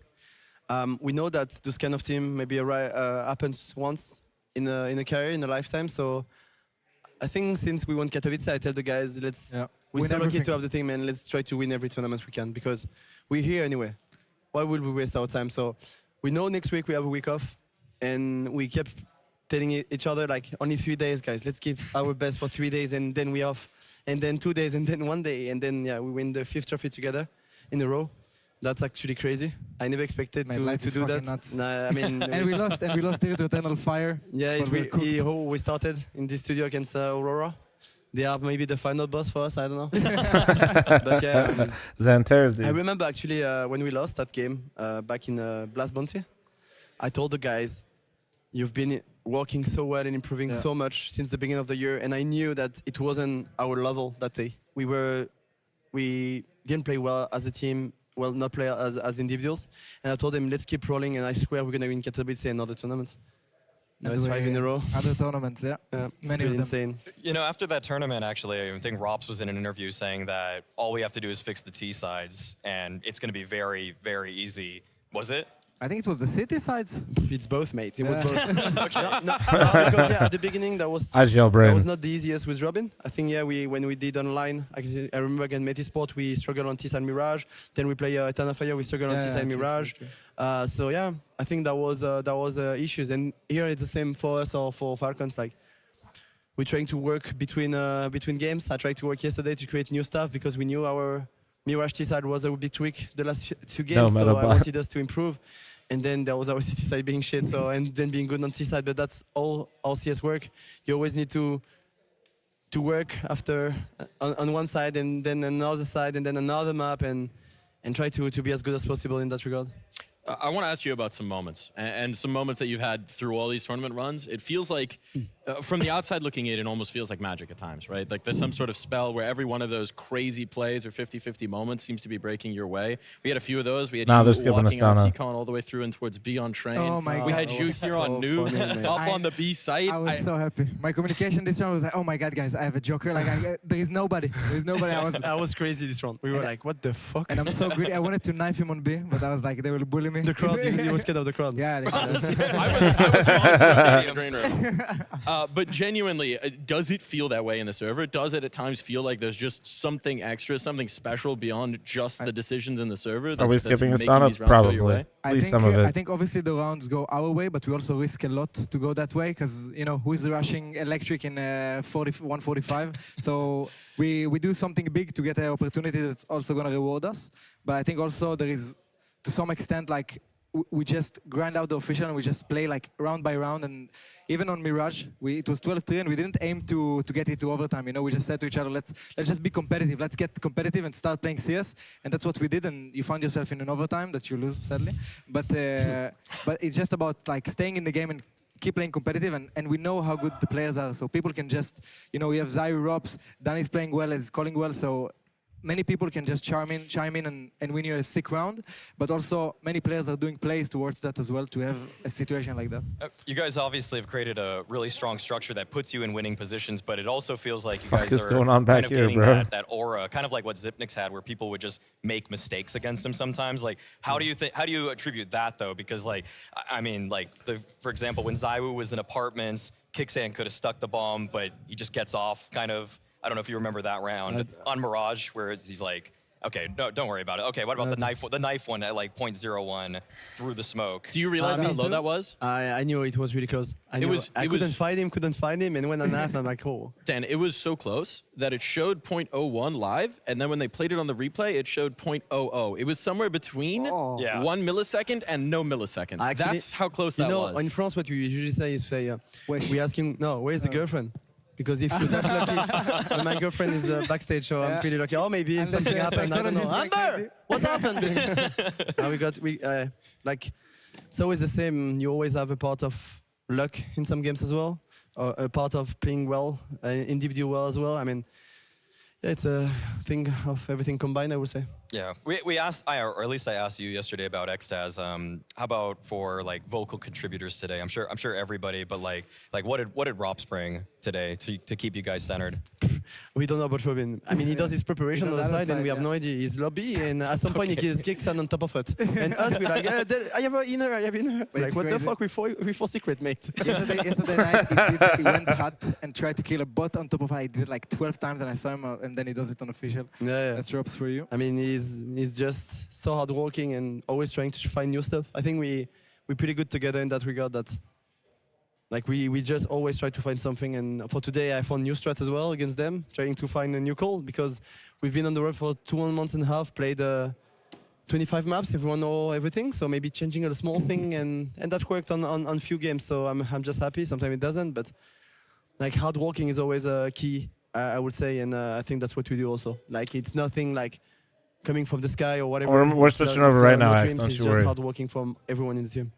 We know that this kind of team maybe happens once in a career, in a lifetime. So I think since we won Katowice, I tell the guys, we're Win so lucky everything. to have the team, and let's try to win every tournament we can, because we're here anyway. Why would we waste our time? So we know next week we have a week off, and we kept telling each other, like, only 3 days, guys. Let's give our best for 3 days, and then we off, and then 2 days, and then 1 day, and then we win the 5th trophy together in a row. That's actually crazy. I never expected My to life is do that. fucking nuts. Nah, I mean, and we lost here to Eternal Fire. yeah, but we're cooked. we started in this studio against Aurora. They are maybe the final boss for us. I don't know. But yeah, Xanter's, dude. I remember actually when we lost that game back in Blast Bounty. I told the guys, "You've been working so well and improving so much since the beginning of the year," and I knew that it wasn't our level that day. We didn't play well as a team. Well, not play as individuals. And I told them, let's keep rolling, and I swear we're going to win Katowice and other tournaments. No, it's 5 in a row. Other tournaments, yeah. It's Many pretty of them. insane. You know, after that tournament, actually, I think Rops was in an interview saying that all we have to do is fix the T sides, and it's going to be very, very easy. Was it? I think it was the city sides. It's both, mate. It was both. Okay. No, because at the beginning that was Brain. not the easiest with Robin. I think when we did online, I remember again Metisport, we struggled on T-side Mirage. Then we play Eternal Fire, we struggled on T-side Mirage. So yeah, I think that was issues. And here it's the same for us or for Falcons. Like we're trying to work between games. I tried to work yesterday to create new stuff because we knew our Mirage T-side was a bit weak the last few games, so I wanted us to improve. And then there was our city side being shit, and then being good on T side. But that's all CS work. You always need to work after on one side, and then another side, and then another map, and try to be as good as possible in that regard. I want to ask you about some moments, and some moments that you've had through all these tournament runs. It feels like, from the outside looking in, it almost feels like magic at times, right? Like there's some sort of spell where every one of those crazy plays or 50-50 moments seems to be breaking your way. We had a few of those. We had you walking out T-Con all the way through and towards B on train. Oh my God. We had you here on Noob, up on the B site. I was so happy. My communication this round was like, oh my God, guys, I have a joker. Like, there is nobody. There's nobody. I was crazy this round. We were like, what the fuck? And I'm so greedy. I wanted to knife him on B, but I was like, they will bully me. The crowd, you were scared of the crowd. Yeah. I was lost in the green room. But genuinely, does it feel that way in the server? Does it at times feel like there's just something extra, something special beyond just the decisions in the server? Are we skipping a Asana? Probably. At least some of it. I think obviously the rounds go our way, but we also risk a lot to go that way because, you know, who is rushing electric in 145? So we do something big to get an opportunity that's also going to reward us. But I think also there is, to some extent, like, we just grind out the official and we just play like round by round. And even on Mirage, it was 12-3 and we didn't aim to get it to overtime. You know, we just said to each other, let's just be competitive. Let's get competitive and start playing CS. And that's what we did. And you found yourself in an overtime that you lose, sadly. But it's just about like staying in the game and keep playing competitive, and we know how good the players are. So people can just, you know, we have Zywoo, Rops, Danny's playing well, is calling well. So many people can just chime in and win you a sick round, but also many players are doing plays towards that as well to have a situation like that. You guys obviously have created a really strong structure that puts you in winning positions, but it also feels like you guys are going on back kind of here, gaining bro? that aura, kind of like what Zipnik's had, where people would just make mistakes against him sometimes. Like, how do you attribute that though? Because like, I mean, like for example, when Zywoo was in apartments, Kicksan could have stuck the bomb, but he just gets off kind of. I don't know if you remember that round on Mirage where he's like, okay, no, don't worry about it. Okay, what about the knife one at like 0.01 through the smoke? Do you realize how low that was? I knew it was really close. I couldn't find him, and when I knifed, I'm like, oh. Dan, it was so close that it showed 0.01 live, and then when they played it on the replay, it showed 0.00. It was somewhere between 1 millisecond and no milliseconds. Actually, that's how close that was. In France, what we usually say is, we ask him, no, where's the girlfriend? Because if you're that lucky, my girlfriend is backstage, so I'm pretty lucky. Oh, maybe something happened. I don't know. Amber, what happened? Like, it's always the same. You always have a part of luck in some games as well, or a part of playing well, individual well as well. I mean, it's a thing of everything combined, I would say. Yeah, we asked, or at least I asked you yesterday about Xtaz. How about for like vocal contributors today? I'm sure everybody, but like what did Rops bring today to keep you guys centered? We don't know about Robin. I mean, he does his preparation on the side, and we have no idea. He's lobby, and at some point he kills Kicksan on top of it. And us, we're like, I have an inner, I have inner. Like, what the fuck? We for secret, mate. Yesterday night, he went hot and tried to kill a bot on top of it. He did it like 12 times, and I saw him, and then he does it on official. Yeah. That's Rops for you. I mean, he's just so hardworking and always trying to find new stuff. I think we're pretty good together in that regard. That like we just always try to find something. And for today, I found new strats as well against them, trying to find a new call because we've been on the road for 2 months and a half, played 25 maps. Everyone know everything, so maybe changing a small thing, and that worked on few games. So I'm just happy. Sometimes it doesn't, but like hardworking is always a key, I would say, and I think that's what we do also. Like it's nothing like coming from the sky or whatever. We're switching over right now, Axe, don't you worry. It's just hard working from everyone in the team.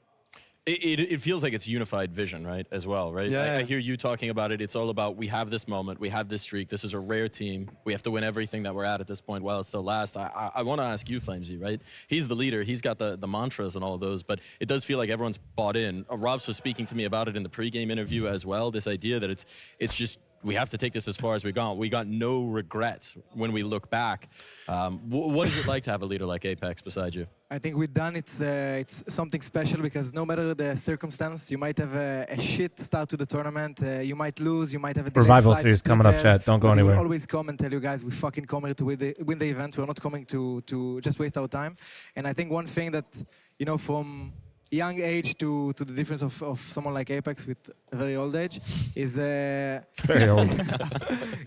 It feels like it's unified vision, right, as well, right? Yeah. I hear you talking about it. It's all about we have this moment, we have this streak. This is a rare team. We have to win everything that we're at this point while it still lasts. I want to ask you, Flamesy, right? He's the leader. He's got the mantras and all of those, but it does feel like everyone's bought in. Robs was speaking to me about it in the pregame interview as well, this idea that it's just we have to take this as far as we got. We got no regrets when we look back. What is it like to have a leader like Apex beside you? I think with Dan, it's something special because no matter the circumstance, you might have a shit start to the tournament. You might lose. You might have a delayed Revival flight series to coming up, prepare, chat. Don't go but anywhere. We'll always come and tell you guys we fucking come here to win the event. We're not coming to just waste our time. And I think one thing that, from young age to the difference of someone like Apex with a very old age is very old.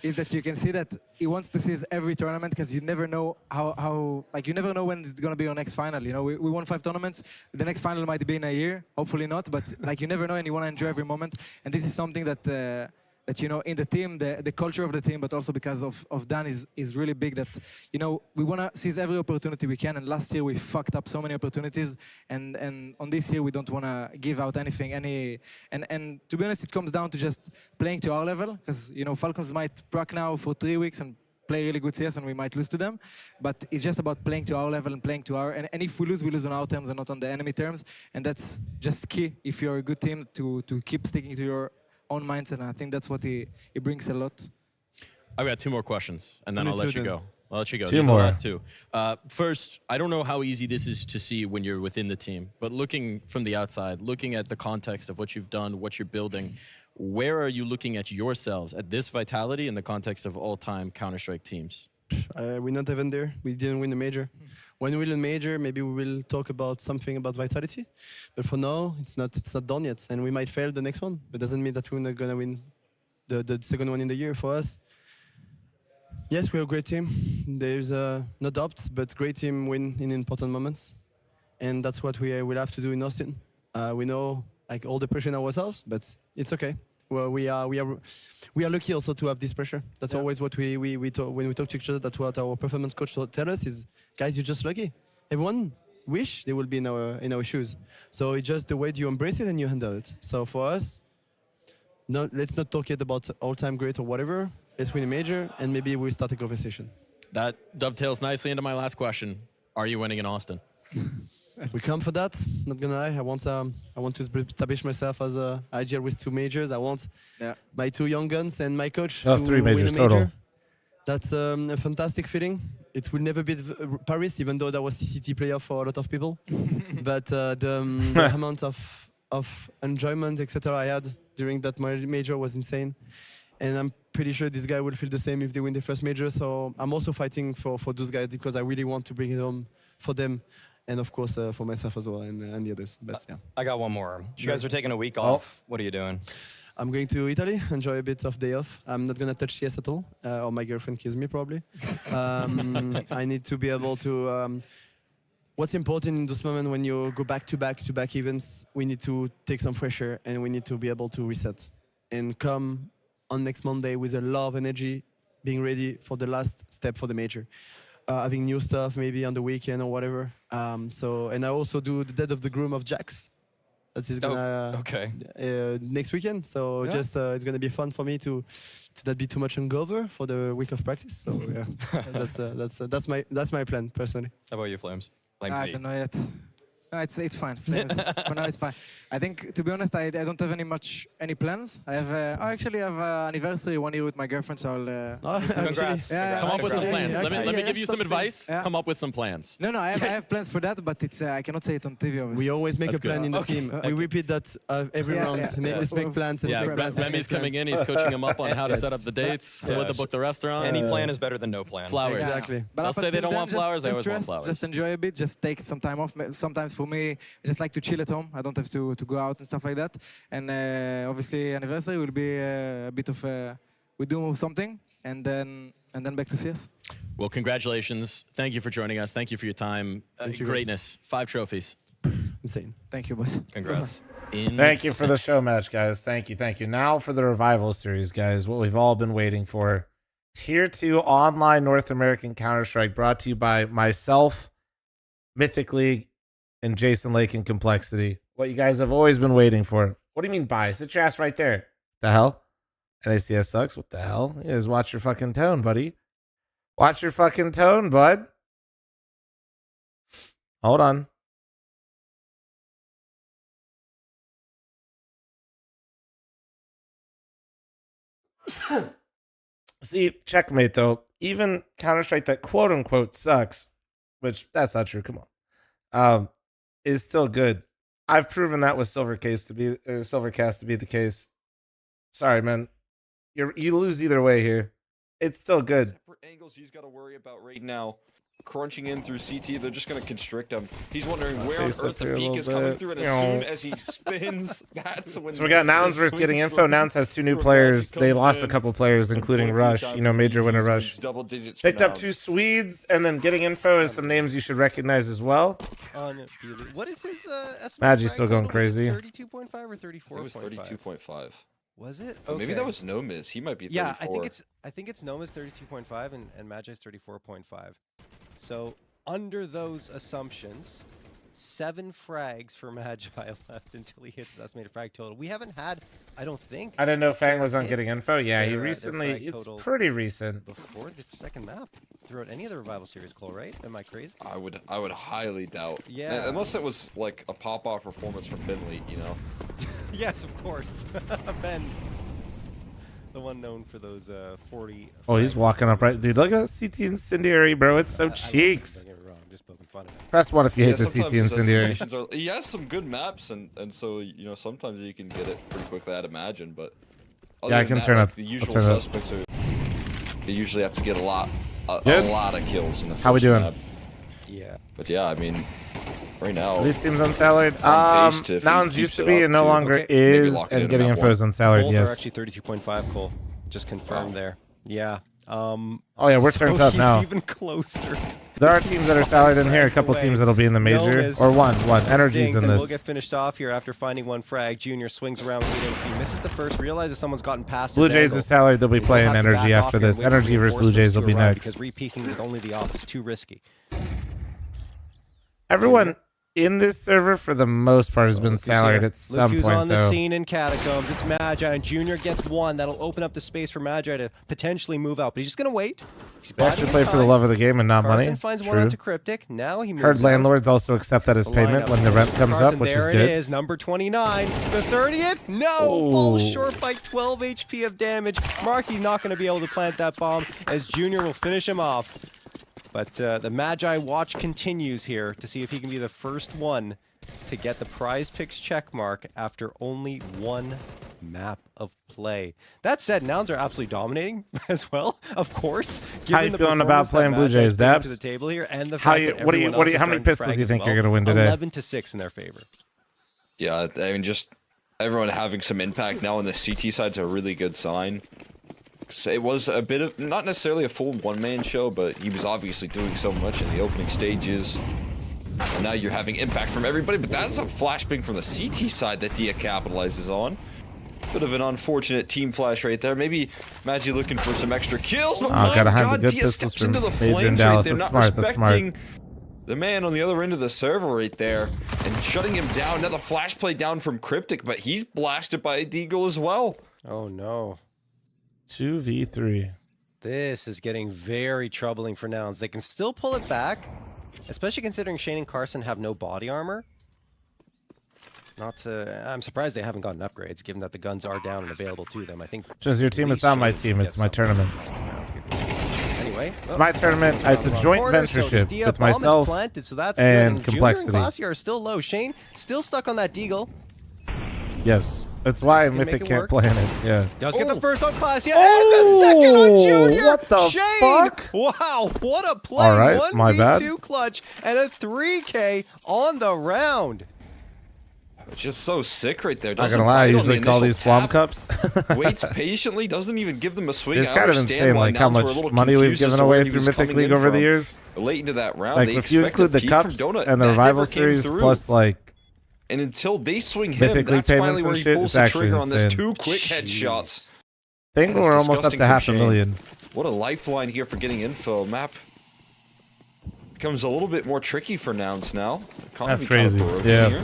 is that you can see that he wants to seize every tournament because you never know how you never know when it's gonna be your next final. We won 5 tournaments. The next final might be in a year, hopefully not, but you never know and you want to enjoy every moment. And this is something that in the team, the culture of the team, but also because of Dan is really big that, we want to seize every opportunity we can. And last year we fucked up so many opportunities. And on this year we don't want to give out anything. And to be honest, it comes down to just playing to our level. Because, Falcons might proc now for 3 weeks and play really good CS and we might lose to them. But it's just about playing to our level and playing to our... And if we lose on our terms and not on the enemy terms. And that's just key if you're a good team to keep sticking to your own mindset, and I think that's what he brings a lot. I've got 2 more questions, and then I'll let you go. I'll let you go. 2 These more. are the last 2. First, I don't know how easy this is to see when you're within the team, but looking from the outside, looking at the context of what you've done, what you're building, where are you looking at yourselves at this vitality in the context of all-time Counter-Strike teams? We're not even there. We didn't win the major. When we win a major, maybe we will talk about something about vitality. But for now, it's not done yet. And we might fail the next one. But doesn't mean that we're not going to win the second one in the year for us. Yes, we're a great team. There's no doubt, but great team win in important moments. And that's what we will have to do in Austin. We know all the pressure on ourselves, but it's okay. Well, we are lucky also to have this pressure. That's always what we talk, when we talk to each other. That's what our performance coach tell us is, guys, you're just lucky. Everyone wish they will be in our shoes. So it's just the way you embrace it and you handle it. So for us, let's not talk yet about all-time great or whatever. Let's win a major and maybe we'll start a conversation. That dovetails nicely into my last question. Are you winning in Austin? We come for that. Not gonna lie. I want to establish myself as a IGL with 2 majors. I want my 2 young guns and my coach to 3 majors win a major. total. That's a fantastic feeling. It will never beat Paris, even though that was CCT playoff for a lot of people. But the amount of enjoyment, etc., I had during that major was insane. And I'm pretty sure this guy will feel the same if they win the first major. So I'm also fighting for those guys because I really want to bring it home for them. And of course, for myself as well and the others. But yeah. I got one more. You guys are taking a week off. What are you doing? I'm going to Italy, enjoy a bit of day off. I'm not going to touch CS at all, or my girlfriend kills me probably. I need to be able to... what's important in this moment when you go back-to-back events, we need to take some fresh air and we need to be able to reset. And come on next Monday with a lot of energy, being ready for the last step for the major. Having new stuff maybe on the weekend or whatever. And I also do the Dead of the Groom of Jax. That is gonna next weekend. So just it's gonna be fun for me to not be too much hungover for the week of practice. So yeah, that's my plan personally. How about you, Flames? I don't know yet. No, it's fine. For now, it's fine. I think, to be honest, I don't have any plans. I have actually have an anniversary 1 year with my girlfriend, so I'll... Congrats. Come up with some plans. Let me give you some advice. Come up with some plans. No, I have plans for that, but it's I cannot say it on TV, obviously. We always make a plan in the team. We repeat that every round. Let's make plans. Remy's coming in. He's coaching him up on how to set up for when to book the restaurant. Any plan is better than no plan. Flowers. Exactly. They'll say they don't want flowers. I always want flowers. Just enjoy a bit. Just take some time off. Sometimes for me, I just like to chill at home. I don't have to go out and stuff like that. And obviously, anniversary will be a bit of we do something, and then back to CS. Well, congratulations. Thank you for joining us. Thank you for your time. Greatness. 5 trophies. Insane. Thank you, boys. Congrats. Thank you for the show match, guys. Thank you. Now for the Revival series, guys. What we've all been waiting for. Tier 2 online North American Counter-Strike brought to you by myself, Mythic League, and Jason Lake in Complexity. What you guys have always been waiting for. What do you mean buy? Sit your ass right there. The hell? NACS sucks. What the hell? You guys watch your fucking tone, buddy. Watch your fucking tone, bud. Hold on. See, checkmate though. Even Counter-Strike that quote unquote sucks, which that's not true. Come on, is still good. I've proven that with Silvercast to be the case. Sorry, man. You lose either way here. It's still good. Separate angles he's got to worry about right now. Crunching in through CT, they're just going to constrict him. He's wondering where on earth the peak is coming through, and as soon as he spins, that's when. So we got Nouns versus getting info. Nouns has 2 new players. They lost a couple players, including Rush. You know, major winner Rush. Picked up 2 Swedes, and then getting info is some names you should recognize as well. What is his estimate? Magi's still going crazy. 32.5 or 34.5? It was 32.5. Was it? Okay. Maybe that was Nomis. He might be 34. Yeah, I think it's Nomis 32.5 and Magi's 34.5. So under those assumptions, 7 frags for Magi left until he hits his estimated frag total. We haven't had, I don't think. I didn't know Fang was on getting info. Yeah, he recently. It's pretty recent. Before the second map, throughout any of the revival series, Cole. Right? Am I crazy? I would highly doubt. Yeah. Unless it was like a pop-off performance from Benley, you know. Yes, of course. Ben, the one known for those 40. Oh, he's walking up right, dude. Look at that CT Incendiary, bro. It's so cheeks. I'm just poking fun at him. Press 1 if you hate the CT sometimes Incendiary. he has some good maps, and so you know sometimes you can get it pretty quickly. I'd imagine, but other Yeah, I than can that, turn like, up. The I'll usual turn it up. suspects are. They usually have to get a lot of kills in the first How we doing? map. Yeah. But yeah, I mean, right now. These teams unsalaried. on pace to Nouns keep used to it be up and no to longer maybe is, lock it and in getting map info is one. unsalaried. Both Yes. are actually 32.5, Cole. Just confirmed there. Yeah. Oh yeah, we're so turned up he's now. even closer. There are teams that are salaried in here. A couple teams that'll be in the major, or one. Energy's in We'll this. get finished off here after finding 1 frag. Junior swings around leading. He misses the first, realizes someone's gotten past Blue his Jays angle. is salaried. They'll be We'll playing have to Energy back off after here and this. wait for Energy versus Blue reinforcements Jays will to be arrive, next. Because re-peeking with only the off is too risky. Everyone in this server, for the most part, has been salaried at some Look who's point, on the though. scene in Catacombs. It's Magi, and Junior gets 1. That'll open up the space for Magi to potentially move out. But he's just going to wait. He's They actually play for the love of the game and not Carson money. finds True. one onto Cryptic. Now he moves Heard out. landlords also accept that as payment when the rent comes Carson, up, which is there good. it is, number 29. The 30th? No! Falls short by 12 HP of damage. Marky's not going to be able to plant that bomb, as Junior will finish him off. But the Magi watch continues here to see if he can be the first one to get the prize picks check mark after only 1 map of play. That said, Nouns are absolutely dominating as well, of course. How you feeling about playing Blue Jays, Dabs? To the table here, and the How fact you? that What do you? everyone What do else you? is How many starting to pistols frag do you as think well. you're gonna win today? 11-6 in their favor. Yeah, I mean, just everyone having some impact now on the CT side is a really good sign. So it was a bit of, not necessarily a full one-man show, but he was obviously doing so much in the opening stages. And now you're having impact from everybody, but that's a flashbang from the CT side that Dia capitalizes on. Bit of an unfortunate team flash right there. Maybe Magi looking for some extra kills. But my gotta have the God, good Dia pistols steps into from the Major and flames right Dallas. there, That's not smart, that's smart. respecting the man on the other end of the server right there and shutting him down. Another flash play down from Cryptic, but he's blasted by a Deagle as well. Oh no. 2v3. This is getting very troubling for Nouns. They can still pull it back, especially considering Shane and Carson have no body armor. I'm surprised they haven't gotten upgrades, given that the guns are down and available to them. I think. Just your team. It's not my team. It's my tournament. Anyway, It's my tournament. It's a joint ventureship with myself planted, so that's and good. Complexity. Junior and Classy are still low. Shane still stuck on that Deagle. Yes. That's why Can make Mythic it can't work. play in it. Yeah. Does get the first on Classy, and the second on Junior. What the Shane! fuck? Wow, what a play! All right, my bad. 1v2 clutch and a 3K on the round. It's just so sick right there. Not Doesn't gonna lie, I bite on usually the call initial these swamp tap, cups. waits patiently, doesn't even give them a swing. It's I kind of understand insane, why like how Nouns were a much little money we've confused as given to where away he through was Mythic coming League in over the from. years. Late into that round, Like they if you expected include the peak from cups Donut, and the that rival never came series through. plus like And until they swing him, Mythic League that's finally payments where and he shit, pulls it's the actually trigger on this insane. 2 quick headshots. I think That is we're almost up disgusting to from half a Shane. million. What a lifeline here for getting info. Map becomes a little bit more tricky for Nouns now. That's Economy kind of crazy. broken Yeah. here.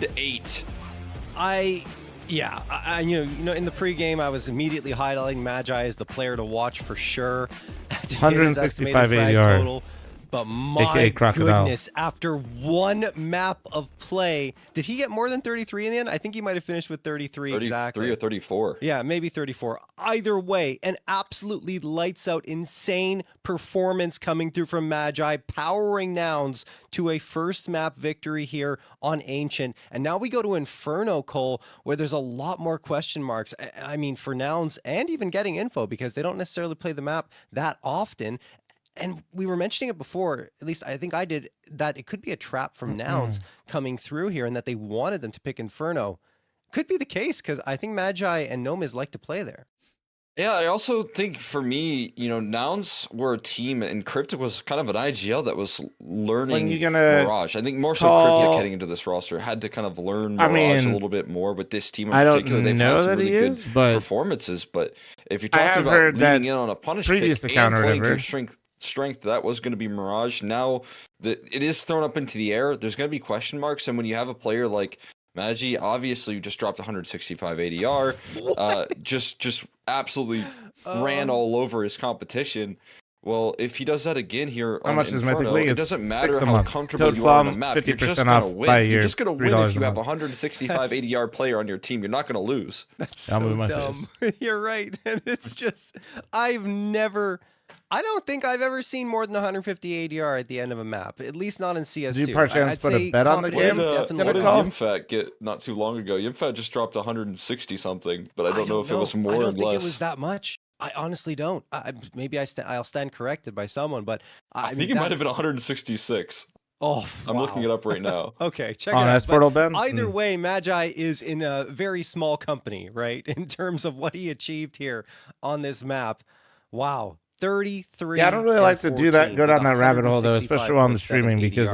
14-8. Yeah, you know, in the pregame, I was immediately highlighting Magi as the player to watch for sure. To hit his estimated 165 frag ADR. total. But my AKA Crocodile. goodness, after one map of play, did he get more than 33 in the end? I think he might have finished with 33 exactly. 33 or 34. Yeah, maybe 34. Either way, an absolutely lights out, insane performance coming through from Magi, powering Nouns to a first map victory here on Ancient. And now we go to Inferno, Cole, where there's a lot more question marks. I mean, for Nouns and even getting info, because they don't necessarily play the map that often. And we were mentioning it before, at least I think I did, that it could be a trap from Nouns coming through here and that they wanted them to pick Inferno. Could be the case, because I think Magi and Nomiz like to play there. Yeah, I also think for me, you know, Nouns were a team, and Cryptic was kind of an IGL that was learning Mirage. I think more so Cryptic heading into this roster had to kind of learn Mirage a little bit more. With this team in particular, they've had some really good performances. But if you're talking about leaning in on a punish pick and playing to your strength, that was going to be Mirage. Now that it is thrown up into the air, there's going to be question marks, and when you have a player like Magi, obviously, just dropped 165 ADR, just absolutely ran all over his competition. Well, if he does that again here on Inferno, it doesn't matter how comfortable you are on the map. You're just going to win. You're just going to win if you have a 165 ADR player on your team. You're not going to lose. That's so dumb. You're right. And it's just, I don't think I've ever seen more than 150 ADR at the end of a map, at least not in CS2. Did you perchance put a bet on the game? What did Yimfat get not too long ago? Yimfat just dropped 160 something, but I don't know if it was more or less. I don't think it was that much. I honestly don't. Maybe I'll stand corrected by someone, but I think it might have been 166. Oh, I'm looking it up right now. Okay, check it out. Portal, Ben? Either way, Magi is in a very small company, right? In terms of what he achieved here on this map. Wow. 33. Yeah, I don't really like to do that, go down that rabbit hole though, especially while I'm streaming, because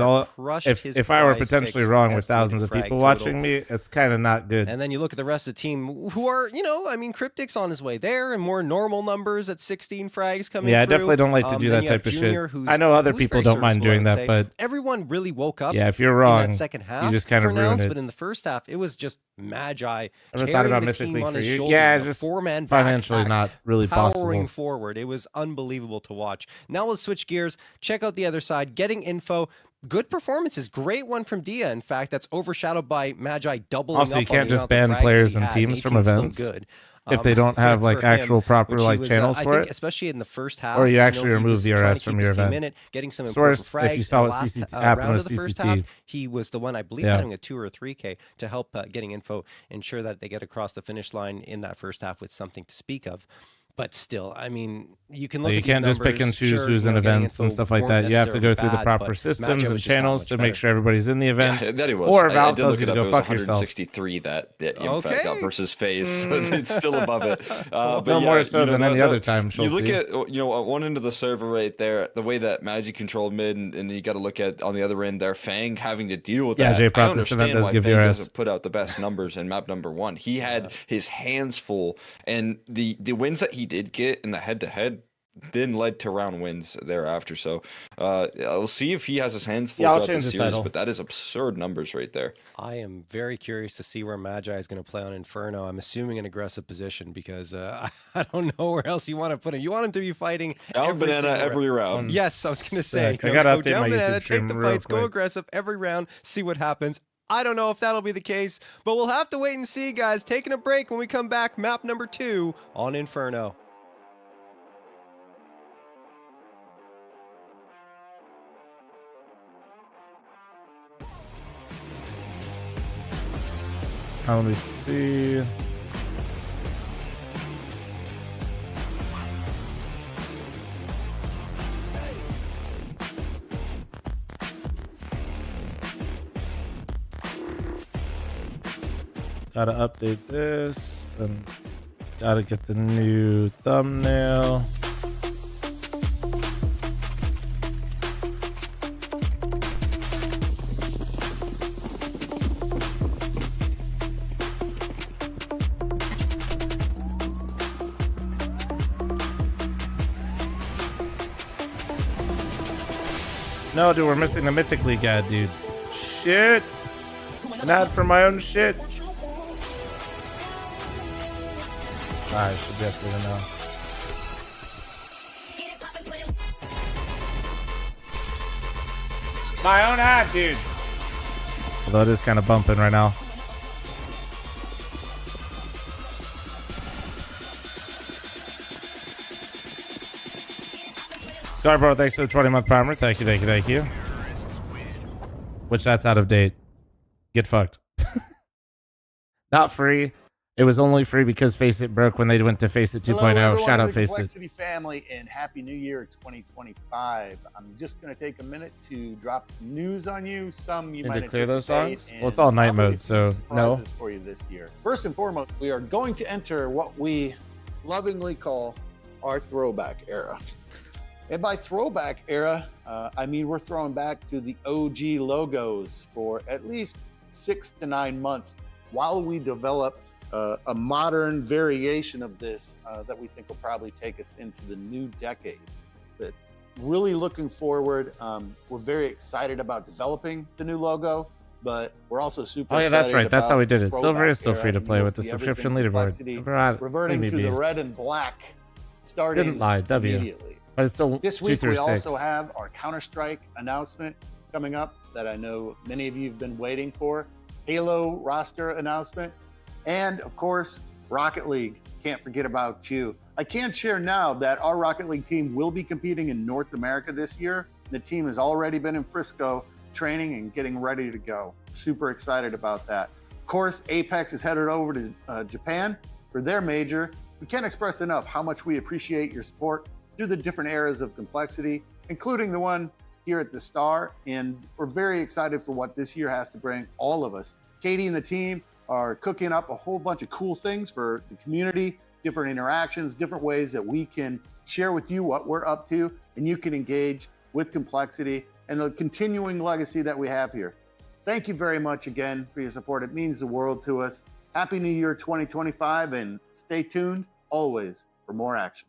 if I were potentially wrong with thousands of people watching me, it's kind of not good. And then you look at the rest of the team who are, I mean, Cryptic's on his way there and more normal numbers at 16 frags coming Yeah, I through. definitely don't like to do that type of shit. I know other people don't mind doing that, but everyone really woke up. Yeah, if you're wrong, in that second half, you just kind of ruined it. But in the first half, it was just Magi Ever thought about Mythic League for you? Yeah, just financially not really possible. Powering forward, it was unbelievable to watch. Now let's switch gears, check out the other side, getting info. Good performances, great one from Dia. In fact, that's overshadowed by Magi doubling also, up. You can't just ban players and teams from events if they don't have like actual proper like channels for it. Especially in the first half, or you actually remove VRS from your event. Getting some important frags. If you saw what CCT happened with CCT, he was the one I believe having a 2 or 3K to help getting info, ensure that they get across the finish line in that first half with something to speak of. But still, I mean, you can look at these can't just pick and choose who's in events and stuff like that. You have to go through the proper systems and channels to make sure everybody's in the event. Yeah, that it was. Or Valve tells you to go fuck yourself. 163 that Yimfat got versus FaZe. It's still above it. But no more so than any other time. You look at at one end of the server right there, the way that Magi controlled mid, and you got to look at on the other end there, Fang having to deal with that. I understand why Fang doesn't put out the best numbers in map number 1. He had his hands full, and the wins that he did get in the head-to-head then led to round wins thereafter. So we'll see if he has his hands full throughout the series, but that is absurd numbers right there. I am very curious to see where Magi is going to play on Inferno. I'm assuming an aggressive position because I don't know where else you want to put him. You want him to be fighting down banana every round. Yes, I was going to say. I got to update down my banana, YouTube stream take the fights, go aggressive every round, see what happens. I don't know if that'll be the case, but we'll have to wait and see, guys. Taking a break. When we come back, map number 2 on Inferno. Let me see. Gotta update this, then gotta get the new thumbnail. No, dude, we're missing the Mythic League ad, dude. Shit. An ad for my own shit. I should definitely know. My own hat, dude. Although it is kind of bumping right now. Scarborough, thanks for the 20-month primer. Thank you, thank you, thank you. Which that's out of date. Get fucked. Not free. It was only free because Faceit broke when they went to Faceit 2.0. Shout out Faceit. Complexity family, and Happy New Year 2025. I'm just going to take a minute to drop some news on you. Some you Need might to clear those anticipate, songs? Well, it's all night probably mode, so no. surprises for you this year. First and foremost, we are going to enter what we lovingly call our throwback era. And by throwback era, I mean we're throwing back to the OG logos for at least 6 to 9 months while we develop a modern variation of this that we think will probably take us into the new decade. But really looking forward, we're very excited about developing the new logo, but we're also super excited. Oh yeah, that's right. That's how we did it. about Silver is still throwback free to era, play and with the you'll see subscription everything leaderboard. complexity reverting to the red and black starting Didn't lie, W. immediately. But it's still This 2 week through we 6. also have our Counter-Strike announcement coming up that I know many of you have been waiting for. Halo roster announcement. And of course, Rocket League. Can't forget about you. I can share now that our Rocket League team will be competing in North America this year. The team has already been in Frisco training and getting ready to go. Super excited about that. Of course, Apex is headed over to Japan for their major. We can't express enough how much we appreciate your support through the different eras of complexity, including the one here at the Star. And we're very excited for what this year has to bring all of us. Katie and the team are cooking up a whole bunch of cool things for the community, different interactions, different ways that we can share with you what we're up to, and you can engage with complexity and the continuing legacy that we have here. Thank you very much again for your support. It means the world to us. Happy New Year 2025, and stay tuned always for more action.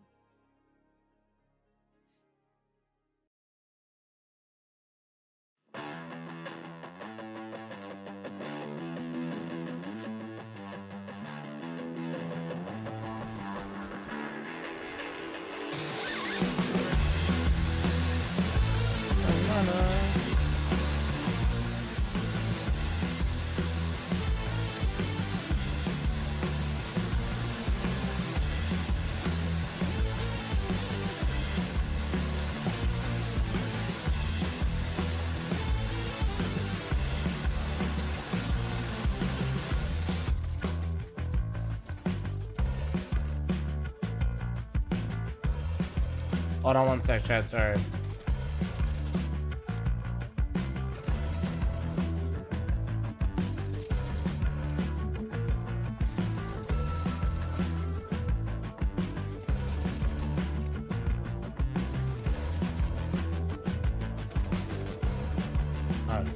Hold on one sec, chat. Sorry. Alright.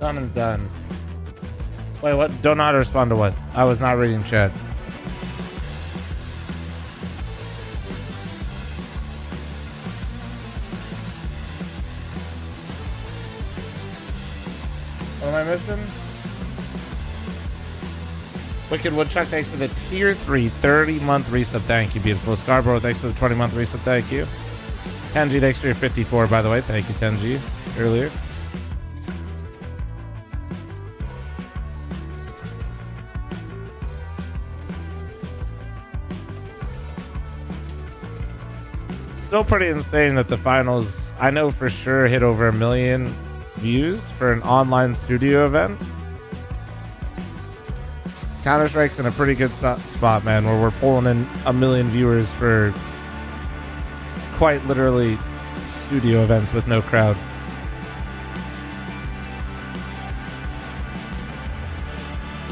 Done and done. Wait, what? Don't know how to respond to what? I was not reading chat. What am I missing? Wicked Woodchuck, thanks for the tier 3 30-month resub. Thank you, beautiful. Scarborough, thanks for the 20-month resub. Thank you. Tenji, thanks for your 54, by the way. Thank you, Tenji, earlier. Still pretty insane that the finals, I know for sure, hit over 1 million views for an online studio event. Counter-Strike's in a pretty good spot, man, where we're pulling in 1 million viewers for quite literally studio events with no crowd.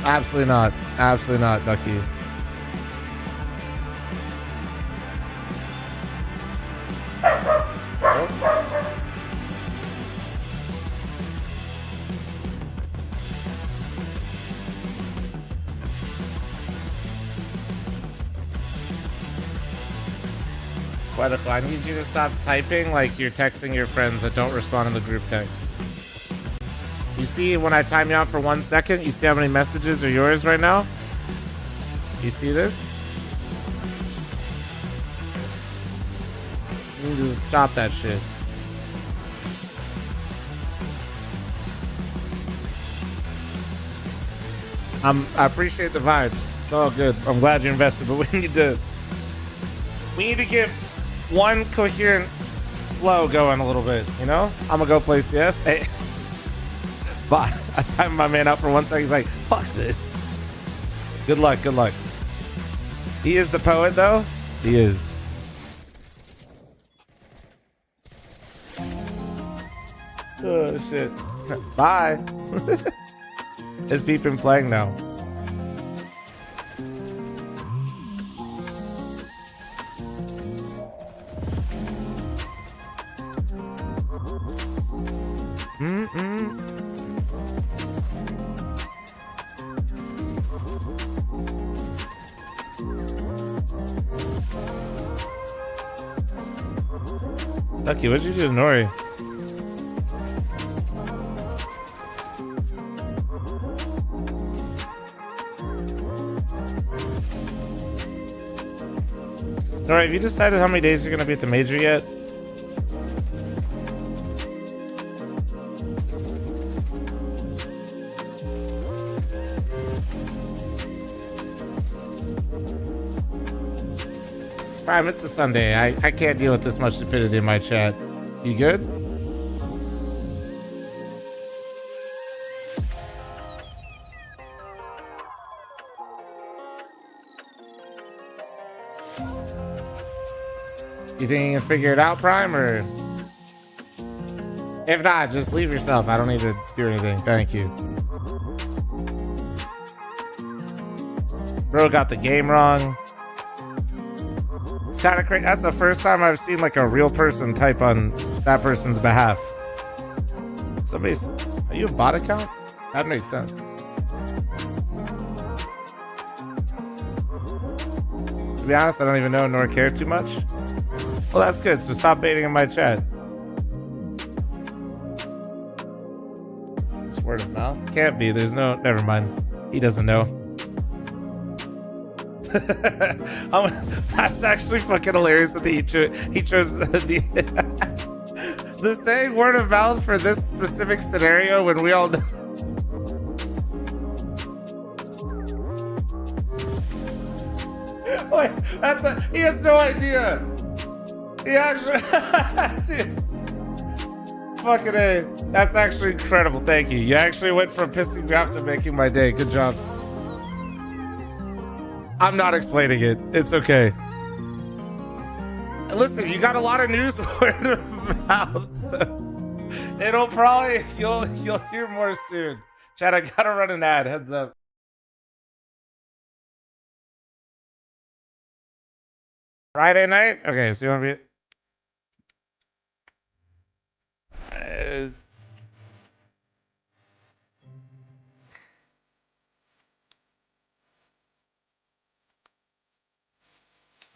Absolutely not. Absolutely not, Ducky. I need you to stop typing like you're texting your friends that don't respond in the group text. You see when I time you out for 1 second, you see how many messages are yours right now? You see this? You need to stop that shit. I appreciate the vibes. It's all good. I'm glad you invested, but we need to get one coherent flow going a little bit, you know? I'm gonna go play CS. Hey. But I timed my man out for 1 second. He's like, fuck this. Good luck, good luck. He is the poet, though. He is. Oh, shit. Bye. Is Pete been playing now? Lucky, what'd you do to Nori? Nori, have you decided how many days you're gonna be at the major yet? Prime, it's a Sunday. I can't deal with this much stupidity in my chat. You good? You think you can figure it out, Prime, or if not, just leave yourself. I don't need to do anything. Thank you. Bro got the game wrong. It's kind of crazy. That's the first time I've seen like a real person type on that person's behalf. Somebody's, are you a bot account? That makes sense. To be honest, I don't even know nor care too much. Well, that's good. So stop baiting in my chat. It's word of mouth. Can't be. There's no. Never mind. He doesn't know. That's actually fucking hilarious that he chose the saying word of mouth for this specific scenario when we all know. Wait, he has no idea. He actually, dude, fucking A. That's actually incredible. Thank you. You actually went from pissing me off to making my day. Good job. I'm not explaining it. It's okay. Listen, you got a lot of news word of mouth, so it'll probably you'll hear more soon. Chad, I gotta run an ad. Heads up. Friday night? Okay, so you want to be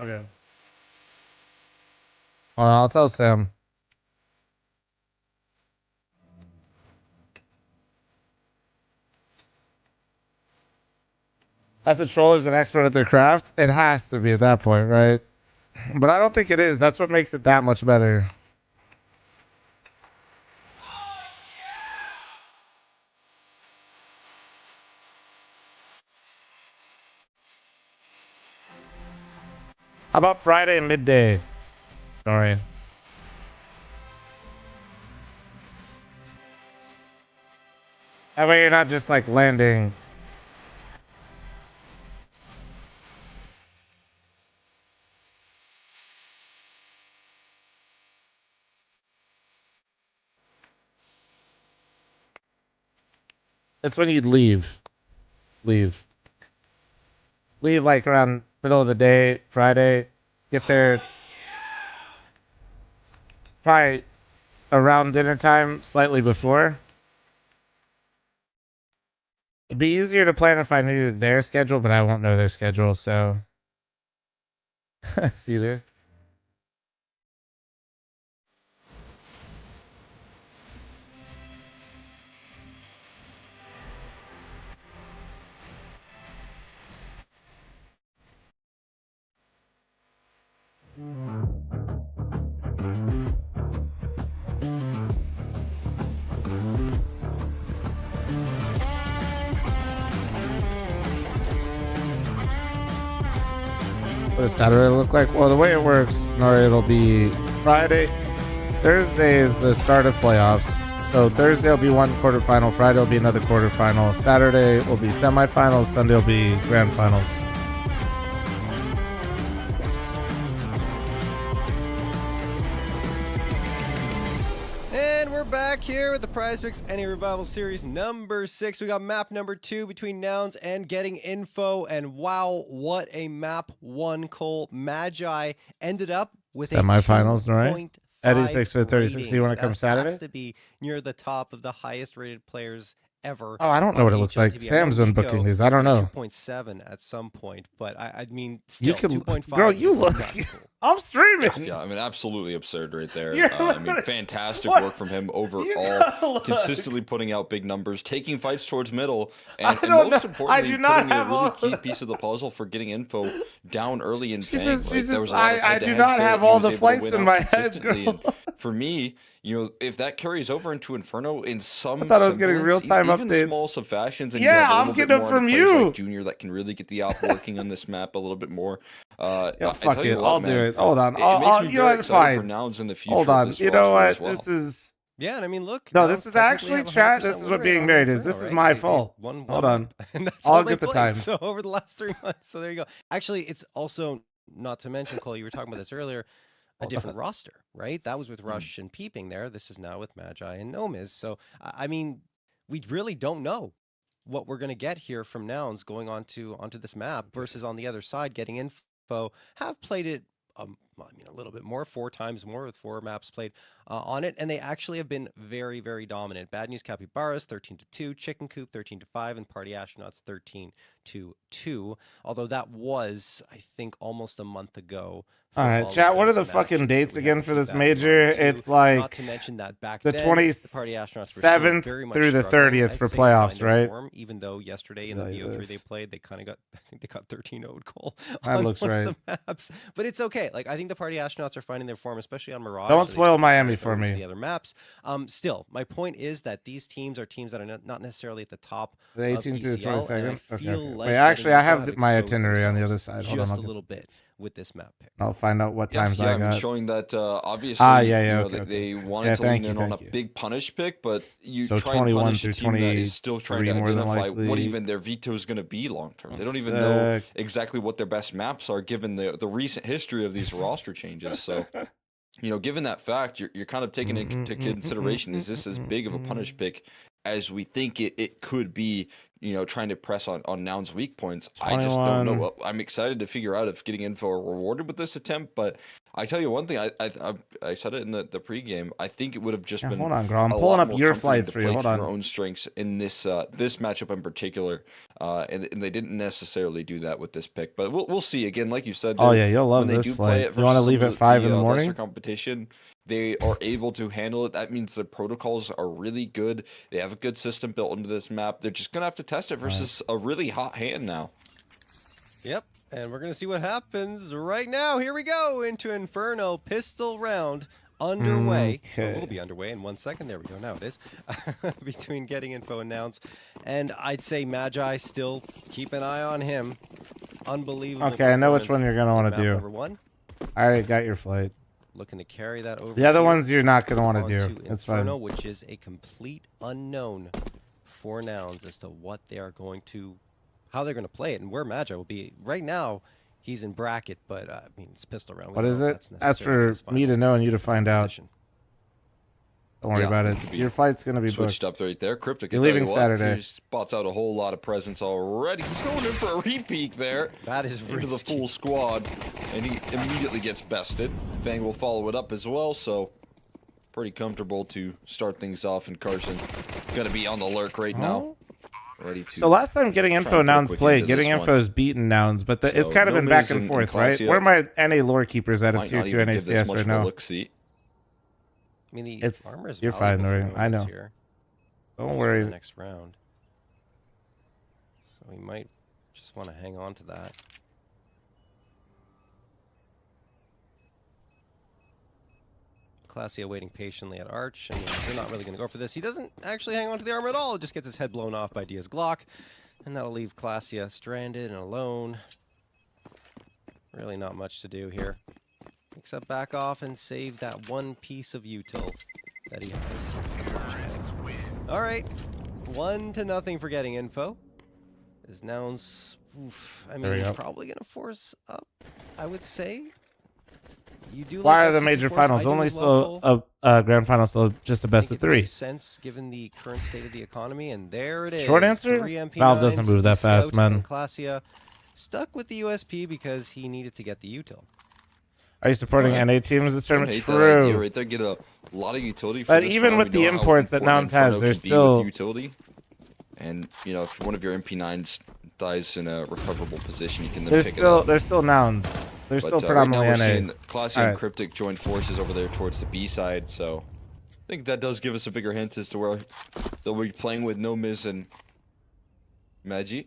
okay. Well, I'll tell Sam. As a troller's an expert at their craft, it has to be at that point, right? But I don't think it is. That's what makes it that much better. How about Friday midday? Sorry. That way you're not just like landing. That's when you'd leave. Leave like around middle of the day, Friday. Get there probably around dinner time, slightly before. It'd be easier to plan if I knew their schedule, but I won't know their schedule, so. See you there. What does Saturday look like? Well, the way it works, Nori, it'll be Friday. Thursday is the start of playoffs. So Thursday will be one quarterfinal. Friday will be another quarterfinal. Saturday will be semifinals. Sunday will be grand finals. And we're back here with the Prize Picks Any Revival Series number 6. We got map number 2 between Nouns and Getting Info. And wow, what a map 1, Cole. Magi ended up with Semifinals, a right? 86 for 36. rating. You want to come Saturday? Has to be near the top of the highest rated players ever. Oh, I don't know what it looks like. HLTV. Sam's been booking these. I don't know. 2.7 at some point, but I mean, still You can, 2.5. girl. You look. Cool. I'm streaming. Yeah, I mean, absolutely absurd right there. You're I mean, fantastic work from him overall. Consistently putting out big numbers, taking fights towards middle, and most importantly, putting a really key piece of the puzzle for getting info down early in Fang. I do not have all the flights in my head, girl. For me, you know, if that carries over into Inferno in some, I thought I was getting real-time even updates. small fashions, and Yeah, you have a I'm little bit getting more them from on players you. like Junior that can really get the op working on this map a little bit more. Yeah, I fuck tell you it. what, I'll man, do it. Hold on. It makes me You know very what? excited for Fine. Nouns in the future. Hold of on. this You know roster what? as well. This is. Yeah, and I mean, look. No, Nouns this is technically actually have a chat. 100% This is win what rate being on married is. Inferno, This is right? my They fault. won Hold one on. map, and that's I'll all they get the played, time. So over the last 3 months. So there you go. Actually, it's also not to mention, Cole, you were talking about this earlier. A different roster, right? That was with Rush and Peeping there. This is now with Magi and Nomiz. So I mean, we really don't know what we're going to get here from Nouns going onto this map versus on the other side Getting Info. Have played it I mean, a little bit more, 4 times more, with 4 maps played on it, and they actually have been very, very dominant. Bad News Capybaras 13-2, Chicken Coop 13-5, and Party Astronauts 13-2. Although that was, I think, almost a month ago. All right, chat. What are the fucking dates again for this major? It's like not to mention that back the then, 27th very much through the struggling, 30th I'd for say, to playoffs, find their right? form, even though yesterday in the BO3 they played, they kind of got, I think they got 13-0 goal. That looks one right. of the maps. But it's okay. Like, I think the Party Astronauts are finding their form, especially on Mirage. Don't so they spoil should Miami carry it for over to me. the other maps. Still, my point is that these teams are teams that are not necessarily at the top The 18th through the ECL, and I 22nd. feel Okay. like Wait, actually, I Getting have Info my exposed itinerary on the other themselves side. Hold on, just I'll a get- little bit with this map pick. I'll find out what times I I've been got. showing that obviously they wanted to lean in on a big punish pick, but you So try and 21 punish through a team that is still trying to 23 more than identify what likely. even their veto is going to be long term. They don't even One know sec. exactly what their best maps are given the recent history of these roster changes. So, you know, given that fact, you're kind of taking into consideration, is this as big of a punish pick as we think it could be, you know, trying to press on Noun's weak points? I just don't 21. know. I'm excited to figure out if Getting Info are rewarded with this attempt, but I tell you one thing, I said it in the pregame, I think it would have just Yeah, been hold on, girl. I'm a pulling lot up more your comforting flights to for you. play Hold to on. your own strengths in this matchup in particular, and they didn't necessarily do that with this pick, but we'll see. Again, like you said, Oh, yeah, you'll love when they this do flight. play it You wanna versus leave some at of 5 in the lesser morning? competition, they are able to handle it. That means the protocols are really good. They have a good system built into this map. They're just gonna have to test it versus a really hot hand now. Yep, and we're going to see what happens right now. Here we go into Inferno pistol round underway. Okay. Or will be underway in 1 second. There we go. Now it is. Between Getting Info and Nouns. And I'd say Magi, still keep an eye on him. Unbelievable. Okay, I know which one performance you're gonna in want map to do. Number 1. I already got your flight. Looking to carry that over. The other here ones you're not gonna want to do. onto That's Inferno, fine. which is a complete unknown for Nouns as to what they are going to, how they're going to play it, and where Magi will be. Right now, he's in bracket, but I mean, it's pistol round. We What don't is know if it? that's That's necessarily for his me final to know and you to find out. position. Don't worry Yeah, about it it. could be Your flight's gonna be switched booked. up right there. Cryptic, You're I tell leaving you what, Saturday. He spots out a whole lot of presence already. He's going in for a repeat there. That is into the risky. full squad, and he immediately gets bested. Bang will follow it up as well, so pretty comfortable to start things off. And Carson gonna be on the lurk right now, ready to. So last time Getting try Info and Nouns break played, into Getting this Info's beaten Nouns, but it's So kind of been no back Miz and and forth, right? Classy Where up. are my NA lore keepers out of Might tier not 2 even give this NACS much right of a now? look-see. I mean, the It's armor is you're fine, valuable Nori. for I Nomiz know. here. Don't Just for worry. the next round. So we might just want to hang on to that. Classy waiting patiently at Arch. I mean, they're not really going to go for this. He doesn't actually hang on to the armor at all. Just gets his head blown off by Diaz Glock. And that'll leave Classia stranded and alone. Really not much to do here. Except back off and save that one piece of util that he has. All right, 1-0 for getting info. Is now, I mean, probably gonna force up, I would say. You do. Why like are the that major CP finals force. I only do still love grand finals still just a best of 3? makes sense given the current state of the economy, and there it is. Short answer: 3 MP9s, Valve doesn't move that Scout fast, man. and Clasia stuck with the USP because he needed to get the util. Are you supporting NA teams this tournament? Hate that idea True. right there. Get a lot of utility. For But this even round. with We the know how imports that important Nouns has, Inferno there's can be still with utility. And you know, if one of your MP9s dies in a recoverable position, you can then pick it up. There's still Nouns. There's still predominantly right now we're NA. seeing Classy and Cryptic join forces over there towards the B side, so I think that does give us a bigger hint as to where they'll be playing with No Miz and Magi.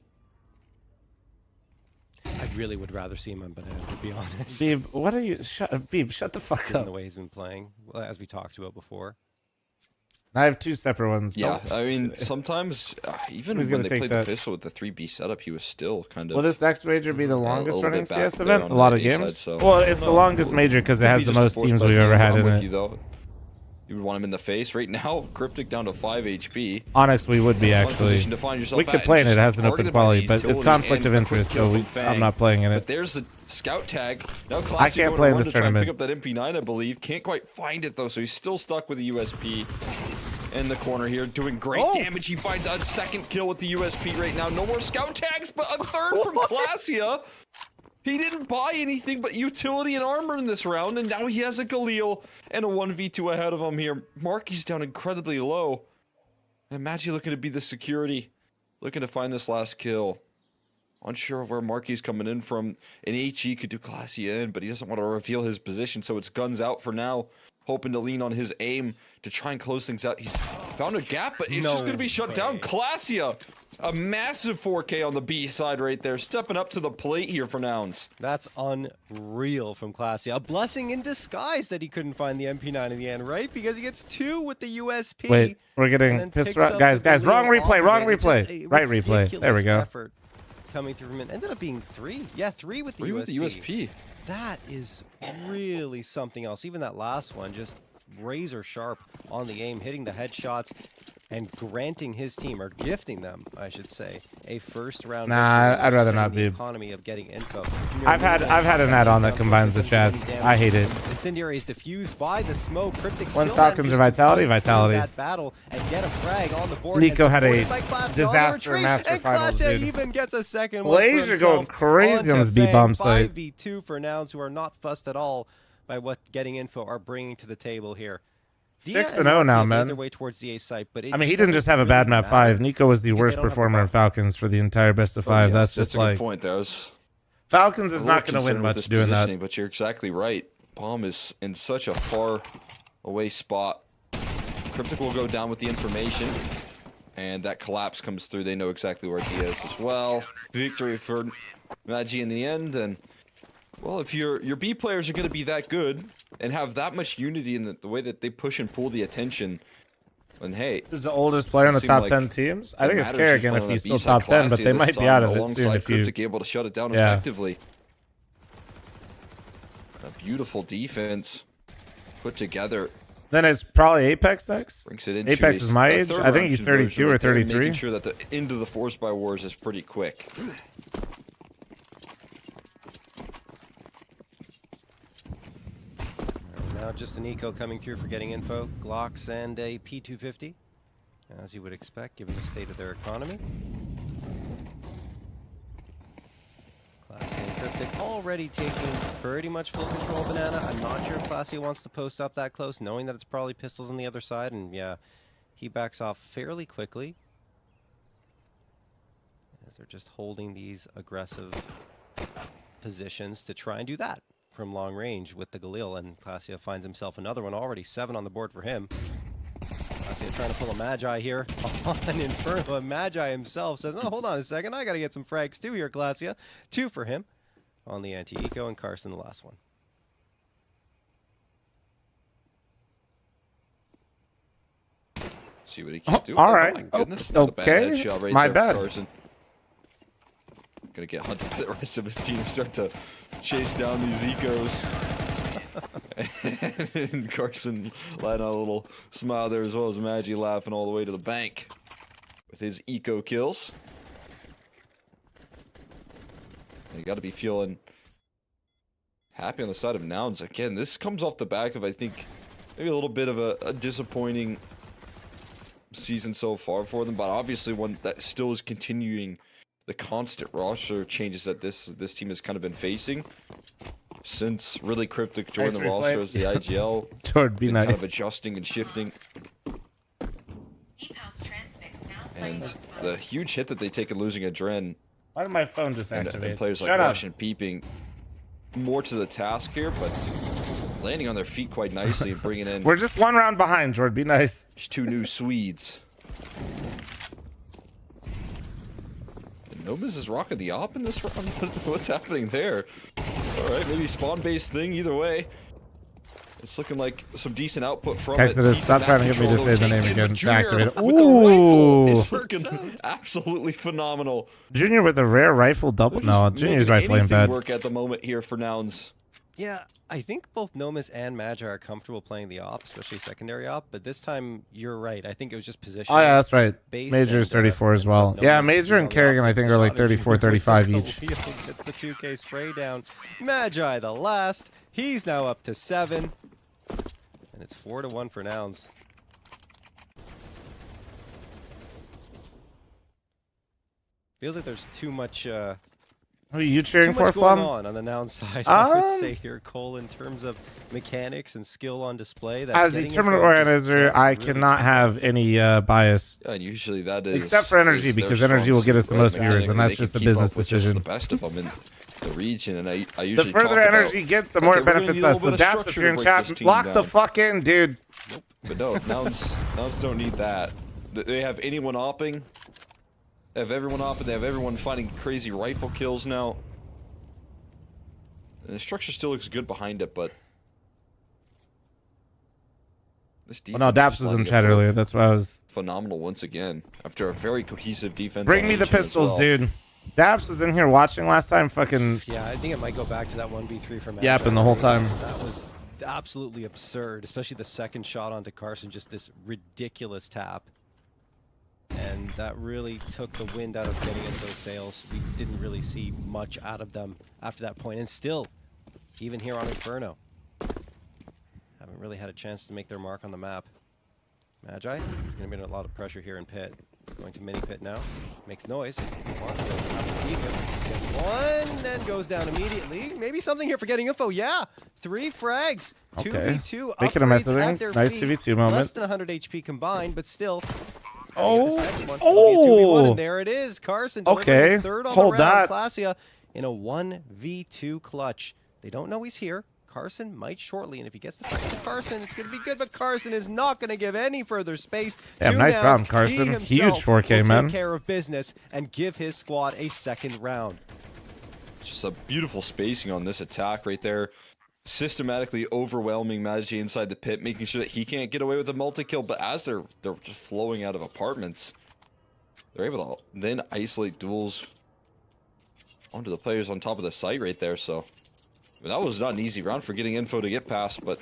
I really would rather see him on Banana, to be honest. Beeb, what are you? Beeb, shut the fuck Given up. the way he's been playing, well, as we talked about before. I have 2 separate ones. Yeah, I mean, sometimes even Who's when gonna they take played that? the pistol with the 3B setup, he was still kind of. Will this next major be the a longest little running bit back CS there event? on A lot the of A games. side, so- Well, it's the longest major because it Could has be the just a most force teams by we've being ever had on in with it. You, though. You would want him in the face right now. Cryptic down to 5 HP. Onyx, we would be One actually. position to find yourself We at could and play in it. just It has an open targeted by quality, the but it's utility conflict and of a quick interest, kill so from Fang. I'm not playing in But it. there's the scout tag. Now I Classy can't going play to in run this to try and pick tournament. up that MP9, I believe. Can't quite find it though, so he's still stuck with the USP in the corner here, doing great damage. He finds a second kill with the USP right now. No more scout tags, but a third from Classia. He didn't buy anything but utility and armor in this round, and now he has a Galil and a 1v2 ahead of him here. Marky's down incredibly low. And Magi looking to be the security, looking to find this last kill. Unsure of where Marky's coming in from. An HE could do Classia in, but he doesn't want to reveal his position, so it's guns out for now. Hoping to lean on his aim to try and close things out. He's found a gap, but it's just going to be shut down. Classia, a massive 4K on the B side right there. Stepping up to the plate here for Nouns. That's unreal from Classia. A blessing in disguise that he couldn't find the MP9 in the end, right? Because he gets 2 with the USP. Wait, we're getting pissed off. Guys, wrong replay, wrong replay. Right replay. There we go. Effort coming through from it. Ended up being 3. Yeah, 3 with the 3 USP. with the USP. That is really something else. Even that last one, just razor sharp on the aim, hitting the headshots and granting his team, or gifting them, I should say, a first round. Nah, I'd rather not be. be. Economy of getting info. I've had an add-on that combines the chats. I hate it. Incendiary is diffused by the smoke. Cryptic When still Falcons manages are to Vitality, fight through Vitality. that battle and get a frag on the board. Nico and had a supported by Clasia on the disaster retreat, master and finals, Clasia dude. even gets a second one for Blazer himself going crazy on onto this B-bomb site. 5v2 for Nouns, who are not fussed at all by what getting info are bringing to the table here. 6-0 now, man. Their way towards the A site, but I mean, he didn't just have a bad map 5. Nico was the worst performer in Falcons for the entire best of 5. That's just a like good point. That was Falcons is a not little going to win concerned with much this doing that. positioning, but you're exactly right. Bomb is in such a far away spot. Cryptic will go down with the information, and that collapse comes through. They know exactly where he is as well. Victory for Magi in the end, and well, if your B players are going to be that good and have that much unity in the way that they push and pull the attention, then hey, Who's the oldest player in the top 10 teams? I think it's Kerrigan if he's still top 10, but they might be out of it soon if you. Cryptic able to shut it down effectively. A beautiful defense put together. Then it's probably Apex next. Brings it into Apex is my age. I think he's 32 or 33. Making sure that the end of the Force by Wars is pretty quick. Now just an eco coming through for getting info. Glocks and a P250, as you would expect given the state of their economy. Classy and Cryptic already taking pretty much full control of Banana. I'm not sure if Classy wants to post up that close, knowing that it's probably pistols on the other side, and yeah, he backs off fairly quickly. As they're just holding these aggressive positions to try and do that from long range with the Galil, and Clasia finds himself another one already. 7 on the board for him. Clasia trying to pull a Magi here on Inferno, and Magi himself says, oh, hold on a second, I gotta get some frags too here, Clasia. 2 for him on the anti-eco, and Carson the last one. See what he can do. All right. My goodness, not a bad Okay. headshot right My there bad. for Carson. Gonna get hunted by the rest of his team and start to chase down these ecos. And Carson letting out a little smile there, as well as Magi laughing all the way to the bank with his eco kills. You got to be feeling happy on the side of Nouns. Again, this comes off the back of, I think, maybe a little bit of a disappointing season so far for them, but obviously one that still is continuing the constant roster changes that this team has kind of been facing since really Cryptic joined the roster as the IGL. Would be nice. Kind of adjusting and shifting. And the huge hit that they take in losing a Dren. Why did my phone just activate? And players like Rush and Peeping more to the task here, but landing on their feet quite nicely and bringing in. We're just one round behind, Jordan. Be nice. Two new Swedes. Nomas is rocking the op in this round. What's happening there? All right, maybe spawn-based thing. Either way, it's looking like some decent output from Exodus, stop trying to get me to say the name again. Activate. Ooh, it's looking absolutely phenomenal. Junior with a rare rifle double. No, Junior's rifle ain't bad. Work at the moment here for Nouns. Yeah, I think both Nomas and Magi are comfortable playing the op, especially secondary op, but this time you're right. I think it was just position. Oh, yeah, that's right. Major is 34 as well. Yeah, Major and Kerrigan, I think, are like 34, 35 each. Gets the 2K spray down. Magi, the last. He's now up to 7. And it's 4-1 for Nouns. Feels like there's too much... Who are you cheering for, Flum? Flum? On the Nouns side, I would say here, Cole, in terms of mechanics and skill on display. As the tournament organizer, I cannot have any bias. Yeah, and usually that is... Except for Energy, because Energy will get us the most viewers, and that's just a business decision. The best of them in the region, and I usually the further Energy gets, the more it benefits us. So Daps, if you're in chat, lock the fuck in, dude. Nope. But no, Nouns don't need that. They have anyone opping. They have everyone opping. They have everyone finding crazy rifle kills now. And the structure still looks good behind it, but this defense. Well, no, Daps was in chat earlier. That's why I was phenomenal once again after a very cohesive defense. Bring me the pistols, dude. Daps was in here watching last time. Fucking. Yeah, I think it might go back to that 1v3 from. Yapping the whole time. That was absolutely absurd, especially the second shot onto Carson. Just this ridiculous tap. And that really took the wind out of getting into those sails. We didn't really see much out of them after that point. And still, even here on Inferno, haven't really had a chance to make their mark on the map. Magi is going to be in a lot of pressure here in pit. Going to mini pit now. Makes noise. Wants to have to beat him. Gets one, then goes down immediately. Maybe something here for getting info. Yeah, 3 frags. Okay. 2v2. Making a mess of things. Nice 2v2 moment. Less than 100 HP combined, but still. Oh, and there it is. Carson okay, his third on hold the round. that. Classia in a 1v2 clutch. They don't know he's here. Carson might shortly, and if he gets the fight to Carson, it's going to be good, but Carson is not going to give any further space. Damn, nice round, Carson. Huge 4K, man. Take care of business and give his squad a second round. Just a beautiful spacing on this attack right there. Systematically overwhelming Magi inside the pit, making sure that he can't get away with a multi-kill, but as they're just flowing out of apartments, they're able to then isolate duels onto the players on top of the site right there. So I mean, that was not an easy round for getting info to get past, but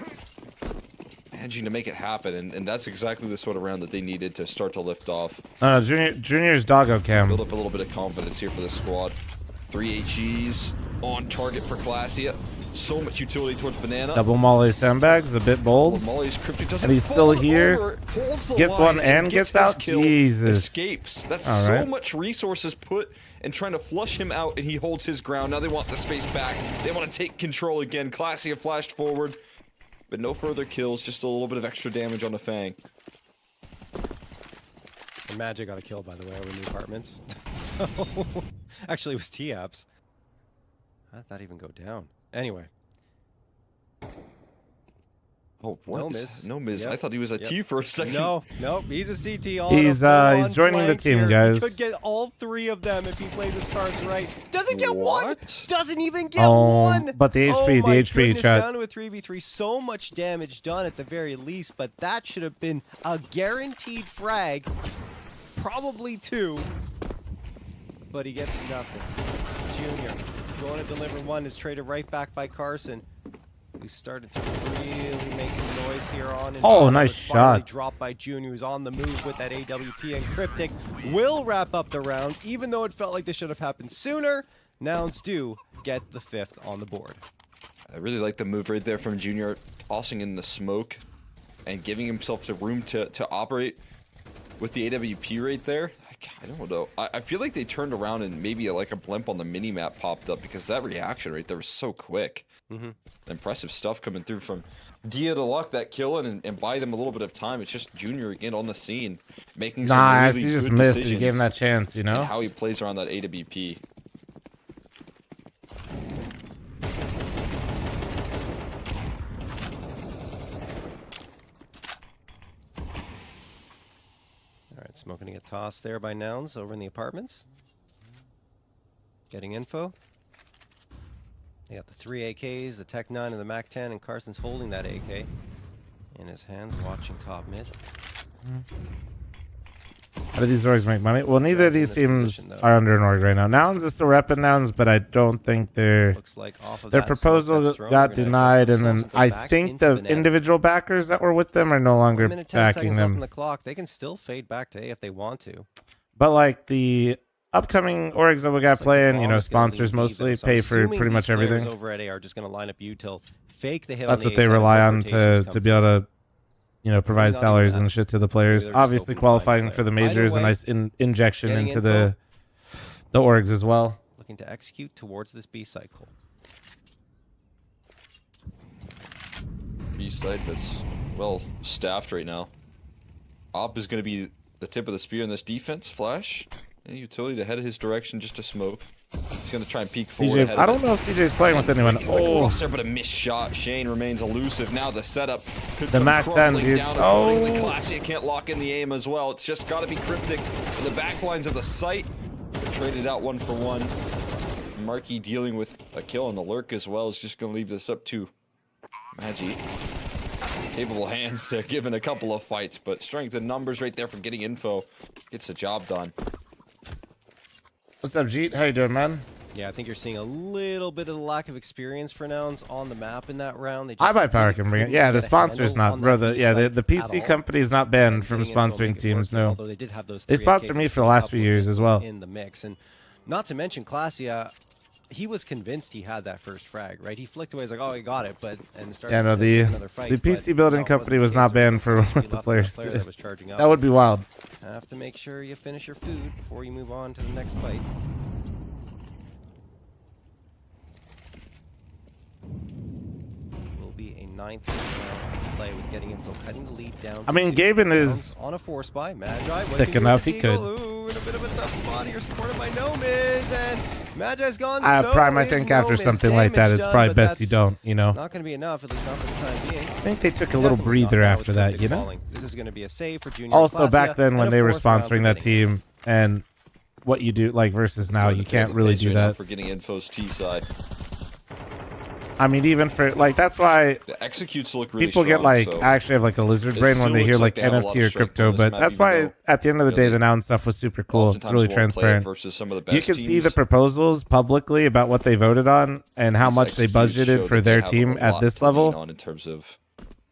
managing to make it happen, and that's exactly the sort of round that they needed to start to lift off. No, Junior's doggo cam. Build up a little bit of confidence here for the squad. 3 HEs on target for Classia. So much utility towards Banana. Double Molly sandbags, a bit bold. And he's still here. Gets one and gets out. Jesus. Escapes. That's so much resources put in trying to flush him out, and he holds his ground. Now they want the space back. They want to take control again. Classia flashed forward, but no further kills. Just a little bit of extra damage on the Fang. And Magic got a kill, by the way, over in the apartments. So, actually, it was T-Apps. How did that even go down? Anyway. Oh, what? No miss. No miss. Yep. I thought he was a T for a second. No, he's a CT. All he's joining the team, guys. He could get all 3 of them if he played his cards right. Doesn't get one. Doesn't even get one. But the HP, the HP chat. Down to a 3v3. So much damage done at the very least, but that should have been a guaranteed frag. Probably 2. But he gets nothing. Junior. Going to deliver one is traded right back by Carson, who started to really make some noise here on. Oh, nice shot. Dropped by Junior, who's on the move with that AWP, and Cryptic will wrap up the round, even though it felt like this should have happened sooner. Nouns do get the 5th on the board. I really like the move right there from Junior, tossing in the smoke and giving himself the room to operate with the AWP right there. I don't know. I feel like they turned around and maybe like a blimp on the mini-map popped up, because that reaction right there was so quick. Impressive stuff coming through from Dia to Luck, that kill, and buy them a little bit of time. It's just Junior again on the scene, making some really he good just missed. decisions. He gave him that chance, you know? And how he plays around that AWP. Alright, Smoking to get tossed there by Nouns over in the apartments. Getting info. They got the 3 AKs, the Tech 9 and the Mac 10, and Carson's holding that AK in his hands, watching top mid. How do these orgs make money? Well, neither of these teams are under an org right now. Nouns is still repping Nouns, but I don't think their proposal got denied, and then I think the individual backers that were with them are no longer backing them. On the clock. They can still fade back to A if they want to. But like the upcoming orgs that we got playing, you know, sponsors mostly pay for pretty much everything. Over at A are just going to line up util fake the hit. That's what they rely on to be able to, you know, provide salaries and shit to the players. Obviously, qualifying for the majors, a nice injection into the orgs as well. Looking to execute towards this B cycle. B site that's well staffed right now. Op is going to be the tip of the spear in this defense. Flash and utility to head his direction, just to smoke. He's going to try and peek forward. CJ, I don't know if CJ's playing with anyone. Oh, but a missed shot. Shane remains elusive. Now the setup could the Mac 10, dude. Oh, Classy can't lock in the aim as well. It's just got to be Cryptic. The backlines of the site traded out 1 for 1. Marky dealing with a kill on the lurk as well is just going to leave this up to Magi. Capable hands there, given a couple of fights, but strength and numbers right there from getting info gets the job done. What's up, Jeet? How you doing, man? Yeah, I think you're seeing a little bit of the lack of experience for Nouns on the map in that round. iBuyPower can bring it. Yeah, the sponsor's not, bro. The PC company is not banned from sponsoring teams. No, they sponsor me for the last few years as well. In the mix, and not to mention Classy, he was convinced he had that first frag, right? He flicked away, he's like, oh, he got it, but and started yeah, no, the PC building company was not banned for what the players did. That would be wild. Have to make sure you finish your food before you move on to the next fight. Will be a 9th round play with getting info, cutting the lead down. I mean, Gaben is on a force buy. Magi thick enough. He could. Ooh, in a bit of a tough spot here, supported by Nomiz, and Magi's gone. Prime, I think after something like that, it's probably best you don't. You know. Not going to be enough, at least not for the time being. I think they took a little breather after that. You know. This is going to be a save for Junior. Also, back then when they were sponsoring that team and what you do, like versus now, you can't really do that. For getting info's T side. I mean, even for like, that's why the executes look really people strong, get like so actually have like a lizard brain when they hear like NFT or crypto. But that's why at the end of the day, the Noun stuff was super cool. It's really transparent. Versus some of the best you can teams. see the proposals publicly about what they voted on and how much they budgeted for their team at this level. In terms of,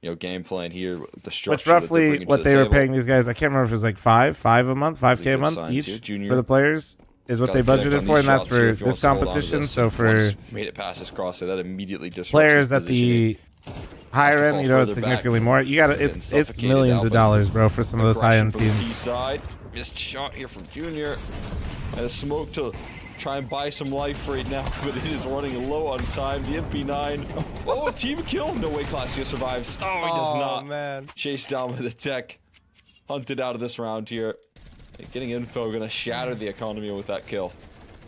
you know, game plan here, the structure. Which roughly what they were paying these guys, I can't remember if it was like five a month, 5K a month each for the players. Is what they budgeted for, and that's for this competition. So for made it past this cross, that immediately disrupts players at the higher end, you know, it's significantly more. You got it's millions of dollars, bro, for some of those high end teams. Side missed shot here from Junior, and a smoke to try and buy some life right now, but it is running low on time. The MP9, oh, a team kill! No way, Classy survives. Oh, he does not. Man, chased down with the tech, hunted out of this round here. Getting info gonna shatter the economy with that kill.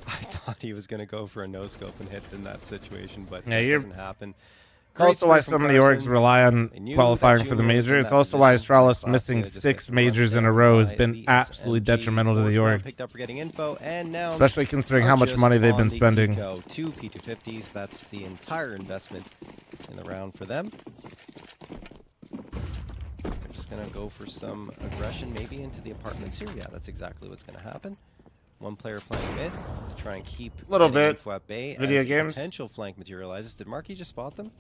I thought he was gonna go for a no scope and hit in that situation, but yeah, it doesn't happen. Also why so many orgs rely on qualifying for the major. It's also why Astralis missing 6 majors in a row has been absolutely detrimental to the org. Picked up for getting info, and now especially considering how much money they've been spending. 2 P250s, that's the entire investment in the round for them. Gonna go for some aggression maybe into the apartments here. Yeah, that's exactly what's gonna happen. One player playing mid to try and keep Little getting bit. info at bay Video as games. potential flank materializes. Did Marky just spot them?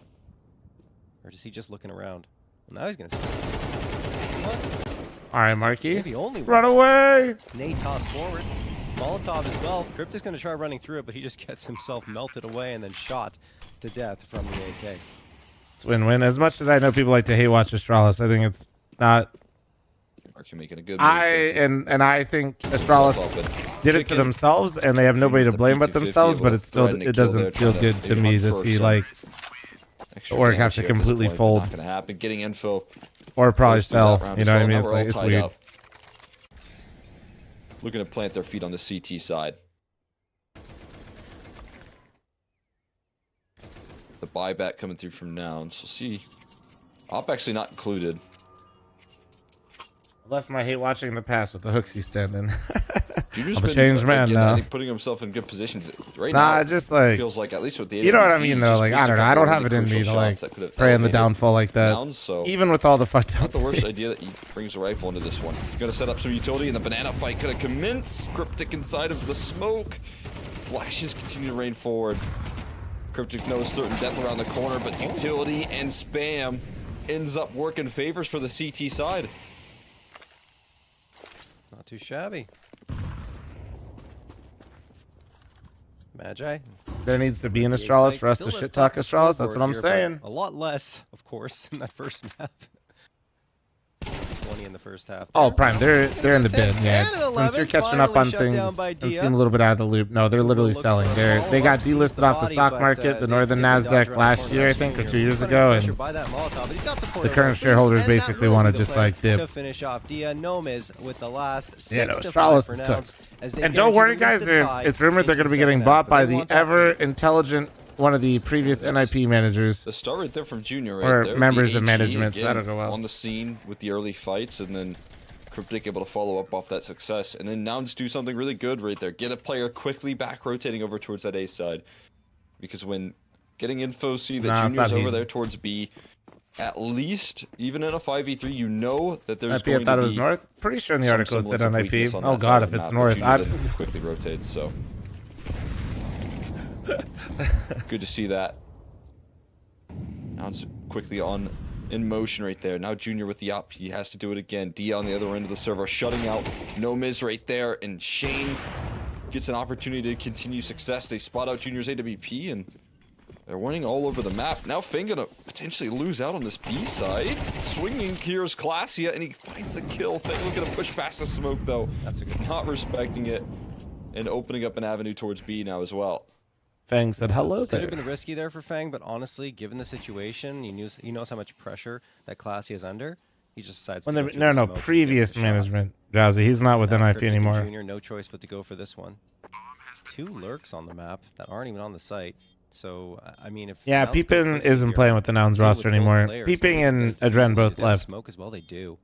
Or is he just looking around? Well, now he's gonna All right, Marky. Maybe only Run one. away. Nate tossed forward. Molotov as well. Cryptic's gonna try running through it, but he just gets himself melted away and then shot to death from the AK. It's win-win. As much as I know people like to hate watch Astralis, I think it's not. Marky making a good move. I think Astralis did it to themselves, and they have nobody to blame but themselves. But it's still, it doesn't feel good to me to see like the org have to completely fold. Not gonna happen. Getting info. Or probably sell. You know what I mean? Now It's we're like all it's tied weird. up. Looking to plant their feet on the CT side. The buyback coming through from Nouns. We'll see. Op actually not included. Left my hate watching in the past with the hooks he's standing. Junior's I'm a been, changed man again, I now. think putting himself in good positions right Nah, now. just like feels like at least with the you know what I AWP, mean he's though. just Like missed I a don't know. I couple don't really have it in me crucial to like shots that could have pray on the elevated downfall like that. Nouns, so even with all the fucked up. not the worst plays. idea that he brings a rifle into this one. He's gonna set up some utility, and the banana fight gonna commence. Cryptic inside of the smoke. Flashes continue to rain forward. Cryptic knows certain depth around the corner, but utility and spam ends up working favors for the CT side. Not too shabby. Magi. There needs to be an Astralis for us to shit talk Astralis. That's what I'm saying. A lot less, of course, in that first map. 20 in the first half. Oh, Prime, they're in the bin. And Yeah, an since 11, you're catching up on finally shut down things by and Dia. seem a little bit out of the loop. No, they're literally selling. They got delisted off the stock market, the Northern Nasdaq last year, I think, or 2 years ago, and the current shareholders basically want to just like dip. To finish off Dia Nomes with the last 6 Yeah, no, to 5 Astralis for is Nouns, cooked. as they And don't worry, guarantee guys. the tie It's rumored they're going to be into getting second bought half, by but they the want that ever intelligent one of the previous NIP managers. The start right there from Junior right or there. members of DHE management. So I again don't know. on the scene with the early fights, and then Cryptic able to follow up off that success, and then Nouns do something really good right there. Get a player quickly back rotating over towards that A side, because when getting info, see that Junior's over there towards B. At least, even in a 5v3, you know that there's going to be. I thought it was north. Pretty sure in the article it said on IP. Oh god, if it's north, I'd quickly rotate. So good to see that. Now it's quickly in motion right there. Now Junior with the up. He has to do it again. Dia on the other end of the server, shutting out Nomiz right there, and Shane gets an opportunity to continue success. They spot out Junior's AWP, and they're winning all over the map. Now Fang gonna potentially lose out on this B side. Swinging here's Classia, and he finds a kill. Fang looking to push past the smoke though. That's a good not respecting it, and opening up an avenue towards B now as well. Fang said hello Could there. have been risky there for Fang, but honestly, given the situation, he knows how much pressure that Classy is under. He just decides to go through the smoke and previous management. Drowsy, he's not with Now NIP Cryptic and anymore. Junior, no choice but to go for this one. 2 lurks on the map that aren't even on the site. So, I mean, if Yeah, Nouns go Peepin quickly isn't here, playing with the Nouns deal with roster both anymore. players, Peeping so and if Adren they both have left. Smoke as well, they do.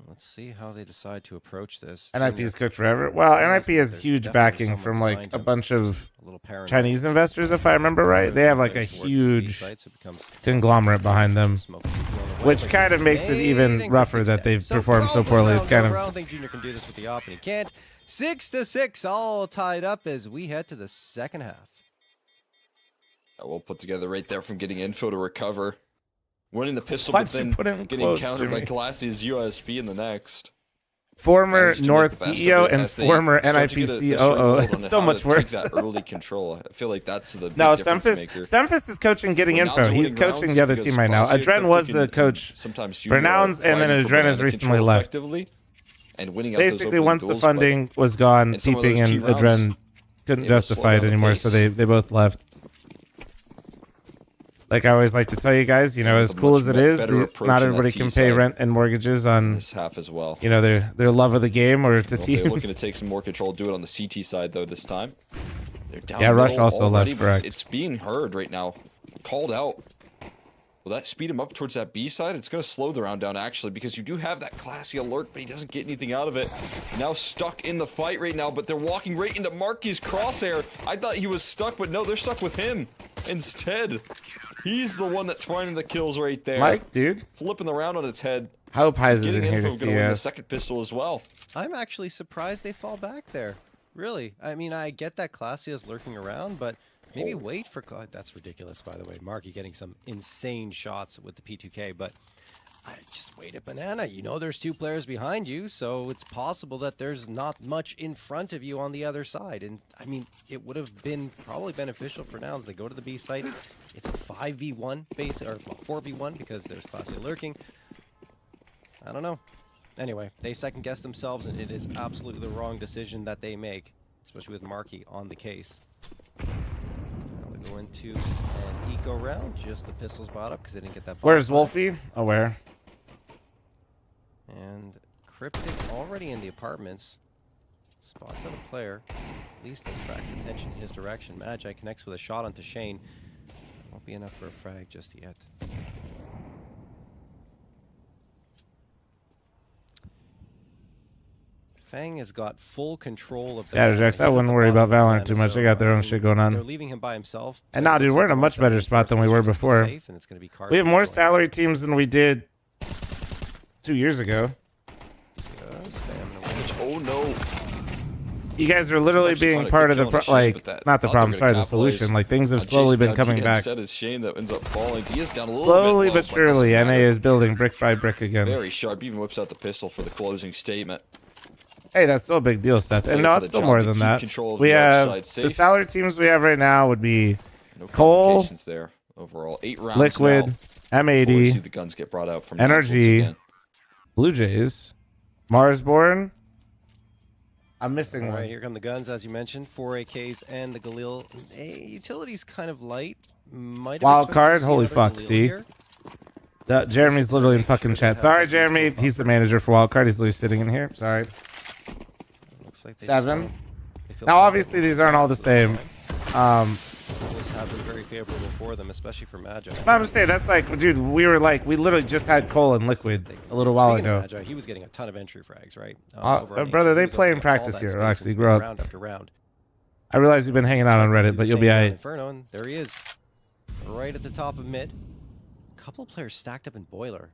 Let's see how they decide to approach this. NIP Junior- is cooked forever. Well, NIP has There's huge definitely backing someone from like behind a him. bunch of A little paranoid. Chinese investors, if I remember right. They have like a huge conglomerate behind them, which kind of makes it even rougher that they've performed so poorly. It's kind I don't of think Junior can do this with the op, and he can't. 6-6, all tied up as we head to the second half. Well put together right there from getting info to recover. Winning the pistol, Why'd but you then put it in getting quotes, countered by Jimmy? Classie's USP in the next. former Managed to make North the best of CEO it and as they former start NIP to get a COO. stranglehold on It's so how much to worse. take that early control. I feel like that's the big No, difference maker. Semphis is coaching getting When info. Nouns He's winning coaching rounds the other because team right now. Classy Adren and was Cryptic the coach sometimes for Junior are Nouns, and then fighting for Adren has banana recently control left. effectively and winning out those Basically, opening once the duels, funding was gone, in some of Peeping those and key rounds, Adren couldn't it was slow justify it down the anymore, pace. so they both left. Like I always like to tell you guys, you know, as cool as it is, better approach not in that everybody T can pay side. rent and mortgages on this half as well. you know, their love of the game or to Well, they're teams. looking to take some more control, do it on the CT side though this time. They're down Yeah, Rush middle also already, left, but correct. It's being heard right now, called out. Will that speed him up towards that B side? It's going to slow the round down actually, because you do have that Classy alert, but he doesn't get anything out of it. Now stuck in the fight right now, but they're walking right into Marky's crosshair. I thought he was stuck, but no, they're stuck with him instead. He's the one that's finding the kills right there. Mike, dude. Flipping the round on its head. hope Heise is Getting in here to info, see gonna win the us. second pistol as well. I'm actually surprised they fall back there. Really. I mean, I get that Classia's lurking around, but maybe wait for... That's ridiculous, by the way. Marky getting some insane shots with the P2K, but I just wait at Banana. You know there's 2 players behind you, so it's possible that there's not much in front of you on the other side. And, I mean, it would have been probably beneficial for Nouns. They go to the B site. It's a 5v1 base, or 4v1 because there's Classia lurking. I don't know. Anyway, they second-guess themselves, and it is absolutely the wrong decision that they make, especially with Marky on the case. Now they go into an eco round. Just the pistols bought up because they didn't get that. Where's Wolfie? Oh, where? And Cryptic's already in the apartments. Spots out a player. At least attracts attention in his direction. Magi connects with a shot onto Shane. Won't be enough for a frag just yet. Fang has got full control of Scatterjacks, I wouldn't worry about Valorant too much. They got their own shit going They're on. leaving him by himself. And now, dude, we're in a much better spot than we were before. We have more salary teams than we did 2 years ago. Oh no! You guys are literally being part of the not the problem, sorry, the solution. Like things have slowly been coming back. Instead, it's Shane that ends up falling. He is down a little Slowly bit but surely, NA is building brick by brick again. Very sharp. Even whips out the pistol for the closing statement. Hey, that's still a big deal, Seth. And no, it's still more than that. We have the salary teams we have right now would be Cole, there. Overall, 8 rounds Liquid, now. M80, See the guns get brought out from Energy, Blue Jays, Marsborn. I'm missing All one. right, here come the guns, as you mentioned. 4 AKs and the Galil. Utility's kind of light. Might have Wild expected card, to see holy another fuck, Galil see? here. Jeremy's literally in fucking chat. Sorry, Jeremy. He's the manager for Wildcard. He's literally sitting in here. Sorry. Looks like 7. Now, obviously, these aren't all the same. Just have been very favorable for them, especially for Magi. But I'm just saying, that's like, dude, we literally just had Cole and Liquid a little while Speaking of ago. Magi, he was getting a ton of entry frags, right? Brother, they play in practice here. Actually, grow up. Round after round. I realize you've been hanging out on Reddit, but you'll be alright. Inferno, and there he is, right at the top of mid. Couple of players stacked up in Boiler.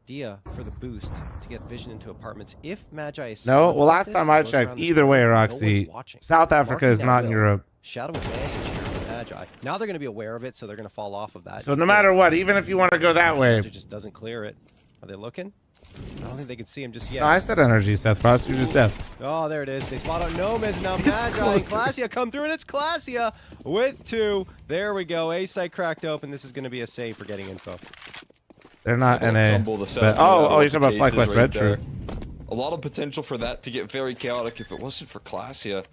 Dia for the boost to get vision into apartments. If Magi is No, well, last time I checked, either way, Roxy, South Africa is not in Europe. Shadow advantage here for Magi. Now they're going to be aware of it, so they're going to fall off of that. So no matter what, even if you want to go that way. Magi just doesn't clear it. Are they looking? I don't think they can see him just yet. No, I said Energy, Seth Frost. You're just deaf. Oh, there it is. They spot out Nomads. Now Magi and Classia come through, and it's Classia with 2. There we go. A site cracked open. This is going to be a save for getting info. They're not NA. Tumble the But, you're talking about Flag West Red, there. true. A lot of potential for that to get very chaotic if it wasn't for Classia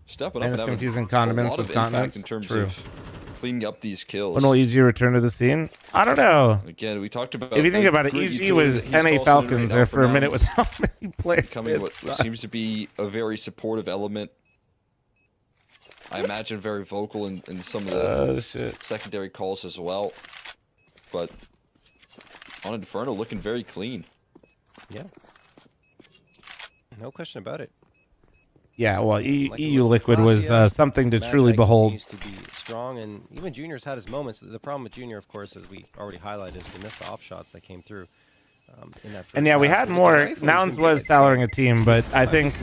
stepping up And and it's having confusing a condiments lot with of impact continents. in terms True. of cleaning up these kills. When will EG return to the scene? I don't know. Again, we talked about. If you think about it, great EG utility was that he's NA tossing in Falcons right there now for a minute Nouns. with how many players. Becoming what seems to be a very supportive element. I imagine very vocal in some of the secondary calls as well. But on Inferno looking very clean. Yeah. No question about it. Yeah, well, EU Liquid was something to truly Magi behold. continues to be strong, and even Junior's had his moments. The problem with Junior, of course, as we already highlighted, is we missed the op shots that came through. In that And yeah, we half. had But more. the rifle Nouns been was salarying a team, but I think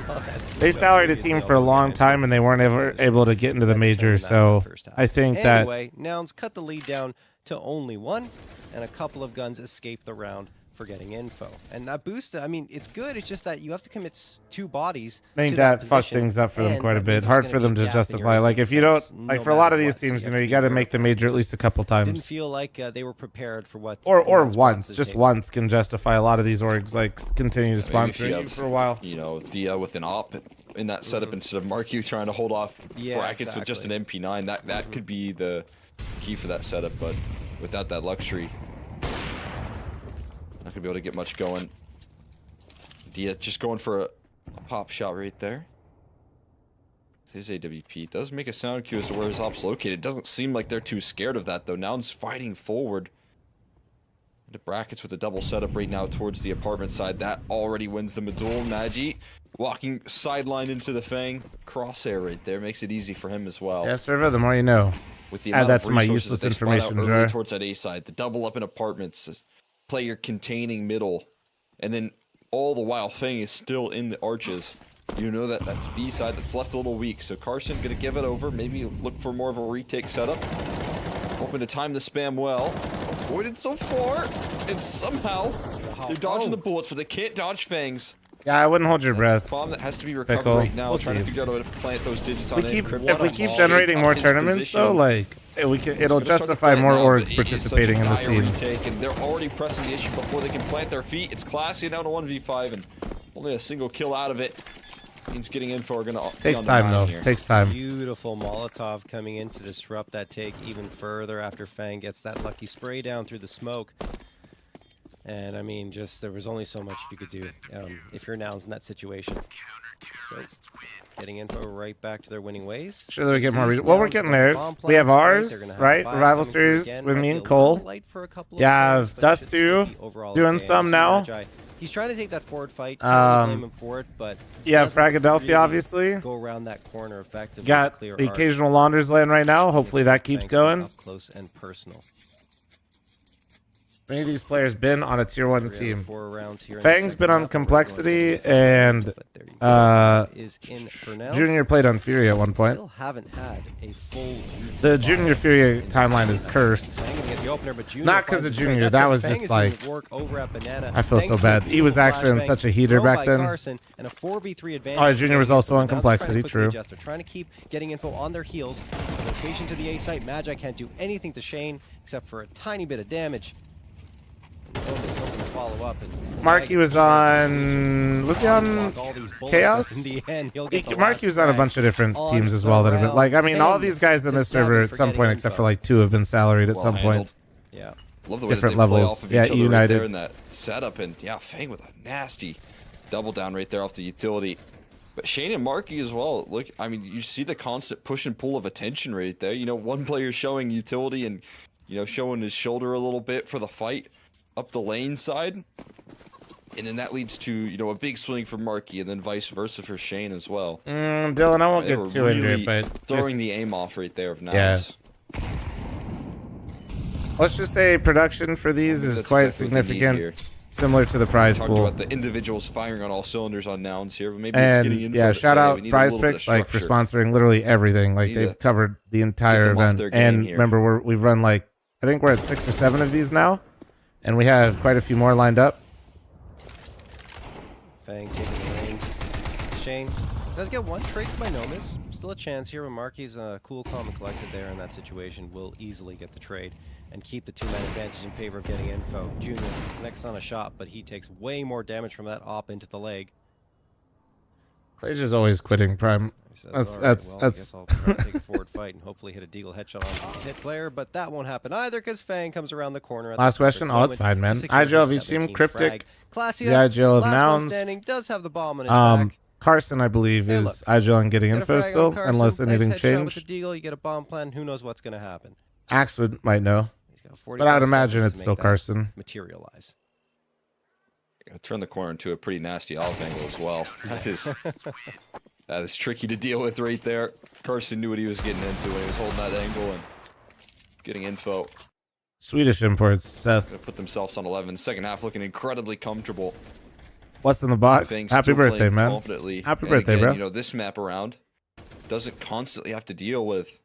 they salaried a team for a long time, and they weren't ever able to get into the major. So I think that Anyway, Nouns cut the lead down to only 1, and a couple of guns escaped the round for getting info. And that boost, I mean, it's good. It's just that you have to commit 2 bodies. I think to that fucked position, things up for them and quite a that bit. means Hard there's for gonna them be a to gap in your justify. Like if you don't, defense like no for a lot matter of these what. So teams, have you to got to be make the very major at least a couple Didn't times. feel like they were prepared for what. Or Nouns brought to once, the just table. once can justify a lot of these orgs like continue to Maybe if sponsor you you have, for a while. You know, Dia with an op in that setup instead of Mark trying to hold off brackets with just an MP9. That could be the key for that setup, but without that luxury, not gonna be able to get much going. Dia just going for a pop shot right there. His AWP does make a sound cue as to where his op's located. Doesn't seem like they're too scared of that though. Nouns fighting forward. The brackets with a double setup right now towards the apartment side. That already wins them a duel. Magi walking sideline into the Fang. Crosshair right there makes it easy for him as well. Yeah, Serva, the more you know. With the Add amount that of to my resources useless that they spot out information early jar. towards that A side. The double up in apartments. Player containing middle. And then all the while Fang is still in the arches. You know that that's B side that's left a little weak. So Carson gonna give it over. Maybe look for more of a retake setup. Hoping to time the spam well. Avoided so far. And somehow they're dodging the bullets, but they can't dodge Fangs. Yeah, I wouldn't hold your breath. Bomb that has to be recovered Pickle. right now. We'll Trying see. to figure out how to plant those digits We on keep, Encrypt. if we keep generating more tournaments, though, like it'll justify more orgs participating in the scene. Retake, and they're already pressing the issue before they can plant their feet. It's classy now to 1v5, and only a single kill out of it. Means getting info are gonna takes time though. Here. Takes time. Beautiful Molotov coming in to disrupt that take even further after Fang gets that lucky spray down through the smoke. And I mean, just there was only so much you could do if you're Nouns in that situation. So getting info right back to their winning ways. Sure that we get more. Well, we're getting there. We have ours, right? Revival series with me and Cole. You have Dust 2 doing some now. He's trying to take that forward fight. Can't blame him for it, but yeah, Fragadelphia really obviously. Go around that corner effectively. Got the occasional Launders land right now. Hopefully that keeps going. Up close and personal. Many of these players been on a tier 1 team. 4 rounds here. Fang's been on Complexity, and Junior played on Fury at one point. Still haven't had a full. The Junior Fury timeline is cursed. Not because of Junior. That was just like. I feel so bad. He was actually in such a heater back then. Oh, Junior was also on Complexity. True. They're trying to keep getting info on their heels. Location to the A site. Magi can't do anything to Shane except for a tiny bit of damage. Follow up and Marky was on. Was he on Chaos? Marky was on a bunch of different teams as well that have been like. I mean, all these guys in this server at some point, except for like 2, have been salaried at some point. Yeah. Love the way different that they play levels. off of Yeah, each other United. right there in that setup, and yeah, Fang with a nasty double down right there off the utility. But Shane and Marky as well. Look, I mean, you see the constant push and pull of attention right there. You know, one player showing utility and showing his shoulder a little bit for the fight up the lane side, and then that leads to a big swing for Marky, and then vice versa for Shane as well. Dylan, I won't get too into it, but throwing the aim off right there of Nice. Yeah. Let's just say production for these is quite significant, similar to the prize Talked pool. about the individuals firing on all cylinders on Nouns here, but maybe it's getting And info yeah, to shout say. out We need a Prize little bit of Picks like for structure. sponsoring literally everything. Like Need they've to covered the entire them off event. their game And here. remember, we've run like I think we're at 6 or 7 of these now, and we have quite a few more lined up. Fang taking the reins. Shane does get one trait by Nomis. Still a chance here when Marky's cool, calm, and collected there in that situation. Will easily get the trade and keep the 2-man advantage in favor of getting info. Junior connects on a shot, but he takes way more damage from that op into the leg. Clage is always quitting Prime. Says, I guess I'll try to take a forward fight and hopefully hit a deagle headshot on the hit player, but that won't happen either because Fang comes around the corner. At Last the perfect question. Oh, it's moment fine, man. to secure IGL of his each team, 17 Cryptic. frag. Clasia, The IGL of last one Nouns. standing, does have the bomb on his back. Carson, I believe, is IGL and getting Get a info frag on still, Carson, unless nice anything headshot with changed. the deagle, you get a bomb plan. Who knows what's going to happen? Axwood might know, got but I'd 45 imagine seconds it's to still make that Carson. Materialize. Turn the corner into a pretty nasty olive angle as well. That is tricky to deal with right there. Carson knew what he was getting into when he was holding that angle and getting info. Swedish imports, Seth. Gonna put themselves on 11. Second half looking incredibly comfortable. What's in the box? Things Happy still birthday, playing man. confidently. Happy And birthday, again, bro. This map around doesn't constantly have to deal with.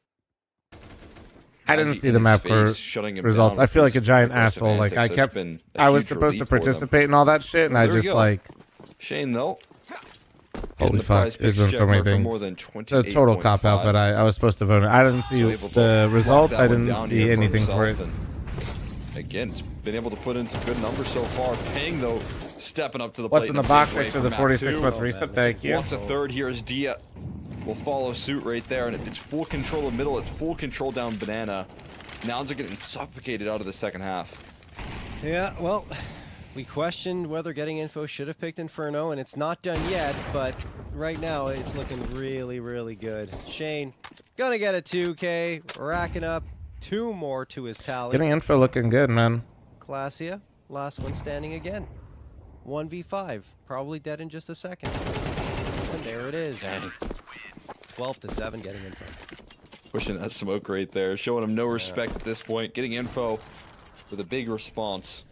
I didn't Maggie see in the his map face, for shutting him results. down I feel with like a his giant aggressive asshole. Like antics, so it's been a I was huge supposed to relief for them. participate in all that shit, and I There we just go. like, Shane though. holy the fuck, prize there's picks been so check many mark for things. more than It's a total cop out, but I was supposed to vote. I didn't see able to the lock results. that I one didn't down see here for anything for it. himself, and again, it's been able to put in some good numbers so far. Fang though, stepping up to the plate. What's in the a box big way next to the for map 46 two. month reset? Thank you. Wants a third here as Dia will follow suit right there, and it's full control of middle. It's full control down banana. Nouns are getting suffocated out of the second half. Yeah, well, we questioned whether getting info should have picked Inferno, and it's not done yet, but right now it's looking really, really good. Shane, gonna get a 2K, racking up 2 more to his tally. Getting info looking good, man. Clasia, last one standing again. 1v5, probably dead in just a second. And there it is. 12-7 getting info. Pushing that smoke right there, showing him no respect at this point. Getting info with a big response.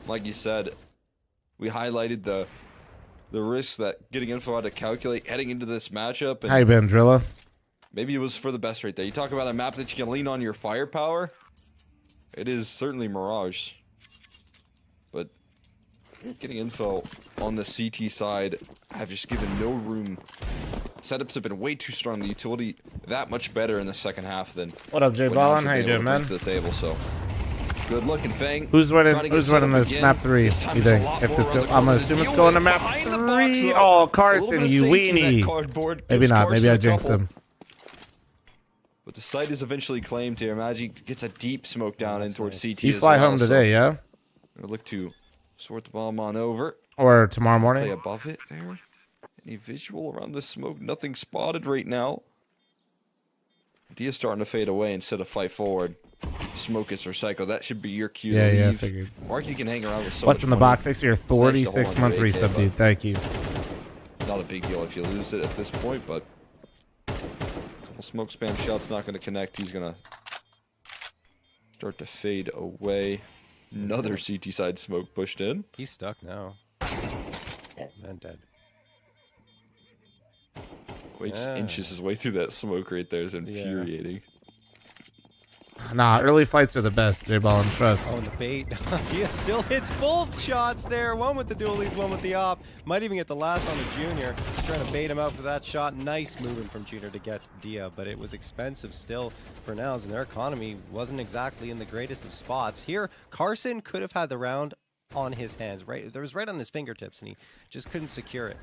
Like you said, We highlighted the risks that getting info had to calculate heading into this matchup. And How you been, Drilla? maybe it was for the best right there. You talk about a map that you can lean on your firepower. It is certainly Mirage. But getting info on the CT side have just given no room. Setups have been way too strong. The utility that much better in the second half than What up, Jay what Ballin? Nouns have How you been able doing, to man? bring to the table. So good looking, Fang. Who's winning? Trying to get Who's set winning up this again. map 3? You This time it's think? a lot If more this around the I'm gonna corner. assume it's Deal going to with map behind the box, 3. though. Oh, A little Carson, bit of you safety in that weenie. cardboard. Maybe Gives not. Maybe Carson I a jinxed couple. him. But the site is eventually claimed here. Magic gets a deep smoke down in towards CT. You as fly well, home so today, yeah? We'll look to sort the bomb on over. Or tomorrow Play morning? above it there. Any visual around the smoke? Nothing spotted right now. Dia's starting to fade away instead of fight forward. Smoke is recycled. That should be your cue Yeah, to yeah, I leave. figured. Marky can hang around with so What's much in the money. box? Thanks for your It's nice to hold on to 46-month AK, resub, but dude. Thank you. Not a big deal if you lose it at this point, but couple smoke spam shots not going to connect. He's going to start to fade away. Another CT side smoke pushed in. He's stuck now. And dead. Wait, just inches his way through that smoke right there is infuriating. Nah, early fights are the best, Jay Ballin. Trust. Oh, and the bait. He still hits both shots there. One with the dualies, one with the op. Might even get the last on the Junior. Trying to bait him out for that shot. Nice movement from Junior to get Dia, but it was expensive still for Nouns, and their economy wasn't exactly in the greatest of spots. Here, Carson could have had the round on his hands. Right, there was right on his fingertips, and he just couldn't secure it.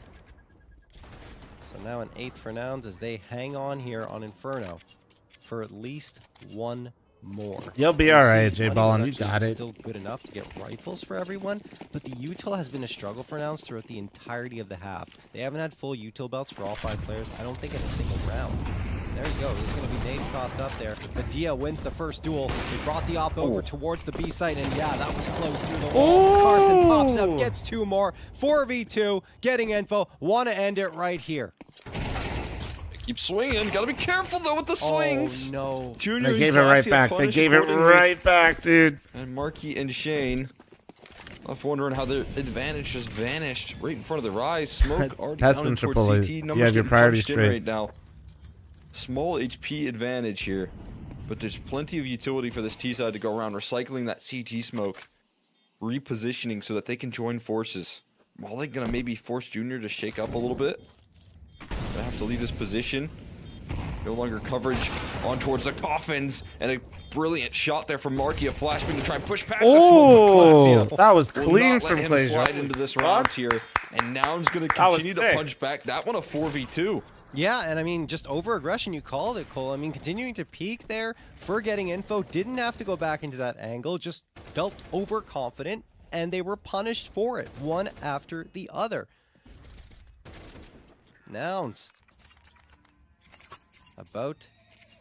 So now an 8th for Nouns as they hang on here on Inferno for at least one more. You'll be You alright, see, Jay money Ballin. was You actually got it. Still good enough to get rifles for everyone, but the util has been a struggle for Nouns throughout the entirety of the half. They haven't had full util belts for all 5 players, I don't think, in a single round. There you go. There's going to be nades tossed up there. Dia wins the first duel. They brought the op over towards the B site, and yeah, that was close through the wall. Carson pops up, gets 2 more. 4v2, getting info. Want to end it right here. Keep swinging. Gotta be careful though with the swings. Oh no! Junior They gave it right back. They gave it right back, dude. And Marky and Shane, I'm wondering how their advantage just vanished right in front of their eyes. Smoke already That's down in towards triple A. CT. You Numbers have your getting priorities punched in straight. right now. Small HP advantage here, but there's plenty of utility for this T side to go around, recycling that CT smoke, repositioning so that they can join forces. Molly gonna maybe force Junior to shake up a little bit. Gonna have to leave his position. No longer coverage on towards the coffins, and a brilliant shot there from Marky, a flashbang to try and push past the smoke. Oh, that was Will clean not let from him Clay. slide into this round here, and Noun's gonna That was continue to sick. punch back. That one a 4v2. Yeah, and I mean, just over-aggression, you called it, Cole. I mean, continuing to peek there for getting info, didn't have to go back into that angle, just felt overconfident, and they were punished for it, one after the other. Nouns. About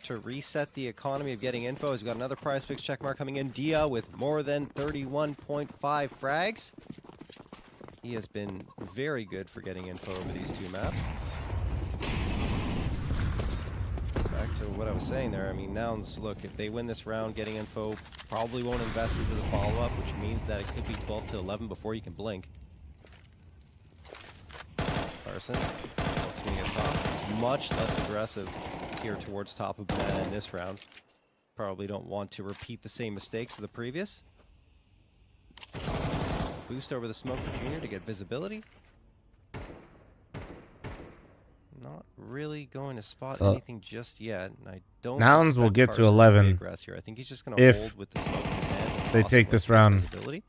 to reset the economy of getting info. He's got another prize fix checkmark coming in. Dia with more than 31.5 frags. He has been very good for getting info over these 2 maps. Back to what I was saying there. I mean, Nouns, look, if they win this round, getting info probably won't invest into the follow-up, which means that it could be 12 to 11 before you can blink. Carson, looks going to get tossed. Much less aggressive here towards top of banana in this round. Probably don't want to repeat the same mistakes of the previous. Boost over the smoke for Junior to get visibility. Not really going to spot So, anything just yet, and I don't. Nouns will expect get to Carson 11 be aggressive here. I think he's just going to if hold with the smoke in his hands. and they toss take it this with round. visibility.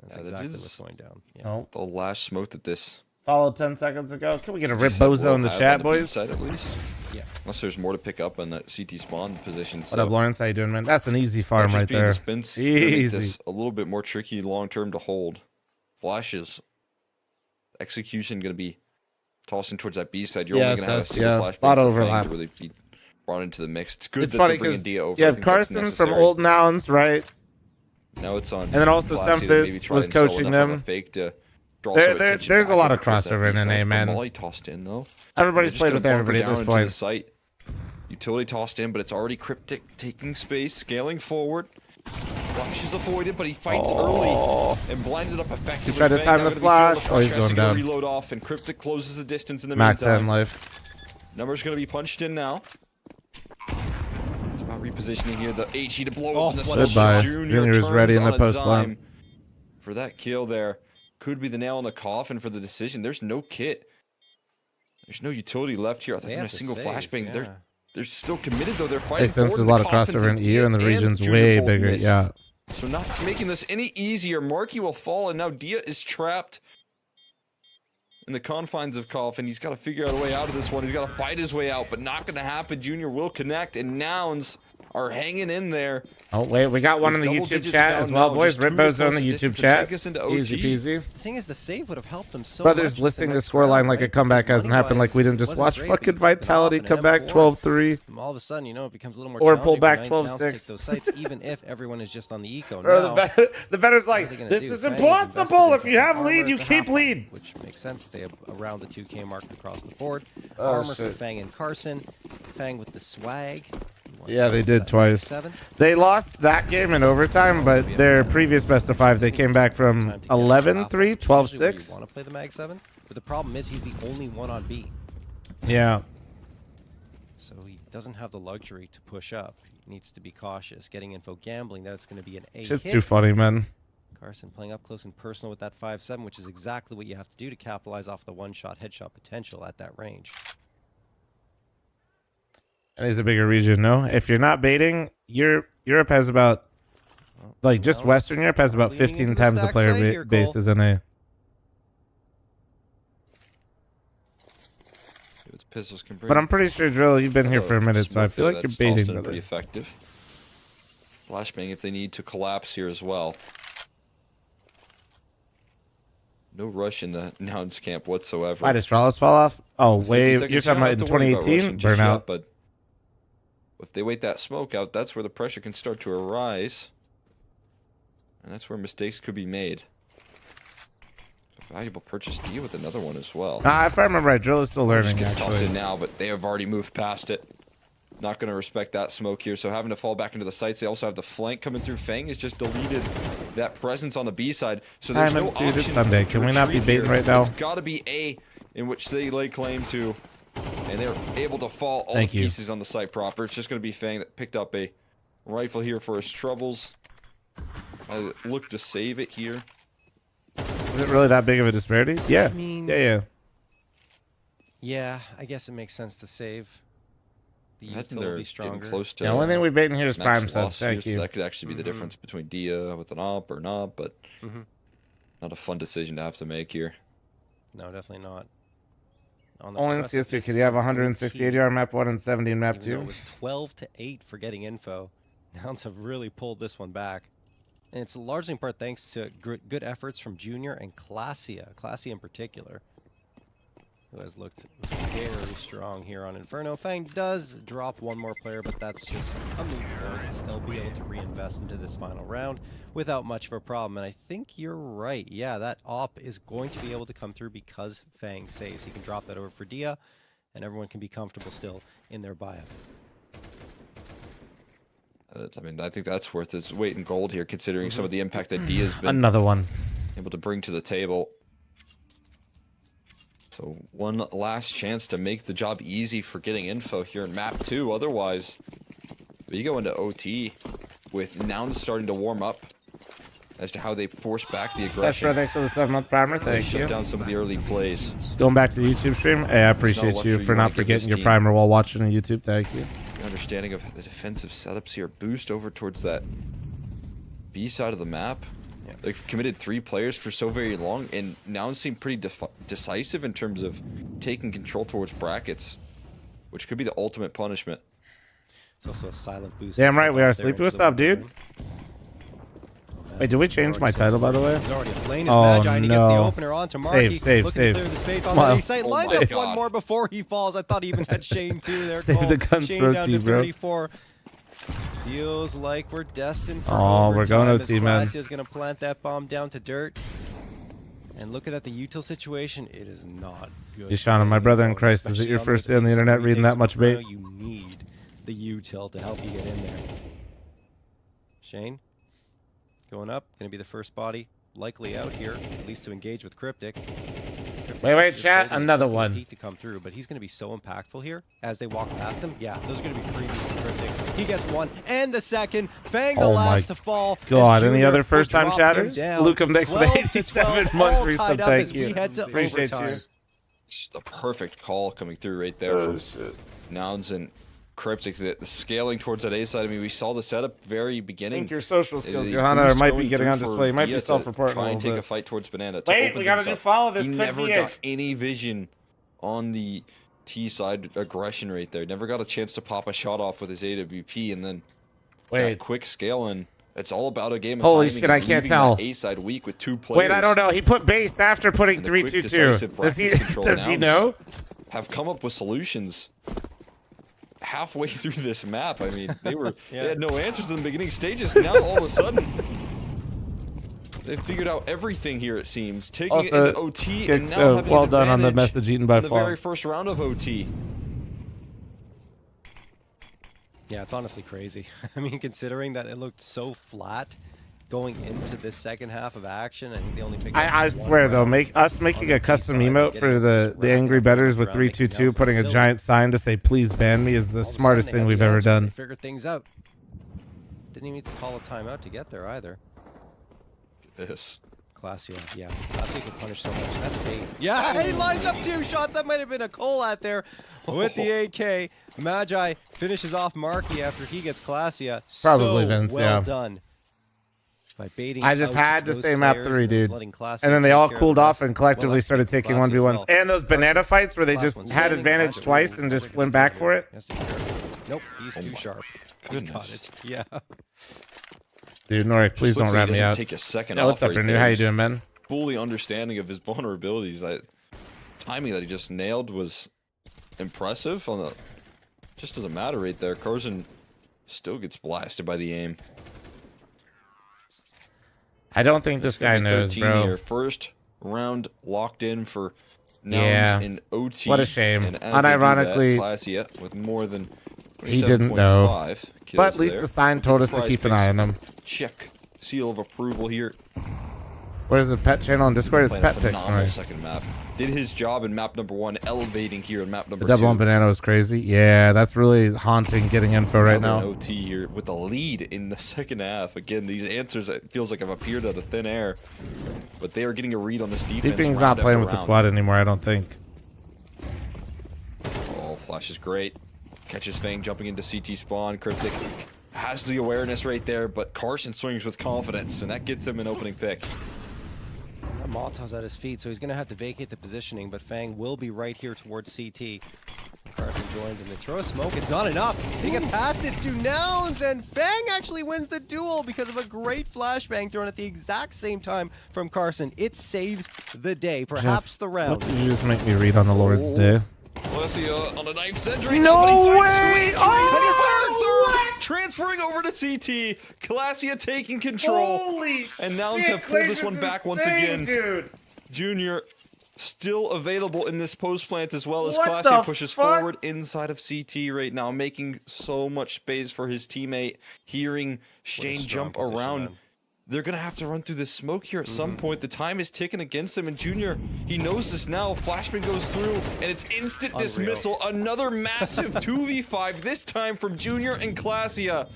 That's Yeah, that exactly is what's going down. Yeah. Oh. The last smoke that this Followed 10 seconds ago. Can we get a CT rip side bozo will in the have chat, on the B boys? side at least. Yeah. Unless there's more to pick up on that CT spawn position. What up, Lawrence? How you doing, man? That's an easy farm right there. Dispense, gonna make Easy. this a little bit more tricky long term to hold. Flashes. Execution going to be tossing towards that B side. You're only going to have a single flashbang lot of for Fang overlap. to really be brought into the mix. It's good It's that funny they're bringing because Dia over. you I have think that's Carson from necessary. Old Nouns, right? Now it's on. And then also Glassy to maybe Semphis try was and sell coaching enough of them. a fake to draw There- some there- attention there's a back lot of over towards that crossover in B NA, side. man. Molly tossed in though. Everybody's They're just played with gonna everybody at bunker this down into point. the site. Utility tossed in, but it's already cryptic, taking space, scaling forward. Flash is avoided, but he fights early and blinded up effectively. He tried to Fang time now the gonna be feeling flash. Oh, he's pressure, has going to go down. Reload off, and Cryptic closes the distance in the Max meantime. 10 life. Number's going to be punched in now. It's about repositioning here. The HE to blow up in the smoke. Goodbye. Junior Junior is turns ready in the on a post dime plant. for that kill there. Could be the nail in the coffin for the decision. There's no kit. There's no utility left here other They than a have to single save, flashbang. yeah. They're still committed though. They're fighting Makes sense. forward. There's a lot The of coffins crossover in EU, and the Dia region's Junior way both bigger. miss. Yeah. So not making this any easier. Marky will fall, and now Dia is trapped in the confines of Coffin. He's got to figure out a way out of this one. He's got to fight his way out, but not going to happen. Junior will connect, and Nouns are hanging in there. Oh, wait, we got one in the Double YouTube digits chat down as well, now, boys. just two to Ripbo's on close the the YouTube distance to chat. take us into Easy OT. peasy. The thing is, the save would have helped them so Brothers much. listing the next scoreline round, like a right? comeback Because hasn't happened. Like we didn't money-wise, just it watch wasn't fucking great, but Vitality you can come back have 12-3. All of a sudden, you know, it becomes a little more Or challenging pull back for Nouns to take 12-6. those sites, even if everyone is just on the eco. Bro, Now, the better's what are like, they gonna this do? is Fang impossible. invested If you in have armor lead, you to keep half lead. which makes sense. They have around the 2K mark across the board. Oh, Armor for shit. Fang and Carson. Fang with the swag. Yeah, they did twice. 7. They lost that game in overtime, but their previous best of 5, they came back from 11-3, Usually where 12-6. You want to play the Mag 7, but the problem is he's the only one on B. Yeah. So he doesn't have the luxury to push up. He needs to be cautious. Getting info gambling that it's going to be an A Shit's hit. too funny, man. Carson playing up close and personal with that 5-7, which is exactly what you have to do to capitalize off the one-shot headshot potential at that range. It is a bigger region, no? If you're not baiting, Europe has about, like, just Western Europe has about 15 times the player base as NA. See what the pistols can bring. But I'm pretty sure, Drill, you've been here for a minute, so I Smoke feel there, like you're that's baiting, tossed in brother. pretty effective. Flashbang if they need to collapse here as well. No rush in the Nouns camp whatsoever. Why does Stralos fall off? Oh, With 50 wait, seconds, you're you talking don't about in have to worry about 2018? rushing just yet, Burnout. but if they wait that smoke out, that's where the pressure can start to arise. And that's where mistakes could be made. A valuable purchase to you with another one as well. Nah, if I remember right, Drill is still learning, Just gets tossed actually. in now, but they have already moved past it. Not going to respect that smoke here, so having to fall back into the sights. They also have the flank coming through. Fang has just deleted that presence on the B side, so there's Simon, no dude, it's option Sunday. to Can we not be retreat baiting here. right now? It's got to be A, in which they lay claim to, and they're able to fall all Thank the you. pieces on the site proper. It's just going to be Fang that picked up a rifle here for his troubles. I look to save it here. Is it really that big of a disparity? Yeah. I mean, yeah. Yeah, I guess it makes sense to save. The Imagine util will they're be getting stronger. close to. Yeah, only thing we bait in here is max prime subs. loss here, Thank so you. that could actually be the difference between Dia with an op or not, but not a fun decision to have to make here. No, definitely not. On Only in precipice CS2 could you have of 160 OT, ADR map 1 and 70 in map even though 2. It was 12-8 for getting info. Nouns have really pulled this one back. And it's largely in part thanks to good efforts from Junior and Classia in particular, who has looked very strong here on Inferno. Fang does drop one more player, but that's just a moot point. They'll be able to reinvest into this final round without much of a problem. And I think you're right. Yeah, that op is going to be able to come through because Fang saves. He can drop that over for Dia, and everyone can be comfortable still in their buyout. I mean, I think that's worth its weight in gold here, considering some of the impact that Dia's been Another one. able to bring to the table. So one last chance to make the job easy for getting info here in map 2. Otherwise, we go into OT with Nouns starting to warm up as to how they force back the aggression. That's thanks for the 7-month primer. They Thank shut you. down some of the early plays. Going back to the YouTube stream. Hey, I appreciate luxury you you for wanna not give forgetting this your team. primer while watching on YouTube. Thank you. Your understanding of the defensive setups here. Boost over towards that B side of the map. They've committed 3 players for so very long, and now seem pretty decisive in terms of taking control towards brackets, which could be the ultimate punishment. It's also a silent boost. Damn right, we are sleepy. What's up, dude? Wait, did we change my title, by the way? There's already a flame. Oh, Magi, and he gets the no. opener onto Marky. Save. Looking to clear the space on Smile. the site. Lines Oh my up one God. more before he falls. I thought he even had Shane too there. Save Cole. the guns Shane for down OT, to bro. 34. Feels like we're destined for Oh, we're going overtime OT, as man. Classia's going to plant that bomb down to dirt. And looking at the util situation, it is not good. Yashana, my brother in Christ, is it your first day on the internet reading that much bait? You need the util to help you get in there. Shane? going up. Going to be the first body likely out here, at least to engage with Cryptic. Wait, chat, another one. To come through, but he's going to be so impactful here as they walk past him. Yeah, those are going to be freebies for Cryptic. He gets one and the second. Fang the last to fall. God, any other first-time chatters? Luke, thanks for the 87-month resub. Thank you. Appreciate you. Just a perfect call coming through right there from Nouns and Cryptic. The scaling towards that A side. I mean, we saw the setup very beginning. I think your social skills, Johanna, might be getting on display. Might be self-reporting. Try and take a fight towards Banana. Wait, we gotta do follow this. He never got any vision on the T side aggression right there. Never got a chance to pop a shot off with his AWP, and then that quick scaling. It's all about a game of Holy timing shit, I can't tell. A side weak with 2 players. Wait, I don't know. He put base after putting 3-2-2. Does he know? Have come up with solutions halfway through this map. I mean, they had no answers in the beginning stages. Now all of a sudden, they figured out everything here. It seems taking it into OT and now having well done on the message eaten by the Fall. very first round of OT. Yeah, it's honestly crazy. I mean, considering that it looked so flat going into this second half of action, I think they only picked I swear though, making a custom emote for the angry betters with 3-2-2, putting a giant sign to say please ban me is the smartest thing we've ever done. Figure things out. Didn't even need to call a timeout to get there either. This. Classy, yeah. Classy could punish so much. That's bait. Yeah, he lines up 2 shots. That might have been a Cole out there with the AK. Magi finishes off Marky after he gets Classia. Probably so Vince, well yeah. done. By baiting I just had to say map 3, dude. And And then they all cooled off and collectively started taking 1v1s. And those banana fights where they just had advantage twice and just went back for it. Nope, he's too sharp. He's got it. Yeah. Dude, Norik, please don't rat me out. Take a second Yeah, what's off up, right Renew? there. How you doing, man? Fully understanding of his vulnerabilities. Timing that he just nailed was impressive. Just doesn't matter right there. Carson still gets blasted by the aim. I don't think this guy knows, bro. Here. First round locked in for Nouns in OT. What a shame. And as Unironically, Classy with more than he didn't know. 27.5 But at kills least there. the sign told us to Prize keep an picks. eye on him. Check. Seal of approval here. Where's the pet channel on Discord? It's Playing a pet picks. phenomenal Right? second map. Did his job in map number 1, elevating here in map number The 2. double on banana was crazy. Yeah, that's really haunting getting info right Now now. they're in OT here with the lead in the second half. Again, these answers, it feels like have appeared out of thin air. But they are getting a read on this defense. Deeping's round not playing after with the round. squad anymore, I don't think. Oh, Flash is great. Catches Fang jumping into CT spawn. Cryptic has the awareness right there, but Carson swings with confidence, and that gets him an opening pick. Molotov's at his feet, so he's going to have to vacate the positioning, but Fang will be right here towards CT. Carson joins him. They throw a smoke. It's not enough. They get past it to Nouns, and Fang actually wins the duel because of a great flashbang thrown at the exact same time from Carson. It saves the day, perhaps Jeff, the round. What did you just make me read on the Lord's Day? Monosy on a knife sentry. No way! Transferring over to CT. Classia taking control. Holy and Nouns shit, have pulled Clay, this one is back once insane, again. Dude. Junior still available in this post plant as well as What Classia the pushes fuck? forward inside of CT right now, making so much space for his teammate. Hearing Shane jump around. They're going to have to run through this smoke here at some point. The time is ticking against him, and Junior, he knows this now. Flashbang goes through, and it's instant dismissal. Another massive 2v5, this time from Junior and Classia.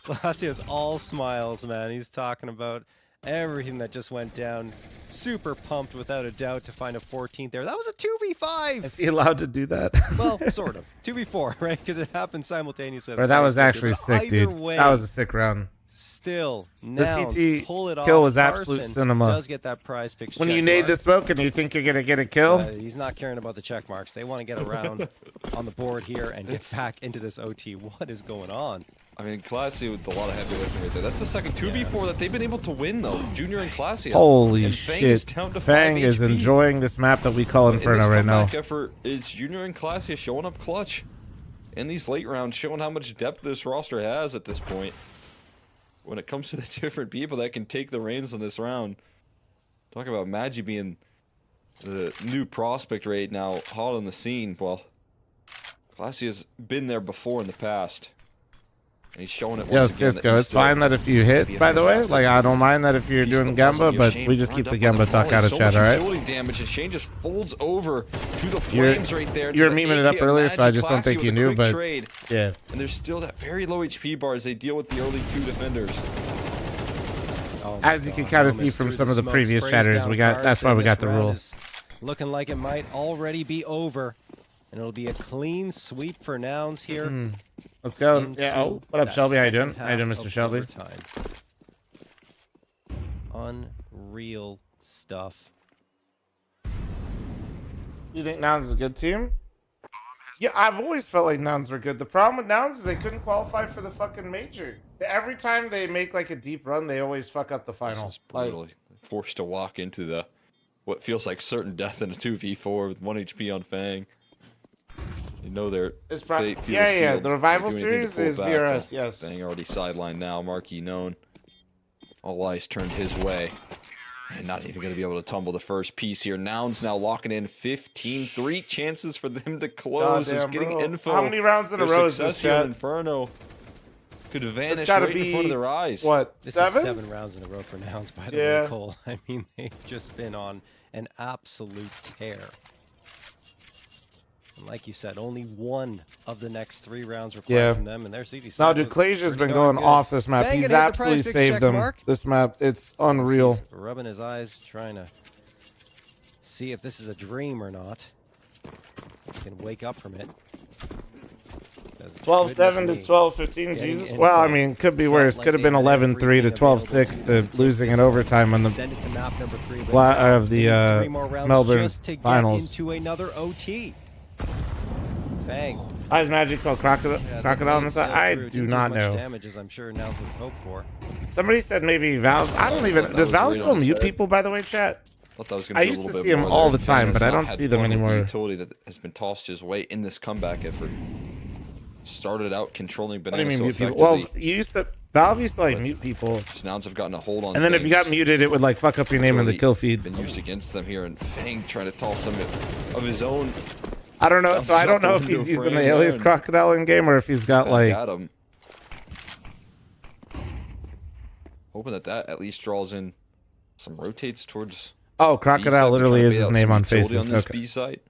Classia's all smiles, man. He's talking about everything that just went down. Super pumped, without a doubt, to find a 14th there. That was a 2v5! Is he allowed to do that? Well, sort of. 2v4, right? Because it happened simultaneously. Or that was actually But sick, either dude. way, That was a sick round. Still, The Nouns CT pull it off. kill was absolute Carson cinema. Does get that prize pick. When you nade the smoke and you think you're going to get a kill? He's not caring about the check marks. They want to get around on the board here and get back into this OT. What is going on? I mean, Classia with a lot of heavy lifting right there. That's the second 2v4 that they've been able to win, though. Junior and Classia. Holy and Fang is shit. down to Fang 5 is HP. enjoying this map that we call In Inferno this right now. comeback effort, it's Junior and Classia showing up clutch in these late rounds, showing how much depth this roster has at this point. When it comes to the different people that can take the reins on this round. Talk about Magi being the new prospect right now, hot on the scene. Well, Classia's been there before in the past. And he's showing it Yo, once again. Cisco, it's fine that if you hit, by the way. Like, I don't mind that if you're doing Gamba, but we just keep the Gamba talk out of chat, all right? Damage, and Shane just folds over to the flames right there. You were memeing it up earlier, so I just don't think you knew, but yeah. And there's still that very low HP bar as they deal with the early 2 defenders. As you can kind of see from some of the previous chatters, that's why we got the rule. Looking like it might already be over, and it'll be a clean sweep for Nouns here. Let's go. Yeah. Oh, what up, Shelby? How you doing? How you doing, Mr. Shelby? Unreal stuff. You think Nouns is a good team? Yeah, I've always felt like Nouns were good. The problem with Nouns is they couldn't qualify for the fucking major. Every time they make like a deep run, they always fuck up the final. This is brutally forced to walk into the what feels like certain death in a 2v4 with 1 HP on Fang. You know they're yeah. The revival series is VRS. Yes. Fang already sidelined now. Marquee known. All eyes turned his way. And not even going to be able to tumble the first piece here. Nouns now locking in 15. 3 chances for them to close. Is getting info. How many rounds in a row is this, chat? Inferno could vanish right in front of their eyes. What, This 7? is 7 rounds in a row for Nouns, by the way, Cole. I mean, they've just been on an absolute tear. And like you said, only 1 of the next 3 rounds required from them, and their CDC. No, dude, Claysia's been going off this map. He's absolutely saved them. This map, it's unreal. He's rubbing his eyes, trying to see if this is a dream or not. He can wake up from it. 12-7 to 12-15. Jesus. Well, I mean, could be worse. Could have been 11-3 to 12-6 to losing in overtime on the Melbourne finals. Into another OT. Fang. Why is Magic called Crocodile on the side? I do not know. Damage as I'm sure Nouns would hope for. Somebody said maybe Valve. I don't even. Does Valve still mute people, by the way, chat? I used to see them all the time, but I don't see them anymore. The utility that has been tossed his way in this comeback effort. Started out controlling Banana so effectively. Well, you used to, Valve used to like mute people. Nouns have gotten a hold on. And then if you got muted, it would like fuck up your name in the kill feed. Been used against them here, and Fang trying to toss some of his own. I don't know. So I don't know if he's using the alias Crocodile in game or if he's got like. Hoping that at least draws in some rotates towards. Oh, Crocodile literally is his name on Facebook. On this B site.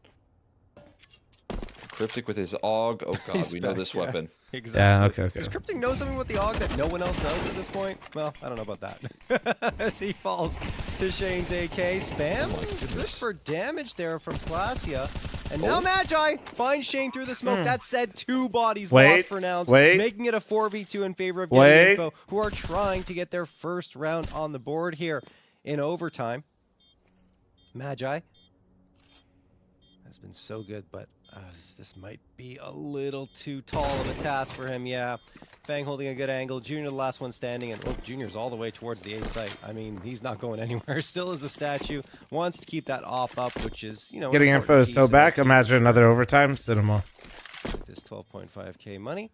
Cryptic with his AUG. Oh god, we know this weapon. Exactly. Yeah, okay. Does Cryptic know something with the AUG that no one else knows at this point? Well, I don't know about that. As he falls to Shane's AK. Spam? Good for damage there from Glacia. And now Magi finds Shane through the smoke. That said, 2 bodies lost for Nouns, making it a 4v2 in favor of Getting Info, who are trying to get their first round on the board here in overtime. Magi has been so good, but this might be a little too tall of a task for him. Yeah, Fang holding a good angle. Junior the last one standing, and Junior's all the way towards the A site. I mean, he's not going anywhere. Still is a statue. Wants to keep that off up, which is, you know, Getting Info is so back. Imagine another overtime. Cinema. This 12.5k money.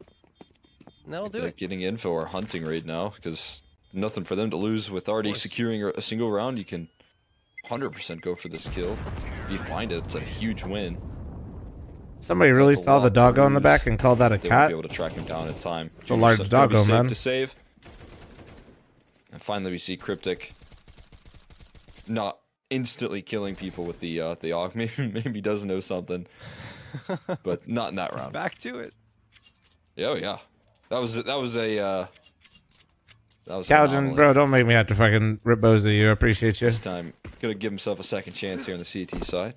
And that'll do it. Getting Info are hunting right now because nothing for them to lose with already securing a single round. You can 100% go for this kill. If you find it, it's a huge win. Somebody really saw the doggo in the back and called that a cat. Be able to track him down in time. It's a large doggo, man. To save. And finally, we see Cryptic not instantly killing people with the AUG. Maybe he does know something, but not in that round. He's back to it. Oh yeah, that was Calvin, bro, don't make me have to fucking rip Boza you. I appreciate you. This time, gonna give himself a second chance here on the CT side.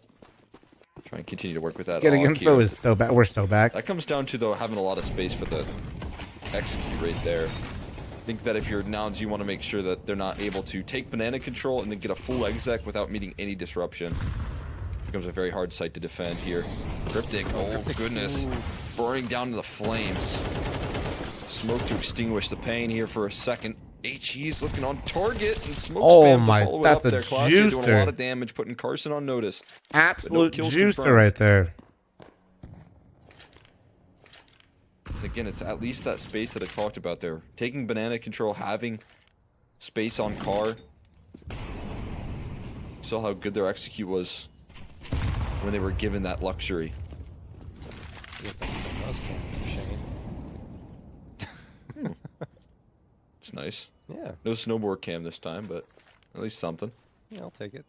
Try and continue to work with that. Getting Info is so bad. We're so back. That comes down to, though, having a lot of space for the execute right there. I think that if you're Nouns, you want to make sure that they're not able to take banana control and then get a full exec without meeting any disruption. Becomes a very hard site to defend here. Cryptic, oh goodness. Burning down to the flames. Smoke to extinguish the pain here for a second. HE's looking on target and Smoke spam to follow that's up there. Claudia doing a lot juicer. of damage, putting Carson on notice. Absolute no juicer confirmed. right there. Again, it's at least that space that I talked about there. Taking banana control, having space on car. Saw how good their execute was when they were given that luxury. It's nice. Yeah. No snowboard cam this time, but at least something. Yeah, I'll take it.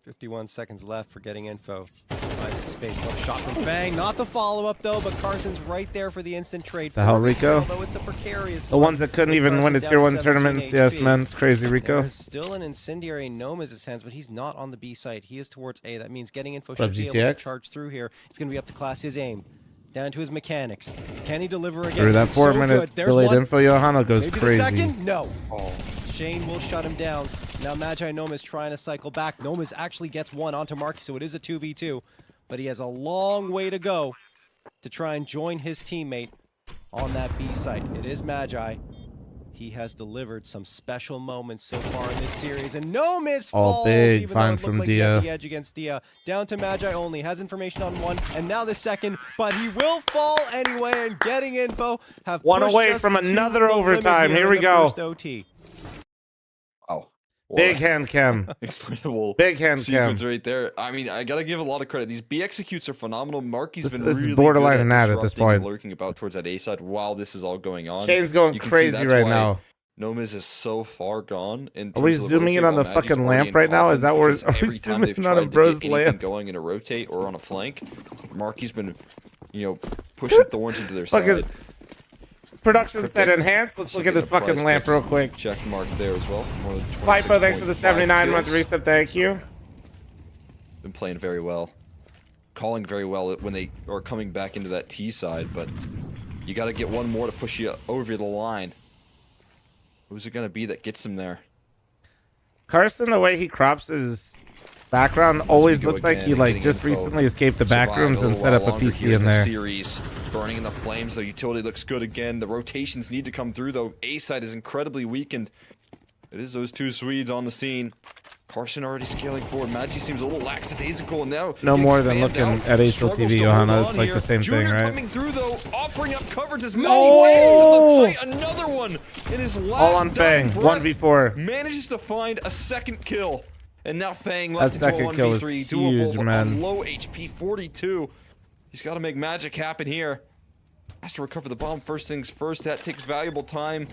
51 seconds left for getting info. Finds some space. What a shot from Fang. Not the follow-up, though, but Carson's right there for the instant trade. The hell, Rico? Although it's a precarious The ones that couldn't even win a tier 1 tournament. Yes, man. It's crazy, Rico. There's still an incendiary gnome in his hands, but he's not on the B site. He is towards A. That means getting info Club should be able to GTX. charge through here. It's going to be up to Classia's aim. Down to his mechanics. Can he deliver again? Through that He's so 4-minute good. There's delayed one. info, Johanna goes Maybe crazy. The second? No. Oh. Shane will shut him down. Now Magi Gnome is trying to cycle back. Gnomes actually gets one onto Marky, so it is a 2v2. But he has a long way to go to try and join his teammate on that B site. It is Magi. He has delivered some special moments so far in this series, and no miss All falls, big, even fine though it from looked like he had Dia. the edge against Dia. Down to Magi only, has information on one, and now the second, but he will fall anyway, and getting info. Have One pushed away us from to another the limit overtime. Here in we the go. first OT. Oh. Big hand cam. Incredible Big hand cam. sequence right there. I mean, I gotta give a lot of credit. These B executes are phenomenal. Marky's This been is really borderline good an ad at this disrupting and point. lurking about towards that A side while this is all going on. Shane's going You can see crazy that's right why now. Nomis is so far gone. Are we zooming in on the fucking lamp right now? Is that where? Are we zooming in on a bro's lamp? Going in a rotate or on a flank, Marky's been, pushing thorns into their Fucking side. production set enhanced. Let's look at this fucking lamp real quick. Check mark there as well. For more than Fipo, thanks for the 79 kills. month reset. Thank you. Been playing very well, calling very well when they are coming back into that T side, but you got to get one more to push you over the line. Who's it gonna be that gets him there? Carson, the way he crops his background always looks like he just recently escaped the back rooms and set up a PC in there. Series burning in the flames. The utility looks good again. The rotations need to come through though. A side is incredibly weakened. It is those two Swedes on the scene. Carson already scaling forward. Magi seems a little lackadaisical now. No he more than expand looking out. at HL Struggles TV, to Johanna. hold It's on like here. the same thing, Junior right? coming through though, offering up coverage as many No! ways to the site. Another one in his last All on Fang. dying breath. 1v4. Manages to find a second kill. And now Fang That left into a second kill is 1v3. huge, Doable man. on low HP, 42. He's got to make magic happen here. Has to recover the bomb first things first. That takes valuable time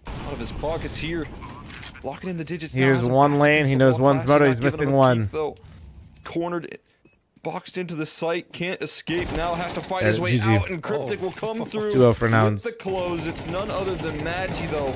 out of his pockets here. Locking in the digits. Here's now. one lane. He knows one's moto. He's missing one. Though. Cornered, boxed into the site. Can't escape now. Has to fight his way GG. out. And Cryptic will come through 2-0 for Nouns. with the close. It's none other than Magi though.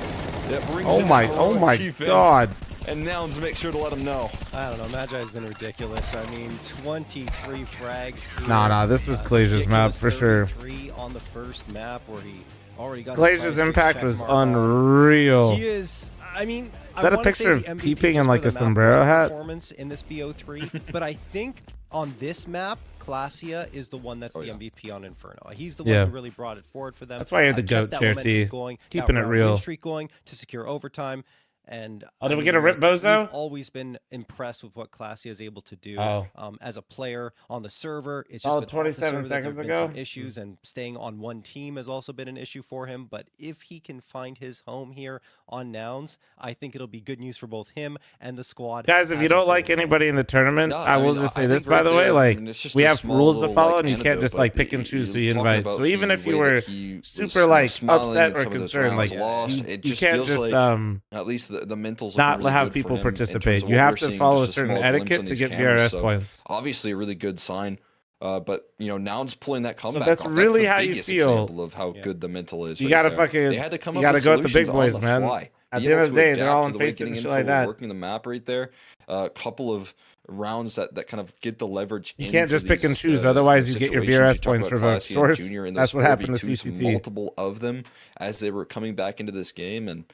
That brings Oh in my- the oh my defense. God. And Nouns make sure to let him know. I don't know. Magi has been ridiculous. I mean, 23 frags. Here. Nah, this was Glazier's map for sure. 33 on the first map where he already got. Glazier's his impact check was mark on. unreal. He is. I mean, Is that a picture of peeping in like a sombrero hat? Performance in this BO3, but I think on this map, Classia is the one that's the MVP on Inferno. He's the one Yeah. who really brought it forward for them. That's why you're the Kept GOAT, that JRT. momentum going, Keeping that it round real. win streak going to secure overtime. And Oh, did I we get a mean, rip bozo? We've always been impressed with what Classia is able to do Oh. as a player on the server. It's just Oh, been off the 27 server that seconds there've been some ago? issues, and staying on one team has also been an issue for him. But if he can find his home here on Nouns, I think it'll be good news for both him and the squad. Guys, if you as a don't whole. like anybody in the tournament, No, I I will mean, just I say this, think by right the way, there, like, I mean, it's just we a have small rules to little, follow, like, and you can't anecdote, just, like, but pick and choose who you you talking invite. about So even the if you way were that he was, super, like, smiling upset in or some of those concerned, rounds like, lost, you it you just can't feels just, like at least the mentals not looking really have good for people him in terms participate. of You what have we're to seeing, follow just a certain small glimpse etiquette on to these get cameras, VRS so points. Obviously, a really good sign. But Nouns pulling that comeback. that's off. really the how you biggest feel. example of how good the mental is. You right gotta there. fucking, They had to come you up gotta with go with the big solutions boys, on the man. fly. At Be the end able of the to day, they're adapt all to in the way face getting and shit info, like that. working the map right there. A couple of rounds that kind of get the leverage. You in can't for just pick and these, choose, otherwise you get your situations. VRS You talk points about revoked. Classy and Source, Junior in that's those what happened to 4v2s, CCT. multiple of them as they were coming back into this game, and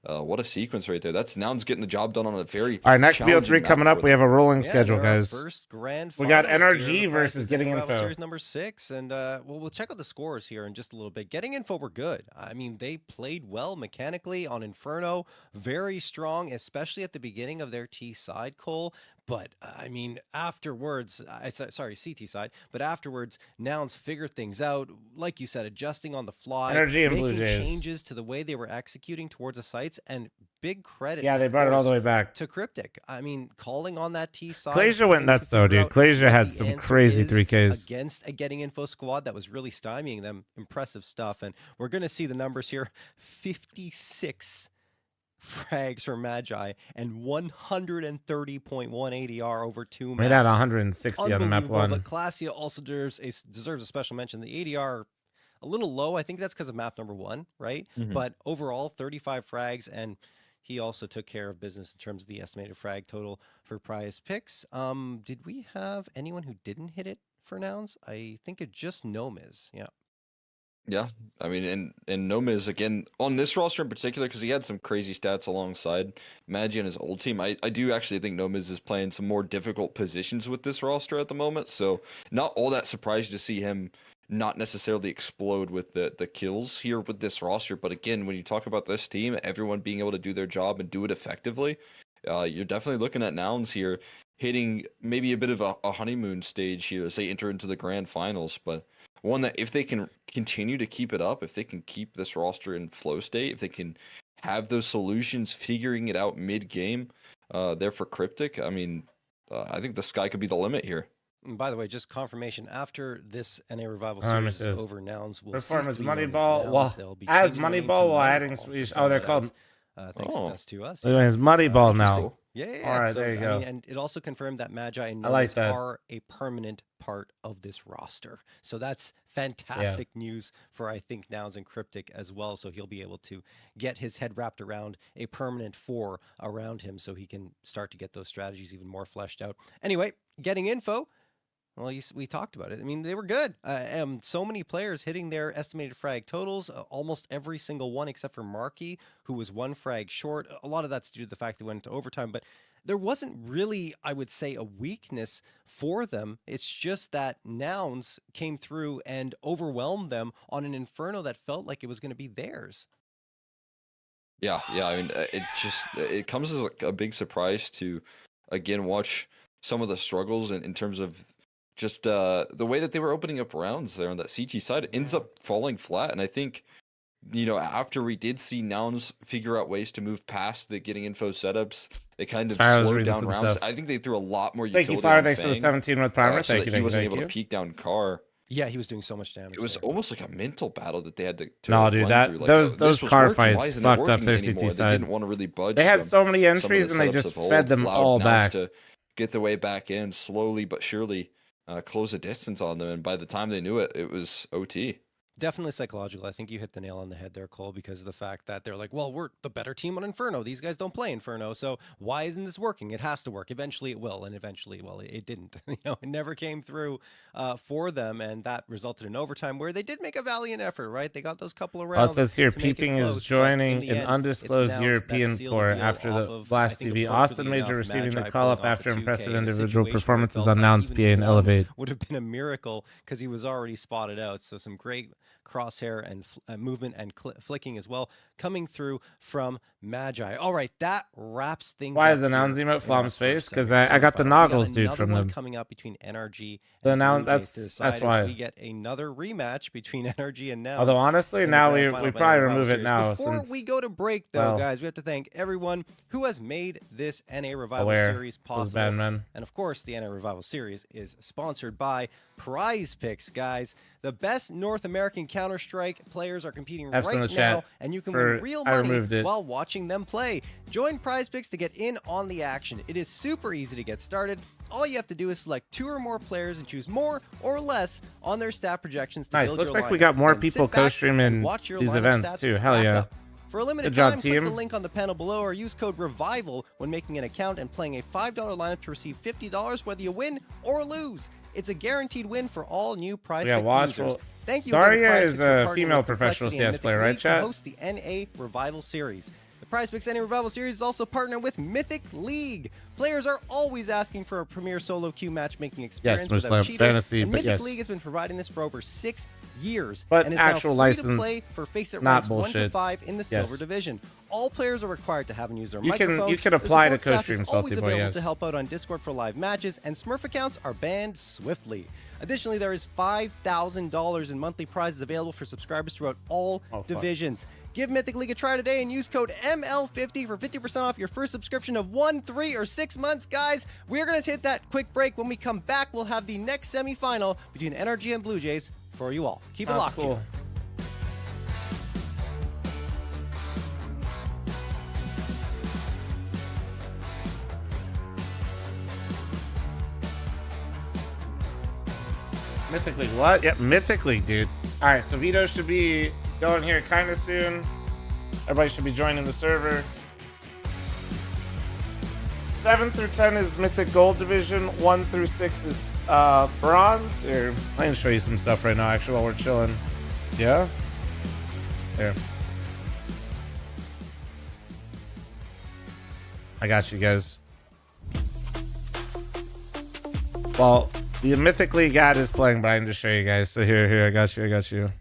what a sequence right there. That's Nouns getting the job done on a very All right, next challenging BO3 map coming for up. We them. have a rolling Yeah, schedule, they're our guys. first grand We got finals NRG here, the versus Practice Getting Rival Info. Series number 6, and we'll check out the scores here in just a little bit. Getting Info were good. I mean, they played well mechanically on Inferno, very strong, especially at the beginning of their T side, Cole. But I mean, afterwards, sorry, CT side, but afterwards, Nouns figured things out, like you said, adjusting on the fly, Energy and Blue making Jays. changes to the way they were executing towards the sites, and big credit. Yeah, they of brought it all the course, way back. to Cryptic. I mean, calling on that T side. Glacier went having to nuts though, figure dude. out Glacier what had the some answer crazy is 3Ks. against a Getting Info squad that was really stymieing them. Impressive stuff, and we're gonna see the numbers here: 56 frags for Magi and 130.1 ADR over 2 maps. Made out 160 on map 1. But Classia also deserves a special mention. The ADR a little low. I think that's because of map number 1, right? But overall, 35 frags, and he also took care of business in terms of the estimated frag total for prize picks. Did we have anyone who didn't hit it for Nouns? I think it just Nomiz. Yeah. Yeah, I mean, and Nomiz, again, on this roster in particular, because he had some crazy stats alongside Magi and his old team, I do actually think Nomiz is playing some more difficult positions with this roster at the moment, so not all that surprised to see him not necessarily explode with the kills here with this roster, but again, when you talk about this team, everyone being able to do their job and do it effectively, you're definitely looking at Nouns here, hitting maybe a bit of a honeymoon stage here as they enter into the grand finals, but one that if they can continue to keep it up, if they can keep this roster in flow state, if they can have those solutions figuring it out mid-game there for Cryptic, I mean, I think the sky could be the limit here. And by the way, just confirmation, after this NA Revival series is over, Nouns will Performance cease to be known Moneyball, as well, Nouns. They'll be as changing their name to Moneyball while adding Moneyball. Swedish. Just Oh, they're that called. out. Thanks to us to us. It's Moneyball now. Yeah. All right, So, there you I go. mean, and it also confirmed that Magi and I like Nomiz that. are a permanent part of this roster. So that's fantastic news for, I think, Nouns and Cryptic as well. So he'll be able to get his head wrapped around a permanent 4 around him so he can start to get those strategies even more fleshed out. Anyway, Getting Info. Well, we talked about it. I mean, they were good. So many players hitting their estimated frag totals, almost every single one except for Markey, who was 1 frag short. A lot of that's due to the fact they went into overtime, but there wasn't really, I would say, a weakness for them. It's just that Nouns came through and overwhelmed them on an Inferno that felt like it was going to be theirs. Yeah, I mean, it comes as a big surprise to, again, watch some of the struggles in terms of just the way that they were opening up rounds there on that CT side. It ends up falling flat, and I think, after we did see Nouns figure out ways to move past the Getting Info setups, they kind of slowed down rounds. I think they threw a lot more Thank utility you, Fire. on Thanks for the Fang, 17 with primer. so Thank that you. he wasn't Thank able you. to peek down Car. Yeah, he was doing so much damage. It was almost like a mental battle that they had to No, dude, run through. Like, those this was car working. Why fights isn't it fucked up working their anymore? CT They side. didn't want to really budge. They had from so many some of the entries and they setups just of old. fed them Allowed all Nouns back. to get the way back in slowly but surely, close the distance on them, and by the time they knew it, it was OT. Definitely psychological. I think you hit the nail on the head there, Cole, because of the fact that they're like, well, we're the better team on Inferno. These guys don't play Inferno, so why isn't this working? It has to work. Eventually it will, and eventually, well, it didn't. It never came through for them, and that resulted in overtime where they did make a valiant effort, right? They got those couple of Well, rounds. it says here, to make it Peeping close, is but in joining the an end, it's undisclosed Nouns that European sealed tour deal after the off of, Blast I think, TV. appropriately Austin Major enough, receiving the Magi call up pulling off after a 2K impressive in a individual situation where it performances felt on like Nouns even PA and one Elevate. would have been a miracle because he was already spotted out. So some great crosshair and movement and flicking as well coming through from Magi. All right, that wraps things Why up is the Nouns here emote in Flom's our face? first Because segment. I got the We got Noggles dude another from one them. coming up between NRG The and Nouns, Blue Jays that's to decide if why. we get another rematch between NRG and Nouns. Although honestly, in the now grand we final of probably NA Revival remove it Series. now. Before since, we go to break, though, well, guys, we have to thank everyone who has made this NA Revival Aware. Series Those possible. bad men. And of course, the NA Revival Series is sponsored by Prize Picks, guys. The best North American Counter-Strike players are competing Have some in right the now, chat and you can for- win real I money removed it. while watching them play. Join Prize Picks to get in on the action. It is super easy to get started. All you have to do is select 2 or more players and choose more or less on their stat projections to Nice. build Looks your like we lineup. got more Then people sit back and co-streaming watch your these lineup events stats too. Hell rack yeah. up. For a limited Good job, time, click the team. link on the panel below or use code REVIVAL when making an account and playing a $5 lineup to receive $50 whether you win or lose. It's a guaranteed win for all new Prize Yeah, Picks watch. users. Well, Thank you again to Daria Prize is Picks for a partnering female with professional Complexity and CS player, Mythic right, League to chat? host the NA Revival Series. The Prize Picks NA Revival Series is also partnered with Mythic League. Players are always asking for a premier solo queue matchmaking experience Moose without Lamp cheaters, Fantasy, and but Mythic yes. League has been providing this for over 6 years, But and is actual now free to license, play for Face It not ranks 1 to bullshit. 5 in the Yes. Silver Division. All players are required to have and use their You can- microphone. you can The apply to support staff co-stream, is always Salty Boy, available yes. to help out on Discord for live matches, and Smurf accounts are banned swiftly. Additionally, there is $5,000 in monthly prizes available for subscribers throughout all divisions. Give Mythic League a try today and use code ML50 for 50% off your first subscription of 1, 3, or 6 months. Guys, we're going to take that quick break. When we come back, we'll have the next semifinal between NRG and Blue Jays for you all. Keep it That's locked cool. here. Mythic League, what? Yep, Mythic League, dude. All right, so Vito should be going here kind of soon. Everybody should be joining the server. 7 through 10 is Mythic Gold Division. 1 through 6 is Bronze. Here, I can show you some stuff right now, actually, while we're chilling. Yeah? Here. I got you guys. Well, the Mythic League ad is playing, but I can just show you guys. So here, I got you.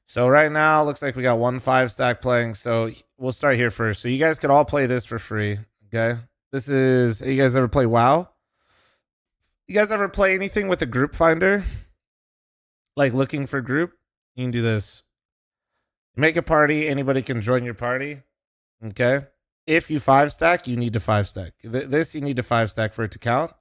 So right now, looks like we got 1 5-stack playing. So we'll start here first. So you guys can all play this for free. Okay. This is, you guys ever play WoW? You guys ever play anything with a group finder? Like looking for group? You can do this. Make a party. Anybody can join your party. Okay. If you 5-stack, you need to 5-stack. This you need to 5-stack for it to count.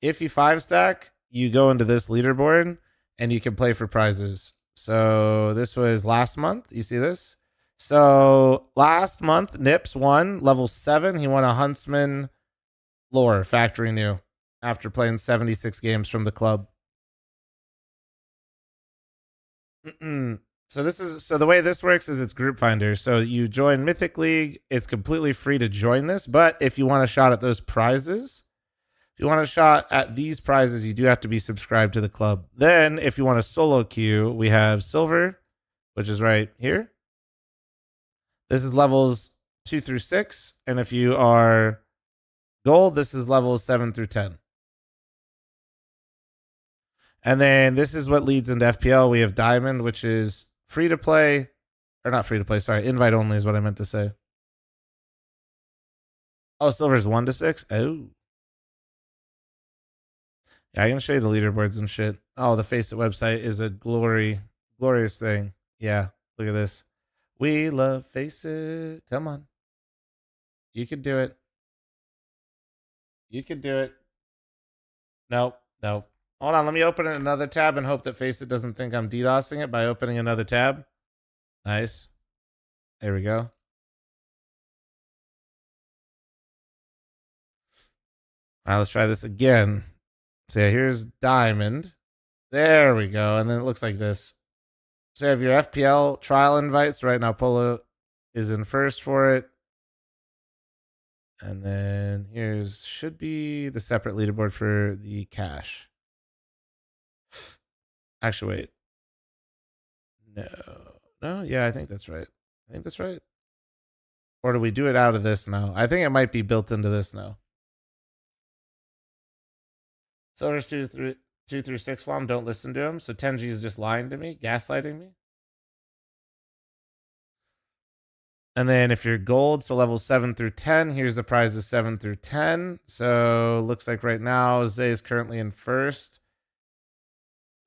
If you 5-stack, you go into this leaderboard and you can play for prizes. So this was last month. You see this? So last month, Nips won level 7. He won a Huntsman lore factory new after playing 76 games from the club. So the way this works is it's group finder. So you join Mythic League. It's completely free to join this. But if you want a shot at those prizes, if you want a shot at these prizes, you do have to be subscribed to the club. Then if you want a solo queue, we have silver, which is right here. This is levels 2 through 6. And if you are gold, this is levels 7 through 10. And then this is what leads into FPL. We have diamond, which is free to play, or not free to play. Sorry, invite only is what I meant to say. Oh, silver is 1 to 6. Oh, yeah, I can show you the leaderboards and shit. Oh, the Face It website is a glorious thing. Yeah, look at this. We love Face It. Come on, you can do it. You can do it. Nope. Hold on, let me open another tab and hope that Face It doesn't think I'm DDoSing it by opening another tab. Nice. There we go. All right, let's try this again. So yeah, here's Diamond. There we go. And then it looks like this. So you have your FPL trial invites. Right now, Polo is in first for it. And then here's should be the separate leaderboard for the cash. Actually, wait. No, yeah, I think that's right. Or do we do it out of this now? I think it might be built into this now. Silver's 2 through 6 Flom, don't listen to him. So Tenji is just lying to me, gaslighting me. And then if you're gold, so level 7 through 10, here's the prizes 7 through 10. So looks like right now, Zay is currently in first.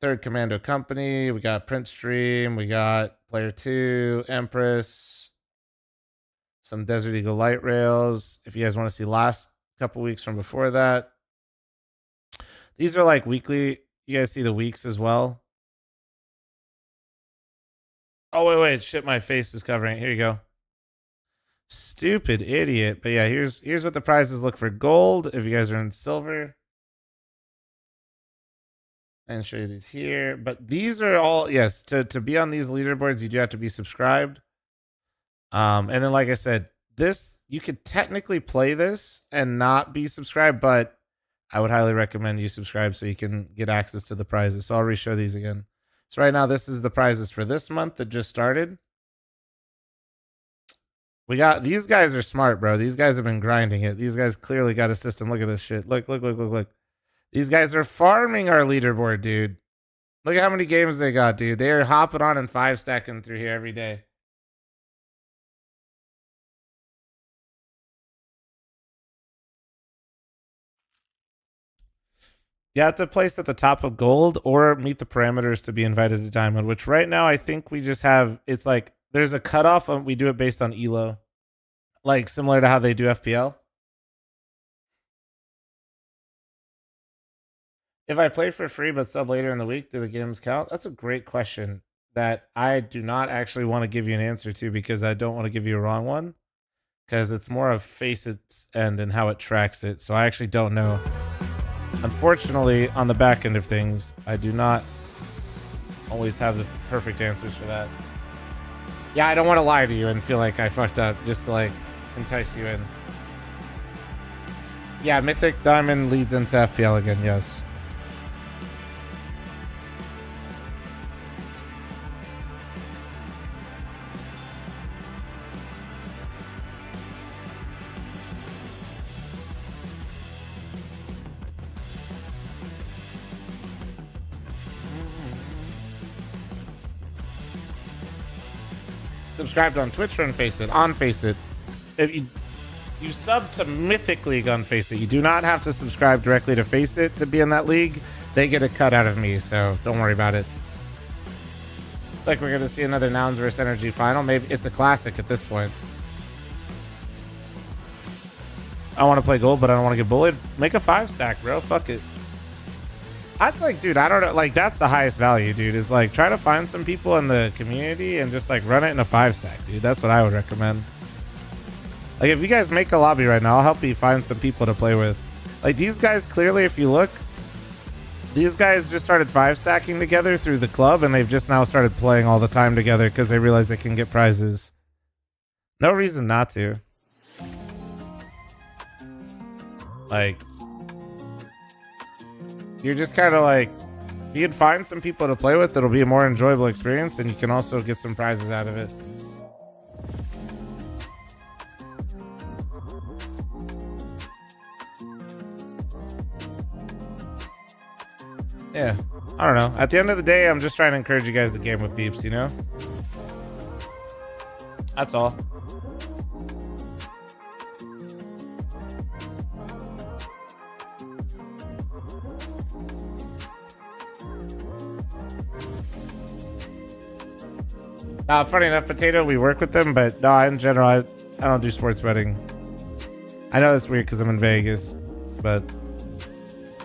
Third Commando Company. We got Print Stream. We got Player 2, Empress. Some Desert Eagle Light Rails. If you guys want to see last couple weeks from before that. These are like weekly. You guys see the weeks as well. Oh, wait. Shit, my face is covering it. Here you go. Stupid idiot. But yeah, here's what the prizes look for gold. If you guys are in silver. And show you these here. But these are all, yes, to be on these leaderboards, you do have to be subscribed. And then, like I said, this, you could technically play this and not be subscribed, but I would highly recommend you subscribe so you can get access to the prizes. So I'll re-show these again. So right now, this is the prizes for this month that just started. We got, these guys are smart, bro. These guys have been grinding it. These guys clearly got a system. Look at this shit. Look. These guys are farming our leaderboard, dude. Look at how many games they got, dude. They are hopping on and 5-stacking through here every day. You have to place at the top of gold or meet the parameters to be invited to diamond, which right now I think we just have, it's like, there's a cutoff and we do it based on elo. Like similar to how they do FPL. If I play for free but sub later in the week, do the games count? That's a great question that I do not actually want to give you an answer to because I don't want to give you a wrong one. Because it's more of Facet's end and how it tracks it. So I actually don't know. Unfortunately, on the back end of things, I do not always have the perfect answers for that. Yeah, I don't want to lie to you and feel like I fucked up just to like entice you in. Yeah, Mythic Diamond leads into FPL again, yes. Subscribed on Twitch or on Faceit? On Faceit. If you sub to Mythic League on Faceit, you do not have to subscribe directly to Faceit to be in that league. They get a cut out of me, so don't worry about it. Like we're gonna see another Nouns vs Energy final. Maybe it's a classic at this point. I want to play gold, but I don't want to get bullied. Make a 5-stack, bro. Fuck it. That's like, dude, I don't know. Like, that's the highest value, dude. Is like, try to find some people in the community and just like run it in a 5-stack, dude. That's what I would recommend. Like, if you guys make a lobby right now, I'll help you find some people to play with. Like, these guys, clearly, if you look, these guys just started 5-stacking together through the club, and they've just now started playing all the time together because they realize they can get prizes. No reason not to. Like, you're just kind of like, you can find some people to play with. It'll be a more enjoyable experience, and you can also get some prizes out of it. Yeah, I don't know. At the end of the day, I'm just trying to encourage you guys to game with beeps, you know? That's all. Funny enough, Potato, we work with them, but no, in general, I don't do sports betting. I know that's weird because I'm in Vegas, but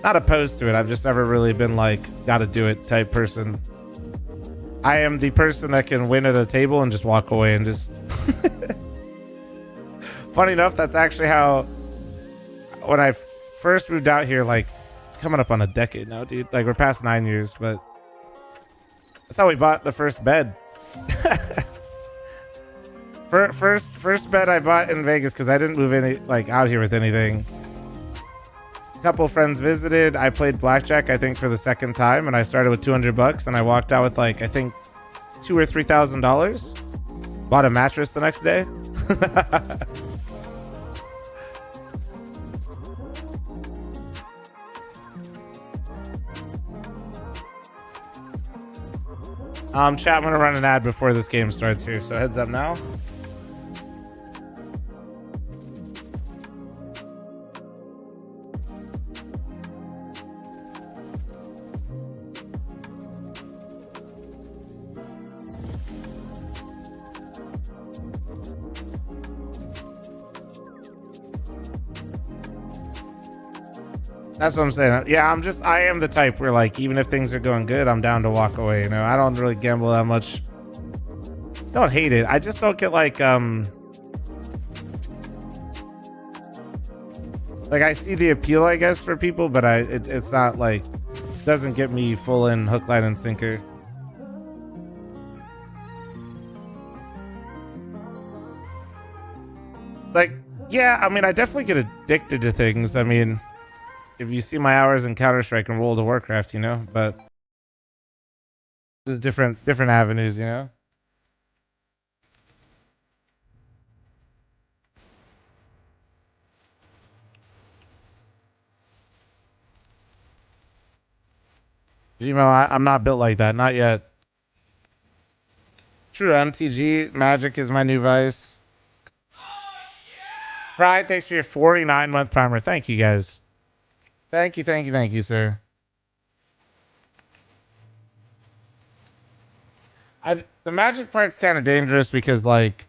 not opposed to it. I've just never really been like, gotta do it type person. I am the person that can win at a table and just walk away and just... Funny enough, that's actually how, when I first moved out here, like, it's coming up on a decade now, dude. Like, we're past 9 years, but that's how we bought the first bed. First bed I bought in Vegas because I didn't move out here with anything. A couple friends visited. I played blackjack, I think, for the second time, and I started with $200, and I walked out with like, I think, $2,000 or $3,000. Bought a mattress the next day. Chat, I'm gonna run an ad before this game starts here, so heads up now. That's what I'm saying. Yeah, I am the type where, like, even if things are going good, I'm down to walk away, you know? I don't really gamble that much. Don't hate it. I just don't get, like, I see the appeal, I guess, for people, but it's not, like, doesn't get me full in hook, line, and sinker. Like, yeah, I mean, I definitely get addicted to things. I mean... If you see my hours in Counter-Strike and World of Warcraft, you know, but there's different avenues, you know. Gmo, I'm not built like that. Not yet. True, MTG. Magic is my new vice. Pride, thanks for your 49-month primer. Thank you, guys. Thank you, sir. The magic part's kind of dangerous because, like,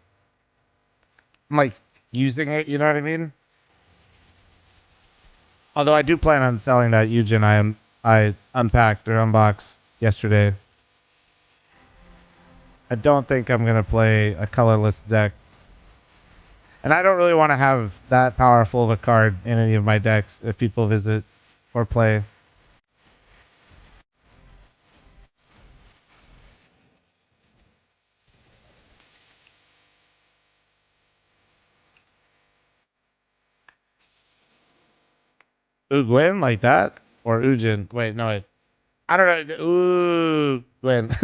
I'm, like, using it, you know what I mean? Although I do plan on selling that Eugen I unpacked or unboxed yesterday. I don't think I'm going to play a colorless deck. And I don't really want to have that powerful of a card in any of my decks if people visit or play. Gwyn like that? Or Ujin? Wait, no, wait. I don't know. Ooh, Gwyn.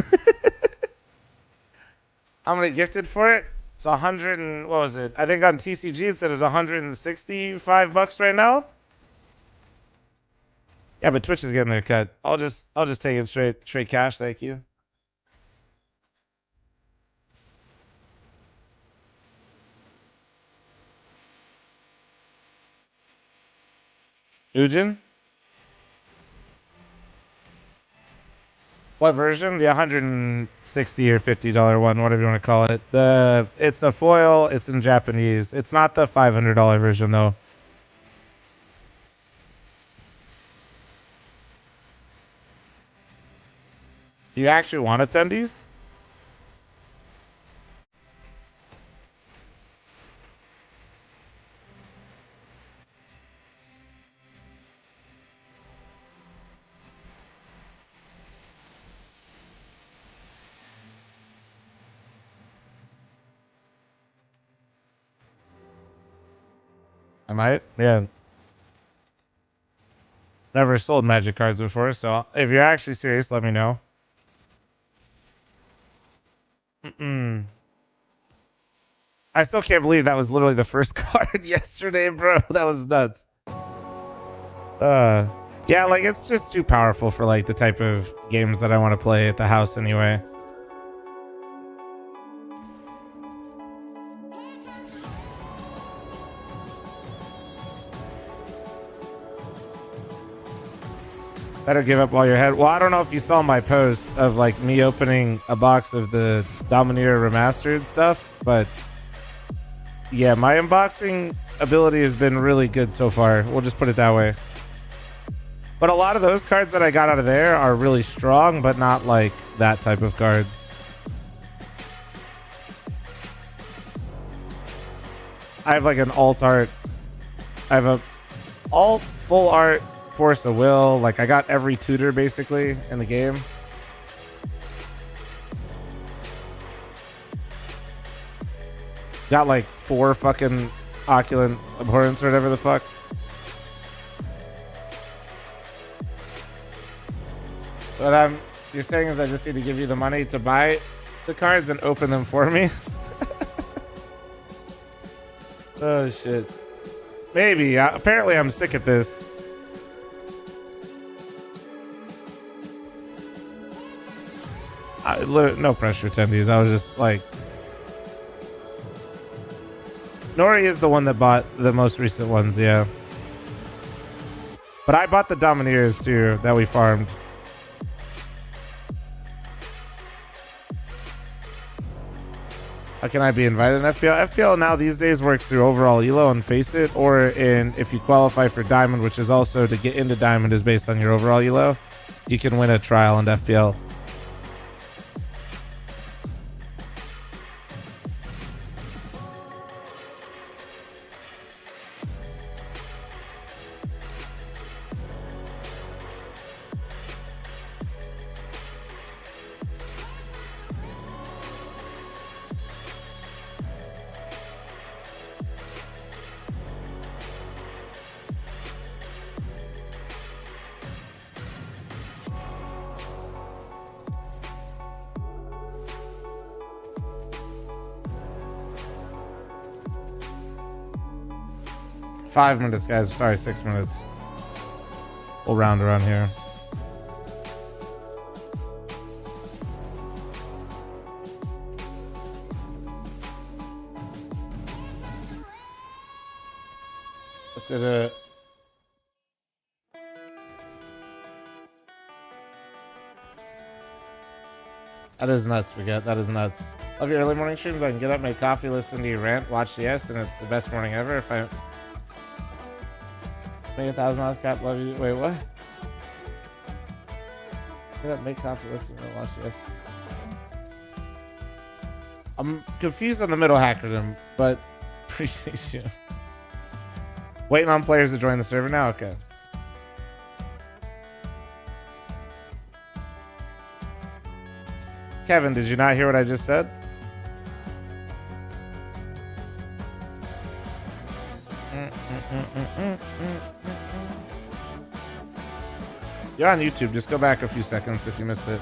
How many gifted for it? It's 100 and what was it? I think on TCG it said it was $165 right now. Yeah, but Twitch is getting their cut. I'll just take it straight cash, thank you. Ujin? What version? The 160 or $50 one, whatever you want to call it. It's a foil. It's in Japanese. It's not the $500 version though. Do you actually want attendees? I might. Yeah. Never sold magic cards before, so if you're actually serious, let me know. I still can't believe that was literally the first card yesterday, bro. That was nuts. Yeah, like it's just too powerful for like the type of games that I want to play at the house anyway. Better give up while you're ahead. Well, I don't know if you saw my post of like me opening a box of the Domineer remastered stuff, but yeah, my unboxing ability has been really good so far. We'll just put it that way. But a lot of those cards that I got out of there are really strong, but not like that type of card. I have like an alt art. I have a alt full art Force of Will. Like I got every tutor basically in the game. Got like 4 fucking Oculent Abhorrence or whatever the fuck. So what you're saying is I just need to give you the money to buy the cards and open them for me? Oh shit. Maybe. Apparently I'm sick at this. No pressure, attendees. I was just like... Nori is the one that bought the most recent ones, yeah. But I bought the Domineers too, that we farmed. How can I be invited in FPL? FPL now these days works through overall ELO and Face It, or if you qualify for Diamond, which is also to get into Diamond is based on your overall ELO, you can win a trial in FPL. Five minutes, guys. Sorry, 6 minutes. We'll round around here. Let's do it. That is nuts, we got. That is nuts. Love your early morning streams. I can get up, make coffee, listen to you rant, watch the S, and it's the best morning ever. If I make $1,000 cap, love you. Wait, what? Get up, make coffee, listen to you, watch the S. I'm confused on the middle hackerdom, but appreciate you. Waiting on players to join the server now? Okay. Kevin, did you not hear what I just said? You're on YouTube. Just go back a few seconds if you missed it.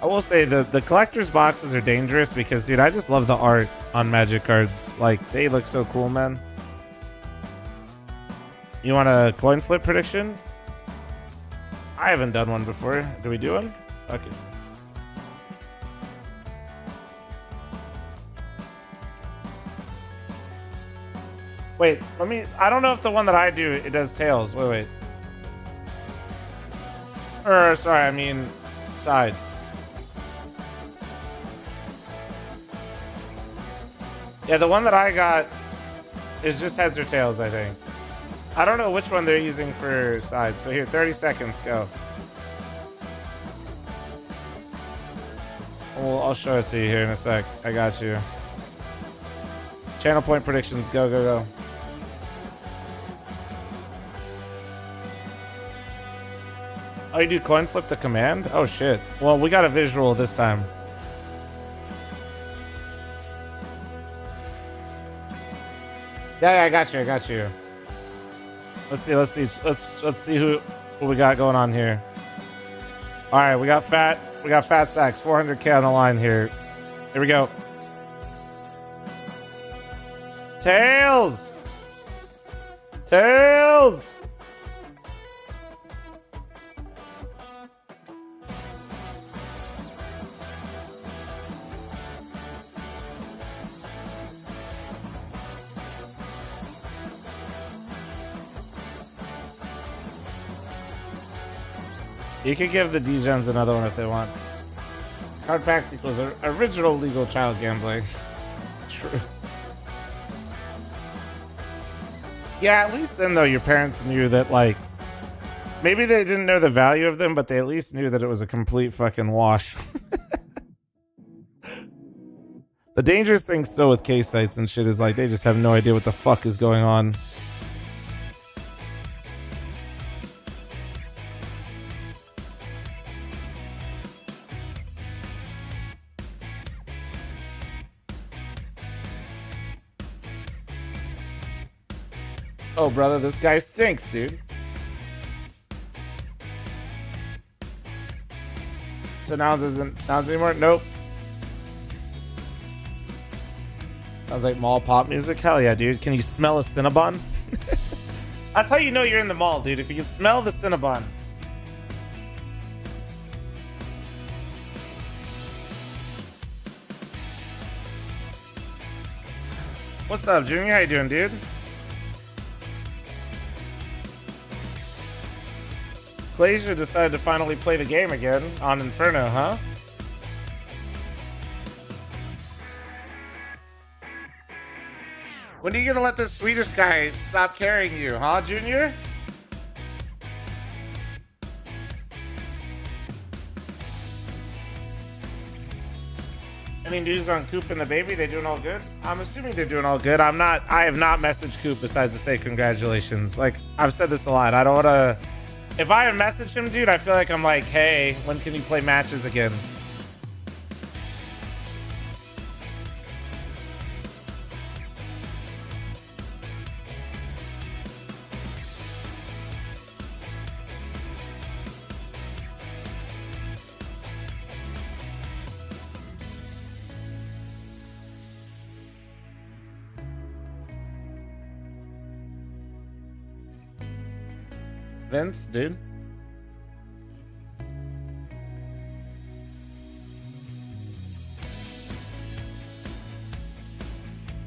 I will say the collector's boxes are dangerous because, dude, I just love the art on Magic cards. Like, they look so cool, man. You want a coin flip prediction? I haven't done one before. Do we do one? Okay. Wait, let me... I don't know if the one that I do, it does tails. Wait. Sorry, I mean side. Yeah, the one that I got is just heads or tails, I think. I don't know which one they're using for side. So here, 30 seconds, go. Well, I'll show it to you here in a sec. I got you. Channel point predictions, go, go, go. Oh, you do coin flip the command? Oh, shit. Well, we got a visual this time. Yeah, I got you. Let's see who we got going on here. All right, we got fat sacks, 400K on the line here. Here we go. Tails. You can give the D-Gens another one if they want. Card packs equals original legal child gambling. True. Yeah, at least then, though, your parents knew that, like, maybe they didn't know the value of them, but they at least knew that it was a complete fucking wash. The dangerous thing still with case sites and shit is, like, they just have no idea what the fuck is going on. Oh, brother, this guy stinks, dude. So Nouns isn't Nouns anymore? Nope. Sounds like mall pop music. Hell yeah, dude. Can you smell a Cinnabon? That's how you know you're in the mall, dude. If you can smell the Cinnabon. What's up, Junior? How you doing, dude? Glacier decided to finally play the game again on Inferno, huh? When are you gonna let this Swedish guy stop carrying you, huh, Junior? Any news on Coop and the baby? They doing all good? I'm assuming they're doing all good. I have not messaged Coop besides to say congratulations. Like, I've said this a lot. I don't wanna... If I have messaged him, dude, I feel like I'm like, hey, when can you play matches again? Vince, dude.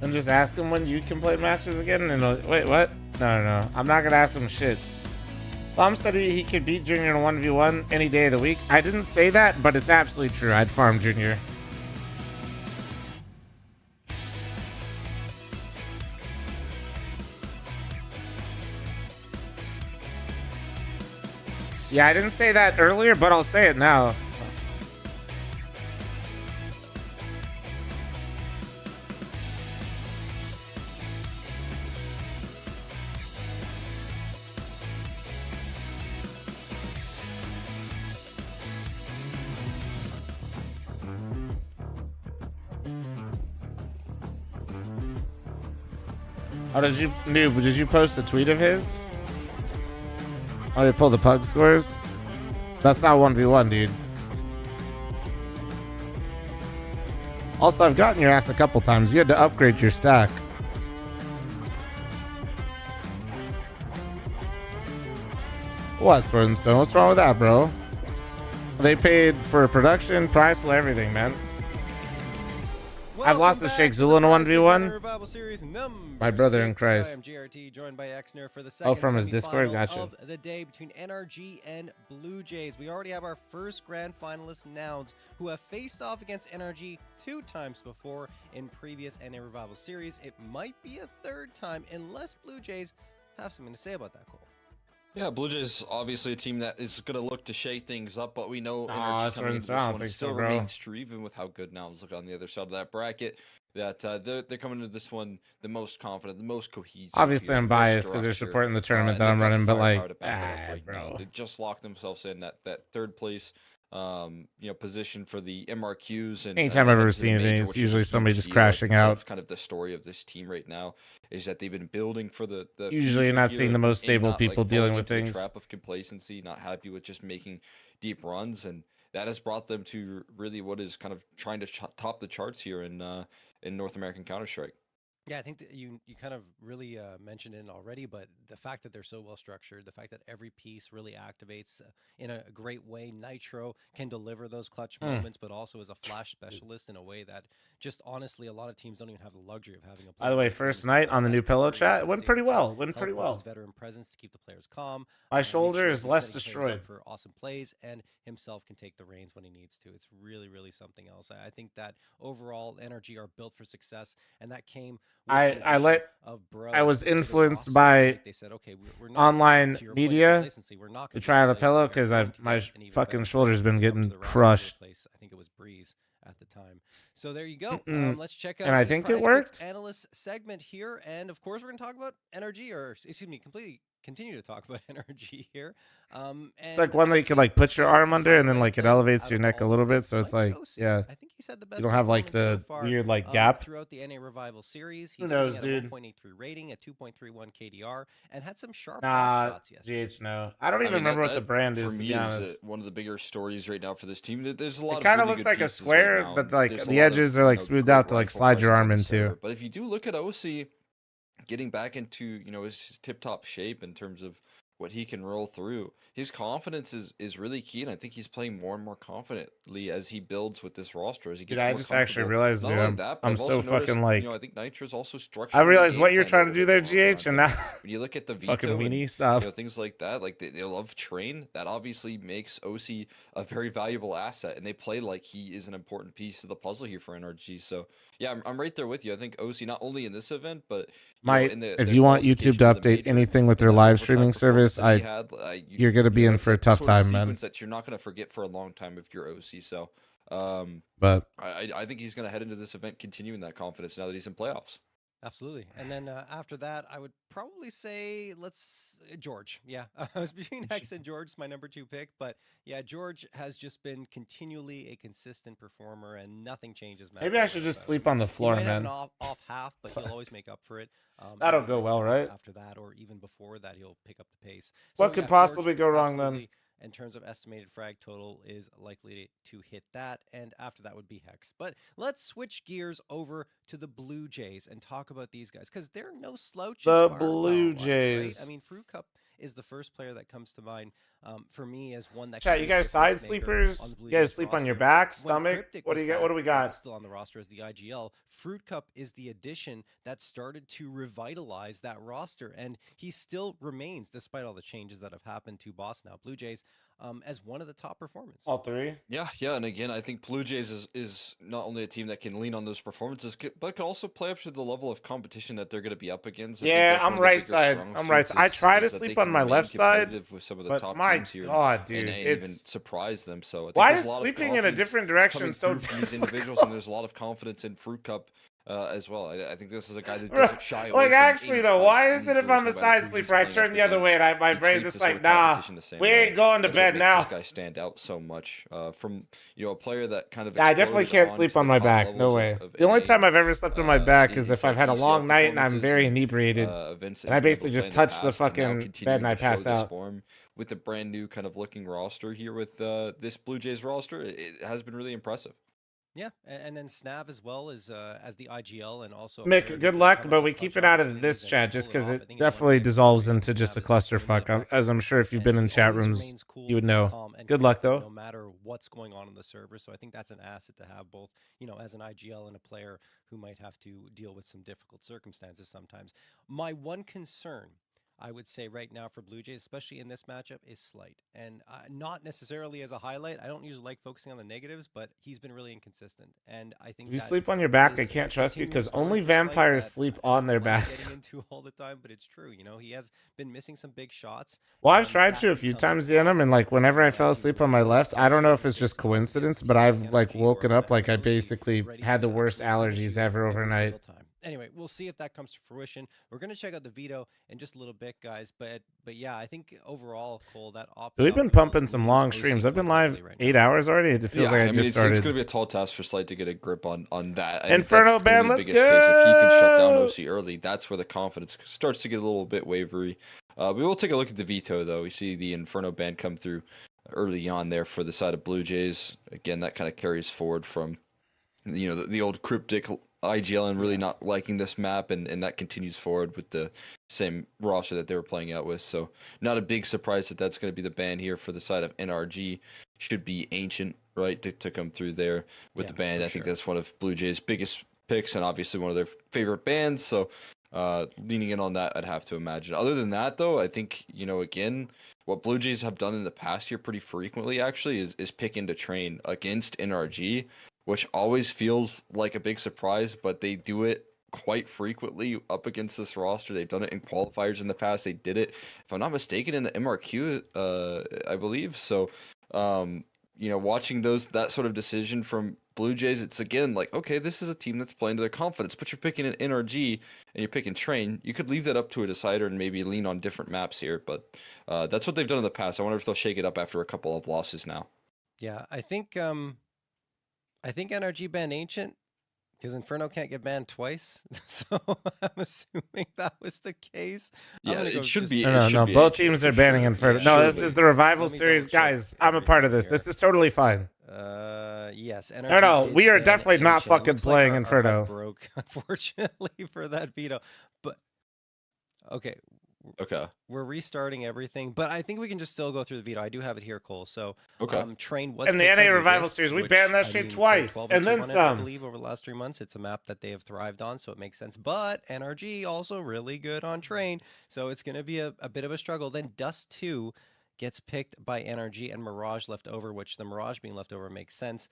And just ask him when you can play matches again. And wait, what? No. I'm not gonna ask him shit. Bomb said he could beat Junior in a 1v1 any day of the week. I didn't say that, but it's absolutely true. I'd farm Junior. Yeah, I didn't say that earlier, but I'll say it now. Oh, did you post a tweet of his? Oh, you pull the pug scores? That's not 1v1, dude. Also, I've gotten your ass a couple times. You had to upgrade your stack. What, Sword and Stone? What's wrong with that, bro? They paid for production, price, well, everything, man. I've lost to Sheikh Zulu in a 1v1. My brother in Christ. I am JRT, joined by Exner for the Oh, second from his Discord? semifinal Gotcha. of the day between NRG and Blue Jays. We already have our first grand finalists announced, who have faced off against NRG 2 times before in previous NA Revival series. It might be a third time, unless Blue Jays have something to say about that, Cole. Yeah, Blue Jays obviously a team that is going to look to shake things up, but we know that's energy coming into I this don't one think still so, bro. remains true, even with how good Nouns look on the other side of that bracket. That they're coming into this one the most confident, the most cohesive. Obviously, here, I'm the most biased because they're structured, supporting the tournament and that I'm they've got running, the but firepower like, to back it up right bro. now. They just locked themselves in that third place, position for the MRQs. And Anytime I've ever into the seen anything, major, it's which is a usually huge somebody just deal. crashing out. That's kind of the story of this team right now, is that they've been building for the Usually you're future not here seeing the most and stable not, people like, dealing falling with into the things. trap of complacency, not happy with just making deep runs, and that has brought them to really what is kind of trying to top the charts here in North American Counter-Strike. Yeah, I think that you kind of really mentioned it already, but the fact that they're so well structured, the fact that every piece really activates in a great way. Nitro can deliver those clutch moments, but also is a flash specialist in a way that just honestly a lot of teams don't even have the luxury of having a player. By the way, first night on the new pillow chat, it went pretty well. His veteran presence to keep the players calm. My shoulder sure is he's less setting players destroyed. up for awesome plays, and himself can take the reins when he needs to. It's really, really something else. I think that overall NRG are built for success, and that came with the addition of Bro I was to the influenced roster. by Like they said, okay, we're not, online to your point of media complacency, we're not to gonna try out a replace pillow them. because We're going to my get an even fucking better shoulder's been player to come getting to the roster to crushed. replace, I think it was Breeze at the time. So there you go. Let's check out And I the think it Prize worked. Picks Analyst segment here, and of course we're going to talk about NRG, or excuse me, continue to talk about NRG here. It's like one that you could like put your arm under and then like it elevates your neck a little bit, so it's like, yeah, I think he's had the best you don't have like the performance so far, weird like gap. throughout the NA Revival series. Who He's knows, sitting at dude? a 1.83 rating, a 2.31 KDR, and had some sharp Nah, shots yesterday. GH, no. I don't even remember what the brand for is, to me, be honest. one of the bigger stories right now for this team. There's a lot. It kind of really looks good like a pieces square, right now. but like There's a the lot of, edges are like smoothed great out to like rifle slide your presence arm on the server. into. But if you do look at OC getting back into his tip-top shape in terms of what he can roll through, his confidence is really key, and I think he's playing more and more confidently as he builds with this roster. As he gets Dude, I more just actually comfortable. realized, Not dude, only I'm- that, but I'm I've so also noticed, fucking, like- I think Nitro's also structuring. I realized the what game you're plan trying a to do little there, bit more GH, and around. now When you look at the veto fucking and, weenie stuff. things like that, like they love train. That obviously makes OC a very valuable asset, and they play like he is an important piece of the puzzle here for NRG. So yeah, I'm right there with you. I think OC not only in this event, but Might, in if the you want YouTube to qualification for the update major, anything with in their that live overtime streaming performance service, that he had, you're gonna be in it's for a that tough sort of time, man. sequence that you're not gonna forget for a long time if you're OC. So, But I think he's gonna head into this event continuing that confidence now that he's in playoffs. Absolutely. And then after that, I would probably say George. Yeah, I was between Hex and George, my number 2 pick. But yeah, George has just been continually a consistent performer, and nothing changes. Maybe I should just sleep on the floor, he might have man. an off half, but he'll always make up for it. That'll even go well, right? After that, or even before that, he'll pick up the pace. What could possibly go wrong then? absolutely, in terms of estimated frag total, is likely to hit that, and after that would be Hex. But let's switch gears over to the Blue Jays and talk about these guys, because they're no slouches. The firepower-wise, Blue right? Jays. I mean, Fruit Cup is the first player that comes to mind for me as one that. Chat, you guys side sleepers? You guys sleep on your back, stomach? What do you got? What do we got? Still on the roster as the IGL. Fruit Cup is the addition that started to revitalize that roster, and he still remains, despite all the changes that have happened to Boss now Blue Jays, as one of the top performers. All three? Yeah, and again, I think Blue Jays is not only a team that can lean on those performances, but can also play up to the level of competition that they're going to be up against. Yeah, I'm right side. I'm right side. I try to sleep on my left side, with some of the but top my teams here God, dude, and it's even surprise them. So I think why there's is a lot of sleeping in a confidence different direction coming so through from these difficult? individuals, and there's a lot of confidence in Fruit Cup as well. I think this is a guy that doesn't shy away Like, from actually, any though, fights, why any is it if goals, I'm no a matter side who sleeper, he's I playing turn up the other against. way and my He brain's treats just the sort like, of nah, competition the same we way. ain't going to That's what bed makes now. this guy stand out so much from a player that kind of Yeah, I definitely exploded can't on sleep to on the my top back. No levels way. of The only NA. time I've ever slept on my back is if He's I've had a ECL long night and I'm performances very and, inebriated. events that And I he's been able basically to just play in the touch the past, and now fucking bed continuing and I to show pass this out. form with the brand new kind of looking roster here with this Blue Jays roster. It has been really impressive. Yeah, and then Snav as well as the IGL and also. Mick, good luck, but we keep it out of this chat just because it definitely dissolves into just a clusterfuck. As I'm sure if you've been in chat rooms, you would know. Good luck, though. No matter what's going on the server, so I think that's an asset to have both, as an IGL and a player who might have to deal with some difficult circumstances sometimes. My one concern, I would say right now for Blue Jays, especially in this matchup, is Slight. And not necessarily as a highlight. I don't usually like focusing on the negatives, but he's been really inconsistent. And I think If you sleep on your back, I can't trust you because only vampires sleep on their back. Getting into all the time, but it's true. He has been missing some big shots. Well, I've tried to a few times, Denim, and like whenever I fell asleep on my left, I don't know if it's just coincidence, but I've like woken up like I basically had the worst allergies ever overnight. Anyway, we'll see if that comes to fruition. We're going to check out the veto in just a little bit, guys. But yeah, I think overall, Cole, that We've been pumping some long streams. I've been live 8 hours already. It feels like I just started. It's going to be a tall task for Slight to get a grip on that. Inferno ban, let's go! If he can shut down OC early, that's where the confidence starts to get a little bit wavery. We will take a look at the veto, though. We see the Inferno ban come through early on there for the side of Blue Jays. Again, that kind of carries forward from the old cryptic IGL and really not liking this map, and that continues forward with the same roster that they were playing out with. So not a big surprise that that's going to be the ban here for the side of NRG. Should be Ancient, right, to come through there with the ban. I think that's one of Blue Jays' biggest picks and obviously one of their favorite bans. So leaning in on that, I'd have to imagine. Other than that, though, I think, again, what Blue Jays have done in the past year pretty frequently actually is pick into train against NRG, which always feels like a big surprise, but they do it quite frequently up against this roster. They've done it in qualifiers in the past. They did it, if I'm not mistaken, in the MRQ, I believe. So, watching that sort of decision from Blue Jays, it's again like, okay, this is a team that's playing to their confidence, but you're picking an NRG and you're picking Train. You could leave that up to a decider and maybe lean on different maps here, but that's what they've done in the past. I wonder if they'll shake it up after a couple of losses now. Yeah, I think NRG banned Ancient because Inferno can't get banned twice. So I'm assuming that was the case. Yeah, it should be. No. Both teams are banning Inferno. No, this is the Revival Series. Guys, I'm a part of this. This is totally fine. Yes. No, we are definitely not fucking playing Inferno. Broke, unfortunately, for that veto. But okay. We're restarting everything, but I think we can just still go through the veto. I do have it here, Cole. So, Train was in the NA Revival Series. We banned that shit twice, and then some. I believe over the last 3 months, it's a map that they have thrived on, so it makes sense. But NRG also really good on Train, so it's going to be a bit of a struggle. Then Dust 2 gets picked by NRG and Mirage left over, which the Mirage being left over makes sense.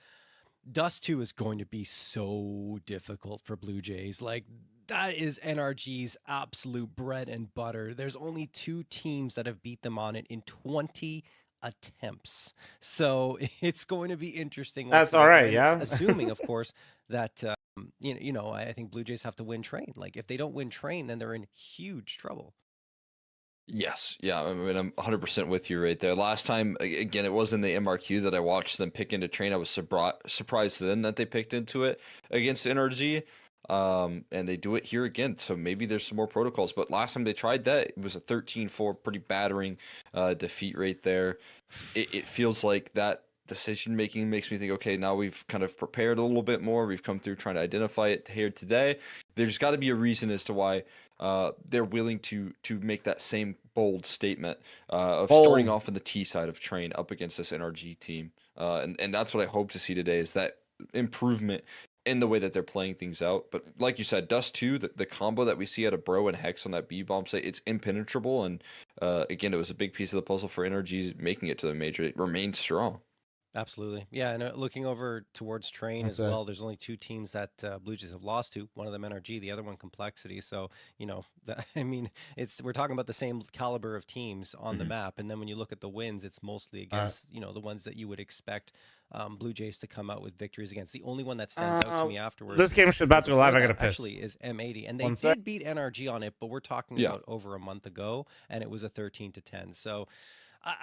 Dust 2 is going to be so difficult for Blue Jays. Like, that is NRG's absolute bread and butter. There's only 2 teams that have beat them on it in 20 attempts. So it's going to be interesting. That's all right, yeah. Assuming, of course, that, I think Blue Jays have to win Train. Like, if they don't win Train, then they're in huge trouble. Yes, yeah, I mean, I'm 100% with you right there. Last time, again, it was in the MRQ that I watched them pick into Train. I was surprised then that they picked into it against NRG, and they do it here again. So maybe there's some more protocols. But last time they tried that, it was a 13-4, pretty battering defeat right there. It feels like that decision making makes me think, okay, now we've kind of prepared a little bit more. We've come through trying to identify it here today. there's got to be a reason as to why they're willing to make that same bold statement of starting off on the T side of Train up against this NRG team. And that's what I hope to see today, is that improvement in the way that they're playing things out. But like you said, Dust 2, the combo that we see out of Bro and Hex on that B-bomb site, it's impenetrable. And again, it was a big piece of the puzzle for NRG making it to the major. It remains strong. Absolutely. Yeah, and looking over towards Train That's as it. well, there's only two teams that Blue Jays have lost to. One of them NRG, the other one Complexity. So, you know, I mean, we're talking about the same caliber of teams on the map. And then when you look at the wins, it's mostly against, you know, the ones that you would expect Blue Jays to come out with victories against. The only one that stands out to me afterwards. This game should about to go live. I gotta piss. Actually, is M80, and they One sec. did beat NRG on it, but we're talking about over a month ago, and it was a 13-10. So.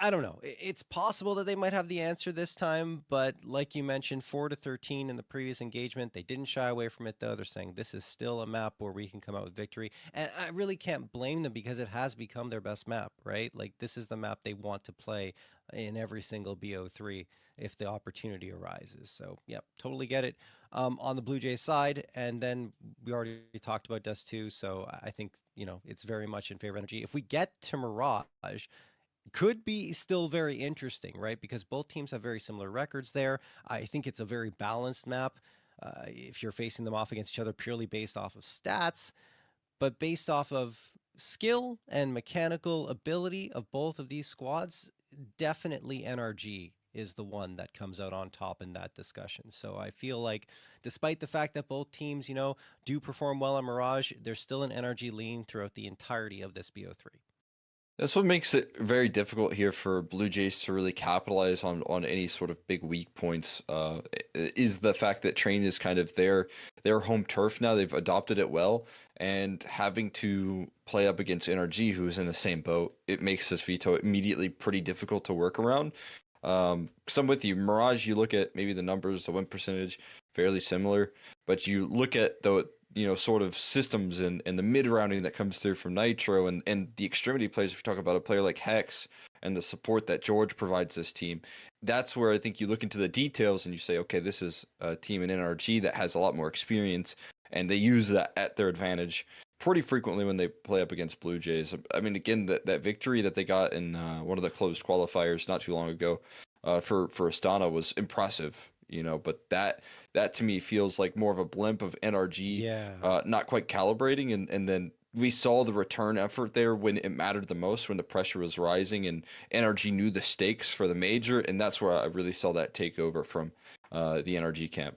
I don't know. It's possible that they might have the answer this time, but like you mentioned, 4-13 in the previous engagement. They didn't shy away from it, though. They're saying this is still a map where we can come out with victory. And I really can't blame them because it has become their best map, right? Like, this is the map they want to play in every single BO3 if the opportunity arises. So, yeah, totally get it. On the Blue Jays side, and then we already talked about Dust 2, so I think, you know, it's very much in favor of Energy. If we get to Mirage, could be still very interesting, right? Because both teams have very similar records there. I think it's a very balanced map if you're facing them off against each other purely based off of stats, but based off of skill and mechanical ability of both of these squads, definitely NRG is the one that comes out on top in that discussion. So I feel like despite the fact that both teams, you know, do perform well on Mirage, there's still an NRG lean throughout the entirety of this BO3. That's what makes it very difficult here for Blue Jays to really capitalize on any sort of big weak points. Is the fact that Train is kind of their home turf now. They've adopted it well, and having to play up against NRG, who's in the same boat, it makes this veto immediately pretty difficult to work around. So I'm with you. Mirage, you look at maybe the numbers, the win percentage, fairly similar, but you look at the sort of systems and the mid-rounding that comes through from Nitro and the extremity plays, if you talk about a player like Hex and the support that George provides this team, that's where I think you look into the details and you say, okay, this is a team in NRG that has a lot more experience, and they use that at their advantage pretty frequently when they play up against Blue Jays. I mean, again, that victory that they got in one of the closed qualifiers not too long ago for Astana was impressive. But that to me feels like more of a blimp of NRG, not quite calibrating. And then we saw the return effort there when it mattered the most, when the pressure was rising and NRG knew the stakes for the major. And that's where I really saw that takeover from the NRG camp.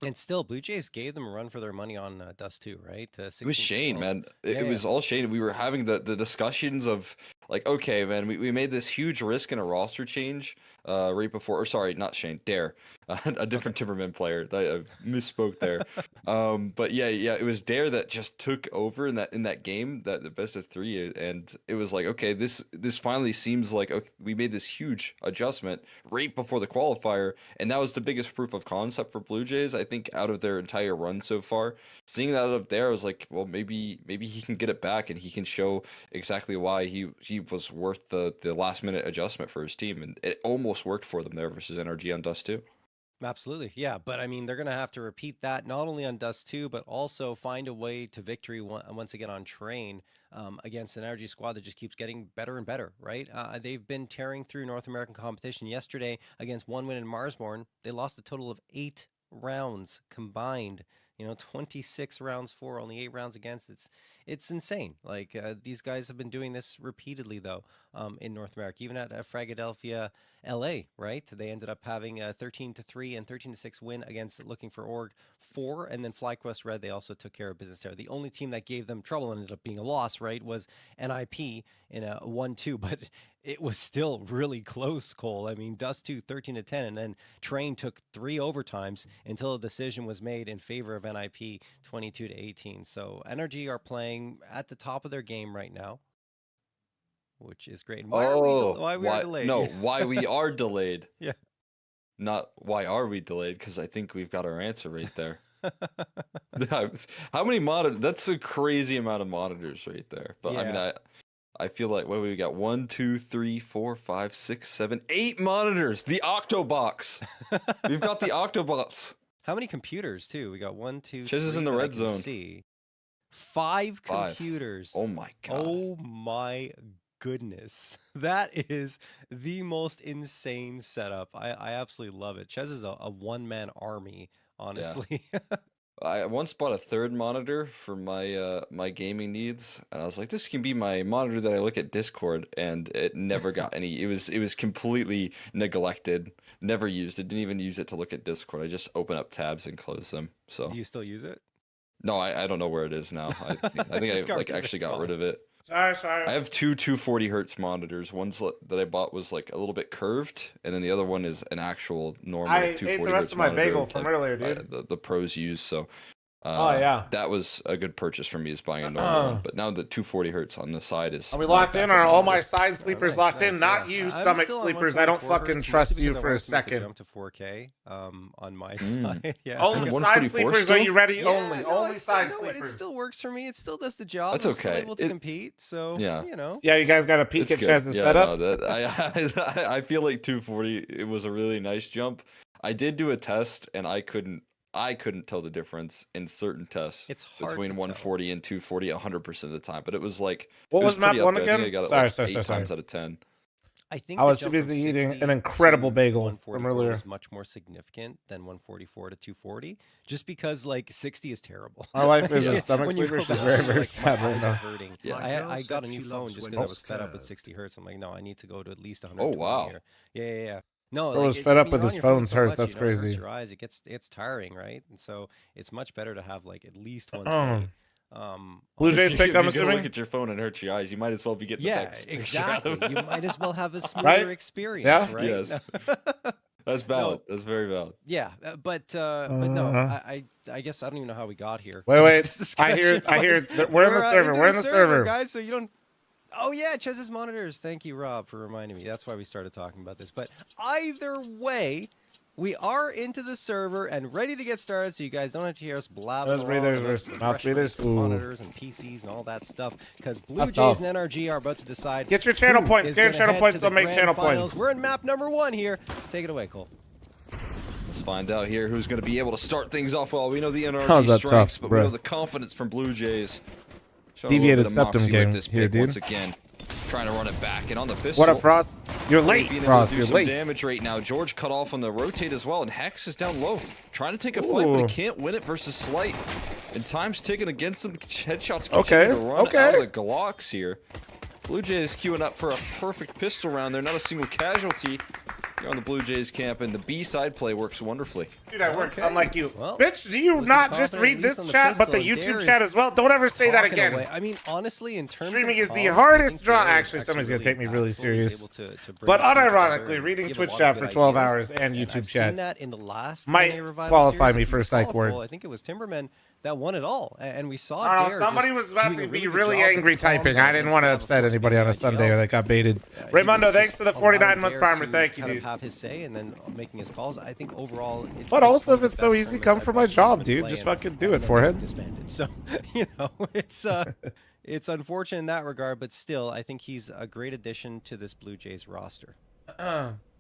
And still, Blue Jays gave them a run for their money on Dust 2, right? It was Shane, man. It was all Shane. We were having the discussions of like, okay, man, we made this huge risk in a roster change right before, or sorry, not Shane, Dare, a different Timberman player. I misspoke there. But yeah, it was Dare that just took over in that game, the best of 3, and it was like, okay, this finally seems like we made this huge adjustment right before the qualifier, and that was the biggest proof of concept for Blue Jays, I think, out of their entire run so far. Seeing that out of there, I was like, well, maybe he can get it back and he can show exactly why he was worth the last minute adjustment for his team, and it almost worked for them there versus NRG on Dust 2. Absolutely, yeah. But I mean, they're going to have to repeat that not only on Dust 2, but also find a way to victory once again on Train against an NRG squad that just keeps getting better and better, right? They've been tearing through North American competition. Yesterday, against one win in Marsborn, they lost a total of 8 rounds combined. 26 rounds for, only 8 rounds against. It's insane. Like these guys have been doing this repeatedly though in North America, even at Fragadelphia, LA, right? They ended up having a 13-3 and 13-6 win against Looking for Org 4, and then FlyQuest Red. They also took care of business there. The only team that gave them trouble and ended up being a loss, right, was NIP in a 1-2, but it was still really close, Cole. I mean, Dust 2 13-10, and then Train took 3 overtimes until a decision was made in favor of NIP 22-18. So NRG are playing at the top of their game right now, which is great. And why are we delayed? No, why we are delayed. Yeah. Not why are we delayed, because I think we've got our answer right there. How many monitors? That's a crazy amount of monitors right there. But I mean, I feel like we got 1, 2, 3, 4, 5, 6, 7, 8 monitors. The Octobox. We've got the Octobots. How many computers too? We got 1, 2, Chiz is 3 in the that I red can zone. See. 5 computers. Oh my god. Oh my goodness. That is the most insane setup. I absolutely love it. Ches is a one-man army, honestly. I once bought a third monitor for my my gaming needs, and I was like, this can be my monitor that I look at Discord, and it never got any. It was completely neglected, never used. I didn't even use it to look at Discord. I just open up tabs and close them. So Do you still use it? no, I don't know where it is now. I think I like actually got rid of it. Sorry. I have two 240 hertz monitors. One's that I bought was like a little bit curved, and then the other one is an actual normal I 240 ate the rest hertz of my monitor bagel from earlier, dude. The pros use. So Oh, yeah. that was a good purchase for me, is buying a normal one. But now the 240 hertz on the side is. Are we locked in? Are all my side sleepers locked in? Not you, stomach sleepers. I don't fucking trust you for a second. Jump to 4K on my side. Yeah. Only side sleepers. Are you ready? Only side sleepers. It still works for me. It still does the job. That's I'm still okay. able to compete. So Yeah. you know. Yeah, you guys got a peek It's at good. Chez's Yeah, setup. no, I feel like 240. It was a really nice jump. I did do a test, and I couldn't tell the difference in certain tests It's hard between to 140 and 240 100% of the time. But it was like, What it was map pretty up one there. I think again? I got it Sorry, like 8 times out of 10. I think I the was too jump from busy eating 60 an incredible to bagel 144 from earlier. was much more significant than 144 to 240, just because like 60 is terrible. My wife is a Yeah, stomach when you sleeper. go She's back, very, it's very like, sad my right eyes now. are hurting. Yeah. I got a new phone just because I was fed up with 60 hertz. I'm like, no, I need to go to at least 120 wow. here. Yeah. No, Bro like, was fed up when with you're his on your phone phone's so hertz. much, That's you know, it hurts crazy. your eyes. It's tiring, right? And so it's much better to have like at least 120. Blue Jays pick, I'm If you're gonna assuming? look at your phone and hurt your eyes, you might as well be getting the Yeah, text. exactly. You might as well have a smoother Right? experience, Yeah? right? Yes. That's valid. That's very valid. Yeah, but no, I guess I don't even know how we got here. Wait. This I hear. discussion. That we're in the server. into We're in the server. guys. So you don't. Oh yeah, Chez's monitors. Thank you, Rob, for reminding me. That's why we started talking about this. But either way, we are into the server and ready to get started. So you guys don't have to hear us blabbing Nose breathers versus mouth breathers. Ooh. monitors and PCs and all that stuff. Because Blue That's Jays tough. and NRG are about to decide. Get your channel who points. is Get your gonna channel head points, to so the make grand channel finals. points. We're in map number 1 here. Take it away, Cole. Let's find out here who's going to be able to start things off well. We know the How's NRG that strikes, tough, but we bruh? know the confidence from Blue Jays. Showing a little Deviated bit of septum moxie game with this here, pick dude. once again. Trying to run it back, and on the pistol. What up, Frost? You're late, being Frost. able to do You're some late. damage right now. George cut off on the rotate as well, and Hex is down low. Trying to take a fight, but he Ooh. can't win it versus Slight. And time's ticking against him. Headshots Okay, continue to run okay. out of the Glocks here. Blue Jays queuing up for a perfect pistol round there. Not a single casualty here on the Blue Jays camp, and the B side play works wonderfully. Dude, I work Okay. unlike you. Well, Bitch, do you looking not just confident, read at this least on the chat, but the pistol, and YouTube Dare chat is as well? Don't ever say that talking again. away. I mean, honestly, in terms Streaming of is the comms, I hardest think draw. Dare is Actually, somebody's gonna really take me really impactful. He's serious. able to bring But the team together unironically, and reading give a Twitch lot of chat good for 12 ideas. hours and YouTube I've chat seen that in the last might NA Revival qualify series. me If for you a psych recall, word. I think it was Timberman that won it all, and we saw I don't know, Dare somebody just was about doing to a be good really job with angry comms typing. I didn't against want to Slav upset before anybody on a speaking Sunday IDL. or that got baited. He Raymondo, was thanks just to the allowing 49 month Dare primer. to Thank you, kind of dude. have his say and then making his calls. I think overall, But was also, one if of it's the so best easy, tournaments come I've for my watched him job, play, dude. and Just fucking do then it, forehead. Disbanded. So it's unfortunate in that regard, but still, I think he's a great addition to this Blue Jays roster.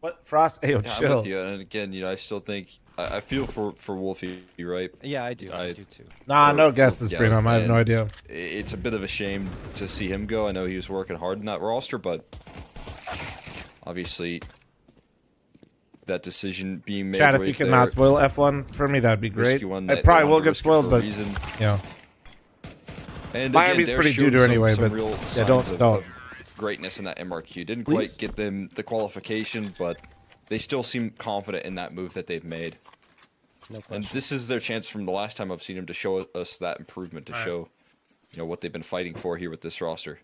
What Frost? Ayo, Yeah, I'm chill. with you. And again, I still think I feel for Wolfie, right? Yeah, I do. I do too. Nah, no guesses, Primo. I have no and idea. It's a bit of a shame to see him go. I know he was working hard in that roster, but obviously that decision being made. Chat, if right you can there, not spoil F1 for me, that'd be great. risky one I that probably they will wanted to get risk it for spoiled, a but reason. yeah. And Miami's again, pretty showed doo-doo anyway, some but real yeah, signs don't. of greatness in that MRQ. Didn't Please? quite get them the qualification, but they still seem confident in that move that they've made. No question. And this is their chance from the last time I've seen them to show us that improvement, to All right. show, what they've been fighting for here with this roster.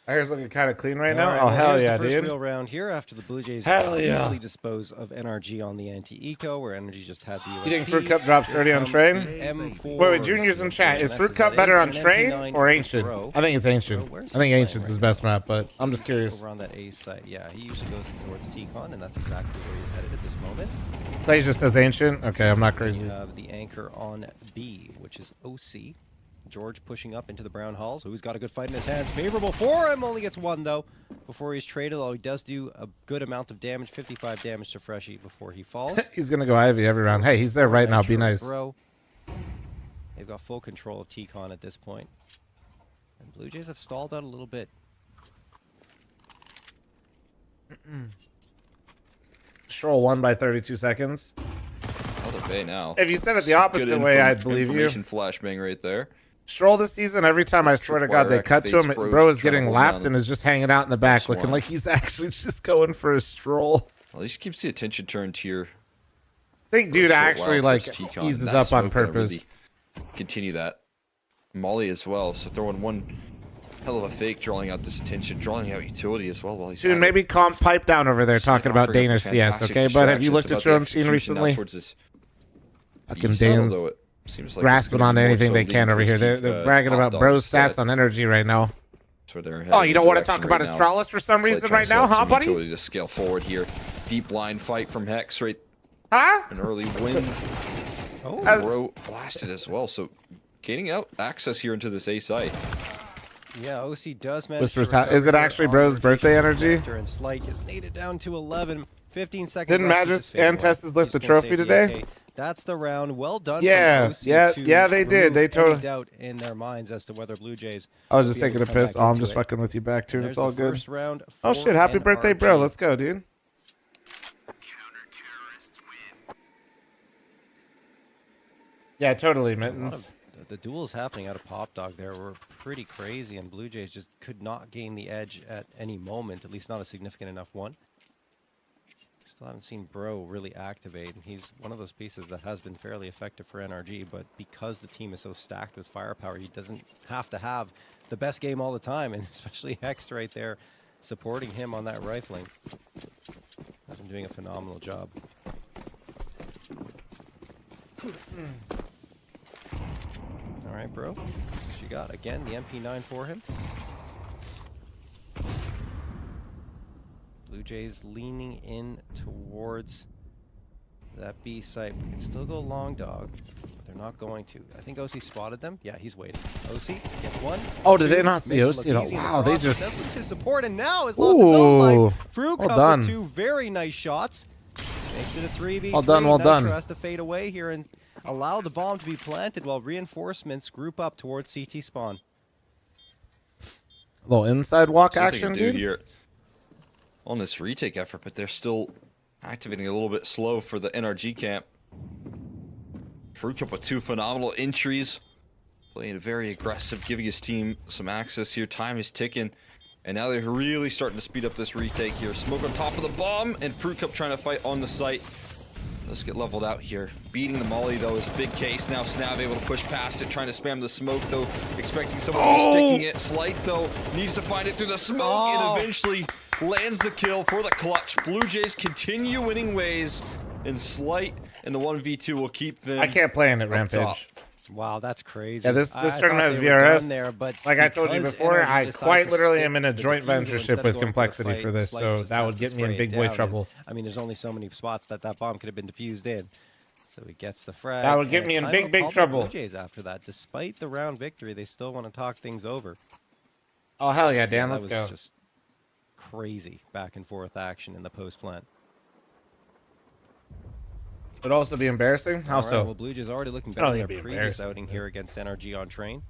Our hair's looking kind of clean right All now. right, Oh, well, hell here's yeah, the first dude. real round here after the Blue Jays Hell yeah. easily dispose of NRG on the anti-eco, where NRG just had the USPs. You think Fruit Cup drops 30 on Train? Wait, Junior's in chat. Is Fruit Cup better on Train or Ancient? I think it's Ancient. I think Ancient's his best map, but I'm just curious. Over on that A site, yeah, he usually goes towards T-Con, and that's exactly where he's headed at this moment. Clay just says Ancient. Okay, I'm not crazy. We have the anchor on B, which is OC. George pushing up into the brown halls. Who's got a good fight in his hands? Favorable for him. Only gets one, though, before he's traded. Although he does do a good amount of damage, 55 damage to Freshie before he falls. He's going to go Ivy every round. Hey, he's there right now. Be nice. Bro. They've got full control of T-Con at this point. And Blue Jays have stalled out a little bit. Stroll won by 32 seconds. Out of bay now. If you said it the Some opposite good way, I'd believe you. Information flashbang right there. Stroll this season, every time I swear to God they cut to him, bro is getting lapped and is just hanging out in the back looking like he's actually just going for a stroll. Well, he just keeps the attention turned here. I think dude actually like eases up on purpose. Really continue that. Molly as well, so throwing one hell of a fake, drawing out this attention, drawing out utility as well while he's Dude, maybe calm pipe down over there talking about Danish CS, okay? But have you looked at your own scene recently? Fucking Danes grasping on anything they can over here. They're bragging about bro's stats on energy right now. Oh, you don't want to talk about Astralis for some reason right now, huh, buddy? To scale forward here. Deep line fight from Hex right. Huh? An early wins. Oh, bro blasted as well. So gaining out access here into this A site. Yeah, OC does manage Whispers, is it actually bro's birthday energy? And Slight gets nated down to 11. 15 seconds. Didn't Magis and Tessus lift the trophy today? That's the round. Well done. Yeah, from OC yeah, they did. They totally doubt in their minds as to whether Blue Jays. I was just taking a piss. Oh, I'm just fucking with you back, too. It's all good. Oh shit! Happy birthday, bro. Let's go, dude. Yeah, totally, Mittens. The duels happening out of Pop Dog there were pretty crazy, and Blue Jays just could not gain the edge at any moment, at least not a significant enough one. Still haven't seen Bro really activate, and he's one of those pieces that has been fairly effective for NRG, but because the team is so stacked with firepower, he doesn't have to have the best game all the time, and especially Hex right there supporting him on that rifling. Has been doing a phenomenal job. All right, Bro. What you got? Again, the MP9 for him. Blue Jays leaning in towards that B site. We can still go long dog, but they're not going to. I think OC spotted them. Yeah, he's waiting. OC gets one. Oh, did they not see OC? Wow, they just. Does lose his support and now has lost his own life. Fruit well Cup done. with two very nice shots. Makes it a 3v3. Well done, well done. Nitro has to fade away here and allow the bomb to be planted while reinforcements group up towards CT spawn. A little inside walk Something action, to do dude. here on this retake effort, but they're still activating a little bit slow for the NRG camp. Fruit Cup with two phenomenal entries, playing very aggressive, giving his team some access here. Time is ticking, and now they're really starting to speed up this retake here. Smoke on top of the bomb, and Fruit Cup trying to fight on the site. Let's get leveled out here. Beating the molly, though, is a big case. Now Snav able to push past it, trying to spam the smoke, though, expecting someone to be sticking it. Slight, though, needs to find it through the smoke, and eventually lands the kill for the clutch. Blue Jays continue winning ways, and Slight and the 1v2 will keep them. I can't play in it, Rampage. Top. Wow, that's crazy. Yeah, this tournament has VRS. But like I told you before, I quite literally am in a joint ventureship with Complexity for this, so that would get me in big boy trouble. I mean, there's only so many spots that bomb could have been defused in. So he gets the frag. That would get me in big trouble. Blue Jays after that, despite the round victory, they still want to talk things over. Oh hell yeah, Dan, let's go. go. That was just crazy back and forth action in the post plant. Would also be embarrassing. How so? Well, Blue Jays already looking better than their previous outing here against NRG on train.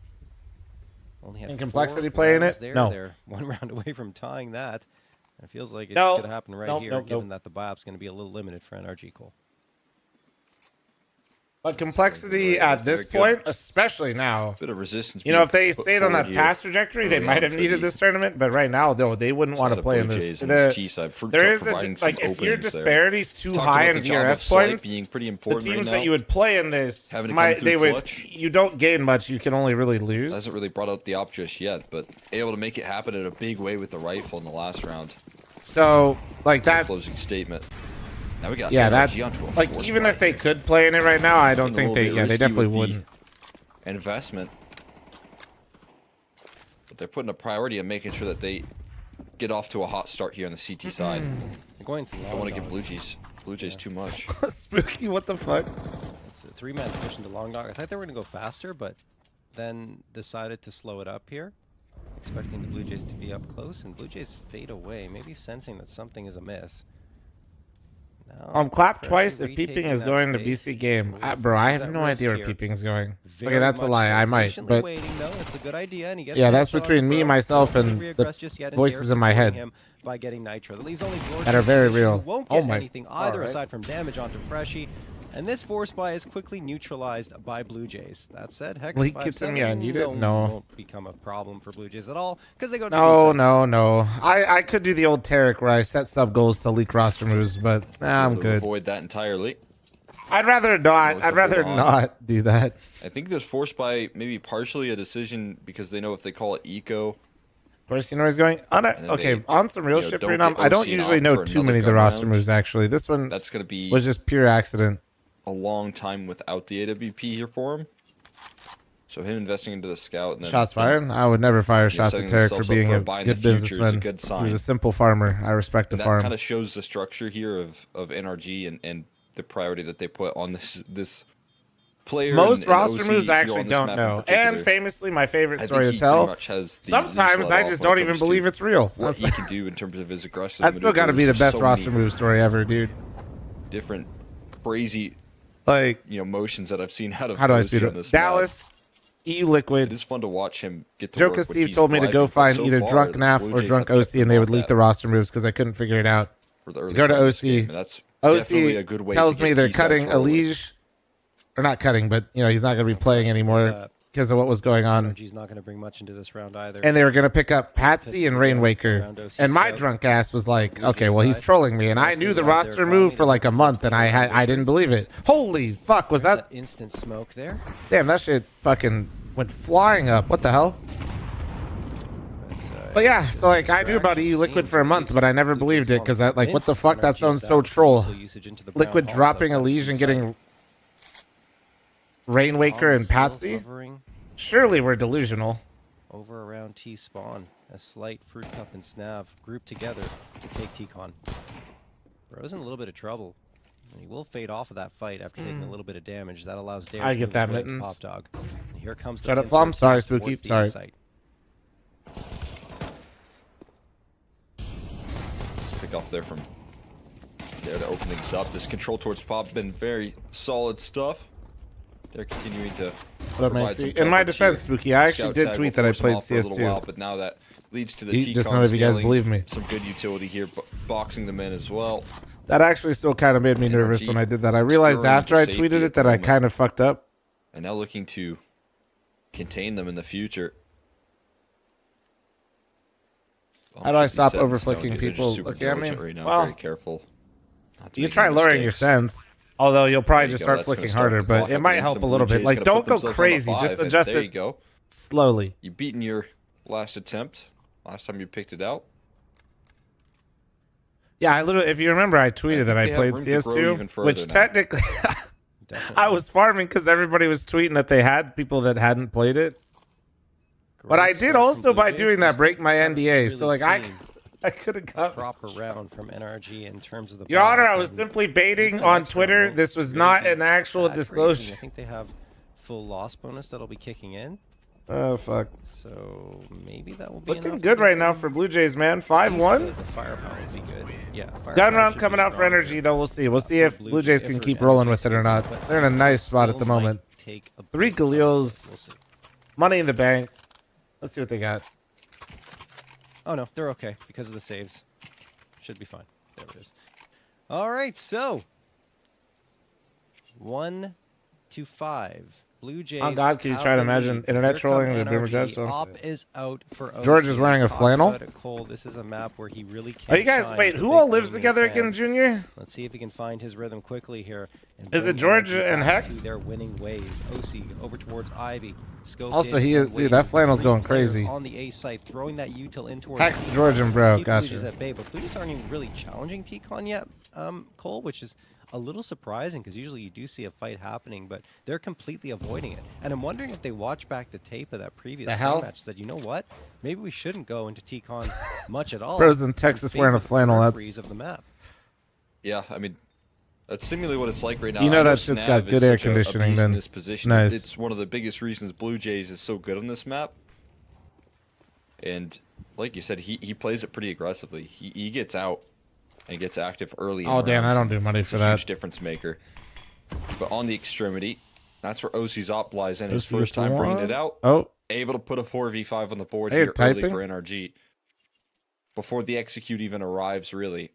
Only had Complexity 4 playing rounds it? there. No. They're 1 round away from tying that. It feels like it's No. going to happen right here, given that the buyup's going to be a little limited for NRG, Cole. But Complexity at this point, especially now, bit of resistance. You know, if they stayed on that past trajectory, they might have needed this tournament. But right now, though, they wouldn't want to play in this. There is like if your disparity's too high in VRS points, being pretty the important teams right that now, you would play in this, clutch. you don't gain much. You can only really lose. Hasn't really brought out the op just yet, but able to make it happen in a big way with the rifle in the last round. So, like that's closing statement. Now we got that's onto a like force even strike. if they could play in it right now, I don't think they. They Yeah, they definitely wouldn't. Investment, but they're putting a priority on making sure that they get off to a hot start here on the CT side. They're going to. I want to give Blue Jays too much. Spooky, what the fuck? It's a 3-man push into long dog. I thought they were going to go faster, but then decided to slow it up here, expecting the Blue Jays to be up close, and Blue Jays fade away, maybe sensing that something is amiss. Clap twice if peeping is going to BC game. Bro, I have no idea where peeping's going. Okay, that's a lie. I might, but it's a good idea, and he gets yeah, that's between me, myself, and the voices in my head by getting nitro. That leaves only George that are very who real. won't Oh get my! anything either aside from damage onto Freshie. And this force buy is quickly neutralized by Blue Jays. That said, Hex Leak gets in me. I need it. No, won't become a problem for Blue Jays at all because they go to No. I could do the old Tarek where I set sub goals to leak roster moves, but I'm good. Avoid that entirely. I'd rather not. I'd rather not do that. I think this forced by maybe partially a decision because they know if they call it eco. Of course, you know where he's going. Okay, on some real shit, Freedom. I don't usually know too many of the roster moves. Actually, this one that's gonna be was just pure accident. A long time without the AWP here for him. So him investing into the scout and then Shots fired. I would never fire shots at Tarek for being a good businessman. Good sign. He was a simple farmer. I respect the farm. That kind of shows the structure here of NRG and the priority that they put on this player. Most and roster OC moves I here actually on this don't map know. in particular. And famously, my favorite I story think to he tell. pretty much has the Sometimes least I let just off when don't it even comes to believe it's real. What he can do in terms of his aggressive. That's still got to be the best roster move story ever, dude. Different crazy, motions that I've seen out of. How do I OC speed on it? this Dallas, EU Liquid. It is fun to watch him get to Joker work when Steve he's told me to go thriving, but find so either far, Drunk the Naf Blue or Jays Drunk have kept OC, and they would him leak off the that roster moves because I couldn't figure it out. for the early Go to part of this OC. game, and that's definitely a good way tells to me get they're T-sides cutting rolling. Elige, or not cutting, but he's not going to be playing anymore because of what was going on. NRG's not going to bring much into this round either. And they were going to pick up Patsy and Rainwaker. And my drunk ass was like, okay, well, he's trolling me. And I knew the roster move for like a month, and I didn't believe it. Holy fuck, was that instant smoke there? Damn, that shit fucking went flying up. What the hell? But yeah, so like I knew about EU Liquid for a month, but I never believed it because I what the fuck? That sounds so troll. Liquid dropping Elige and getting Rainwaker and Patsy? Surely we're delusional. Over around T spawn, a slight Fruit Cup and Snav grouped together to take T-Con. Bro's in a little bit of trouble. And he will fade off of that fight after taking a little bit of damage. That allows Dare I to get move that, his way to Mittens. Pop Dog. And here comes the Shut up, insert Flom. Sorry, back Spooky. towards the Sorry. inside. Let's pick off there from there to open things up. This control towards Pop been very solid stuff. They're continuing to. What up, provide some In my coverage here. defense, Spooky, I actually Scout did tag tweet will that I force them played off for a little CS2. while, but now that leads to the Just T-Con know if you guys scaling. believe me. Some good utility here, boxing them in as well. That actually still kind of made me nervous when I did that. I realized stirring after I into tweeted safety it that I at the kind of fucked up. And now looking to contain them in the future. How do I Should be stop set in over stone. flicking They're people just super looking at me? diligent right now. Well, very careful. not to You make try any lowering your mistakes. sense. Although you'll probably There you just go. start That's gonna flicking start harder, the clock but it up might against help them. a little Blue bit. Jays Like, gonna don't put go themselves on the crazy. 5, Just and adjust there it you go. slowly. You've beaten your last attempt. Last time you picked it out. Yeah, I literally, if you remember, I tweeted that I they have played room to grow even CS2, further which now. technically I was farming because everybody was tweeting that they had people that hadn't played it. But I did also, by doing that, break my NDA. So, like, I could have got proper round from NRG in terms of the. Your Honor, I was simply baiting on Twitter. This was not an actual disclosure. I think they have full loss bonus that'll be kicking in. Oh, fuck. So maybe that will be Looking good right now for Blue Jays, man. 5-1. The firepower will be good. Yeah. Gun round coming out for energy, though. We'll see. We'll see if Blue Jays can keep rolling with it or not. They're in a nice spot at the moment. 3 Galils. Money in the bank. Let's see what they got. Oh, no. They're okay because of the saves. Should be fine. There it is. All right. So 1-5. Blue Jays. Oh God, can you try to imagine internet trolling the Boomer Jets? Op is out for George is wearing a flannel. Cole. This is a map where he really can't. Oh, you guys, shine wait, with who the all big lives game in together his again, hands. Junior? Let's see if he can find his rhythm quickly here. And Is it bring George energy and back Hex? to their winning ways. OC over towards Ivy. Scoped Also, in he and is, dude, waiting that for flannel's 3 going players crazy. on the A site, throwing that util in towards Hex, George, and Bro, keep Blue Jays gotcha. at bay, but Blue Jays aren't even really challenging T-Con yet, Cole, which is a little surprising because usually you do see a fight happening, but they're completely avoiding it. And I'm wondering if they watch back the tape of that previous The hell? match, that you know what, maybe we shouldn't go into T-Con much at all. Bro's in Texas wearing a favor the flannel, that's- peripheries of the map. Yeah, I mean, that's seemingly what it's like right now. You know I that shit's got Snav good is air such a conditioning, beast in then. this position. Nice. It's one of the biggest reasons Blue Jays is so good on this map. And like you said, he plays it pretty aggressively. He gets out and gets active early. Oh, damn, I don't do money for that. Huge difference maker. But on the extremity, that's where OC's op lies in. His first time bringing it out. Oh. Able to put a 4v5 on the board Hey, here early typing. for NRG. Before the execute even arrives, really.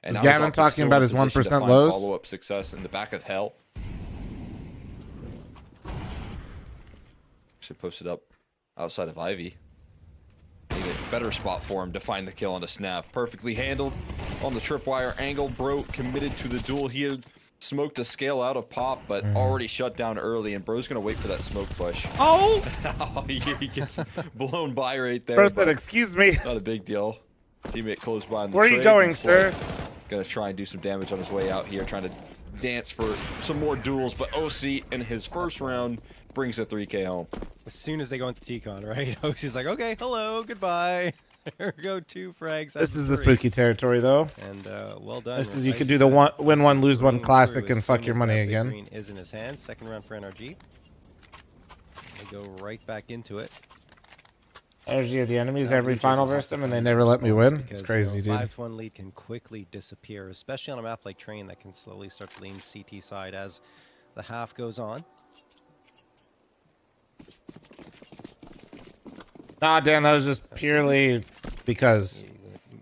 And Is now his Gavin op is talking still about in his position to 1% find lows? follow-up success in the back of hell. Should post it up outside of Ivy. Maybe a better spot for him to find the kill on a snap. Perfectly handled on the tripwire angle. Bro committed to the duel. He had smoked to scale out of pop, but already shut down early, and Bro's gonna wait for that smoke push. Oh! He gets blown by right there. Bro said, but excuse me. Not a big deal. Teammate close by on the Where are you trade, going, and sir? Gonna try and do some damage on his way out here, trying to dance for some more duels, but OC in his first round brings the 3K home. As soon as they go into T-Con, right? OC's like, okay, hello, goodbye. There we go, 2 frags. This is the spooky territory, though. And well done. This is you could do the win one, lose one classic and fuck your money again. Green is in his hand. Second round for NRG. They go right back into it. Energy of the enemies every final versus them, and they never let me win. It's crazy, dude. 5-1 lead can quickly disappear, especially on a map like Train that can slowly start to lean CT side as the half goes on. Nah, Dan, that was just purely because.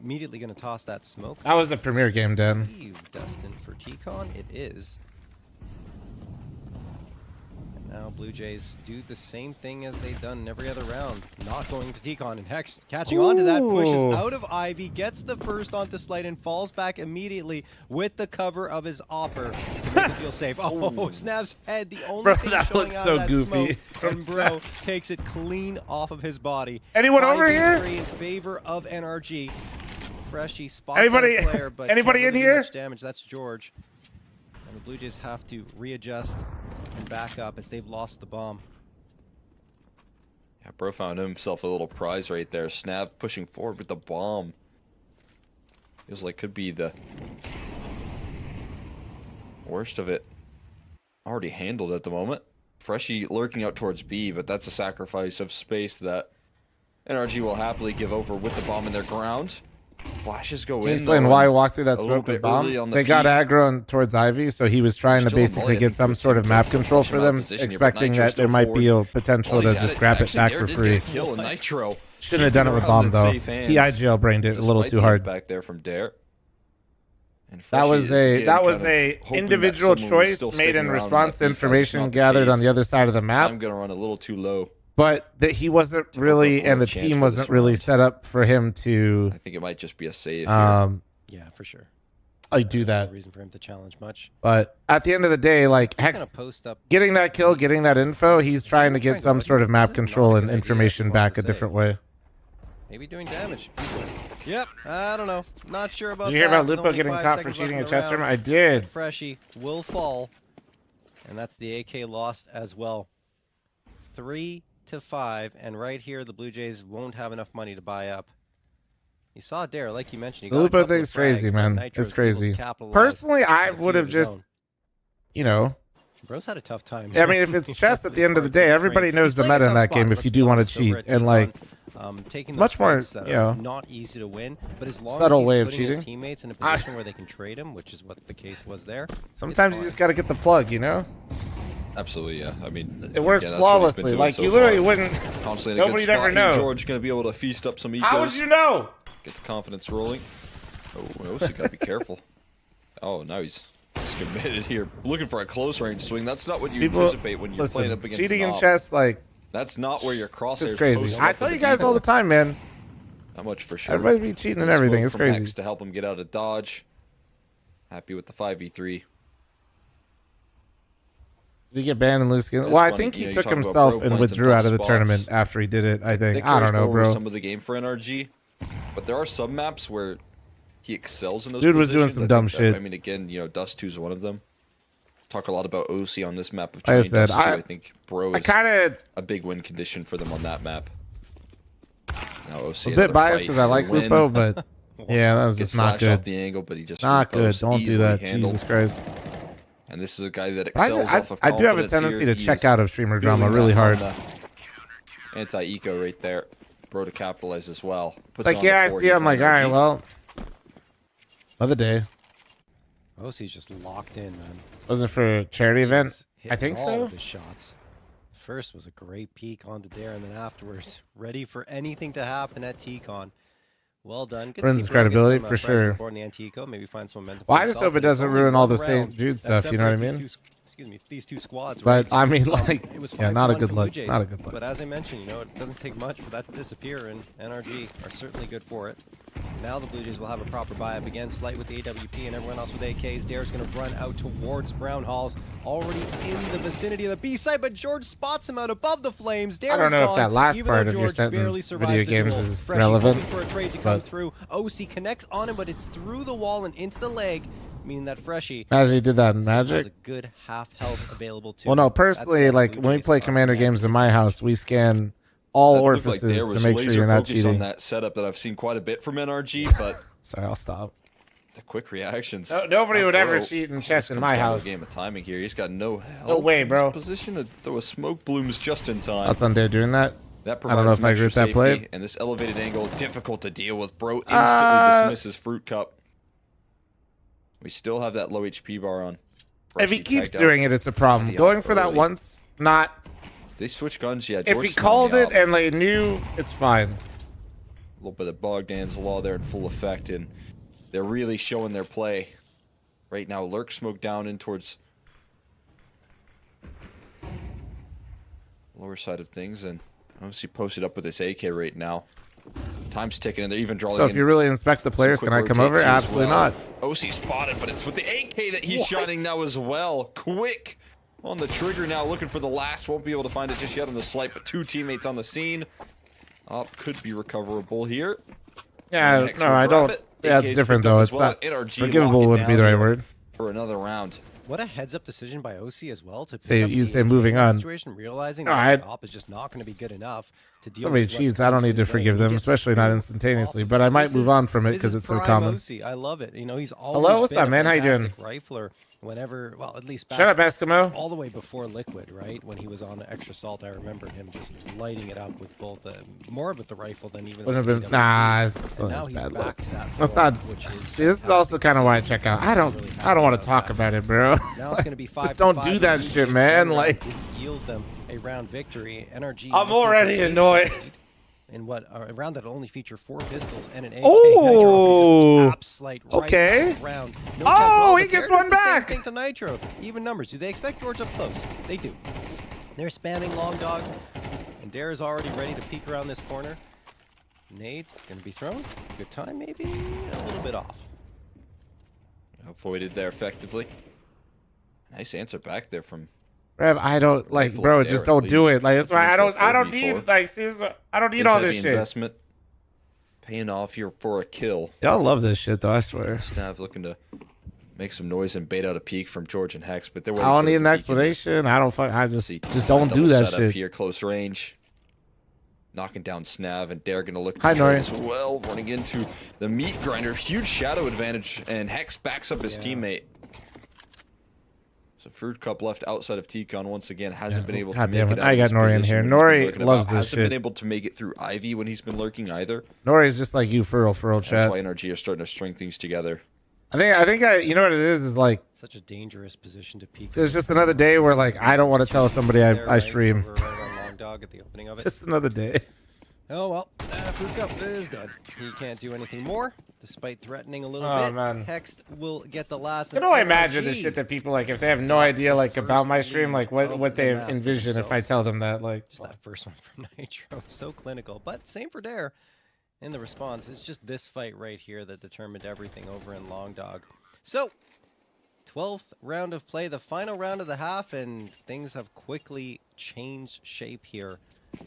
Immediately going to toss that smoke. That was a premier game, Dan. Destined for T-Con, it is. And now Blue Jays do the same thing as they've done in every other round. Not going to T-Con, and Hex catching on to that, pushes out of Ivy, gets the first onto Slight, and falls back immediately with the cover of his Opper to make it feel safe. Oh, Snap's head, the only thing that showing looks out so of that goofy smoke, and Bro takes it clean off of his body. Anyone over here? 5-3 in favor of NRG. Freshy spots Anybody- out a player, but anybody can't in really do here? much damage. That's George. And the Blue Jays have to readjust and back up as they've lost the bomb. Yeah, Bro found himself a little prize right there. Snap pushing forward with the bomb. Feels like could be the worst of it. Already handled at the moment. Freshy lurking out towards B, but that's a sacrifice of space that NRG will happily give over with the bomb in their ground. Flashes go Can you in. explain though, why he and walked through that a little smoke with bit bomb? early on the They got peak. aggro towards Ivy, so he was trying to Still in basically volley, I get think some with sort of map control for them, position here, but expecting Nitro's that there still might be a forward. potential Oh, to he's just had grab it Actually, back Dare for did free. get a kill, and Nitro Shouldn't have done it with around bomb in though. safe hands, He IGL brained it a little despite too the hard. back there from Dare. And That Freshy was is, a again, that was kind of a hoping individual that someone was choice still made sticking in around response to that B side. It's information not the gathered on case. the other side of the map. I'm gonna run a little too low. But that he wasn't really, and the chance team for wasn't this really round. set up for him to. I think it might just be a save Yeah, for sure. I do that. No reason for him to challenge much. But at the end of the day, like He's Hex gonna post up. getting that kill, getting that info, he's trying to get some sort of map control and information back a different way. Maybe doing damage. Yep, I don't know. Not sure about that. Did you hear about with Lupo only getting 5 caught for seconds left cheating in a the chest round. room? I did. Freshy will fall. And that's the AK lost as well. 3-5, and right here the Blue Jays won't have enough money to buy up. You saw Dare, like you mentioned. He The got a Lupo couple of thing's crazy, frags, but man. Nitro's It's crazy. able to capitalize Personally, I on a few would have of his just, own. you know. Bro's had a tough time. I mean, if it's chess at the end of the day, everybody knows the meta in that game if you do want to cheat. And like, taking it's much more, fights that you are know, not easy to win, but as long subtle as he's way of putting his cheating. teammates in a position where they can trade him, which is what the case was there. Sometimes you just got to get the plug, you know? Absolutely, yeah. I mean, It works again, that's what he's been flawlessly. doing Like, so you literally far. wouldn't. Constantly in a good Nobody'd spot ever here. know. George going to be able to feast up some ecos. How would you know? Get the confidence rolling. Oh, so got to be careful. Oh, now he's committed here. Looking for a close range swing. That's not what you People- anticipate when you're listen, playing up against cheating an in op. chess, like, That's not where your crosshairs it's crazy. post I up tell to you the guys all the people. time, man. Not much for sure. Everybody be cheating and Good everything. smoke It's from crazy. Hex to help him get out of dodge. Happy with the 5v3. Did he get banned and lose skin? It's Well, I funny, think you he know, you took talk about himself Bro and playing some withdrew out tough of the spots. tournament after he did it, I think. That I don't carries know, forward bro. some of the game for NRG, but there are some maps where he excels in those Dude was doing positions. some I dumb think that- shit. I mean, again, you know, Dust 2 is one of them. Talk a lot about OC on this map of Like I Train said, Dust 2. I I think Bro I is kinda- a big win condition for them on that map. Now OC A bit another biased fight, because I like win. Lupo, but yeah, that was Gets just not flashed off good. the angle, but he just Not good. reposts, Don't do easily that. handled. Jesus Christ. And this is a guy that I- excels I- off of I do have a confidence tendency here. to check He's out of streamer drama building really that hard. on the Anti-eco right there. Bro to capitalize as well. It's like, yeah, I see. I'm like, all right, well, Other day. Monosy's just locked in, man. Was it for a charity event? I Hitting think all so. of his shots. First was a great peek onto Dare, and then afterwards, ready for anything to happen at TCon. Well done. Good Brings to see Bro get credibility some, for friends sure. supporting the Antico. Maybe find some momentum. Well, for I just himself, hope it and it's doesn't only ruin all one the St. round Jude that stuff. You know what I separates mean? these two squads. But right? I mean, like, It was yeah, 5-1 not a for good Blue look. Jays. Not a good look. But as I mentioned, you know, it doesn't take much for that to disappear, and NRG are certainly good for it. Now the Blue Jays will have a proper buy-up again. Slight with the AWP and everyone else with AKs. Dare's going to run out towards Brown Halls, already in the vicinity of the B side, but George spots him out above the flames. Dare I don't is know if gone, that last even part though of your George barely sentence, survives video the games, duel. is Freshie relevant. hoping for a trade to come But through. OC connects on him, but it's through the wall and into the leg, meaning that Freshie imagine you did that in has Magic. a good half health available to Well, no, him. personally, That said, like Blue when we Jays play are Commander yet games to in my house, we scan all That looked like orifices there to was make sure laser you're not focus on cheating. that setup that I've seen quite a bit from NRG, but Sorry, I'll stop. the quick reactions. No, nobody would ever Bro, cheat in this chess in comes my down to a house. game of timing here. He's got no help. No way, in bro. this position to throw a smoke blooms just in time. That's on Dare doing that. That I don't know provides if I agree with that play. And this elevated angle, difficult to deal with. Bro instantly dismisses Fruit Cup. We still have that low HP bar on. If he Freshie keeps tagged out doing it, it's a problem. the Going for that early. once, not. They switch guns, yeah. If George he is on called the it up. and they knew, it's fine. A little bit of Bogdan's Law there in full effect, and they're really showing their play. Right now, Lurk smoke down in towards lower side of things, and obviously posted up with this AK right now. Time's ticking, and they're even drawing. So if you really inspect the players, can I come over? Absolutely not. OC spotted, but it's with the AK that he's shotting now as well. Quick on the trigger now, looking for the last. Won't be able to find it just yet on the slight, but two teammates on the scene. Could be recoverable here. Yeah, Next no, will I grab don't. it. Yeah, it's AK's different picked up though. as It's well. not NRG forgivable. walking Wouldn't be down the right here word. for another round. What a heads-up decision by OC as well to Say pick up you the say AK moving in that on. situation, realizing No, that the op is just not going to be good enough to deal Somebody with what's cheats. I coming don't to need to his way. forgive He them, gets especially not through instantaneously. But I might This move is- on from it this because is it's so prime common. OC. I love it. You know, he's always Hello, what's been up, a man? How you doing? fantastic rifler. Whenever, well, at least back Shut up, Eskimo. all the way before Liquid, right? When he was on Extra Salt, I remember him just lighting it up with both, more with the rifle than even. Wouldn't with have been. the Nah, AWP. it's And not now as he's bad. back Look. to that That's form, not. which is See, this is also kind of why I check out. I don't want to talk about it, bro. Now it's going to be 5 Just don't for do 5. that The shit, Blue man. Jays Like, yield them a round victory. NRG. I'm looking already to annoyed. In what a round that only featured 4 pistols and an AK. Oh, Nitro just slight right okay. out of the round. No Oh, time he but gets Dare one does the same back. thing to Nitro. Even numbers. Do they expect George up close? They do. They're spamming long dog, and Dare is already ready to peek around this corner. Nade gonna be thrown. Good time, maybe a little bit off. Avoided there effectively. Nice answer back there from. Rev, I don't like, Rifle bro. Dare Just at don't do least. it. Like, that's why I don't. I don't 4v4. need like. See, I don't need His all heavy this shit. investment paying off here for a kill. Y'all love this shit, though. I swear. Snav looking to make some noise and bait out a peek from George and Hex, but they're I waiting don't for need the an peek in. explanation. I don't. I just don't Double do that setup shit. here, close range. Knocking down Snav, and Dare gonna look Hi, to trade Nori. as well, running into the meat grinder. Huge shadow advantage, and Hex backs up his teammate. So Fruit Cup left outside of T-Con once again, hasn't been able to God make damn it it. out I of got his Nori in position here. when he's been Nori lurking loves about. this Hasn't been shit. able to make it through Ivy when he's been lurking either. Nori's just like you, for real, That's chat. why NRG are starting to string things together. I think you know what it is like. Such a dangerous position to peek. It's just another day where like I don't want to tell somebody There, I right? stream. We're right around long dog at the opening of it. Just another day. Oh well, Fruit Cup is done. He can't do anything more, despite threatening a little Oh, bit. man. Hext will get the last. I can only imagine the shit that people like if they have no idea like about my stream, like what they envision if I tell them that like. Just that first one from Nitro, so clinical. But same for Dare. In the response, it's just this fight right here that determined everything over in Long Dog. So, 12th round of play, the final round of the half, and things have quickly changed shape here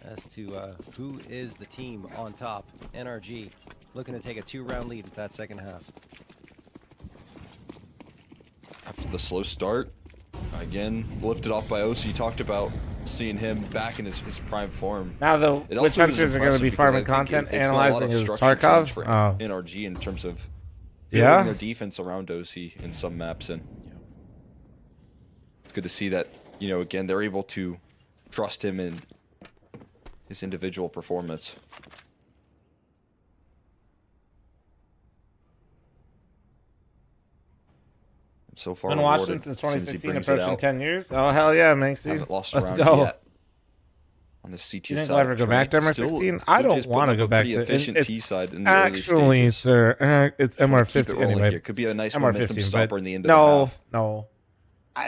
as to who is the team on top. NRG looking to take a 2-round lead at that second half. After the slow start, again, lifted off by OC, talked about seeing him back in his prime form. Now the It witch also is hunters are going to impressive be because farming I think content, it's been a lot analyzing of his structure change Tarkov. for Oh. NRG in terms of Yeah? building their defense around OC in some maps, and it's good to see that, you know, again, they're able to trust him in his individual performance. so far. Been watching rewarded since as soon as he 2016, brings it approaching out. 10 years. Oh, hell yeah, Manxie. Haven't lost a Let's round go. yet. On the CT You think side, we'll ever go back to Still, MR16? I Blue Jays don't want to putting go up a back pretty to efficient it's T side in the early actually, stages. sir. It's Trying to keep it MR15 rolling anyway. here. Could be a nice momentum MR15, stopper but in the end of no, the half. no.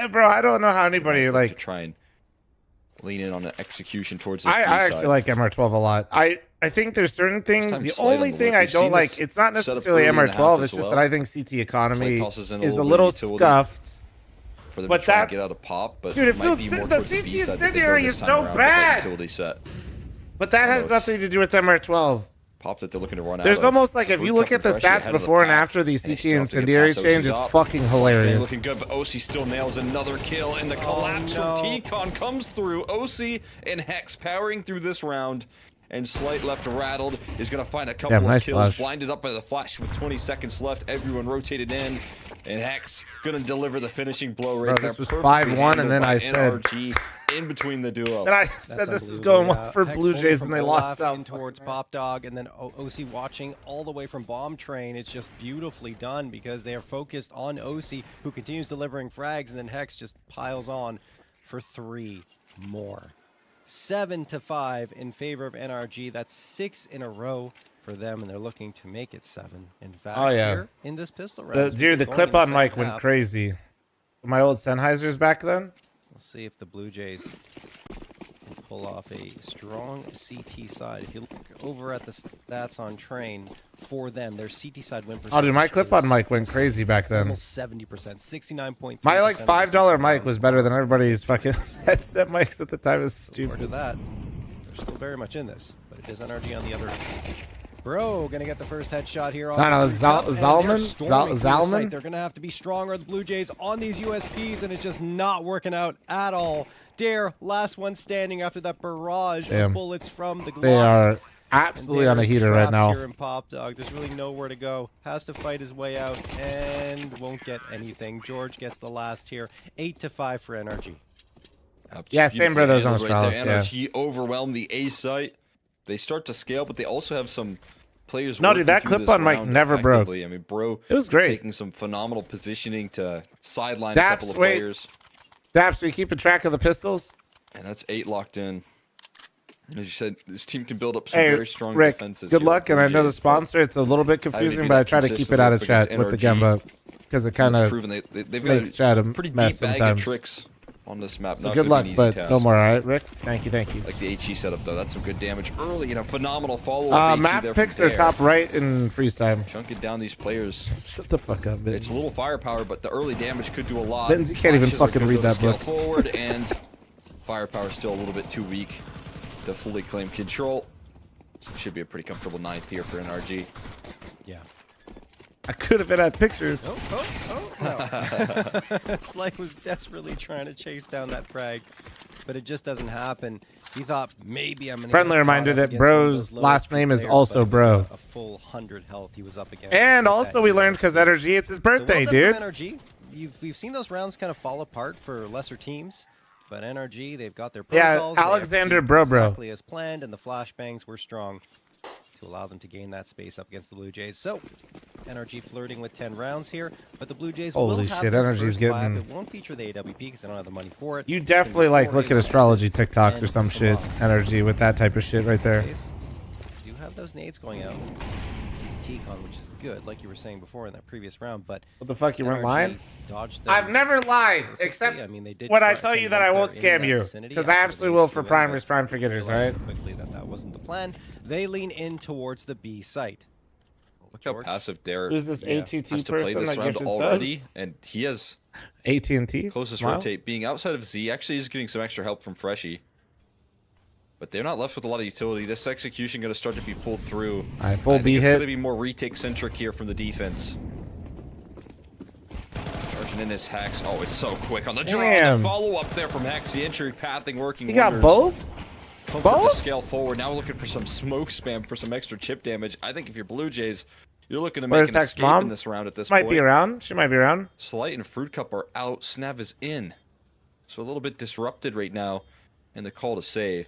Bro, I don't know how anybody To like. try and lean in on an execution towards this I actually side. like MR12 a lot. I think there's certain things. time The slight on only the thing lip. I We've don't seen like, this it's not set up necessarily early in the half MR12. as It's just well. that I think CT economy Slight tosses in a is a little bit little of utility scuffed. for them But to try and that's get out of pop, but dude, it it might feels be the more towards the CT B side that they go incendiary this is time so around with that bad. utility set. But that has it's nothing to do with MR12. Pop that they're looking to run out. There's of. almost like if Fruit you look Cup at the and Freshie stats ahead of the before and pack, after the and they CT still have to get incendiary past change, Osy's it's up. fucking Man hilarious. looking good, but Osy still nails another kill, and the collapse from T-Con comes through. Osy and Hex powering through this round, and Slight left rattled is going to find a couple of nice kills. flash. Blinded up by the flash with 20 seconds left. Everyone rotated in, and Hex going to deliver the finishing blow right Bro, there. this was Perfectly 5-1, and then handled by I said- NRG in between the duo. Then I said this is going well for Blue Jays, and they lost out. in towards Pop Dog, and then OC watching all the way from Bomb Train. It's just beautifully done because they are focused on OC, who continues delivering frags, and then Hex just piles on for 3 more. 7-5 in favor of NRG. That's 6 in a row for them, and they're looking to make it 7. In fact, Oh, yeah. here in this pistol round, Dude, the clip on Mike went crazy. My old Sennheisers back then. We'll see if the Blue Jays can pull off a strong CT side. If you look over at the stats on Train for them, their CT side win percentage. Oh, dude, my clip on is Mike went crazy back then. Almost 70%, 69.3%. My like $5 mic was better than everybody's fucking headset mics at the time. It was Look stupid. at that. They're still very much in this, but it is NRG on the other. Bro, gonna get the first headshot here on No, the Cup, and they're Zalman? storming through the Zalman? site. They're gonna have to be stronger, the Blue Jays, on these USPs, and it's just not working out at all. Dare, last one standing after that barrage Damn. of bullets from the Glocks. They are absolutely on a Dare's heater right trapped now. Here in Pop Dog. There's really nowhere to go. Has to fight his way out and won't get anything. George gets the last here. 8-5 for NRG. Yeah, same brothers on Right there. Astralis, yeah. NRG overwhelmed the A site. They start to scale, but they also have some players. No, dude, working that through clip this on Mike round never broke. effectively. I mean, bro, It was great. Taking some phenomenal positioning to sideline a couple Daps, of wait. players. Daps, are you keeping track of the pistols? And that's 8 locked in. As you said, this team can build up some Hey, very strong Rick, defenses. good here luck, with and I Blue know the Jays, but sponsor. It's a little bit I think confusing, be but I that try to keep consistent it out with of chat against with the NRG. Gemba because it kind It's of proven they've makes got chat a pretty mess deep bag sometimes. of tricks on this map. So Not good gonna luck, be an easy but task. no more, all right, Rick? Thank you, thank you. Like the HE setup, though, that's some good damage early and a phenomenal follow-up. HE Map there picks from are Dare. top right in freeze time. Chunking down these players. Shut the fuck up, Mittens. It's a little firepower, but the early damage could do a lot. Mittens, you can't even Flashes are fucking good, read though, that to scale book. forward, and firepower still a little bit too weak to fully claim control. So it should be a pretty comfortable 9th here for NRG. Yeah. I could have been at pictures. No. Slight was desperately trying to chase down that frag, but it just doesn't happen. He thought maybe I'm gonna Friendly get reminder caught up that against one of Bro's those last low name is players, also but it was Bro. A full 100 health he was up against. And with also that we learned because Energy, it's his birthday, so dude. well done from NRG. We've seen those rounds kind of fall apart for lesser teams, but NRG, they've got their Yeah, protocols. They Alexander executed Bro. exactly as planned, and the flashbangs were strong to allow them to gain that space up against the Blue Jays. So, NRG flirting with 10 rounds here, but the Blue Jays will Holy have shit, their NRG's first 5. getting- It won't feature the AWP because they don't have the money for it. You It's gonna be definitely like 4 look at nades astrology versus TikToks or 10 some from shit. us. Energy with that type of shit right there. Do have those nades going out into T-Con, which is good, like you were saying before in that previous round, but What the fuck, you weren't NRG lying? dodged them I've never lied, perfectly. except I mean, they did when I try tell some you that I jump won't there in scam that you. vicinity Because I after the absolutely will for HQ, primers, but prime forgetters, realized right? quickly that wasn't the plan. They lean in towards the B site. Look how passive Dare Who's this ATT has to play person this that round gifted already, subs? and he has AT&T? closest Smile? rotate being outside of Z. Actually, he's getting some extra help from Freshie. But they're not left with a lot of utility. This execution going to start to be pulled through. All right, full I think B it's hit. going to be more retake-centric here from the defense. Charging in his Hex. Oh, it's so quick on the draw. Damn. The follow-up there from Hex. The entry pathing working He got wonders. both? Comfort Both? to scale forward. Now we're looking for some smoke spam for some extra chip damage. I think if you're Blue Jays, you're looking to make Where's an Hex escape mom? in this round at this Might point. be around. She might be around. Slight and Fruit Cup are out. Snav is in. So a little bit disrupted right now in the call to save.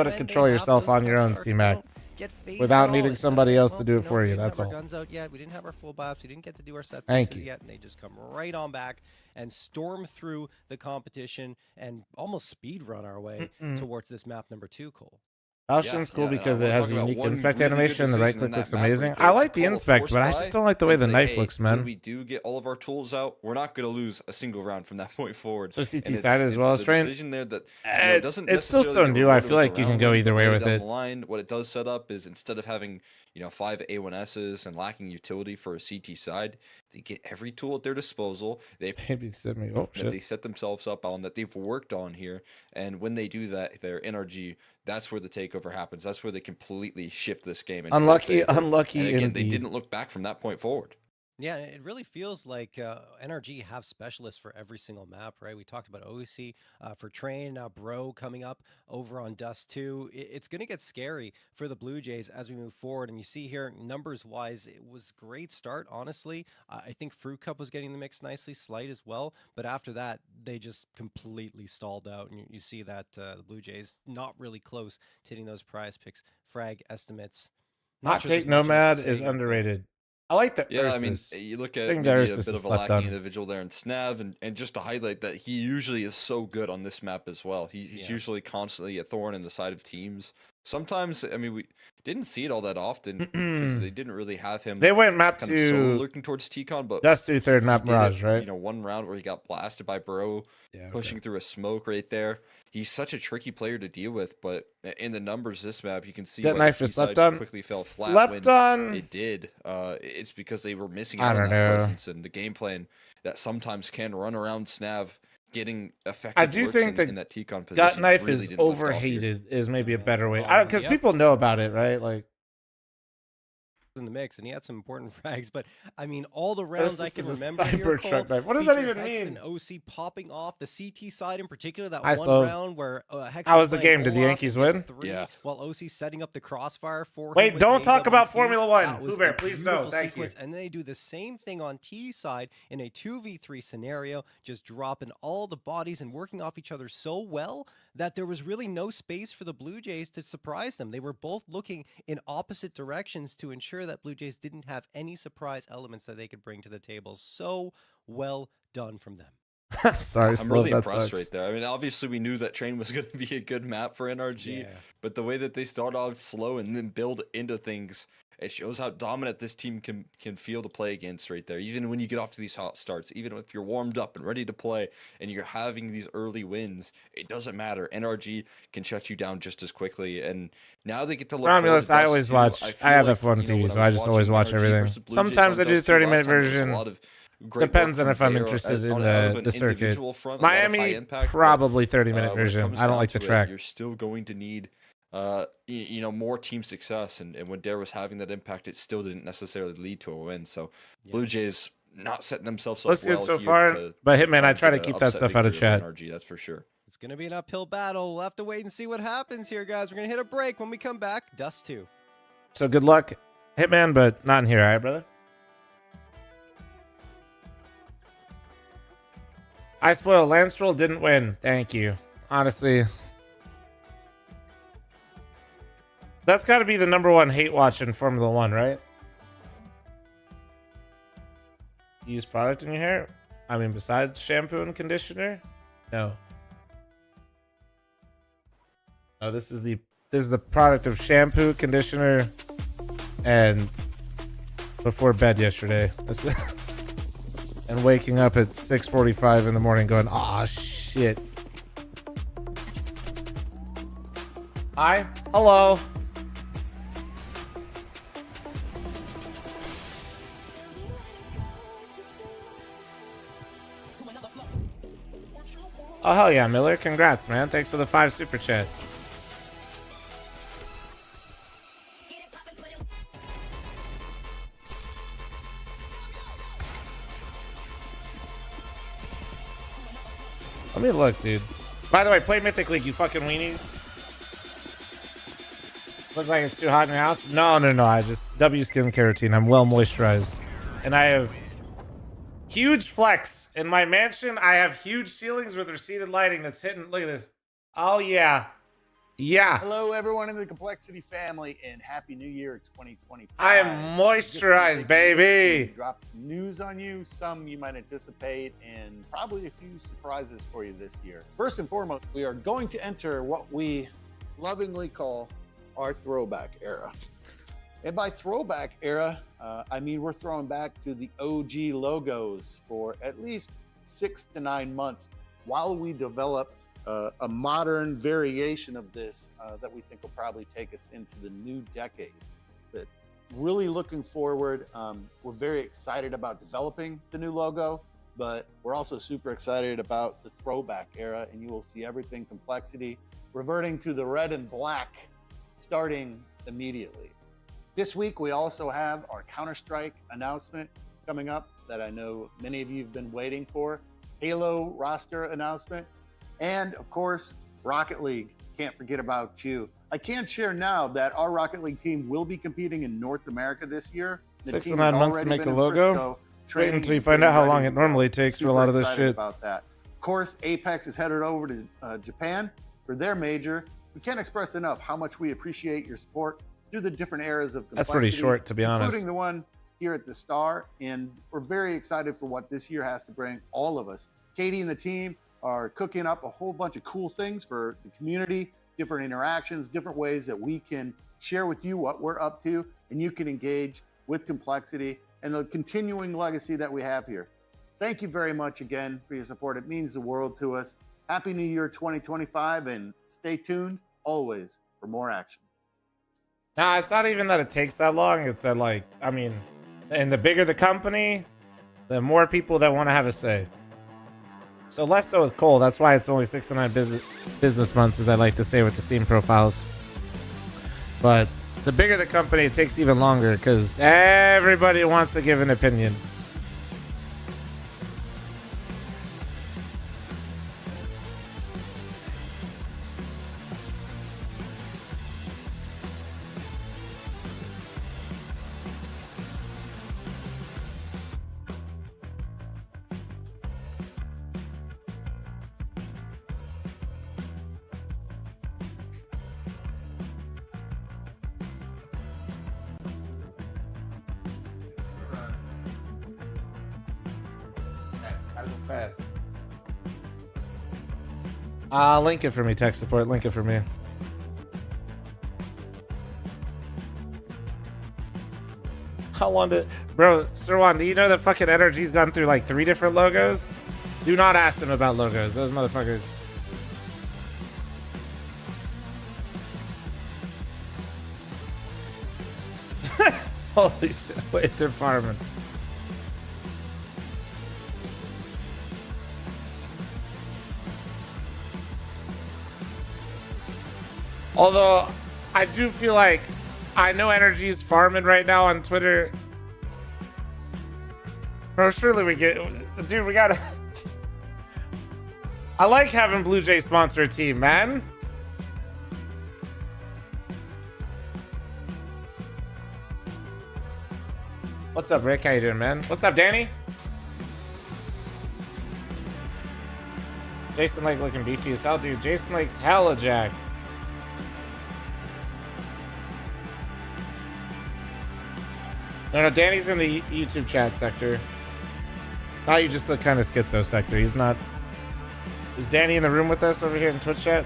able to control yourself on your own, C-Mac. get phased without at all. needing It's somebody like, else well, to do it for we you. didn't That's have all. our guns out yet. We didn't have our full buffs. We didn't get to do our set Thank pieces you. yet, and they just come right on back and storm through the competition and almost speed run our way towards this map number 2, Cole. Falcon's cool and I because it wanna has talk a about unique one inspect really good animation. The right decision click in looks that map amazing. right there I to like the call a inspect, force but I buy just don't like the way and the say, knife hey, looks, when man. we do get all of our tools out, we're not going to lose a single round from that point forward. So CT And side as well as the train. decision there that you know, doesn't It's still so necessarily get new. I rewarded feel with like the you can round go win, either but way later with down it. the line, what it does set up is instead of having 5 A1Ss and lacking utility for a CT side, they get every tool at their disposal. They maybe send me. Oh that shit. they set themselves up on, that they've worked on here, and when they do that, their NRG, that's where the takeover happens. That's where they completely shift this game. Into their favor. Unlucky And again, they indeed. didn't look back from that point forward. Yeah, and it really feels like NRG have specialists for every single map, right? We talked about OC for Train, now Bro coming up over on Dust 2. It's going to get scary for the Blue Jays as we move forward. And you see here, numbers-wise, it was a great start, honestly. I think Fruit Cup was getting the mix nicely, Slight as well. But after that, they just completely stalled out. And you see that the Blue Jays not really close to hitting those prize picks, frag estimates. Not sure Take there's much else to Nomad say is here, but- underrated. I like the Yeah, Ursus. I mean, you look I at think maybe the a Ursus bit is of a slept lacking on. individual there in Snav, and just to highlight that he usually is so good on this map as well. He's usually constantly a thorn in the side of teams. Sometimes, I mean, we didn't see it all that often because they didn't really have him. They went map kind of solo to lurking towards T-Con, but Dust 2 third map he did Mirage, it, right? You know, one round where he got blasted by Bro, pushing through a smoke right there. He's such a tricky player to deal with, but in the numbers this map, you can see That why knife the is slept T-side on. quickly fell flat Slept when on. it did. It's because they were missing I out on don't that know. presence and the game plan that sometimes can run around Snav, getting effective I do lurks think in the that T-con position. gut knife really is didn't lift off here. overhated is maybe a better way. Because Yep. people know about it, right? Like in the mix, and he had some important frags. But I mean, all the rounds I This can is a remember here, Cybertruck Cole, knife. What does that feature even Hex mean? and OC popping off the CT side in particular. That I one saw- round where Hex How was the playing game? Did the Olaf Yankees against win? 3, Yeah. While OC setting up the crossfire for him Wait, with don't the talk about AWP. Formula One. That was Uber, a please no. beautiful Thank sequence. you. And then they do the same thing on T side in a 2v3 scenario, just dropping all the bodies and working off each other so well that there was really no space for the Blue Jays to surprise them. They were both looking in opposite directions to ensure that Blue Jays didn't have any surprise elements that they could bring to the table. So well done from them. Sorry, I'm Slow, really that impressed sucks. right there. I mean, obviously we knew that Train was going to be a good map for NRG, but the way that they start off slow and then build into things, it shows how dominant this team can feel to play against right there. Even when you get off to these hot starts, even if you're warmed up and ready to play and you're having these early wins, it doesn't matter. NRG can shut you down just as quickly. And now they get to look forward to Romulus, I Dust always 2. watch. I feel have like, F1 you know, TV, when so I just always watching watch NRG everything. versus Blue Jays Sometimes on I do Dust 2 30-minute last time, there was a version. lot of great Depends work on if from I'm Dare interested in out of an the circuit. individual front, a lot of high Miami, impact, but, probably 30-minute when it version. comes I don't down like the to it, track. You're still going to need you know, more team success, and when Dare was having that impact, it still didn't necessarily lead to a win. So Blue Jays not setting themselves up Looks good well so here far, to but Hitman, I and try to get a keep that upset stuff out of victory over chat. NRG, that's for sure. It's going to be an uphill battle. We'll have to wait and see what happens here, guys. We're going to hit a break. When we come back, Dust 2. So good luck, Hitman, but not in here, all right, brother? I spoiled. Lance Stroll didn't win. Thank you. Honestly, that's got to be the #1 hate watch in Formula One, right? Use product in your hair? I mean, besides shampoo and conditioner? No. Oh, this is the product of shampoo, conditioner, and before bed yesterday. And waking up at 6:45 in the morning going, "Ah, shit." Hi. Hello. Oh, hell yeah, Miller. Congrats, man. Thanks for the 5 super chat. Let me look, dude. By the way, play Mythic League, you fucking weenies. Look like it's too hot in your house? No. I just W skincare routine. I'm well moisturized. And I have huge flex. In my mansion, I have huge ceilings with receded lighting that's hitting. Look at this. Oh, yeah. Yeah. Hello, everyone in the Complexity family, and Happy New Year 2025. I am moisturized, baby. Drop some news on you, some you might anticipate, and probably a few surprises for you this year. First and foremost, we are going to enter what we lovingly call our throwback era. And by throwback era, I mean we're throwing back to the OG logos for at least 6 to 9 months while we develop a modern variation of this that we think will probably take us into the new decade. But really looking forward, we're very excited about developing the new logo, but we're also super excited about the throwback era, and you will see everything Complexity reverting to the red and black starting immediately. This week, we also have our Counter-Strike announcement coming up that I know many of you have been waiting for. Halo roster announcement. And of course, Rocket League. Can't forget about you. I can share now that our Rocket League team will be competing in North America this year. The 6 to team 9 has months to already make been a in logo. Frisco Wait training until you and find out how getting long ready it to go. normally takes for a Super lot of this excited shit. about that. Of course, Apex is headed over to Japan for their major. We can't express enough how much we appreciate your support through the different eras of That's pretty Complexity, short, to be honest. including the one here at the Star, and we're very excited for what this year has to bring all of us. Katie and the team are cooking up a whole bunch of cool things for the community, different interactions, different ways that we can share with you what we're up to, and you can engage with Complexity and the continuing legacy that we have here. Thank you very much again for your support. It means the world to us. Happy New Year 2025, and stay tuned always for more action. Nah, it's not even that it takes that long. It's that, like, I mean, and the bigger the company, the more people that want to have a say. So less so with Cole. That's why it's only 6 to 9 business months, as I like to say with the Steam profiles. But the bigger the company, it takes even longer because everybody wants to give an opinion. Fast. Link it for me, tech support. Link it for me. How long did... Bro, Sirwan, do you know that fucking NRG's gone through like 3 different logos? Do not ask them about logos. Those motherfuckers. Holy shit. Wait, they're farming. Although, I do feel like I know Energy's farming right now on Twitter. Bro, surely we get... Dude, we gotta... I like having Blue Jay sponsor a team, man. What's up, Rick? How you doing, man? What's up, Danny? Jason Lake looking beefy as hell, dude. Jason Lake's hella jacked. No, Danny's in the YouTube chat sector. Now you just look kind of schizo sector. He's not... Is Danny in the room with us over here in Twitch chat?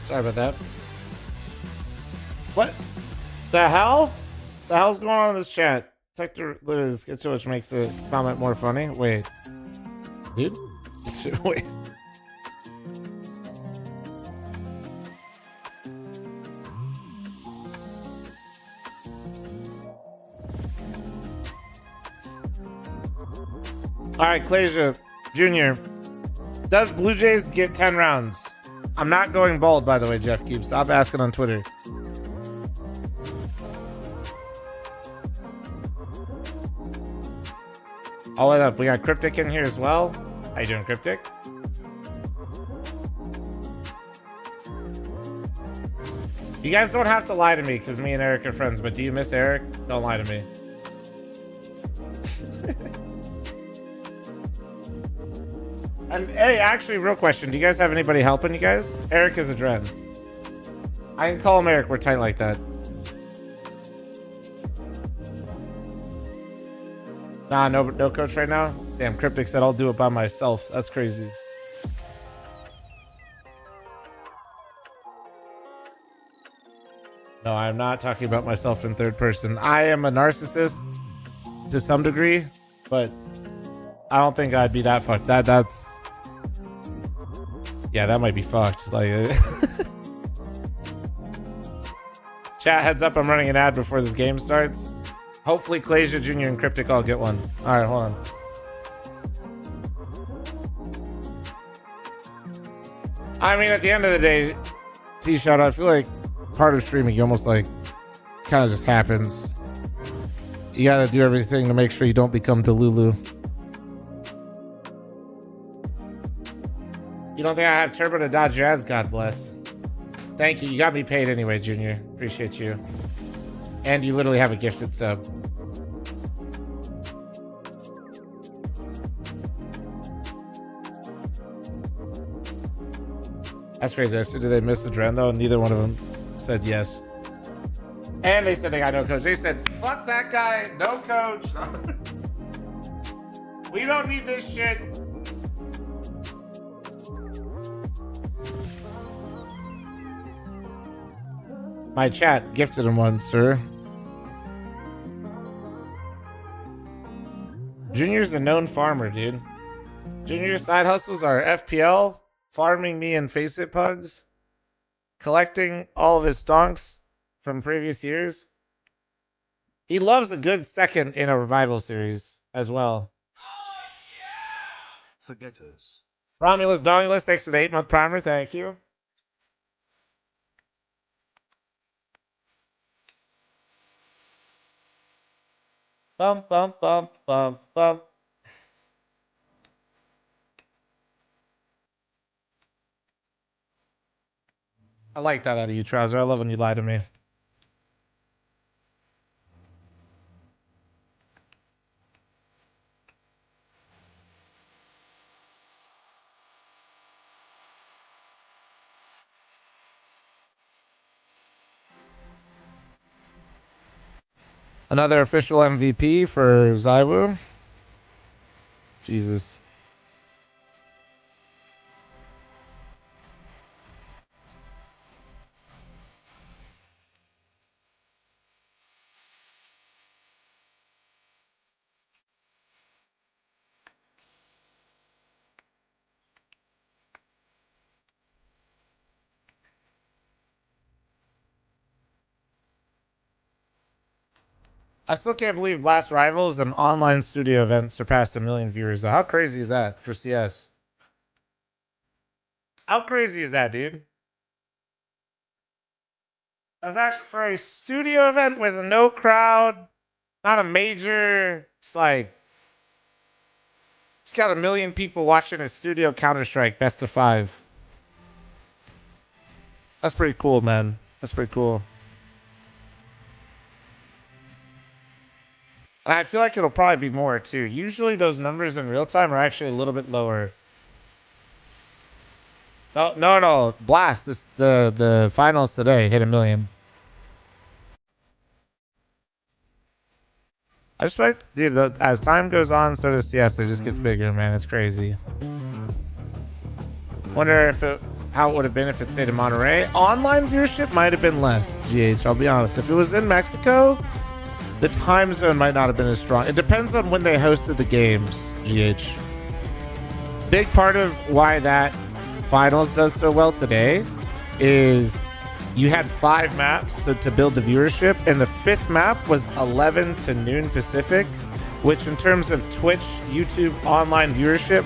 Sorry about that. What the hell? The hell's going on in this chat? Sector literally sketch, which makes the comment more funny. Wait. Dude? Wait. All right, Clasia Jr. Does Blue Jays get 10 rounds? I'm not going bald, by the way, Jeff Cube. Stop asking on Twitter. Oh, wait up. We got Cryptic in here as well. How you doing, Cryptic? You guys don't have to lie to me because me and Eric are friends, but do you miss Eric? Don't lie to me. And hey, actually, real question. Do you guys have anybody helping you guys? Eric is a dread. I can call him Eric. We're tight like that. Nah, no coach right now? Damn, Cryptic said I'll do it by myself. That's crazy. No, I'm not talking about myself in third person. I am a narcissist to some degree, but I don't think I'd be that fucked. That's... Yeah, that might be fucked. Like... Chat, heads up, I'm running an ad before this game starts. Hopefully Clasia Jr. and Cryptic all get one. Alright, hold on. I mean, at the end of the day, T-Shot, I feel like part of streaming, you almost like, kind of just happens. You gotta do everything to make sure you don't become Delulu. You don't think I have turbo to dodge your ads? God bless. Thank you. You got me paid anyway, Junior. Appreciate you. And you literally have a gifted sub. That's crazy. I said, did they miss the Dren though? Neither one of them said yes. And they said they got no coach. They said, fuck that guy, no coach. We don't need this shit. My chat gifted him one, sir. Junior's a known farmer, dude. Junior's side hustles are FPL, farming me and Face It Pugs, collecting all of his stonks from previous years. He loves a good second in a revival series as well. Forgetters. Romulus Dongulus, thanks for the 8-month primer. Thank you. Bum, bum, bum, bum, bum. I like that out of you, Trouser. I love when you lie to me. Another official MVP for Zywoo. Jesus. I still can't believe Last Rivals, an online studio event, surpassed 1 million viewers. How crazy is that for CS? How crazy is that, dude? That's actually for a studio event with no crowd, not a major. It's like, it's got 1 million people watching a studio Counter-Strike best of 5. That's pretty cool, man. That's pretty cool. And I feel like it'll probably be more too. Usually those numbers in real time are actually a little bit lower. No. Blast. The finals today hit 1 million. I just like, dude, as time goes on, so does CS. It just gets bigger, man. It's crazy. Wonder if how it would have been if it stayed in Monterey. Online viewership might have been less, GH. I'll be honest. If it was in Mexico, the time zone might not have been as strong. It depends on when they hosted the games, GH. Big part of why that finals does so well today is you had 5 maps to build the viewership, and the 5th map was 11 to noon Pacific, which in terms of Twitch, YouTube, online viewership,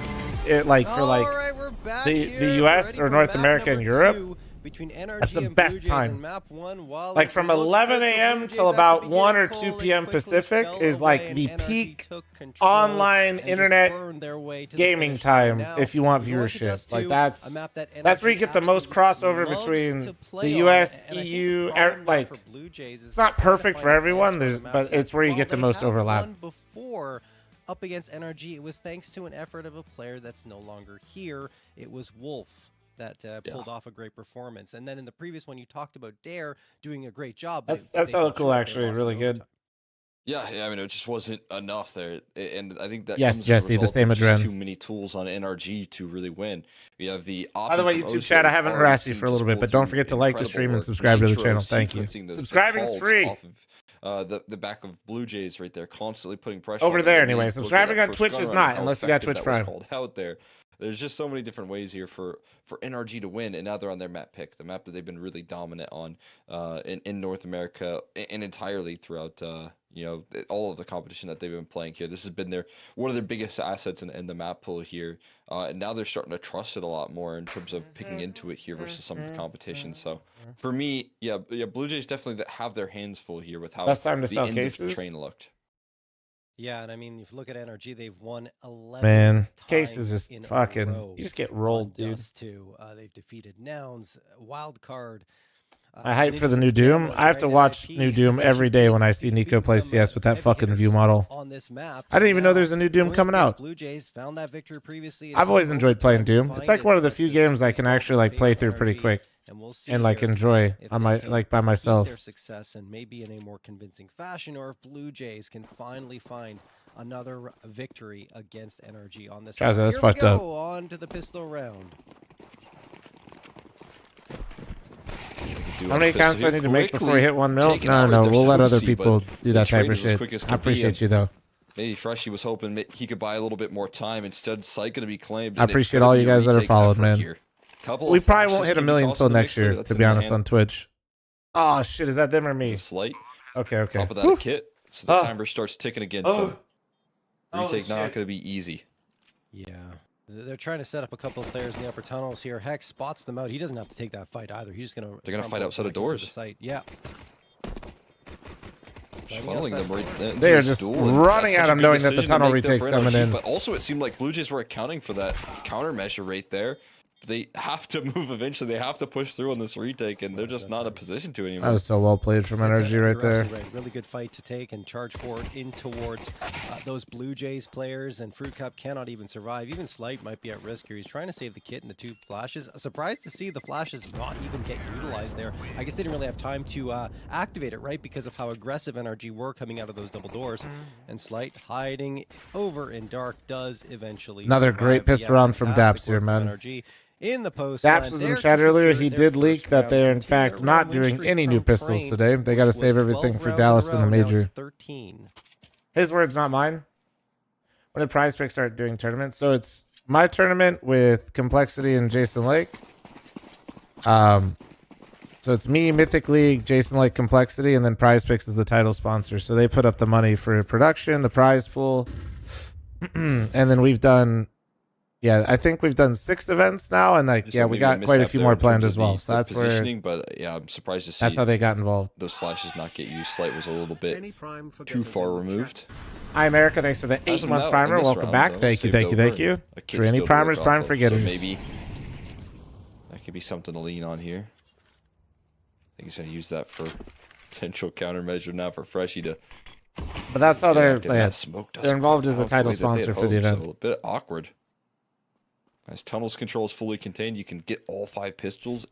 the US or North America and Europe, that's the best time. Like from 11 a.m. till about 1 or 2 p.m. Pacific is like the peak online internet gaming time if you want viewership. Like that's where you get the most crossover between the US, EU. Like it's not perfect for everyone, but it's where you get the most overlap. Before up against NRG, it was thanks to an effort of a player that's no longer here. It was Wolf that pulled off a great performance. And then in the previous one, you talked about Dare doing a great job. That's hella cool, actually, really good. Yeah, I mean, it just wasn't enough there, and I think that yes, Jesse, the same as adrenaline. Too many tools on NRG to really win. We have the by the way, YouTube chat, I haven't harassed you for a little bit, but don't forget to like the stream and subscribe to the channel. Thank you. Subscribing's free. The back of Blue Jays right there, constantly putting pressure over there. Anyway, subscribing on Twitch is not unless you got Twitch Prime. Called out there. There's just so many different ways here for NRG to win, and now they're on their map pick, the map that they've been really dominant on in North America and entirely throughout all of the competition that they've been playing here. This has been one of their biggest assets in the map pool here, and now they're starting to trust it a lot more in terms of picking into it here versus some of the competition. So for me, Blue Jays definitely have their hands full here with how best time to the sell end cases? of the train looked. Yeah, and I mean, if you look at NRG, they've won 11 Man, times cases just in fucking. a row You just get rolled, on dude. Dust too. They've defeated Nouns, Wild Card. I hype for the new Doom. I have to watch new Doom every day when I see Nico play CS with that fucking view model. I didn't even know there's a new Doom coming out. Blue Jays found that victory previously. I've always enjoyed playing Doom. It's like one of the few games I can actually like play through pretty quick and like enjoy on my by myself. Their success and maybe in a more convincing fashion, or if Blue Jays can finally find another victory against NRG on this. Guys, that's Here fucked we go, up. on to the pistol round. How many counts do I need to make before we hit 1 mil? No, we'll let other people do that type of shit. I appreciate you though. Maybe Freshie was hoping he could buy a little bit more time. Instead, Sight going to be claimed. I appreciate all you guys that are followed, man. We probably won't hit 1 million until next year, to be honest, on Twitch. Oh shit, is that them or me? Slight. Okay. Top of that, a kit. So the timer starts ticking again. So retake not going to be easy. Yeah. They're trying to set up a couple of players in the upper tunnels here. Hex spots them out. He doesn't have to take that fight either. He's just going to... They're going to fight outside of doors. The site. Yeah. Funneling them right they are just running at him knowing that the tunnel retake's coming in. But also it seemed like Blue Jays were accounting for that countermeasure right there. They have to move eventually. They have to push through on this retake, and they're just not in a position to anymore. That was so well played from NRG right there. Really good fight to take and charge forward in towards those Blue Jays players, and Fruit Cup cannot even survive. Even Slight might be at risk here. He's trying to save the kit and the 2 flashes. Surprised to see the flashes not even get utilized there. I guess they didn't really have time to activate it, right? Because of how aggressive NRG were coming out of those double doors. And Slight hiding over in dark does eventually Another survive. great pistol round from Daps here, man. NRG. In the post, Daps was in chat earlier. He did leak that they're in fact not doing any new pistols today. They got to save everything for Dallas in the major. 13. His words, not mine. When did Prize Pick start doing tournaments? So it's my tournament with Complexity and Jason Lake. So it's me, Mythic League, Jason Lake, Complexity, and then Prize Picks is the title sponsor. So they put up the money for production, the prize pool, and then we've done. Yeah, I think we've done 6 events now, and we got quite a few more planned as well. So that's where. But yeah, I'm surprised to see. That's how they got involved. Those flashes not get used. Slight was a little bit too far removed. Hi, America. Thanks for the 8-month primer. Welcome back. Thank you. For any primers, prime for getting. Maybe that could be something to lean on here. I think he's going to use that for potential countermeasure now for Freshie to. But that's how they're smoke they're involved as the title sponsor for the event. So a bit awkward. As tunnels control is fully contained, you can get all 5 pistols.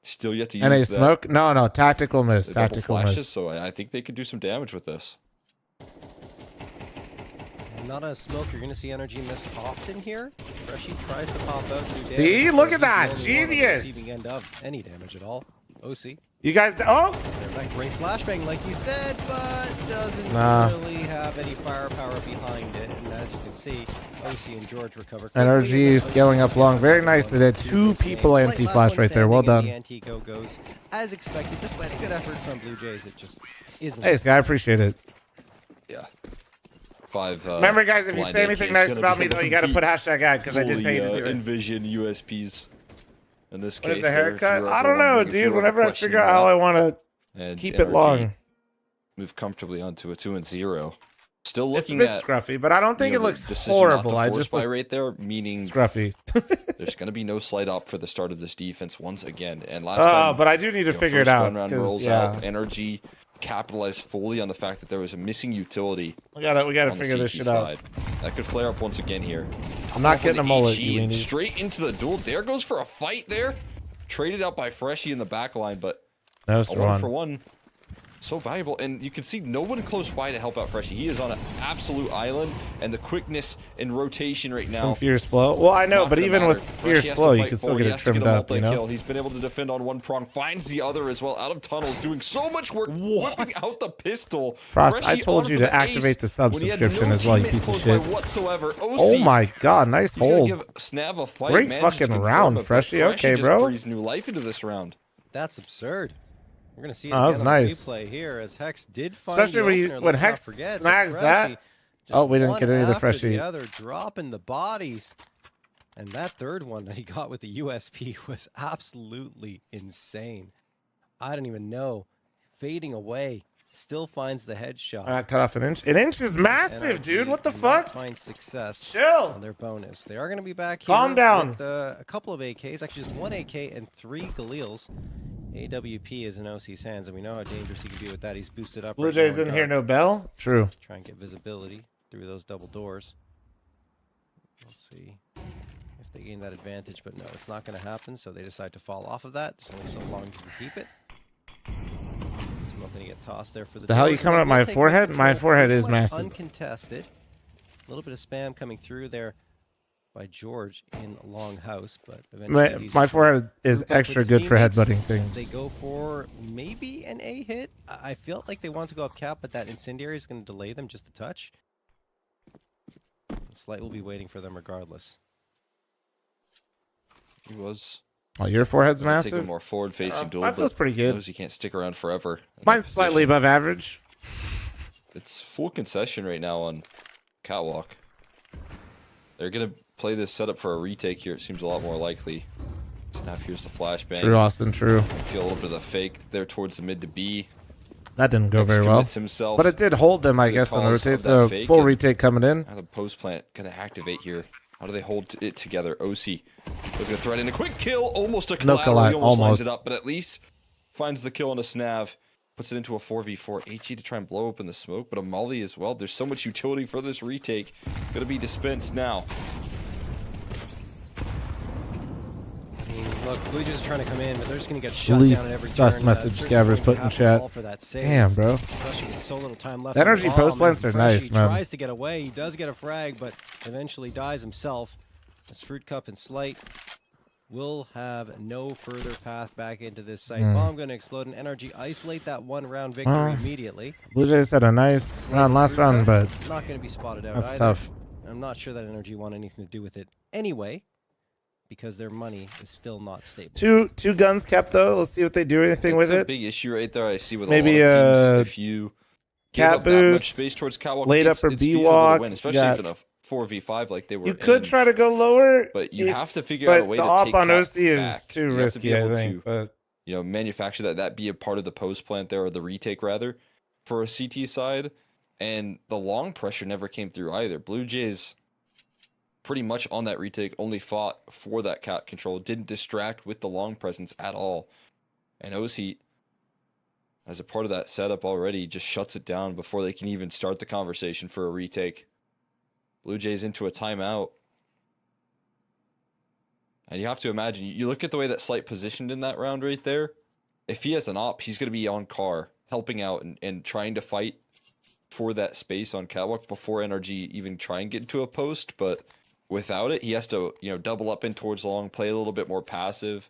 Still yet to use and a that. smoke? No, tactical miss. Tactical flashes, miss. So I think they could do some damage with this. Not a smoke. You're going to see NRG miss often here. Freshie tries to pop out. See, look at that, genius. Receiving end of any damage at all. OC. You guys, oh, That great flashbang, like you said, but doesn't really have any firepower behind it. And as you can see, OC and George recover quickly. NRG scaling up long. Very nice. They had 2 people anti-flash right there. Well done. The anti-go goes as expected, despite a good effort from Blue Jays. It just isn't. Hey, Sky, I appreciate it. Yeah. 5. Remember, guys, if you say anything nice about me, though, you got to put hashtag ad because I did pay you to do it. Envision USPs. In this What case, is the haircut? I don't know, dude. Whenever I figure out how I want to keep it long. Move comfortably onto a 2-0. Still looking it's a bit scruffy, but I don't think it looks horrible. I just look right there, meaning scruffy. There's going to be no slight up for the start of this defense once again. And last time, but I do need to figure it out. Round rolls out, NRG capitalized fully on the fact that there was a missing utility. We gotta figure this shit out. That could flare up once again here. I'm not getting a mullet. Straight into the duel. There goes for a fight there. Traded out by Freshie in the back line, but no, a 1-for-1. So valuable, and you can see no one close by to help out Freshie. He is on an absolute island, and the quickness and rotation right now. Some fierce flow. Well, I know, but even with fierce flow, you can still get it trimmed up, you know? He's been able to defend on one prong, finds the other as well, out of tunnels, doing so much work, whipping out the pistol. Frost, I told you to activate the sub-subscription as well, you piece of shit. Whatsoever. Oh my god, nice hold. Give Snav a fight. Great fucking round, Freshie. Okay, bro. Breathes new life into this round. That's absurd. We're going to see it that was nice. replay here as Hex did find especially when Hex snags that. Oh, we didn't get any of the Freshie. The other dropping the bodies. And that third one that he got with the USP was absolutely insane. I don't even know. Fading away. Still finds the headshot. Cut off an inch. An inch is massive, dude. What the fuck? Find success. Chill. On their bonus. They are going to be back here. Calm down. With a couple of AKs. Actually, just 1 AK and 3 Galils. AWP is in OC's hands, and we know how dangerous he can be with that. He's boosted up. Blue Jays didn't hear no bell? True. Try and get visibility through those double doors. We'll see if they gain that advantage, but no, it's not going to happen, so they decide to fall off of that. There's only so long you can keep it. Smoke going to get tossed there for the hell are you coming up my forehead? My forehead is massive. Uncontested. A little bit of spam coming through there by George in Longhouse, but eventually my forehead is extra good for headbutting things. They go for maybe an A hit. I felt like they want to go up cap, but that incendiary is going to delay them just a touch. Slight will be waiting for them regardless. He was. Oh, your forehead's massive? Take a more forward-facing duel. Mine feels pretty good. Knows you can't stick around forever. Mine's slightly above average. It's full concession right now on Catwalk. They're going to play this setup for a retake here. It seems a lot more likely. Snap, here's the flashbang. True, Austin, true. Feel a little bit of the fake there towards the mid to B. That didn't go very well. But it did hold them, I guess, on the rotate. So full retake coming in. Now the post plant going to activate here. How do they hold it together? OC looking to thread in a quick kill. Almost a collateral. He almost lines it up, but at least finds the kill on a Snav. Puts it into a 4v4. HE to try and blow open the smoke, but a Molly as well. There's so much utility for this retake. Going to be dispensed now. Look, Blue Jays are trying to come in, but they're just going to get shut down at every sus turn. message Scabbers put in chat. Damn, bro. Especially with so little time left. The energy post plants are nice, man. He tries to get away. He does get a frag, but eventually dies himself. As Fruit Cup and Slight will have no further path back into this site. Bomb going to explode, and NRG isolate that one-round victory immediately. Blue Jays had a nice round last round, but not going to be spotted out. That's either. tough. I'm not sure that NRG want anything to do with it anyway, because their money is still not stable. Two guns kept though. Let's see if they do anything with it. That's a big issue right there. I see with maybe a lot of teams. If you cat give up that much boost, space towards Catwalk, laid up for B walk, especially if in a 4v5 like they were. You could try to go lower, but you have to figure out a way to take the op on OC is back. too risky, I think. But you know, manufacture that be a part of the post plant there, or the retake rather, for a CT side, and the long pressure never came through either. Blue Jays pretty much on that retake only fought for that cat control, didn't distract with the long presence at all, and OC, as a part of that setup already, just shuts it down before they can even start the conversation for a retake. Blue Jays into a timeout. And you have to imagine, you look at the way that Slight positioned in that round right there. If he has an op, he's going to be on car, helping out and trying to fight for that space on Catwalk before NRG even try and get into a post. But without it, he has to, you know, double up in towards long, play a little bit more passive.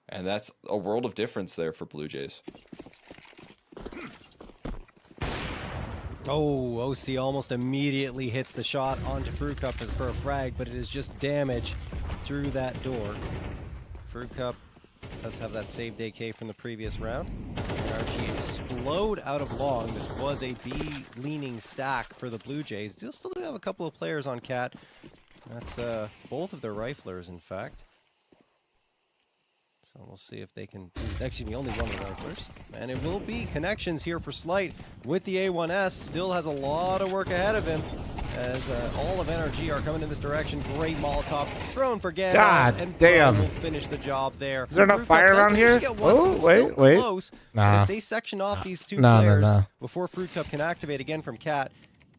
And that's a world of difference there for Blue Jays. Oh, OC almost immediately hits the shot onto Fruit Cup for a frag, but it is just damage through that door. Fruit Cup does have that saved AK from the previous round. NRG explode out of long. This was a B-leaning stack for the Blue Jays. They'll still have a couple of players on Cat. That's both of their riflers, in fact. So we'll see if they can, excuse me, only one of the riflers. And it will be connections here for Slight with the A1S. Still has a lot of work ahead of him as all of NRG are coming in this direction. Great Molotov thrown for Gandalf. God and damn. will finish the job there. Is there enough fire around here? Oh, wait. Close, Nah. but if they section off these two players before Fruit Cup can activate again from Cat,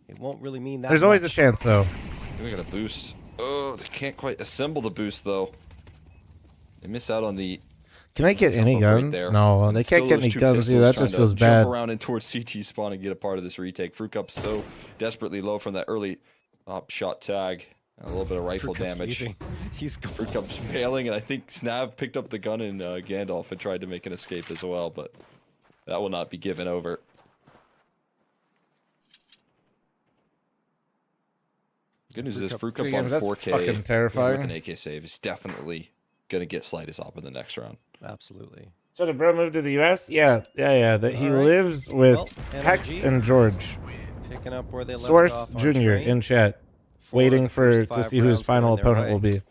it won't really mean that There's always a much. chance, though. We got a boost. Oh, they can't quite assemble the boost, though. They miss out on the... Can I get any guns? No, they can't get any guns either. That just feels bad. Jump around and towards CT spawn and get a part of this retake. Fruit Cup's so desperately low from that early shot tag. A little bit of rifle damage. He's Fruit Cup's failing, and I think Snav picked up the gun in Gandalf and tried to make an escape as well, but that will not be given over. Good news is Fruit Cup on 4K fucking terrifying. with an AK save is definitely going to get Slight up in the next round. Absolutely. So did bro move to the U.S.? Yeah. That he lives with Hex and George. Picking up where they left Source off on Junior train. in chat, waiting to see who his final opponent will be.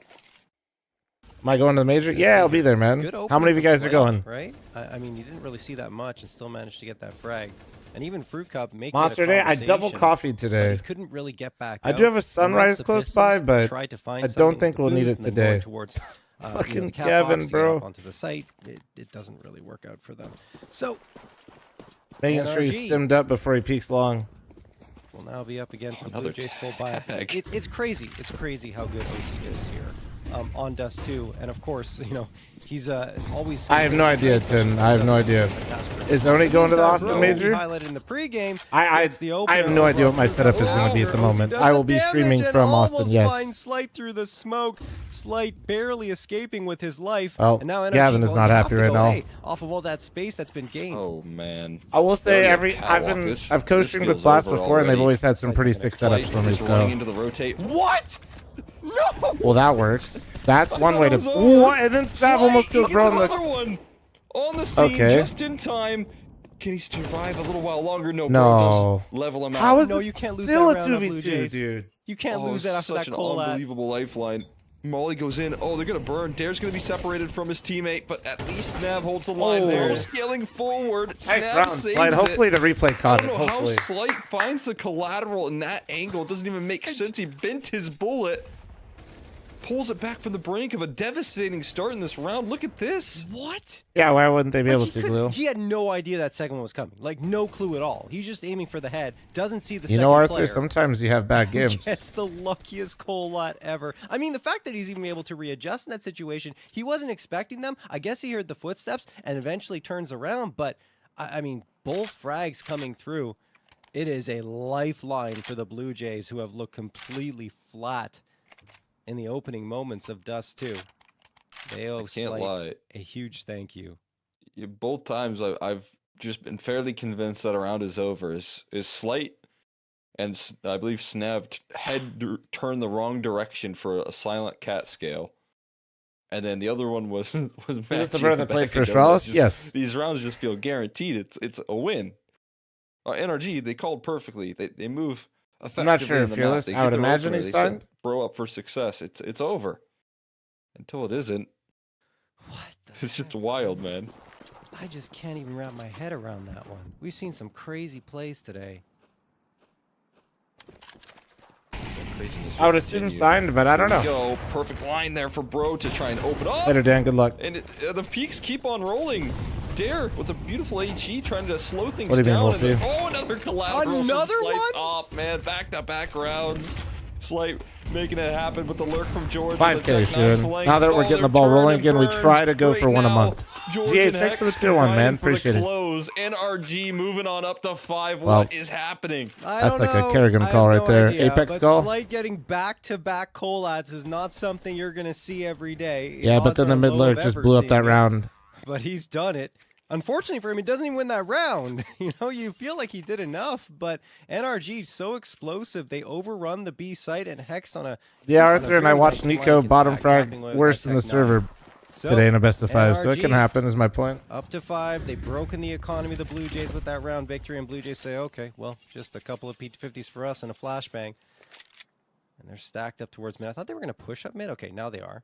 Am I going to the major? Yeah, I'll be there, man. How many of you guys are going? Right? I mean, you didn't really see that much and still managed to get that frag. And even Fruit Cup making Monster Day, I double coffeed today. He couldn't really get back I do have a sunrise close by, but tried to find I don't think we'll need it something, and then more today. towards, Fucking the Cat Kevin, Fox to get bro. up onto the site, it doesn't really work out for them. So, Making sure he's NRG stimmed up before he peaks long. will now be up against the Another Blue Jays full buy. tag. It's crazy. It's crazy how good OC is here on Dust 2. And of course, he's always. I have no idea, Tin. I have no idea. Is Oni going to the Austin Major? Highlighted in the pregame. I have no idea what my setup is going to be at the moment. I will be streaming from Austin, yes. Finds Slight through the smoke. Slight barely escaping with his life. Oh, and now NRG Gavin is going not to have happy to right go now. away off of all that space that's been gained. Oh, man. I will say Already a I've catwalk. coached This with feels Blast over before, and they've already. always had some pretty sick setups for me. Just running So, into the rotate. What? No! well, that works. That's one way to. What? And then Sav almost kills bro in Another the. one on the scene Okay. just in time. Can he survive a little while longer? No, No. bro does level him out. How is No, it you can't lose still a that round on Blue 2v2, Jays. dude? You can't lose that after such that an call at. unbelievable lifeline. Molly goes in. Oh, they're gonna burn. Dare's gonna be separated from his teammate, but at least Snav holds the line Oh. there. Scaling forward. Nice Snav round, saves Slide. it. Hopefully the replay caught I it. don't know how Hopefully. Slight finds the collateral in that angle. It doesn't even make sense. He bent his bullet. Pulls it back from the brink of a devastating start in this round. Look at this. What? Yeah, why wouldn't they be able He to, couldn't- Glue? He had no idea that second one was coming. Like, no clue at all. He's just aiming for the head. Doesn't see the You second know, Arthur, player. sometimes you have bad games. Gets the luckiest coal lot ever. I mean, the fact that he's even able to readjust in that situation, he wasn't expecting them. I guess he heard the footsteps and eventually turns around. But, I mean, both frags coming through. It is a lifeline for the Blue Jays, who have looked completely flat in the opening moments of Dust 2. They owe Can't Slight lie. a huge thank you. Both times I've just been fairly convinced that a round is over. Is Slight and I believe Snav turned the wrong direction for a silent cat scale. And then the other one was this the matching brother that played back for and Astralis? just- Yes. These rounds just feel guaranteed. It's a win. NRG, they called perfectly. They move effectively. I'm not sure, in the Fearless. map. They I would get their imagine opener. he's They set signed. Bro up for success. It's over. Until it isn't. What It's just wild, man. I just can't even wrap my head around that one. We've seen some crazy plays today. I would assume signed, but I don't know. Go. Perfect line there for Bro to try and open up. Later, Dan. Good luck. And the peaks keep on rolling. Dare with a beautiful HE trying to slow things What do you mean, down. Wolfie? And then, another collateral. Another from Slight's one? Up, man. Back-to-back rounds. Slight making it happen with the lurk from George. 5K, Shun. Now that we're getting the ball rolling again, we try to go for one a month. GH, thanks for the tier 1, man. Appreciate it. Close. NRG moving on up to 5. Well, What is happening? That's like a Kerrigan call right there. Apex but call? Slight getting back-to-back collats is not something you're going to see every day. Yeah, but Odds then the are mid low lurk of just ever blew up that seeing it. round. But he's done it. Unfortunately for him, he doesn't even win that round. You know, you feel like he did enough, but NRG so explosive. They overrun the B site and Hex on a... Yeah, Arthur and I watched Nico bottom frag worse in the server today in a best of 5, so it can happen is my point. Up to 5. They've broken the economy of the Blue Jays with that round victory, and Blue Jays say, okay, well, just a couple of P50s for us and a flashbang. And they're stacked up towards mid. I thought they were going to push up mid. Okay, now they are.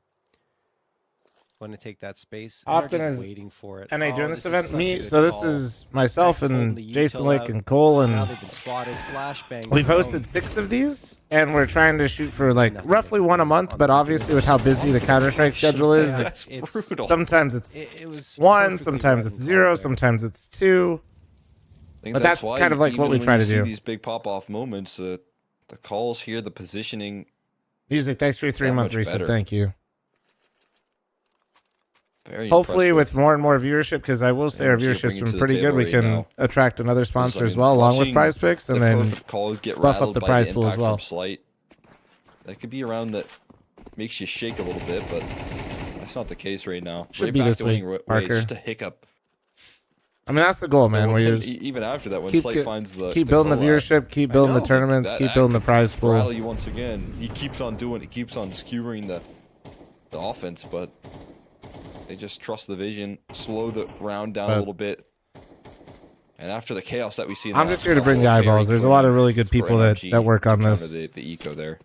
Going to take that space. Often is waiting for it. NA doing this event? Me, so this is myself and Jason Lake and Cole, and we've hosted 6 of these, and we're trying to shoot for like roughly 1 a month, but obviously with how busy the Counter-Strike schedule is, It's brutal. sometimes it's 1, sometimes it's 0, sometimes it's 2. I think But that's why kind of like even what we when try you to see do. These big pop-off moments, the calls here, the positioning. Music, thanks for your 3-month reset. better. Thank you. Very Hopefully impressive. with more and more viewership, because I will say our Yeah, we're viewership's bringing been to the pretty good. table We right can now. attract another sponsor Because, as well, along with watching Prize Picks, and the then perfect call get buff up rattled the by prize pool as impact well. from Slight. That could be a round that makes you shake a little bit, but that's not the case right now. Should right be back this to week, winning ways, Parker. just a hiccup. I mean, that's the goal, man. Yeah, Where well, you even after that, when keep Slight finds the keep building the collab. viewership, keep building the I know, tournaments, that keep building the could prize pool. Rally you once again. He keeps on doing it. He keeps on skewering the offense, but they just trust the vision, slow the round down a little bit. And after the chaos that we see, in I'm the just last here to bring the couple, very eyeballs. There's a clear lot of really moments good people for that NRG work on to this. counter the eco there.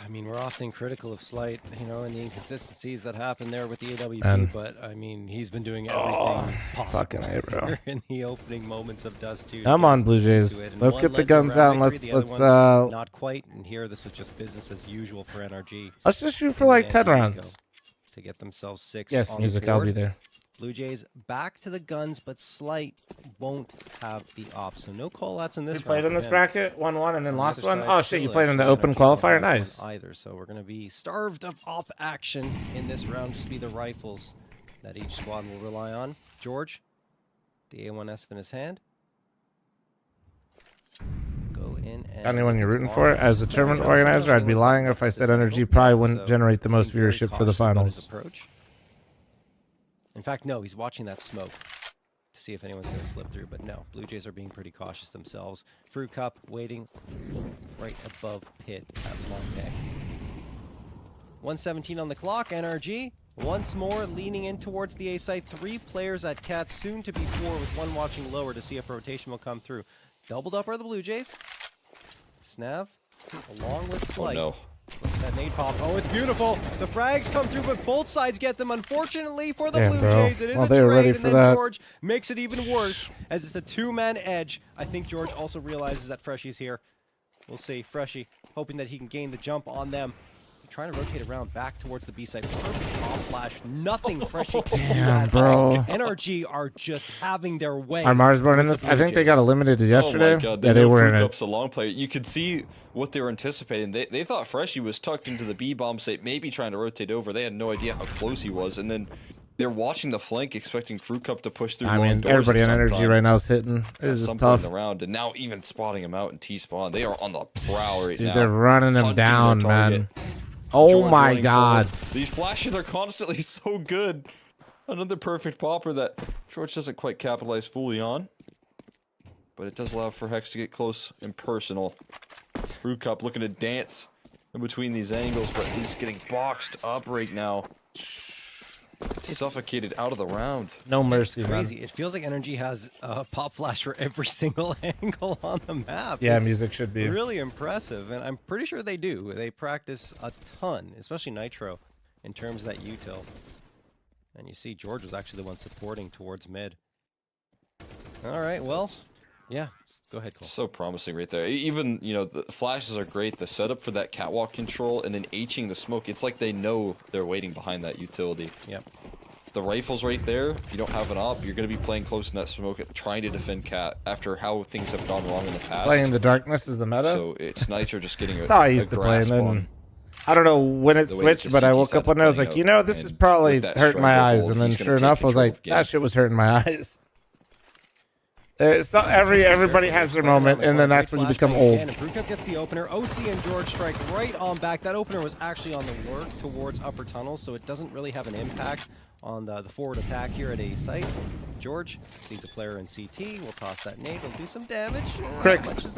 I mean, we're often critical of Slight, you know, and the inconsistencies that happen there with the AWP, And- but I mean, he's been doing everything possible fucking A, bro. here in the opening moments of Dust 2. Come on, Blue Jays. Let's get the guns out and let's Not quite, and here this was just business as usual for NRG. let's just shoot for like 10 rounds. To get themselves 6 Yes, on Music, the I'll board. be there. Blue Jays back to the guns, but Slight won't have the op, so no call-outs in this You played round in for this him. bracket, 1-1, and then On the lost other one? side, Oh, shit, you still played in the actually open NRG don't qualifier? have one Nice. Either, so we're going to be starved of op action in this round. Just be the rifles that each squad will rely on. George, the A1S in his hand. Go in and... Anyone you're rooting for? As a tournament organizer, I'd be lying if I said Energy probably wouldn't generate the most viewership for the finals. In fact, no, he's watching that smoke to see if anyone's going to slip through, but no, Blue Jays are being pretty cautious themselves. Fruit Cup waiting right above pit at long deck. 1:17 on the clock, NRG once more leaning in towards the A site. 3 players at Cats, soon to be 4 with 1 watching lower to see if rotation will come through. Doubled up are the Blue Jays. Snav along with Slight. Oh no. Look at that nade pop. Oh, it's beautiful. The frags come through, but both sides get them. Unfortunately for the Damn, Blue bro. Jays, it is Well, a they were ready trade, and for then that. George makes it even worse as it's a 2-man edge. I think George also realizes that Freshy's here. We'll see. Freshy hoping that he can gain the jump on them. Trying to rotate around back towards the B side. Perfect off flash. Nothing Freshy can do Damn, at bro. all. NRG are just having their way. Are Marsborn in with this? the I Blue think they Jays. got eliminated yesterday. Oh my God, Yeah, they know were in Fruit it. Cup's a long player. You could see what they were anticipating. They thought Freshy was tucked into the B bomb site, maybe trying to rotate over. They had no idea how close he was, and then they're watching the flank, expecting Fruit Cup to push through. I long mean, doors everybody at on some Energy time. right now is hitting. At This is some point tough. in the round, and now even spotting him out in T-spawn. They are on the prowl right Dude, now. they're running them hunting their down, target. man. Oh George my running God. forward. These flashes are constantly so good. Another perfect popper that George doesn't quite capitalize fully on. But it does allow for Hex to get close and personal. Fruit Cup looking to dance in between these angles, but he's getting boxed up right now. Suffocated out of the round. No mercy, man. Crazy. It feels like NRG has a pop flash for every single angle on the map. Yeah, It's music should be. really impressive, and I'm pretty sure they do. They practice a ton, especially Nitro, in terms of that util. And you see George was actually the one supporting towards mid. All right, well, yeah. Go ahead, Cole. So promising right there. Even, you know, the flashes are great. The setup for that catwalk control and then H'ing the smoke. It's like they know they're waiting behind that utility. Yep. The rifle's right there. If you don't have an op, you're going to be playing close in that smoke, trying to defend cat after how things have gone wrong in the past. Playing the darkness is the meta. So it's Nitro just getting a That's how I used a to play, and grasp then on I don't know when it the way that switched, the but I CT woke up side one day, I was playing like, out. you know, this And is probably with that hurting my striker eyes, hold, and then he's gonna sure take enough, I was control like, of game. that shit was hurting my eyes. So everybody has their moment, and then that's when you become old. And Brewcup gets the opener. OC and George strike right on back. That opener was actually on the work towards upper tunnels, so it doesn't really have an impact on the forward attack here at A site. George sees a player in CT. We'll toss that nade. He'll do some damage. Crix.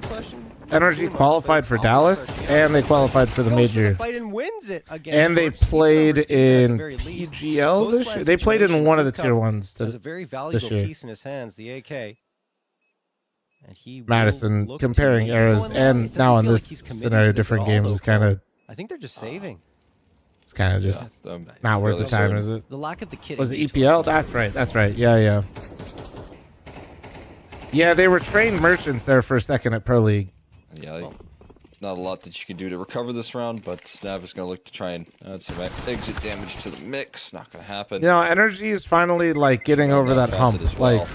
Energy qualified for Dallas, and they qualified for the major. Fight and wins it against And they George. played in PGL this year. They played in one of the tier ones Has a very valuable this year. piece in his hands, the AK. And he will Madison look comparing to eras, and now in this scenario, different games is kind of. I think they're just saving. It's kind of just not worth the time, is it? The lack of the kit. Was it EPL? That's right. That's right. Yeah. Yeah, they were trained merchants there for a second at Pro League. Yeah, not a lot that you can do to recover this round, but Snav is going to look to try and add some exit damage to the mix. Not going to happen. You know, Energy is finally like getting over that hump. As well. Like,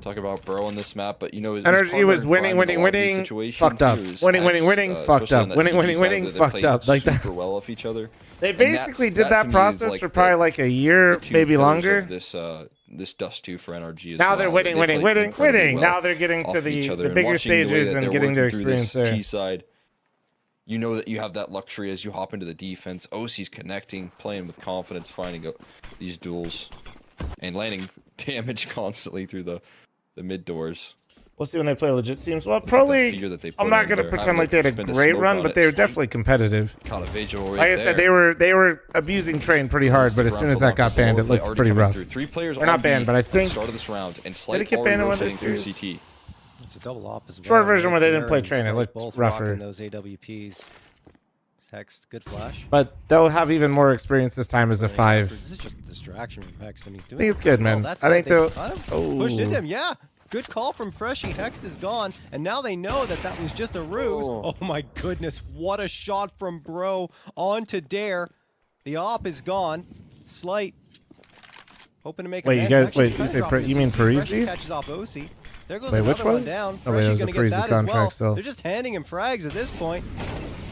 talk about Bro on this map, but you know, his Energy was winning, fucked up. Winning, fucked up. Winning, fucked up. Like that. Super well off each other. They basically did that process for probably like a year, maybe longer. This Dust 2 for NRG. Now they're winning. Now they're getting to the bigger stages and getting their experience there. Side, you know that you have that luxury as you hop into the defense. OC's connecting, playing with confidence, finding these duels, and landing damage constantly through the mid doors. We'll see when they play legit teams. Well, Pro League, I'm not going to pretend like they had a great run, but they were definitely competitive. Caught a visual right like I said, they were abusing Train pretty hard, but as soon as that got banned, it looked pretty rough. Three players They're not banned, but I think start of this round and did it get banned in one of those through series? CT. It's a double op as well. Short version where they didn't play Aaron's Train, it looked both rougher. rocking those AWPs. Hex, good flash. But they'll have even more experience this time as a 5. This is just a distraction from Hex, and he's doing. I think it's good, man. I think they'll. Pushed into him, yeah. Good call from Freshie. Hex is gone, and now they know that that was just a ruse. Oh my goodness, what a shot from Bro onto Dare. The op is gone. Slight hoping to make. Wait, you guys? Wait, you say you mean Freshie Parisi? catches off OC. There goes Wait, another which one? one down. Oh, wait, it was Freshie a gonna get Parisi that as well. contract, so. They're just handing him frags at this point.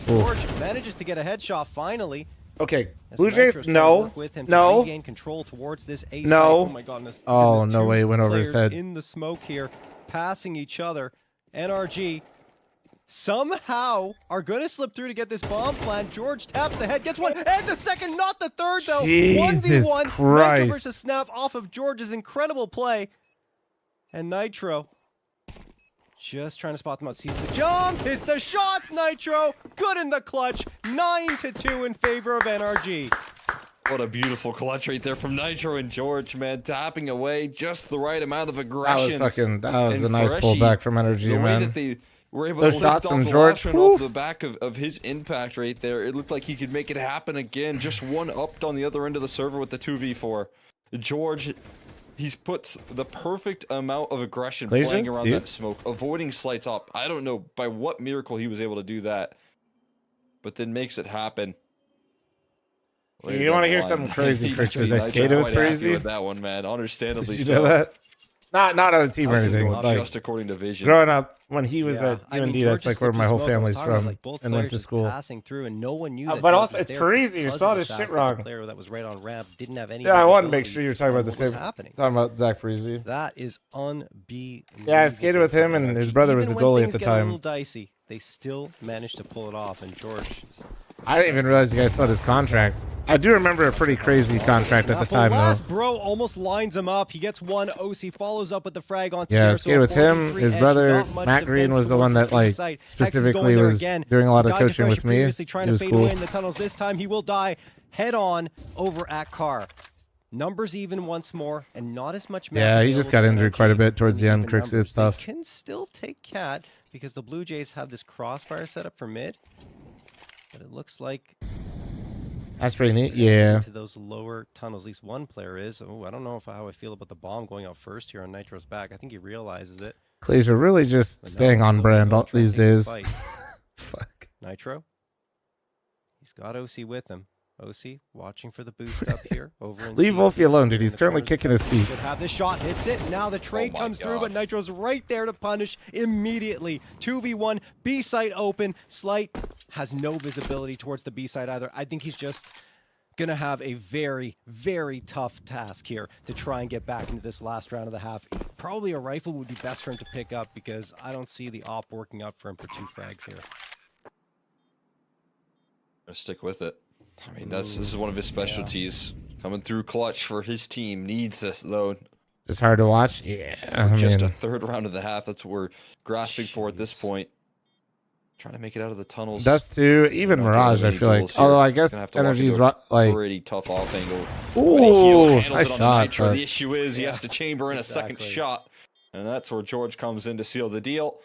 Oof. George manages to get a headshot finally. Okay, As Blue Nitro's Jays, trying to work with him to no. regain control towards this A site. No. Oh my goodness. Oh, Goodness, no two way, it went over his players head. in the smoke here, passing each other. NRG somehow are going to slip through to get this bomb plant. George taps the head, gets one, and the second, not the third though. Jesus 1v1, Christ. Nitro versus Snap off of George's incredible play. And Nitro just trying to spot them out. Sees the jump, hits the shots, Nitro. Good in the clutch. 9-2 in favor of NRG. What a beautiful clutch right there from Nitro and George, man. Tapping away just the right amount of aggression. That was And a nice Freshie, pullback from Energy, the man. way that they were able Those to shots lift from off the George, last one off the back of his impact right there. It looked like he could make it happen again. Just one upped on the other end of the server with the 2v4. George, he's put the perfect amount of aggression playing around that smoke, avoiding slights up. I don't know by what miracle he was able to do that, but then makes it happen. You want to hear something crazy, Chris? I skated with Crazy. With that one, man. Understandably Did you know that? Not on a team or anything. Like, just according to Vision. Growing up, when he was at UND, that's like where my whole family's from, and went to school. Passing through, and no one knew. That But also, was it's there Parisi. You're because spelling of his the shit fact that wrong. The player that was right on ramp didn't have any. Yeah, I wanted to make sure you were talking about the what was same. happening. Talking about Zach Parisi. That is unbelievable. Yeah, I skated with him, and his brother was the goalie at the A time. little dicey. They still managed to pull it off, and George. I didn't even realize you guys saw his contract. I do remember a pretty crazy contract at the time, last though. Bro almost lines him up. He gets one. OC follows up with the frag onto Yeah, Dare, skated with him. His brother, Matt Green, was the one that, like, specifically was doing a lot of coaching with me. He Trying to was fade cool. away in the tunnels. This time he will die head on over at Car. Numbers even once more, and not as much. Yeah, he just got injured quite a bit towards the end. Crix is tough. They can still take Cat because the Blue Jays have this crossfire set up for mid, but it looks like that's pretty neat. Yeah. to those lower tunnels. At least one player is. Oh, I don't know how I feel about the bomb going out first here on Nitro's back. I think he realizes it. Clays are really just staying on brand all these days. Fuck. Nitro. He's got OC with him. OC watching for the boost up here. Over in Leave Wolfie alone, dude. He's currently kicking his feet. Should have this shot, hits it. Now the trade comes through, but Nitro's right there to punish immediately. 2v1, B site open. Slight has no visibility towards the B site either. I think he's just going to have a very, very tough task here to try and get back into this last round of the half. Probably a rifle would be best for him to pick up because I don't see the op working out for him for 2 frags here. Stick with it. I mean, this is one of his specialties. Coming through clutch for his team. Needs this, though. It's hard to watch. Yeah. Just a third round of the half. That's what we're grasping for at this point. Trying to make it out of the tunnels. Dust too. Even Mirage, I feel like. Although I guess Energy's like pretty tough off angle. Ooh, nice shot. The issue is he has to chamber in a second shot, and that's where George comes in to seal the deal.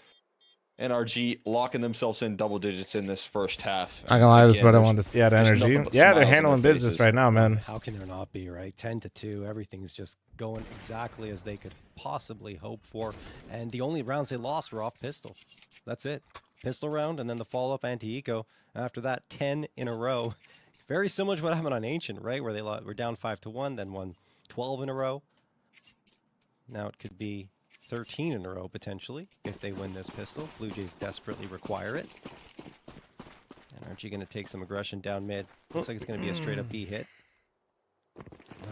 NRG locking themselves in double digits in this first half. Not gonna lie, this is what I wanted to see out of Energy. Yeah, they're handling business right now, man. How can there not be, right? 10-2, everything's just going exactly as they could possibly hope for. And the only rounds they lost were off pistol. That's it. Pistol round and then the follow-up anti-eco. After that, 10 in a row. Very similar to what happened on Ancient, right? Where they were down 5-1, then won 12 in a row. Now it could be 13 in a row, potentially, if they win this pistol. Blue Jays desperately require it. NRG going to take some aggression down mid. Looks like it's going to be a straight-up B hit.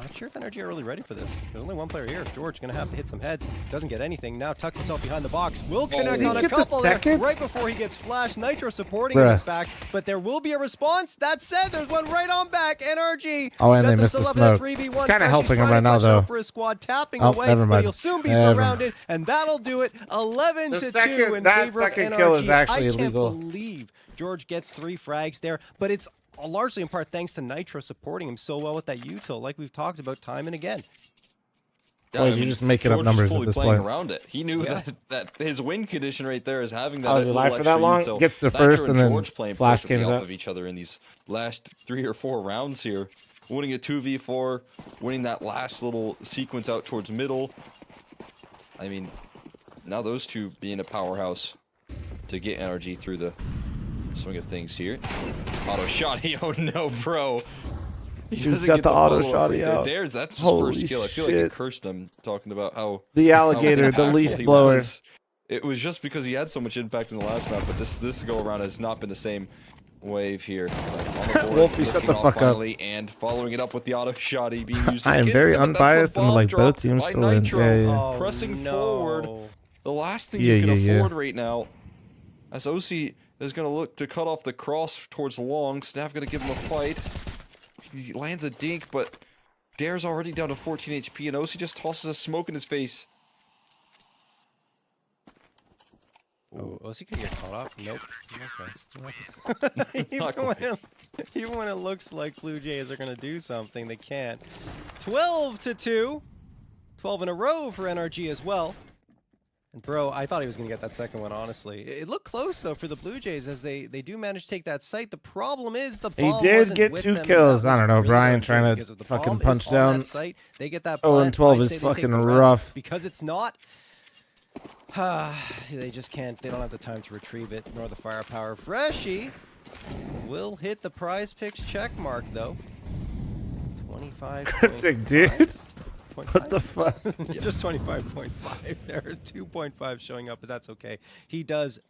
Not sure if NRG are really ready for this. There's only one player here. George going to have to hit some heads. Doesn't get anything. Now tucks himself behind the box. Will connect on a couple there right before he gets flashed. Nitro supporting him back, but there will be a response. That said, there's one right on back. NRG. Oh, and they missed the smoke. It's kind of helping him right now, though. For his squad, tapping away, but he'll soon be surrounded, and that'll do it. 11-2 in favor of NRG. Kill is actually illegal. I can't believe George gets 3 frags there, but it's largely in part thanks to Nitro supporting him so well with that util, like we've talked about time and again. Yeah, well, you just make it up numbers at this point. Around it. He knew that his win condition right there is having that. Oh, is he live for that long? Util. Gets the first and then flash games off of each other in these last 3 or 4 rounds here. Winning a 2v4, winning that last little sequence out towards middle. I mean, now those two being a powerhouse to get NRG through the swing of things here. Auto shotty. Oh no, bro. He's got the auto shotty out. That's his first kill. I feel like he cursed him talking about how the alligator, the leaf blower. It was just because he had so much impact in the last map, but this go around has not been the same wave here. Wolfie, shut the fuck up. And following it up with the auto shotty being used. I am very unbiased and like both teams to win. Yeah. Pressing forward. The last thing you can afford right now, as OC is going to look to cut off the cross towards long. Snap going to give him a fight. He lands a dink, but Dare's already down to 14 HP, and OC just tosses a smoke in his face. Oh, OC could get caught off. Nope. Okay. even when it looks like Blue Jays are going to do something, they can't. 12-2. 12 in a row for NRG as well. And bro, I thought he was going to get that second one, honestly. It looked close, though, for the Blue Jays as they do manage to take that site. The problem is the ball He did get 2 kills. I don't know, Brian trying to fucking punch down. They get that 0-12 is fucking rough. Because it's not. They just can't. They don't have the time to retrieve it, nor the firepower. Freshy will hit the prize picks check mark, though. 25. Cryptic, dude. What the fuck? Just 25.5 there. 2.5 showing up, but that's okay. He does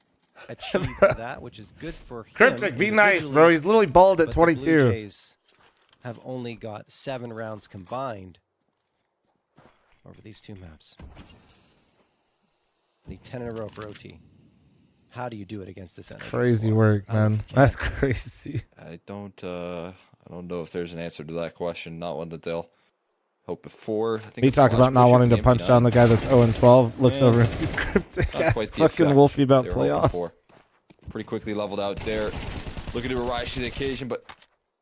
achieve that, which is good for him. Cryptic, be nice, bro. He's literally balled at 22. The Blue Jays have only got 7 rounds combined over these 2 maps. Need 10 in a row for OT. How do you do it against this energy crazy squad? Work, man. That's crazy. I don't know if there's an answer to that question. Not one that they'll hope before. I think he talked about not wanting to punch down the guy that's 0-12. Looks over and sees Cryptic ass fucking Wolfie about playoffs. Pretty quickly leveled out there. Looking to rise to the occasion, but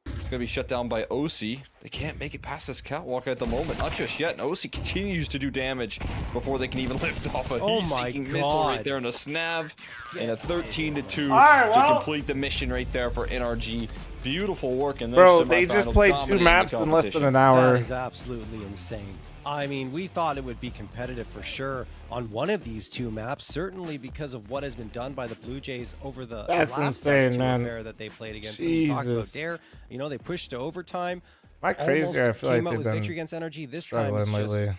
it's gonna be shut down by OC. They can't make it past this catwalk at the moment. Not just yet. And OC continues to do damage before they can even lift off a heat-seeking missile right there on a snav. And a 13-2 to complete the mission right there for NRG. Beautiful work in those Bro, they just played 2 maps in less than an hour. That is absolutely insane. I mean, we thought it would be competitive for sure on one of these 2 maps, certainly because of what has been done by the Blue Jays over the last insane, man. affair that they played against. Jesus. Dare, you know, they pushed to overtime. Am I crazy? I feel like came out they've with been victory against NRG. This time struggling it's lately. just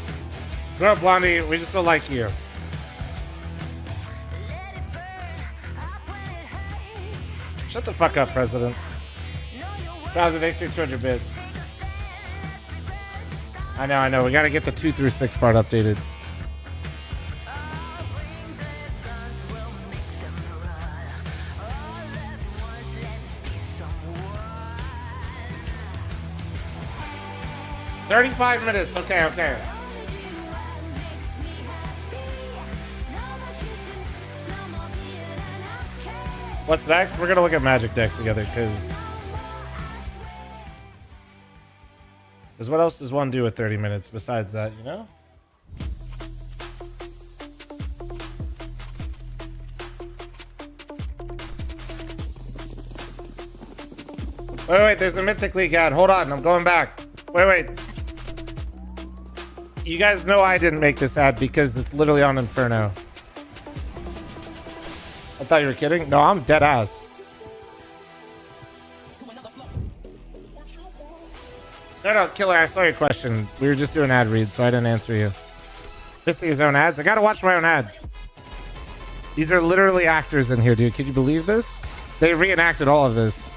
Grow up, Blondie. We just don't like you. Shut the fuck up, President. Drowsy, thanks for 200 bits. I know. We gotta get the 2 through 6 part updated. $35 minutes. Okay. What's next? We're gonna look at Magic decks together, because what else does one do with 30 minutes besides that, you know? Wait, there's a Mythic League ad. Hold on, I'm going back. Wait. You guys know I didn't make this ad because it's literally on Inferno. I thought you were kidding. No, I'm dead ass. No, Killer, I saw your question. We were just doing ad reads, so I didn't answer you. Missing his own ads? I gotta watch my own ad. These are literally actors in here, dude. Can you believe this? They reenacted all of this.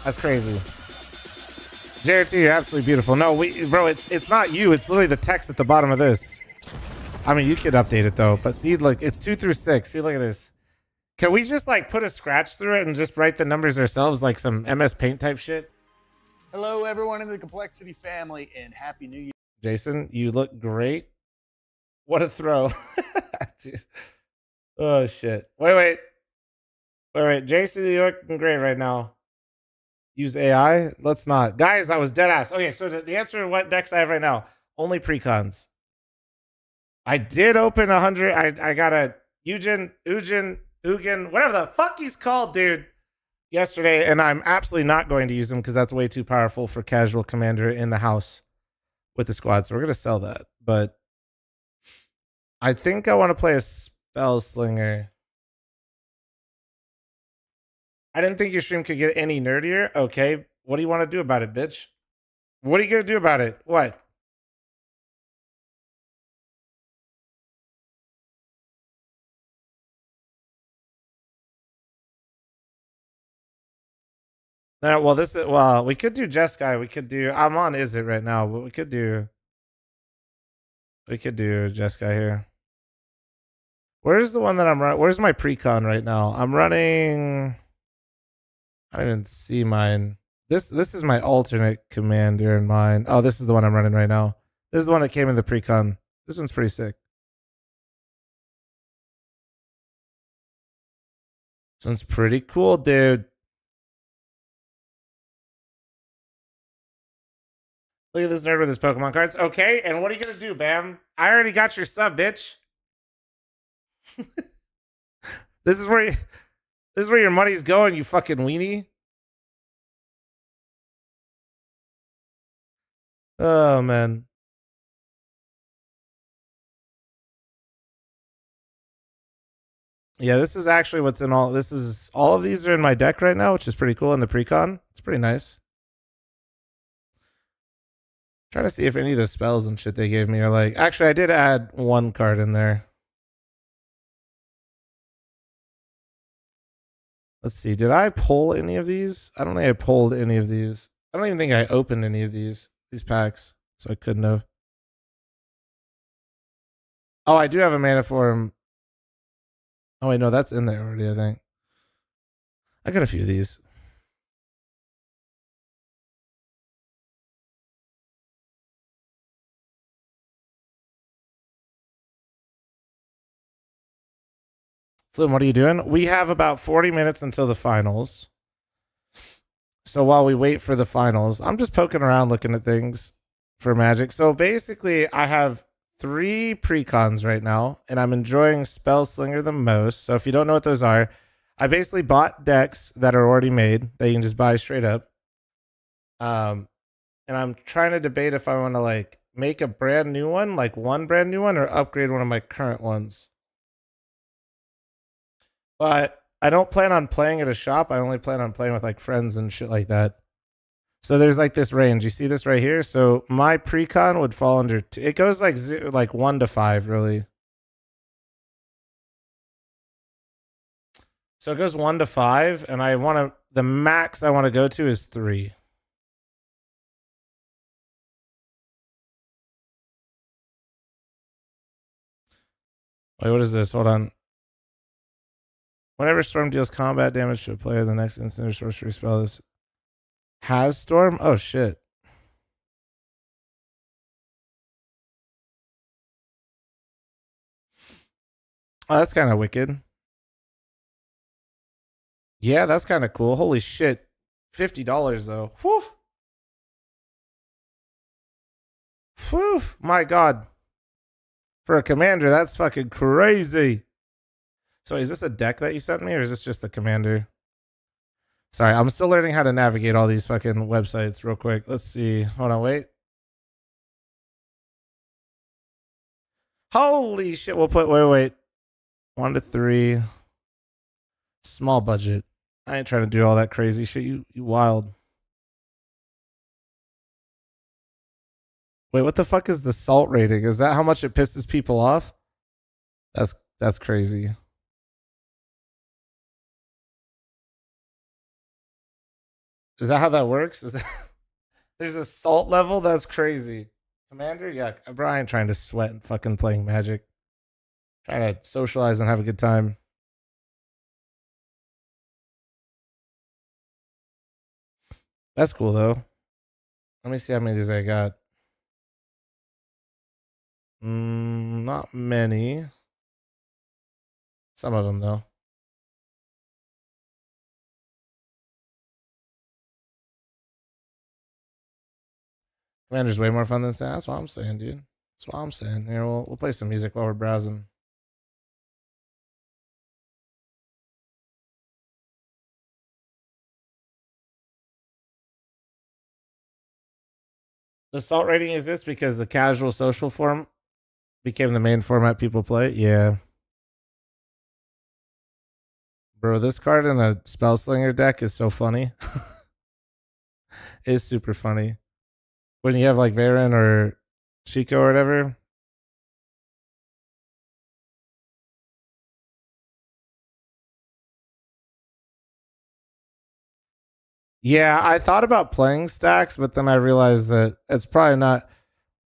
That's crazy. JRT, you're absolutely beautiful. No, bro, it's not you. It's literally the text at the bottom of this. I mean, you could update it though, but see, look, it's 2 through 6. See, look at this. Can we just like put a scratch through it and just write the numbers ourselves, like some MS Paint type shit? Hello, everyone in the Complexity family, and Happy New Year. Jason, you look great. What a throw. Dude. Oh, shit. Wait. Jason, you're looking great right now. Use AI? Let's not. Guys, I was dead ass. Okay, so the answer to what decks I have right now, only precons. I did open 100. I got a Ugin, whatever the fuck he's called, dude, yesterday, and I'm absolutely not going to use him because that's way too powerful for casual commander in the house with the squad. So we're going to sell that. But I think I want to play a Spell Slinger. I didn't think your stream could get any nerdier. Okay, what do you want to do about it, bitch? What are you going to do about it? What? No, well, we could do Jeskai. We could do, I'm on Is It right now, but we could do Jeskai here. Where's the one that I'm running? Where's my precon right now? I'm running, I don't even see mine. This is my alternate commander in mine. Oh, this is the one I'm running right now. This is the one that came in the precon. This one's pretty sick. This one's pretty cool, dude. Look at this nerd with his Pokemon cards. Okay, and what are you gonna do, Bam? I already got your sub, bitch. This is where your money's going, you fucking weenie. Oh man. Yeah, this is actually what's in all. This is all of these are in my deck right now, which is pretty cool in the precon. It's pretty nice. Trying to see if any of the spells and shit they gave me are like. Actually, I did add one card in there. Let's see. Did I pull any of these? I don't think I pulled any of these. I don't even think I opened any of these packs, so I couldn't have. Oh, I do have a mana form. Oh wait, no, that's in there already, I think. I got a few of these. Flim, what are you doing? We have about 40 minutes until the finals. So while we wait for the finals, I'm just poking around looking at things for Magic. So basically, I have 3 precons right now, and I'm enjoying Spell Slinger the most. So if you don't know what those are, I basically bought decks that are already made that you can just buy straight up. And I'm trying to debate if I want to like make a brand new one, like one brand new one, or upgrade one of my current ones. But I don't plan on playing at a shop. I only plan on playing with like friends and shit like that. So there's like this range. You see this right here? So my precon would fall under it goes like 1 to 5 really. So it goes 1 to 5 and the max I want to go to is 3. Wait, what is this? Hold on. Whenever Storm deals combat damage to a player, the next instant or sorcery spell is has Storm? Oh shit. Oh, that's kind of wicked. Yeah, that's kind of cool. Holy shit. $50 though. Whew. Whew. My God. For a commander, that's fucking crazy. So is this a deck that you sent me or is this just the commander? Sorry, I'm still learning how to navigate all these fucking websites real quick. Let's see. Hold on, wait. Holy shit. We'll put, wait. 1 to 3. Small budget. I ain't trying to do all that crazy shit. You wild. Wait, what the fuck is the salt rating? Is that how much it pisses people off? That's crazy. Is that how that works? Is that there's a salt level? That's crazy. Commander? Yeah, Brian trying to sweat and fucking playing Magic. Trying to socialize and have a good time. That's cool though. Let me see how many of these I got. Not many. Some of them though. Commander's way more fun than Sand. That's what I'm saying, dude. That's what I'm saying. Here, we'll play some music while we're browsing. The salt rating is this because the casual social form became the main format people play? Yeah. Bro, this card in a Spellslinger deck is so funny. It's super funny. When you have like Varen or Chico or whatever. Yeah, I thought about playing Stacks, but then I realized that it's probably not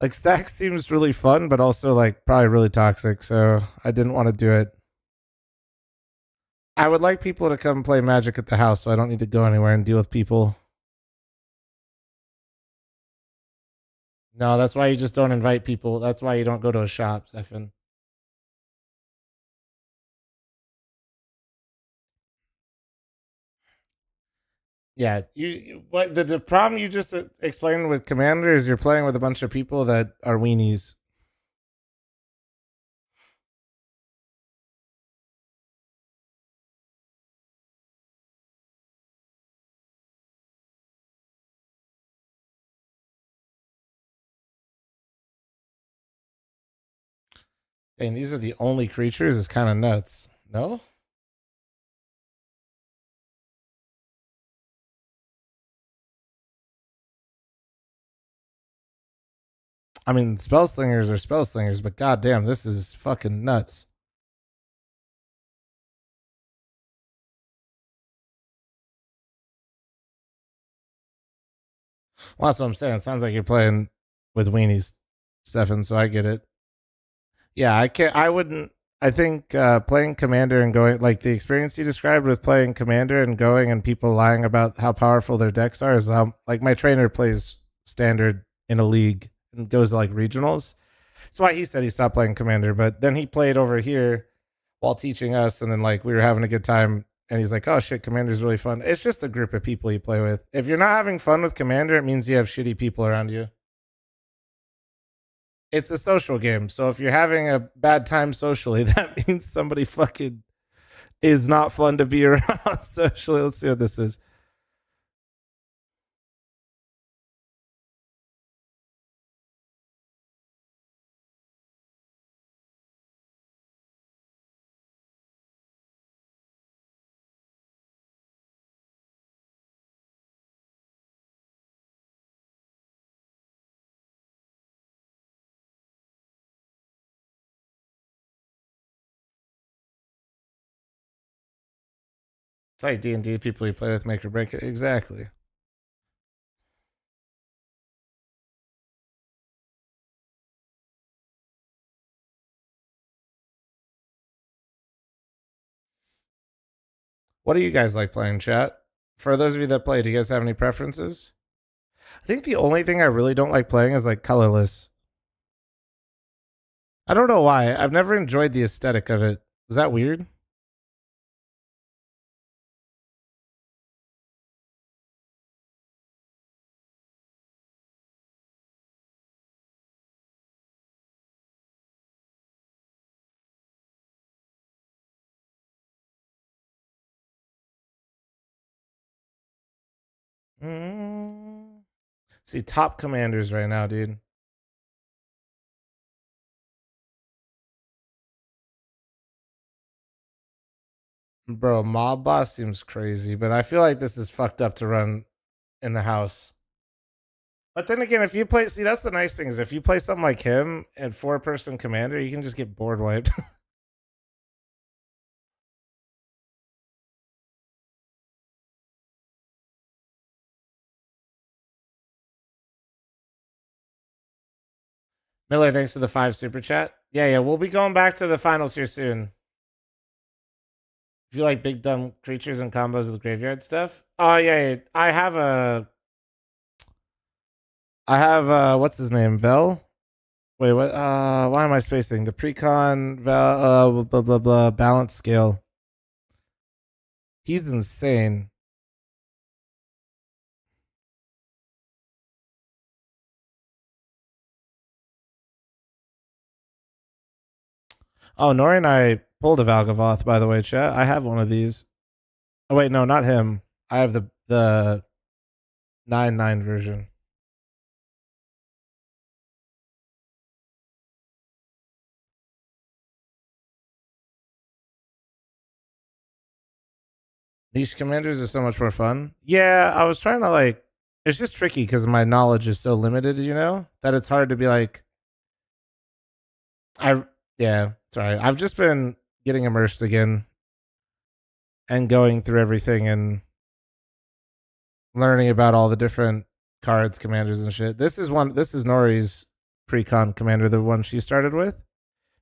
like Stacks seems really fun, but also like probably really toxic. So I didn't want to do it. I would like people to come play Magic at the house, so I don't need to go anywhere and deal with people. No, that's why you just don't invite people. That's why you don't go to a shop, Stefan. Yeah, what the problem you just explained with Commander is you're playing with a bunch of people that are weenies. And these are the only creatures is kind of nuts. No? I mean, Spellslingers are Spellslingers, but goddamn, this is fucking nuts. Well, that's what I'm saying. It sounds like you're playing with weenies, Stefan, so I get it. Yeah, I think playing Commander and going, like the experience you described with playing Commander and going and people lying about how powerful their decks are is like my trainer plays Standard in a league and goes to like regionals. That's why he said he stopped playing Commander, but then he played over here while teaching us, and then like we were having a good time, and he's like, oh shit, Commander's really fun. It's just a group of people you play with. If you're not having fun with Commander, it means you have shitty people around you. It's a social game, so if you're having a bad time socially, that means somebody fucking is not fun to be around socially. Let's see what this is. It's like D&D, people you play with make or break it. Exactly. What do you guys like playing, chat? For those of you that play, do you guys have any preferences? I think the only thing I really don't like playing is like colorless. I don't know why. I've never enjoyed the aesthetic of it. Is that weird? See, top commanders right now, dude. Bro, Mob Boss seems crazy, but I feel like this is fucked up to run in the house. But then again, if you play, see, that's the nice thing is if you play something like him and 4-person commander, you can just get board wiped. Miller, thanks for the 5 super chat. Yeah, we'll be going back to the finals here soon. If you like big dumb creatures and combos with graveyard stuff. Oh yeah. I have what's his name? Vel? Wait, what why am I spacing? The precon Vel blah blah blah balance scale. He's insane. Oh, Nori and I pulled a Valgavoth, by the way, chat. I have one of these. Oh wait, no, not him. I have the 9/9 version. Niche commanders are so much more fun. Yeah, I was trying to like. It's just tricky because my knowledge is so limited, you know, that it's hard to be like. Sorry. I've just been getting immersed again and going through everything and learning about all the different cards, commanders, and shit. This is Nori's pre-con commander, the one she started with.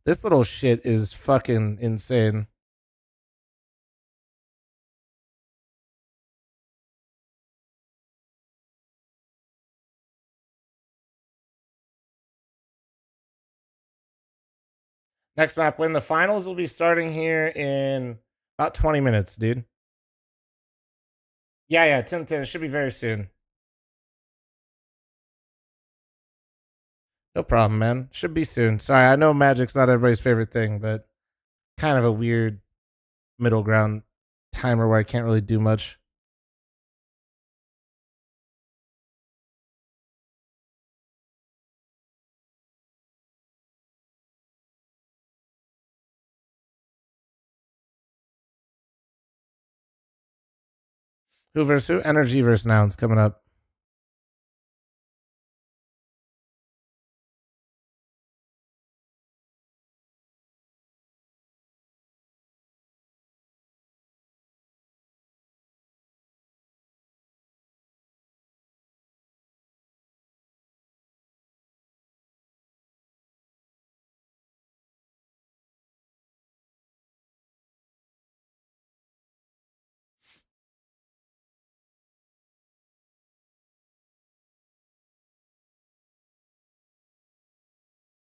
This little shit is fucking insane. Next map win. The finals will be starting here in about 20 minutes, dude. Yeah, 10-10. It should be very soon. No problem, man. Should be soon. Sorry, I know Magic's not everybody's favorite thing, but kind of a weird middle ground timer where I can't really do much. Who versus who? Energy versus nouns coming up.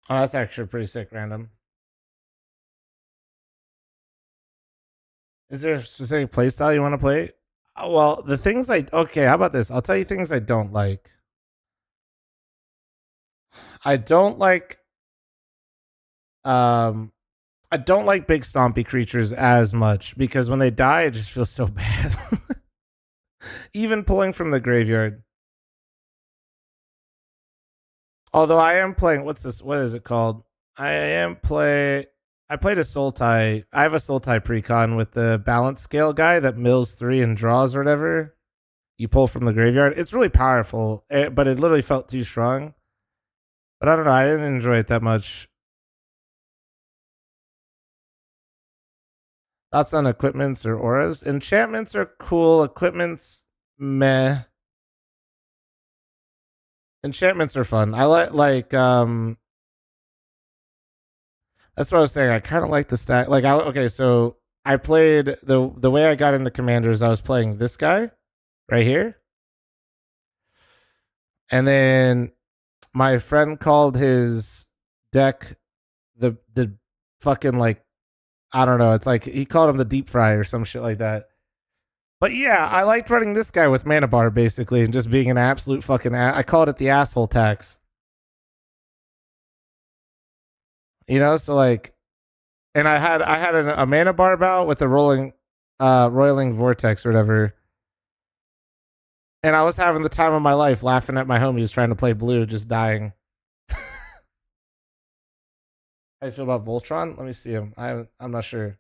Oh, that's actually pretty sick random. Is there a specific playstyle you want to play? Oh, well, the things okay, how about this? I'll tell you things I don't like. I don't like big stompy creatures as much because when they die, it just feels so bad. Even pulling from the graveyard. Although I am playing, what is it called? I played a Sultai. I have a Sultai precon with the balance scale guy that mills 3 and draws or whatever. You pull from the graveyard. It's really powerful, but it literally felt too strong. But I don't know. I didn't enjoy it that much. Thoughts on equipments or auras? Enchantments are cool. Equipments, meh. Enchantments are fun. I like that's what I was saying. I kind of like the stack. Like, okay, so I played the way I got into commanders. I was playing this guy right here, and then my friend called his deck the fucking, like, I don't know. It's like he called him the deep fry or some shit like that. But yeah, I liked running this guy with mana bar basically, and just being an absolute fucking. I called it the asshole tax. You know, so like, and I had a mana bar bout with a roiling vortex or whatever, and I was having the time of my life laughing at my homies trying to play blue, just dying. How you feel about Voltron? Let me see him. I'm not sure.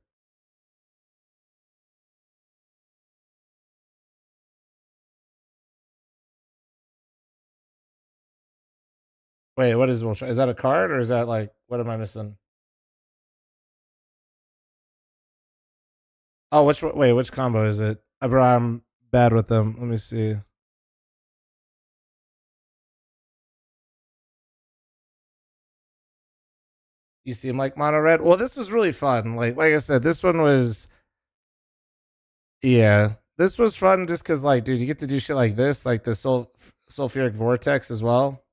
Wait, what is Voltron? Is that a card or is that like, what am I missing? Oh, which combo is it? Bro, I'm bad with them. Let me see. You seem like mono red. Well, this was really fun. Like I said, this one was, yeah, this was fun just because, like, dude, you get to do shit like this, like the sulfuric vortex as well.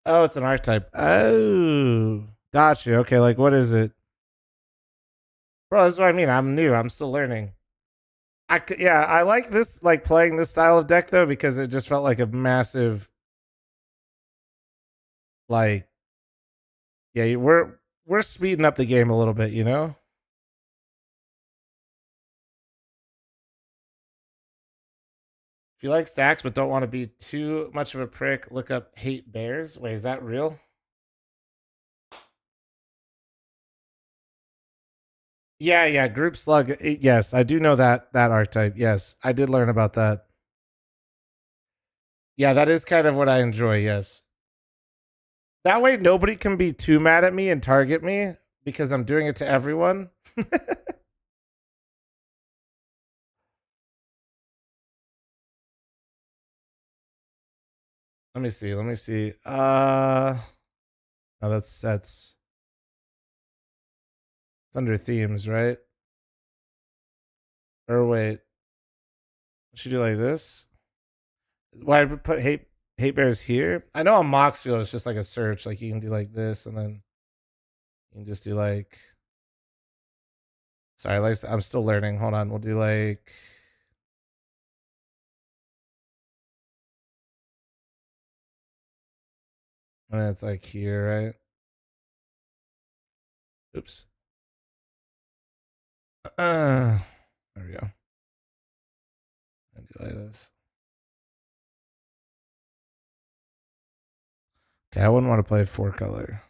Oh, it's an archetype. Oh, got you. Okay, like, what is it? Bro, that's what I mean. I'm new. I'm still learning. Yeah, I like this, like, playing this style of deck though, because it just felt like a massive, like, yeah, we're speeding up the game a little bit, you know? If you like stacks but don't want to be too much of a prick, look up Hate Bears. Wait, is that real? Yeah, group slug. Yes, I do know that archetype. Yes, I did learn about that. Yeah, that is kind of what I enjoy, yes. That way nobody can be too mad at me and target me because I'm doing it to everyone. Let me see. No, that's it's under themes, right? Or wait. Should you do like this? Why put hate bears here? I know on Moxfield it's just like a search. Like you can do like this, and then you can just do like. Sorry, like I'm still learning. Hold on. We'll do like. And then it's like here, right? Oops. There we go. And do like this. Okay, I wouldn't want to play 4-color.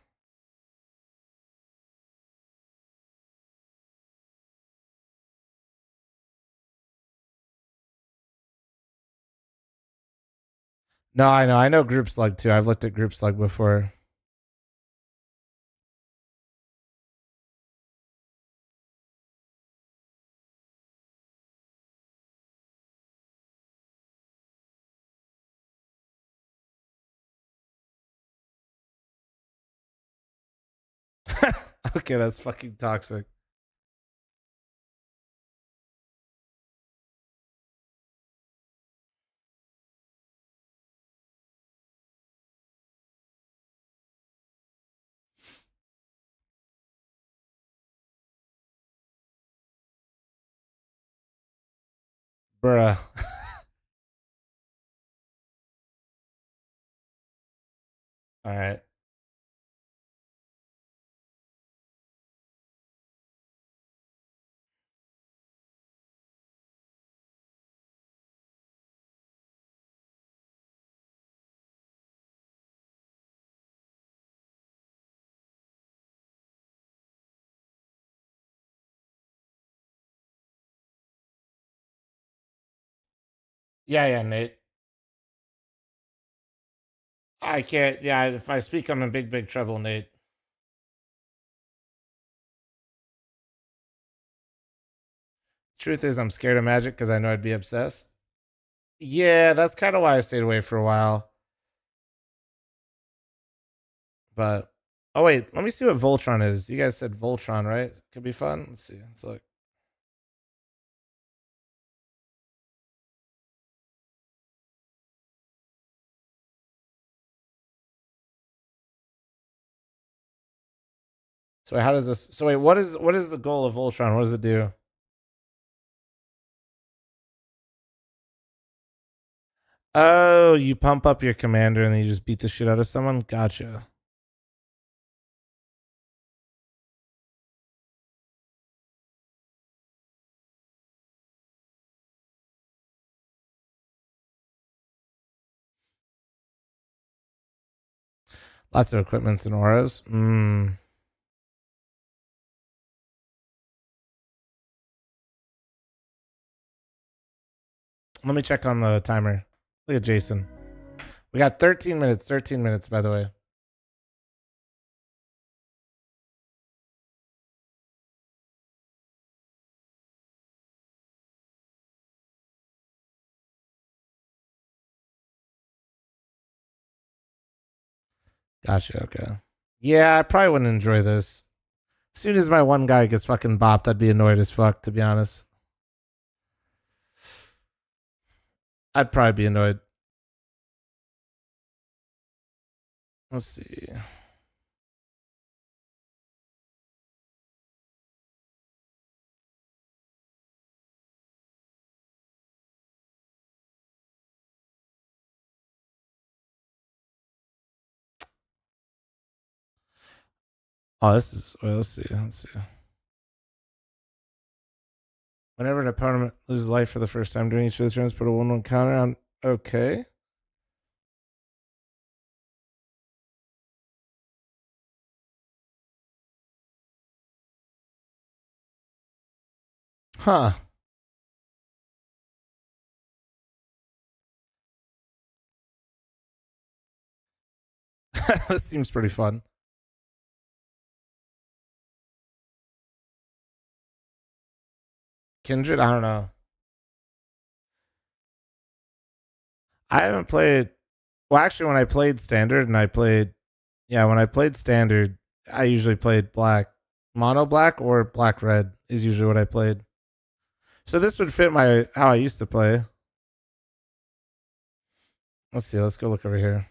No, I know Group Slug too. I've looked at Group Slug before. Okay, that's fucking toxic. Bruh. All right. Yeah, Nate. I can't. Yeah, if I speak, I'm in big trouble, Nate. Truth is, I'm scared of Magic because I know I'd be obsessed. Yeah, that's kind of why I stayed away for a while. But, oh wait, let me see what Voltron is. You guys said Voltron, right? Could be fun. Let's see. Let's look. So wait, how does this? So wait, what is the goal of Voltron? What does it do? Oh, you pump up your commander and then you just beat the shit out of someone? Gotcha. Lots of equipments and auras. Let me check on the timer. Look at Jason. We got 13 minutes. 13 minutes, by the way. Gotcha, okay. Yeah, I probably wouldn't enjoy this. As soon as my one guy gets fucking bopped, I'd be annoyed as fuck, to be honest. I'd probably be annoyed. Let's see. Oh, this is, well, let's see. Let's see. Whenever an opponent loses life for the first time during each of the turns, put a 1/1 counter on. Okay. Huh. This seems pretty fun. Kindred? I don't know. I haven't played. Well, actually, when I played Standard and I played. Yeah, when I played Standard, I usually played black. Mono black or black red is usually what I played. So this would fit my how I used to play. Let's see. Let's go look over here.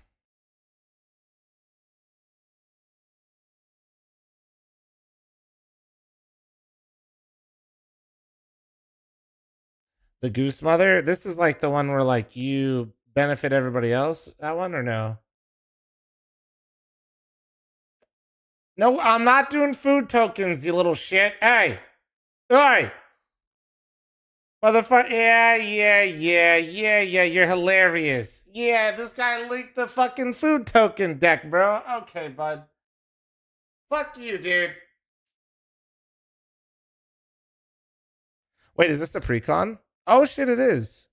The Goose Mother. This is like the one where like you benefit everybody else. That one or no? No, I'm not doing food tokens, you little shit. Hey, hey, motherfucker. Yeah. You're hilarious. Yeah, this guy leaked the fucking food token deck, bro. Okay, bud. Fuck you, dude. Wait, is this a precon? Oh shit, it is.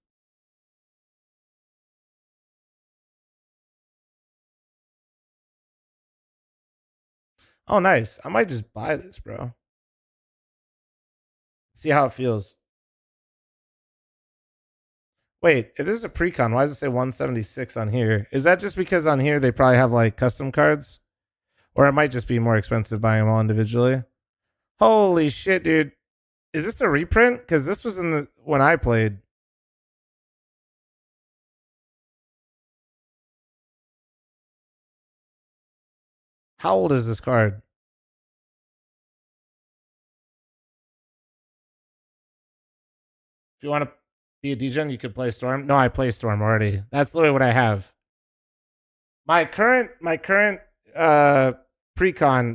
Oh, nice. I might just buy this, bro. See how it feels. Wait, if this is a precon, why does it say 176 on here? Is that just because on here they probably have like custom cards? Or it might just be more expensive buying them all individually. Holy shit, dude. Is this a reprint? Because this was in the when I played. How old is this card? If you want to be a degen, you could play Storm. No, I play Storm already. That's literally what I have. My current precon,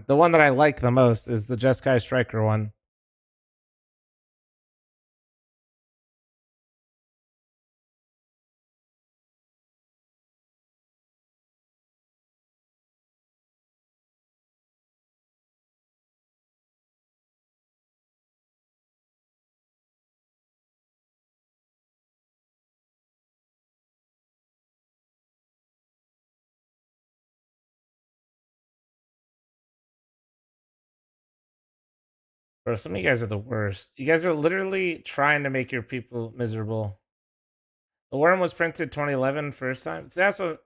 the one that I like the most is the Jeskai Striker one. Bro, some of you guys are the worst. You guys are literally trying to make your people miserable. The worm was printed 2011 first time. See, that's what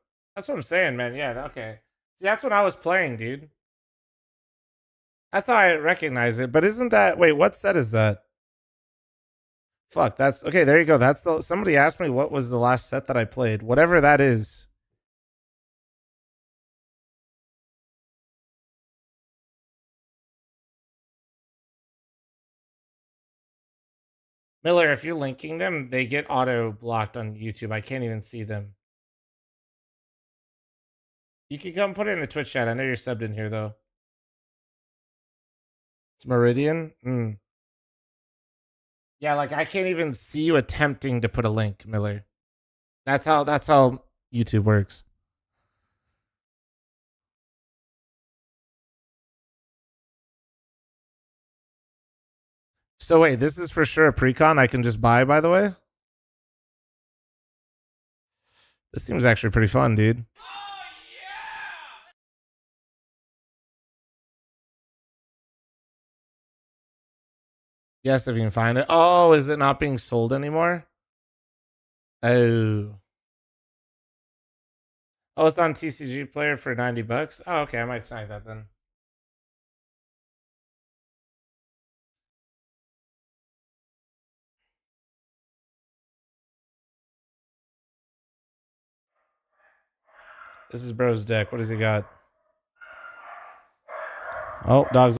I'm saying, man. Yeah, okay. See, that's when I was playing, dude. That's how I recognize it. But isn't that... Wait, what set is that? Fuck, that's... Okay, there you go. That's somebody asked me what was the last set that I played. Whatever that is. Miller, if you're linking them, they get auto-blocked on YouTube. I can't even see them. You can come put it in the Twitch chat. I know you're subbed in here, though. It's Meridian? Yeah, like, I can't even see you attempting to put a link, Miller. That's how YouTube works. So wait, this is for sure a precon I can just buy, by the way? This seems actually pretty fun, dude. Yes, if you can find it. Oh, is it not being sold anymore? Oh. Oh, it's on TCG Player for $90. Oh, okay, I might sign that then. This is Bro's deck. What does he got? Oh, dogs.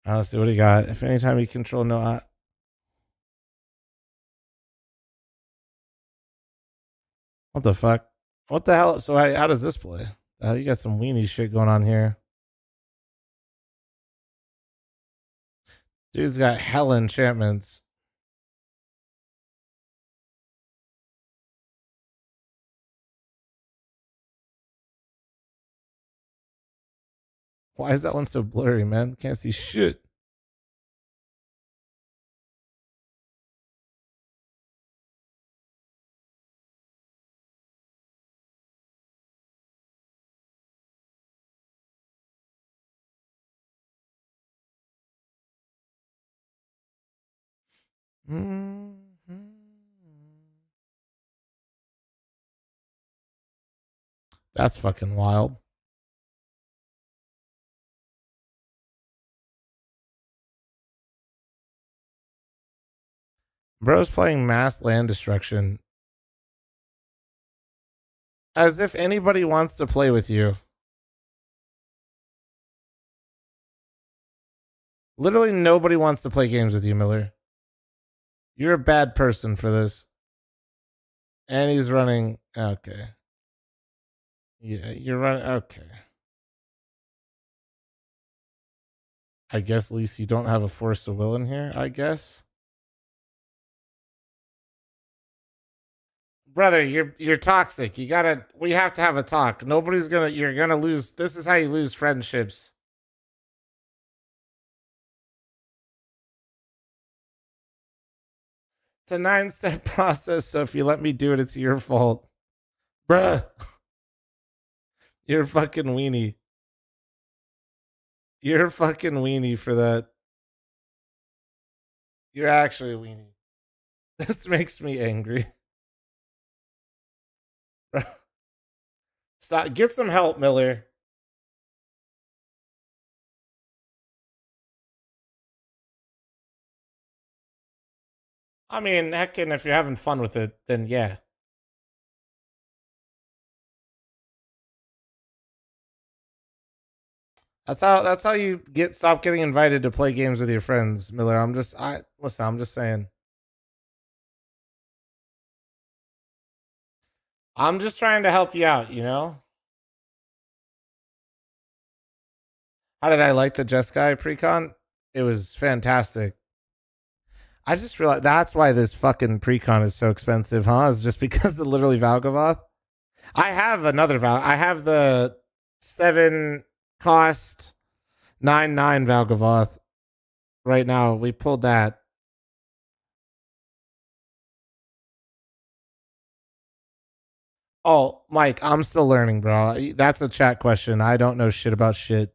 Let's see what he got. If anytime you control no... What the fuck? What the hell? So how does this play? You got some weenie shit going on here. Dude's got hella enchantments. Why is that one so blurry, man? Can't see shit. That's fucking wild. Bro's playing mass land destruction. As if anybody wants to play with you. Literally nobody wants to play games with you, Miller. You're a bad person for this. And he's running... Okay. Yeah, you're running... Okay. I guess at least you don't have a force of will in here, I guess. Brother, you're toxic. We have to have a talk. You're gonna lose. This is how you lose friendships. It's a 9-step process, so if you let me do it, it's your fault. Bruh. You're a fucking weenie. You're a fucking weenie for that. You're actually a weenie. This makes me angry. Stop. Get some help, Miller. I mean, heckin', if you're having fun with it, then yeah. That's how you stop getting invited to play games with your friends, Miller. I'm just saying. I'm just trying to help you out, you know? How did I like the Jeskai precon? It was fantastic. I just realized that's why this fucking precon is so expensive, huh? It's just because of literally Valgavoth. I have another Val. I have the 7 cost 9/9 Valgavoth right now. We pulled that. Oh, Mike, I'm still learning, bro. That's a chat question. I don't know shit about shit.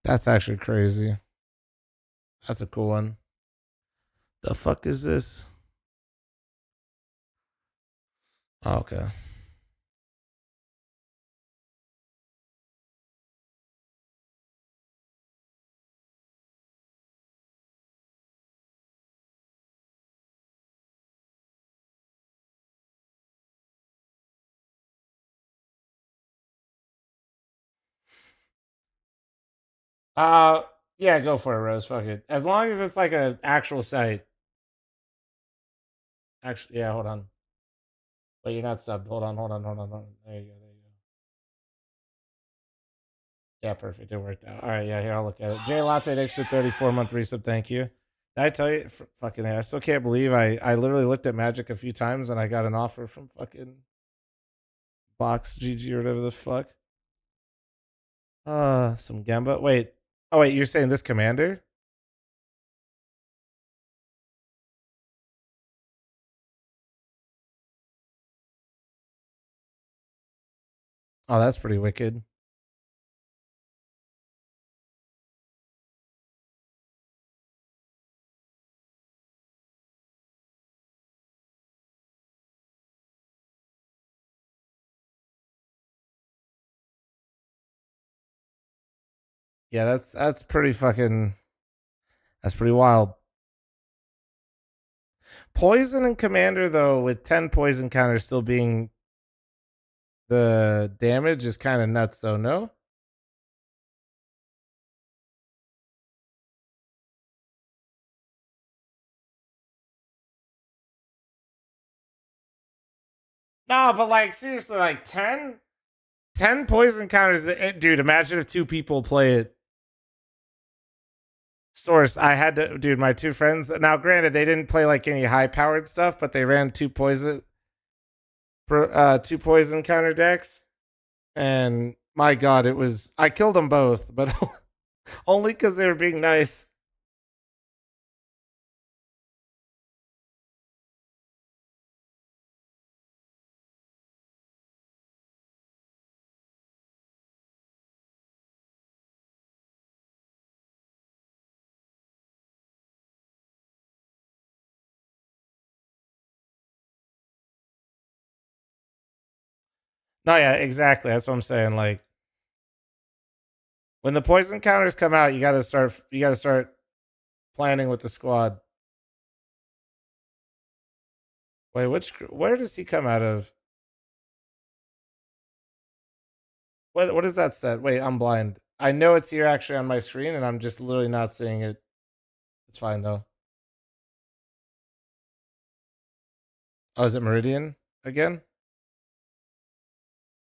That's actually crazy. That's a cool one. The fuck is this? Oh, okay. Yeah, go for it, Rose. Fuck it. As long as it's like an actual site. Actually, yeah, hold on. But you're not subbed. Hold on. There you go. Yeah, perfect. It worked out. All right, yeah, here, I'll look at it. J Latte, extra 34-month resub. Thank you. Did I tell you? Fucking, I still can't believe I literally looked at Magic a few times and I got an offer from fucking Box GG or whatever the fuck. Some Gamba. Wait. Oh, wait, you're saying this commander? Oh, that's pretty wicked. Yeah, that's pretty fucking. That's pretty wild. Poison and commander though, with 10 poison counters still being the damage is kind of nuts though, no? No, but like seriously, like 10 poison counters, dude. Imagine if 2 people play it. Source, I had to, dude. My 2 friends. Now, granted, they didn't play like any high-powered stuff, but they ran 2 poison counter decks, and my god, it was. I killed them both, but only because they were being nice. No, yeah, exactly. That's what I'm saying. Like, when the poison counters come out, you gotta start planning with the squad. Wait, where does he come out of? What is that set? Wait, I'm blind. I know it's here actually on my screen, and I'm just literally not seeing it. It's fine though. Oh, is it Meridian again?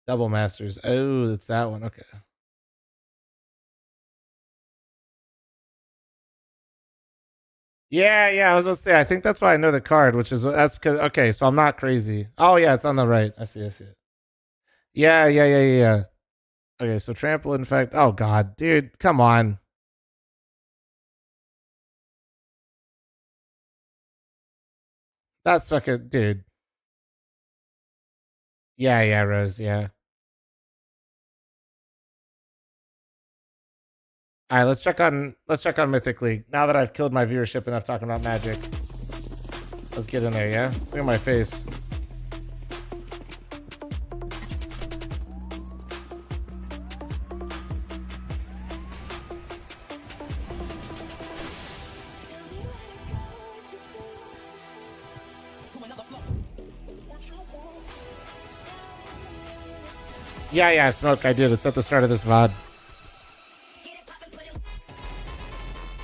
Double Masters. Oh, it's that one. Okay. Yeah. I was about to say. I think that's why I know the card, which is that's because. Okay, so I'm not crazy. Oh yeah, it's on the right. I see it. Yeah. Okay, so trample infect. Oh god, dude, come on. That's fucking dude. Yeah, Rose. Yeah. All right, let's check on Mythic League. Now that I've killed my viewership enough talking about Magic. Let's get in there, yeah? Look at my face. Yeah, Smoke, I did. It's at the start of this VOD.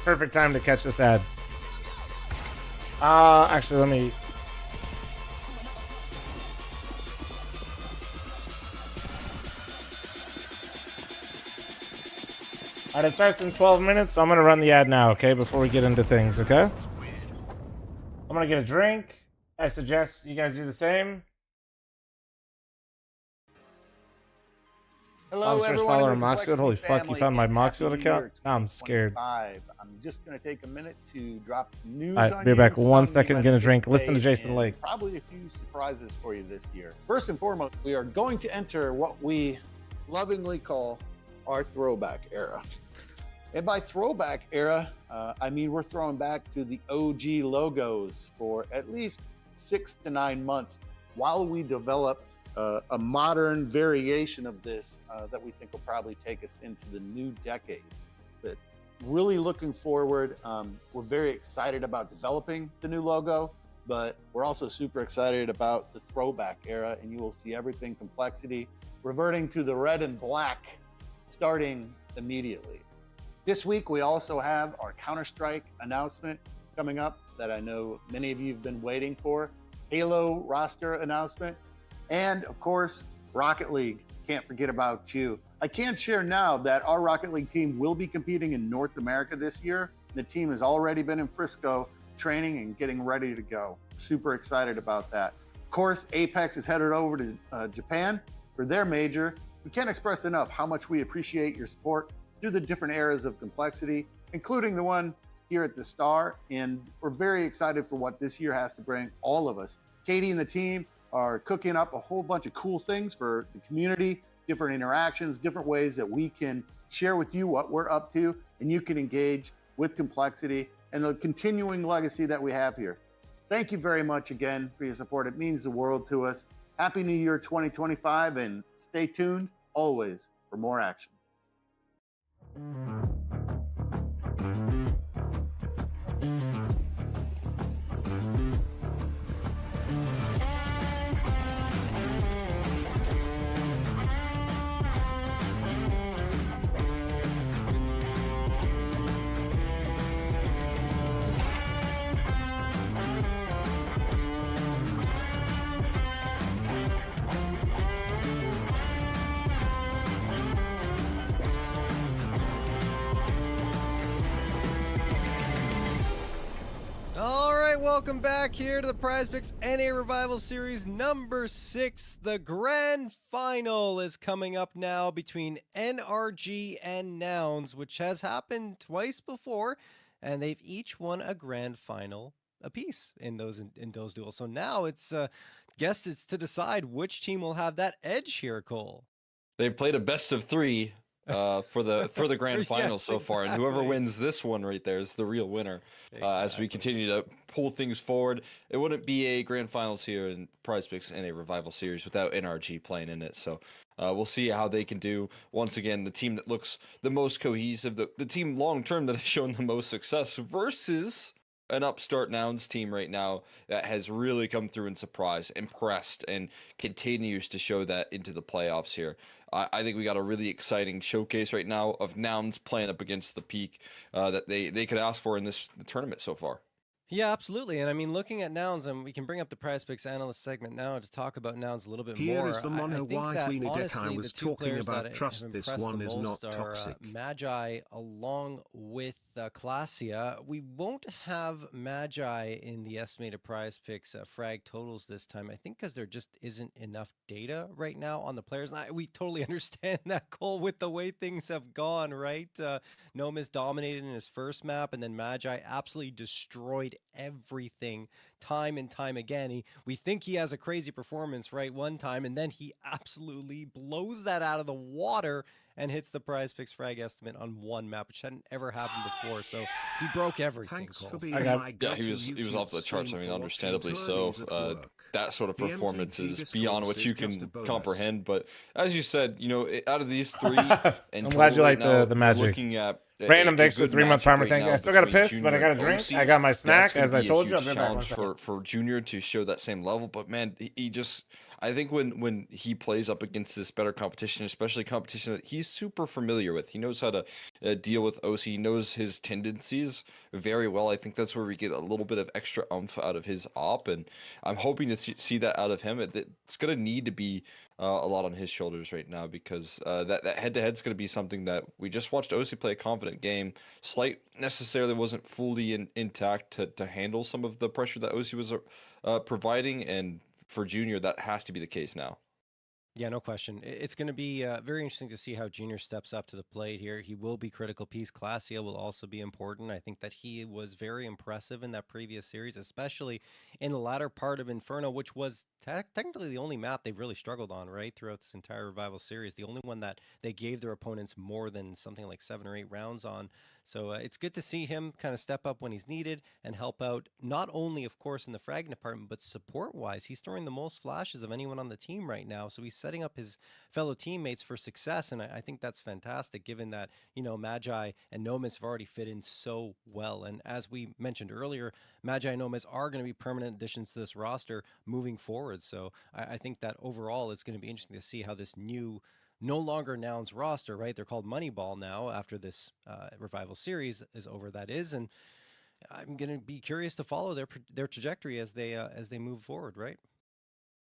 Perfect time to catch this ad. Actually, let me... Alright, it starts in 12 minutes, so I'm gonna run the ad now, okay? Before we get into things, okay? I'm gonna get a drink. I suggest you guys do the same. Hello, first everyone. follower in on the Moxfield. Holy Complexity fuck, you family, found my and Moxfield Happy account? New Year Now I'm scared. 2025. I'm just going to take a minute to drop some news Alright, on be you. back one Some second, you gonna might drink. Listen to anticipate, Jason and Lake. Probably a few surprises for you this year. First and foremost, we are going to enter what we lovingly call our throwback era. And by throwback era, I mean we're throwing back to the OG logos for at least 6 to 9 months while we develop a modern variation of this that we think will probably take us into the new decade. But really looking forward, we're very excited about developing the new logo, but we're also super excited about the throwback era, and you will see everything Complexity reverting to the red and black starting immediately. This week, we also have our Counter-Strike announcement coming up that I know many of you have been waiting for. Halo roster announcement. And of course, Rocket League. Can't forget about you. I can share now that our Rocket League team will be competing in North America this year. The team has already been in Frisco training and getting ready to go. Super excited about that. Of course, Apex is headed over to Japan for their major. We can't express enough how much we appreciate your support through the different eras of Complexity, including the one here at the Star. And we're very excited for what this year has to bring all of us. Katie and the team are cooking up a whole bunch of cool things for the community, different interactions, different ways that we can share with you what we're up to, and you can engage with Complexity and the continuing legacy that we have here. Thank you very much again for your support. It means the world to us. Happy New Year 2025, and stay tuned always for more action. All right, welcome back here to the Prize Picks NA Revival Series number 6. The grand final is coming up now between NRG and Nouns, which has happened twice before, and they've each won a grand final apiece in those duels. So now it's guess it's to decide which team will have that edge here, Cole. They played a best of 3 for the grand final so far, and whoever wins this one right there is the real winner. As we continue to pull things forward, it wouldn't be a grand finals here in Prize Picks and a Revival Series without NRG playing in it. So we'll see how they can do. Once again, the team that looks the most cohesive, the team long term that has shown the most success versus an upstart Nouns team right now that has really come through and surprised, impressed, and continues to show that into the playoffs here. I think we got a really exciting showcase right now of Nouns playing up against the peak that they could ask for in this tournament so far. Yeah, absolutely. And I mean, looking at Nouns, and we can bring up the Prize Picks Analyst segment now to talk about Nouns a little bit Here more. is the mono I think white that, Lena Deck I honestly, was the two talking players about. that Trust have this impressed one the is most not are toxic. Magi along with Classia. We won't have Magi in the estimated Prize Picks frag totals this time, I think because there just isn't enough data right now on the players. And we totally understand that, Cole, with the way things have gone, right? Nomis dominated in his first map, and then Magi absolutely destroyed everything time and time again. We think he has a crazy performance, right, one time, and then he absolutely blows that out of the water and hits the prize picks frag estimate on one map, which hadn't ever happened before. So he broke everything. Thanks Cole. for being got- my Yeah, go-to he was YouTube off the charts. I stream mean, for understandably watching so. tourneys at work. That sort of The performance MTG is beyond what discourse you is just can a bonus. comprehend. But as you said, you know, out of these three, I'm glad you like the magic. Looking at Random thanks for good the 3-month matchup primer. right Thank you. now I still got a between piss, but I Junior got a and drink. OC. I got my That's snack, gonna as I be a told you. huge I'll be back. One challenge second. for Junior to show that same level. But man, he just, I think when he plays up against this better competition, especially competition that he's super familiar with, he knows how to deal with OC. He knows his tendencies very well. I think that's where we get a little bit of extra oomph out of his op, and I'm hoping to see that out of him. It's going to need to be a lot on his shoulders right now, because that head-to-head is going to be something that we just watched OC play a confident game. Slight necessarily wasn't fully intact to handle some of the pressure that OC was providing, and for Junior, that has to be the case now. Yeah, no question. It's going to be very interesting to see how Junior steps up to the plate here. He will be critical piece. Clasia will also be important. I think that he was very impressive in that previous series, especially in the latter part of Inferno, which was technically the only map they've really struggled on, right, throughout this entire Revival series. The only one that they gave their opponents more than something like 7 or 8 rounds on. So it's good to see him kind of step up when he's needed and help out, not only, of course, in the frag department, but support-wise. He's throwing the most flashes of anyone on the team right now. So he's setting up his fellow teammates for success, and I think that's fantastic, given that, you know, Magi and Nomis have already fit in so well. And as we mentioned earlier, Magi and Nomis are going to be permanent additions to this roster moving forward. So I think that overall it's going to be interesting to see how this new, no longer Nouns roster, right? They're called Moneyball now after this Revival series is over, that is. And I'm going to be curious to follow their trajectory as they move forward, right?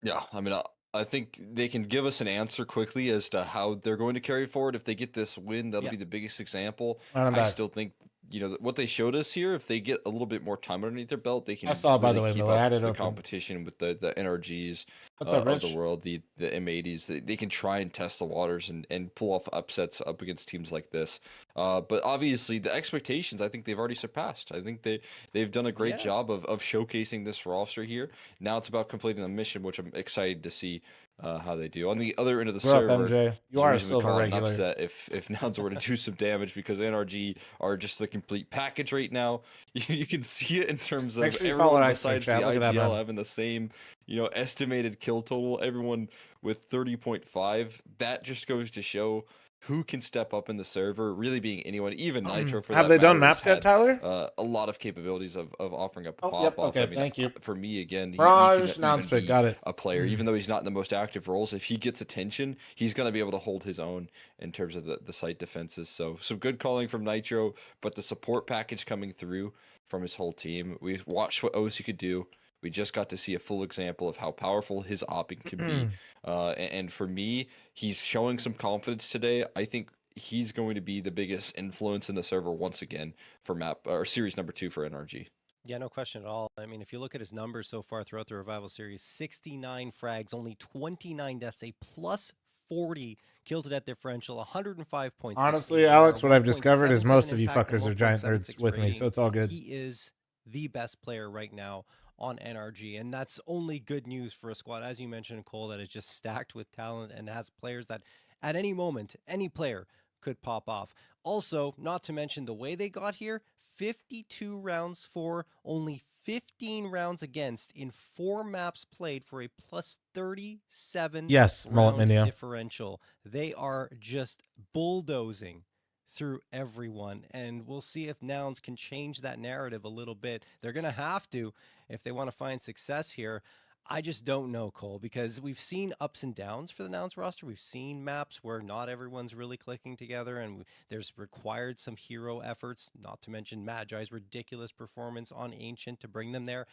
Yeah, I mean, I think they can give us an answer quickly as to how they're going to carry forward. If they get this win, that'll be the biggest example. I'm I back. still think, you know, what they showed us here, if they get a little bit more time underneath their belt, they can I saw it, by the way, keep Miller. I up had it the open. competition with the NRGs What's up, of the Rich? world, the M80s. They can try and test the waters and pull off upsets up against teams like this. But obviously, the expectations, I think they've already surpassed. I think they've done a great job of showcasing this roster here. Now it's about completing the mission, which I'm excited to see how they do. On the other end of the We're up, server, MJ. You there's are a reason we silver call it an regular. upset if Nouns were to do some damage, because NRG are just the complete package right now. You can see it in terms of Make sure you follow everyone X-Ray, besides the chat. Look at that, IGL man. having the same, you know, estimated kill total. Everyone with 30.5. That just goes to show who can step up in the server, really being anyone, even Nitro for Have that they done matter, maps has yet, had, Tyler? a lot of capabilities of offering up a Oh, pop yep, off. okay, I mean, thank you. For me, again, he Raj, can Nouns even pick, be got it. a player, even though he's not in the most active roles. If he gets attention, he's going to be able to hold his own in terms of the site defenses. So some good calling from Nitro, but the support package coming through from his whole team. We've watched what OC could do. We just got to see a full example of how powerful his opping can be. And for me, he's showing some confidence today. I think he's going to be the biggest influence in the server once again for map or series number 2 for NRG. Yeah, no question at all. I mean, if you look at his numbers so far throughout the Revival series, 69 frags, only 29 deaths, a plus 40 kill to death differential, 105 points. Honestly, Alex, what I've discovered is most of you fuckers are giant nerds with me, so it's all good. He is the best player right now on NRG, and that's only good news for a squad, as you mentioned, Cole, that is just stacked with talent and has players that at any moment, any player could pop off. Also, not to mention the way they got here, 52 rounds for, only 15 rounds against in 4 maps played for a plus 37 round differential. They are just bulldozing through everyone, and we'll see if Nouns can change that narrative a little bit. They're going to have to if they want to find success here. I just don't know, Cole, because we've seen ups and downs for the Nouns roster. We've seen maps where not everyone's really clicking together, and there's required some hero efforts, not to mention Magi's ridiculous performance on Ancient to bring them there.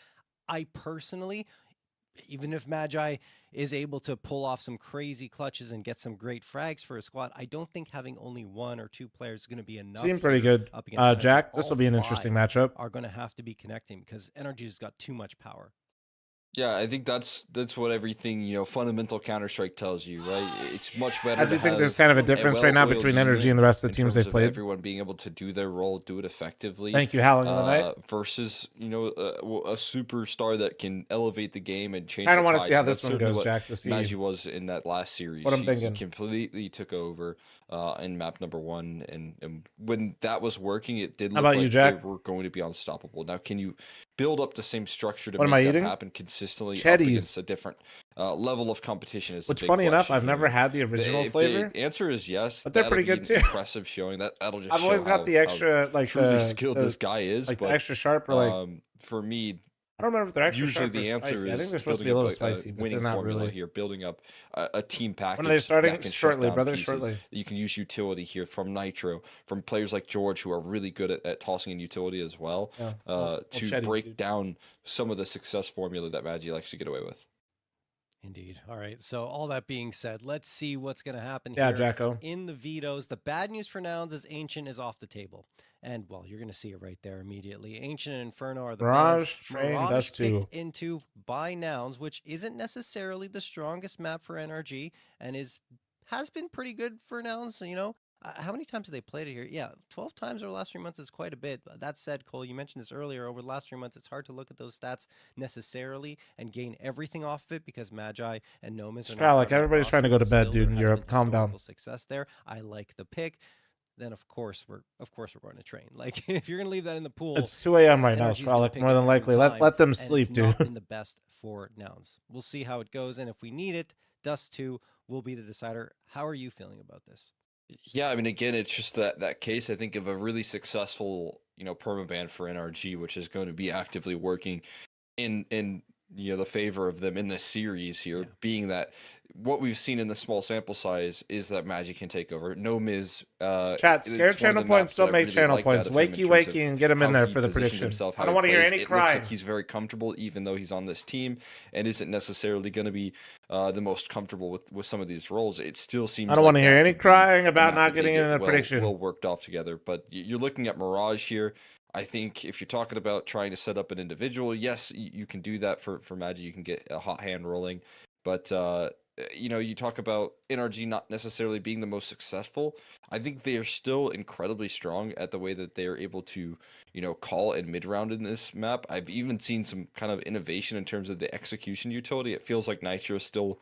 I personally, even if Magi is able to pull off some crazy clutches and get some great frags for a squad, I don't think having only 1 or 2 players is going to be enough. Seem pretty good. Up against Jack, this will be an interesting matchup. Are going to have to be connecting because NRG's got too much power. Yeah, I think that's what everything, you know, fundamental Counter-Strike tells you, right? It's much better. I do think there's kind of a difference right now between NRG and the rest of the teams they've played. Everyone being able to do their role, do it effectively. Thank you, Howling of the Night. Versus, you know, a superstar that can elevate the game and change. I don't want to see how this one goes, Jack. To see Magi was in that last series. What I'm thinking. He completely took over. in map number 1, and when that was working, it did How look about like you, Jack? they were going to be unstoppable. Now, can you build up the same structure to What am I make that eating? happen consistently up Chetties. against a different level of competition? Is the Which, big funny enough, question I've never here. had the original If flavor. The answer is yes, But they're that'll pretty be good an too. impressive showing. That'll just I've always show got the how extra, like truly the skilled this guy is. like the but extra sharp or like. for me, I don't remember if they're extra usually sharp or the answer spicy. I is think they're supposed to be building a little spicy, but winning they're not formula really. here, building up a team package. When are they starting? That can shut Shortly, down brother, pieces. shortly. You can use utility here from Nitro, from players like George, who are really good at tossing in utility as well, Yeah. to Chetties, break dude. down some of the success formula that Magi likes to get away with. Indeed. All right. So all that being said, let's see what's going to happen Yeah, here Jacko. in the vetoes. The bad news for Nouns is Ancient is off the table. And, well, you're going to see it right there immediately. Ancient and Inferno are the Mirage, bans. Train, Mirage Dust 2. picked into by Nouns, which isn't necessarily the strongest map for NRG and has been pretty good for Nouns, you know. How many times have they played it here? Yeah, 12 times over the last 3 months is quite a bit. That said, Cole, you mentioned this earlier. Over the last 3 months, it's hard to look at those stats necessarily and gain everything off of it because Magi and Nomis are Stralic, everybody's trying to go to bed, dude, in Europe. Calm down. Success there. I like the pick. Then of course we're going to train. Like if you're gonna leave that in the pool, It's 2 a.m. right now, NRG's gonna Stralic. pick More it than every likely. time, Let them and sleep, it's not dude. been the best for Nouns. We'll see how it goes, and if we need it, Dust 2 will be the decider. How are you feeling about this? Yeah, I mean, again, it's just that case, I think, of a really successful, permaban for NRG, which is going to be actively working in the favor of them in this series here, being that what we've seen in the small sample size is that Magic can take over. No Miz. Chat, scare channel points, don't make channel points. Wakey, and get him in there for the prediction. I don't want to hear any It crying. looks like he's very comfortable, even though he's on this team, and isn't necessarily going to be the most comfortable with some of these roles. It still seems. I don't like want to hear that any could be crying about enough not to getting make in it the prediction. well worked off together. But you're looking at Mirage here. I think if you're talking about trying to set up an individual, yes, you can do that for Magi. You can get a hot hand rolling, but you talk about NRG not necessarily being the most successful. I think they are still incredibly strong at the way that they are able to, call and mid round in this map. I've even seen some kind of innovation in terms of the execution utility. It feels like Nitro is still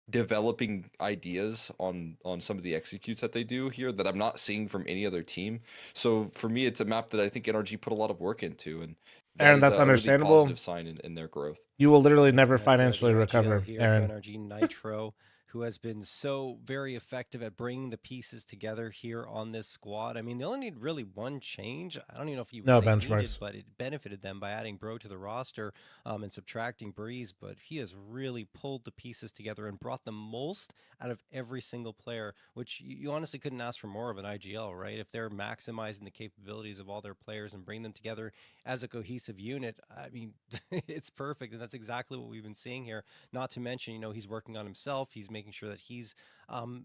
developing ideas on some of the executes that they do here that I'm not seeing from any other team. So for me, it's a map that I think NRG put a lot of work into, and Aaron, that's is a really understandable. positive sign in their growth. You will literally never The financially RGL recover, here Aaron. for NRG Nitro, who has been so very effective at bringing the pieces together here on this squad. I mean, they only need really one change. I don't even know if you would say needed, benchmarks. but it benefited them by adding Bro to the roster and subtracting Breeze. But he has really pulled the pieces together and brought the most out of every single player, which you honestly couldn't ask for more of an IGL, right? If they're maximizing the capabilities of all their players and bring them together as a cohesive unit, I mean, it's perfect. And that's exactly what we've been seeing here. Not to mention, he's working on himself. He's making sure that he's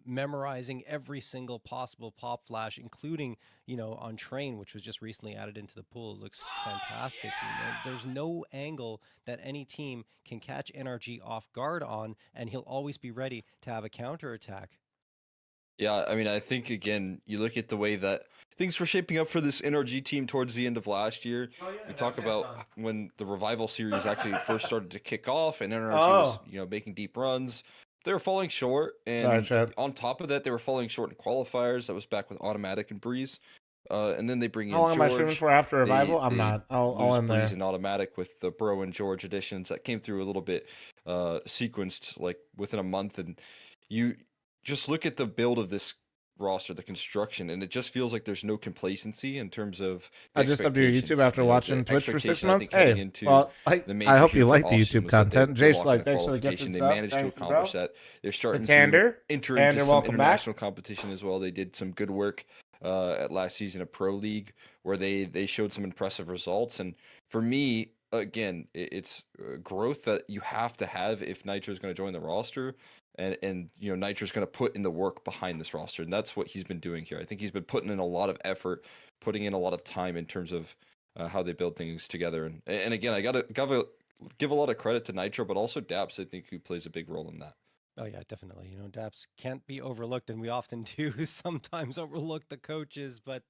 memorizing every single possible pop flash, including, on Train, which was just recently added into the pool. It looks fantastic. There's no angle that any team can catch NRG off guard on, and he'll always be ready to have a counterattack. Yeah, I mean, I think, again, you look at the way that things were shaping up for this NRG team towards the end of last year. We talk about when the Revival series actually first started to kick off and NRG was, making deep runs. They were falling short, and on top of that, they were falling short in qualifiers. That was back with Automatic and Breeze. And then they bring in How long George. am I streaming for after Revival? I'm not. I'll lose end Breeze there. and Automatic with the Bro and George additions that came through a little bit sequenced, like within a month. And you just look at the build of this roster, the construction, and it just feels like there's no complacency in terms of I just subbed to your YouTube after watching Twitch for 6 months. Hey, well, I hope you like the YouTube content. Jay's like, thanks for the gifted They sub. managed to Thank you, accomplish bro. that. They're starting The Tander. to enter Tander, into some welcome back. international competition as well. They did some good work at last season of Pro League, where they showed some impressive results. And for me, again, it's growth that you have to have if Nitro is going to join the roster. And Nitro's going to put in the work behind this roster, and that's what he's been doing here. I think he's been putting in a lot of effort, putting in a lot of time in terms of how they build things together. And again, I gotta give a lot of credit to Nitro, but also Daps, I think, who plays a big role in that. Oh yeah, definitely. Daps can't be overlooked, and we often do sometimes overlook the coaches, but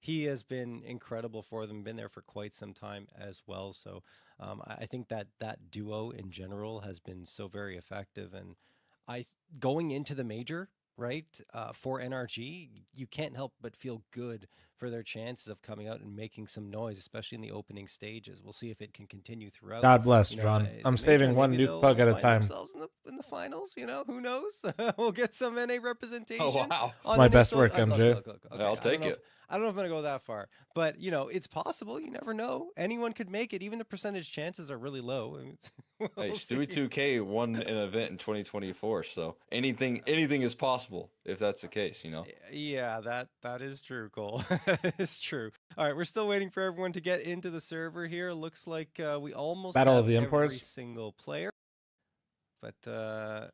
he has been incredible for them, been there for quite some time as well. So I think that duo in general has been so very effective. And going into the major, right, for NRG, you can't help but feel good for their chances of coming out and making some noise, especially in the opening stages. We'll see if it can continue throughout. God bless, You know, John. I'm Major, saving one maybe nuke they'll bug at a find time. themselves in the finals. You know, who knows? We'll get some NA representation. Oh, wow. It's my best work, MJ. Look, I'll take it. I don't know if I'm going to go that far, but you know, it's possible. You never know. Anyone could make it. Even the percentage chances are really low. I mean, Hey, Stewie 2K won an event in 2024, so anything is possible if that's the case, you know. Yeah, that is true, Cole. That is true. All right, we're still waiting for everyone to get into the server here. Looks like we almost Battle have of the every Imports. single player, but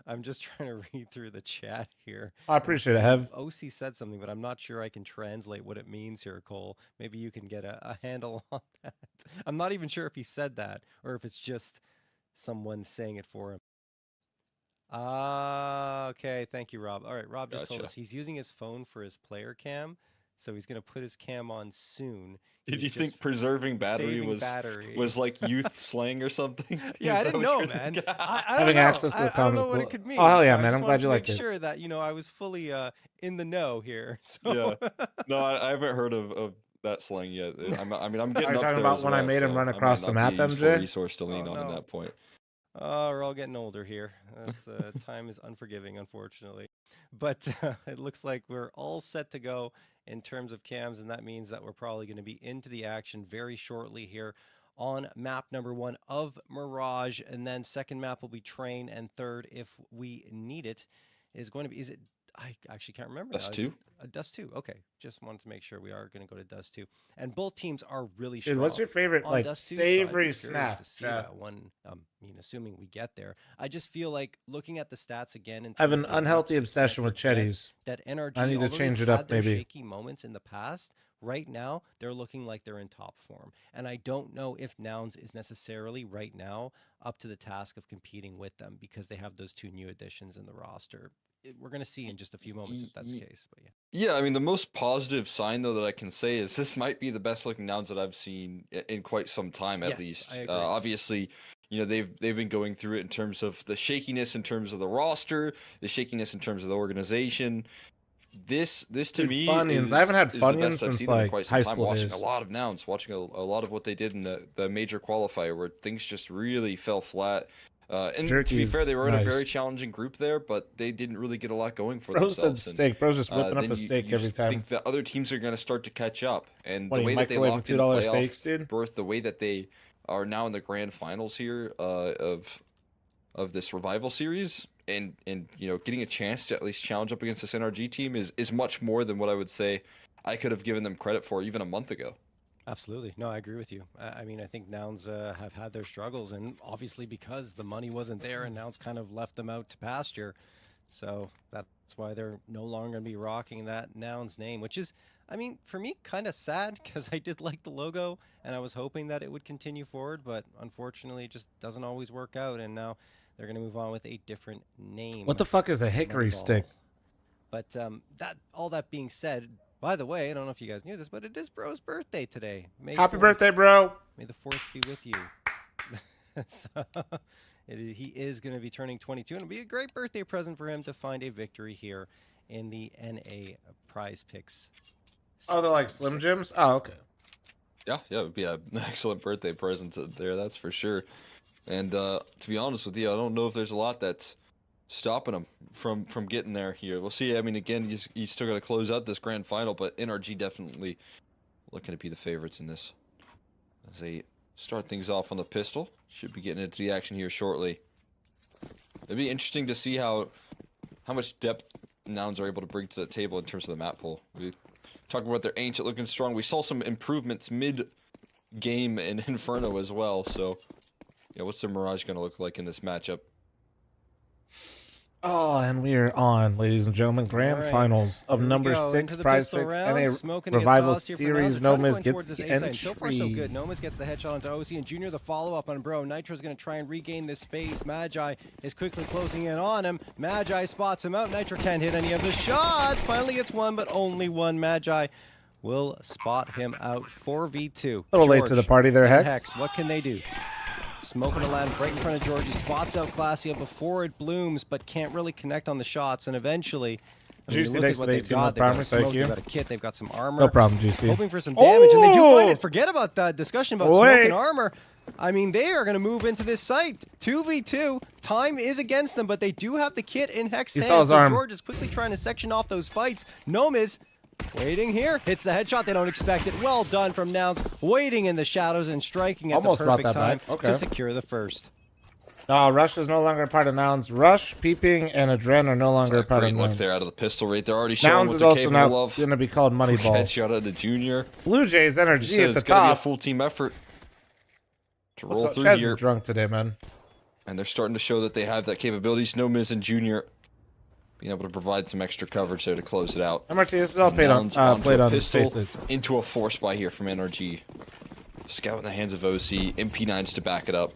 I'm just trying to read through the chat here. I appreciate it, Hev. OC said something, but I'm not sure I can translate what it means here, Cole. Maybe you can get a handle on that. I'm not even sure if he said that or if it's just someone saying it for him. Okay. Thank you, Rob. All right, Rob just told us he's using his phone for his player cam, so he's going to put his cam on soon. Did you think preserving battery was like youth slang or something? Yeah, I didn't know, man. I don't know. Access to the I don't know comic what it book. could mean. Oh, hell yeah, so man. I'm glad you like like it. Sure that, you know, I was fully in the know here. So. Yeah. No, I haven't heard of that slang yet. I'm getting Are you up talking there about as when well, I made him so run I might across the not map, be a useful MJ? resource to lean on at that point. We're all getting older here. That's, time is unforgiving, unfortunately. But it looks like we're all set to go in terms of cams, and that means that we're probably going to be into the action very shortly here on map number 1 of Mirage, and then second map will be Train, and third, if we need it, is going to be, is it, I actually can't remember. Dust 2? Dust 2, okay. Just wanted to make sure we are going to go to Dust 2. And both teams are really Dude, strong. what's your favorite, on like, Dust 2, so I'd be savory curious snack? to see Yeah. that one, I mean, assuming we get there. I just feel like looking at the stats again. In I have terms an of the unhealthy matchups, obsession with can't forget Chetties. That NRG, I need to although change they've it up, had their maybe. shaky moments in the past, right now they're looking like they're in top form. And I don't know if Nouns is necessarily right now up to the task of competing with them because they have those 2 new additions in the roster. We're going to see in just a few moments if that's the case. But yeah. Yeah, I mean, the most positive sign, though, that I can say is this might be the best looking Nouns that I've seen in quite some time, at Yes, least. I agree. Obviously, you know, they've been going through it in terms of the shakiness, in terms of the roster, the shakiness in terms of the organization. This to Dude, me Funyuns. is, I haven't had is the Funyuns best I've since, seen them in like, quite some high time. school Watching days. a lot of Nouns, watching a lot of what they did in the major qualifier where things just really fell flat. And to be fair, they were in a very challenging group there, but they didn't really get a lot going for Bro said themselves. steak. Bro's just whipping up then a steak every time. I think the other teams are going to start to catch up, and What, the you way that they microwaving locked in $2 playoff steaks, dude? berth, the way that they are now in the grand finals here of this revival series, and you know, getting a chance to at least challenge up against this NRG team is much more than what I would say I could have given them credit for even a month ago. Absolutely. No, I agree with you. I mean, I think Nouns have had their struggles, and obviously because the money wasn't there and Nouns kind of left them out to pasture. So that's why they're no longer going to be rocking that Nouns name, which is, I mean, for me, kind of sad because I did like the logo and I was hoping that it would continue forward, but unfortunately it just doesn't always work out, and now they're going to move on with a different name. What the fuck is a hickory stick? But all that being said, by the way, I don't know if you guys knew this, but it is Bro's birthday today. May Happy 4th. birthday, bro. May the 4th be with you. So, he is going to be turning 22, and it'll be a great birthday present for him to find a victory here in the NA Prize Picks. Oh, they're like Slim Jims? Oh, okay. Yeah, it would be an excellent birthday present there, that's for sure. And to be honest with you, I don't know if there's a lot that's stopping him from getting there here. We'll see. I mean, again, he's still got to close out this grand final, but NRG definitely looking to be the favorites in this. As they start things off on the pistol, should be getting into the action here shortly. It'd be interesting to see how much depth Nouns are able to bring to the table in terms of the map pool. We talking about their ancient looking strong. We saw some improvements mid-game in Inferno as well. So, yeah, what's the Mirage going to look like in this matchup? Oh, and we are on, ladies and gentlemen, grand finals of number 6 Prize Picks NA Revival Series. Nomas gets the entry. So far, so good. Nomas gets the headshot onto OC, and Junior the follow-up on Bro. Nitro's going to try and regain this space. Magi is quickly closing in on him. Magi spots him out. Nitro can't hit any of the shots. Finally gets one, but only one. Magi will spot him out. 4v2. A little late to the party there, and Hex. What can they do? Smoking the land right in front of Georgie. Spots out Classia before it blooms, but can't really connect on the shots. And eventually, when you look at what they've got, they've got a smoke, they've got a kit, they've got some armor. No problem, Juicy. Hoping for some damage, and they do find it. Forget about that discussion about smoke and armor. I mean, they are going to move into this site. 2v2. Time is against them, but they do have the kit in Hex Sand. So George is quickly trying to section off those fights. Nomiz waiting here. Hits the headshot. They don't expect it. Well done from Nouns. Waiting in the shadows and striking at Almost the brought perfect that time back. Okay. to secure the first. Rush is no longer a part of Nouns. Rush, Peeping, and Adren are no longer a part of Great look Nouns. there out of the pistol rate. They're already showing Nouns what is they're also now capable of. going to be called Moneyball. Headshot at the junior. Blue Jays energy at the It's going to be a top. full team effort to roll through Chaz here. is drunk today, man. And they're starting to show that they have that capabilities. Nomiz and Junior being able to provide some extra coverage there to close it out. MRT, this is all played on pistol Face It. into a force buy here from NRG. Scout in the hands of OC. MP9s to back it up.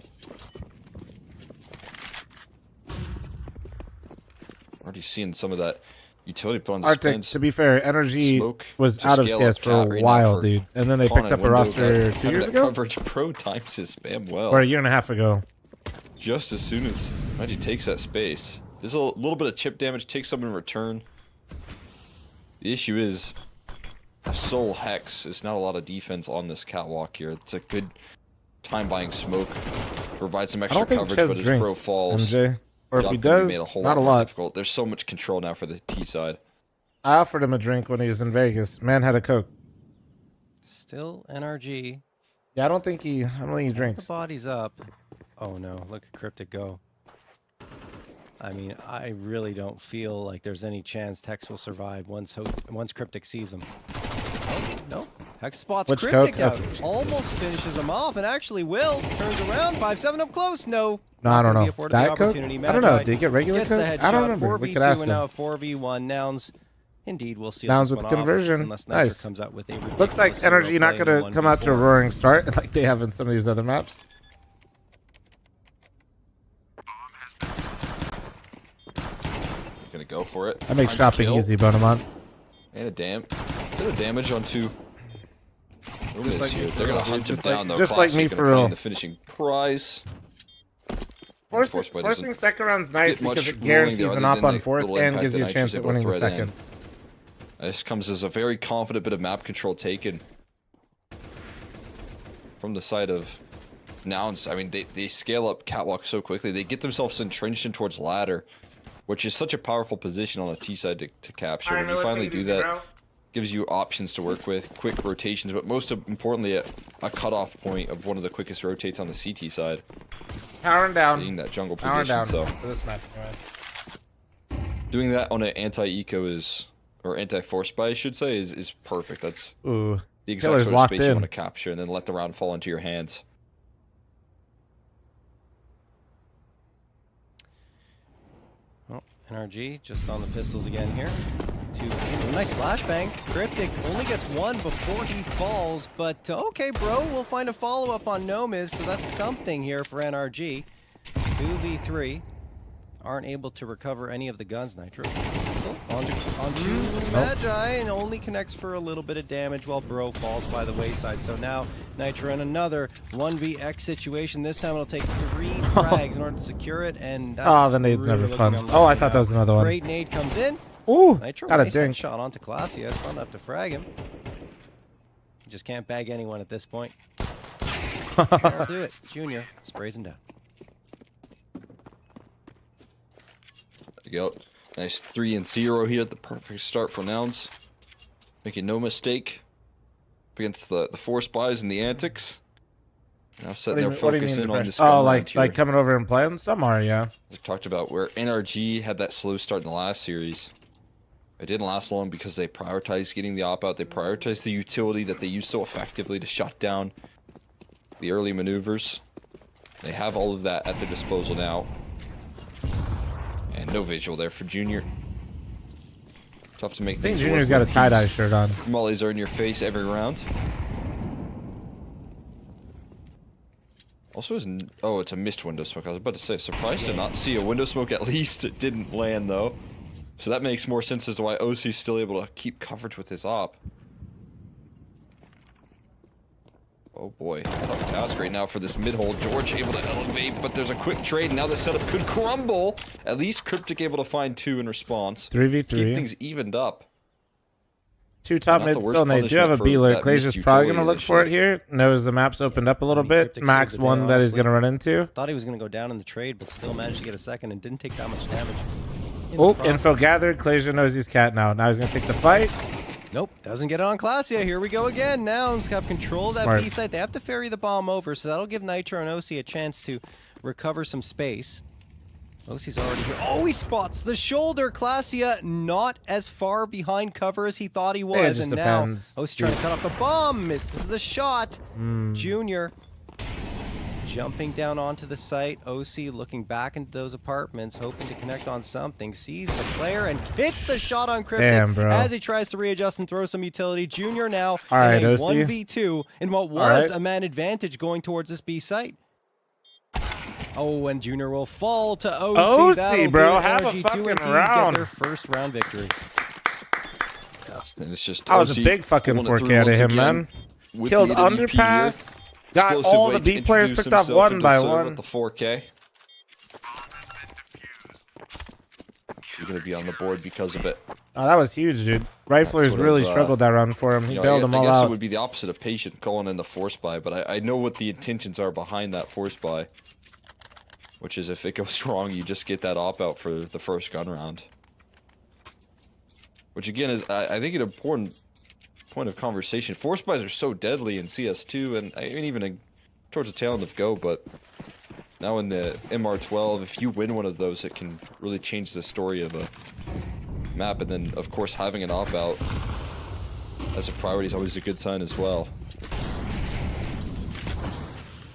Already seeing some of that utility put on Arctic, dispense. to be fair, Energy Smoke was to out of scale CS up for cat a right while, now for dude. And then they Fawn picked up and a Window roster that 2 have years that ago? Coverage Pro times his spam well. Or a year and a half ago. Just as soon as Reggie takes that space. There's a little bit of chip damage, takes some in return. The issue is, Soul Hex is not a lot of defense on this catwalk here. It's a good time buying smoke. Provide some I extra don't think coverage, Chaz but his drinks, pro falls. MJ. Or if Job he gonna be does, made a whole not a lot more lot. difficult. There's so much control now for the T side. I offered him a drink when he was in Vegas. Man had a Coke. Still NRG. Yeah, I don't think he drinks. The body's up. Oh no, look at Cryptic go. I mean, I really don't feel like there's any chance Tex will survive once Cryptic sees him. Oh, no. Hex spots Which Cryptic Coke? out. Okay. Almost finishes him off, and actually will. Turns around, 5-7 up close. No. No, I don't Not gonna be know. afforded the Diet Coke? opportunity. I don't know. Magi Did he get regular gets Coke? the I don't headshot. remember. We 4v2 could ask and now him. 4v1. Nouns indeed will seal Nouns this with one conversion. off, unless Nitro Nice. comes out with a Looks like ridiculous Energy hero not playing going to come out to a 1v4. roaring start like they have in some of these other maps. Gonna go for it. That makes shopping easy, Bonamont. And a bit of damage onto. Just like here. me, They're gonna dude. hunt him Just like- down though. just like me Classic for gonna claim real. The finishing prize. Forcing second round's nice get much because it ruling guarantees there an other op than on the fourth little and impact gives that you a Nitro's chance at able to winning the thread in. second. This comes as a very confident bit of map control taken from the side of Nouns. I mean, they scale up catwalk so quickly. They get themselves entrenched in towards ladder, which is such a powerful position on the T side to capture. When you finally do that, gives you options to work with, quick rotations, but most importantly, a cutoff point of one of the quickest rotates on the CT side. Powering down. Being that jungle Powering position, down so for this match. Anyway. doing that on an anti-eco is, or anti-force buy, I should say, is perfect. That's Ooh, the exact Killer's sort of locked space you in. want to capture, and then let the round fall into your hands. Well, NRG just on the pistols again here. Nice flashbang. Cryptic only gets one before he falls, but okay, bro, we'll find a follow-up on Nomiz, so that's something here for NRG. 2v3. Aren't able to recover any of the guns, Nitro. Oh, onto Magi, and only connects for a little bit of damage while Bro falls by the wayside. So now Nitro in another 1vx situation. This time it'll take 3 frags in order to secure it, and that's Oh, the nade's really never fun. looking Oh, I unlucky thought that now. was another one. Great nade comes in. Ooh, Nitro, got a nice dink. shot onto Classius. It's not enough to frag him. You just can't bag anyone at this point. Can't do it. Junior sprays him down. There you go. Nice 3-0 here. The perfect start for Nouns. Making no mistake against the force buys and the antics. Now setting their focus in on this gun Oh, round here. like coming over and playing? Some are, yeah. We talked about where NRG had that slow start in the last series. It didn't last long because they prioritized getting the op out. They prioritized the utility that they used so effectively to shut down the early maneuvers. They have all of that at their disposal now. And no visual there for Junior. Tough to make I think things Junior's work got a when tie-dye these shirt on. Mollies are in your face every round. Also, it's a missed window smoke. I was about to say, surprised to not see a window smoke. At least it didn't land though, so that makes more sense as to why OC's still able to keep coverage with his op. Oh boy, tough task right now for this mid-hole. George able to elevate, but there's a quick trade. Now the setup could crumble. At least Cryptic able to find 2 in response. 3v3. Keep things evened up. 2 top Not the mids worst still, and they do have a punishment for B-lurk. that Clay's missed just probably going to utility look this for it year. here. Knows the map's opened up a little bit. Cryptic Max saved the day, one that he's honestly. going to run into. Thought he was going to go down in the trade, but still managed to get a second and didn't take that much damage. Oh, info gathered. Claysia knows he's cat now. Now he's going to take the fight. Nope, doesn't get it on Classia. Here we go again. Nouns have control of that Smart. B site. They have to ferry the bomb over, so that'll give Nitro and OC a chance to recover some space. OC's already here. Oh, he spots the shoulder. Classia not as far behind cover as he thought he was. Yeah, it just and depends. now OC trying to cut off the bomb. Misses the shot. Hmm. Junior jumping down onto the site. OC looking back into those apartments, hoping to connect on something. Sees the player and hits the shot on Cryptic Damn, bro. as he tries to readjust and throw some utility. Junior now All right, in a OC. 1v2 in what was a man advantage going towards this B site. Oh, and Junior will fall to OC. OC, That'll bro, do it. have a NRG do fucking indeed round. Get their first round victory. And it's just That was a OC big fucking pulling it 4K through out of once him, again man. with Killed the AWP here. underpass. Got Explosive all way the to B players introduce picked off himself one into by serve one. With the 4K. You're going to be on the board because of it. Oh, that was huge, dude. Riflers Sort of, really struggled that round for him. He bailed them all I guess out. it would be the opposite of patient calling in the force buy, but I know what the intentions are behind that force buy. Which is if it goes wrong, you just get that op out for the first gun round. Which again is, I think, an important point of conversation. Force buys are so deadly in CS2, and I mean even towards the tail end of Go, but now in the MR12, if you win one of those, it can really change the story of a map. And then, of course, having an op out as a priority is always a good sign as well.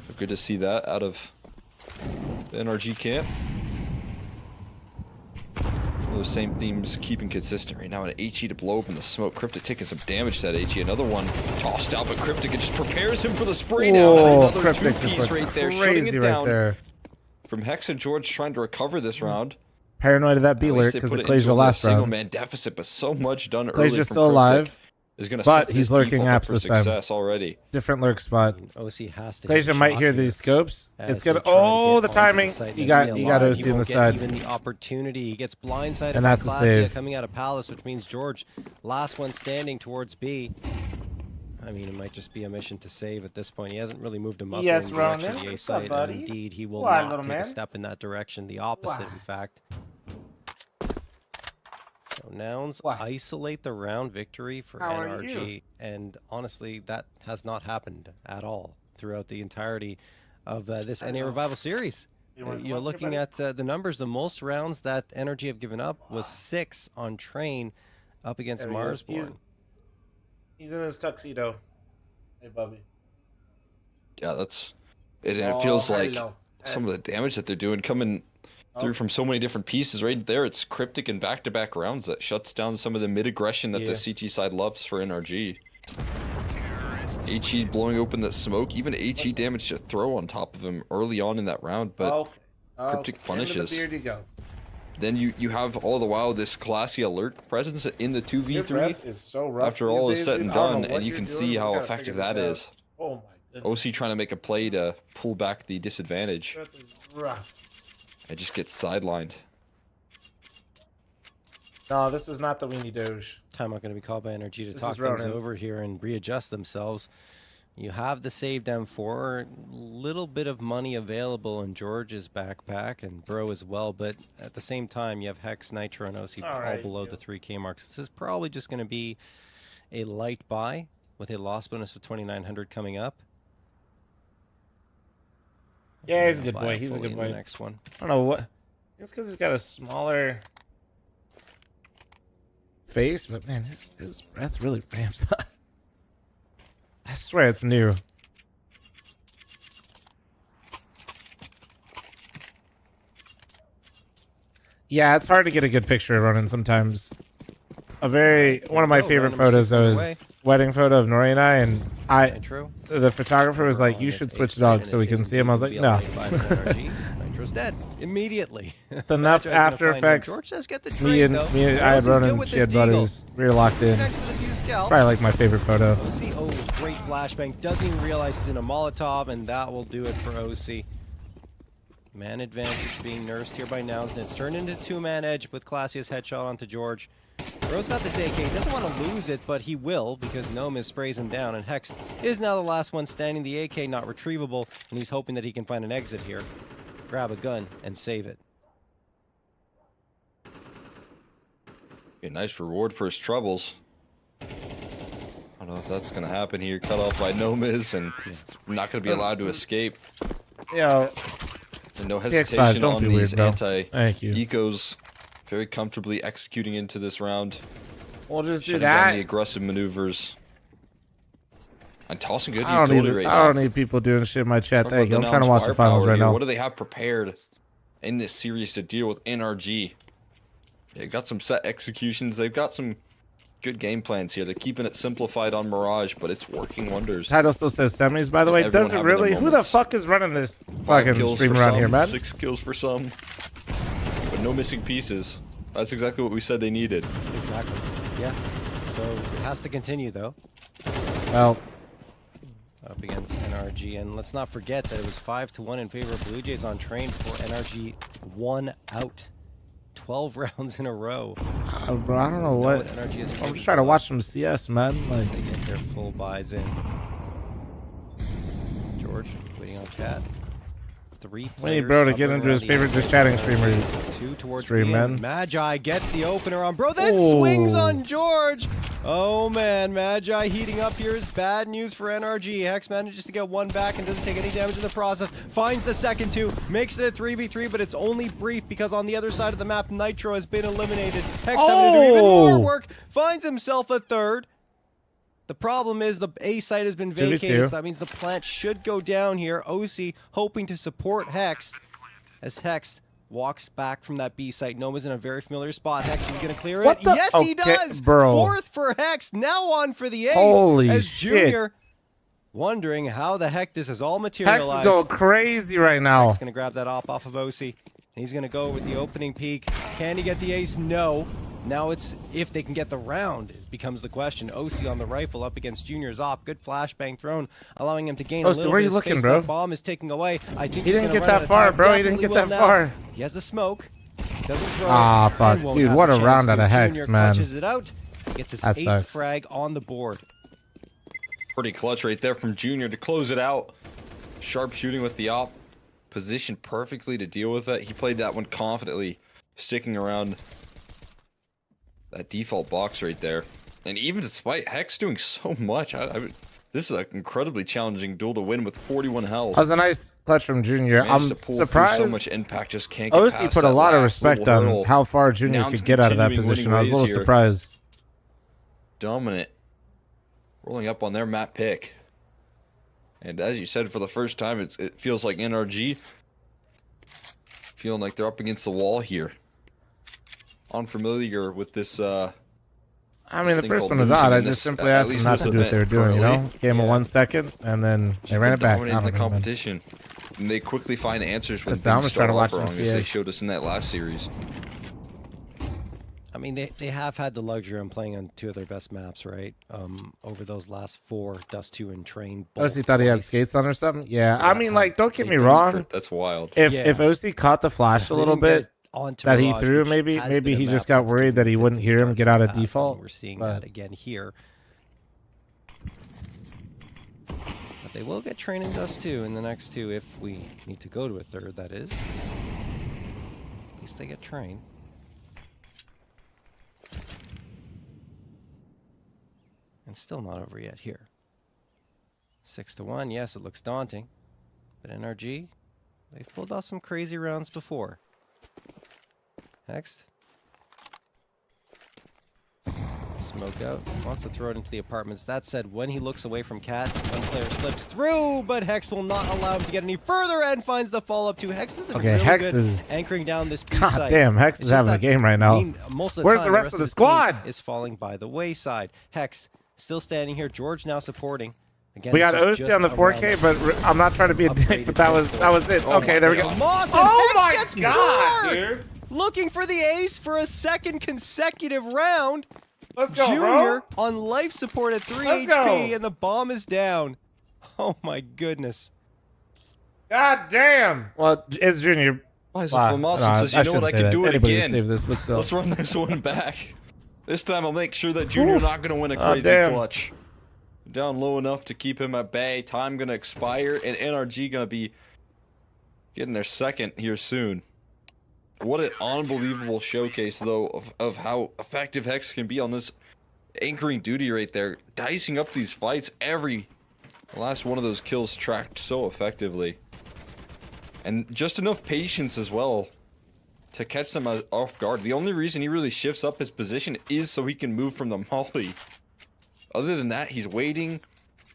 So good to see that out of the NRG camp. Those same themes keeping consistent right now. An HE to blow open the smoke. Cryptic taking some damage to that HE. Another one tossed out, but Cryptic just prepares him for the spray down. Whoa, And another Cryptic just two-piece went right there, crazy shutting it right down. there. From Hex and George trying to recover this round. Paranoid of that B At least lurk they because put it it Clay's into your a last single round. man deficit, but so much done Clay's early just from still Cryptic alive. is going to But set he's this lurking default up apps for this time. success already. Different lurk spot. OC has to. Claysia might hear these scopes. It's gonna. Oh, the timing. You got OC on the side. Even the opportunity. He gets blindsided. And that's by the Classia save. coming out of Palace, which means George, last one standing towards B. I mean, it might just be a mission to save at this point. He hasn't really moved a muscle Yes, in the direction Ronan. of the A What's up, site, buddy? and indeed, he will Why, not little take a man? step in that direction. The opposite, Why? in fact. So Nouns isolate the round victory for How are NRG, you? and honestly, that has not happened at all throughout the entirety of this NA Revival series. You're looking at the numbers. The most rounds that NRG have given up was 6 on Train up against There he is. Marsborn. He's in his tuxedo. Hey, Bubby. Yeah, that's it. And it feels like hello. some of the damage that they're doing coming through from so many different pieces. Right there, it's Cryptic and back-to-back rounds that shuts down some of the mid-aggression that the CT side loves for NRG. HE blowing open that smoke, even HE damage to throw on top of him early on in that round, but Cryptic punishes. Into the beard you go. Then you have all the while this classy alert presence in the 2v3 Your breath is so rough after these all is days, said dude. and I don't done, know and what you you're can doing. see We how gotta effective figure that this is. out. Oh my goodness. OC trying to make a play to pull back the disadvantage. Breath is rough. It just gets sidelined. No, this is not the weenie doge. Time not going to be called by NRG to This talk is things Ronan. over here and readjust themselves. You have the save down 4, little bit of money available in George's backpack and Bro as well, but at the same time you have Hex, Nitro, and OC all right, below the 3K marks. This is probably just going to be a light buy with a loss bonus of 2,900 coming up. Yeah, he's a And good buy boy. it He's a fully good in the boy. next one. I don't know what. It's because he's got a smaller face, but man, his breath really ramps up. I swear it's new. Yeah, it's hard to get a good picture of Ronan sometimes. One of my favorite photos though is wedding photo of Nori and I, and the photographer was like, "You should switch dogs so we can see him." I was like, "No." Nitro's dead immediately. Enough Nitro's gonna After find him. Effects. George does get the Me trade, and though. I had Rose is good Ronan, with she this had deagle. Butters. We were locked in. Connects to the fuse scalp. Probably like my favorite photo. OC, oh, great flashbang. Doesn't even realize he's in a Molotov, and that will do it for OC. Man advantage being nursed here by Nouns, and it's turned into two-man edge with Classius headshot onto George. Bro's got this AK, he doesn't want to lose it, but he will because Nomis sprays him down, and Hex is now the last one standing. The AK not retrievable, and he's hoping that he can find an exit here. Grab a gun and save it. A nice reward for his troubles. I don't know if that's going to happen here. Cut off by Nomis, and not going to be allowed to escape. Yo. And no PX5, hesitation don't on be these weird, bro. Thank you. anti-ecos. Very comfortably executing into this round. We'll just do Shutting down that. the aggressive maneuvers. And tossing good I utility don't right I now. don't need people doing shit in my chat. Talk Thank you. about I'm trying to Nouns' watch the finals firepower right here. now. What do they have prepared in this series to deal with NRG? They've got some set executions. They've got some good game plans here. They're keeping it simplified on Mirage, but it's working wonders. Title still says semis, by the way. Everyone Does it having their really? Who the moments. fuck is running this 5 fucking kills stream for around some, here, man? 6 kills for some. But no missing pieces. That's exactly what we said they needed. Exactly. Yeah. So it has to continue, though. Well, up against NRG, and let's not forget that it was 5-1 in favor of Blue Jays on train before NRG won out 12 rounds in a row. Bro, I don't know what. NRG is I'm just trying to watch some CS, man. Like, they get their full buys in. George waiting on Cat. 3 we need bro to get into his favorite just chatting streamer stream, man. Magi gets the opener on bro, then swings on George. Oh man, Magi heating up here is bad news for NRG. Hex manages to get one back and doesn't take any damage in the process. Finds the second two, makes it a 3v3, but it's only brief because on the other side of the map, Nitro has been eliminated. Hex having to do even more work, finds himself a third. The problem is the A site has been vacated, so that means the plant should go down here. OC hoping to support Hex as Hex walks back from that B site. Noma's in a very familiar spot. Hex is going to clear it. Yes, he does! Bro. Fourth for Hex, now on for the ace. Holy as shit. Junior wondering how the heck this has all Hex materialized. is going crazy right now. Hex going to grab that off of OC. He's going to go with the opening peek. Can he get the ace? No. Now it's if they can get the round, it becomes the question. OC on the rifle up against Junior's op. Good flashbang thrown, allowing him to gain a little where bit you of looking, space, bro? but bomb is taken away. I think He he's didn't gonna get run out that of far, time. bro. He didn't Definitely get that will far. now. He has the smoke. Doesn't throw Ah, it, fuck. and won't Dude, have what the a chance round out to. of Hex, Junior man. clutches it out. Gets his That 8th sucks. frag on the board. Pretty clutch right there from Junior to close it out. Sharp shooting with the op. Positioned perfectly to deal with it. He played that one confidently, sticking around that default box right there. And even despite Hex doing so much, this is an incredibly challenging duel to win with 41 health. That was a nice clutch from Junior. Managed I'm to pull surprised. through so much impact, just can't get OC past put a that lot of last respect little on hurdle. how Junior Nouns could get out of that continuing position. winning I was a little ways here. surprised. Dominant. Rolling up on their map pick. And as you said, for the first time, it feels like NRG feeling like they're up against the wall here. Unfamiliar with this. I mean, the thing first called one was losing odd. I in just this- simply at asked them least not this to do what they were event doing, you know? currently. Gave them a 1 second, and then they ran it back. I Dominating don't the know, man. competition. And they quickly find answers when Listen, I'm things just trying to start watch off some wrong, as they CS. showed us in that last series. I mean, they have had the luxury of playing on 2 of their best maps, right? Over those last 4, Dust 2 and Train. OC thought he had skates on or something? Yeah. So I mean, like, don't get me does wrong. That's wild. If OC caught the flash a little bit onto that he Mirage, threw, which maybe has been a he map just got that's worried that he given wouldn't fits hear and him get starts out in of the past. I mean, default. we're seeing but- that again here. But they will get Train and Dust 2 in the next 2 if we need to go to a 3rd, that is. At least they get Train. And still not over yet here. 6-1, yes, it looks daunting. But NRG, they've pulled off some crazy rounds before. Next. Smoke out. Wants to throw it into the apartments. That said, when he looks away from Cat, one player slips through, but Hex will not allow him to get any further and finds the follow-up to Hex. Is Okay, really Hex good is anchoring down this B God site. damn, Hex It's is just having a that, game right now. I mean, most of the Where's time, the rest of the team squad? is falling by the wayside. Hex still standing here. George now supporting. Again, We got this is OC just on the 4K, around but I'm not trying to be a dick, but that was it. Oh Okay, my there we go. God. Moss and Oh Hex my gets God, 4! dude. Looking for the ace for a second consecutive round. Let's go, Junior bro. on life support at 3 Let's HP, go. and the bomb is down. Oh my goodness. God damn. Well, it's Junior. Why is Flamasi says, you know what, I can do it again. Save this, but still. Let's run this one back. This time I'll make sure that Junior not going to win a crazy damn. clutch. Down low enough to keep him at bay. Time going to expire, and NRG going to be getting their second here soon. What an unbelievable showcase, though, of how effective Hex can be on this anchoring duty right there. Dicing up these fights. Every last one of those kills tracked so effectively. And just enough patience as well to catch them off guard. The only reason he really shifts up his position is so he can move from the molly. Other than that, he's waiting.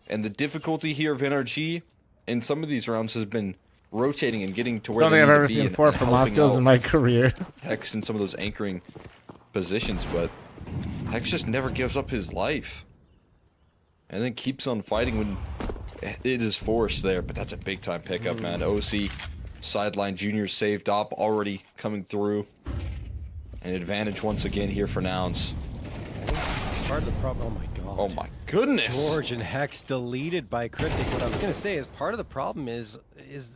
And the difficulty here of NRG in some of these rounds has been rotating and getting to where they need to be. I don't think I've ever seen 4 from Moskos in my career. Hex in some of those anchoring positions, but Hex just never gives up his life. And then keeps on fighting when it is forced there, but that's a big time pickup, man. OC, sideline, Junior saved up, already coming through. An advantage once again here for Nouns. Part of the problem, oh my god. Oh my goodness. George and Hex deleted by Cryptic. What I was going to say is part of the problem is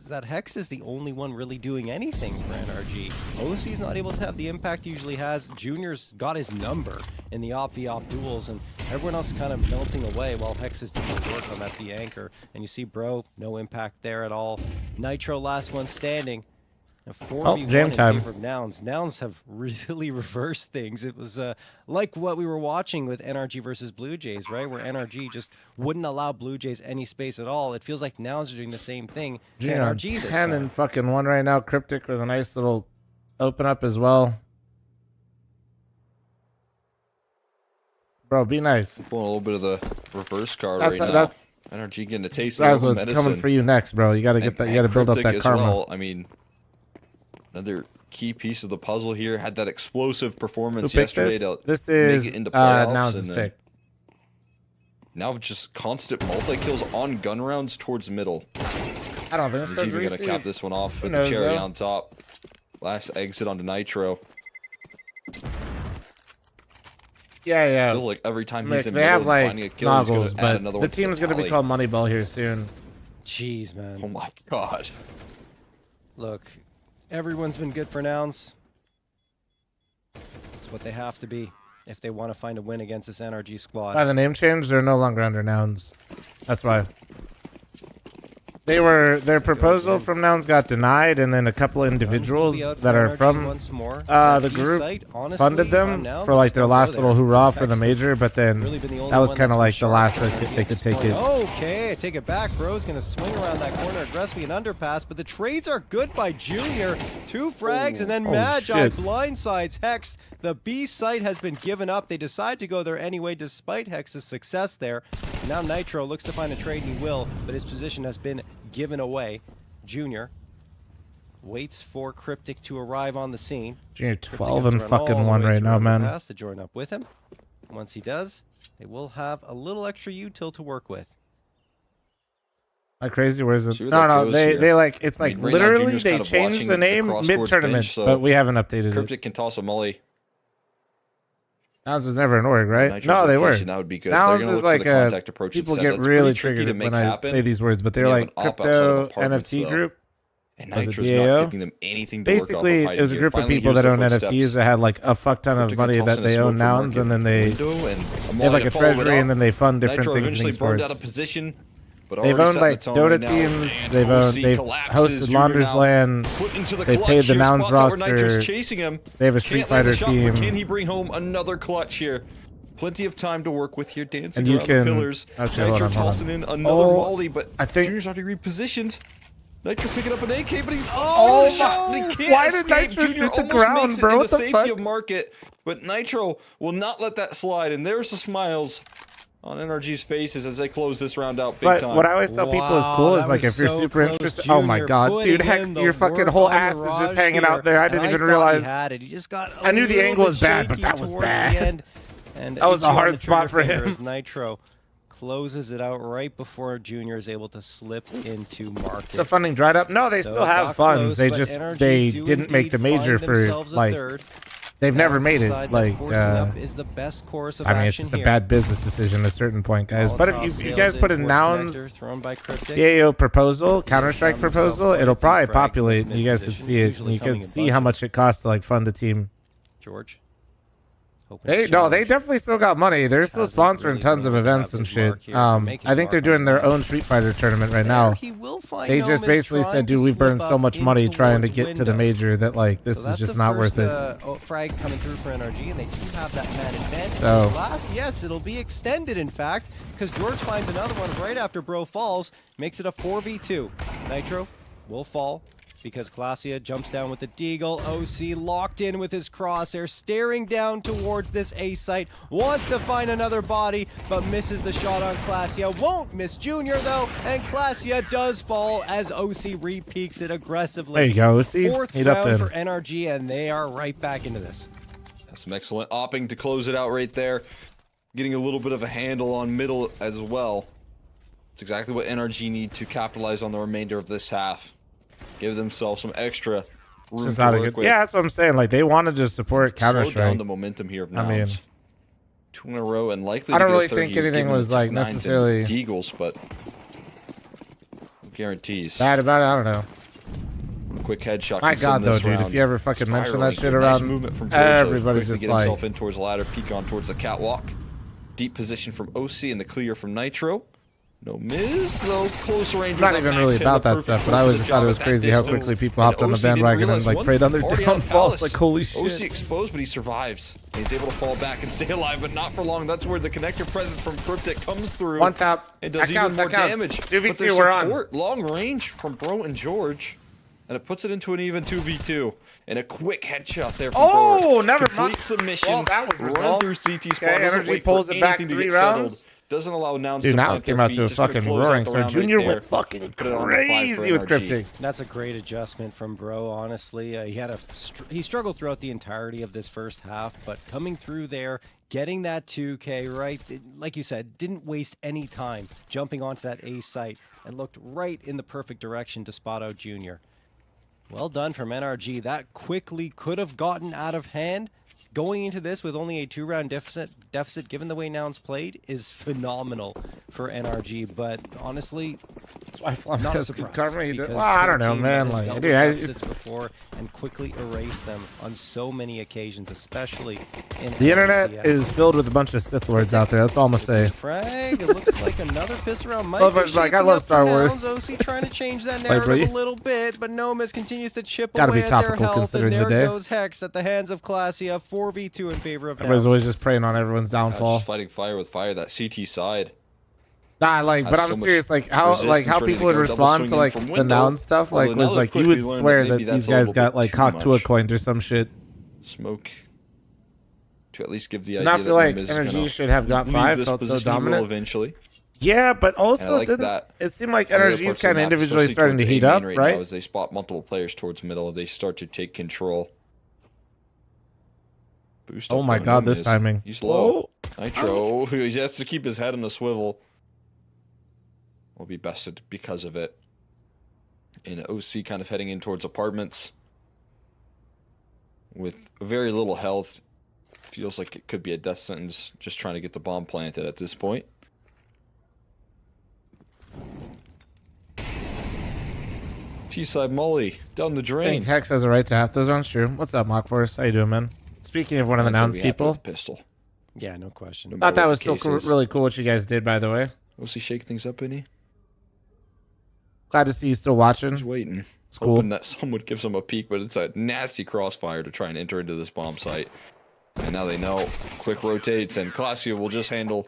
that Hex is the only one really doing anything for NRG. OC's not able to have the impact he usually has. Junior's got his number in the op-v-op duels, and everyone else is kind of melting away while Hex is doing the work on that B anchor. And you see Bro, no impact there at all. Nitro, last one standing. A 4v1 jam in time. favor of Nouns. Nouns have really reversed things. It was like what we were watching with NRG versus Blue Jays, right? Where NRG just wouldn't allow Blue Jays any space at all. It feels like Nouns are doing the same thing to Junior on NRG this 10 time. and fucking 1 right now. Cryptic with a nice little open up as well. Bro, be nice. Pulling a little bit of the reverse card That's- right that's- now. NRG getting a taste That's of what's medicine. coming for you next, bro. You got to get that. You got to build up Cryptic that as karma. well. I mean, another key piece of the puzzle here. Had that explosive performance Who picked yesterday this? to This make is it into playoffs. Nouns' and then pick. now just constant multi-kills on gun rounds towards middle. I don't think it's so He's even going to greasy. cap this one off Who with the knows, cherry though? on top. Last exit onto Nitro. Yeah. Feels like every time Mick, he's in they middle have and like finding a kill, he's goggles, going to add but another the one to team's going to be tally. called Moneyball here soon. Jeez, man. Oh my god. Look, everyone's been good for Nouns. It's what they have to be if they want to find a win against this NRG squad. By the name change, they're no longer under Nouns. That's why. Their proposal from Nouns got denied, and then a couple individuals that are from the group funded them for like their last little hoorah for the major, but then that was kind of like the last that they could take it. Okay, I take it back. Bro's going to swing around that corner aggressively an underpass, but the trades are good by Junior. 2 frags, and then Magi shit. blindsides Hex. The B site has been given up. They decide to go there anyway, despite Hex's success there. Now Nitro looks to find a trade, and he will, but his position has been given away. Junior waits for Cryptic to arrive on the scene. Junior Cryptic 12 has to and run all fucking the 1 way right through now, the man. pass to join up with him. Once he does, they will have a little extra util to work with. Like crazy, where's it? See where No, that no, goes they here. like it's I like mean, right now, literally Junior's they kind of changed watching the name cross towards mid-tournament, bench, so but we haven't updated it. Cryptic can toss a molly. Nouns was never an org, right? Nitro's No, they were. location, that would be good. They're Nouns gonna is look for like the contact approach people instead. get That's really pretty tricky to triggered make when I happen. say these words, but they're You have like an op outside of crypto apartments, NFT though. group. And Was it Nitro's not DAO? giving them anything to work off Basically, of it was a here. group of Finally, people here's that the own footsteps. NFTs that had like a fuck ton of Cryptic money tossing that a they own smoke Nouns, from and then they window and a have molly like to a follow it treasury, up. and then they fund different Nitro things in eventually these burned sports. out of position, but They've already owned set like the tone Dota right now. teams. And They've OC hosted collapses. Junior Launders now Land. put into the They clutch paid the here. Nouns Spots out where Nitro's roster. chasing him. They have a Street Can't land the Fighter shot, but team. Can he bring home another clutch here? Plenty of time to work with here, dancing And you around can- the pillars. okay, hold Nitro on, hold on. tossing in another Oh, molly, but I think- Junior's already repositioned. Nitro picking up an AK, but he's Oh, it's a shot, and he can't why did escape. Nitro Junior shoot the almost ground, makes it bro? in What the the safety fuck? of market, but Nitro will not let that slide, and there's the smiles on NRG's faces as they close this round out big But time. what I always tell people is cool is like if you're super interested. Oh my god, dude, Hex, your fucking whole ass is just hanging out there. I didn't even realize. He just got I knew the angle was bad, but that was bad. And That was a each on hard the spot for trigger finger him. as Nitro closes it out right before Junior is able to slip into market. The funding dried up. No, they So still it have got funds. close, They but just NRG they do didn't make the indeed major find for themselves a like third. they've never Fans made it decide that like. forcing up is the best course of I mean, it's action just a here. bad business decision at a certain point, guys. But if you guys Molotov put in sails nouns, towards connector, thrown by Cryptic. CAO proposal, Counter-Strike found himself proposal, quite a it'll few probably frags in populate. this You guys can mid-position, see it. usually You coming can in see how much it costs to like fund a team. George. They definitely still got money. They're still sponsoring tons of events and shit. I think they're doing their own Street Fighter tournament right now. They just basically said, dude, we've burned so much money trying to get to the major that like this is just not worth it. Frag coming through for NRG, and they do have that man advantage. So- Yes, it'll be extended, in fact, because George finds another one right after Bro falls, makes it a 4v2. Nitro will fall because Klassia jumps down with the Deagle. OC locked in with his crosshair, staring down towards this A site, wants to find another body, but misses the shot on Klassia. Won't miss Junior, though, and Klassia does fall as OC re-peaks it aggressively. There you go, OC. Fourth Heat up round then. for NRG, and they are right back into this. That's some excellent opping to close it out right there. Getting a little bit of a handle on middle as well. It's exactly what NRG need to capitalize on the remainder of this half. Give themselves some extra room Just to not a work good. with. Yeah, that's what I'm saying. Like they wanted to support Counter Slow down Strike. the momentum here of I Nouns. mean, 2 in a row and likely I to don't get a really third think here, anything given was the like nines and necessarily Deagles, but no guarantees. bad about it. I don't know. Quick headshot. My can God, send though, this dude, round. if you ever fucking mention that Spiraling. shit Nice around, movement from George, though. everybody's Quickly just get like, himself in towards the ladder, peek on towards the catwalk. Deep position from OC and the clear from Nitro. No miss, though. Close range. I'm not with that even really back pin, about the that perfect stuff, but I push always of the just thought it job was at that crazy how distance. quickly people And hopped on the OC didn't bandwagon and realize like one preyed on their already on downfalls. Palace. Like, holy shit. OC exposed, but he survives. And he's able to fall back and stay alive, but not for long. That's where the connector presence from Cryptic comes through. One tap. It does That even counts, more that counts. damage. 2v2, But there's we're on. support, long range from Bro and George. And it puts it into an even 2v2. And a quick headshot there from Oh, Bro. never Complete mind. submission. Well, that was Run resolved. through CT spot. Okay, Doesn't Energy wait pulls for it back anything to 3 get settled. rounds. Doesn't allow Nouns Dude, to Nouns plant came their out to feet. a Just gonna fucking close out roaring the start. round right Junior there. went fucking Put it on the 5 for crazy with NRG. Cryptic. That's a great adjustment from Bro, honestly. He struggled throughout the entirety of this first half, but coming through there, getting that 2K right, like you said, didn't waste any time jumping onto that A site and looked right in the perfect direction to spot out Junior. Well done from NRG. That quickly could have gotten out of hand. Going into this with only a 2-round deficit, given the way Nouns played, is phenomenal for NRG. But honestly, that's why Flum not a has surprise. cover me. because Well, I don't their know, team man. has Like, dealt dude, with I deficits just before and quickly erased them on so many occasions, especially in the internet LCS. is filled with a bunch of Sith lords out there. That's all I'm gonna say. Frag. It looks like another pistol round might Love be it, like, I shaping love up Star for Wars. Nouns. OC trying to change that Like, bro, narrative you- a little bit, but Nomas continues to chip Gotta away be at their topical health, and considering the there day. goes Hex at the hands of Klassia. 4v2 in favor of Everybody's Nouns. always just preying on everyone's downfall. Just fighting fire with fire. That CT side. Nah, like, but has I'm so much serious. Like, how resistance people ready to would go, double respond to swinging like from the window. noun stuff. Like, Although was now like they've you would quickly learned swear that that maybe these that's a guys little got bit like too cocked to a much. coin or some shit. Smoke. To at least give the And idea I feel that like Numbers Energy gonna should have got leave 5. this Felt so position well dominant. eventually. Yeah, but also And I like didn't that. it seemed like Other Energy's parts of kind the of map, individually especially starting to towards heat A up, main right? now, as they spot multiple players towards middle, they start to take control. Boost Oh up my on God, this Numbers. timing. He's low. Oh. Nitro, he has to keep his head on a swivel. Will be bested because of it. And OC kind of heading in towards apartments with very little health. Feels like it could be a death sentence just trying to get the bomb planted at this point. T-side Molly down the I drain. think Hex has a right to half those rounds. True. What's up, Mock Force? How you doing, man? Speaking of one of the I'd say nouns we happy people, with the pistol. Yeah, no question. No thought matter that what was the still case is. really cool what you guys did, by the way. OC shake things up, any? Glad to see you still watching. He's waiting. It's cool. Hoping that someone gives him a peek, but it's a nasty crossfire to try and enter into this bomb site. And now they know. Quick rotates, and Klassia will just handle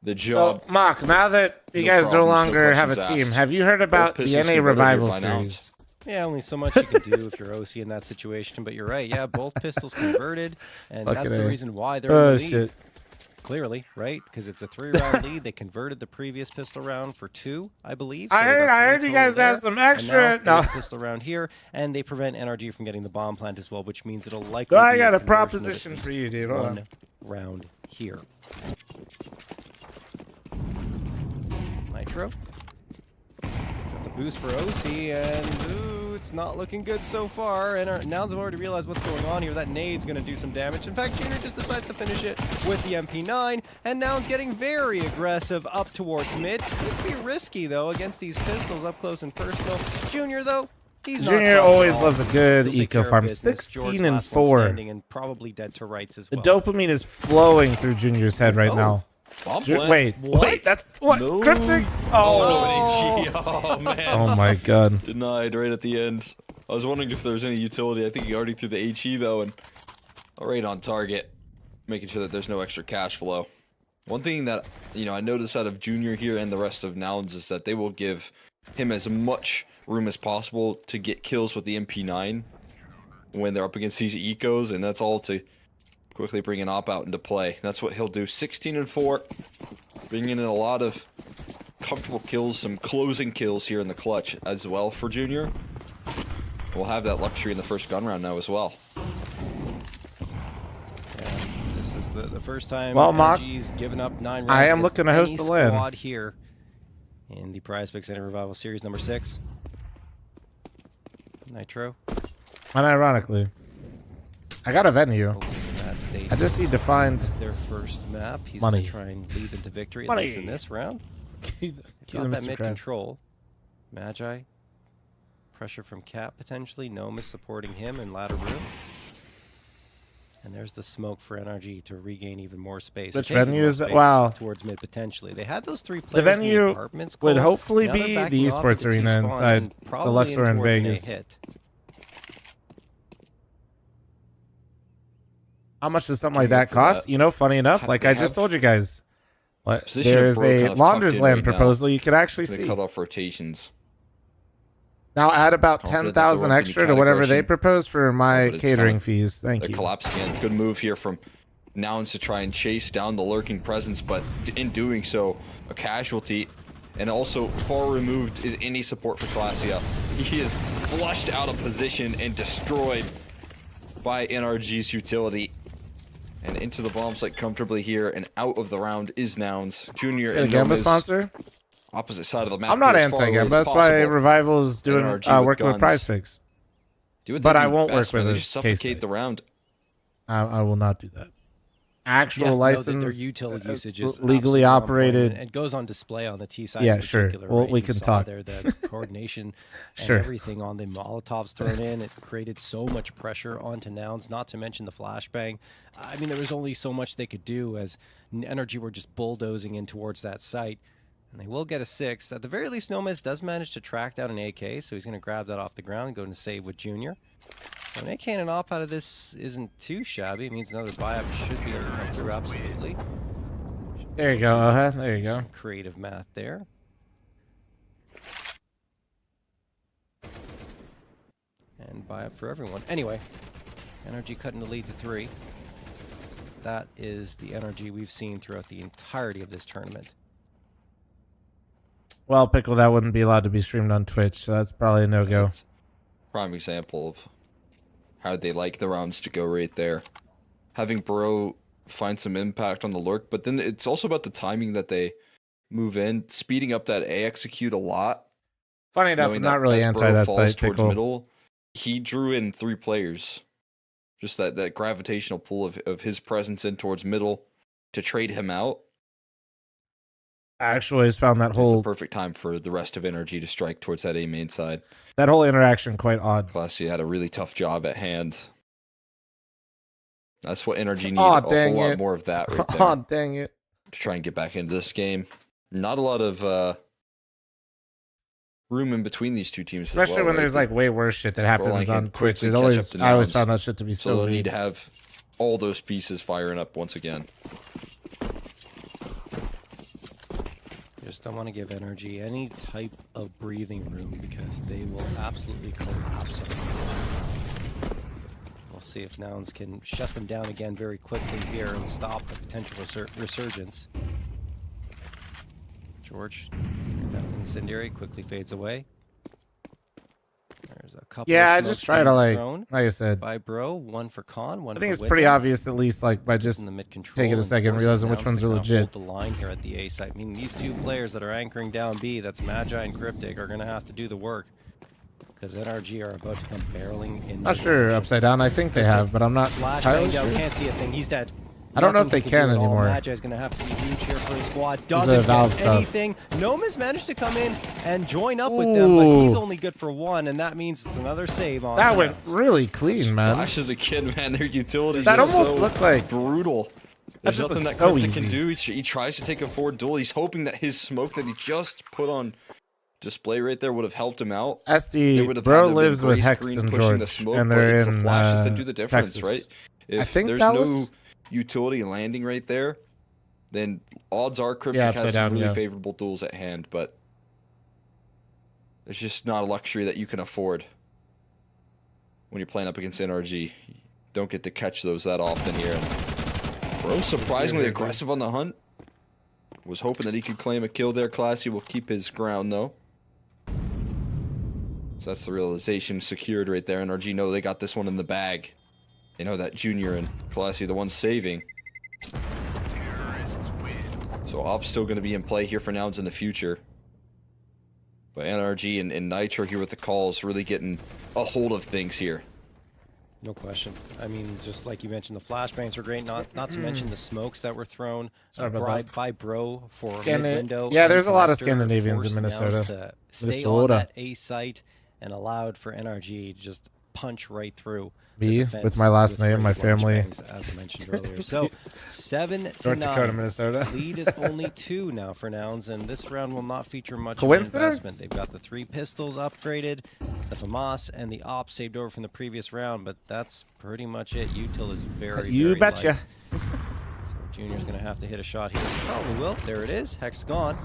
the job. So, Mock, now that you No guys no problems, no longer have a questions team, asked. have you heard about the Pistols NA converted Revival here by now. series? Yeah, only so much you can do if you're OC in that situation, but you're right. Yeah, both pistols converted, and Fucking that's the A. reason why they're Oh, in the lead. shit. Clearly, right? Because it's a 3-round lead. They converted the previous pistol round for 2, I believe. I they heard- got I 3 heard you total guys have there, some and extra- now no. there's a pistol round here, and they prevent NRG from getting the bomb plant as well, which means it'll likely. I be got a conversion of proposition at for least you, dude. Hold one on. round here. Nitro. Got the boost for OC, and ooh, it's It's not looking good so far, and our Nouns have already realized what's going on here. That nade's going to do some damage. In fact, Junior just decides to finish it with the MP9, and Nouns getting very aggressive up towards mid. Could be risky, though, against these pistols up close and personal. Junior, though, he's not Junior fussed at always all. loves a good He'll take eco care of farm. business. George, 16 and last one 4. standing, and probably dead to rights as The well. dopamine is flowing through Junior's head right now. Wait, that's what? No. Cryptic? Oh, no, oh man. Oh my god. Denied right at the end. I was wondering if there was any utility. I think he already threw the HE though, and right on target, making sure that there's no extra cash flow. One thing that I noticed out of Junior here and the rest of Nouns is that they will give him as much room as possible to get kills with the MP9 when they're up against these ecos, and that's all to quickly bring an op out into play. That's what he'll do. 16 and 4, bringing in a lot of comfortable kills, some closing kills here in the clutch as well for Junior. We'll have that luxury in the first gun round now as well. Yeah, this is the first time Well, Mock, NRG's given up 9 rounds. I am against looking to host any the LAN. squad here in the Prize Picks and Revival Series number 6. Nitro. Unironically, I got a venue. I just need to find their first map. He's money. gonna try and lead them to victory, at Money. least in this round. Cue Got the that Mr. mid Crab. control. Magi. Pressure from Cap potentially. Nomis supporting him in ladder room. And there's the smoke for NRG to regain even more space. or Which take even venue more is it? space Wow. Towards mid potentially. They had those 3 The players in venue the apartments. would Cole. hopefully Now they're be backing the off esports at arena T-spawn inside and the probably Luxor in towards an A Vegas. hit. How much does something Can like you go that for cost? that? Funny enough, Ha- like they I just have told you guys, position there of is Bro a kind of tucked Launders in Land right now. proposal you could actually They see. cut off rotations. Now add about Confident that there 10,000 won't be any extra to whatever they aggression. propose for my But it's catering coming. fees. Thank They're you. collapsing in. Good move here from Nouns to try and chase down the lurking presence, but in doing so, a casualty. And also, far removed is any support for Classia. He is flushed out of position and destroyed by NRG's utility. And into the bomb site comfortably here, and out of the round is Nouns. Junior Is it a and Gamba Nomis, sponsor? opposite side of the map. I'm not here, as far away anti-Gamba. as That's why possible. Revival is doing NRG working with guns. Prize Picks. Do what But they I do won't best, work man. with They a just suffocate the round. I will not do that. Actual Yeah, license, no, their util usage is legally absolutely on point, operated. and it goes on display on the T side. Yeah, in sure. particular, Well, right? we You can saw talk. there the coordination and Sure. everything on the Molotovs thrown in. It created so much pressure onto Nouns, not to mention the flashbang. I mean, there was only so much they could do as NRG were just bulldozing in towards that site. And they will get a 6. At the very least, Nomis does manage to track down an AK, so he's going to grab that off the ground and go into save with Junior. An AK and an op out of this isn't too shabby. It means another buy-up should be able to come through, absolutely. There you go. There you go. Some creative math there. And buy-up for everyone. Anyway, NRG cutting the lead to 3. That is the NRG we've seen throughout the entirety of this tournament. Well, Pickle, that wouldn't be allowed to be streamed on Twitch, so that's probably a no-go. Prime example of how they like the rounds to go right there. Having Bro find some impact on the lurk, but then it's also about the timing that they move in, speeding up that A execute a lot. Funny enough, knowing I'm not that really as anti Bro that falls site, towards Pickle. middle, he drew in 3 players. Just that gravitational pull of his presence in towards middle to trade him out. I actually always found that It's the whole perfect time for the rest of NRG to strike towards that A main side. interaction quite odd. Classy had a really tough job at hand. That's what NRG needed. Aw, A dang whole lot it. more of that right there. Aw, dang it. To try and get back into this game. Not a lot of room in between these two teams. Especially as well, when right? there's like way worse shit that happens Scoreline on can Twitch. quickly It catch always, up to I always Nouns. found that shit to be So so they'll weird. need to have all those pieces firing up once again. Just don't want to give NRG any type of breathing room because they will absolutely collapse. We'll see if Nouns can shut them down again very quickly here and stop the potential resurgence. George, that incendiary quickly fades away. There's a couple Yeah, I of just smokes try to being like thrown I said. by Bro, one for Con, one I think for it's pretty Whitman. obvious, at least, like by just In the mid-control taking a and second, forces realizing which Nouns ones to are kind of legit. hold the line here at the A site. I mean, these two players that are anchoring down B, that's Magi and Cryptic, are going to have to do the work. because NRG are about to come barreling in. Not sure, Upside Down. I think they have, but I'm not entirely sure. Can't see a thing. He's dead. I don't know if Nothing they can do at all. anymore. Magi is going to have to be huge here for his squad. This is Doesn't a Valve get stuff. anything. Noma's managed to come in and join up with them, but he's only good for one, and that means it's another save on. That went really clean, man. Flash as a kid, man. Their utility. That almost looked like brutal. That There's just nothing that looks so Cryptic can easy. do. He tries to take a forward duel. He's hoping that his smoke that he just put on display right there would have helped him out. They would SD have bro had to lives been with Grace Hex Green and pushing the George, smoke, and but they're it's the in flashes that do the difference, Texas. right? I If think there's that no was utility landing right there, then odds are Cryptic Yeah, has upside some down, really yeah. favorable duels at hand, but it's just not a luxury that you can afford when you're playing up against NRG. You don't get to catch those that often here. And Bro, surprisingly aggressive on the hunt. Was hoping that he could claim a kill there. Classy will keep his ground though. So that's the realization secured right there. NRG know they got this one in the bag. They know that Junior and Classy the ones saving. So Op's still going to be in play here for Nouns in the future. But NRG and Nitro here with the calls really getting a hold of things here. No question. I mean, just like you mentioned, the flashbangs were great. Not to mention the smokes that were thrown. Sorry about Bribed that. by Bro for Yeah, there's a lot of Scandinavians in Minnesota. To stay on that A site and allowed for NRG to just punch right through. Me, the with defense my last with name, my large family. bangs, as I mentioned earlier. So 7-9. North Dakota, Minnesota. Lead is only 2 now for Nouns, and this round will not feature much Coincidence? of an investment. They've got the 3 pistols upgraded, the FAMAS, and the Op saved over from the previous round, but that's pretty much it. Util is very, You very betcha. light. So Junior's going to have to hit a shot here. Probably will. There it is. Hex gone.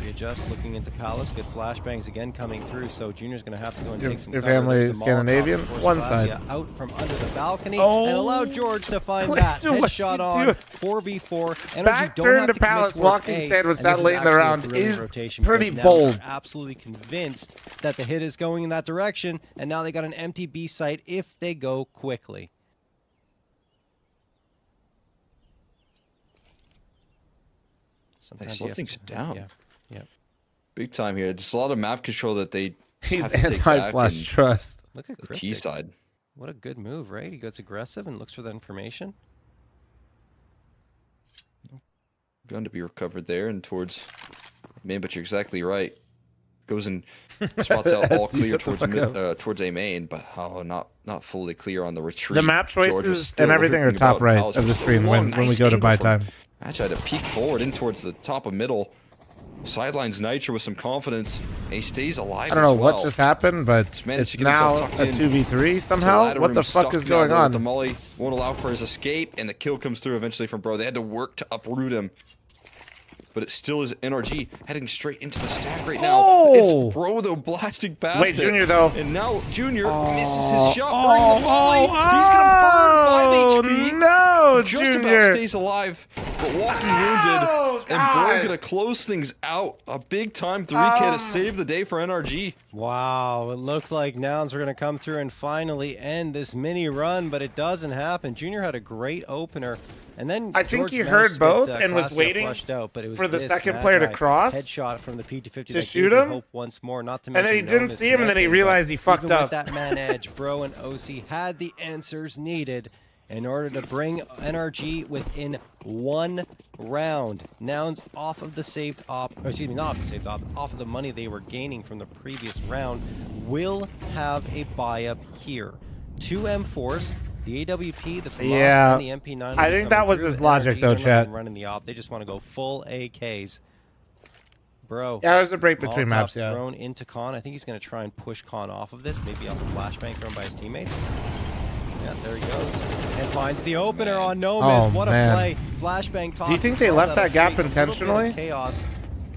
Readjust, looking into Palace. Good flashbangs again coming through, so Junior's going to have to go and take some Your cover. family There's is the Molotov, Scandinavian? of course, One Glacia side. out from under the balcony Oh, and allow George to find Glacia, that what headshot you on do? 4v4. Energy Back don't turn have to commit Palace, towards walking A, sandwich and that this late in the actually a round brilliant is rotation pretty because Nouns bold. are absolutely convinced that the hit is going in that direction, and now they got an empty B site if they go quickly. They slow things down. Yeah. Big time here. Just a lot of map control that they He's have to take anti-flash back, and trust. Look at the Cryptic. T side. What a good move, right? He gets aggressive and looks for the information. Gun to be recovered there and towards main, but you're exactly right. Goes and spots out all SD, clear shut the towards fuck towards A main, but not fully clear on the retreat. The map George was choices still and everything are looking top about right Palace. of the Just a screen when long, we nice go to angle buy from time. Match had to peek forward in towards the top of middle. Sidelines Nitro with some confidence. And he stays alive. I don't know as well. what just happened, but Just managed it's to get himself now tucked a in. 2v3 So somehow. ladder What the room fuck stuck is now going there. on? The Molly won't allow for his escape, and the kill comes through eventually from Bro. They had to work to uproot him. But it still is NRG heading straight into the stack right now. Oh! It's Bro, though, blasting past Wait, it. Junior, though. And now Junior misses his shot. Bring the Molly. He's Oh, going to burn 5 HP. no, Just Junior. about stays alive, but walking wounded. And Bro going to close things out. A big-time 3K to save the day for NRG. Wow, it looked like Nouns were going to come through and finally end this mini run, but it doesn't happen. Junior had a great opener, and then I think George he managed heard to get, both and was Clasia waiting flushed out, but it was for the this second player to Magi cross headshot from the PT50 to that shoot gave him, hope once more. Not to and then mention he didn't Noma's see him, and then he connecting, realized but he fucked even up. With that man edge, Bro and OC had the answers needed in order to bring NRG within 1 round. Nouns off of the saved op, or excuse me, not off the saved op, off of the money they were gaining from the previous round, will have a buy-up here. 2 M4s, the AWP, the FAMAS, Yeah, and the MP9. I think that was his logic, though, NRG, they're not chat. even running the op. They just want to go full AKs. Bro. Yeah, there's a break between Molotov maps, yeah. Thrown into Khan. I think he's going to try and push Khan off of this, maybe off a flashbang thrown by his teammates. Yeah, there he goes. And finds the opener on Nomis. Oh, What a man. play. Flashbang toss. Do you think they left that gap intentionally? Chaos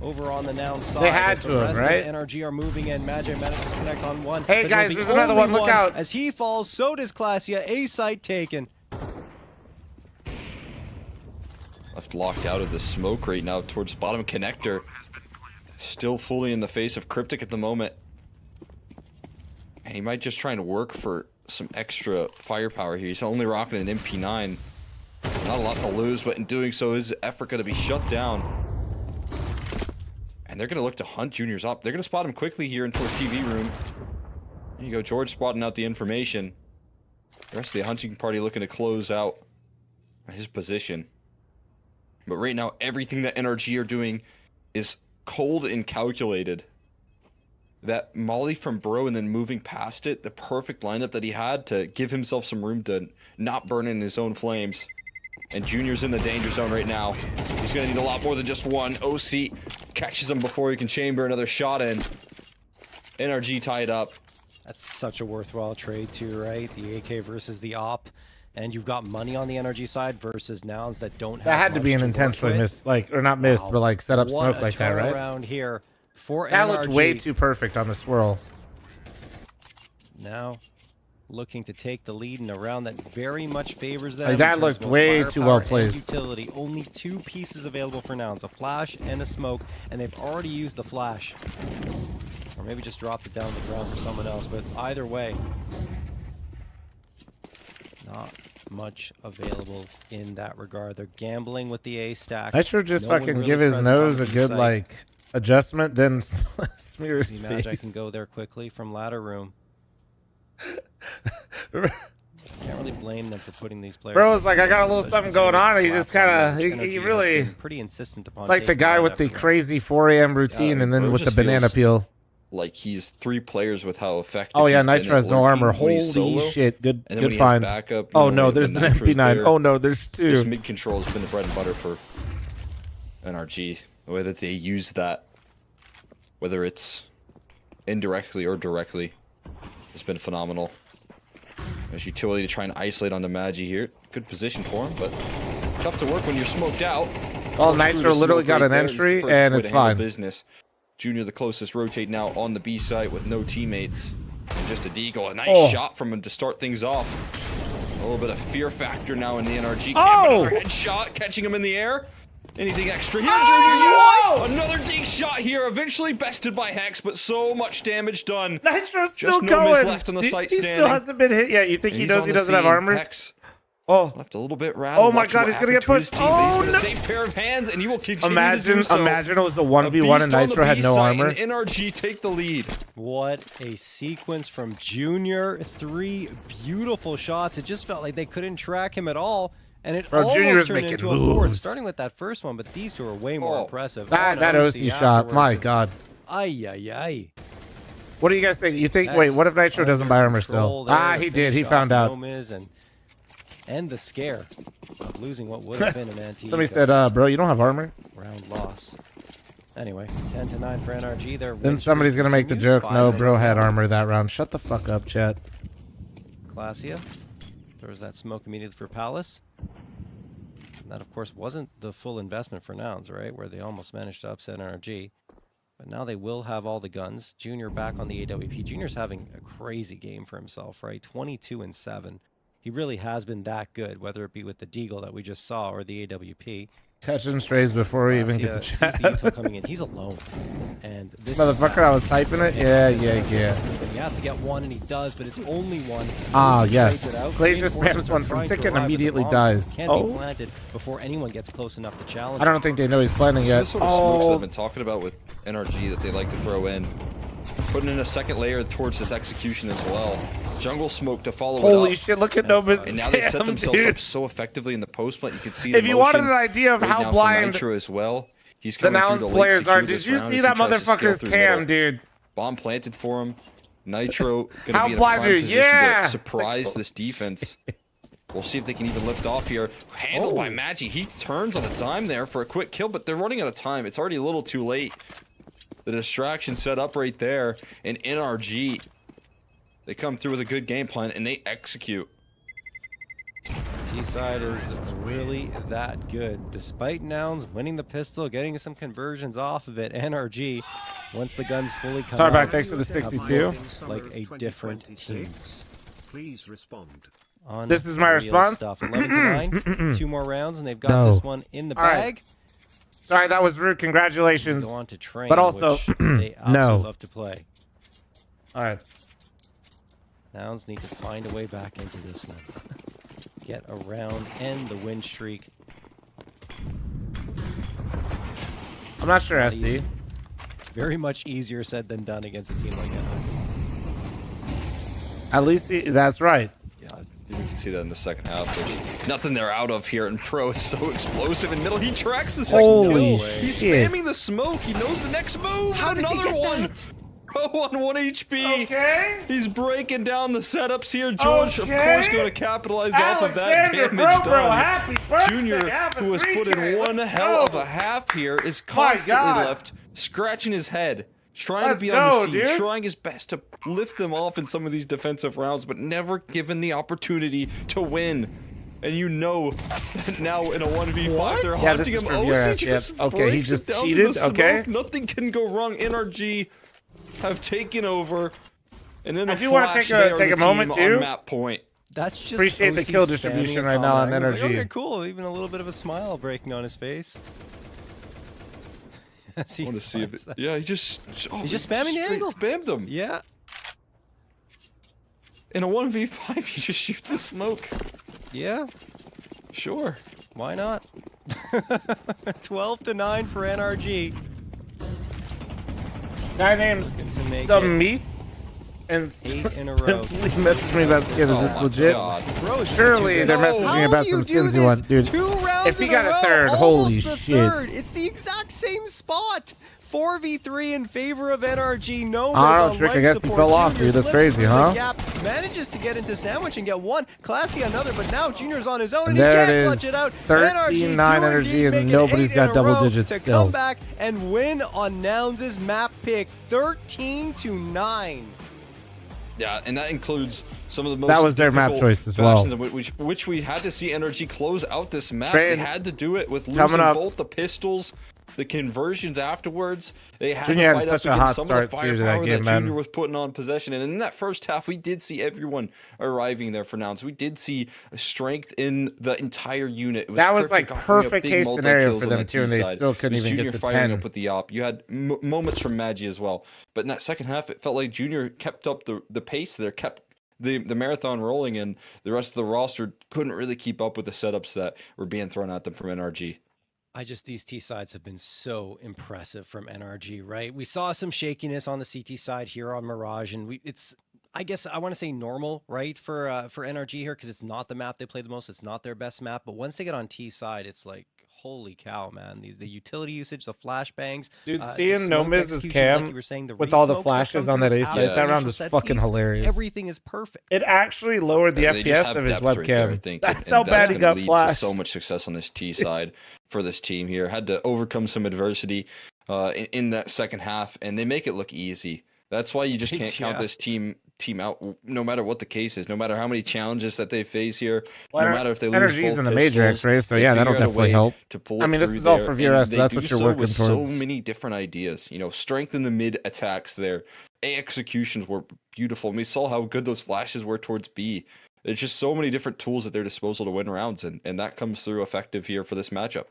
over on the Noun side. They had as to the have, rest right? of NRG are moving in. Magi manages to connect on one. Hey, but guys, he'll be there's another only one. Look out. As he falls, so does Clasia. A site taken. Left locked out of the smoke right now towards bottom connector. Still fully in the face of Cryptic at the moment. And he might just try and work for some extra firepower here. He's only rocking an MP9. Not a lot to lose, but in doing so, his effort going to be shut down. And they're going to look to hunt Juniors up. They're going to spot him quickly here in towards TV room. There you go, George spotting out the information. The rest of the hunting party looking to close out his position. But right now, everything that NRG are doing is cold and calculated. That molly from Bro and then moving past it, the perfect lineup that he had to give himself some room to not burn in his own flames. And Junior's in the danger zone right now. He's going to need a lot more than just one. OC catches him before he can chamber another shot in. NRG tied up. That's such a worthwhile trade too, right? The AK versus the op. And you've got money on the NRG side versus Nouns that don't have That had to be an intentionally missed, like, or not missed, but like set up smoke like that, right? Around here for that NRG. looked way too perfect on the swirl. Now looking to take the lead in a round that very much favors them. Like, that looked way too well placed. Utility. Only 2 pieces available for Nouns, a flash and a smoke, and they've already used the flash. Or maybe just dropped it down to the ground for someone else, but either way, not much available in that regard. They're gambling with the A stack. Nitro just fucking give his nose a good, like, adjustment, then smear his face. I can go there quickly from ladder room. Can't really blame them for putting these players. Bro was like, I got a little something going on. He just kind of, he really, pretty insistent upon. It's like the guy with the crazy 4 a.m. routine and then with the banana peel. Like he's 3 players with how effective. Oh yeah, he's been Nitro has at no lurking armor. when he's Holy solo. shit, good And then when he find. has backup, Oh you no, know, there's when an Nitro's MP9. there, Oh no, there's 2. This mid control has been the bread and butter for NRG. The way that they use that, whether it's indirectly or directly, has been phenomenal. There's utility to try and isolate onto Magi here. Good position for him, but tough to work when you're smoked out. Oh, Nitro literally got an entry, and it's fine. Business. Junior the closest rotate now on the B site with no teammates. And just a deagle. A nice shot from him to start things off. A little bit of fear factor now in the NRG camp. Another headshot, catching him in the air. Anything extra here, Junior? Yes! Another dig shot here, eventually bested by Hex, but so much damage done. Nitro's just still no going. miss left on the site He standing. still hasn't been hit yet. You think he knows he doesn't have armor? Hex oh, left a little bit rattled. Oh my Watch God, what he's gonna get happened to his pushed. teammates, Oh but no! a safe pair of hands, and he will continue Imagine, to do so. imagine it was a 1v1 and Nitro had no armor. And NRG take the lead. What a sequence from Junior. 3 beautiful shots. It just felt like they couldn't track him at all. And it Bro, Junior almost is turned making into a 4th, moves. starting with that first one, but these 2 are way more impressive. That OC shot, my God. Ay, ay, ay. What do you guys think? You think, wait, what if Nitro doesn't buy armor still? Ah, he did. He found out. And the scare of losing what would have been an anti. Somebody said, bro, you don't have armor? Round loss. Anyway, 10-9 for NRG. Then somebody's going to make the joke, no, bro had armor that round. Shut the fuck up, chat. Glacia throws that smoke immediately for Palace. And that, of course, wasn't the full investment for Nouns, right? Where they almost managed to upset NRG. But now they will have all the guns. Junior back on the AWP. Junior's having a crazy game for himself, right? 22-7. He really has been that good, whether it be with the Deagle that we just saw or the AWP. Catching strays before we even get to chat. Sees the util coming in. He's alone. And this Motherfucker, I was typing it? Yeah. He has to get one, and he does, but it's only one. Ah, yes. Glacier spams one from ticket and immediately dies. Can be planted before anyone gets close enough to challenge. I don't think they know he's planning yet. This is the sort of smokes that I've been talking about with NRG that they like to throw in. Putting in a second layer towards his execution as well. Jungle smoke to follow it up. Holy shit, look at Nova's And now they set themselves dude. up so effectively in the post plant. You can see If the you wanted an motion idea of right how now from blind Nitro as well. He's the coming through Nouns the late players are, secure did this you round see as that he tries to scale motherfucker's through cam, middle. dude? Bomb planted for him. Nitro gonna How be in a blind prime are you? position Yeah. to surprise this defense. We'll see if they can even lift off here. Handled by Magi. He turns on a dime there for a quick kill, but they're running out of time. It's already a little too late. The distraction set up right there. And NRG, they come through with a good game plan, and they execute. T-side is really that good. Despite Nouns winning the pistol, getting some conversions off of it, NRG, once the guns fully come Tarback, out, thanks for the 62. like a different team. Please respond. On This is my real response? Stuff. 11-9, 2 more rounds, and they've got this one in the All right. bag. Sorry, that was rude. Congratulations. Go on to train, But also, which they absolutely no. love to play. All right. Nouns need to find a way back into this one. Get around, end the win streak. I'm not sure, Not SD. easy. Very much easier said than done against a team like that. At least that's right. Yeah, you can see that in the second half. There's nothing they're out of here, and Pro is so explosive in middle. He tracks the second Holy kill. He's shit. spamming the smoke. He knows the next move. How does he Another get one. that? Pro on 1 HP. Okay. He's breaking down the setups here. George, of Okay. course, going to capitalize off of that Alexander damage Bro, done. happy birthday. Junior, Have a who has put in 3K. one Let's hell of go. a half here, is My constantly God. left, scratching his head, trying Let's to be go, on the siege, dude. trying his best to lift them off in some of these defensive rounds, but never given the opportunity to win. And you know that now in a 1v5, they're Yeah, this haunting is him. for Osi VRS, just yep. Okay, he breaks just it down to cheated, the okay. smoke. Nothing can go wrong. NRG have taken over. And then I do want to take a moment too. on map point. That's just Appreciate the OC kill spamming distribution a right now on comment. I was like, energy. okay, cool. Even a little bit of a smile breaking on his face. I want to see if yeah, he just He's just spamming the straight angle. Spammed him. Yeah. In a 1v5, he just shoots a smoke. Yeah. Sure. Why not? 12-9 for NRG. Guy named Some Meat and 8 in a row. Please message me about skin. Is this legit? Bro, Surely they're messaging me about some skins you want, dude. 2 rounds If he in got a a row, third, almost holy the shit. Third. It's the exact same spot. 4v3 in favor of NRG. No I don't know, on Trick, I life guess he support. fell off, Junior dude. That's slips crazy, through the huh? Gap, manages to get into sandwich and get one. Classy another, but now Junior's on his own and And he there can't it clutch is. it out. 13-9 NRG energy and make it nobody's 8 got in a double row digits to still. come back and win on Nouns' map pick 13-9. Yeah, and that includes some of the most That was their map difficult choice as well. fashions in which we had to see NRG close out this map. Train. They had to do it with Coming losing up. both the pistols, the conversions afterwards. They had Junior to had fight such up a hot against some of the start, too, to that firepower game, that man. Junior was putting on possession. And in that first half, we did see everyone arriving there for Nouns. We did see strength in the entire unit. It was That was, Cryptic like, offering up perfect big case scenario multi-kills for on them, the too, and they T-side. still couldn't It was even get Junior to firing 10. up with the op. You had moments from Magi as well. But in that second half, it felt like Junior kept up the pace there, kept the marathon rolling, and the rest of the roster couldn't really keep up with the setups that were being thrown at them from NRG. These T sides have been so impressive from NRG, right? We saw some shakiness on the CT side here on Mirage, and I guess I want to say normal, right, for NRG here, because it's not the map they play the most. It's not their best map, but once they get on T side, it's like, holy cow, man! The utility usage, the flashbangs, Dude, the seeing smoke Nomiz's executions, cam like you were saying, the with all the resmokes that flashes come on that through A out site, of the that round initial was set fucking piece, hilarious. Everything is perfect. It actually lowered the They just FPS have of his depth right there, I webcam. think, That's and how bad he gonna got lead to flashed. so much success on this T side for this team here. Had to overcome some adversity in that second half, and they make it look easy. That's why you just can't count this team out, no matter what the case is, no matter how many challenges that they face here, Well, no matter if they lose Energy's both in the major pistols, X-ray, so they yeah, that'll figure out a definitely way help. to pull I it mean, this through is all there, for and VRS, so they that's do what you're so working with so towards. many different ideas. Strength in the mid attacks there. A executions were beautiful, and we saw how good those flashes were towards B. There's just so many different tools at their disposal to win rounds, and that comes through effective here for this matchup.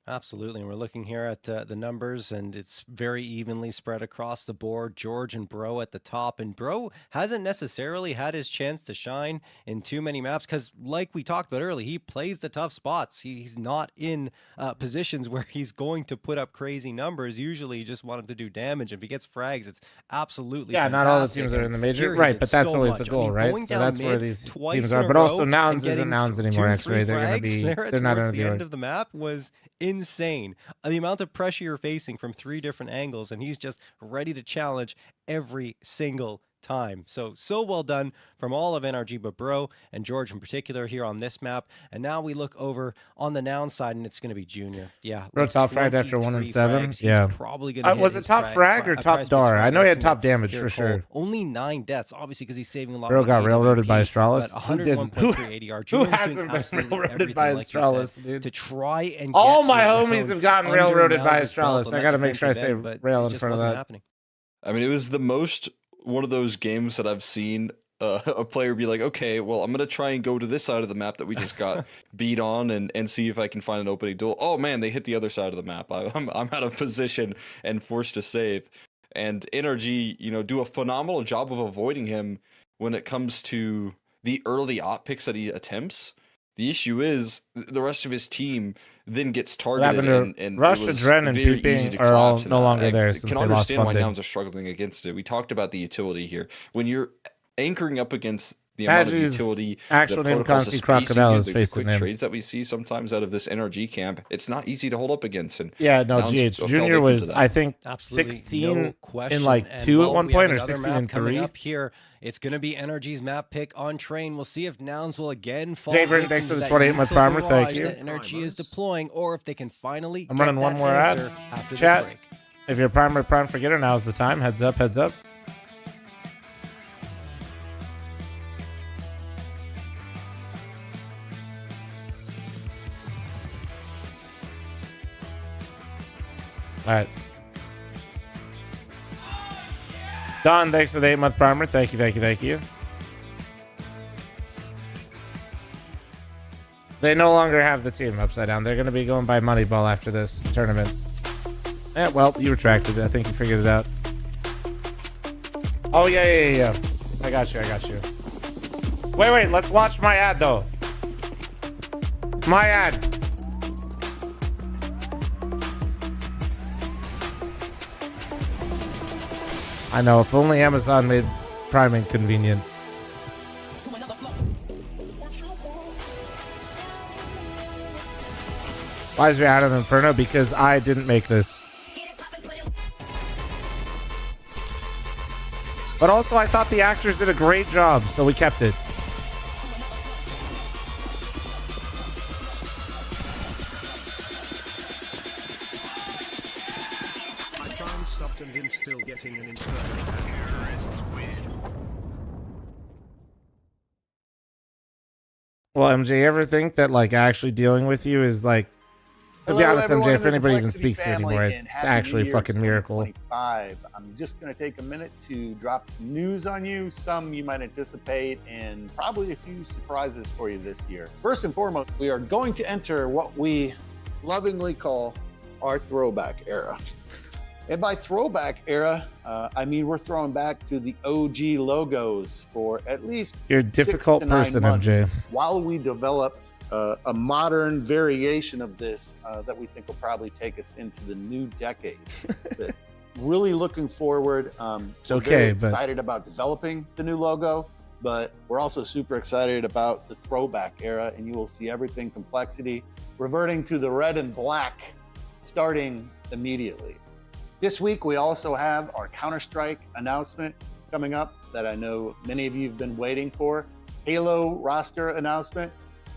Absolutely. And we're looking here at the numbers, and it's very evenly spread across the board. George and Bro at the top. And Bro hasn't necessarily had his chance to shine in too many maps because, like we talked about earlier, he plays the tough spots. He's not in positions where he's going to put up crazy numbers. Usually you just want him to do damage. If he gets frags, it's absolutely Yeah, fantastic. not all the teams are in the major, right? But that's always the goal, right? So that's where these teams are. But also Nouns isn't Nouns anymore, X-Ray. They're going to be, they're not going to the be end right. of the map was insane. The amount of pressure you're facing from 3 different angles, and he's just ready to challenge every single time. So well done from all of NRG, but Bro and George in particular here on this map. And now we look over on the Noun side, and it's going to be Junior. Yeah, Bro, like top fragged after 1 and 7. frags. Yeah. He's probably going to Was it top frag or top dar? I know he had top damage for sure. Only 9 deaths, obviously, because he's saving a lot. Bro with got railroaded by AWP, Astralis. but Who didn't? 101.3 ADR. Who Junior's hasn't doing been absolutely railroaded by everything, like you Astralis, said, dude? to try and All get my your homies own have gotten under railroaded by Nouns' belt Astralis. on I that got to make sure I defensive say end, but rail it in just front of wasn't that. happening. I mean, it was the most one of those games that I've seen a player be like, okay, well, I'm going to try and go to this side of the map that we just got beat on and see if I can find an opening duel. Oh, man, they hit the other side of the map. I'm out of position and forced to save. And NRG, do a phenomenal job of avoiding him when it comes to the early op picks that he attempts. The issue is the rest of his team, then gets What targeted, happened to and Rush, it was Adren, and very Peeping easy to are all collapse. no And longer there I since can they lost understand why funding. Nouns are struggling against it. We talked about the utility here. When you're anchoring up against the amount of Magi's utility, actual the name, protocols, the Consti spacing, Crocodile, is the facing quick him. trades that we see sometimes out of this NRG camp, it's not easy to hold up against. And Yeah, no, Nouns GH fell Junior victim to was, that. I think, Absolutely 16 no question. in like And 2 at while one we have point, or another 16 map in coming 3. up here, it's going to be NRG's map pick on train. We'll see if Nouns will again fall Jaybird, victim thanks to for the that 28 month utility primer. Thank barrage you. that NRG is deploying, or if they can finally I'm get running one that more ad. answer after Chat, this break. if you're a prime forgetter, now's the time. Heads up, heads up. All right. Don, thanks for the 8-month primer. Thank you, thank you, thank you. They no longer have the team upside down. They're going to be going by Moneyball after this tournament. Yeah, well, you retracted it. I think you figured it out. Oh, yeah. I got you. Wait. Let's watch my ad, though. My ad. I know, if only Amazon made priming convenient. Why is your ad on Inferno? Because I didn't make this. But also, I thought the actors did a great job, so we kept it. I found stopped and him still getting an inferno. Well, MJ, ever think that like actually dealing with you is like, to be Hello, honest, everyone MJ, in if the anybody even Complexity speaks to you family, anymore, and it's Happy actually New a Year fucking miracle. 2025. I'm just going to take a minute to drop some news on you, some you might anticipate, and probably a few surprises for you this year. First and foremost, we are going to enter what we lovingly call our throwback era. And by throwback era, I mean we're throwing back to the OG logos for at least You're a 6 difficult to 9 person, months MJ. while we develop a modern variation of this that we think will probably take us into the new decade. But really looking forward. It's we're okay, very but- excited about developing the new logo, but we're also super excited about the throwback era, and you will see everything Complexity reverting to the red and black starting immediately. This week, we also have our Counter-Strike announcement coming up that I know many of you have been waiting for. Halo roster announcement.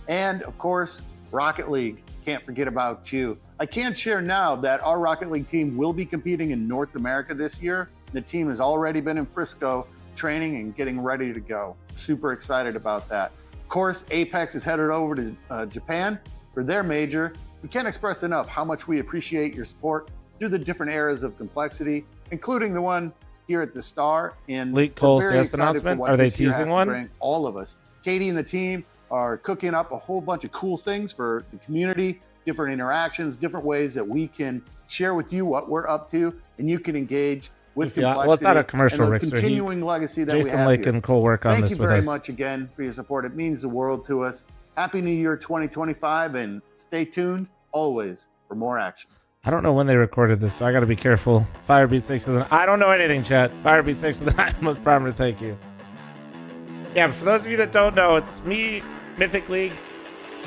And of course, Rocket League. Can't forget about you. I can share now that our Rocket League team will be competing in North America this year. The team has already been in Frisco training and getting ready to go. Super excited about that. Of course, Apex is headed over to Japan for their major. We can't express enough how much we appreciate your support through the different eras of Complexity, including the one here at the Star. And Leak we're Cole very CS excited for announcement? what Are they this year has teasing to one? bring all of us. Katie and the team are cooking up a whole bunch of cool things for the community, different interactions, different ways that we can share with you what we're up to, and you can engage with Yeah, Complexity. well, it's not a commercial, and the Rick, so he- continuing legacy that we Jason have Lake here. and Cole work on Thank this you with very us. much again for your support. It means the world to us. Happy New Year 2025, and stay tuned always for more action. I don't know when they recorded this, so I got to be careful. Firebeat 6 with an... I don't know anything, chat. Firebeat 6 with an 9-month primer. Thank you. Yeah, but for those of you that don't know, it's me, Mythic League,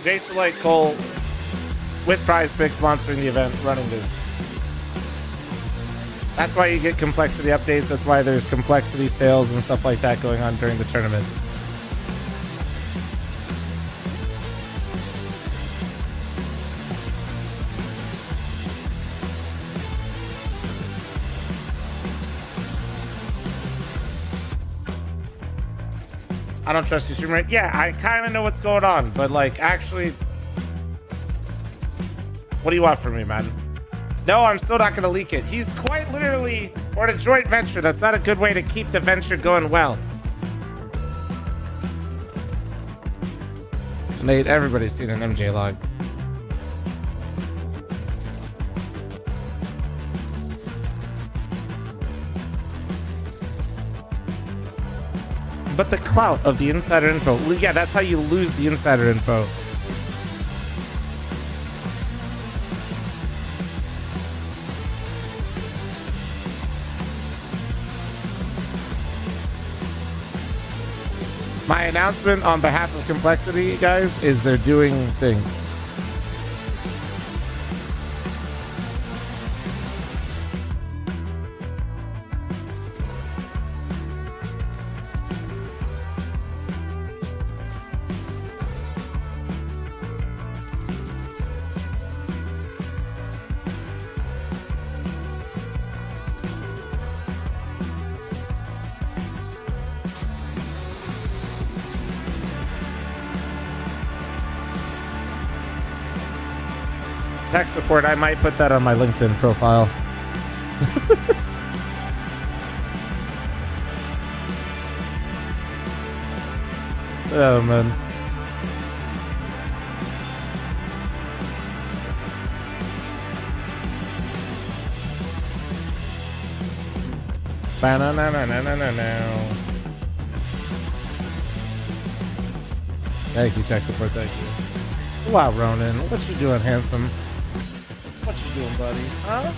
Jason Light Cole, with Prize Picks sponsoring the event, running this. That's why you get Complexity updates. That's why there's Complexity sales and stuff like that going on during the tournament. I don't trust your streamer. Yeah, I kind of know what's going on, but like, actually, what do you want from me, man? No, I'm still not going to leak it. He's quite literally, or a joint venture. That's not a good way to keep the venture going well. Nate, everybody's seen an MJ log. But the clout of the insider info. Well, yeah, that's how you lose the insider info. My announcement on behalf of Complexity, guys, is they're doing things. Tech support, I might put that on my LinkedIn profile. Oh, man. Ba-na-na-na-na-na-na. Thank you, tech support. Thank you. Wow, Ronan, what you doing, handsome? What you doing, buddy? Huh?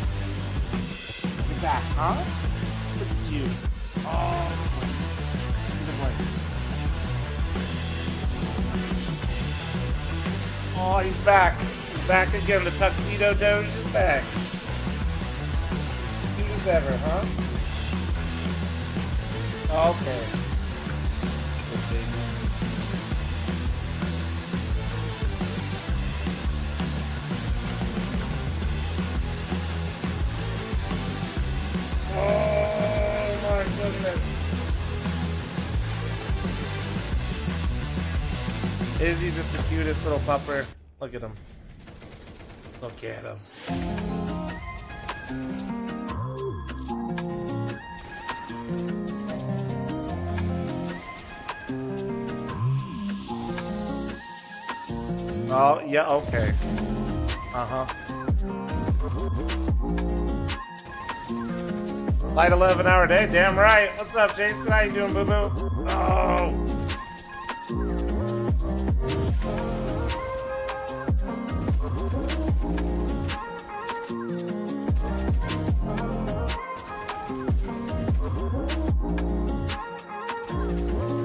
You back, huh? Look at you. Oh. Good boy. Oh, he's back. He's back again. The tuxedo doge is back. Cute as ever, huh? Okay. Oh my goodness. Is he just the cutest little pupper? Look at him. Look at him. Oh, yeah, okay. Uh-huh. Light 11-hour day, damn right. What's up, Jason? How you doing, boo-boo? Oh.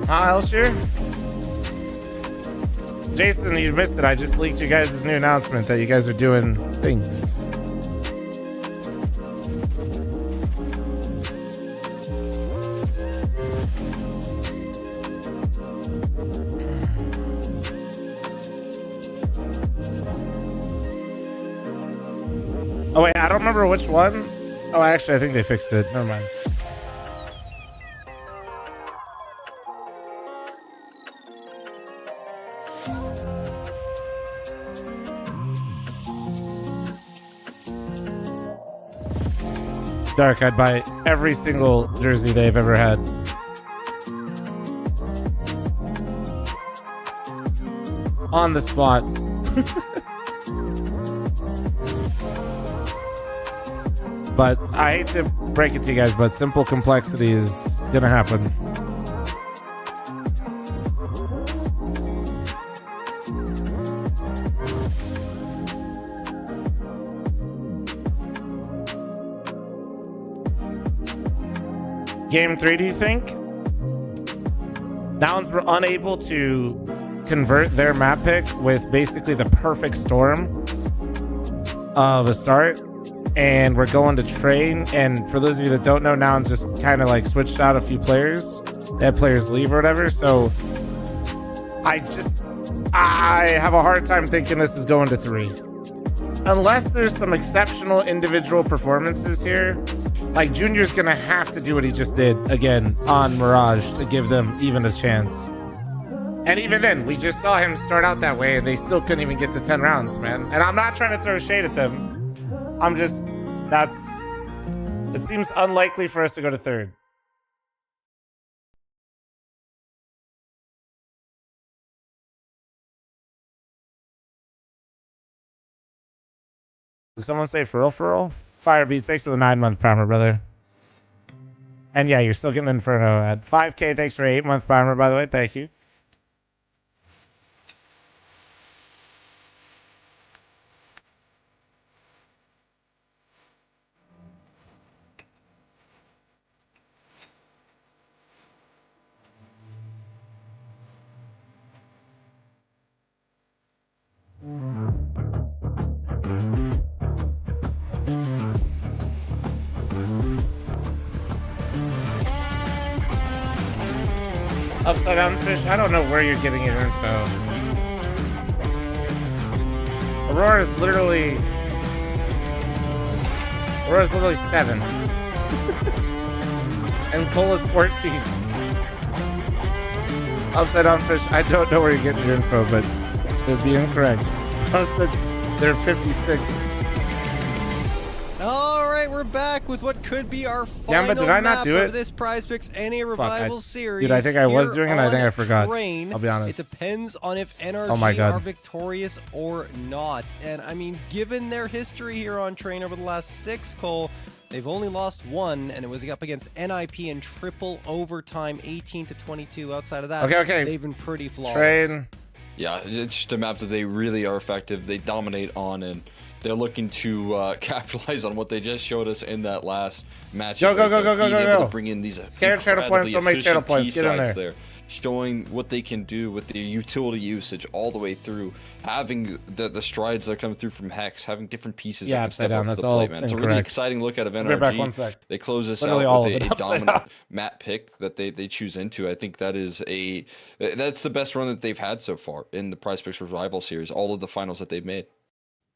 Huh, Elshire? Jason, you missed it. I just leaked you guys' new announcement that you guys are doing things. Oh wait, I don't remember which one. Oh, actually, I think they fixed it. Never mind. Dark, I'd buy every single jersey they've ever had. On the spot. But I hate to break it to you guys, but simple complexity is gonna happen. Game 3, do you think? Nouns were unable to convert their map pick with basically the perfect storm of a start. And we're going to train. And for those of you that don't know, Nouns just kind of like switched out a few players. They had players leave or whatever. So I have a hard time thinking this is going to 3. Unless there's some exceptional individual performances here. Like, Junior's going to have to do what he just did again on Mirage to give them even a chance. And even then, we just saw him start out that way and they still couldn't even get to 10 rounds, man. And I'm not trying to throw shade at them. I'm just, it seems unlikely for us to go to 3rd. Did someone say for real? Firebeat, thanks for the 9-month primer, brother. And yeah, you're still getting Inferno at 5K. Thanks for 8-month primer, by the way. Thank you. Upside down fish. I don't know where you're getting your info. Aurora is literally 7. And Cole is 14. Upside down fish. I don't know where you're getting your info, but it would be incorrect. I said they're 56. All right, we're back with what could be our final but did I not map do it? of this Prize Picks NA Revival series. Dude, I think I was here doing it. I think on I forgot. Train. I'll be honest. It depends on if NRG Oh my God. are victorious or not. And I mean, given their history here on Train over the last 6, Cole, they've only lost 1, and it was up against NIP in triple overtime, 18-22. Outside of that, Okay. they've been pretty flawless. Train. Yeah, it's just a map that they really are effective. They dominate on, and they're looking to capitalize on what they just showed us in that last match. Go. Being able to bring in these Scared channel points, don't make channel points. Get in there. Showing what they can do with the utility usage all the way through, having the strides that are coming through from Hex, having different pieces that can step up to the plate, man. It's a really exciting look out of NRG. Back 1 sec. They close this Literally out with all of a it dominant down. map pick that they choose into. I think that's the best run that they've had so far in the Prize Picks Revival series, all of the finals that they've made.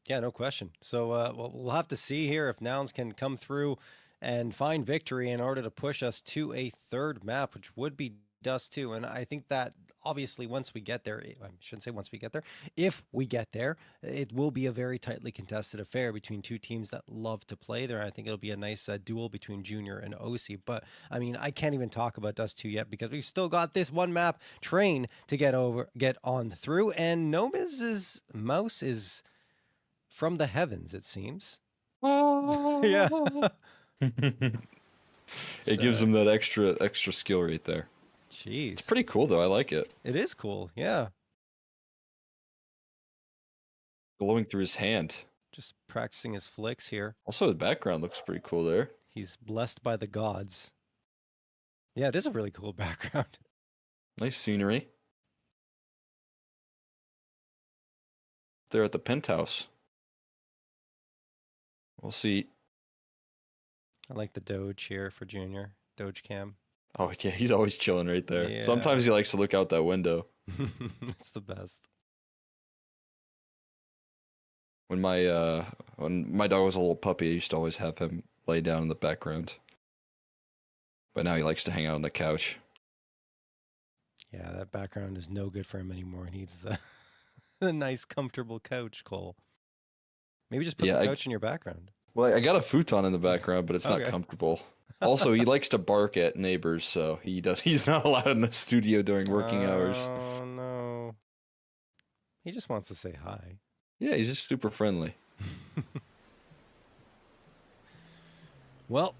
Yeah, no question. So we'll have to see here if Nouns can come through and find victory in order to push us to a 3rd map, which would be Dust 2. And I think that obviously once we get there, I shouldn't say once we get there, if we get there, it will be a very tightly contested affair between 2 teams that love to play there. I think it'll be a nice duel between Junior and OC. But I mean, I can't even talk about Dust 2 yet because we've still got this 1 map Train to get on through. And Nomiz's mouse is from the heavens, it seems. Yeah. It gives them that extra skill right there. Jeez. It's pretty cool though. I like it. It is cool. Yeah. Glowing through his hand. Just practicing his flicks here. Also, the background looks pretty cool there. He's blessed by the gods. Yeah, it is a really cool background. Nice scenery. They're at the penthouse. We'll see. I like the Doge here for Junior. Doge cam. Oh yeah, he's always chilling right there. Yeah. Sometimes he likes to look out that window. It's the best. When my dog was a little puppy, I used to always have him lay down in the background. But now he likes to hang out on the couch. Yeah, that background is no good for him anymore. He needs the nice, comfortable couch, Cole. Maybe just put the couch in your background. Well, I got a futon in the background, but it's not comfortable. Also, he likes to bark at neighbors, so he's not allowed in the studio during working hours. Oh no. He just wants to say hi. Yeah, he's just super friendly. Well,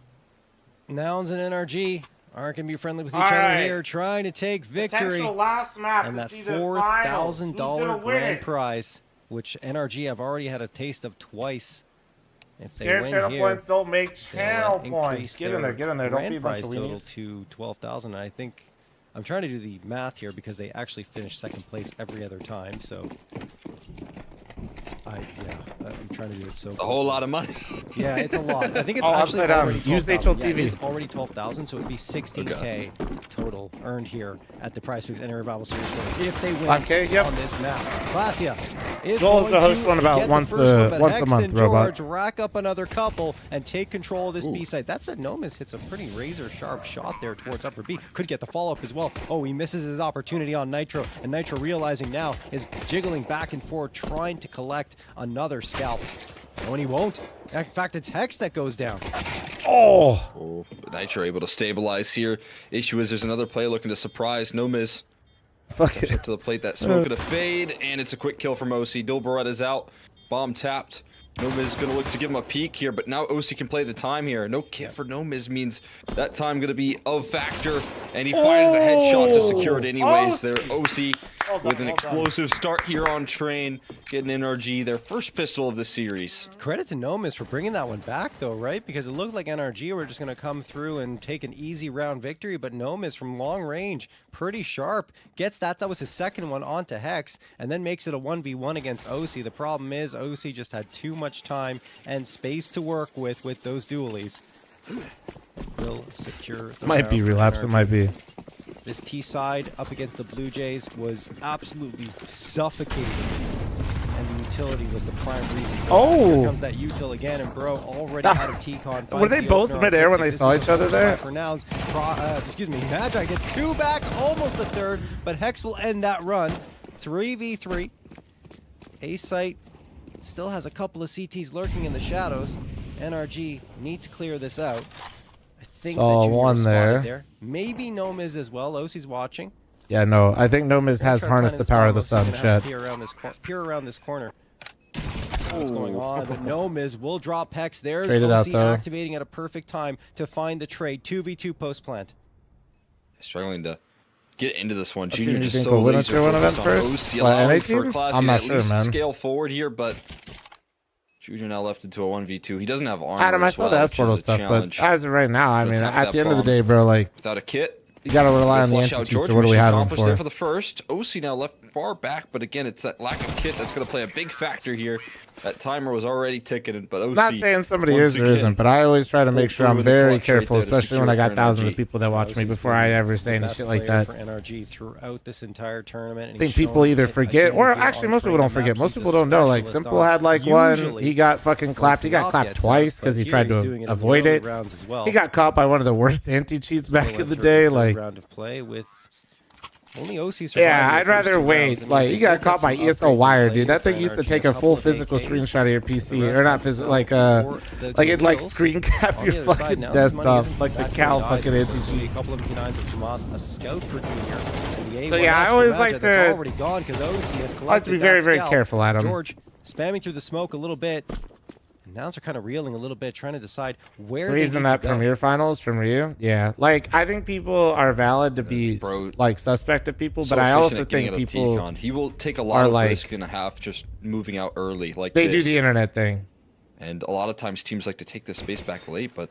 Nouns and NRG aren't going to be friendly with each other here, trying to take victory. Potential last map and to that see the finals. Who's gonna $4,000 win grand it? prize, which NRG have already had a taste of twice. If they Scared win channel here, points don't make channel they'll points. increase Get in there, their get in there. Don't grand be a bunch prize of total weenies. to 12,000. And I think I'm trying to do the math here because they actually finish 2nd place every other time. So I'm trying to do it so. A whole lot of money. Yeah, it's a lot. I think it's Oh, actually upside down. already Use 12,000. Yeah, HLTV. it is already 12,000, so it'd be 16K total earned here at the Prize Picks NA Revival Series if they win 5K, yep. on this map. Glacia is Goal is going to host one about get the once first one, but once a Hex month, and Robot. George rack up another couple and take control of this B side. That's a Nomis hits a pretty razor sharp shot there towards upper B. Could get the follow up as well. Oh, he misses his opportunity on Nitro, and Nitro realizing now is jiggling back and forth, trying to collect another scalp. No, and he won't. In fact, it's Hex that goes down. Oh, Nitro able to stabilize here. Issue is there's another player looking to surprise. No miss. Fuck it. Up to the plate, that smoke at a fade, and it's a quick kill from OC. Dilberetta's out. Bomb tapped. Nomiz is going to look to give him a peek here, but now OC can play the time here. No kit for Nomiz means that time going to be of factor, and he finds the headshot to secure it anyways. There, OC with an explosive start here on Train, getting NRG their first pistol of the series. Credit to Nomis for bringing that one back, though, right? Because it looked like NRG were just going to come through and take an easy round victory, but Nomis from long range, pretty sharp, gets that. That was his 2nd one onto Hex, and then makes it a 1v1 against OC. The problem is OC just had too much time and space to work with those dualies. Will secure the Might be round for relapse. It NRG. might be. This T side up against the Blue Jays was absolutely suffocating. And the utility was the prime reason. Here comes that util again, and Bro already out of TCon. Were they both midair when they saw each other there? For Nouns, excuse me, Magi gets 2 back, almost the 3rd, but Hex will end that run. 3v3. A-Site still has a couple of CTs lurking in the shadows. NRG need to clear this out. I think Saw that Junior one was there. spotted there. Maybe Nomiz as well. Osi's watching. Yeah, no, I think Nomiz has harnessed the power of the sun, chat. Peer around this corner. What's going on? But Nomiz will drop Hex. There's Traded out, OC though. activating at a perfect time to find the trade. 2v2 post plant. Struggling to get into this one. That's Junior what you just think so will win laser at your one focused on event OC, first? allowing NA for team? Classy I'm to not at sure, least man. scale forward here, but Junior now left into a 1v2. He doesn't have armor Adam, I as saw well, the which S-Portal is a stuff, but challenge. as of right now, I To mean, attack at that the end of the bomb day, bro, like, without a kit, you gotta rely on the flush out anti-cheats, George. so what do we have him accomplished there for? for the first. OC now left far back, but again, it's that lack of kit that's going to play a big factor here. That timer was already ticking, but OC. I'm not saying somebody once is or again isn't, but I always try to make sure I'm pulled through very in the clutch right careful, there to especially when I secure got for thousands NRG. of people that watch me OC's before been I ever say the any best shit like player that. for NRG throughout this entire tournament. I and think he's people shown either it forget, again or here actually on most people Train don't forget. Map. Most He's people a don't know. Like specialist Simple on had like one, usually he got fucking clapped. He got the clapped offense twice setup, because but he here tried he's to doing it in the avoid early it. rounds as well. He got caught by one of the worst anti-cheats back in the day. Like, round of play with only OC surviving yeah, the I'd first rather 2 rounds. wait. I mean, Like, they you got did caught by some ESL upgrades in Wire, play dude. That for thing used to NRG, take a couple full of physical AKs. screenshot of your PC, rest or not of physical, the like the like it'd like kills. screen cap On your the other side, fucking now this money desktop, isn't like the that Cal great fucking either, so anti-cheat. a couple of M9s of Tomas, a scout for Junior. And the So, A1S yeah, I for always Magic like that's to- already gone because OC has collected I like to be very, that very scout. careful, Adam. George spamming through the smoke a little bit. And Nouns are kind of reeling a little bit, trying to decide where they Reason need that to go. Premier Finals from Ryu, yeah. Like, I think people are valid to be like suspect of people, So but I efficient also at getting think out of people T-Con. He will take a lot are of like risk and a half just moving out early like they this. do the internet thing. And a lot of times teams like to take this space back late, but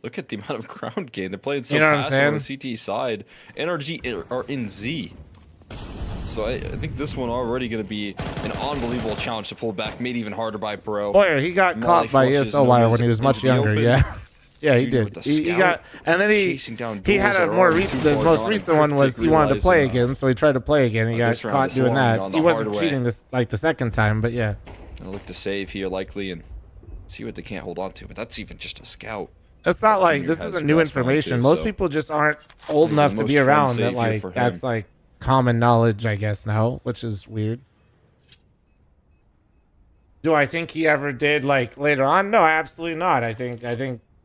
look at the amount of ground gain. They're playing so You know what I'm passive on the saying? CT side. NRG are in Z. So I think this one already going to be an unbelievable challenge to pull back, made even harder by Bro. Boy, he got Molly caught by flushes ESL Wire Nomiz when he was into much the younger. open. Yeah, yeah, he Junior did. with the He scout, got, and then chasing down he had duels a that are more already recent. too The far most gone, recent and one was Cryptic he wanted to play realizing, again, so he tried to play again. He but got this round caught is doing flowing that. on the He wasn't hard way. cheating this like the second time, but yeah. They'll look to save here likely and see what they can't hold on to. But that's even just a scout. It's not like Junior this has isn't new grasp on information. too, Most so people just aren't old maybe enough the to most be fun around save that here like for him. that's like common knowledge, I guess now, which is weird. Do I think he ever did like later on? No, absolutely not. I think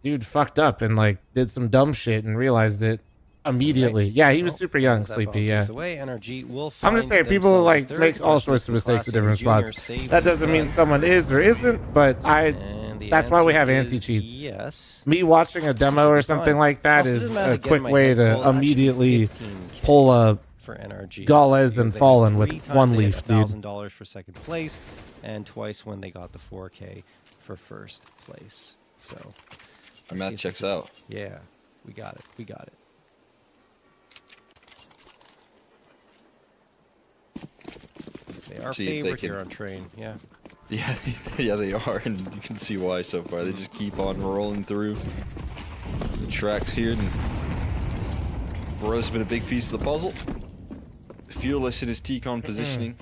dude fucked up and like did some dumb shit and realized it immediately. Yeah, he was super young, Sleepy. Yeah. Away, NRG will I'm just saying, find people themselves like third make all versus sorts of mistakes at Classic different Junior spots. saving That doesn't mean runs. someone is or isn't, but that's why we have answer is anti-cheats. yes. Me watching a demo or something like that Also, it is doesn't matter a to get quick my way head to goal, actually immediately 15K pull a for NRG. Gales and Because they Fallen had with 3 times one they leaf, hit dude. $1,000 for second place, and twice when they got the 4K for first place. So Our math checks out. yeah, we got it. We got it. They are See if they favored can- here on Train. Yeah. Yeah, yeah, they are, and you can see why so far. They just keep on rolling through the tracks here, and Bro's been a big piece of the puzzle. Fearless in his T-con positioning,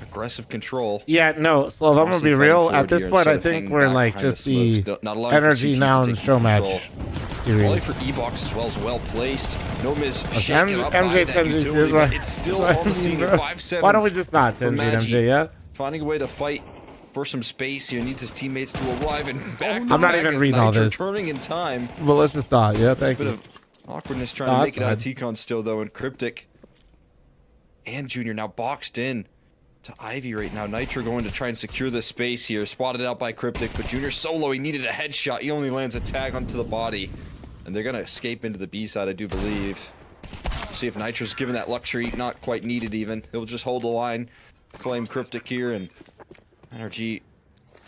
aggressive control. Yeah, no, Slov, I'm gonna be real. At this point, I think we're like just the energy now and show match Volley series. for E-Box as well is well placed. No miss. Okay, Shaken up by MJ that 10G utility, is but right. it's still on the scene at 5-7. Why don't we just not 10G, MJ, yeah? Finding a way to fight for some space here. Needs his teammates to arrive and back. I'm not even reading all this. Returning in time. Well, let's just start. Yeah, There's a thank bit you. of awkwardness trying No, to that's make it out of fine. T-Con still, though, and Cryptic and Junior now boxed in to Ivy right now. Nitro going to try and secure this space here. Spotted out by Cryptic, but Junior solo. He needed a headshot. He only lands a tag onto the body. And they're going to escape into the B side, I do believe. See if Nitro's given that luxury. Not quite needed even. He'll just hold the line. Claim Cryptic here, and NRG...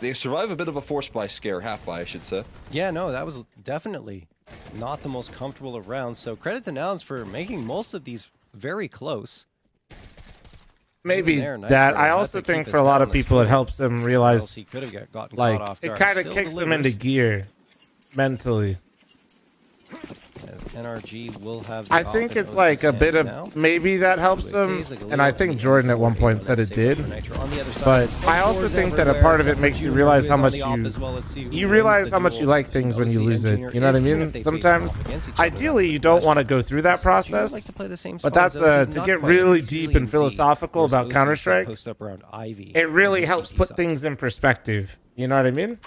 They survive a bit of a force buy scare. Half buy, I should say. Yeah, no, that was definitely not the most comfortable of rounds. So credit to Nouns for making most of these very close. Maybe Even there, that. Nitro I had also to think keep for a his lot head of on the people, it swivel. helps them Or else realize, he could have gotten like, caught off it guard. kind of Still kicks them into delivers. gear mentally. as NRG will have the I think offense it's in like a his bit hands of now. maybe that helps them, and I think Jordan at one point said it did. But I also think that a part of it makes you realize how much you realize how much you like things when you lose it. You know what I mean? Sometimes, ideally, you don't want to go through that process. But that's to get really deep and philosophical about Counter-Strike. It really helps put things in perspective. You know what I mean?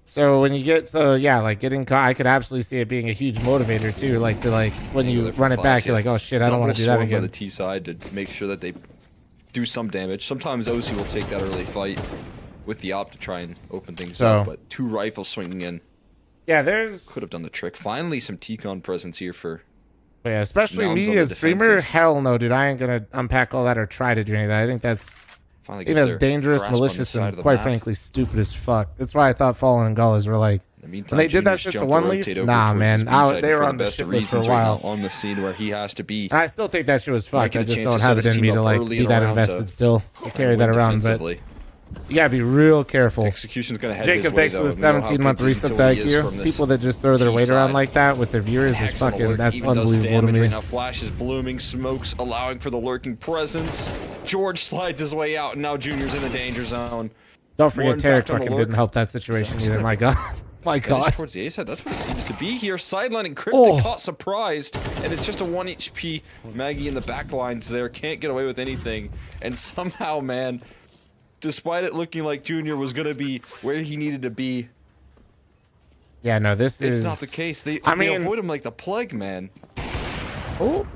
So when you get like getting caught, I could absolutely see it being a huge motivator too. Like when you run it back, you're like, oh shit, I don't want to do that again. By the T side to make sure that they do some damage. Sometimes OC will take that early fight with the op to try and open things up, but 2 rifles swinging in. Yeah, there's could have done the trick. Finally, some T-Con presence here for. Yeah, especially me as streamer. Hell no, dude. I ain't gonna unpack all that or try to do any of that. I think that's dangerous, malicious, and quite frankly stupid as fuck. That's why I thought Fallen and Gullas were like. When they did that shit to One Leaf, nah, man. They were on the shit list for a while. On the scene where he has to be. And I still think that shit was fucked. I just don't have it in me to like be that invested still. To carry that around, but you gotta be real careful. Execution's gonna head Jacob, thanks for the 17-month reset. Thank you. People that just throw their weight around like that with their viewers is fucking. That's unbelievable to me. Right now, Flash is blooming, smokes allowing for the lurking presence. George slides his way out, and now Junior's in the danger zone. Don't forget, Tarek fucking didn't help that situation either. My God. My God. Towards the A side, that's what it seems to be here. Sidelining Cryptic caught surprised, and it's just a 1 HP. Maggie in the back lines there, can't get away with anything. And somehow, man, despite it looking like Junior was going to be where he needed to be. Yeah, no, this is... It's not the case. They avoid him like the plague, man. Oh.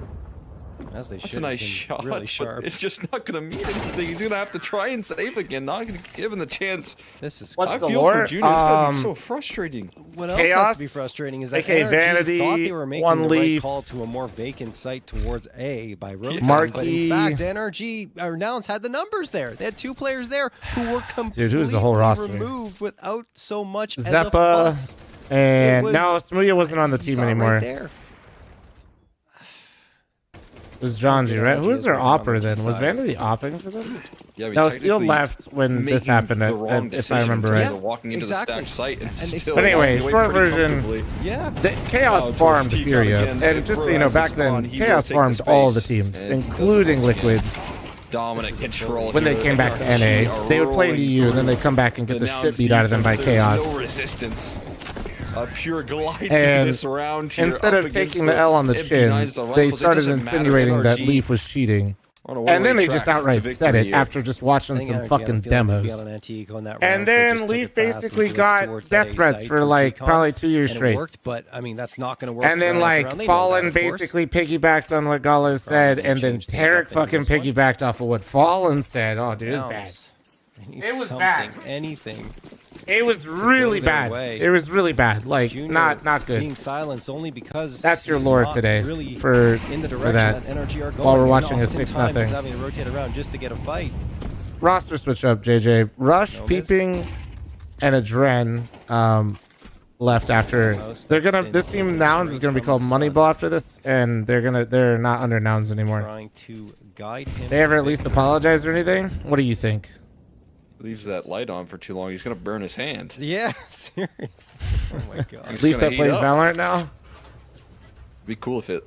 As they That's a nice shot, really but sharp. it's just not going to mean anything. He's going to have to try and save again. Not going to give him the chance. This is What's I the feel lore? for Junior. It's going to be so frustrating. What else Chaos, has to be frustrating is that aka NRG Vanity, thought they were making One the Leaf. right call to a more vacant site towards A by rotating, Marquee. but in fact, NRG Nouns had the numbers there. They had 2 players there who were completely Dude, who's the whole roster? removed without so much as a Zeppa, fuss. and no, Smoothie wasn't on the team anymore. Right there. It was Jonji, right? Who was their opper then? Was Vanity opping for them? Yeah, No, Steel left when this happened, if I remember right. Walking into the stacked site and still But anyway, walking away short pretty version, comfortably. Chaos farmed Furia. And just so you know, back then, Chaos farmed all the teams, including Liquid. Dominant control when they came back to NA. They would play in EU, and then they come back and get the shit beat out of them by Chaos. No resistance. A pure glide And this round here instead of up taking against the L on the chin, MP9s, they rifles, it started doesn't matter. insinuating that NRG Leaf was cheating. on a And one-way then they track just outright to said it victory here. after just watching some fucking demos. And then Leaf basically got death threats for like probably 2 years straight. But I mean, that's not going to work. And then like Fallen basically piggybacked on what Gala said, and then Tarek fucking piggybacked off of what Fallen said. Oh, dude, it was bad. It was bad. Anything. It was really bad. It was really bad. Like not good. Being silenced only because that's your lore today really for in the for direction that. NRG are going. While we're watching a 6-0. Having to rotate around just to get a fight. Roster switch up, JJ. Rush, Peeping, and Adren left after. They're gonna. This team Nouns is gonna be called Moneyball after this, and they're not under Nouns anymore. Trying to guide him. They ever at least apologize or anything? What do you think? Leaves that light on for too long, he's gonna burn his hand. Yeah, seriously. Oh my god. Leaf that plays Valorant now? It'd be cool if it,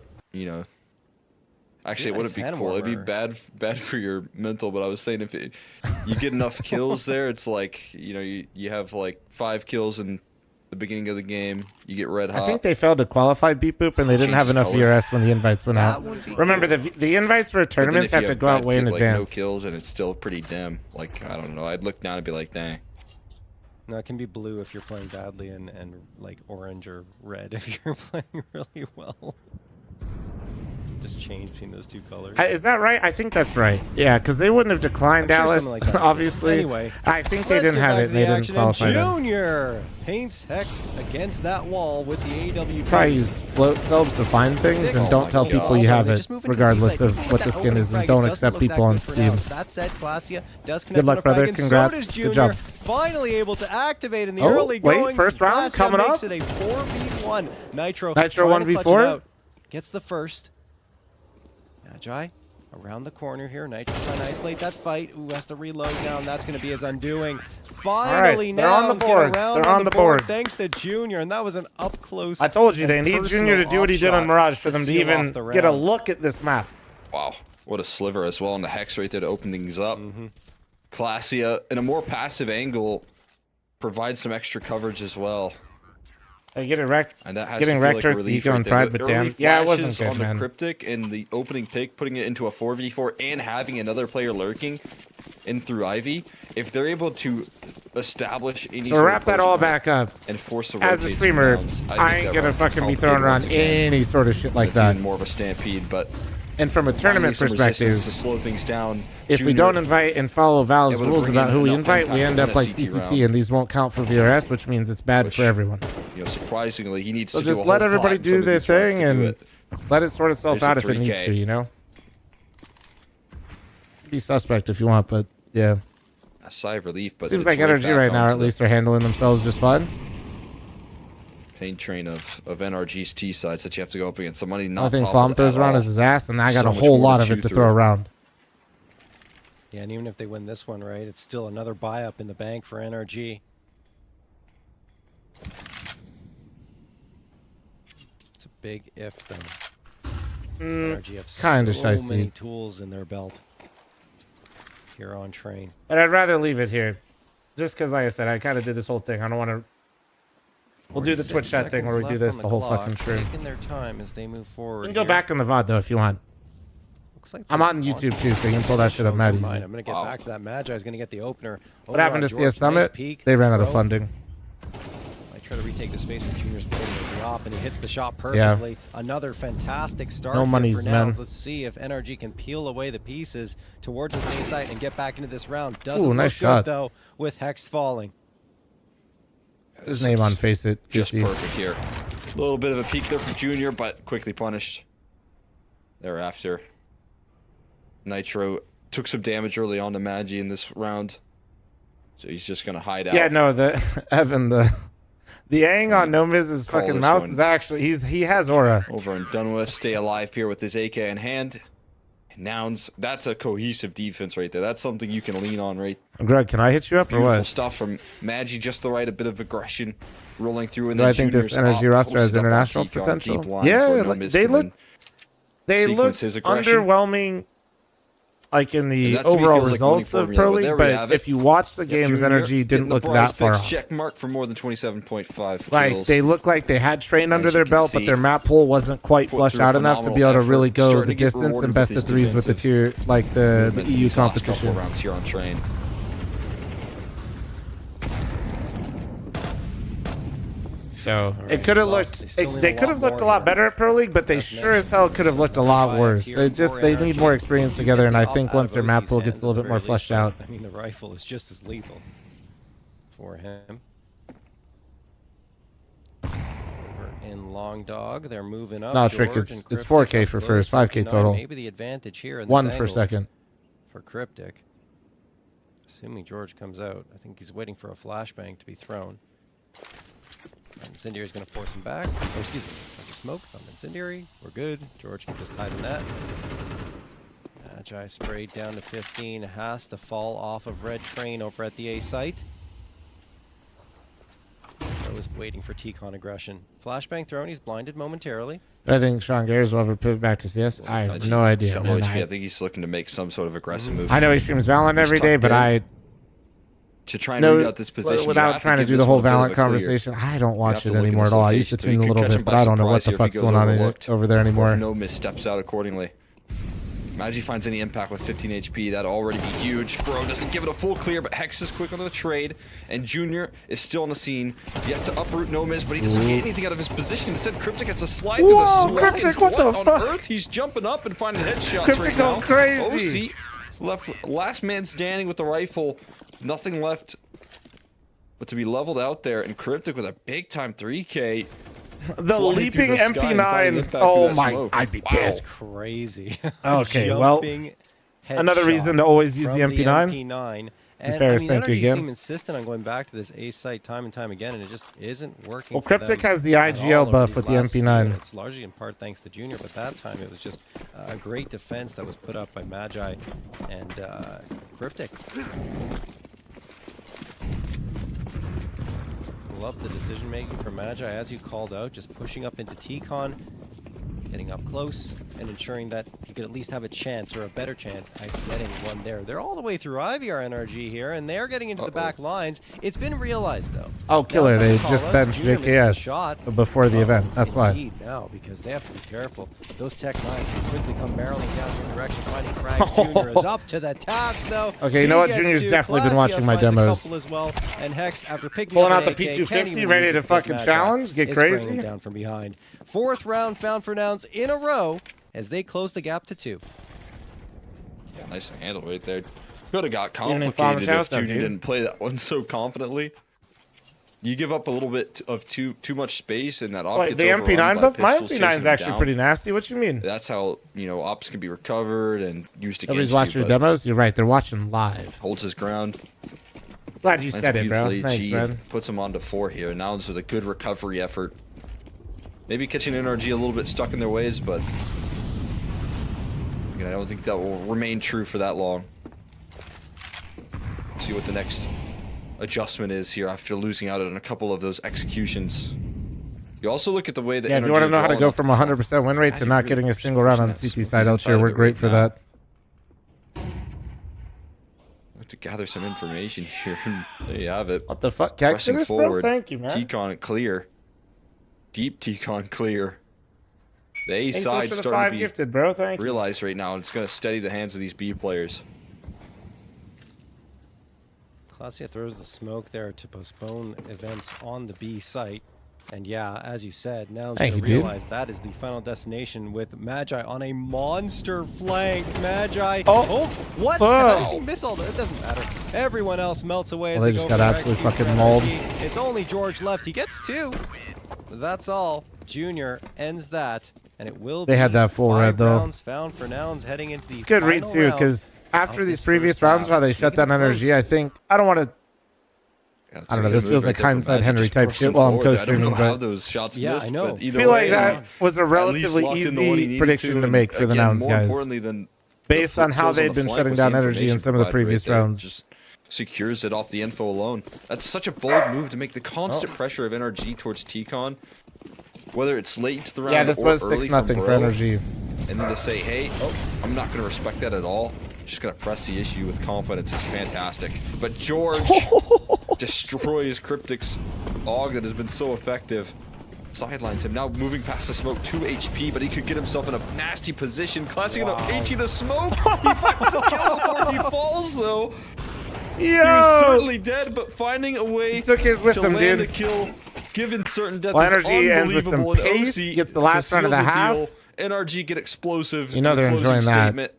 actually, it wouldn't be cool. It'd be bad for your mental. But I was saying if you get enough kills there, it's like you have like 5 kills in the beginning of the game, you get red hot. I think they failed to qualify Beep Boop, and they didn't have enough VRS when the invites went out. Remember, the invites for tournaments have to go out way in advance. No kills, and it's still pretty dim. Like, I don't know. I'd look down and be like, dang. No, it can be blue if you're playing badly, and like orange or red if you're playing really well. Just change between those 2 colors. Is that right? I think that's right. Yeah, because they wouldn't have declined Dallas, like that. obviously. Anyway, I think they didn't have it. They didn't qualify them. Junior paints Hex against that wall with the AWP. Probably use float subs to find things, and don't tell people you have it, regardless of what the skin is, and don't accept people on Steam. That said, Clasia does connect. Good luck, brother. Congrats. So does Good job. Finally able to activate in the early wait, first round coming up. Makes it a 4v1. Nitro 1v4 gets the first. Magi Around the corner here, Nitro trying to isolate that fight. Ooh, has to reload now, and that's going to be his undoing. Finally, they're on the board. They're on the board. Thanks to Junior, and that was an up close. I told you they need Junior to do what he did on Mirage for them to even get a look at this map. Wow, what a sliver as well on the Hex right there to open things up. Classia in a more passive angle provides some extra coverage as well. Getting wrecked. And that has getting to wrecked feel like a hurts relief Eco right and there. Pride, The but damn, early yeah, it wasn't flashes good, on man. the Cryptic and the opening pick, putting it into a 4v4 and having another player lurking in through Ivy. If they're able to establish any So wrap that all back up. and force the As a streamer, I ain't gonna fucking be throwing around any sort of shit like that. Even more of a stampede, but and from a tournament perspective, to slow things down. If we don't invite and follow Val's able to rules bring about in who we enough invite, we impact end up within a like CT CCT, round. and these won't count for VRS, which means it's bad for everyone. You know, surprisingly, he needs So to do just a let whole everybody lot in some do of their these rounds thing to do and it. let it sort itself There's out a if it needs 3K. to, you know? Be suspect if you want, but yeah. A sigh of relief, but Seems it's like right NRG back right now, onto at the least, are handling themselves just fine. pain train of NRG's T sides that you have to go up against. Somebody I not think top Flom of throws at around all. as his ass, and I got So a much whole more lot of chew it to through. throw around. Yeah, and even if they win this one, right, it's still another buy up in the bank for NRG. It's a big if, though. NRG have Kinda so shiesty. many tools in their belt here on train. But I'd rather leave it here. Just because, like I said, I kind of did this whole thing. I don't want to... We'll do the 46 Twitch chat thing where we seconds do left this on the whole clock, fucking stream. taking their time as they move forward. You can go here. back in the VOD, though, if you want. Looks like I'm they're on YouTube, too, so you can pull that shit up mad Never easy. mind, I'm going to get back to that. Magi is going to get the opener. What happened to CS Summit? They ran out of funding. I try to retake the space, but Junior's putting it off, and he hits the shot Yeah. perfectly. Another fantastic start No here monies, for Nouns. man. Let's see if NRG can peel away the pieces towards the same site and get back into this round. Doesn't Ooh, look nice good, shot. though, with Hex falling. It's his name on Face It. Just GC. perfect here. A little bit of a peek there from Junior, but quickly punished thereafter. Nitro took some damage early on to Magi in this round, so he's just gonna hide out. Yeah, no, Evan, the Aang on Nomiz's Call fucking this mouse one. is actually, he has aura. Over and done with. Stay alive here with his AK in hand. Nouns, that's a cohesive defense right there. That's something you can lean on, right? Greg, can I hit you up or Beautiful what? stuff from Magi, just the right, a bit of aggression rolling through. And Do then I think this Junior's energy up, roster has posted up on international Teak on potential? deep lines Yeah, where like, Nomiz they can look sequence looked his aggression. underwhelming, like in And the that to me overall feels like results winning of formula, Pro but League, there we but have it. if you watch the games, Junior energy getting didn't the look prize that far picks off. check mark for more than 27.5 Like kills. they look like they had train under As their you can belt, but see, their map pool wasn't quite put flushed through out enough to be phenomenal able to really effort, go starting the to get distance rewarded and with best these of threes with the tier, like the movements in EU these last couple competition. rounds here on train. So it could have looked. They could have looked a lot better at Pro League, but they sure as hell could have looked a lot worse. They need more experience together, and I think once their map pool gets a little bit more fleshed out. I mean, the rifle is just as lethal for him. Over in Long Dog, they're moving up. No trick. George It's and 4K Cryptic for up first, close, 5K 59, total. Maybe the advantage here in this 1 for angle second. for Cryptic. Assuming George comes out, I think he's waiting for a flashbang to be thrown. Incendiary is going to force him back. Oh, excuse me. Like a smoke from Incendiary. We're good. George can just hide in that. Magi sprayed down to 15. Has to fall off of Red Train over at the A site. I was waiting for T-Con aggression. Flashbang thrown. He's blinded momentarily. I think Sean Gares will ever pivot back to CS. I have no idea. He's got man. low HP. I think he's looking to make some sort of aggressive move. I know he streams Valorant every day, but I to try and read out this position you without have trying to give do the this whole one a bit of Valorant a clear. conversation. I don't You watch have to it look anymore this at all. I used to location, so you tune a could little catch him bit, by but I don't know what surprise the if he fuck's goes going on overlooked, over there or anymore. if no missteps out accordingly. Magi finds any impact with 15 HP. That'd already be huge. Bro doesn't give it a full clear, but Hex is quick on the trade, and Junior is still on the scene. Yet to uproot Nomiz, but he doesn't get anything out of his position. Instead, Cryptic gets a slide through the smoke. Cryptic, and what the on fuck? earth? He's jumping up and finding headshots Cryptic right going now. crazy. OC left last man standing with the rifle. Nothing left but to be leveled out there, and Cryptic with a big time 3K. The flying leaping through the sky and finding MP9. impact through Oh that my! smoke. I'd be Wow. pissed. Crazy. Okay, well, Jumping another headshot reason to always use from the MP9. MP9. And Ferris, I mean, thank you Energy again. seem insistent on going back to this A site time and time again, and it just isn't working. Well, for Cryptic them has the at IGL all over buff these with the last few MP9. minutes, largely in part thanks to Junior, but that time it was just a great defense that was put up by Magi and Cryptic. Love the decision making from Magi, as you called out, just pushing up into T-Con, getting up close, and ensuring that he could at least have a chance, or a better chance, at getting one there. They're all the way through IVR NRG here, and they're getting into the back lines. It's been realized, though. Oh, killer, Now, they some just call-outs. benched Junior misses the JKS shot. before the event. That's why. Indeed, now, because they have to be careful. Those Tech 9s can quickly come barreling down your direction, finding Frank. Junior is up to the task, though. Okay, you know what? Junior's definitely been watching my demos. As well, and Hex, after picking Pulling up out an the AK, P250, can't even ready use to it fucking against challenge, Magi. get It's bringing crazy. him down from behind. 4th round found for Nouns in a row as they close the gap to 2. Yeah, nice handle right there. Could have got Evening, Farm complicated if House, Junior dude. didn't play that one so confidently. You give up a little bit of too much space, and that op Wait, gets the overrun MP9 by buff? My pistols MP9 is chasing him actually down. pretty nasty. What you mean? That's how, ops can be recovered and used against Nobody's you. watching your but demos? You're right, they're watching live. Holds his ground. Glad you That's said it, bro. beautifully. Thanks, G man. puts him onto 4 here. Nouns with a good recovery effort. Maybe catching NRG a little bit stuck in their ways, but I don't think that will remain true for that long. See what the next adjustment is here after losing out on a couple of those executions. You also look at the way that Yeah, if you want to know how to go from 100% win rate to not getting a single round on the CT side out here, we're great for that. To gather some information here. There you have it. What the fuck? Pressing Exodus, bro? forward. Thank you, man. T-Con clear. Deep T-Con clear. The A Thanks so side much for the starting 5 to be gifted, bro. Thank you. realized right now, and it's going to steady the hands of these B players. Clausia throws the smoke there to postpone events on the B site. And yeah, as you said, now Thank they you, dude. realize that is the final destination with Magi on a monster flank. Magi. Oh. What? Whoa. How does he miss all that? It doesn't matter. Everyone else melts away as Well, they they just go got for absolutely XP fucking for mauled. energy. It's only George left. He gets 2. That's all. Junior ends that. And it will They be had that full 5 red, though. rounds found for Nouns heading into the It's good read, final too, round because after of these this previous first rounds, half. how they shut down Making it energy, close. I think, I don't want to, I don't know, this feels like hindsight Henry type shit while I'm co-streaming, how but those shots Yeah, missed, I know. but I either feel like way, that was a at least relatively locked into what he easy needed prediction to and make for the again, Nouns more guys. importantly than Based the on how kills on they'd the been flank shutting was the down energy in information some of the provided right previous there. rounds. Just secures it off the info alone. That's such a bold move to make the constant pressure of NRG towards T-Con. Whether it's late into the round Yeah, this or was early 6-0 from for Bro, energy. and then to say, hey, I'm not going to respect that at all. Just going to press the issue with confidence is fantastic. But George destroys Cryptic's AUG that has been so effective. Sidelines him, now moving past the smoke, 2 HP, but he could get himself in a nasty position. Classic enough, HE the smoke. He finds the kill before he falls, though. He was certainly dead, but finding a way took his with to him, land dude. a kill, given certain death Well, is energy ends with some unbelievable, and pace, OC gets the to last run of seal the half. deal. NRG get explosive. You know in the they're closing enjoying that. statement,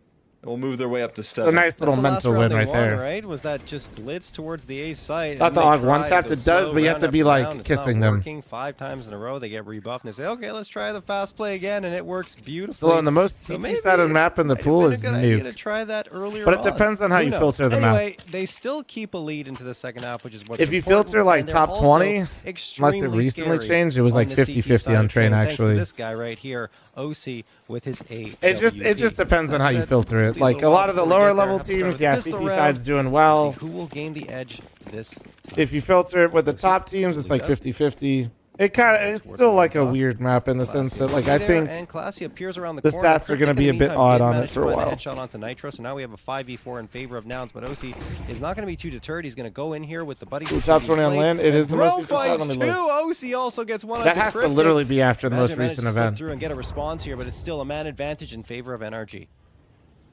and will move their way up to 7. It's a nice little That's the last mental round win they right won, there. Right? Was that just blitz towards the A site? Thought the AUG one-tapped, it does, but you have to be, like, kissing them. Working 5 times in a row, they get rebuffed, and they say, okay, let's try the fast play again, and it works beautifully. So on the most So CT-sided map in the pool is a good idea to Nuke. try that earlier But it on. depends on how Who you knows? filter the map. Anyway, they still keep a lead into the second half, which is what's If you important, filter like and they're top also 20, unless it extremely recently scary changed, it was on like the CT 50-50 side on of train things, thanks to actually. this guy right here, OC, with his 8. It just depends on how you filter it. Like a lot of the lower level teams, yeah, CT side's doing well. Who will gain the edge this If you filter it with the top teams, it's like 50-50. It's still like a weird map in the sense that, like, I think and Classy appears around the corner. stats are going to be a bit odd on it for a while. Headshot onto Nitro, so now we have a 5v4 in favor of Nouns, but OC is not going to be too deterred. He's going to go in here with the buddy. Top 20 on land. It is the most CT side on the two. load. OC also gets one. That has to literally be after the most Imagine recent managed to slip event. through and get a response here, but it's still a man advantage in favor of NRG.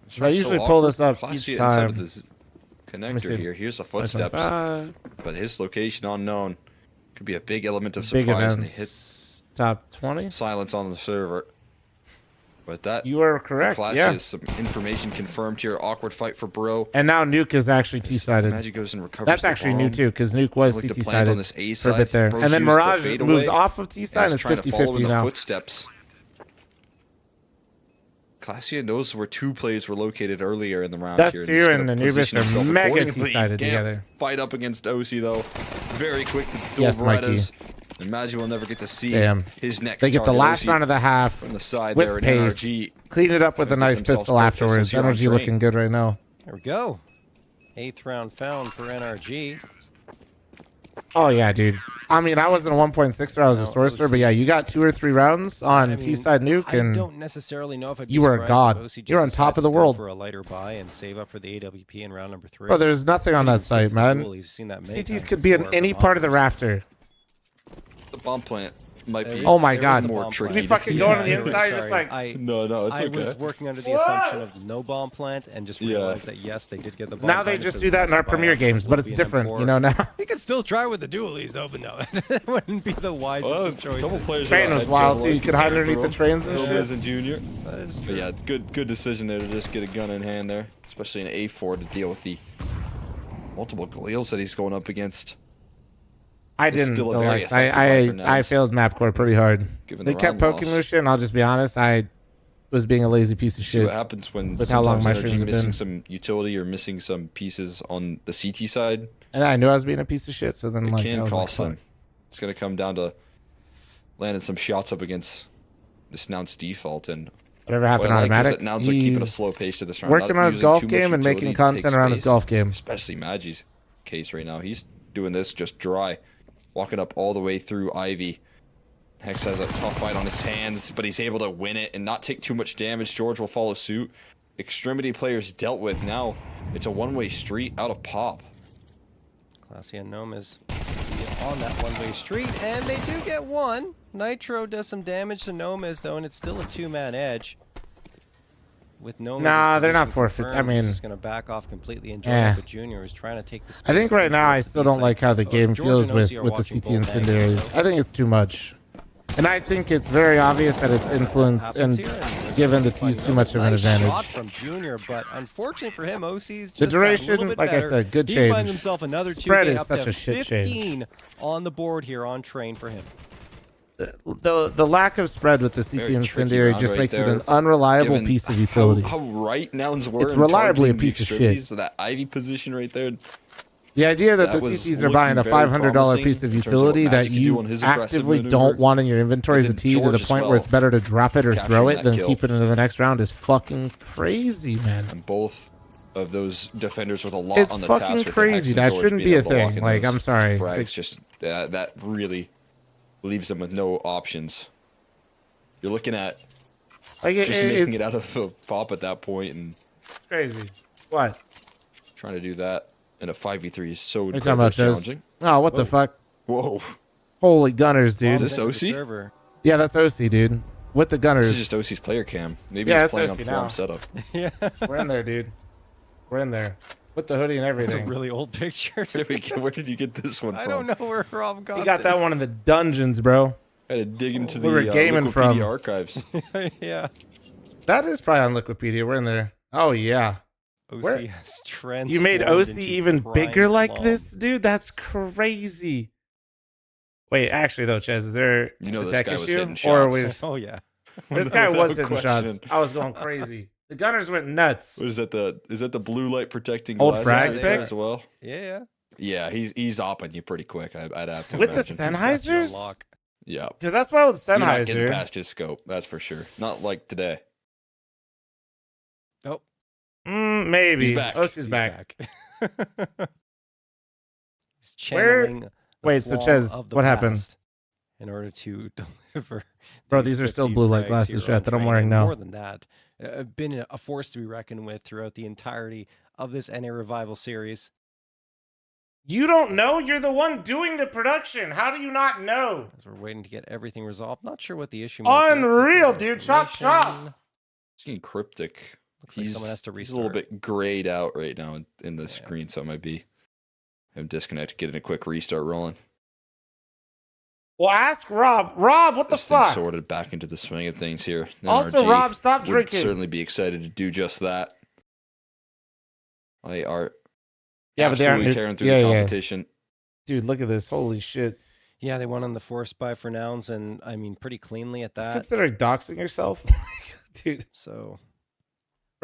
So I usually pull this up Classy each inside time. of this Let me connector see. here. Here's the 25. footsteps, but his location unknown. Could be a big element of Big surprise, and they events. Top 20. silence on the server. But that You are correct, Classy yeah. is some information confirmed here. Awkward fight for Bro. And now Nuke is actually T-sided. Magic goes and recovers That's the actually new bomb. too, because Nuke was Look to plant CT-sided on this A for a side. bit there. Bro And then used the Mirage fadeaway, moved off of T-side and and is trying it's to follow in 50-50 the now. footsteps. Clasia knows where 2 plays were located earlier in the round That's here. true, he's and gonna Anubis position are himself mega accordingly. two-sided He can't together. Fight up against Osi, though. Very quick to Yes, Mikey. Berettas. Imagine we'll never get to see Damn. his next They get the target. last Osi round of the half from the side with there in pace. NRG. Clean it up with a Gonna nice get themselves pistol both afterwards. pistols here on Energy train. looking good right now. There we go. 8th round found for NRG. Oh, yeah, dude. I mean, I wasn't a 1.6er. I was a sorcerer. But, yeah, you got 2 or 3 rounds on T-side nuke. I And don't necessarily know if I'd be you were a surprised god. if OC just You're on decides top of the to go world. for a lighter buy and save up for the AWP in round number 3. Bro, there's nothing on that site, man. You've seen that many CTs times could be in before any from part of the offense. rafter. The bomb plant might be. Oh my God. More tricky. You be fucking going on the Yeah, inside, just sorry. like. No, it's I okay. was working under the assumption of no bomb plant and just realized that yes, they did get the bomb. Now they just do that in our Premier games, but it's different, you know. Now You could still try with the dualies though, but no, it wouldn't be the wisest choice. Couple players Train was wild too. You could hide underneath the trains and Gomez shit. and Junior. That is But true. yeah, good decision there to just get a gun in hand there, especially in A4 to deal with the multiple Galils that he's going up against. I It's didn't. still a though, very Lex. effective run for I Nels. failed map core pretty hard. Given They the kept round poking loss. Lucian. I'll just be honest. I was being a lazy piece of See shit. what happens when with how long sometimes my energy streams have missing been. some utility or missing some pieces on the CT side. And I knew I was being a piece of shit. So then, It like, I can was like, cost them. fuck. It's going to come down to landing some shots up against this Nouns default. And Whatever happened what I like is automatic. that Nouns are keeping a He's slow pace to this round. working not on his using golf too much game and utility making to take content around his space, golf game. Especially Magi's case right now. He's doing this just dry. Walking up all the way through Ivy. Hex has a tough fight on his hands, but he's able to win it and not take too much damage. George will follow suit. Extremity players dealt with. Now it's a one-way street out of pop. Classy and Gnome is on that one-way street, and they do get one. Nitro does some damage to Nomez, though, and it's still a 2-man edge. With Nomez, Nah, they're not forfeit. I mean, he's going to back off completely and join eh. up with Junior, who's trying to take the space. I think right now I towards the still don't B like side. how the game George feels and with OC are the watching CT both incendiaries. angles. I think it's too much. And I think it's very obvious that it's influenced and given the T's too much of an Nice advantage. shot from Junior, but unfortunately for him, OC's just The got a duration, little bit like I better. said, good He change. finds himself another Spread 2K is up such to a shit change. 15 on the board here on train for him. The lack of spread with the CT Very tricky incendiary round just right makes it there, an unreliable given piece of utility. How right Nouns were It's in reliably a targeting the piece of shit. extremities, So that Ivy position right there. The idea that the was CTs are buying a looking very $500 promising piece of in terms of utility what that Magic can do you on his aggressive actively maneuver. don't want in your inventory as a And T then to the George as point where well, it's better to drop it or capturing throw it that than kill. keep it into the next round is fucking crazy, man. And both of those defenders with a lot It's on the fucking task. with crazy. Hex and That George shouldn't being be a able to lock thing. in Like, those I'm sorry. frags. Like- Just that really leaves them with no options. You're looking at Like, just making it it's out of the pop at that point and crazy. What? trying to do that in a 5v3 is so What are you talking incredibly about, Chaz? challenging. Oh, what the fuck? Whoa. Holy gunners, dude. Is this OC? Yeah, that's OC, dude. With the gunners. This is just OC's player cam. Maybe Yeah, he's that's playing on OC farm now. setup. Yeah. We're in there, dude. We're in there. With the hoodie and That's everything. a really old picture. Where did you get this one I from? don't know where Rob got You got that this. one in the dungeons, bro. I had to dig into We were the gaming Wikipedia from. archives. Yeah. That is probably on Wikipedia. We're in there. Oh, yeah. OC Where- has transformed You made OC into even prime bigger like mom. this? Dude, that's crazy. Wait, actually, though, Chaz, is there You know a this tech guy was issue? hitting Or are shots. we... Oh, yeah. This guy No was hitting shots. question. I was going crazy. The gunners went nuts. What is that? Is that the blue light protecting Old glass frag right there pick? as well? Yeah. Yeah, he's opping you pretty quick. I'd have to With the imagine. Sennheisers? Yeah. Because that's why with You're not getting Sennheiser... past his scope, that's for sure. Not like today. Nope. Maybe. He's back. OC's back. He's channeling the Wait, so flaw Chez, of the what happened? past in order to deliver. Bro, these are still 50 blue light frags glasses, here on chat, that I'm train, wearing and now. More than that, been a force to be reckoned with throughout the entirety of this NA Revival series. You don't know? You're the one doing the production. How do you not know? As we're waiting to get everything resolved. Not sure what the issue might be. Let's see if Unreal, there's dude. Chop, chop. information. It's getting cryptic. Looks like someone has to He's a little restart. bit grayed out right now in the screen, so it might be him disconnected, getting a quick restart rolling. Well, ask Rob. Rob, what the This thing fuck? sorted back into the swing of things here. Also, NRG Rob, stop would drinking. certainly be excited to do just that. They are Yeah, but they aren't absolutely new- tearing through yeah, the yeah. competition. Dude, look at this. Holy shit. Yeah, they won on the force buy for nouns, and I mean pretty cleanly at Just that. consider doxing yourself. Dude. So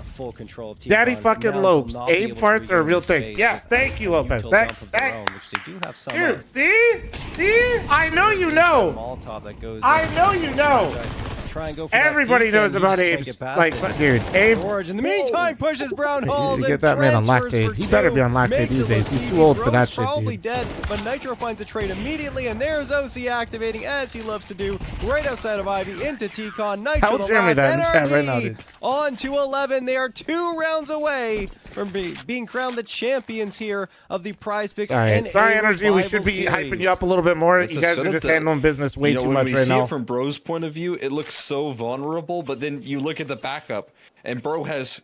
got full control of Team Daddy Cons. fucking Nouns will Lopes. not be Aim able to parts are a regain real the thing. space Yes, with thank you, the Lopez. util Thank, dump of their thank. own, which they do have some Dude, of. see? I know you know. Molotov that goes I know you know. Magi try and go for that Everybody peek, knows and he about just can't Abe's. get past Like, it. dude, Abe. George, in the meantime, pushes Brown Halls You and get that man on transfers lactate. for He better be on two. lactate Makes these it days. look He's too easy. old for Bro's that shit, probably dude. dead, but Nitro finds a trade immediately, and there's OC activating, as he loves to do, right outside of Ivy into T-Con. Nitro Tell the Jeremy last that in chat NRG right now, dude. on to 11. They are 2 rounds away from being crowned the champions here of the Prize Picks. Sorry, Energy. We should be hyping you up a little bit more. It's You a guys are setup just that- handling business way too when much we right see now. it from Bro's point of view, it looks so vulnerable, but then you look at the backup, and Bro has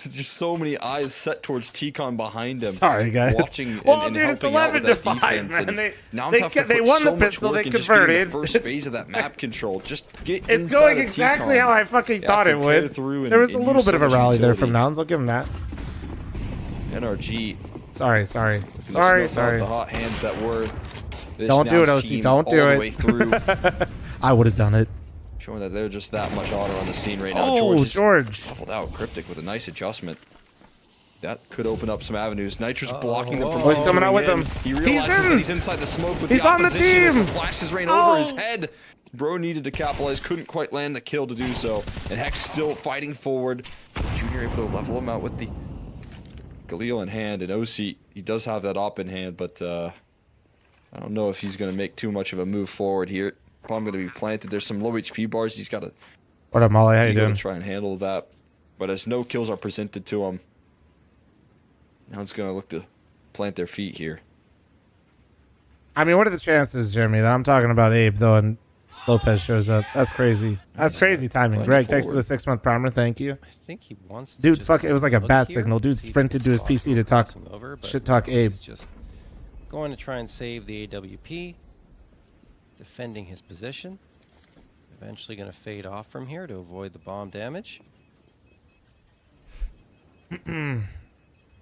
just so many eyes set towards T-Con behind him. Sorry, guys. Watching Well, and dude, it's helping out with 11 to that 5, defense, man. and They- Nouns they have to ca- they put won so the much pistol, work they in just getting converted. the first phase of that map control. Just get It's inside going of exactly T-Con. how I fucking You thought have it to carry would. through and- There was a and little use bit of so a much rally there from utility. Nouns. I'll give him that. NRG. Sorry. Gonna snuff out the hot hands that were. this Don't do it, Nouns OC. team Don't all do the it. way through. I would have done it. Showing that they're just that much hotter on the scene right now. Oh, George. George. Shuffled out Cryptic with a nice adjustment. That could open up some avenues. Nitro's blocking them from Oh, he's coming out with in. him. He He's realizes in. that he's inside the smoke with He's the on the opposition as team. the flashes rain Oh. over his head. Bro needed to capitalize, couldn't quite land the kill to do so. And Hex still fighting forward. Junior able to level him out with the Galil in hand. And OC, he does have that op in hand, but I don't know if he's going to make too much of a move forward here. Bomb going to be planted. There's some low HP bars. He's got to What up, Molly? How you doing? try and handle that. But as no kills are presented to him, now it's going to look to plant their feet here. I mean, what are the chances, Jeremy, that I'm talking about Abe, though, and Lopez shows up? That's crazy. That's crazy timing. Playing Greg, thanks for forward. the 6-month primer. Thank you. I think he wants to Dude, just fuck, it was like a look bat here, signal. Dude see if sprinted it's to his PC possible to talk cross him over, but shit talk Abe. he's just going to try and save the AWP, defending his position. Eventually going to fade off from here to avoid the bomb damage.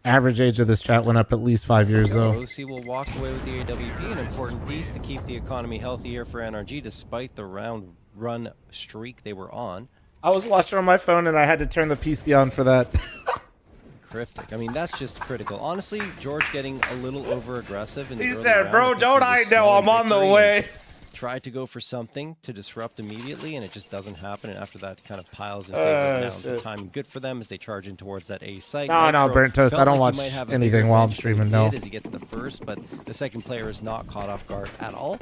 Average age of this chat went up at least 5 years, though. OC will walk away with the AWP, an important piece to keep the economy healthy here for NRG, despite the round run streak they were on. I was watching on my phone, and I had to turn the PC on for that. Cryptic. I mean, that's just critical. Honestly, George getting a little over-aggressive in the He early said, round. "Bro, think don't he was I know? smelling I'm on the victory," way." and Tried to go for something to disrupt immediately, and it just doesn't happen. And after that, kind of piles in favor of Nouns. The shit. timing good for them as they charge in towards that A site. No, Nitro burnt toast. I felt don't like he watch might have a anything bigger while I'm advantage than he streaming, no. did as he gets the first, but the second player is not caught off guard at all.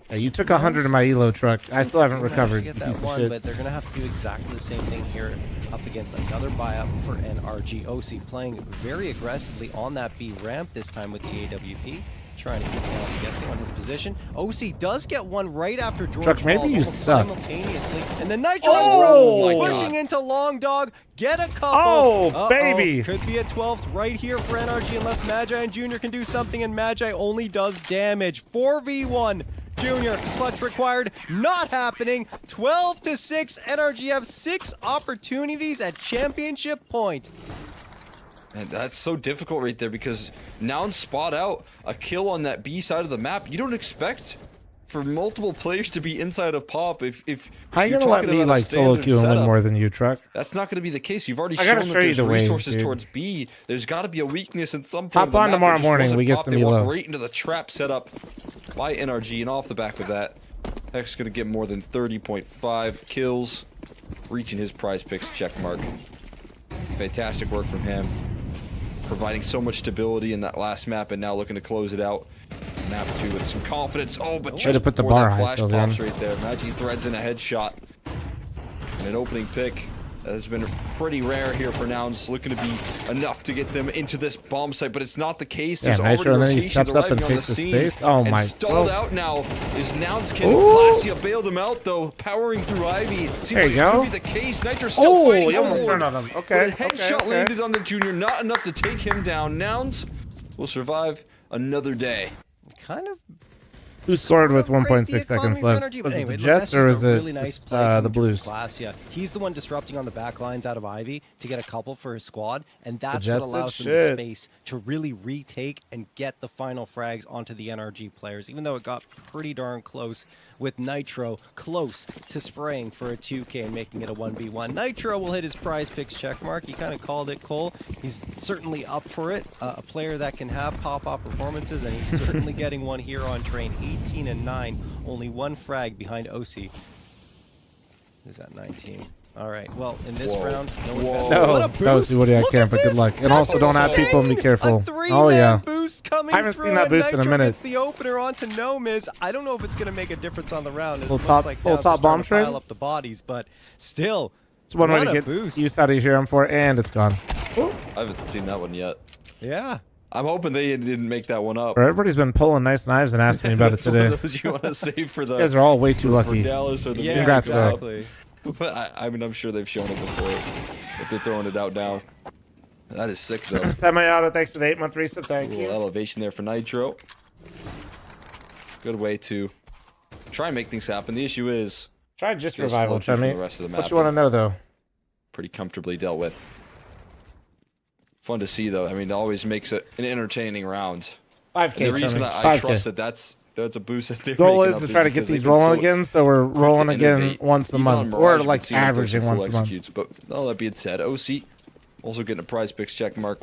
Yeah, you took 100 in my Elo truck. I still haven't They're gonna have to recovered. Get you that piece of one, shit. but they're going to have to do exactly the same thing here up against another buy-up for NRG. OC playing very aggressively on that B ramp, this time with the AWP. Trying to keep down guessing on his position. OC does get one right after George Truck, maybe falls you almost suck. simultaneously. And the Nitro Oh throw my pushing God. into Long Dog. Get a couple. Oh, Uh-oh. baby. Could be a 12th right here for NRG unless Magi and Junior can do something, and Magi only does damage. 4v1. Junior, clutch required, not happening. 12-6. NRG have 6 opportunities at championship point. And that's so difficult right there because Nouns spot out a kill on that B side of the map. You don't expect for multiple players to be inside of Pop if How you you're gonna let talking me about a like solo standard queue and win setup. more than you, Truck? That's not going to be the case. You've already I shown gotta that show you there's the ways, resources dude. towards B. There's got to be a weakness in some Hop part of the on map. It tomorrow just morning, wasn't we get Pop. some They walked elo. right into the trap set up by NRG, and off the back of that, Hex going to get more than 30.5 kills, reaching his prize picks check mark. Fantastic work from him, providing so much stability in that last map, and now looking to close it out. Map 2 with some confidence. Oh, but Way just to put the before bar that high, flash Sylvan. pops right there. Magi threads in a headshot. And an opening pick that has been pretty rare here for Nouns, looking to be enough to get them into this bomb site, but it's not the case. Yeah, There's Nitro, already and then he rotations steps up arriving and on the takes the scene. space. Oh and my stalled God. out now is Nouns King. Ooh. Glacia bailed him out though, powering through Ivy. It seems There like you it go. could be the case. Nitro still Oh, fighting he almost forward, turned on him. but Okay, a headshot okay. landed on the Junior, not enough to take him down. Nouns will survive another day. Kind of. Who scored with Break the 1.6 seconds economy for left? NRG, Was but it the anyway, Jets that's or just was a it really nice play the Blues? Glacia. He's the one disrupting on the back lines out of Ivy to get a couple for his squad, and that's what Jets said allows them the shit. space to really retake and get the final frags onto the NRG players, even though it got pretty darn close with Nitro close to spraying for a 2K and making it a 1v1. Nitro will hit his prize picks check mark. He kind of called it, Cole. He's certainly up for it. A player that can have pop-off performances, and he's certainly getting one here on train. 18-9, only one frag behind OC. Who's at 19? All right. Well, in this round, no one has No, what a that was boost. what I Look can't, at but good this. luck. And That's also don't add people and be insane. careful. A three-man Oh, yeah. boost coming I haven't through, seen that and boost in a Nitro minute. gets the opener onto Nomiz. I don't know if it's going to make a difference on the round. It Little looks top- like little Nouns top are bomb starting to train? pile up the bodies, but still, It's one way what to a get boost. use out of here. I'm for, and it's gone. I haven't seen that one yet. Yeah. I'm hoping they didn't make that one up. Everybody's been pulling nice knives and asking me about it That's today. one of those you want to save for the. You guys are all way too for lucky. Dallas or the Yeah, Congrats, though. exactly. But I mean, I'm sure they've shown it before. If they're throwing it out now, that is sick though. Semi-auto, thanks to the 8-month reset. A Thank little you. elevation there for Nitro. Good way to try and make things happen. The issue is Try just just revival, flow through from Chummy. the rest of the What map you want to and know, though? Pretty comfortably dealt with. Fun to see though. I mean, it always makes it an entertaining round. 5K, And the reason Chummy. I 5K. trust that that's a boost that they're Goal making is up to try to get because these they've been rolling so again, so we're quick to rolling again innovate. once a Even month. on Or Mirage, we like can see them do averaging some cool once a month. executes. But all that being said, OC also getting a prize picks check mark.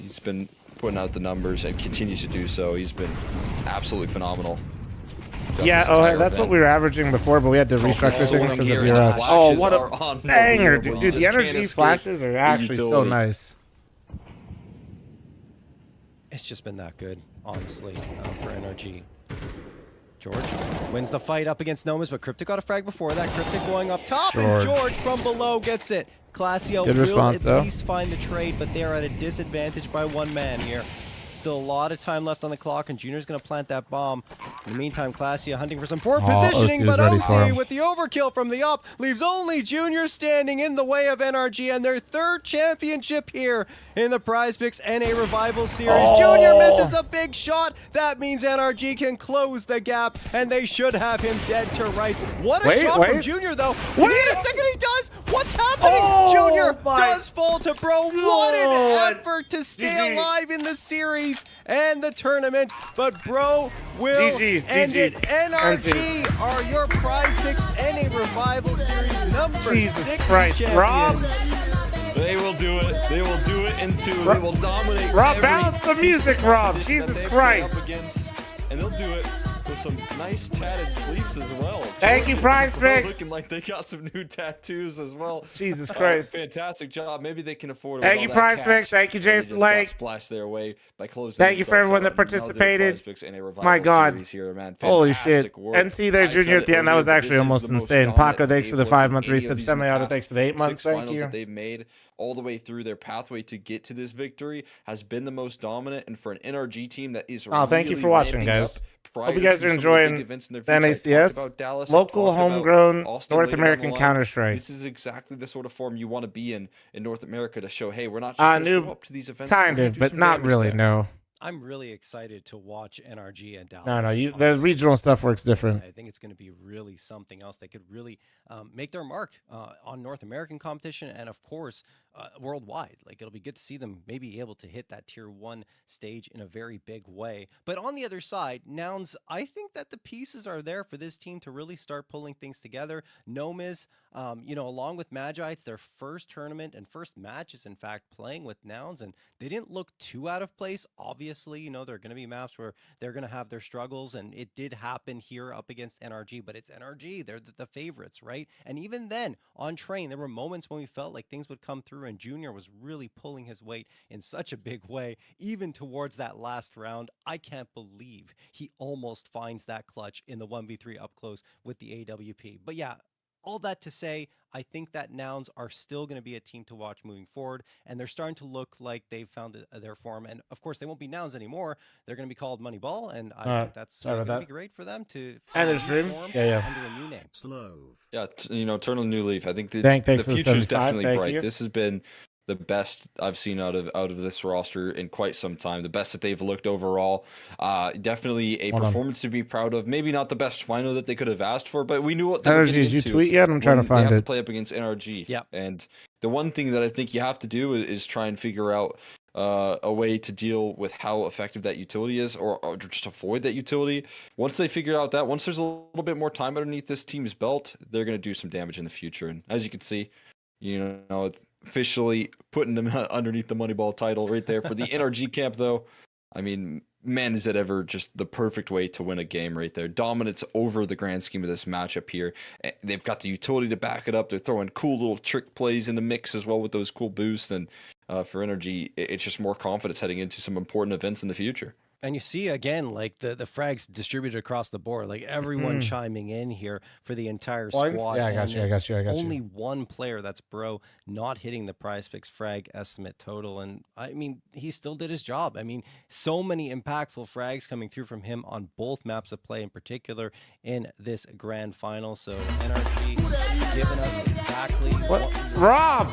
He's been putting out the numbers and continues to do so. He's been absolutely phenomenal. Yeah, that's what we were averaging before, but we had to restructure things because of VRS. Oh, what a banger, dude. Dude, the energy flashes are actually so nice. It's just been that good, honestly, for NRG. George wins the fight up against Nomas, but Cryptic got a frag before that. Cryptic going up top, and George from below gets it. Classio Good will response, at least find the trade, but they're at a disadvantage by one man here. Still a lot of time left on the clock, and Junior's going to plant that bomb. In the meantime, Classio hunting for some forward positioning, OC but is ready for OC him. with the overkill from the up leaves only Junior standing in the way of NRG and their third championship here in the Prize Picks NA Revival Series. Junior misses a big shot. That means NRG can close the gap, and they should have him dead to rights. What a shot from Junior, though. Wait a second, he does. What's happening? Junior does fall to Bro. What an effort to stay alive in the series and the tournament, but Bro will end it. NRG are your Prize Picks NA Revival Series number 6 Christ, champions. Rob. They will do it. They will do it in two. They will dominate. Rob, every balance the music, Rob. position that Jesus they have to go Christ. up against, and they'll do it with some nice tatted sleeves as well. Thank you, Prize Picks. Looking like they got some new tattoos as well. Jesus Christ. Fantastic job. Maybe they can afford it. Thank with you, all Prize that cash. Picks. Thank you, They Jason just got Lake. splashed their way by closing. Thank you for everyone that themselves out. Another participated. Prize Picks in a Revival My God. series here, man. Holy shit. Fantastic work. NT there, I Junior said at the it end. That was earlier, actually this is almost the most insane. dominant Paco, thanks for the they've looked 5-month in any of resub. these Semi-auto, past thanks for the 8 months. 6 Thank finals you. that they've made all the way through their pathway to get to this victory has been the most dominant, and for an NRG team that is Oh, thank you really for watching, ramping guys. up prior Hope you guys to are some of the big enjoying events in their the future. I talked NACS, about Dallas, I local, talked about homegrown, Austin North later down the American line. Counter-Strike. This is exactly the sort of form you want to be in North America to show, hey, we're not just going to show up to these events. Kind we're gonna of, do but some not damage really, there. no. I'm really excited to watch NRG and Dallas. No, the regional stuff works different. I think it's going to be really something else. They could really make their mark on North American competition and, of course, worldwide. Like, it'll be good to see them maybe able to hit that tier 1 stage in a very big way. But on the other side, Nouns, I think that the pieces are there for this team to really start pulling things together. Nomiz, along with Magi, it's their first tournament and first matches, in fact, playing with Nouns, and they didn't look too out of place. Obviously, there are going to be maps where they're going to have their struggles, and it did happen here up against NRG, but it's NRG. They're the favorites, right? And even then, on Train, there were moments when we felt like things would come through, and Junior was really pulling his weight in such a big way, even towards that last round. I can't believe he almost finds that clutch in the 1v3 up close with the AWP. But yeah, all that to say, I think that Nouns are still going to be a team to watch moving forward, and they're starting to look like they've found their form. And of course, they won't be Nouns anymore. They're going to be called Moneyball, and I think that's going to be great for them to And it's form room. under a new name. Yeah, turn a new leaf. I think the Thanks for the future is 75. definitely Thank bright. you. This has been the best I've seen out of this roster in quite some time. The best that they've looked overall. Definitely a Hold on. performance to be proud of. Maybe not the best final that they could have asked for, but we knew what they were NRG, getting did you into tweet yet? I'm trying to when find they have it. to play up against NRG. Yeah. And the one thing that I think you have to do is try and figure out a way to deal with how effective that utility is, or just avoid that utility. Once they figure out that, once there's a little bit more time underneath this team's belt, they're going to do some damage in the future. And as you can see, officially putting them underneath the Moneyball title right there for the NRG camp, though. I mean, man, is it ever just the perfect way to win a game right there. Dominance over the grand scheme of this matchup here. They've got the utility to back it up. They're throwing cool little trick plays in the mix as well with those cool boosts. And for Energy, it's just more confidence heading into some important events in the future. And you see again, like the frags distributed across the board, like everyone chiming in here for the entire Points? squad. Yeah, I got you. Only one player, that's Bro, not hitting the Prize Picks frag estimate total. And I mean, he still did his job. I mean, so many impactful frags coming through from him on both maps of play, in particular in this grand final. So NRG giving us exactly what Rob!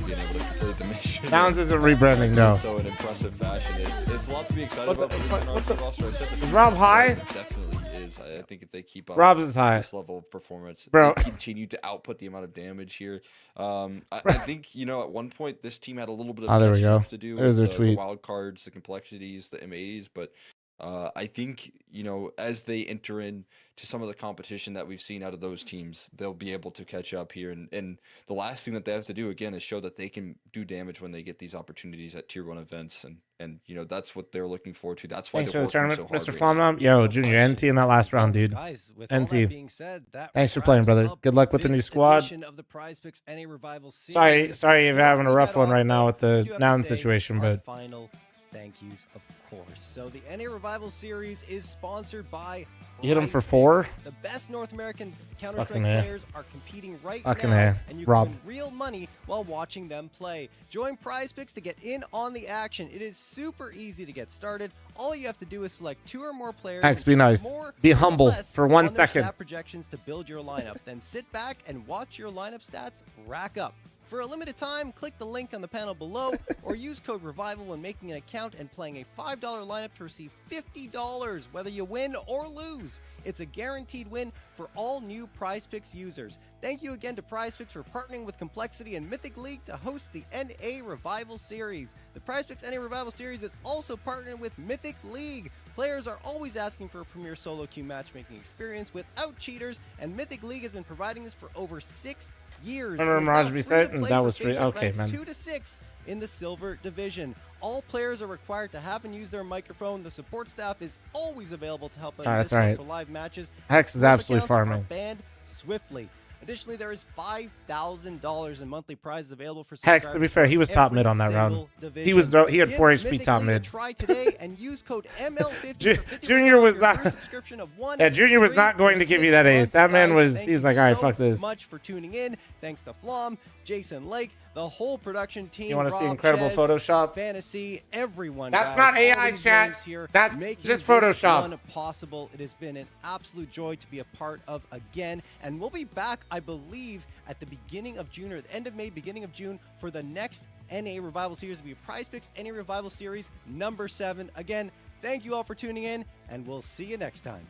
Being able to complete the mission. Downs isn't rebranding, no. So in impressive fashion. It's a lot to be excited about. Is Rob high? It definitely is. I think if they keep up Rob's is high. this level of performance, Bro. they continue to output the amount of damage here. I think, you know, at one point this team had a little bit of there we catching go. up to do There's with their the tweet. wild cards, the complexities, the M80s, but I think, you know, as they enter in to some of the competition that we've seen out of those teams, they'll be able to catch up here. And the last thing that they have to do, again, is show that they can do damage when they get these opportunities at Tier 1 events. And you know, that's what they're looking forward to. That's why Thanks they're for the working tournament, so Mr. hard. Flomnum. Yo, Junior, NT in that last round, dude. Guys, with all NT. that being said, that Thanks for playing, brother. Good luck with the new squad. of the Prize Picks NA Revival series. Sorry if you're having a rough one right now with I the do have to noun say situation, our but final thank yous, of course. So the NA Revival series is sponsored by you hit him for Prize 4. Picks. The best North American Counter-Strike Fucking A. players are competing right Fucking now, A. and you Rob. can win real money while watching them play. Join Prize Picks to get in on the action. It is super easy to get started. All you have to do is select 2 or more players. Max, and be choose nice. more Be or humble less for 1 on their second. stat projections to build your lineup. Then sit back and watch your lineup stats rack up. For a limited time, click the link on the panel below or use code REVIVAL when making an account and playing a $5 lineup to receive $50 whether you win or lose. It's a guaranteed win for all new Prize Picks users. Thank you again to Prize Picks for partnering with Complexity and Mythic League to host the NA Revival Series. The Prize Picks NA Revival Series is also partnering with Mythic League. Players are always asking for a premier solo queue matchmaking experience without cheaters, and Mythic League has been providing this for over 6 years. Remember It is Mirage now Reset? free to play That for was free. face-up Okay, ranks man. 2 to 6 in the Silver Division. All players are required to have and use their microphone. The support staff is always available to help out Alright, that's Discord alright. for live matches. Hex is Swift absolutely accounts are farming. banned swiftly. Additionally, there is $5,000 in monthly prizes available for Hex, to be subscribers fair, he for was top every mid on that round. single He was division. he had Give 4 HP Mythic top League a mid. try today and use code ML50 Ju- for 50% Junior was off your not. first subscription of 1, Yeah, Junior was 3, not going or to give you 6 that ace. months. That man Guys, was. thank He's you like, all right, so fuck this. much for tuning in. Thanks to Flom, Jason Lake, the whole production team. You want to see Rob incredible Ches, Photoshop? Fantasy, everyone. That's guys, not all AI these chat. names here That's making just this Photoshop. one possible. It has been an absolute joy to be a part of again, and we'll be back, I believe, at the beginning of June or the end of May, beginning of June for the next NA Revival Series. It'll be Prize Picks NA Revival Series number 7. Again, thank you all for tuning in, and we'll see you next time.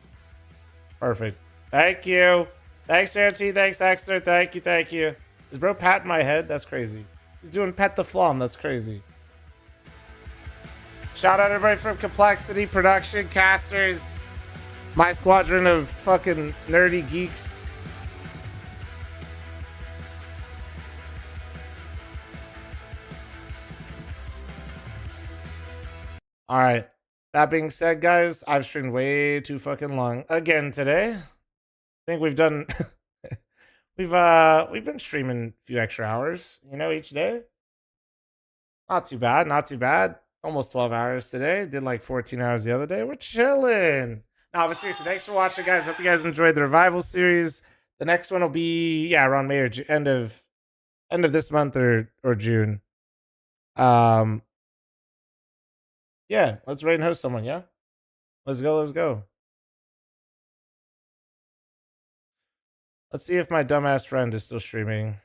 Perfect. Thank you. Thanks, RT. Thanks, Extra. Thank you. Thank you. Is bro patting my head? That's crazy. He's doing pet the flom. That's crazy. Shout out everybody from Complexity Production, Casters, my squadron of fucking nerdy geeks. All right. That being said, guys, I've streamed way too fucking long again today. I think we've done we've been streaming a few extra hours, you know, each day. Not too bad, not too bad. Almost 12 hours today. Did like 14 hours the other day. We're chilling. No, but seriously, thanks for watching, guys. Hope you guys enjoyed the Revival series. The next one will be around May or end of this month or June. Yeah, let's raid and host someone, yeah? Let's go, let's go. Let's see if my dumbass friend is still streaming.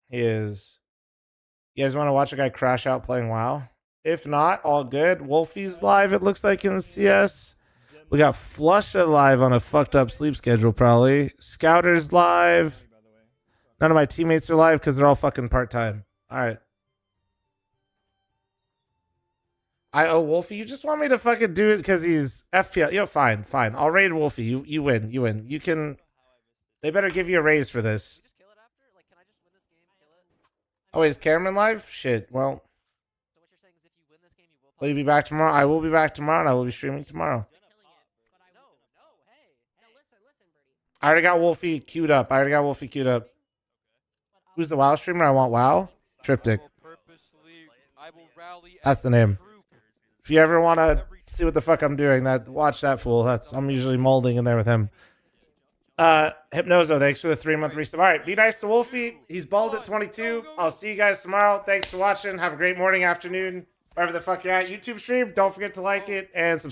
He is. You guys want to watch a guy crash out playing WoW? If not, all good. Wolfie's live, it looks like, in CS. We got Flusha live on a fucked up sleep schedule, probably. Scouter's live. None of my teammates are live because they're all fucking part-time. All right. Wolfie, you just want me to fucking do it because he's FPL. Yo, fine. I'll raid Wolfie. You win. You can. They better give you a raise for this. Oh, is Cameron live? Shit. Well, Will you be back tomorrow? I will be back tomorrow, and I will be streaming tomorrow. I already got Wolfie queued up. Who's the WoW streamer? I want WoW. Triptych. That's the name. If you ever want to see what the fuck I'm doing, watch that fool. I'm usually molding in there with him. Hypnozo, thanks for the 3-month resub. All right, be nice to Wolfie. He's bald at 22. I'll see you guys tomorrow. Thanks for watching. Have a great morning, afternoon, wherever the fuck you're at. YouTube stream. Don't forget to like it and subscribe.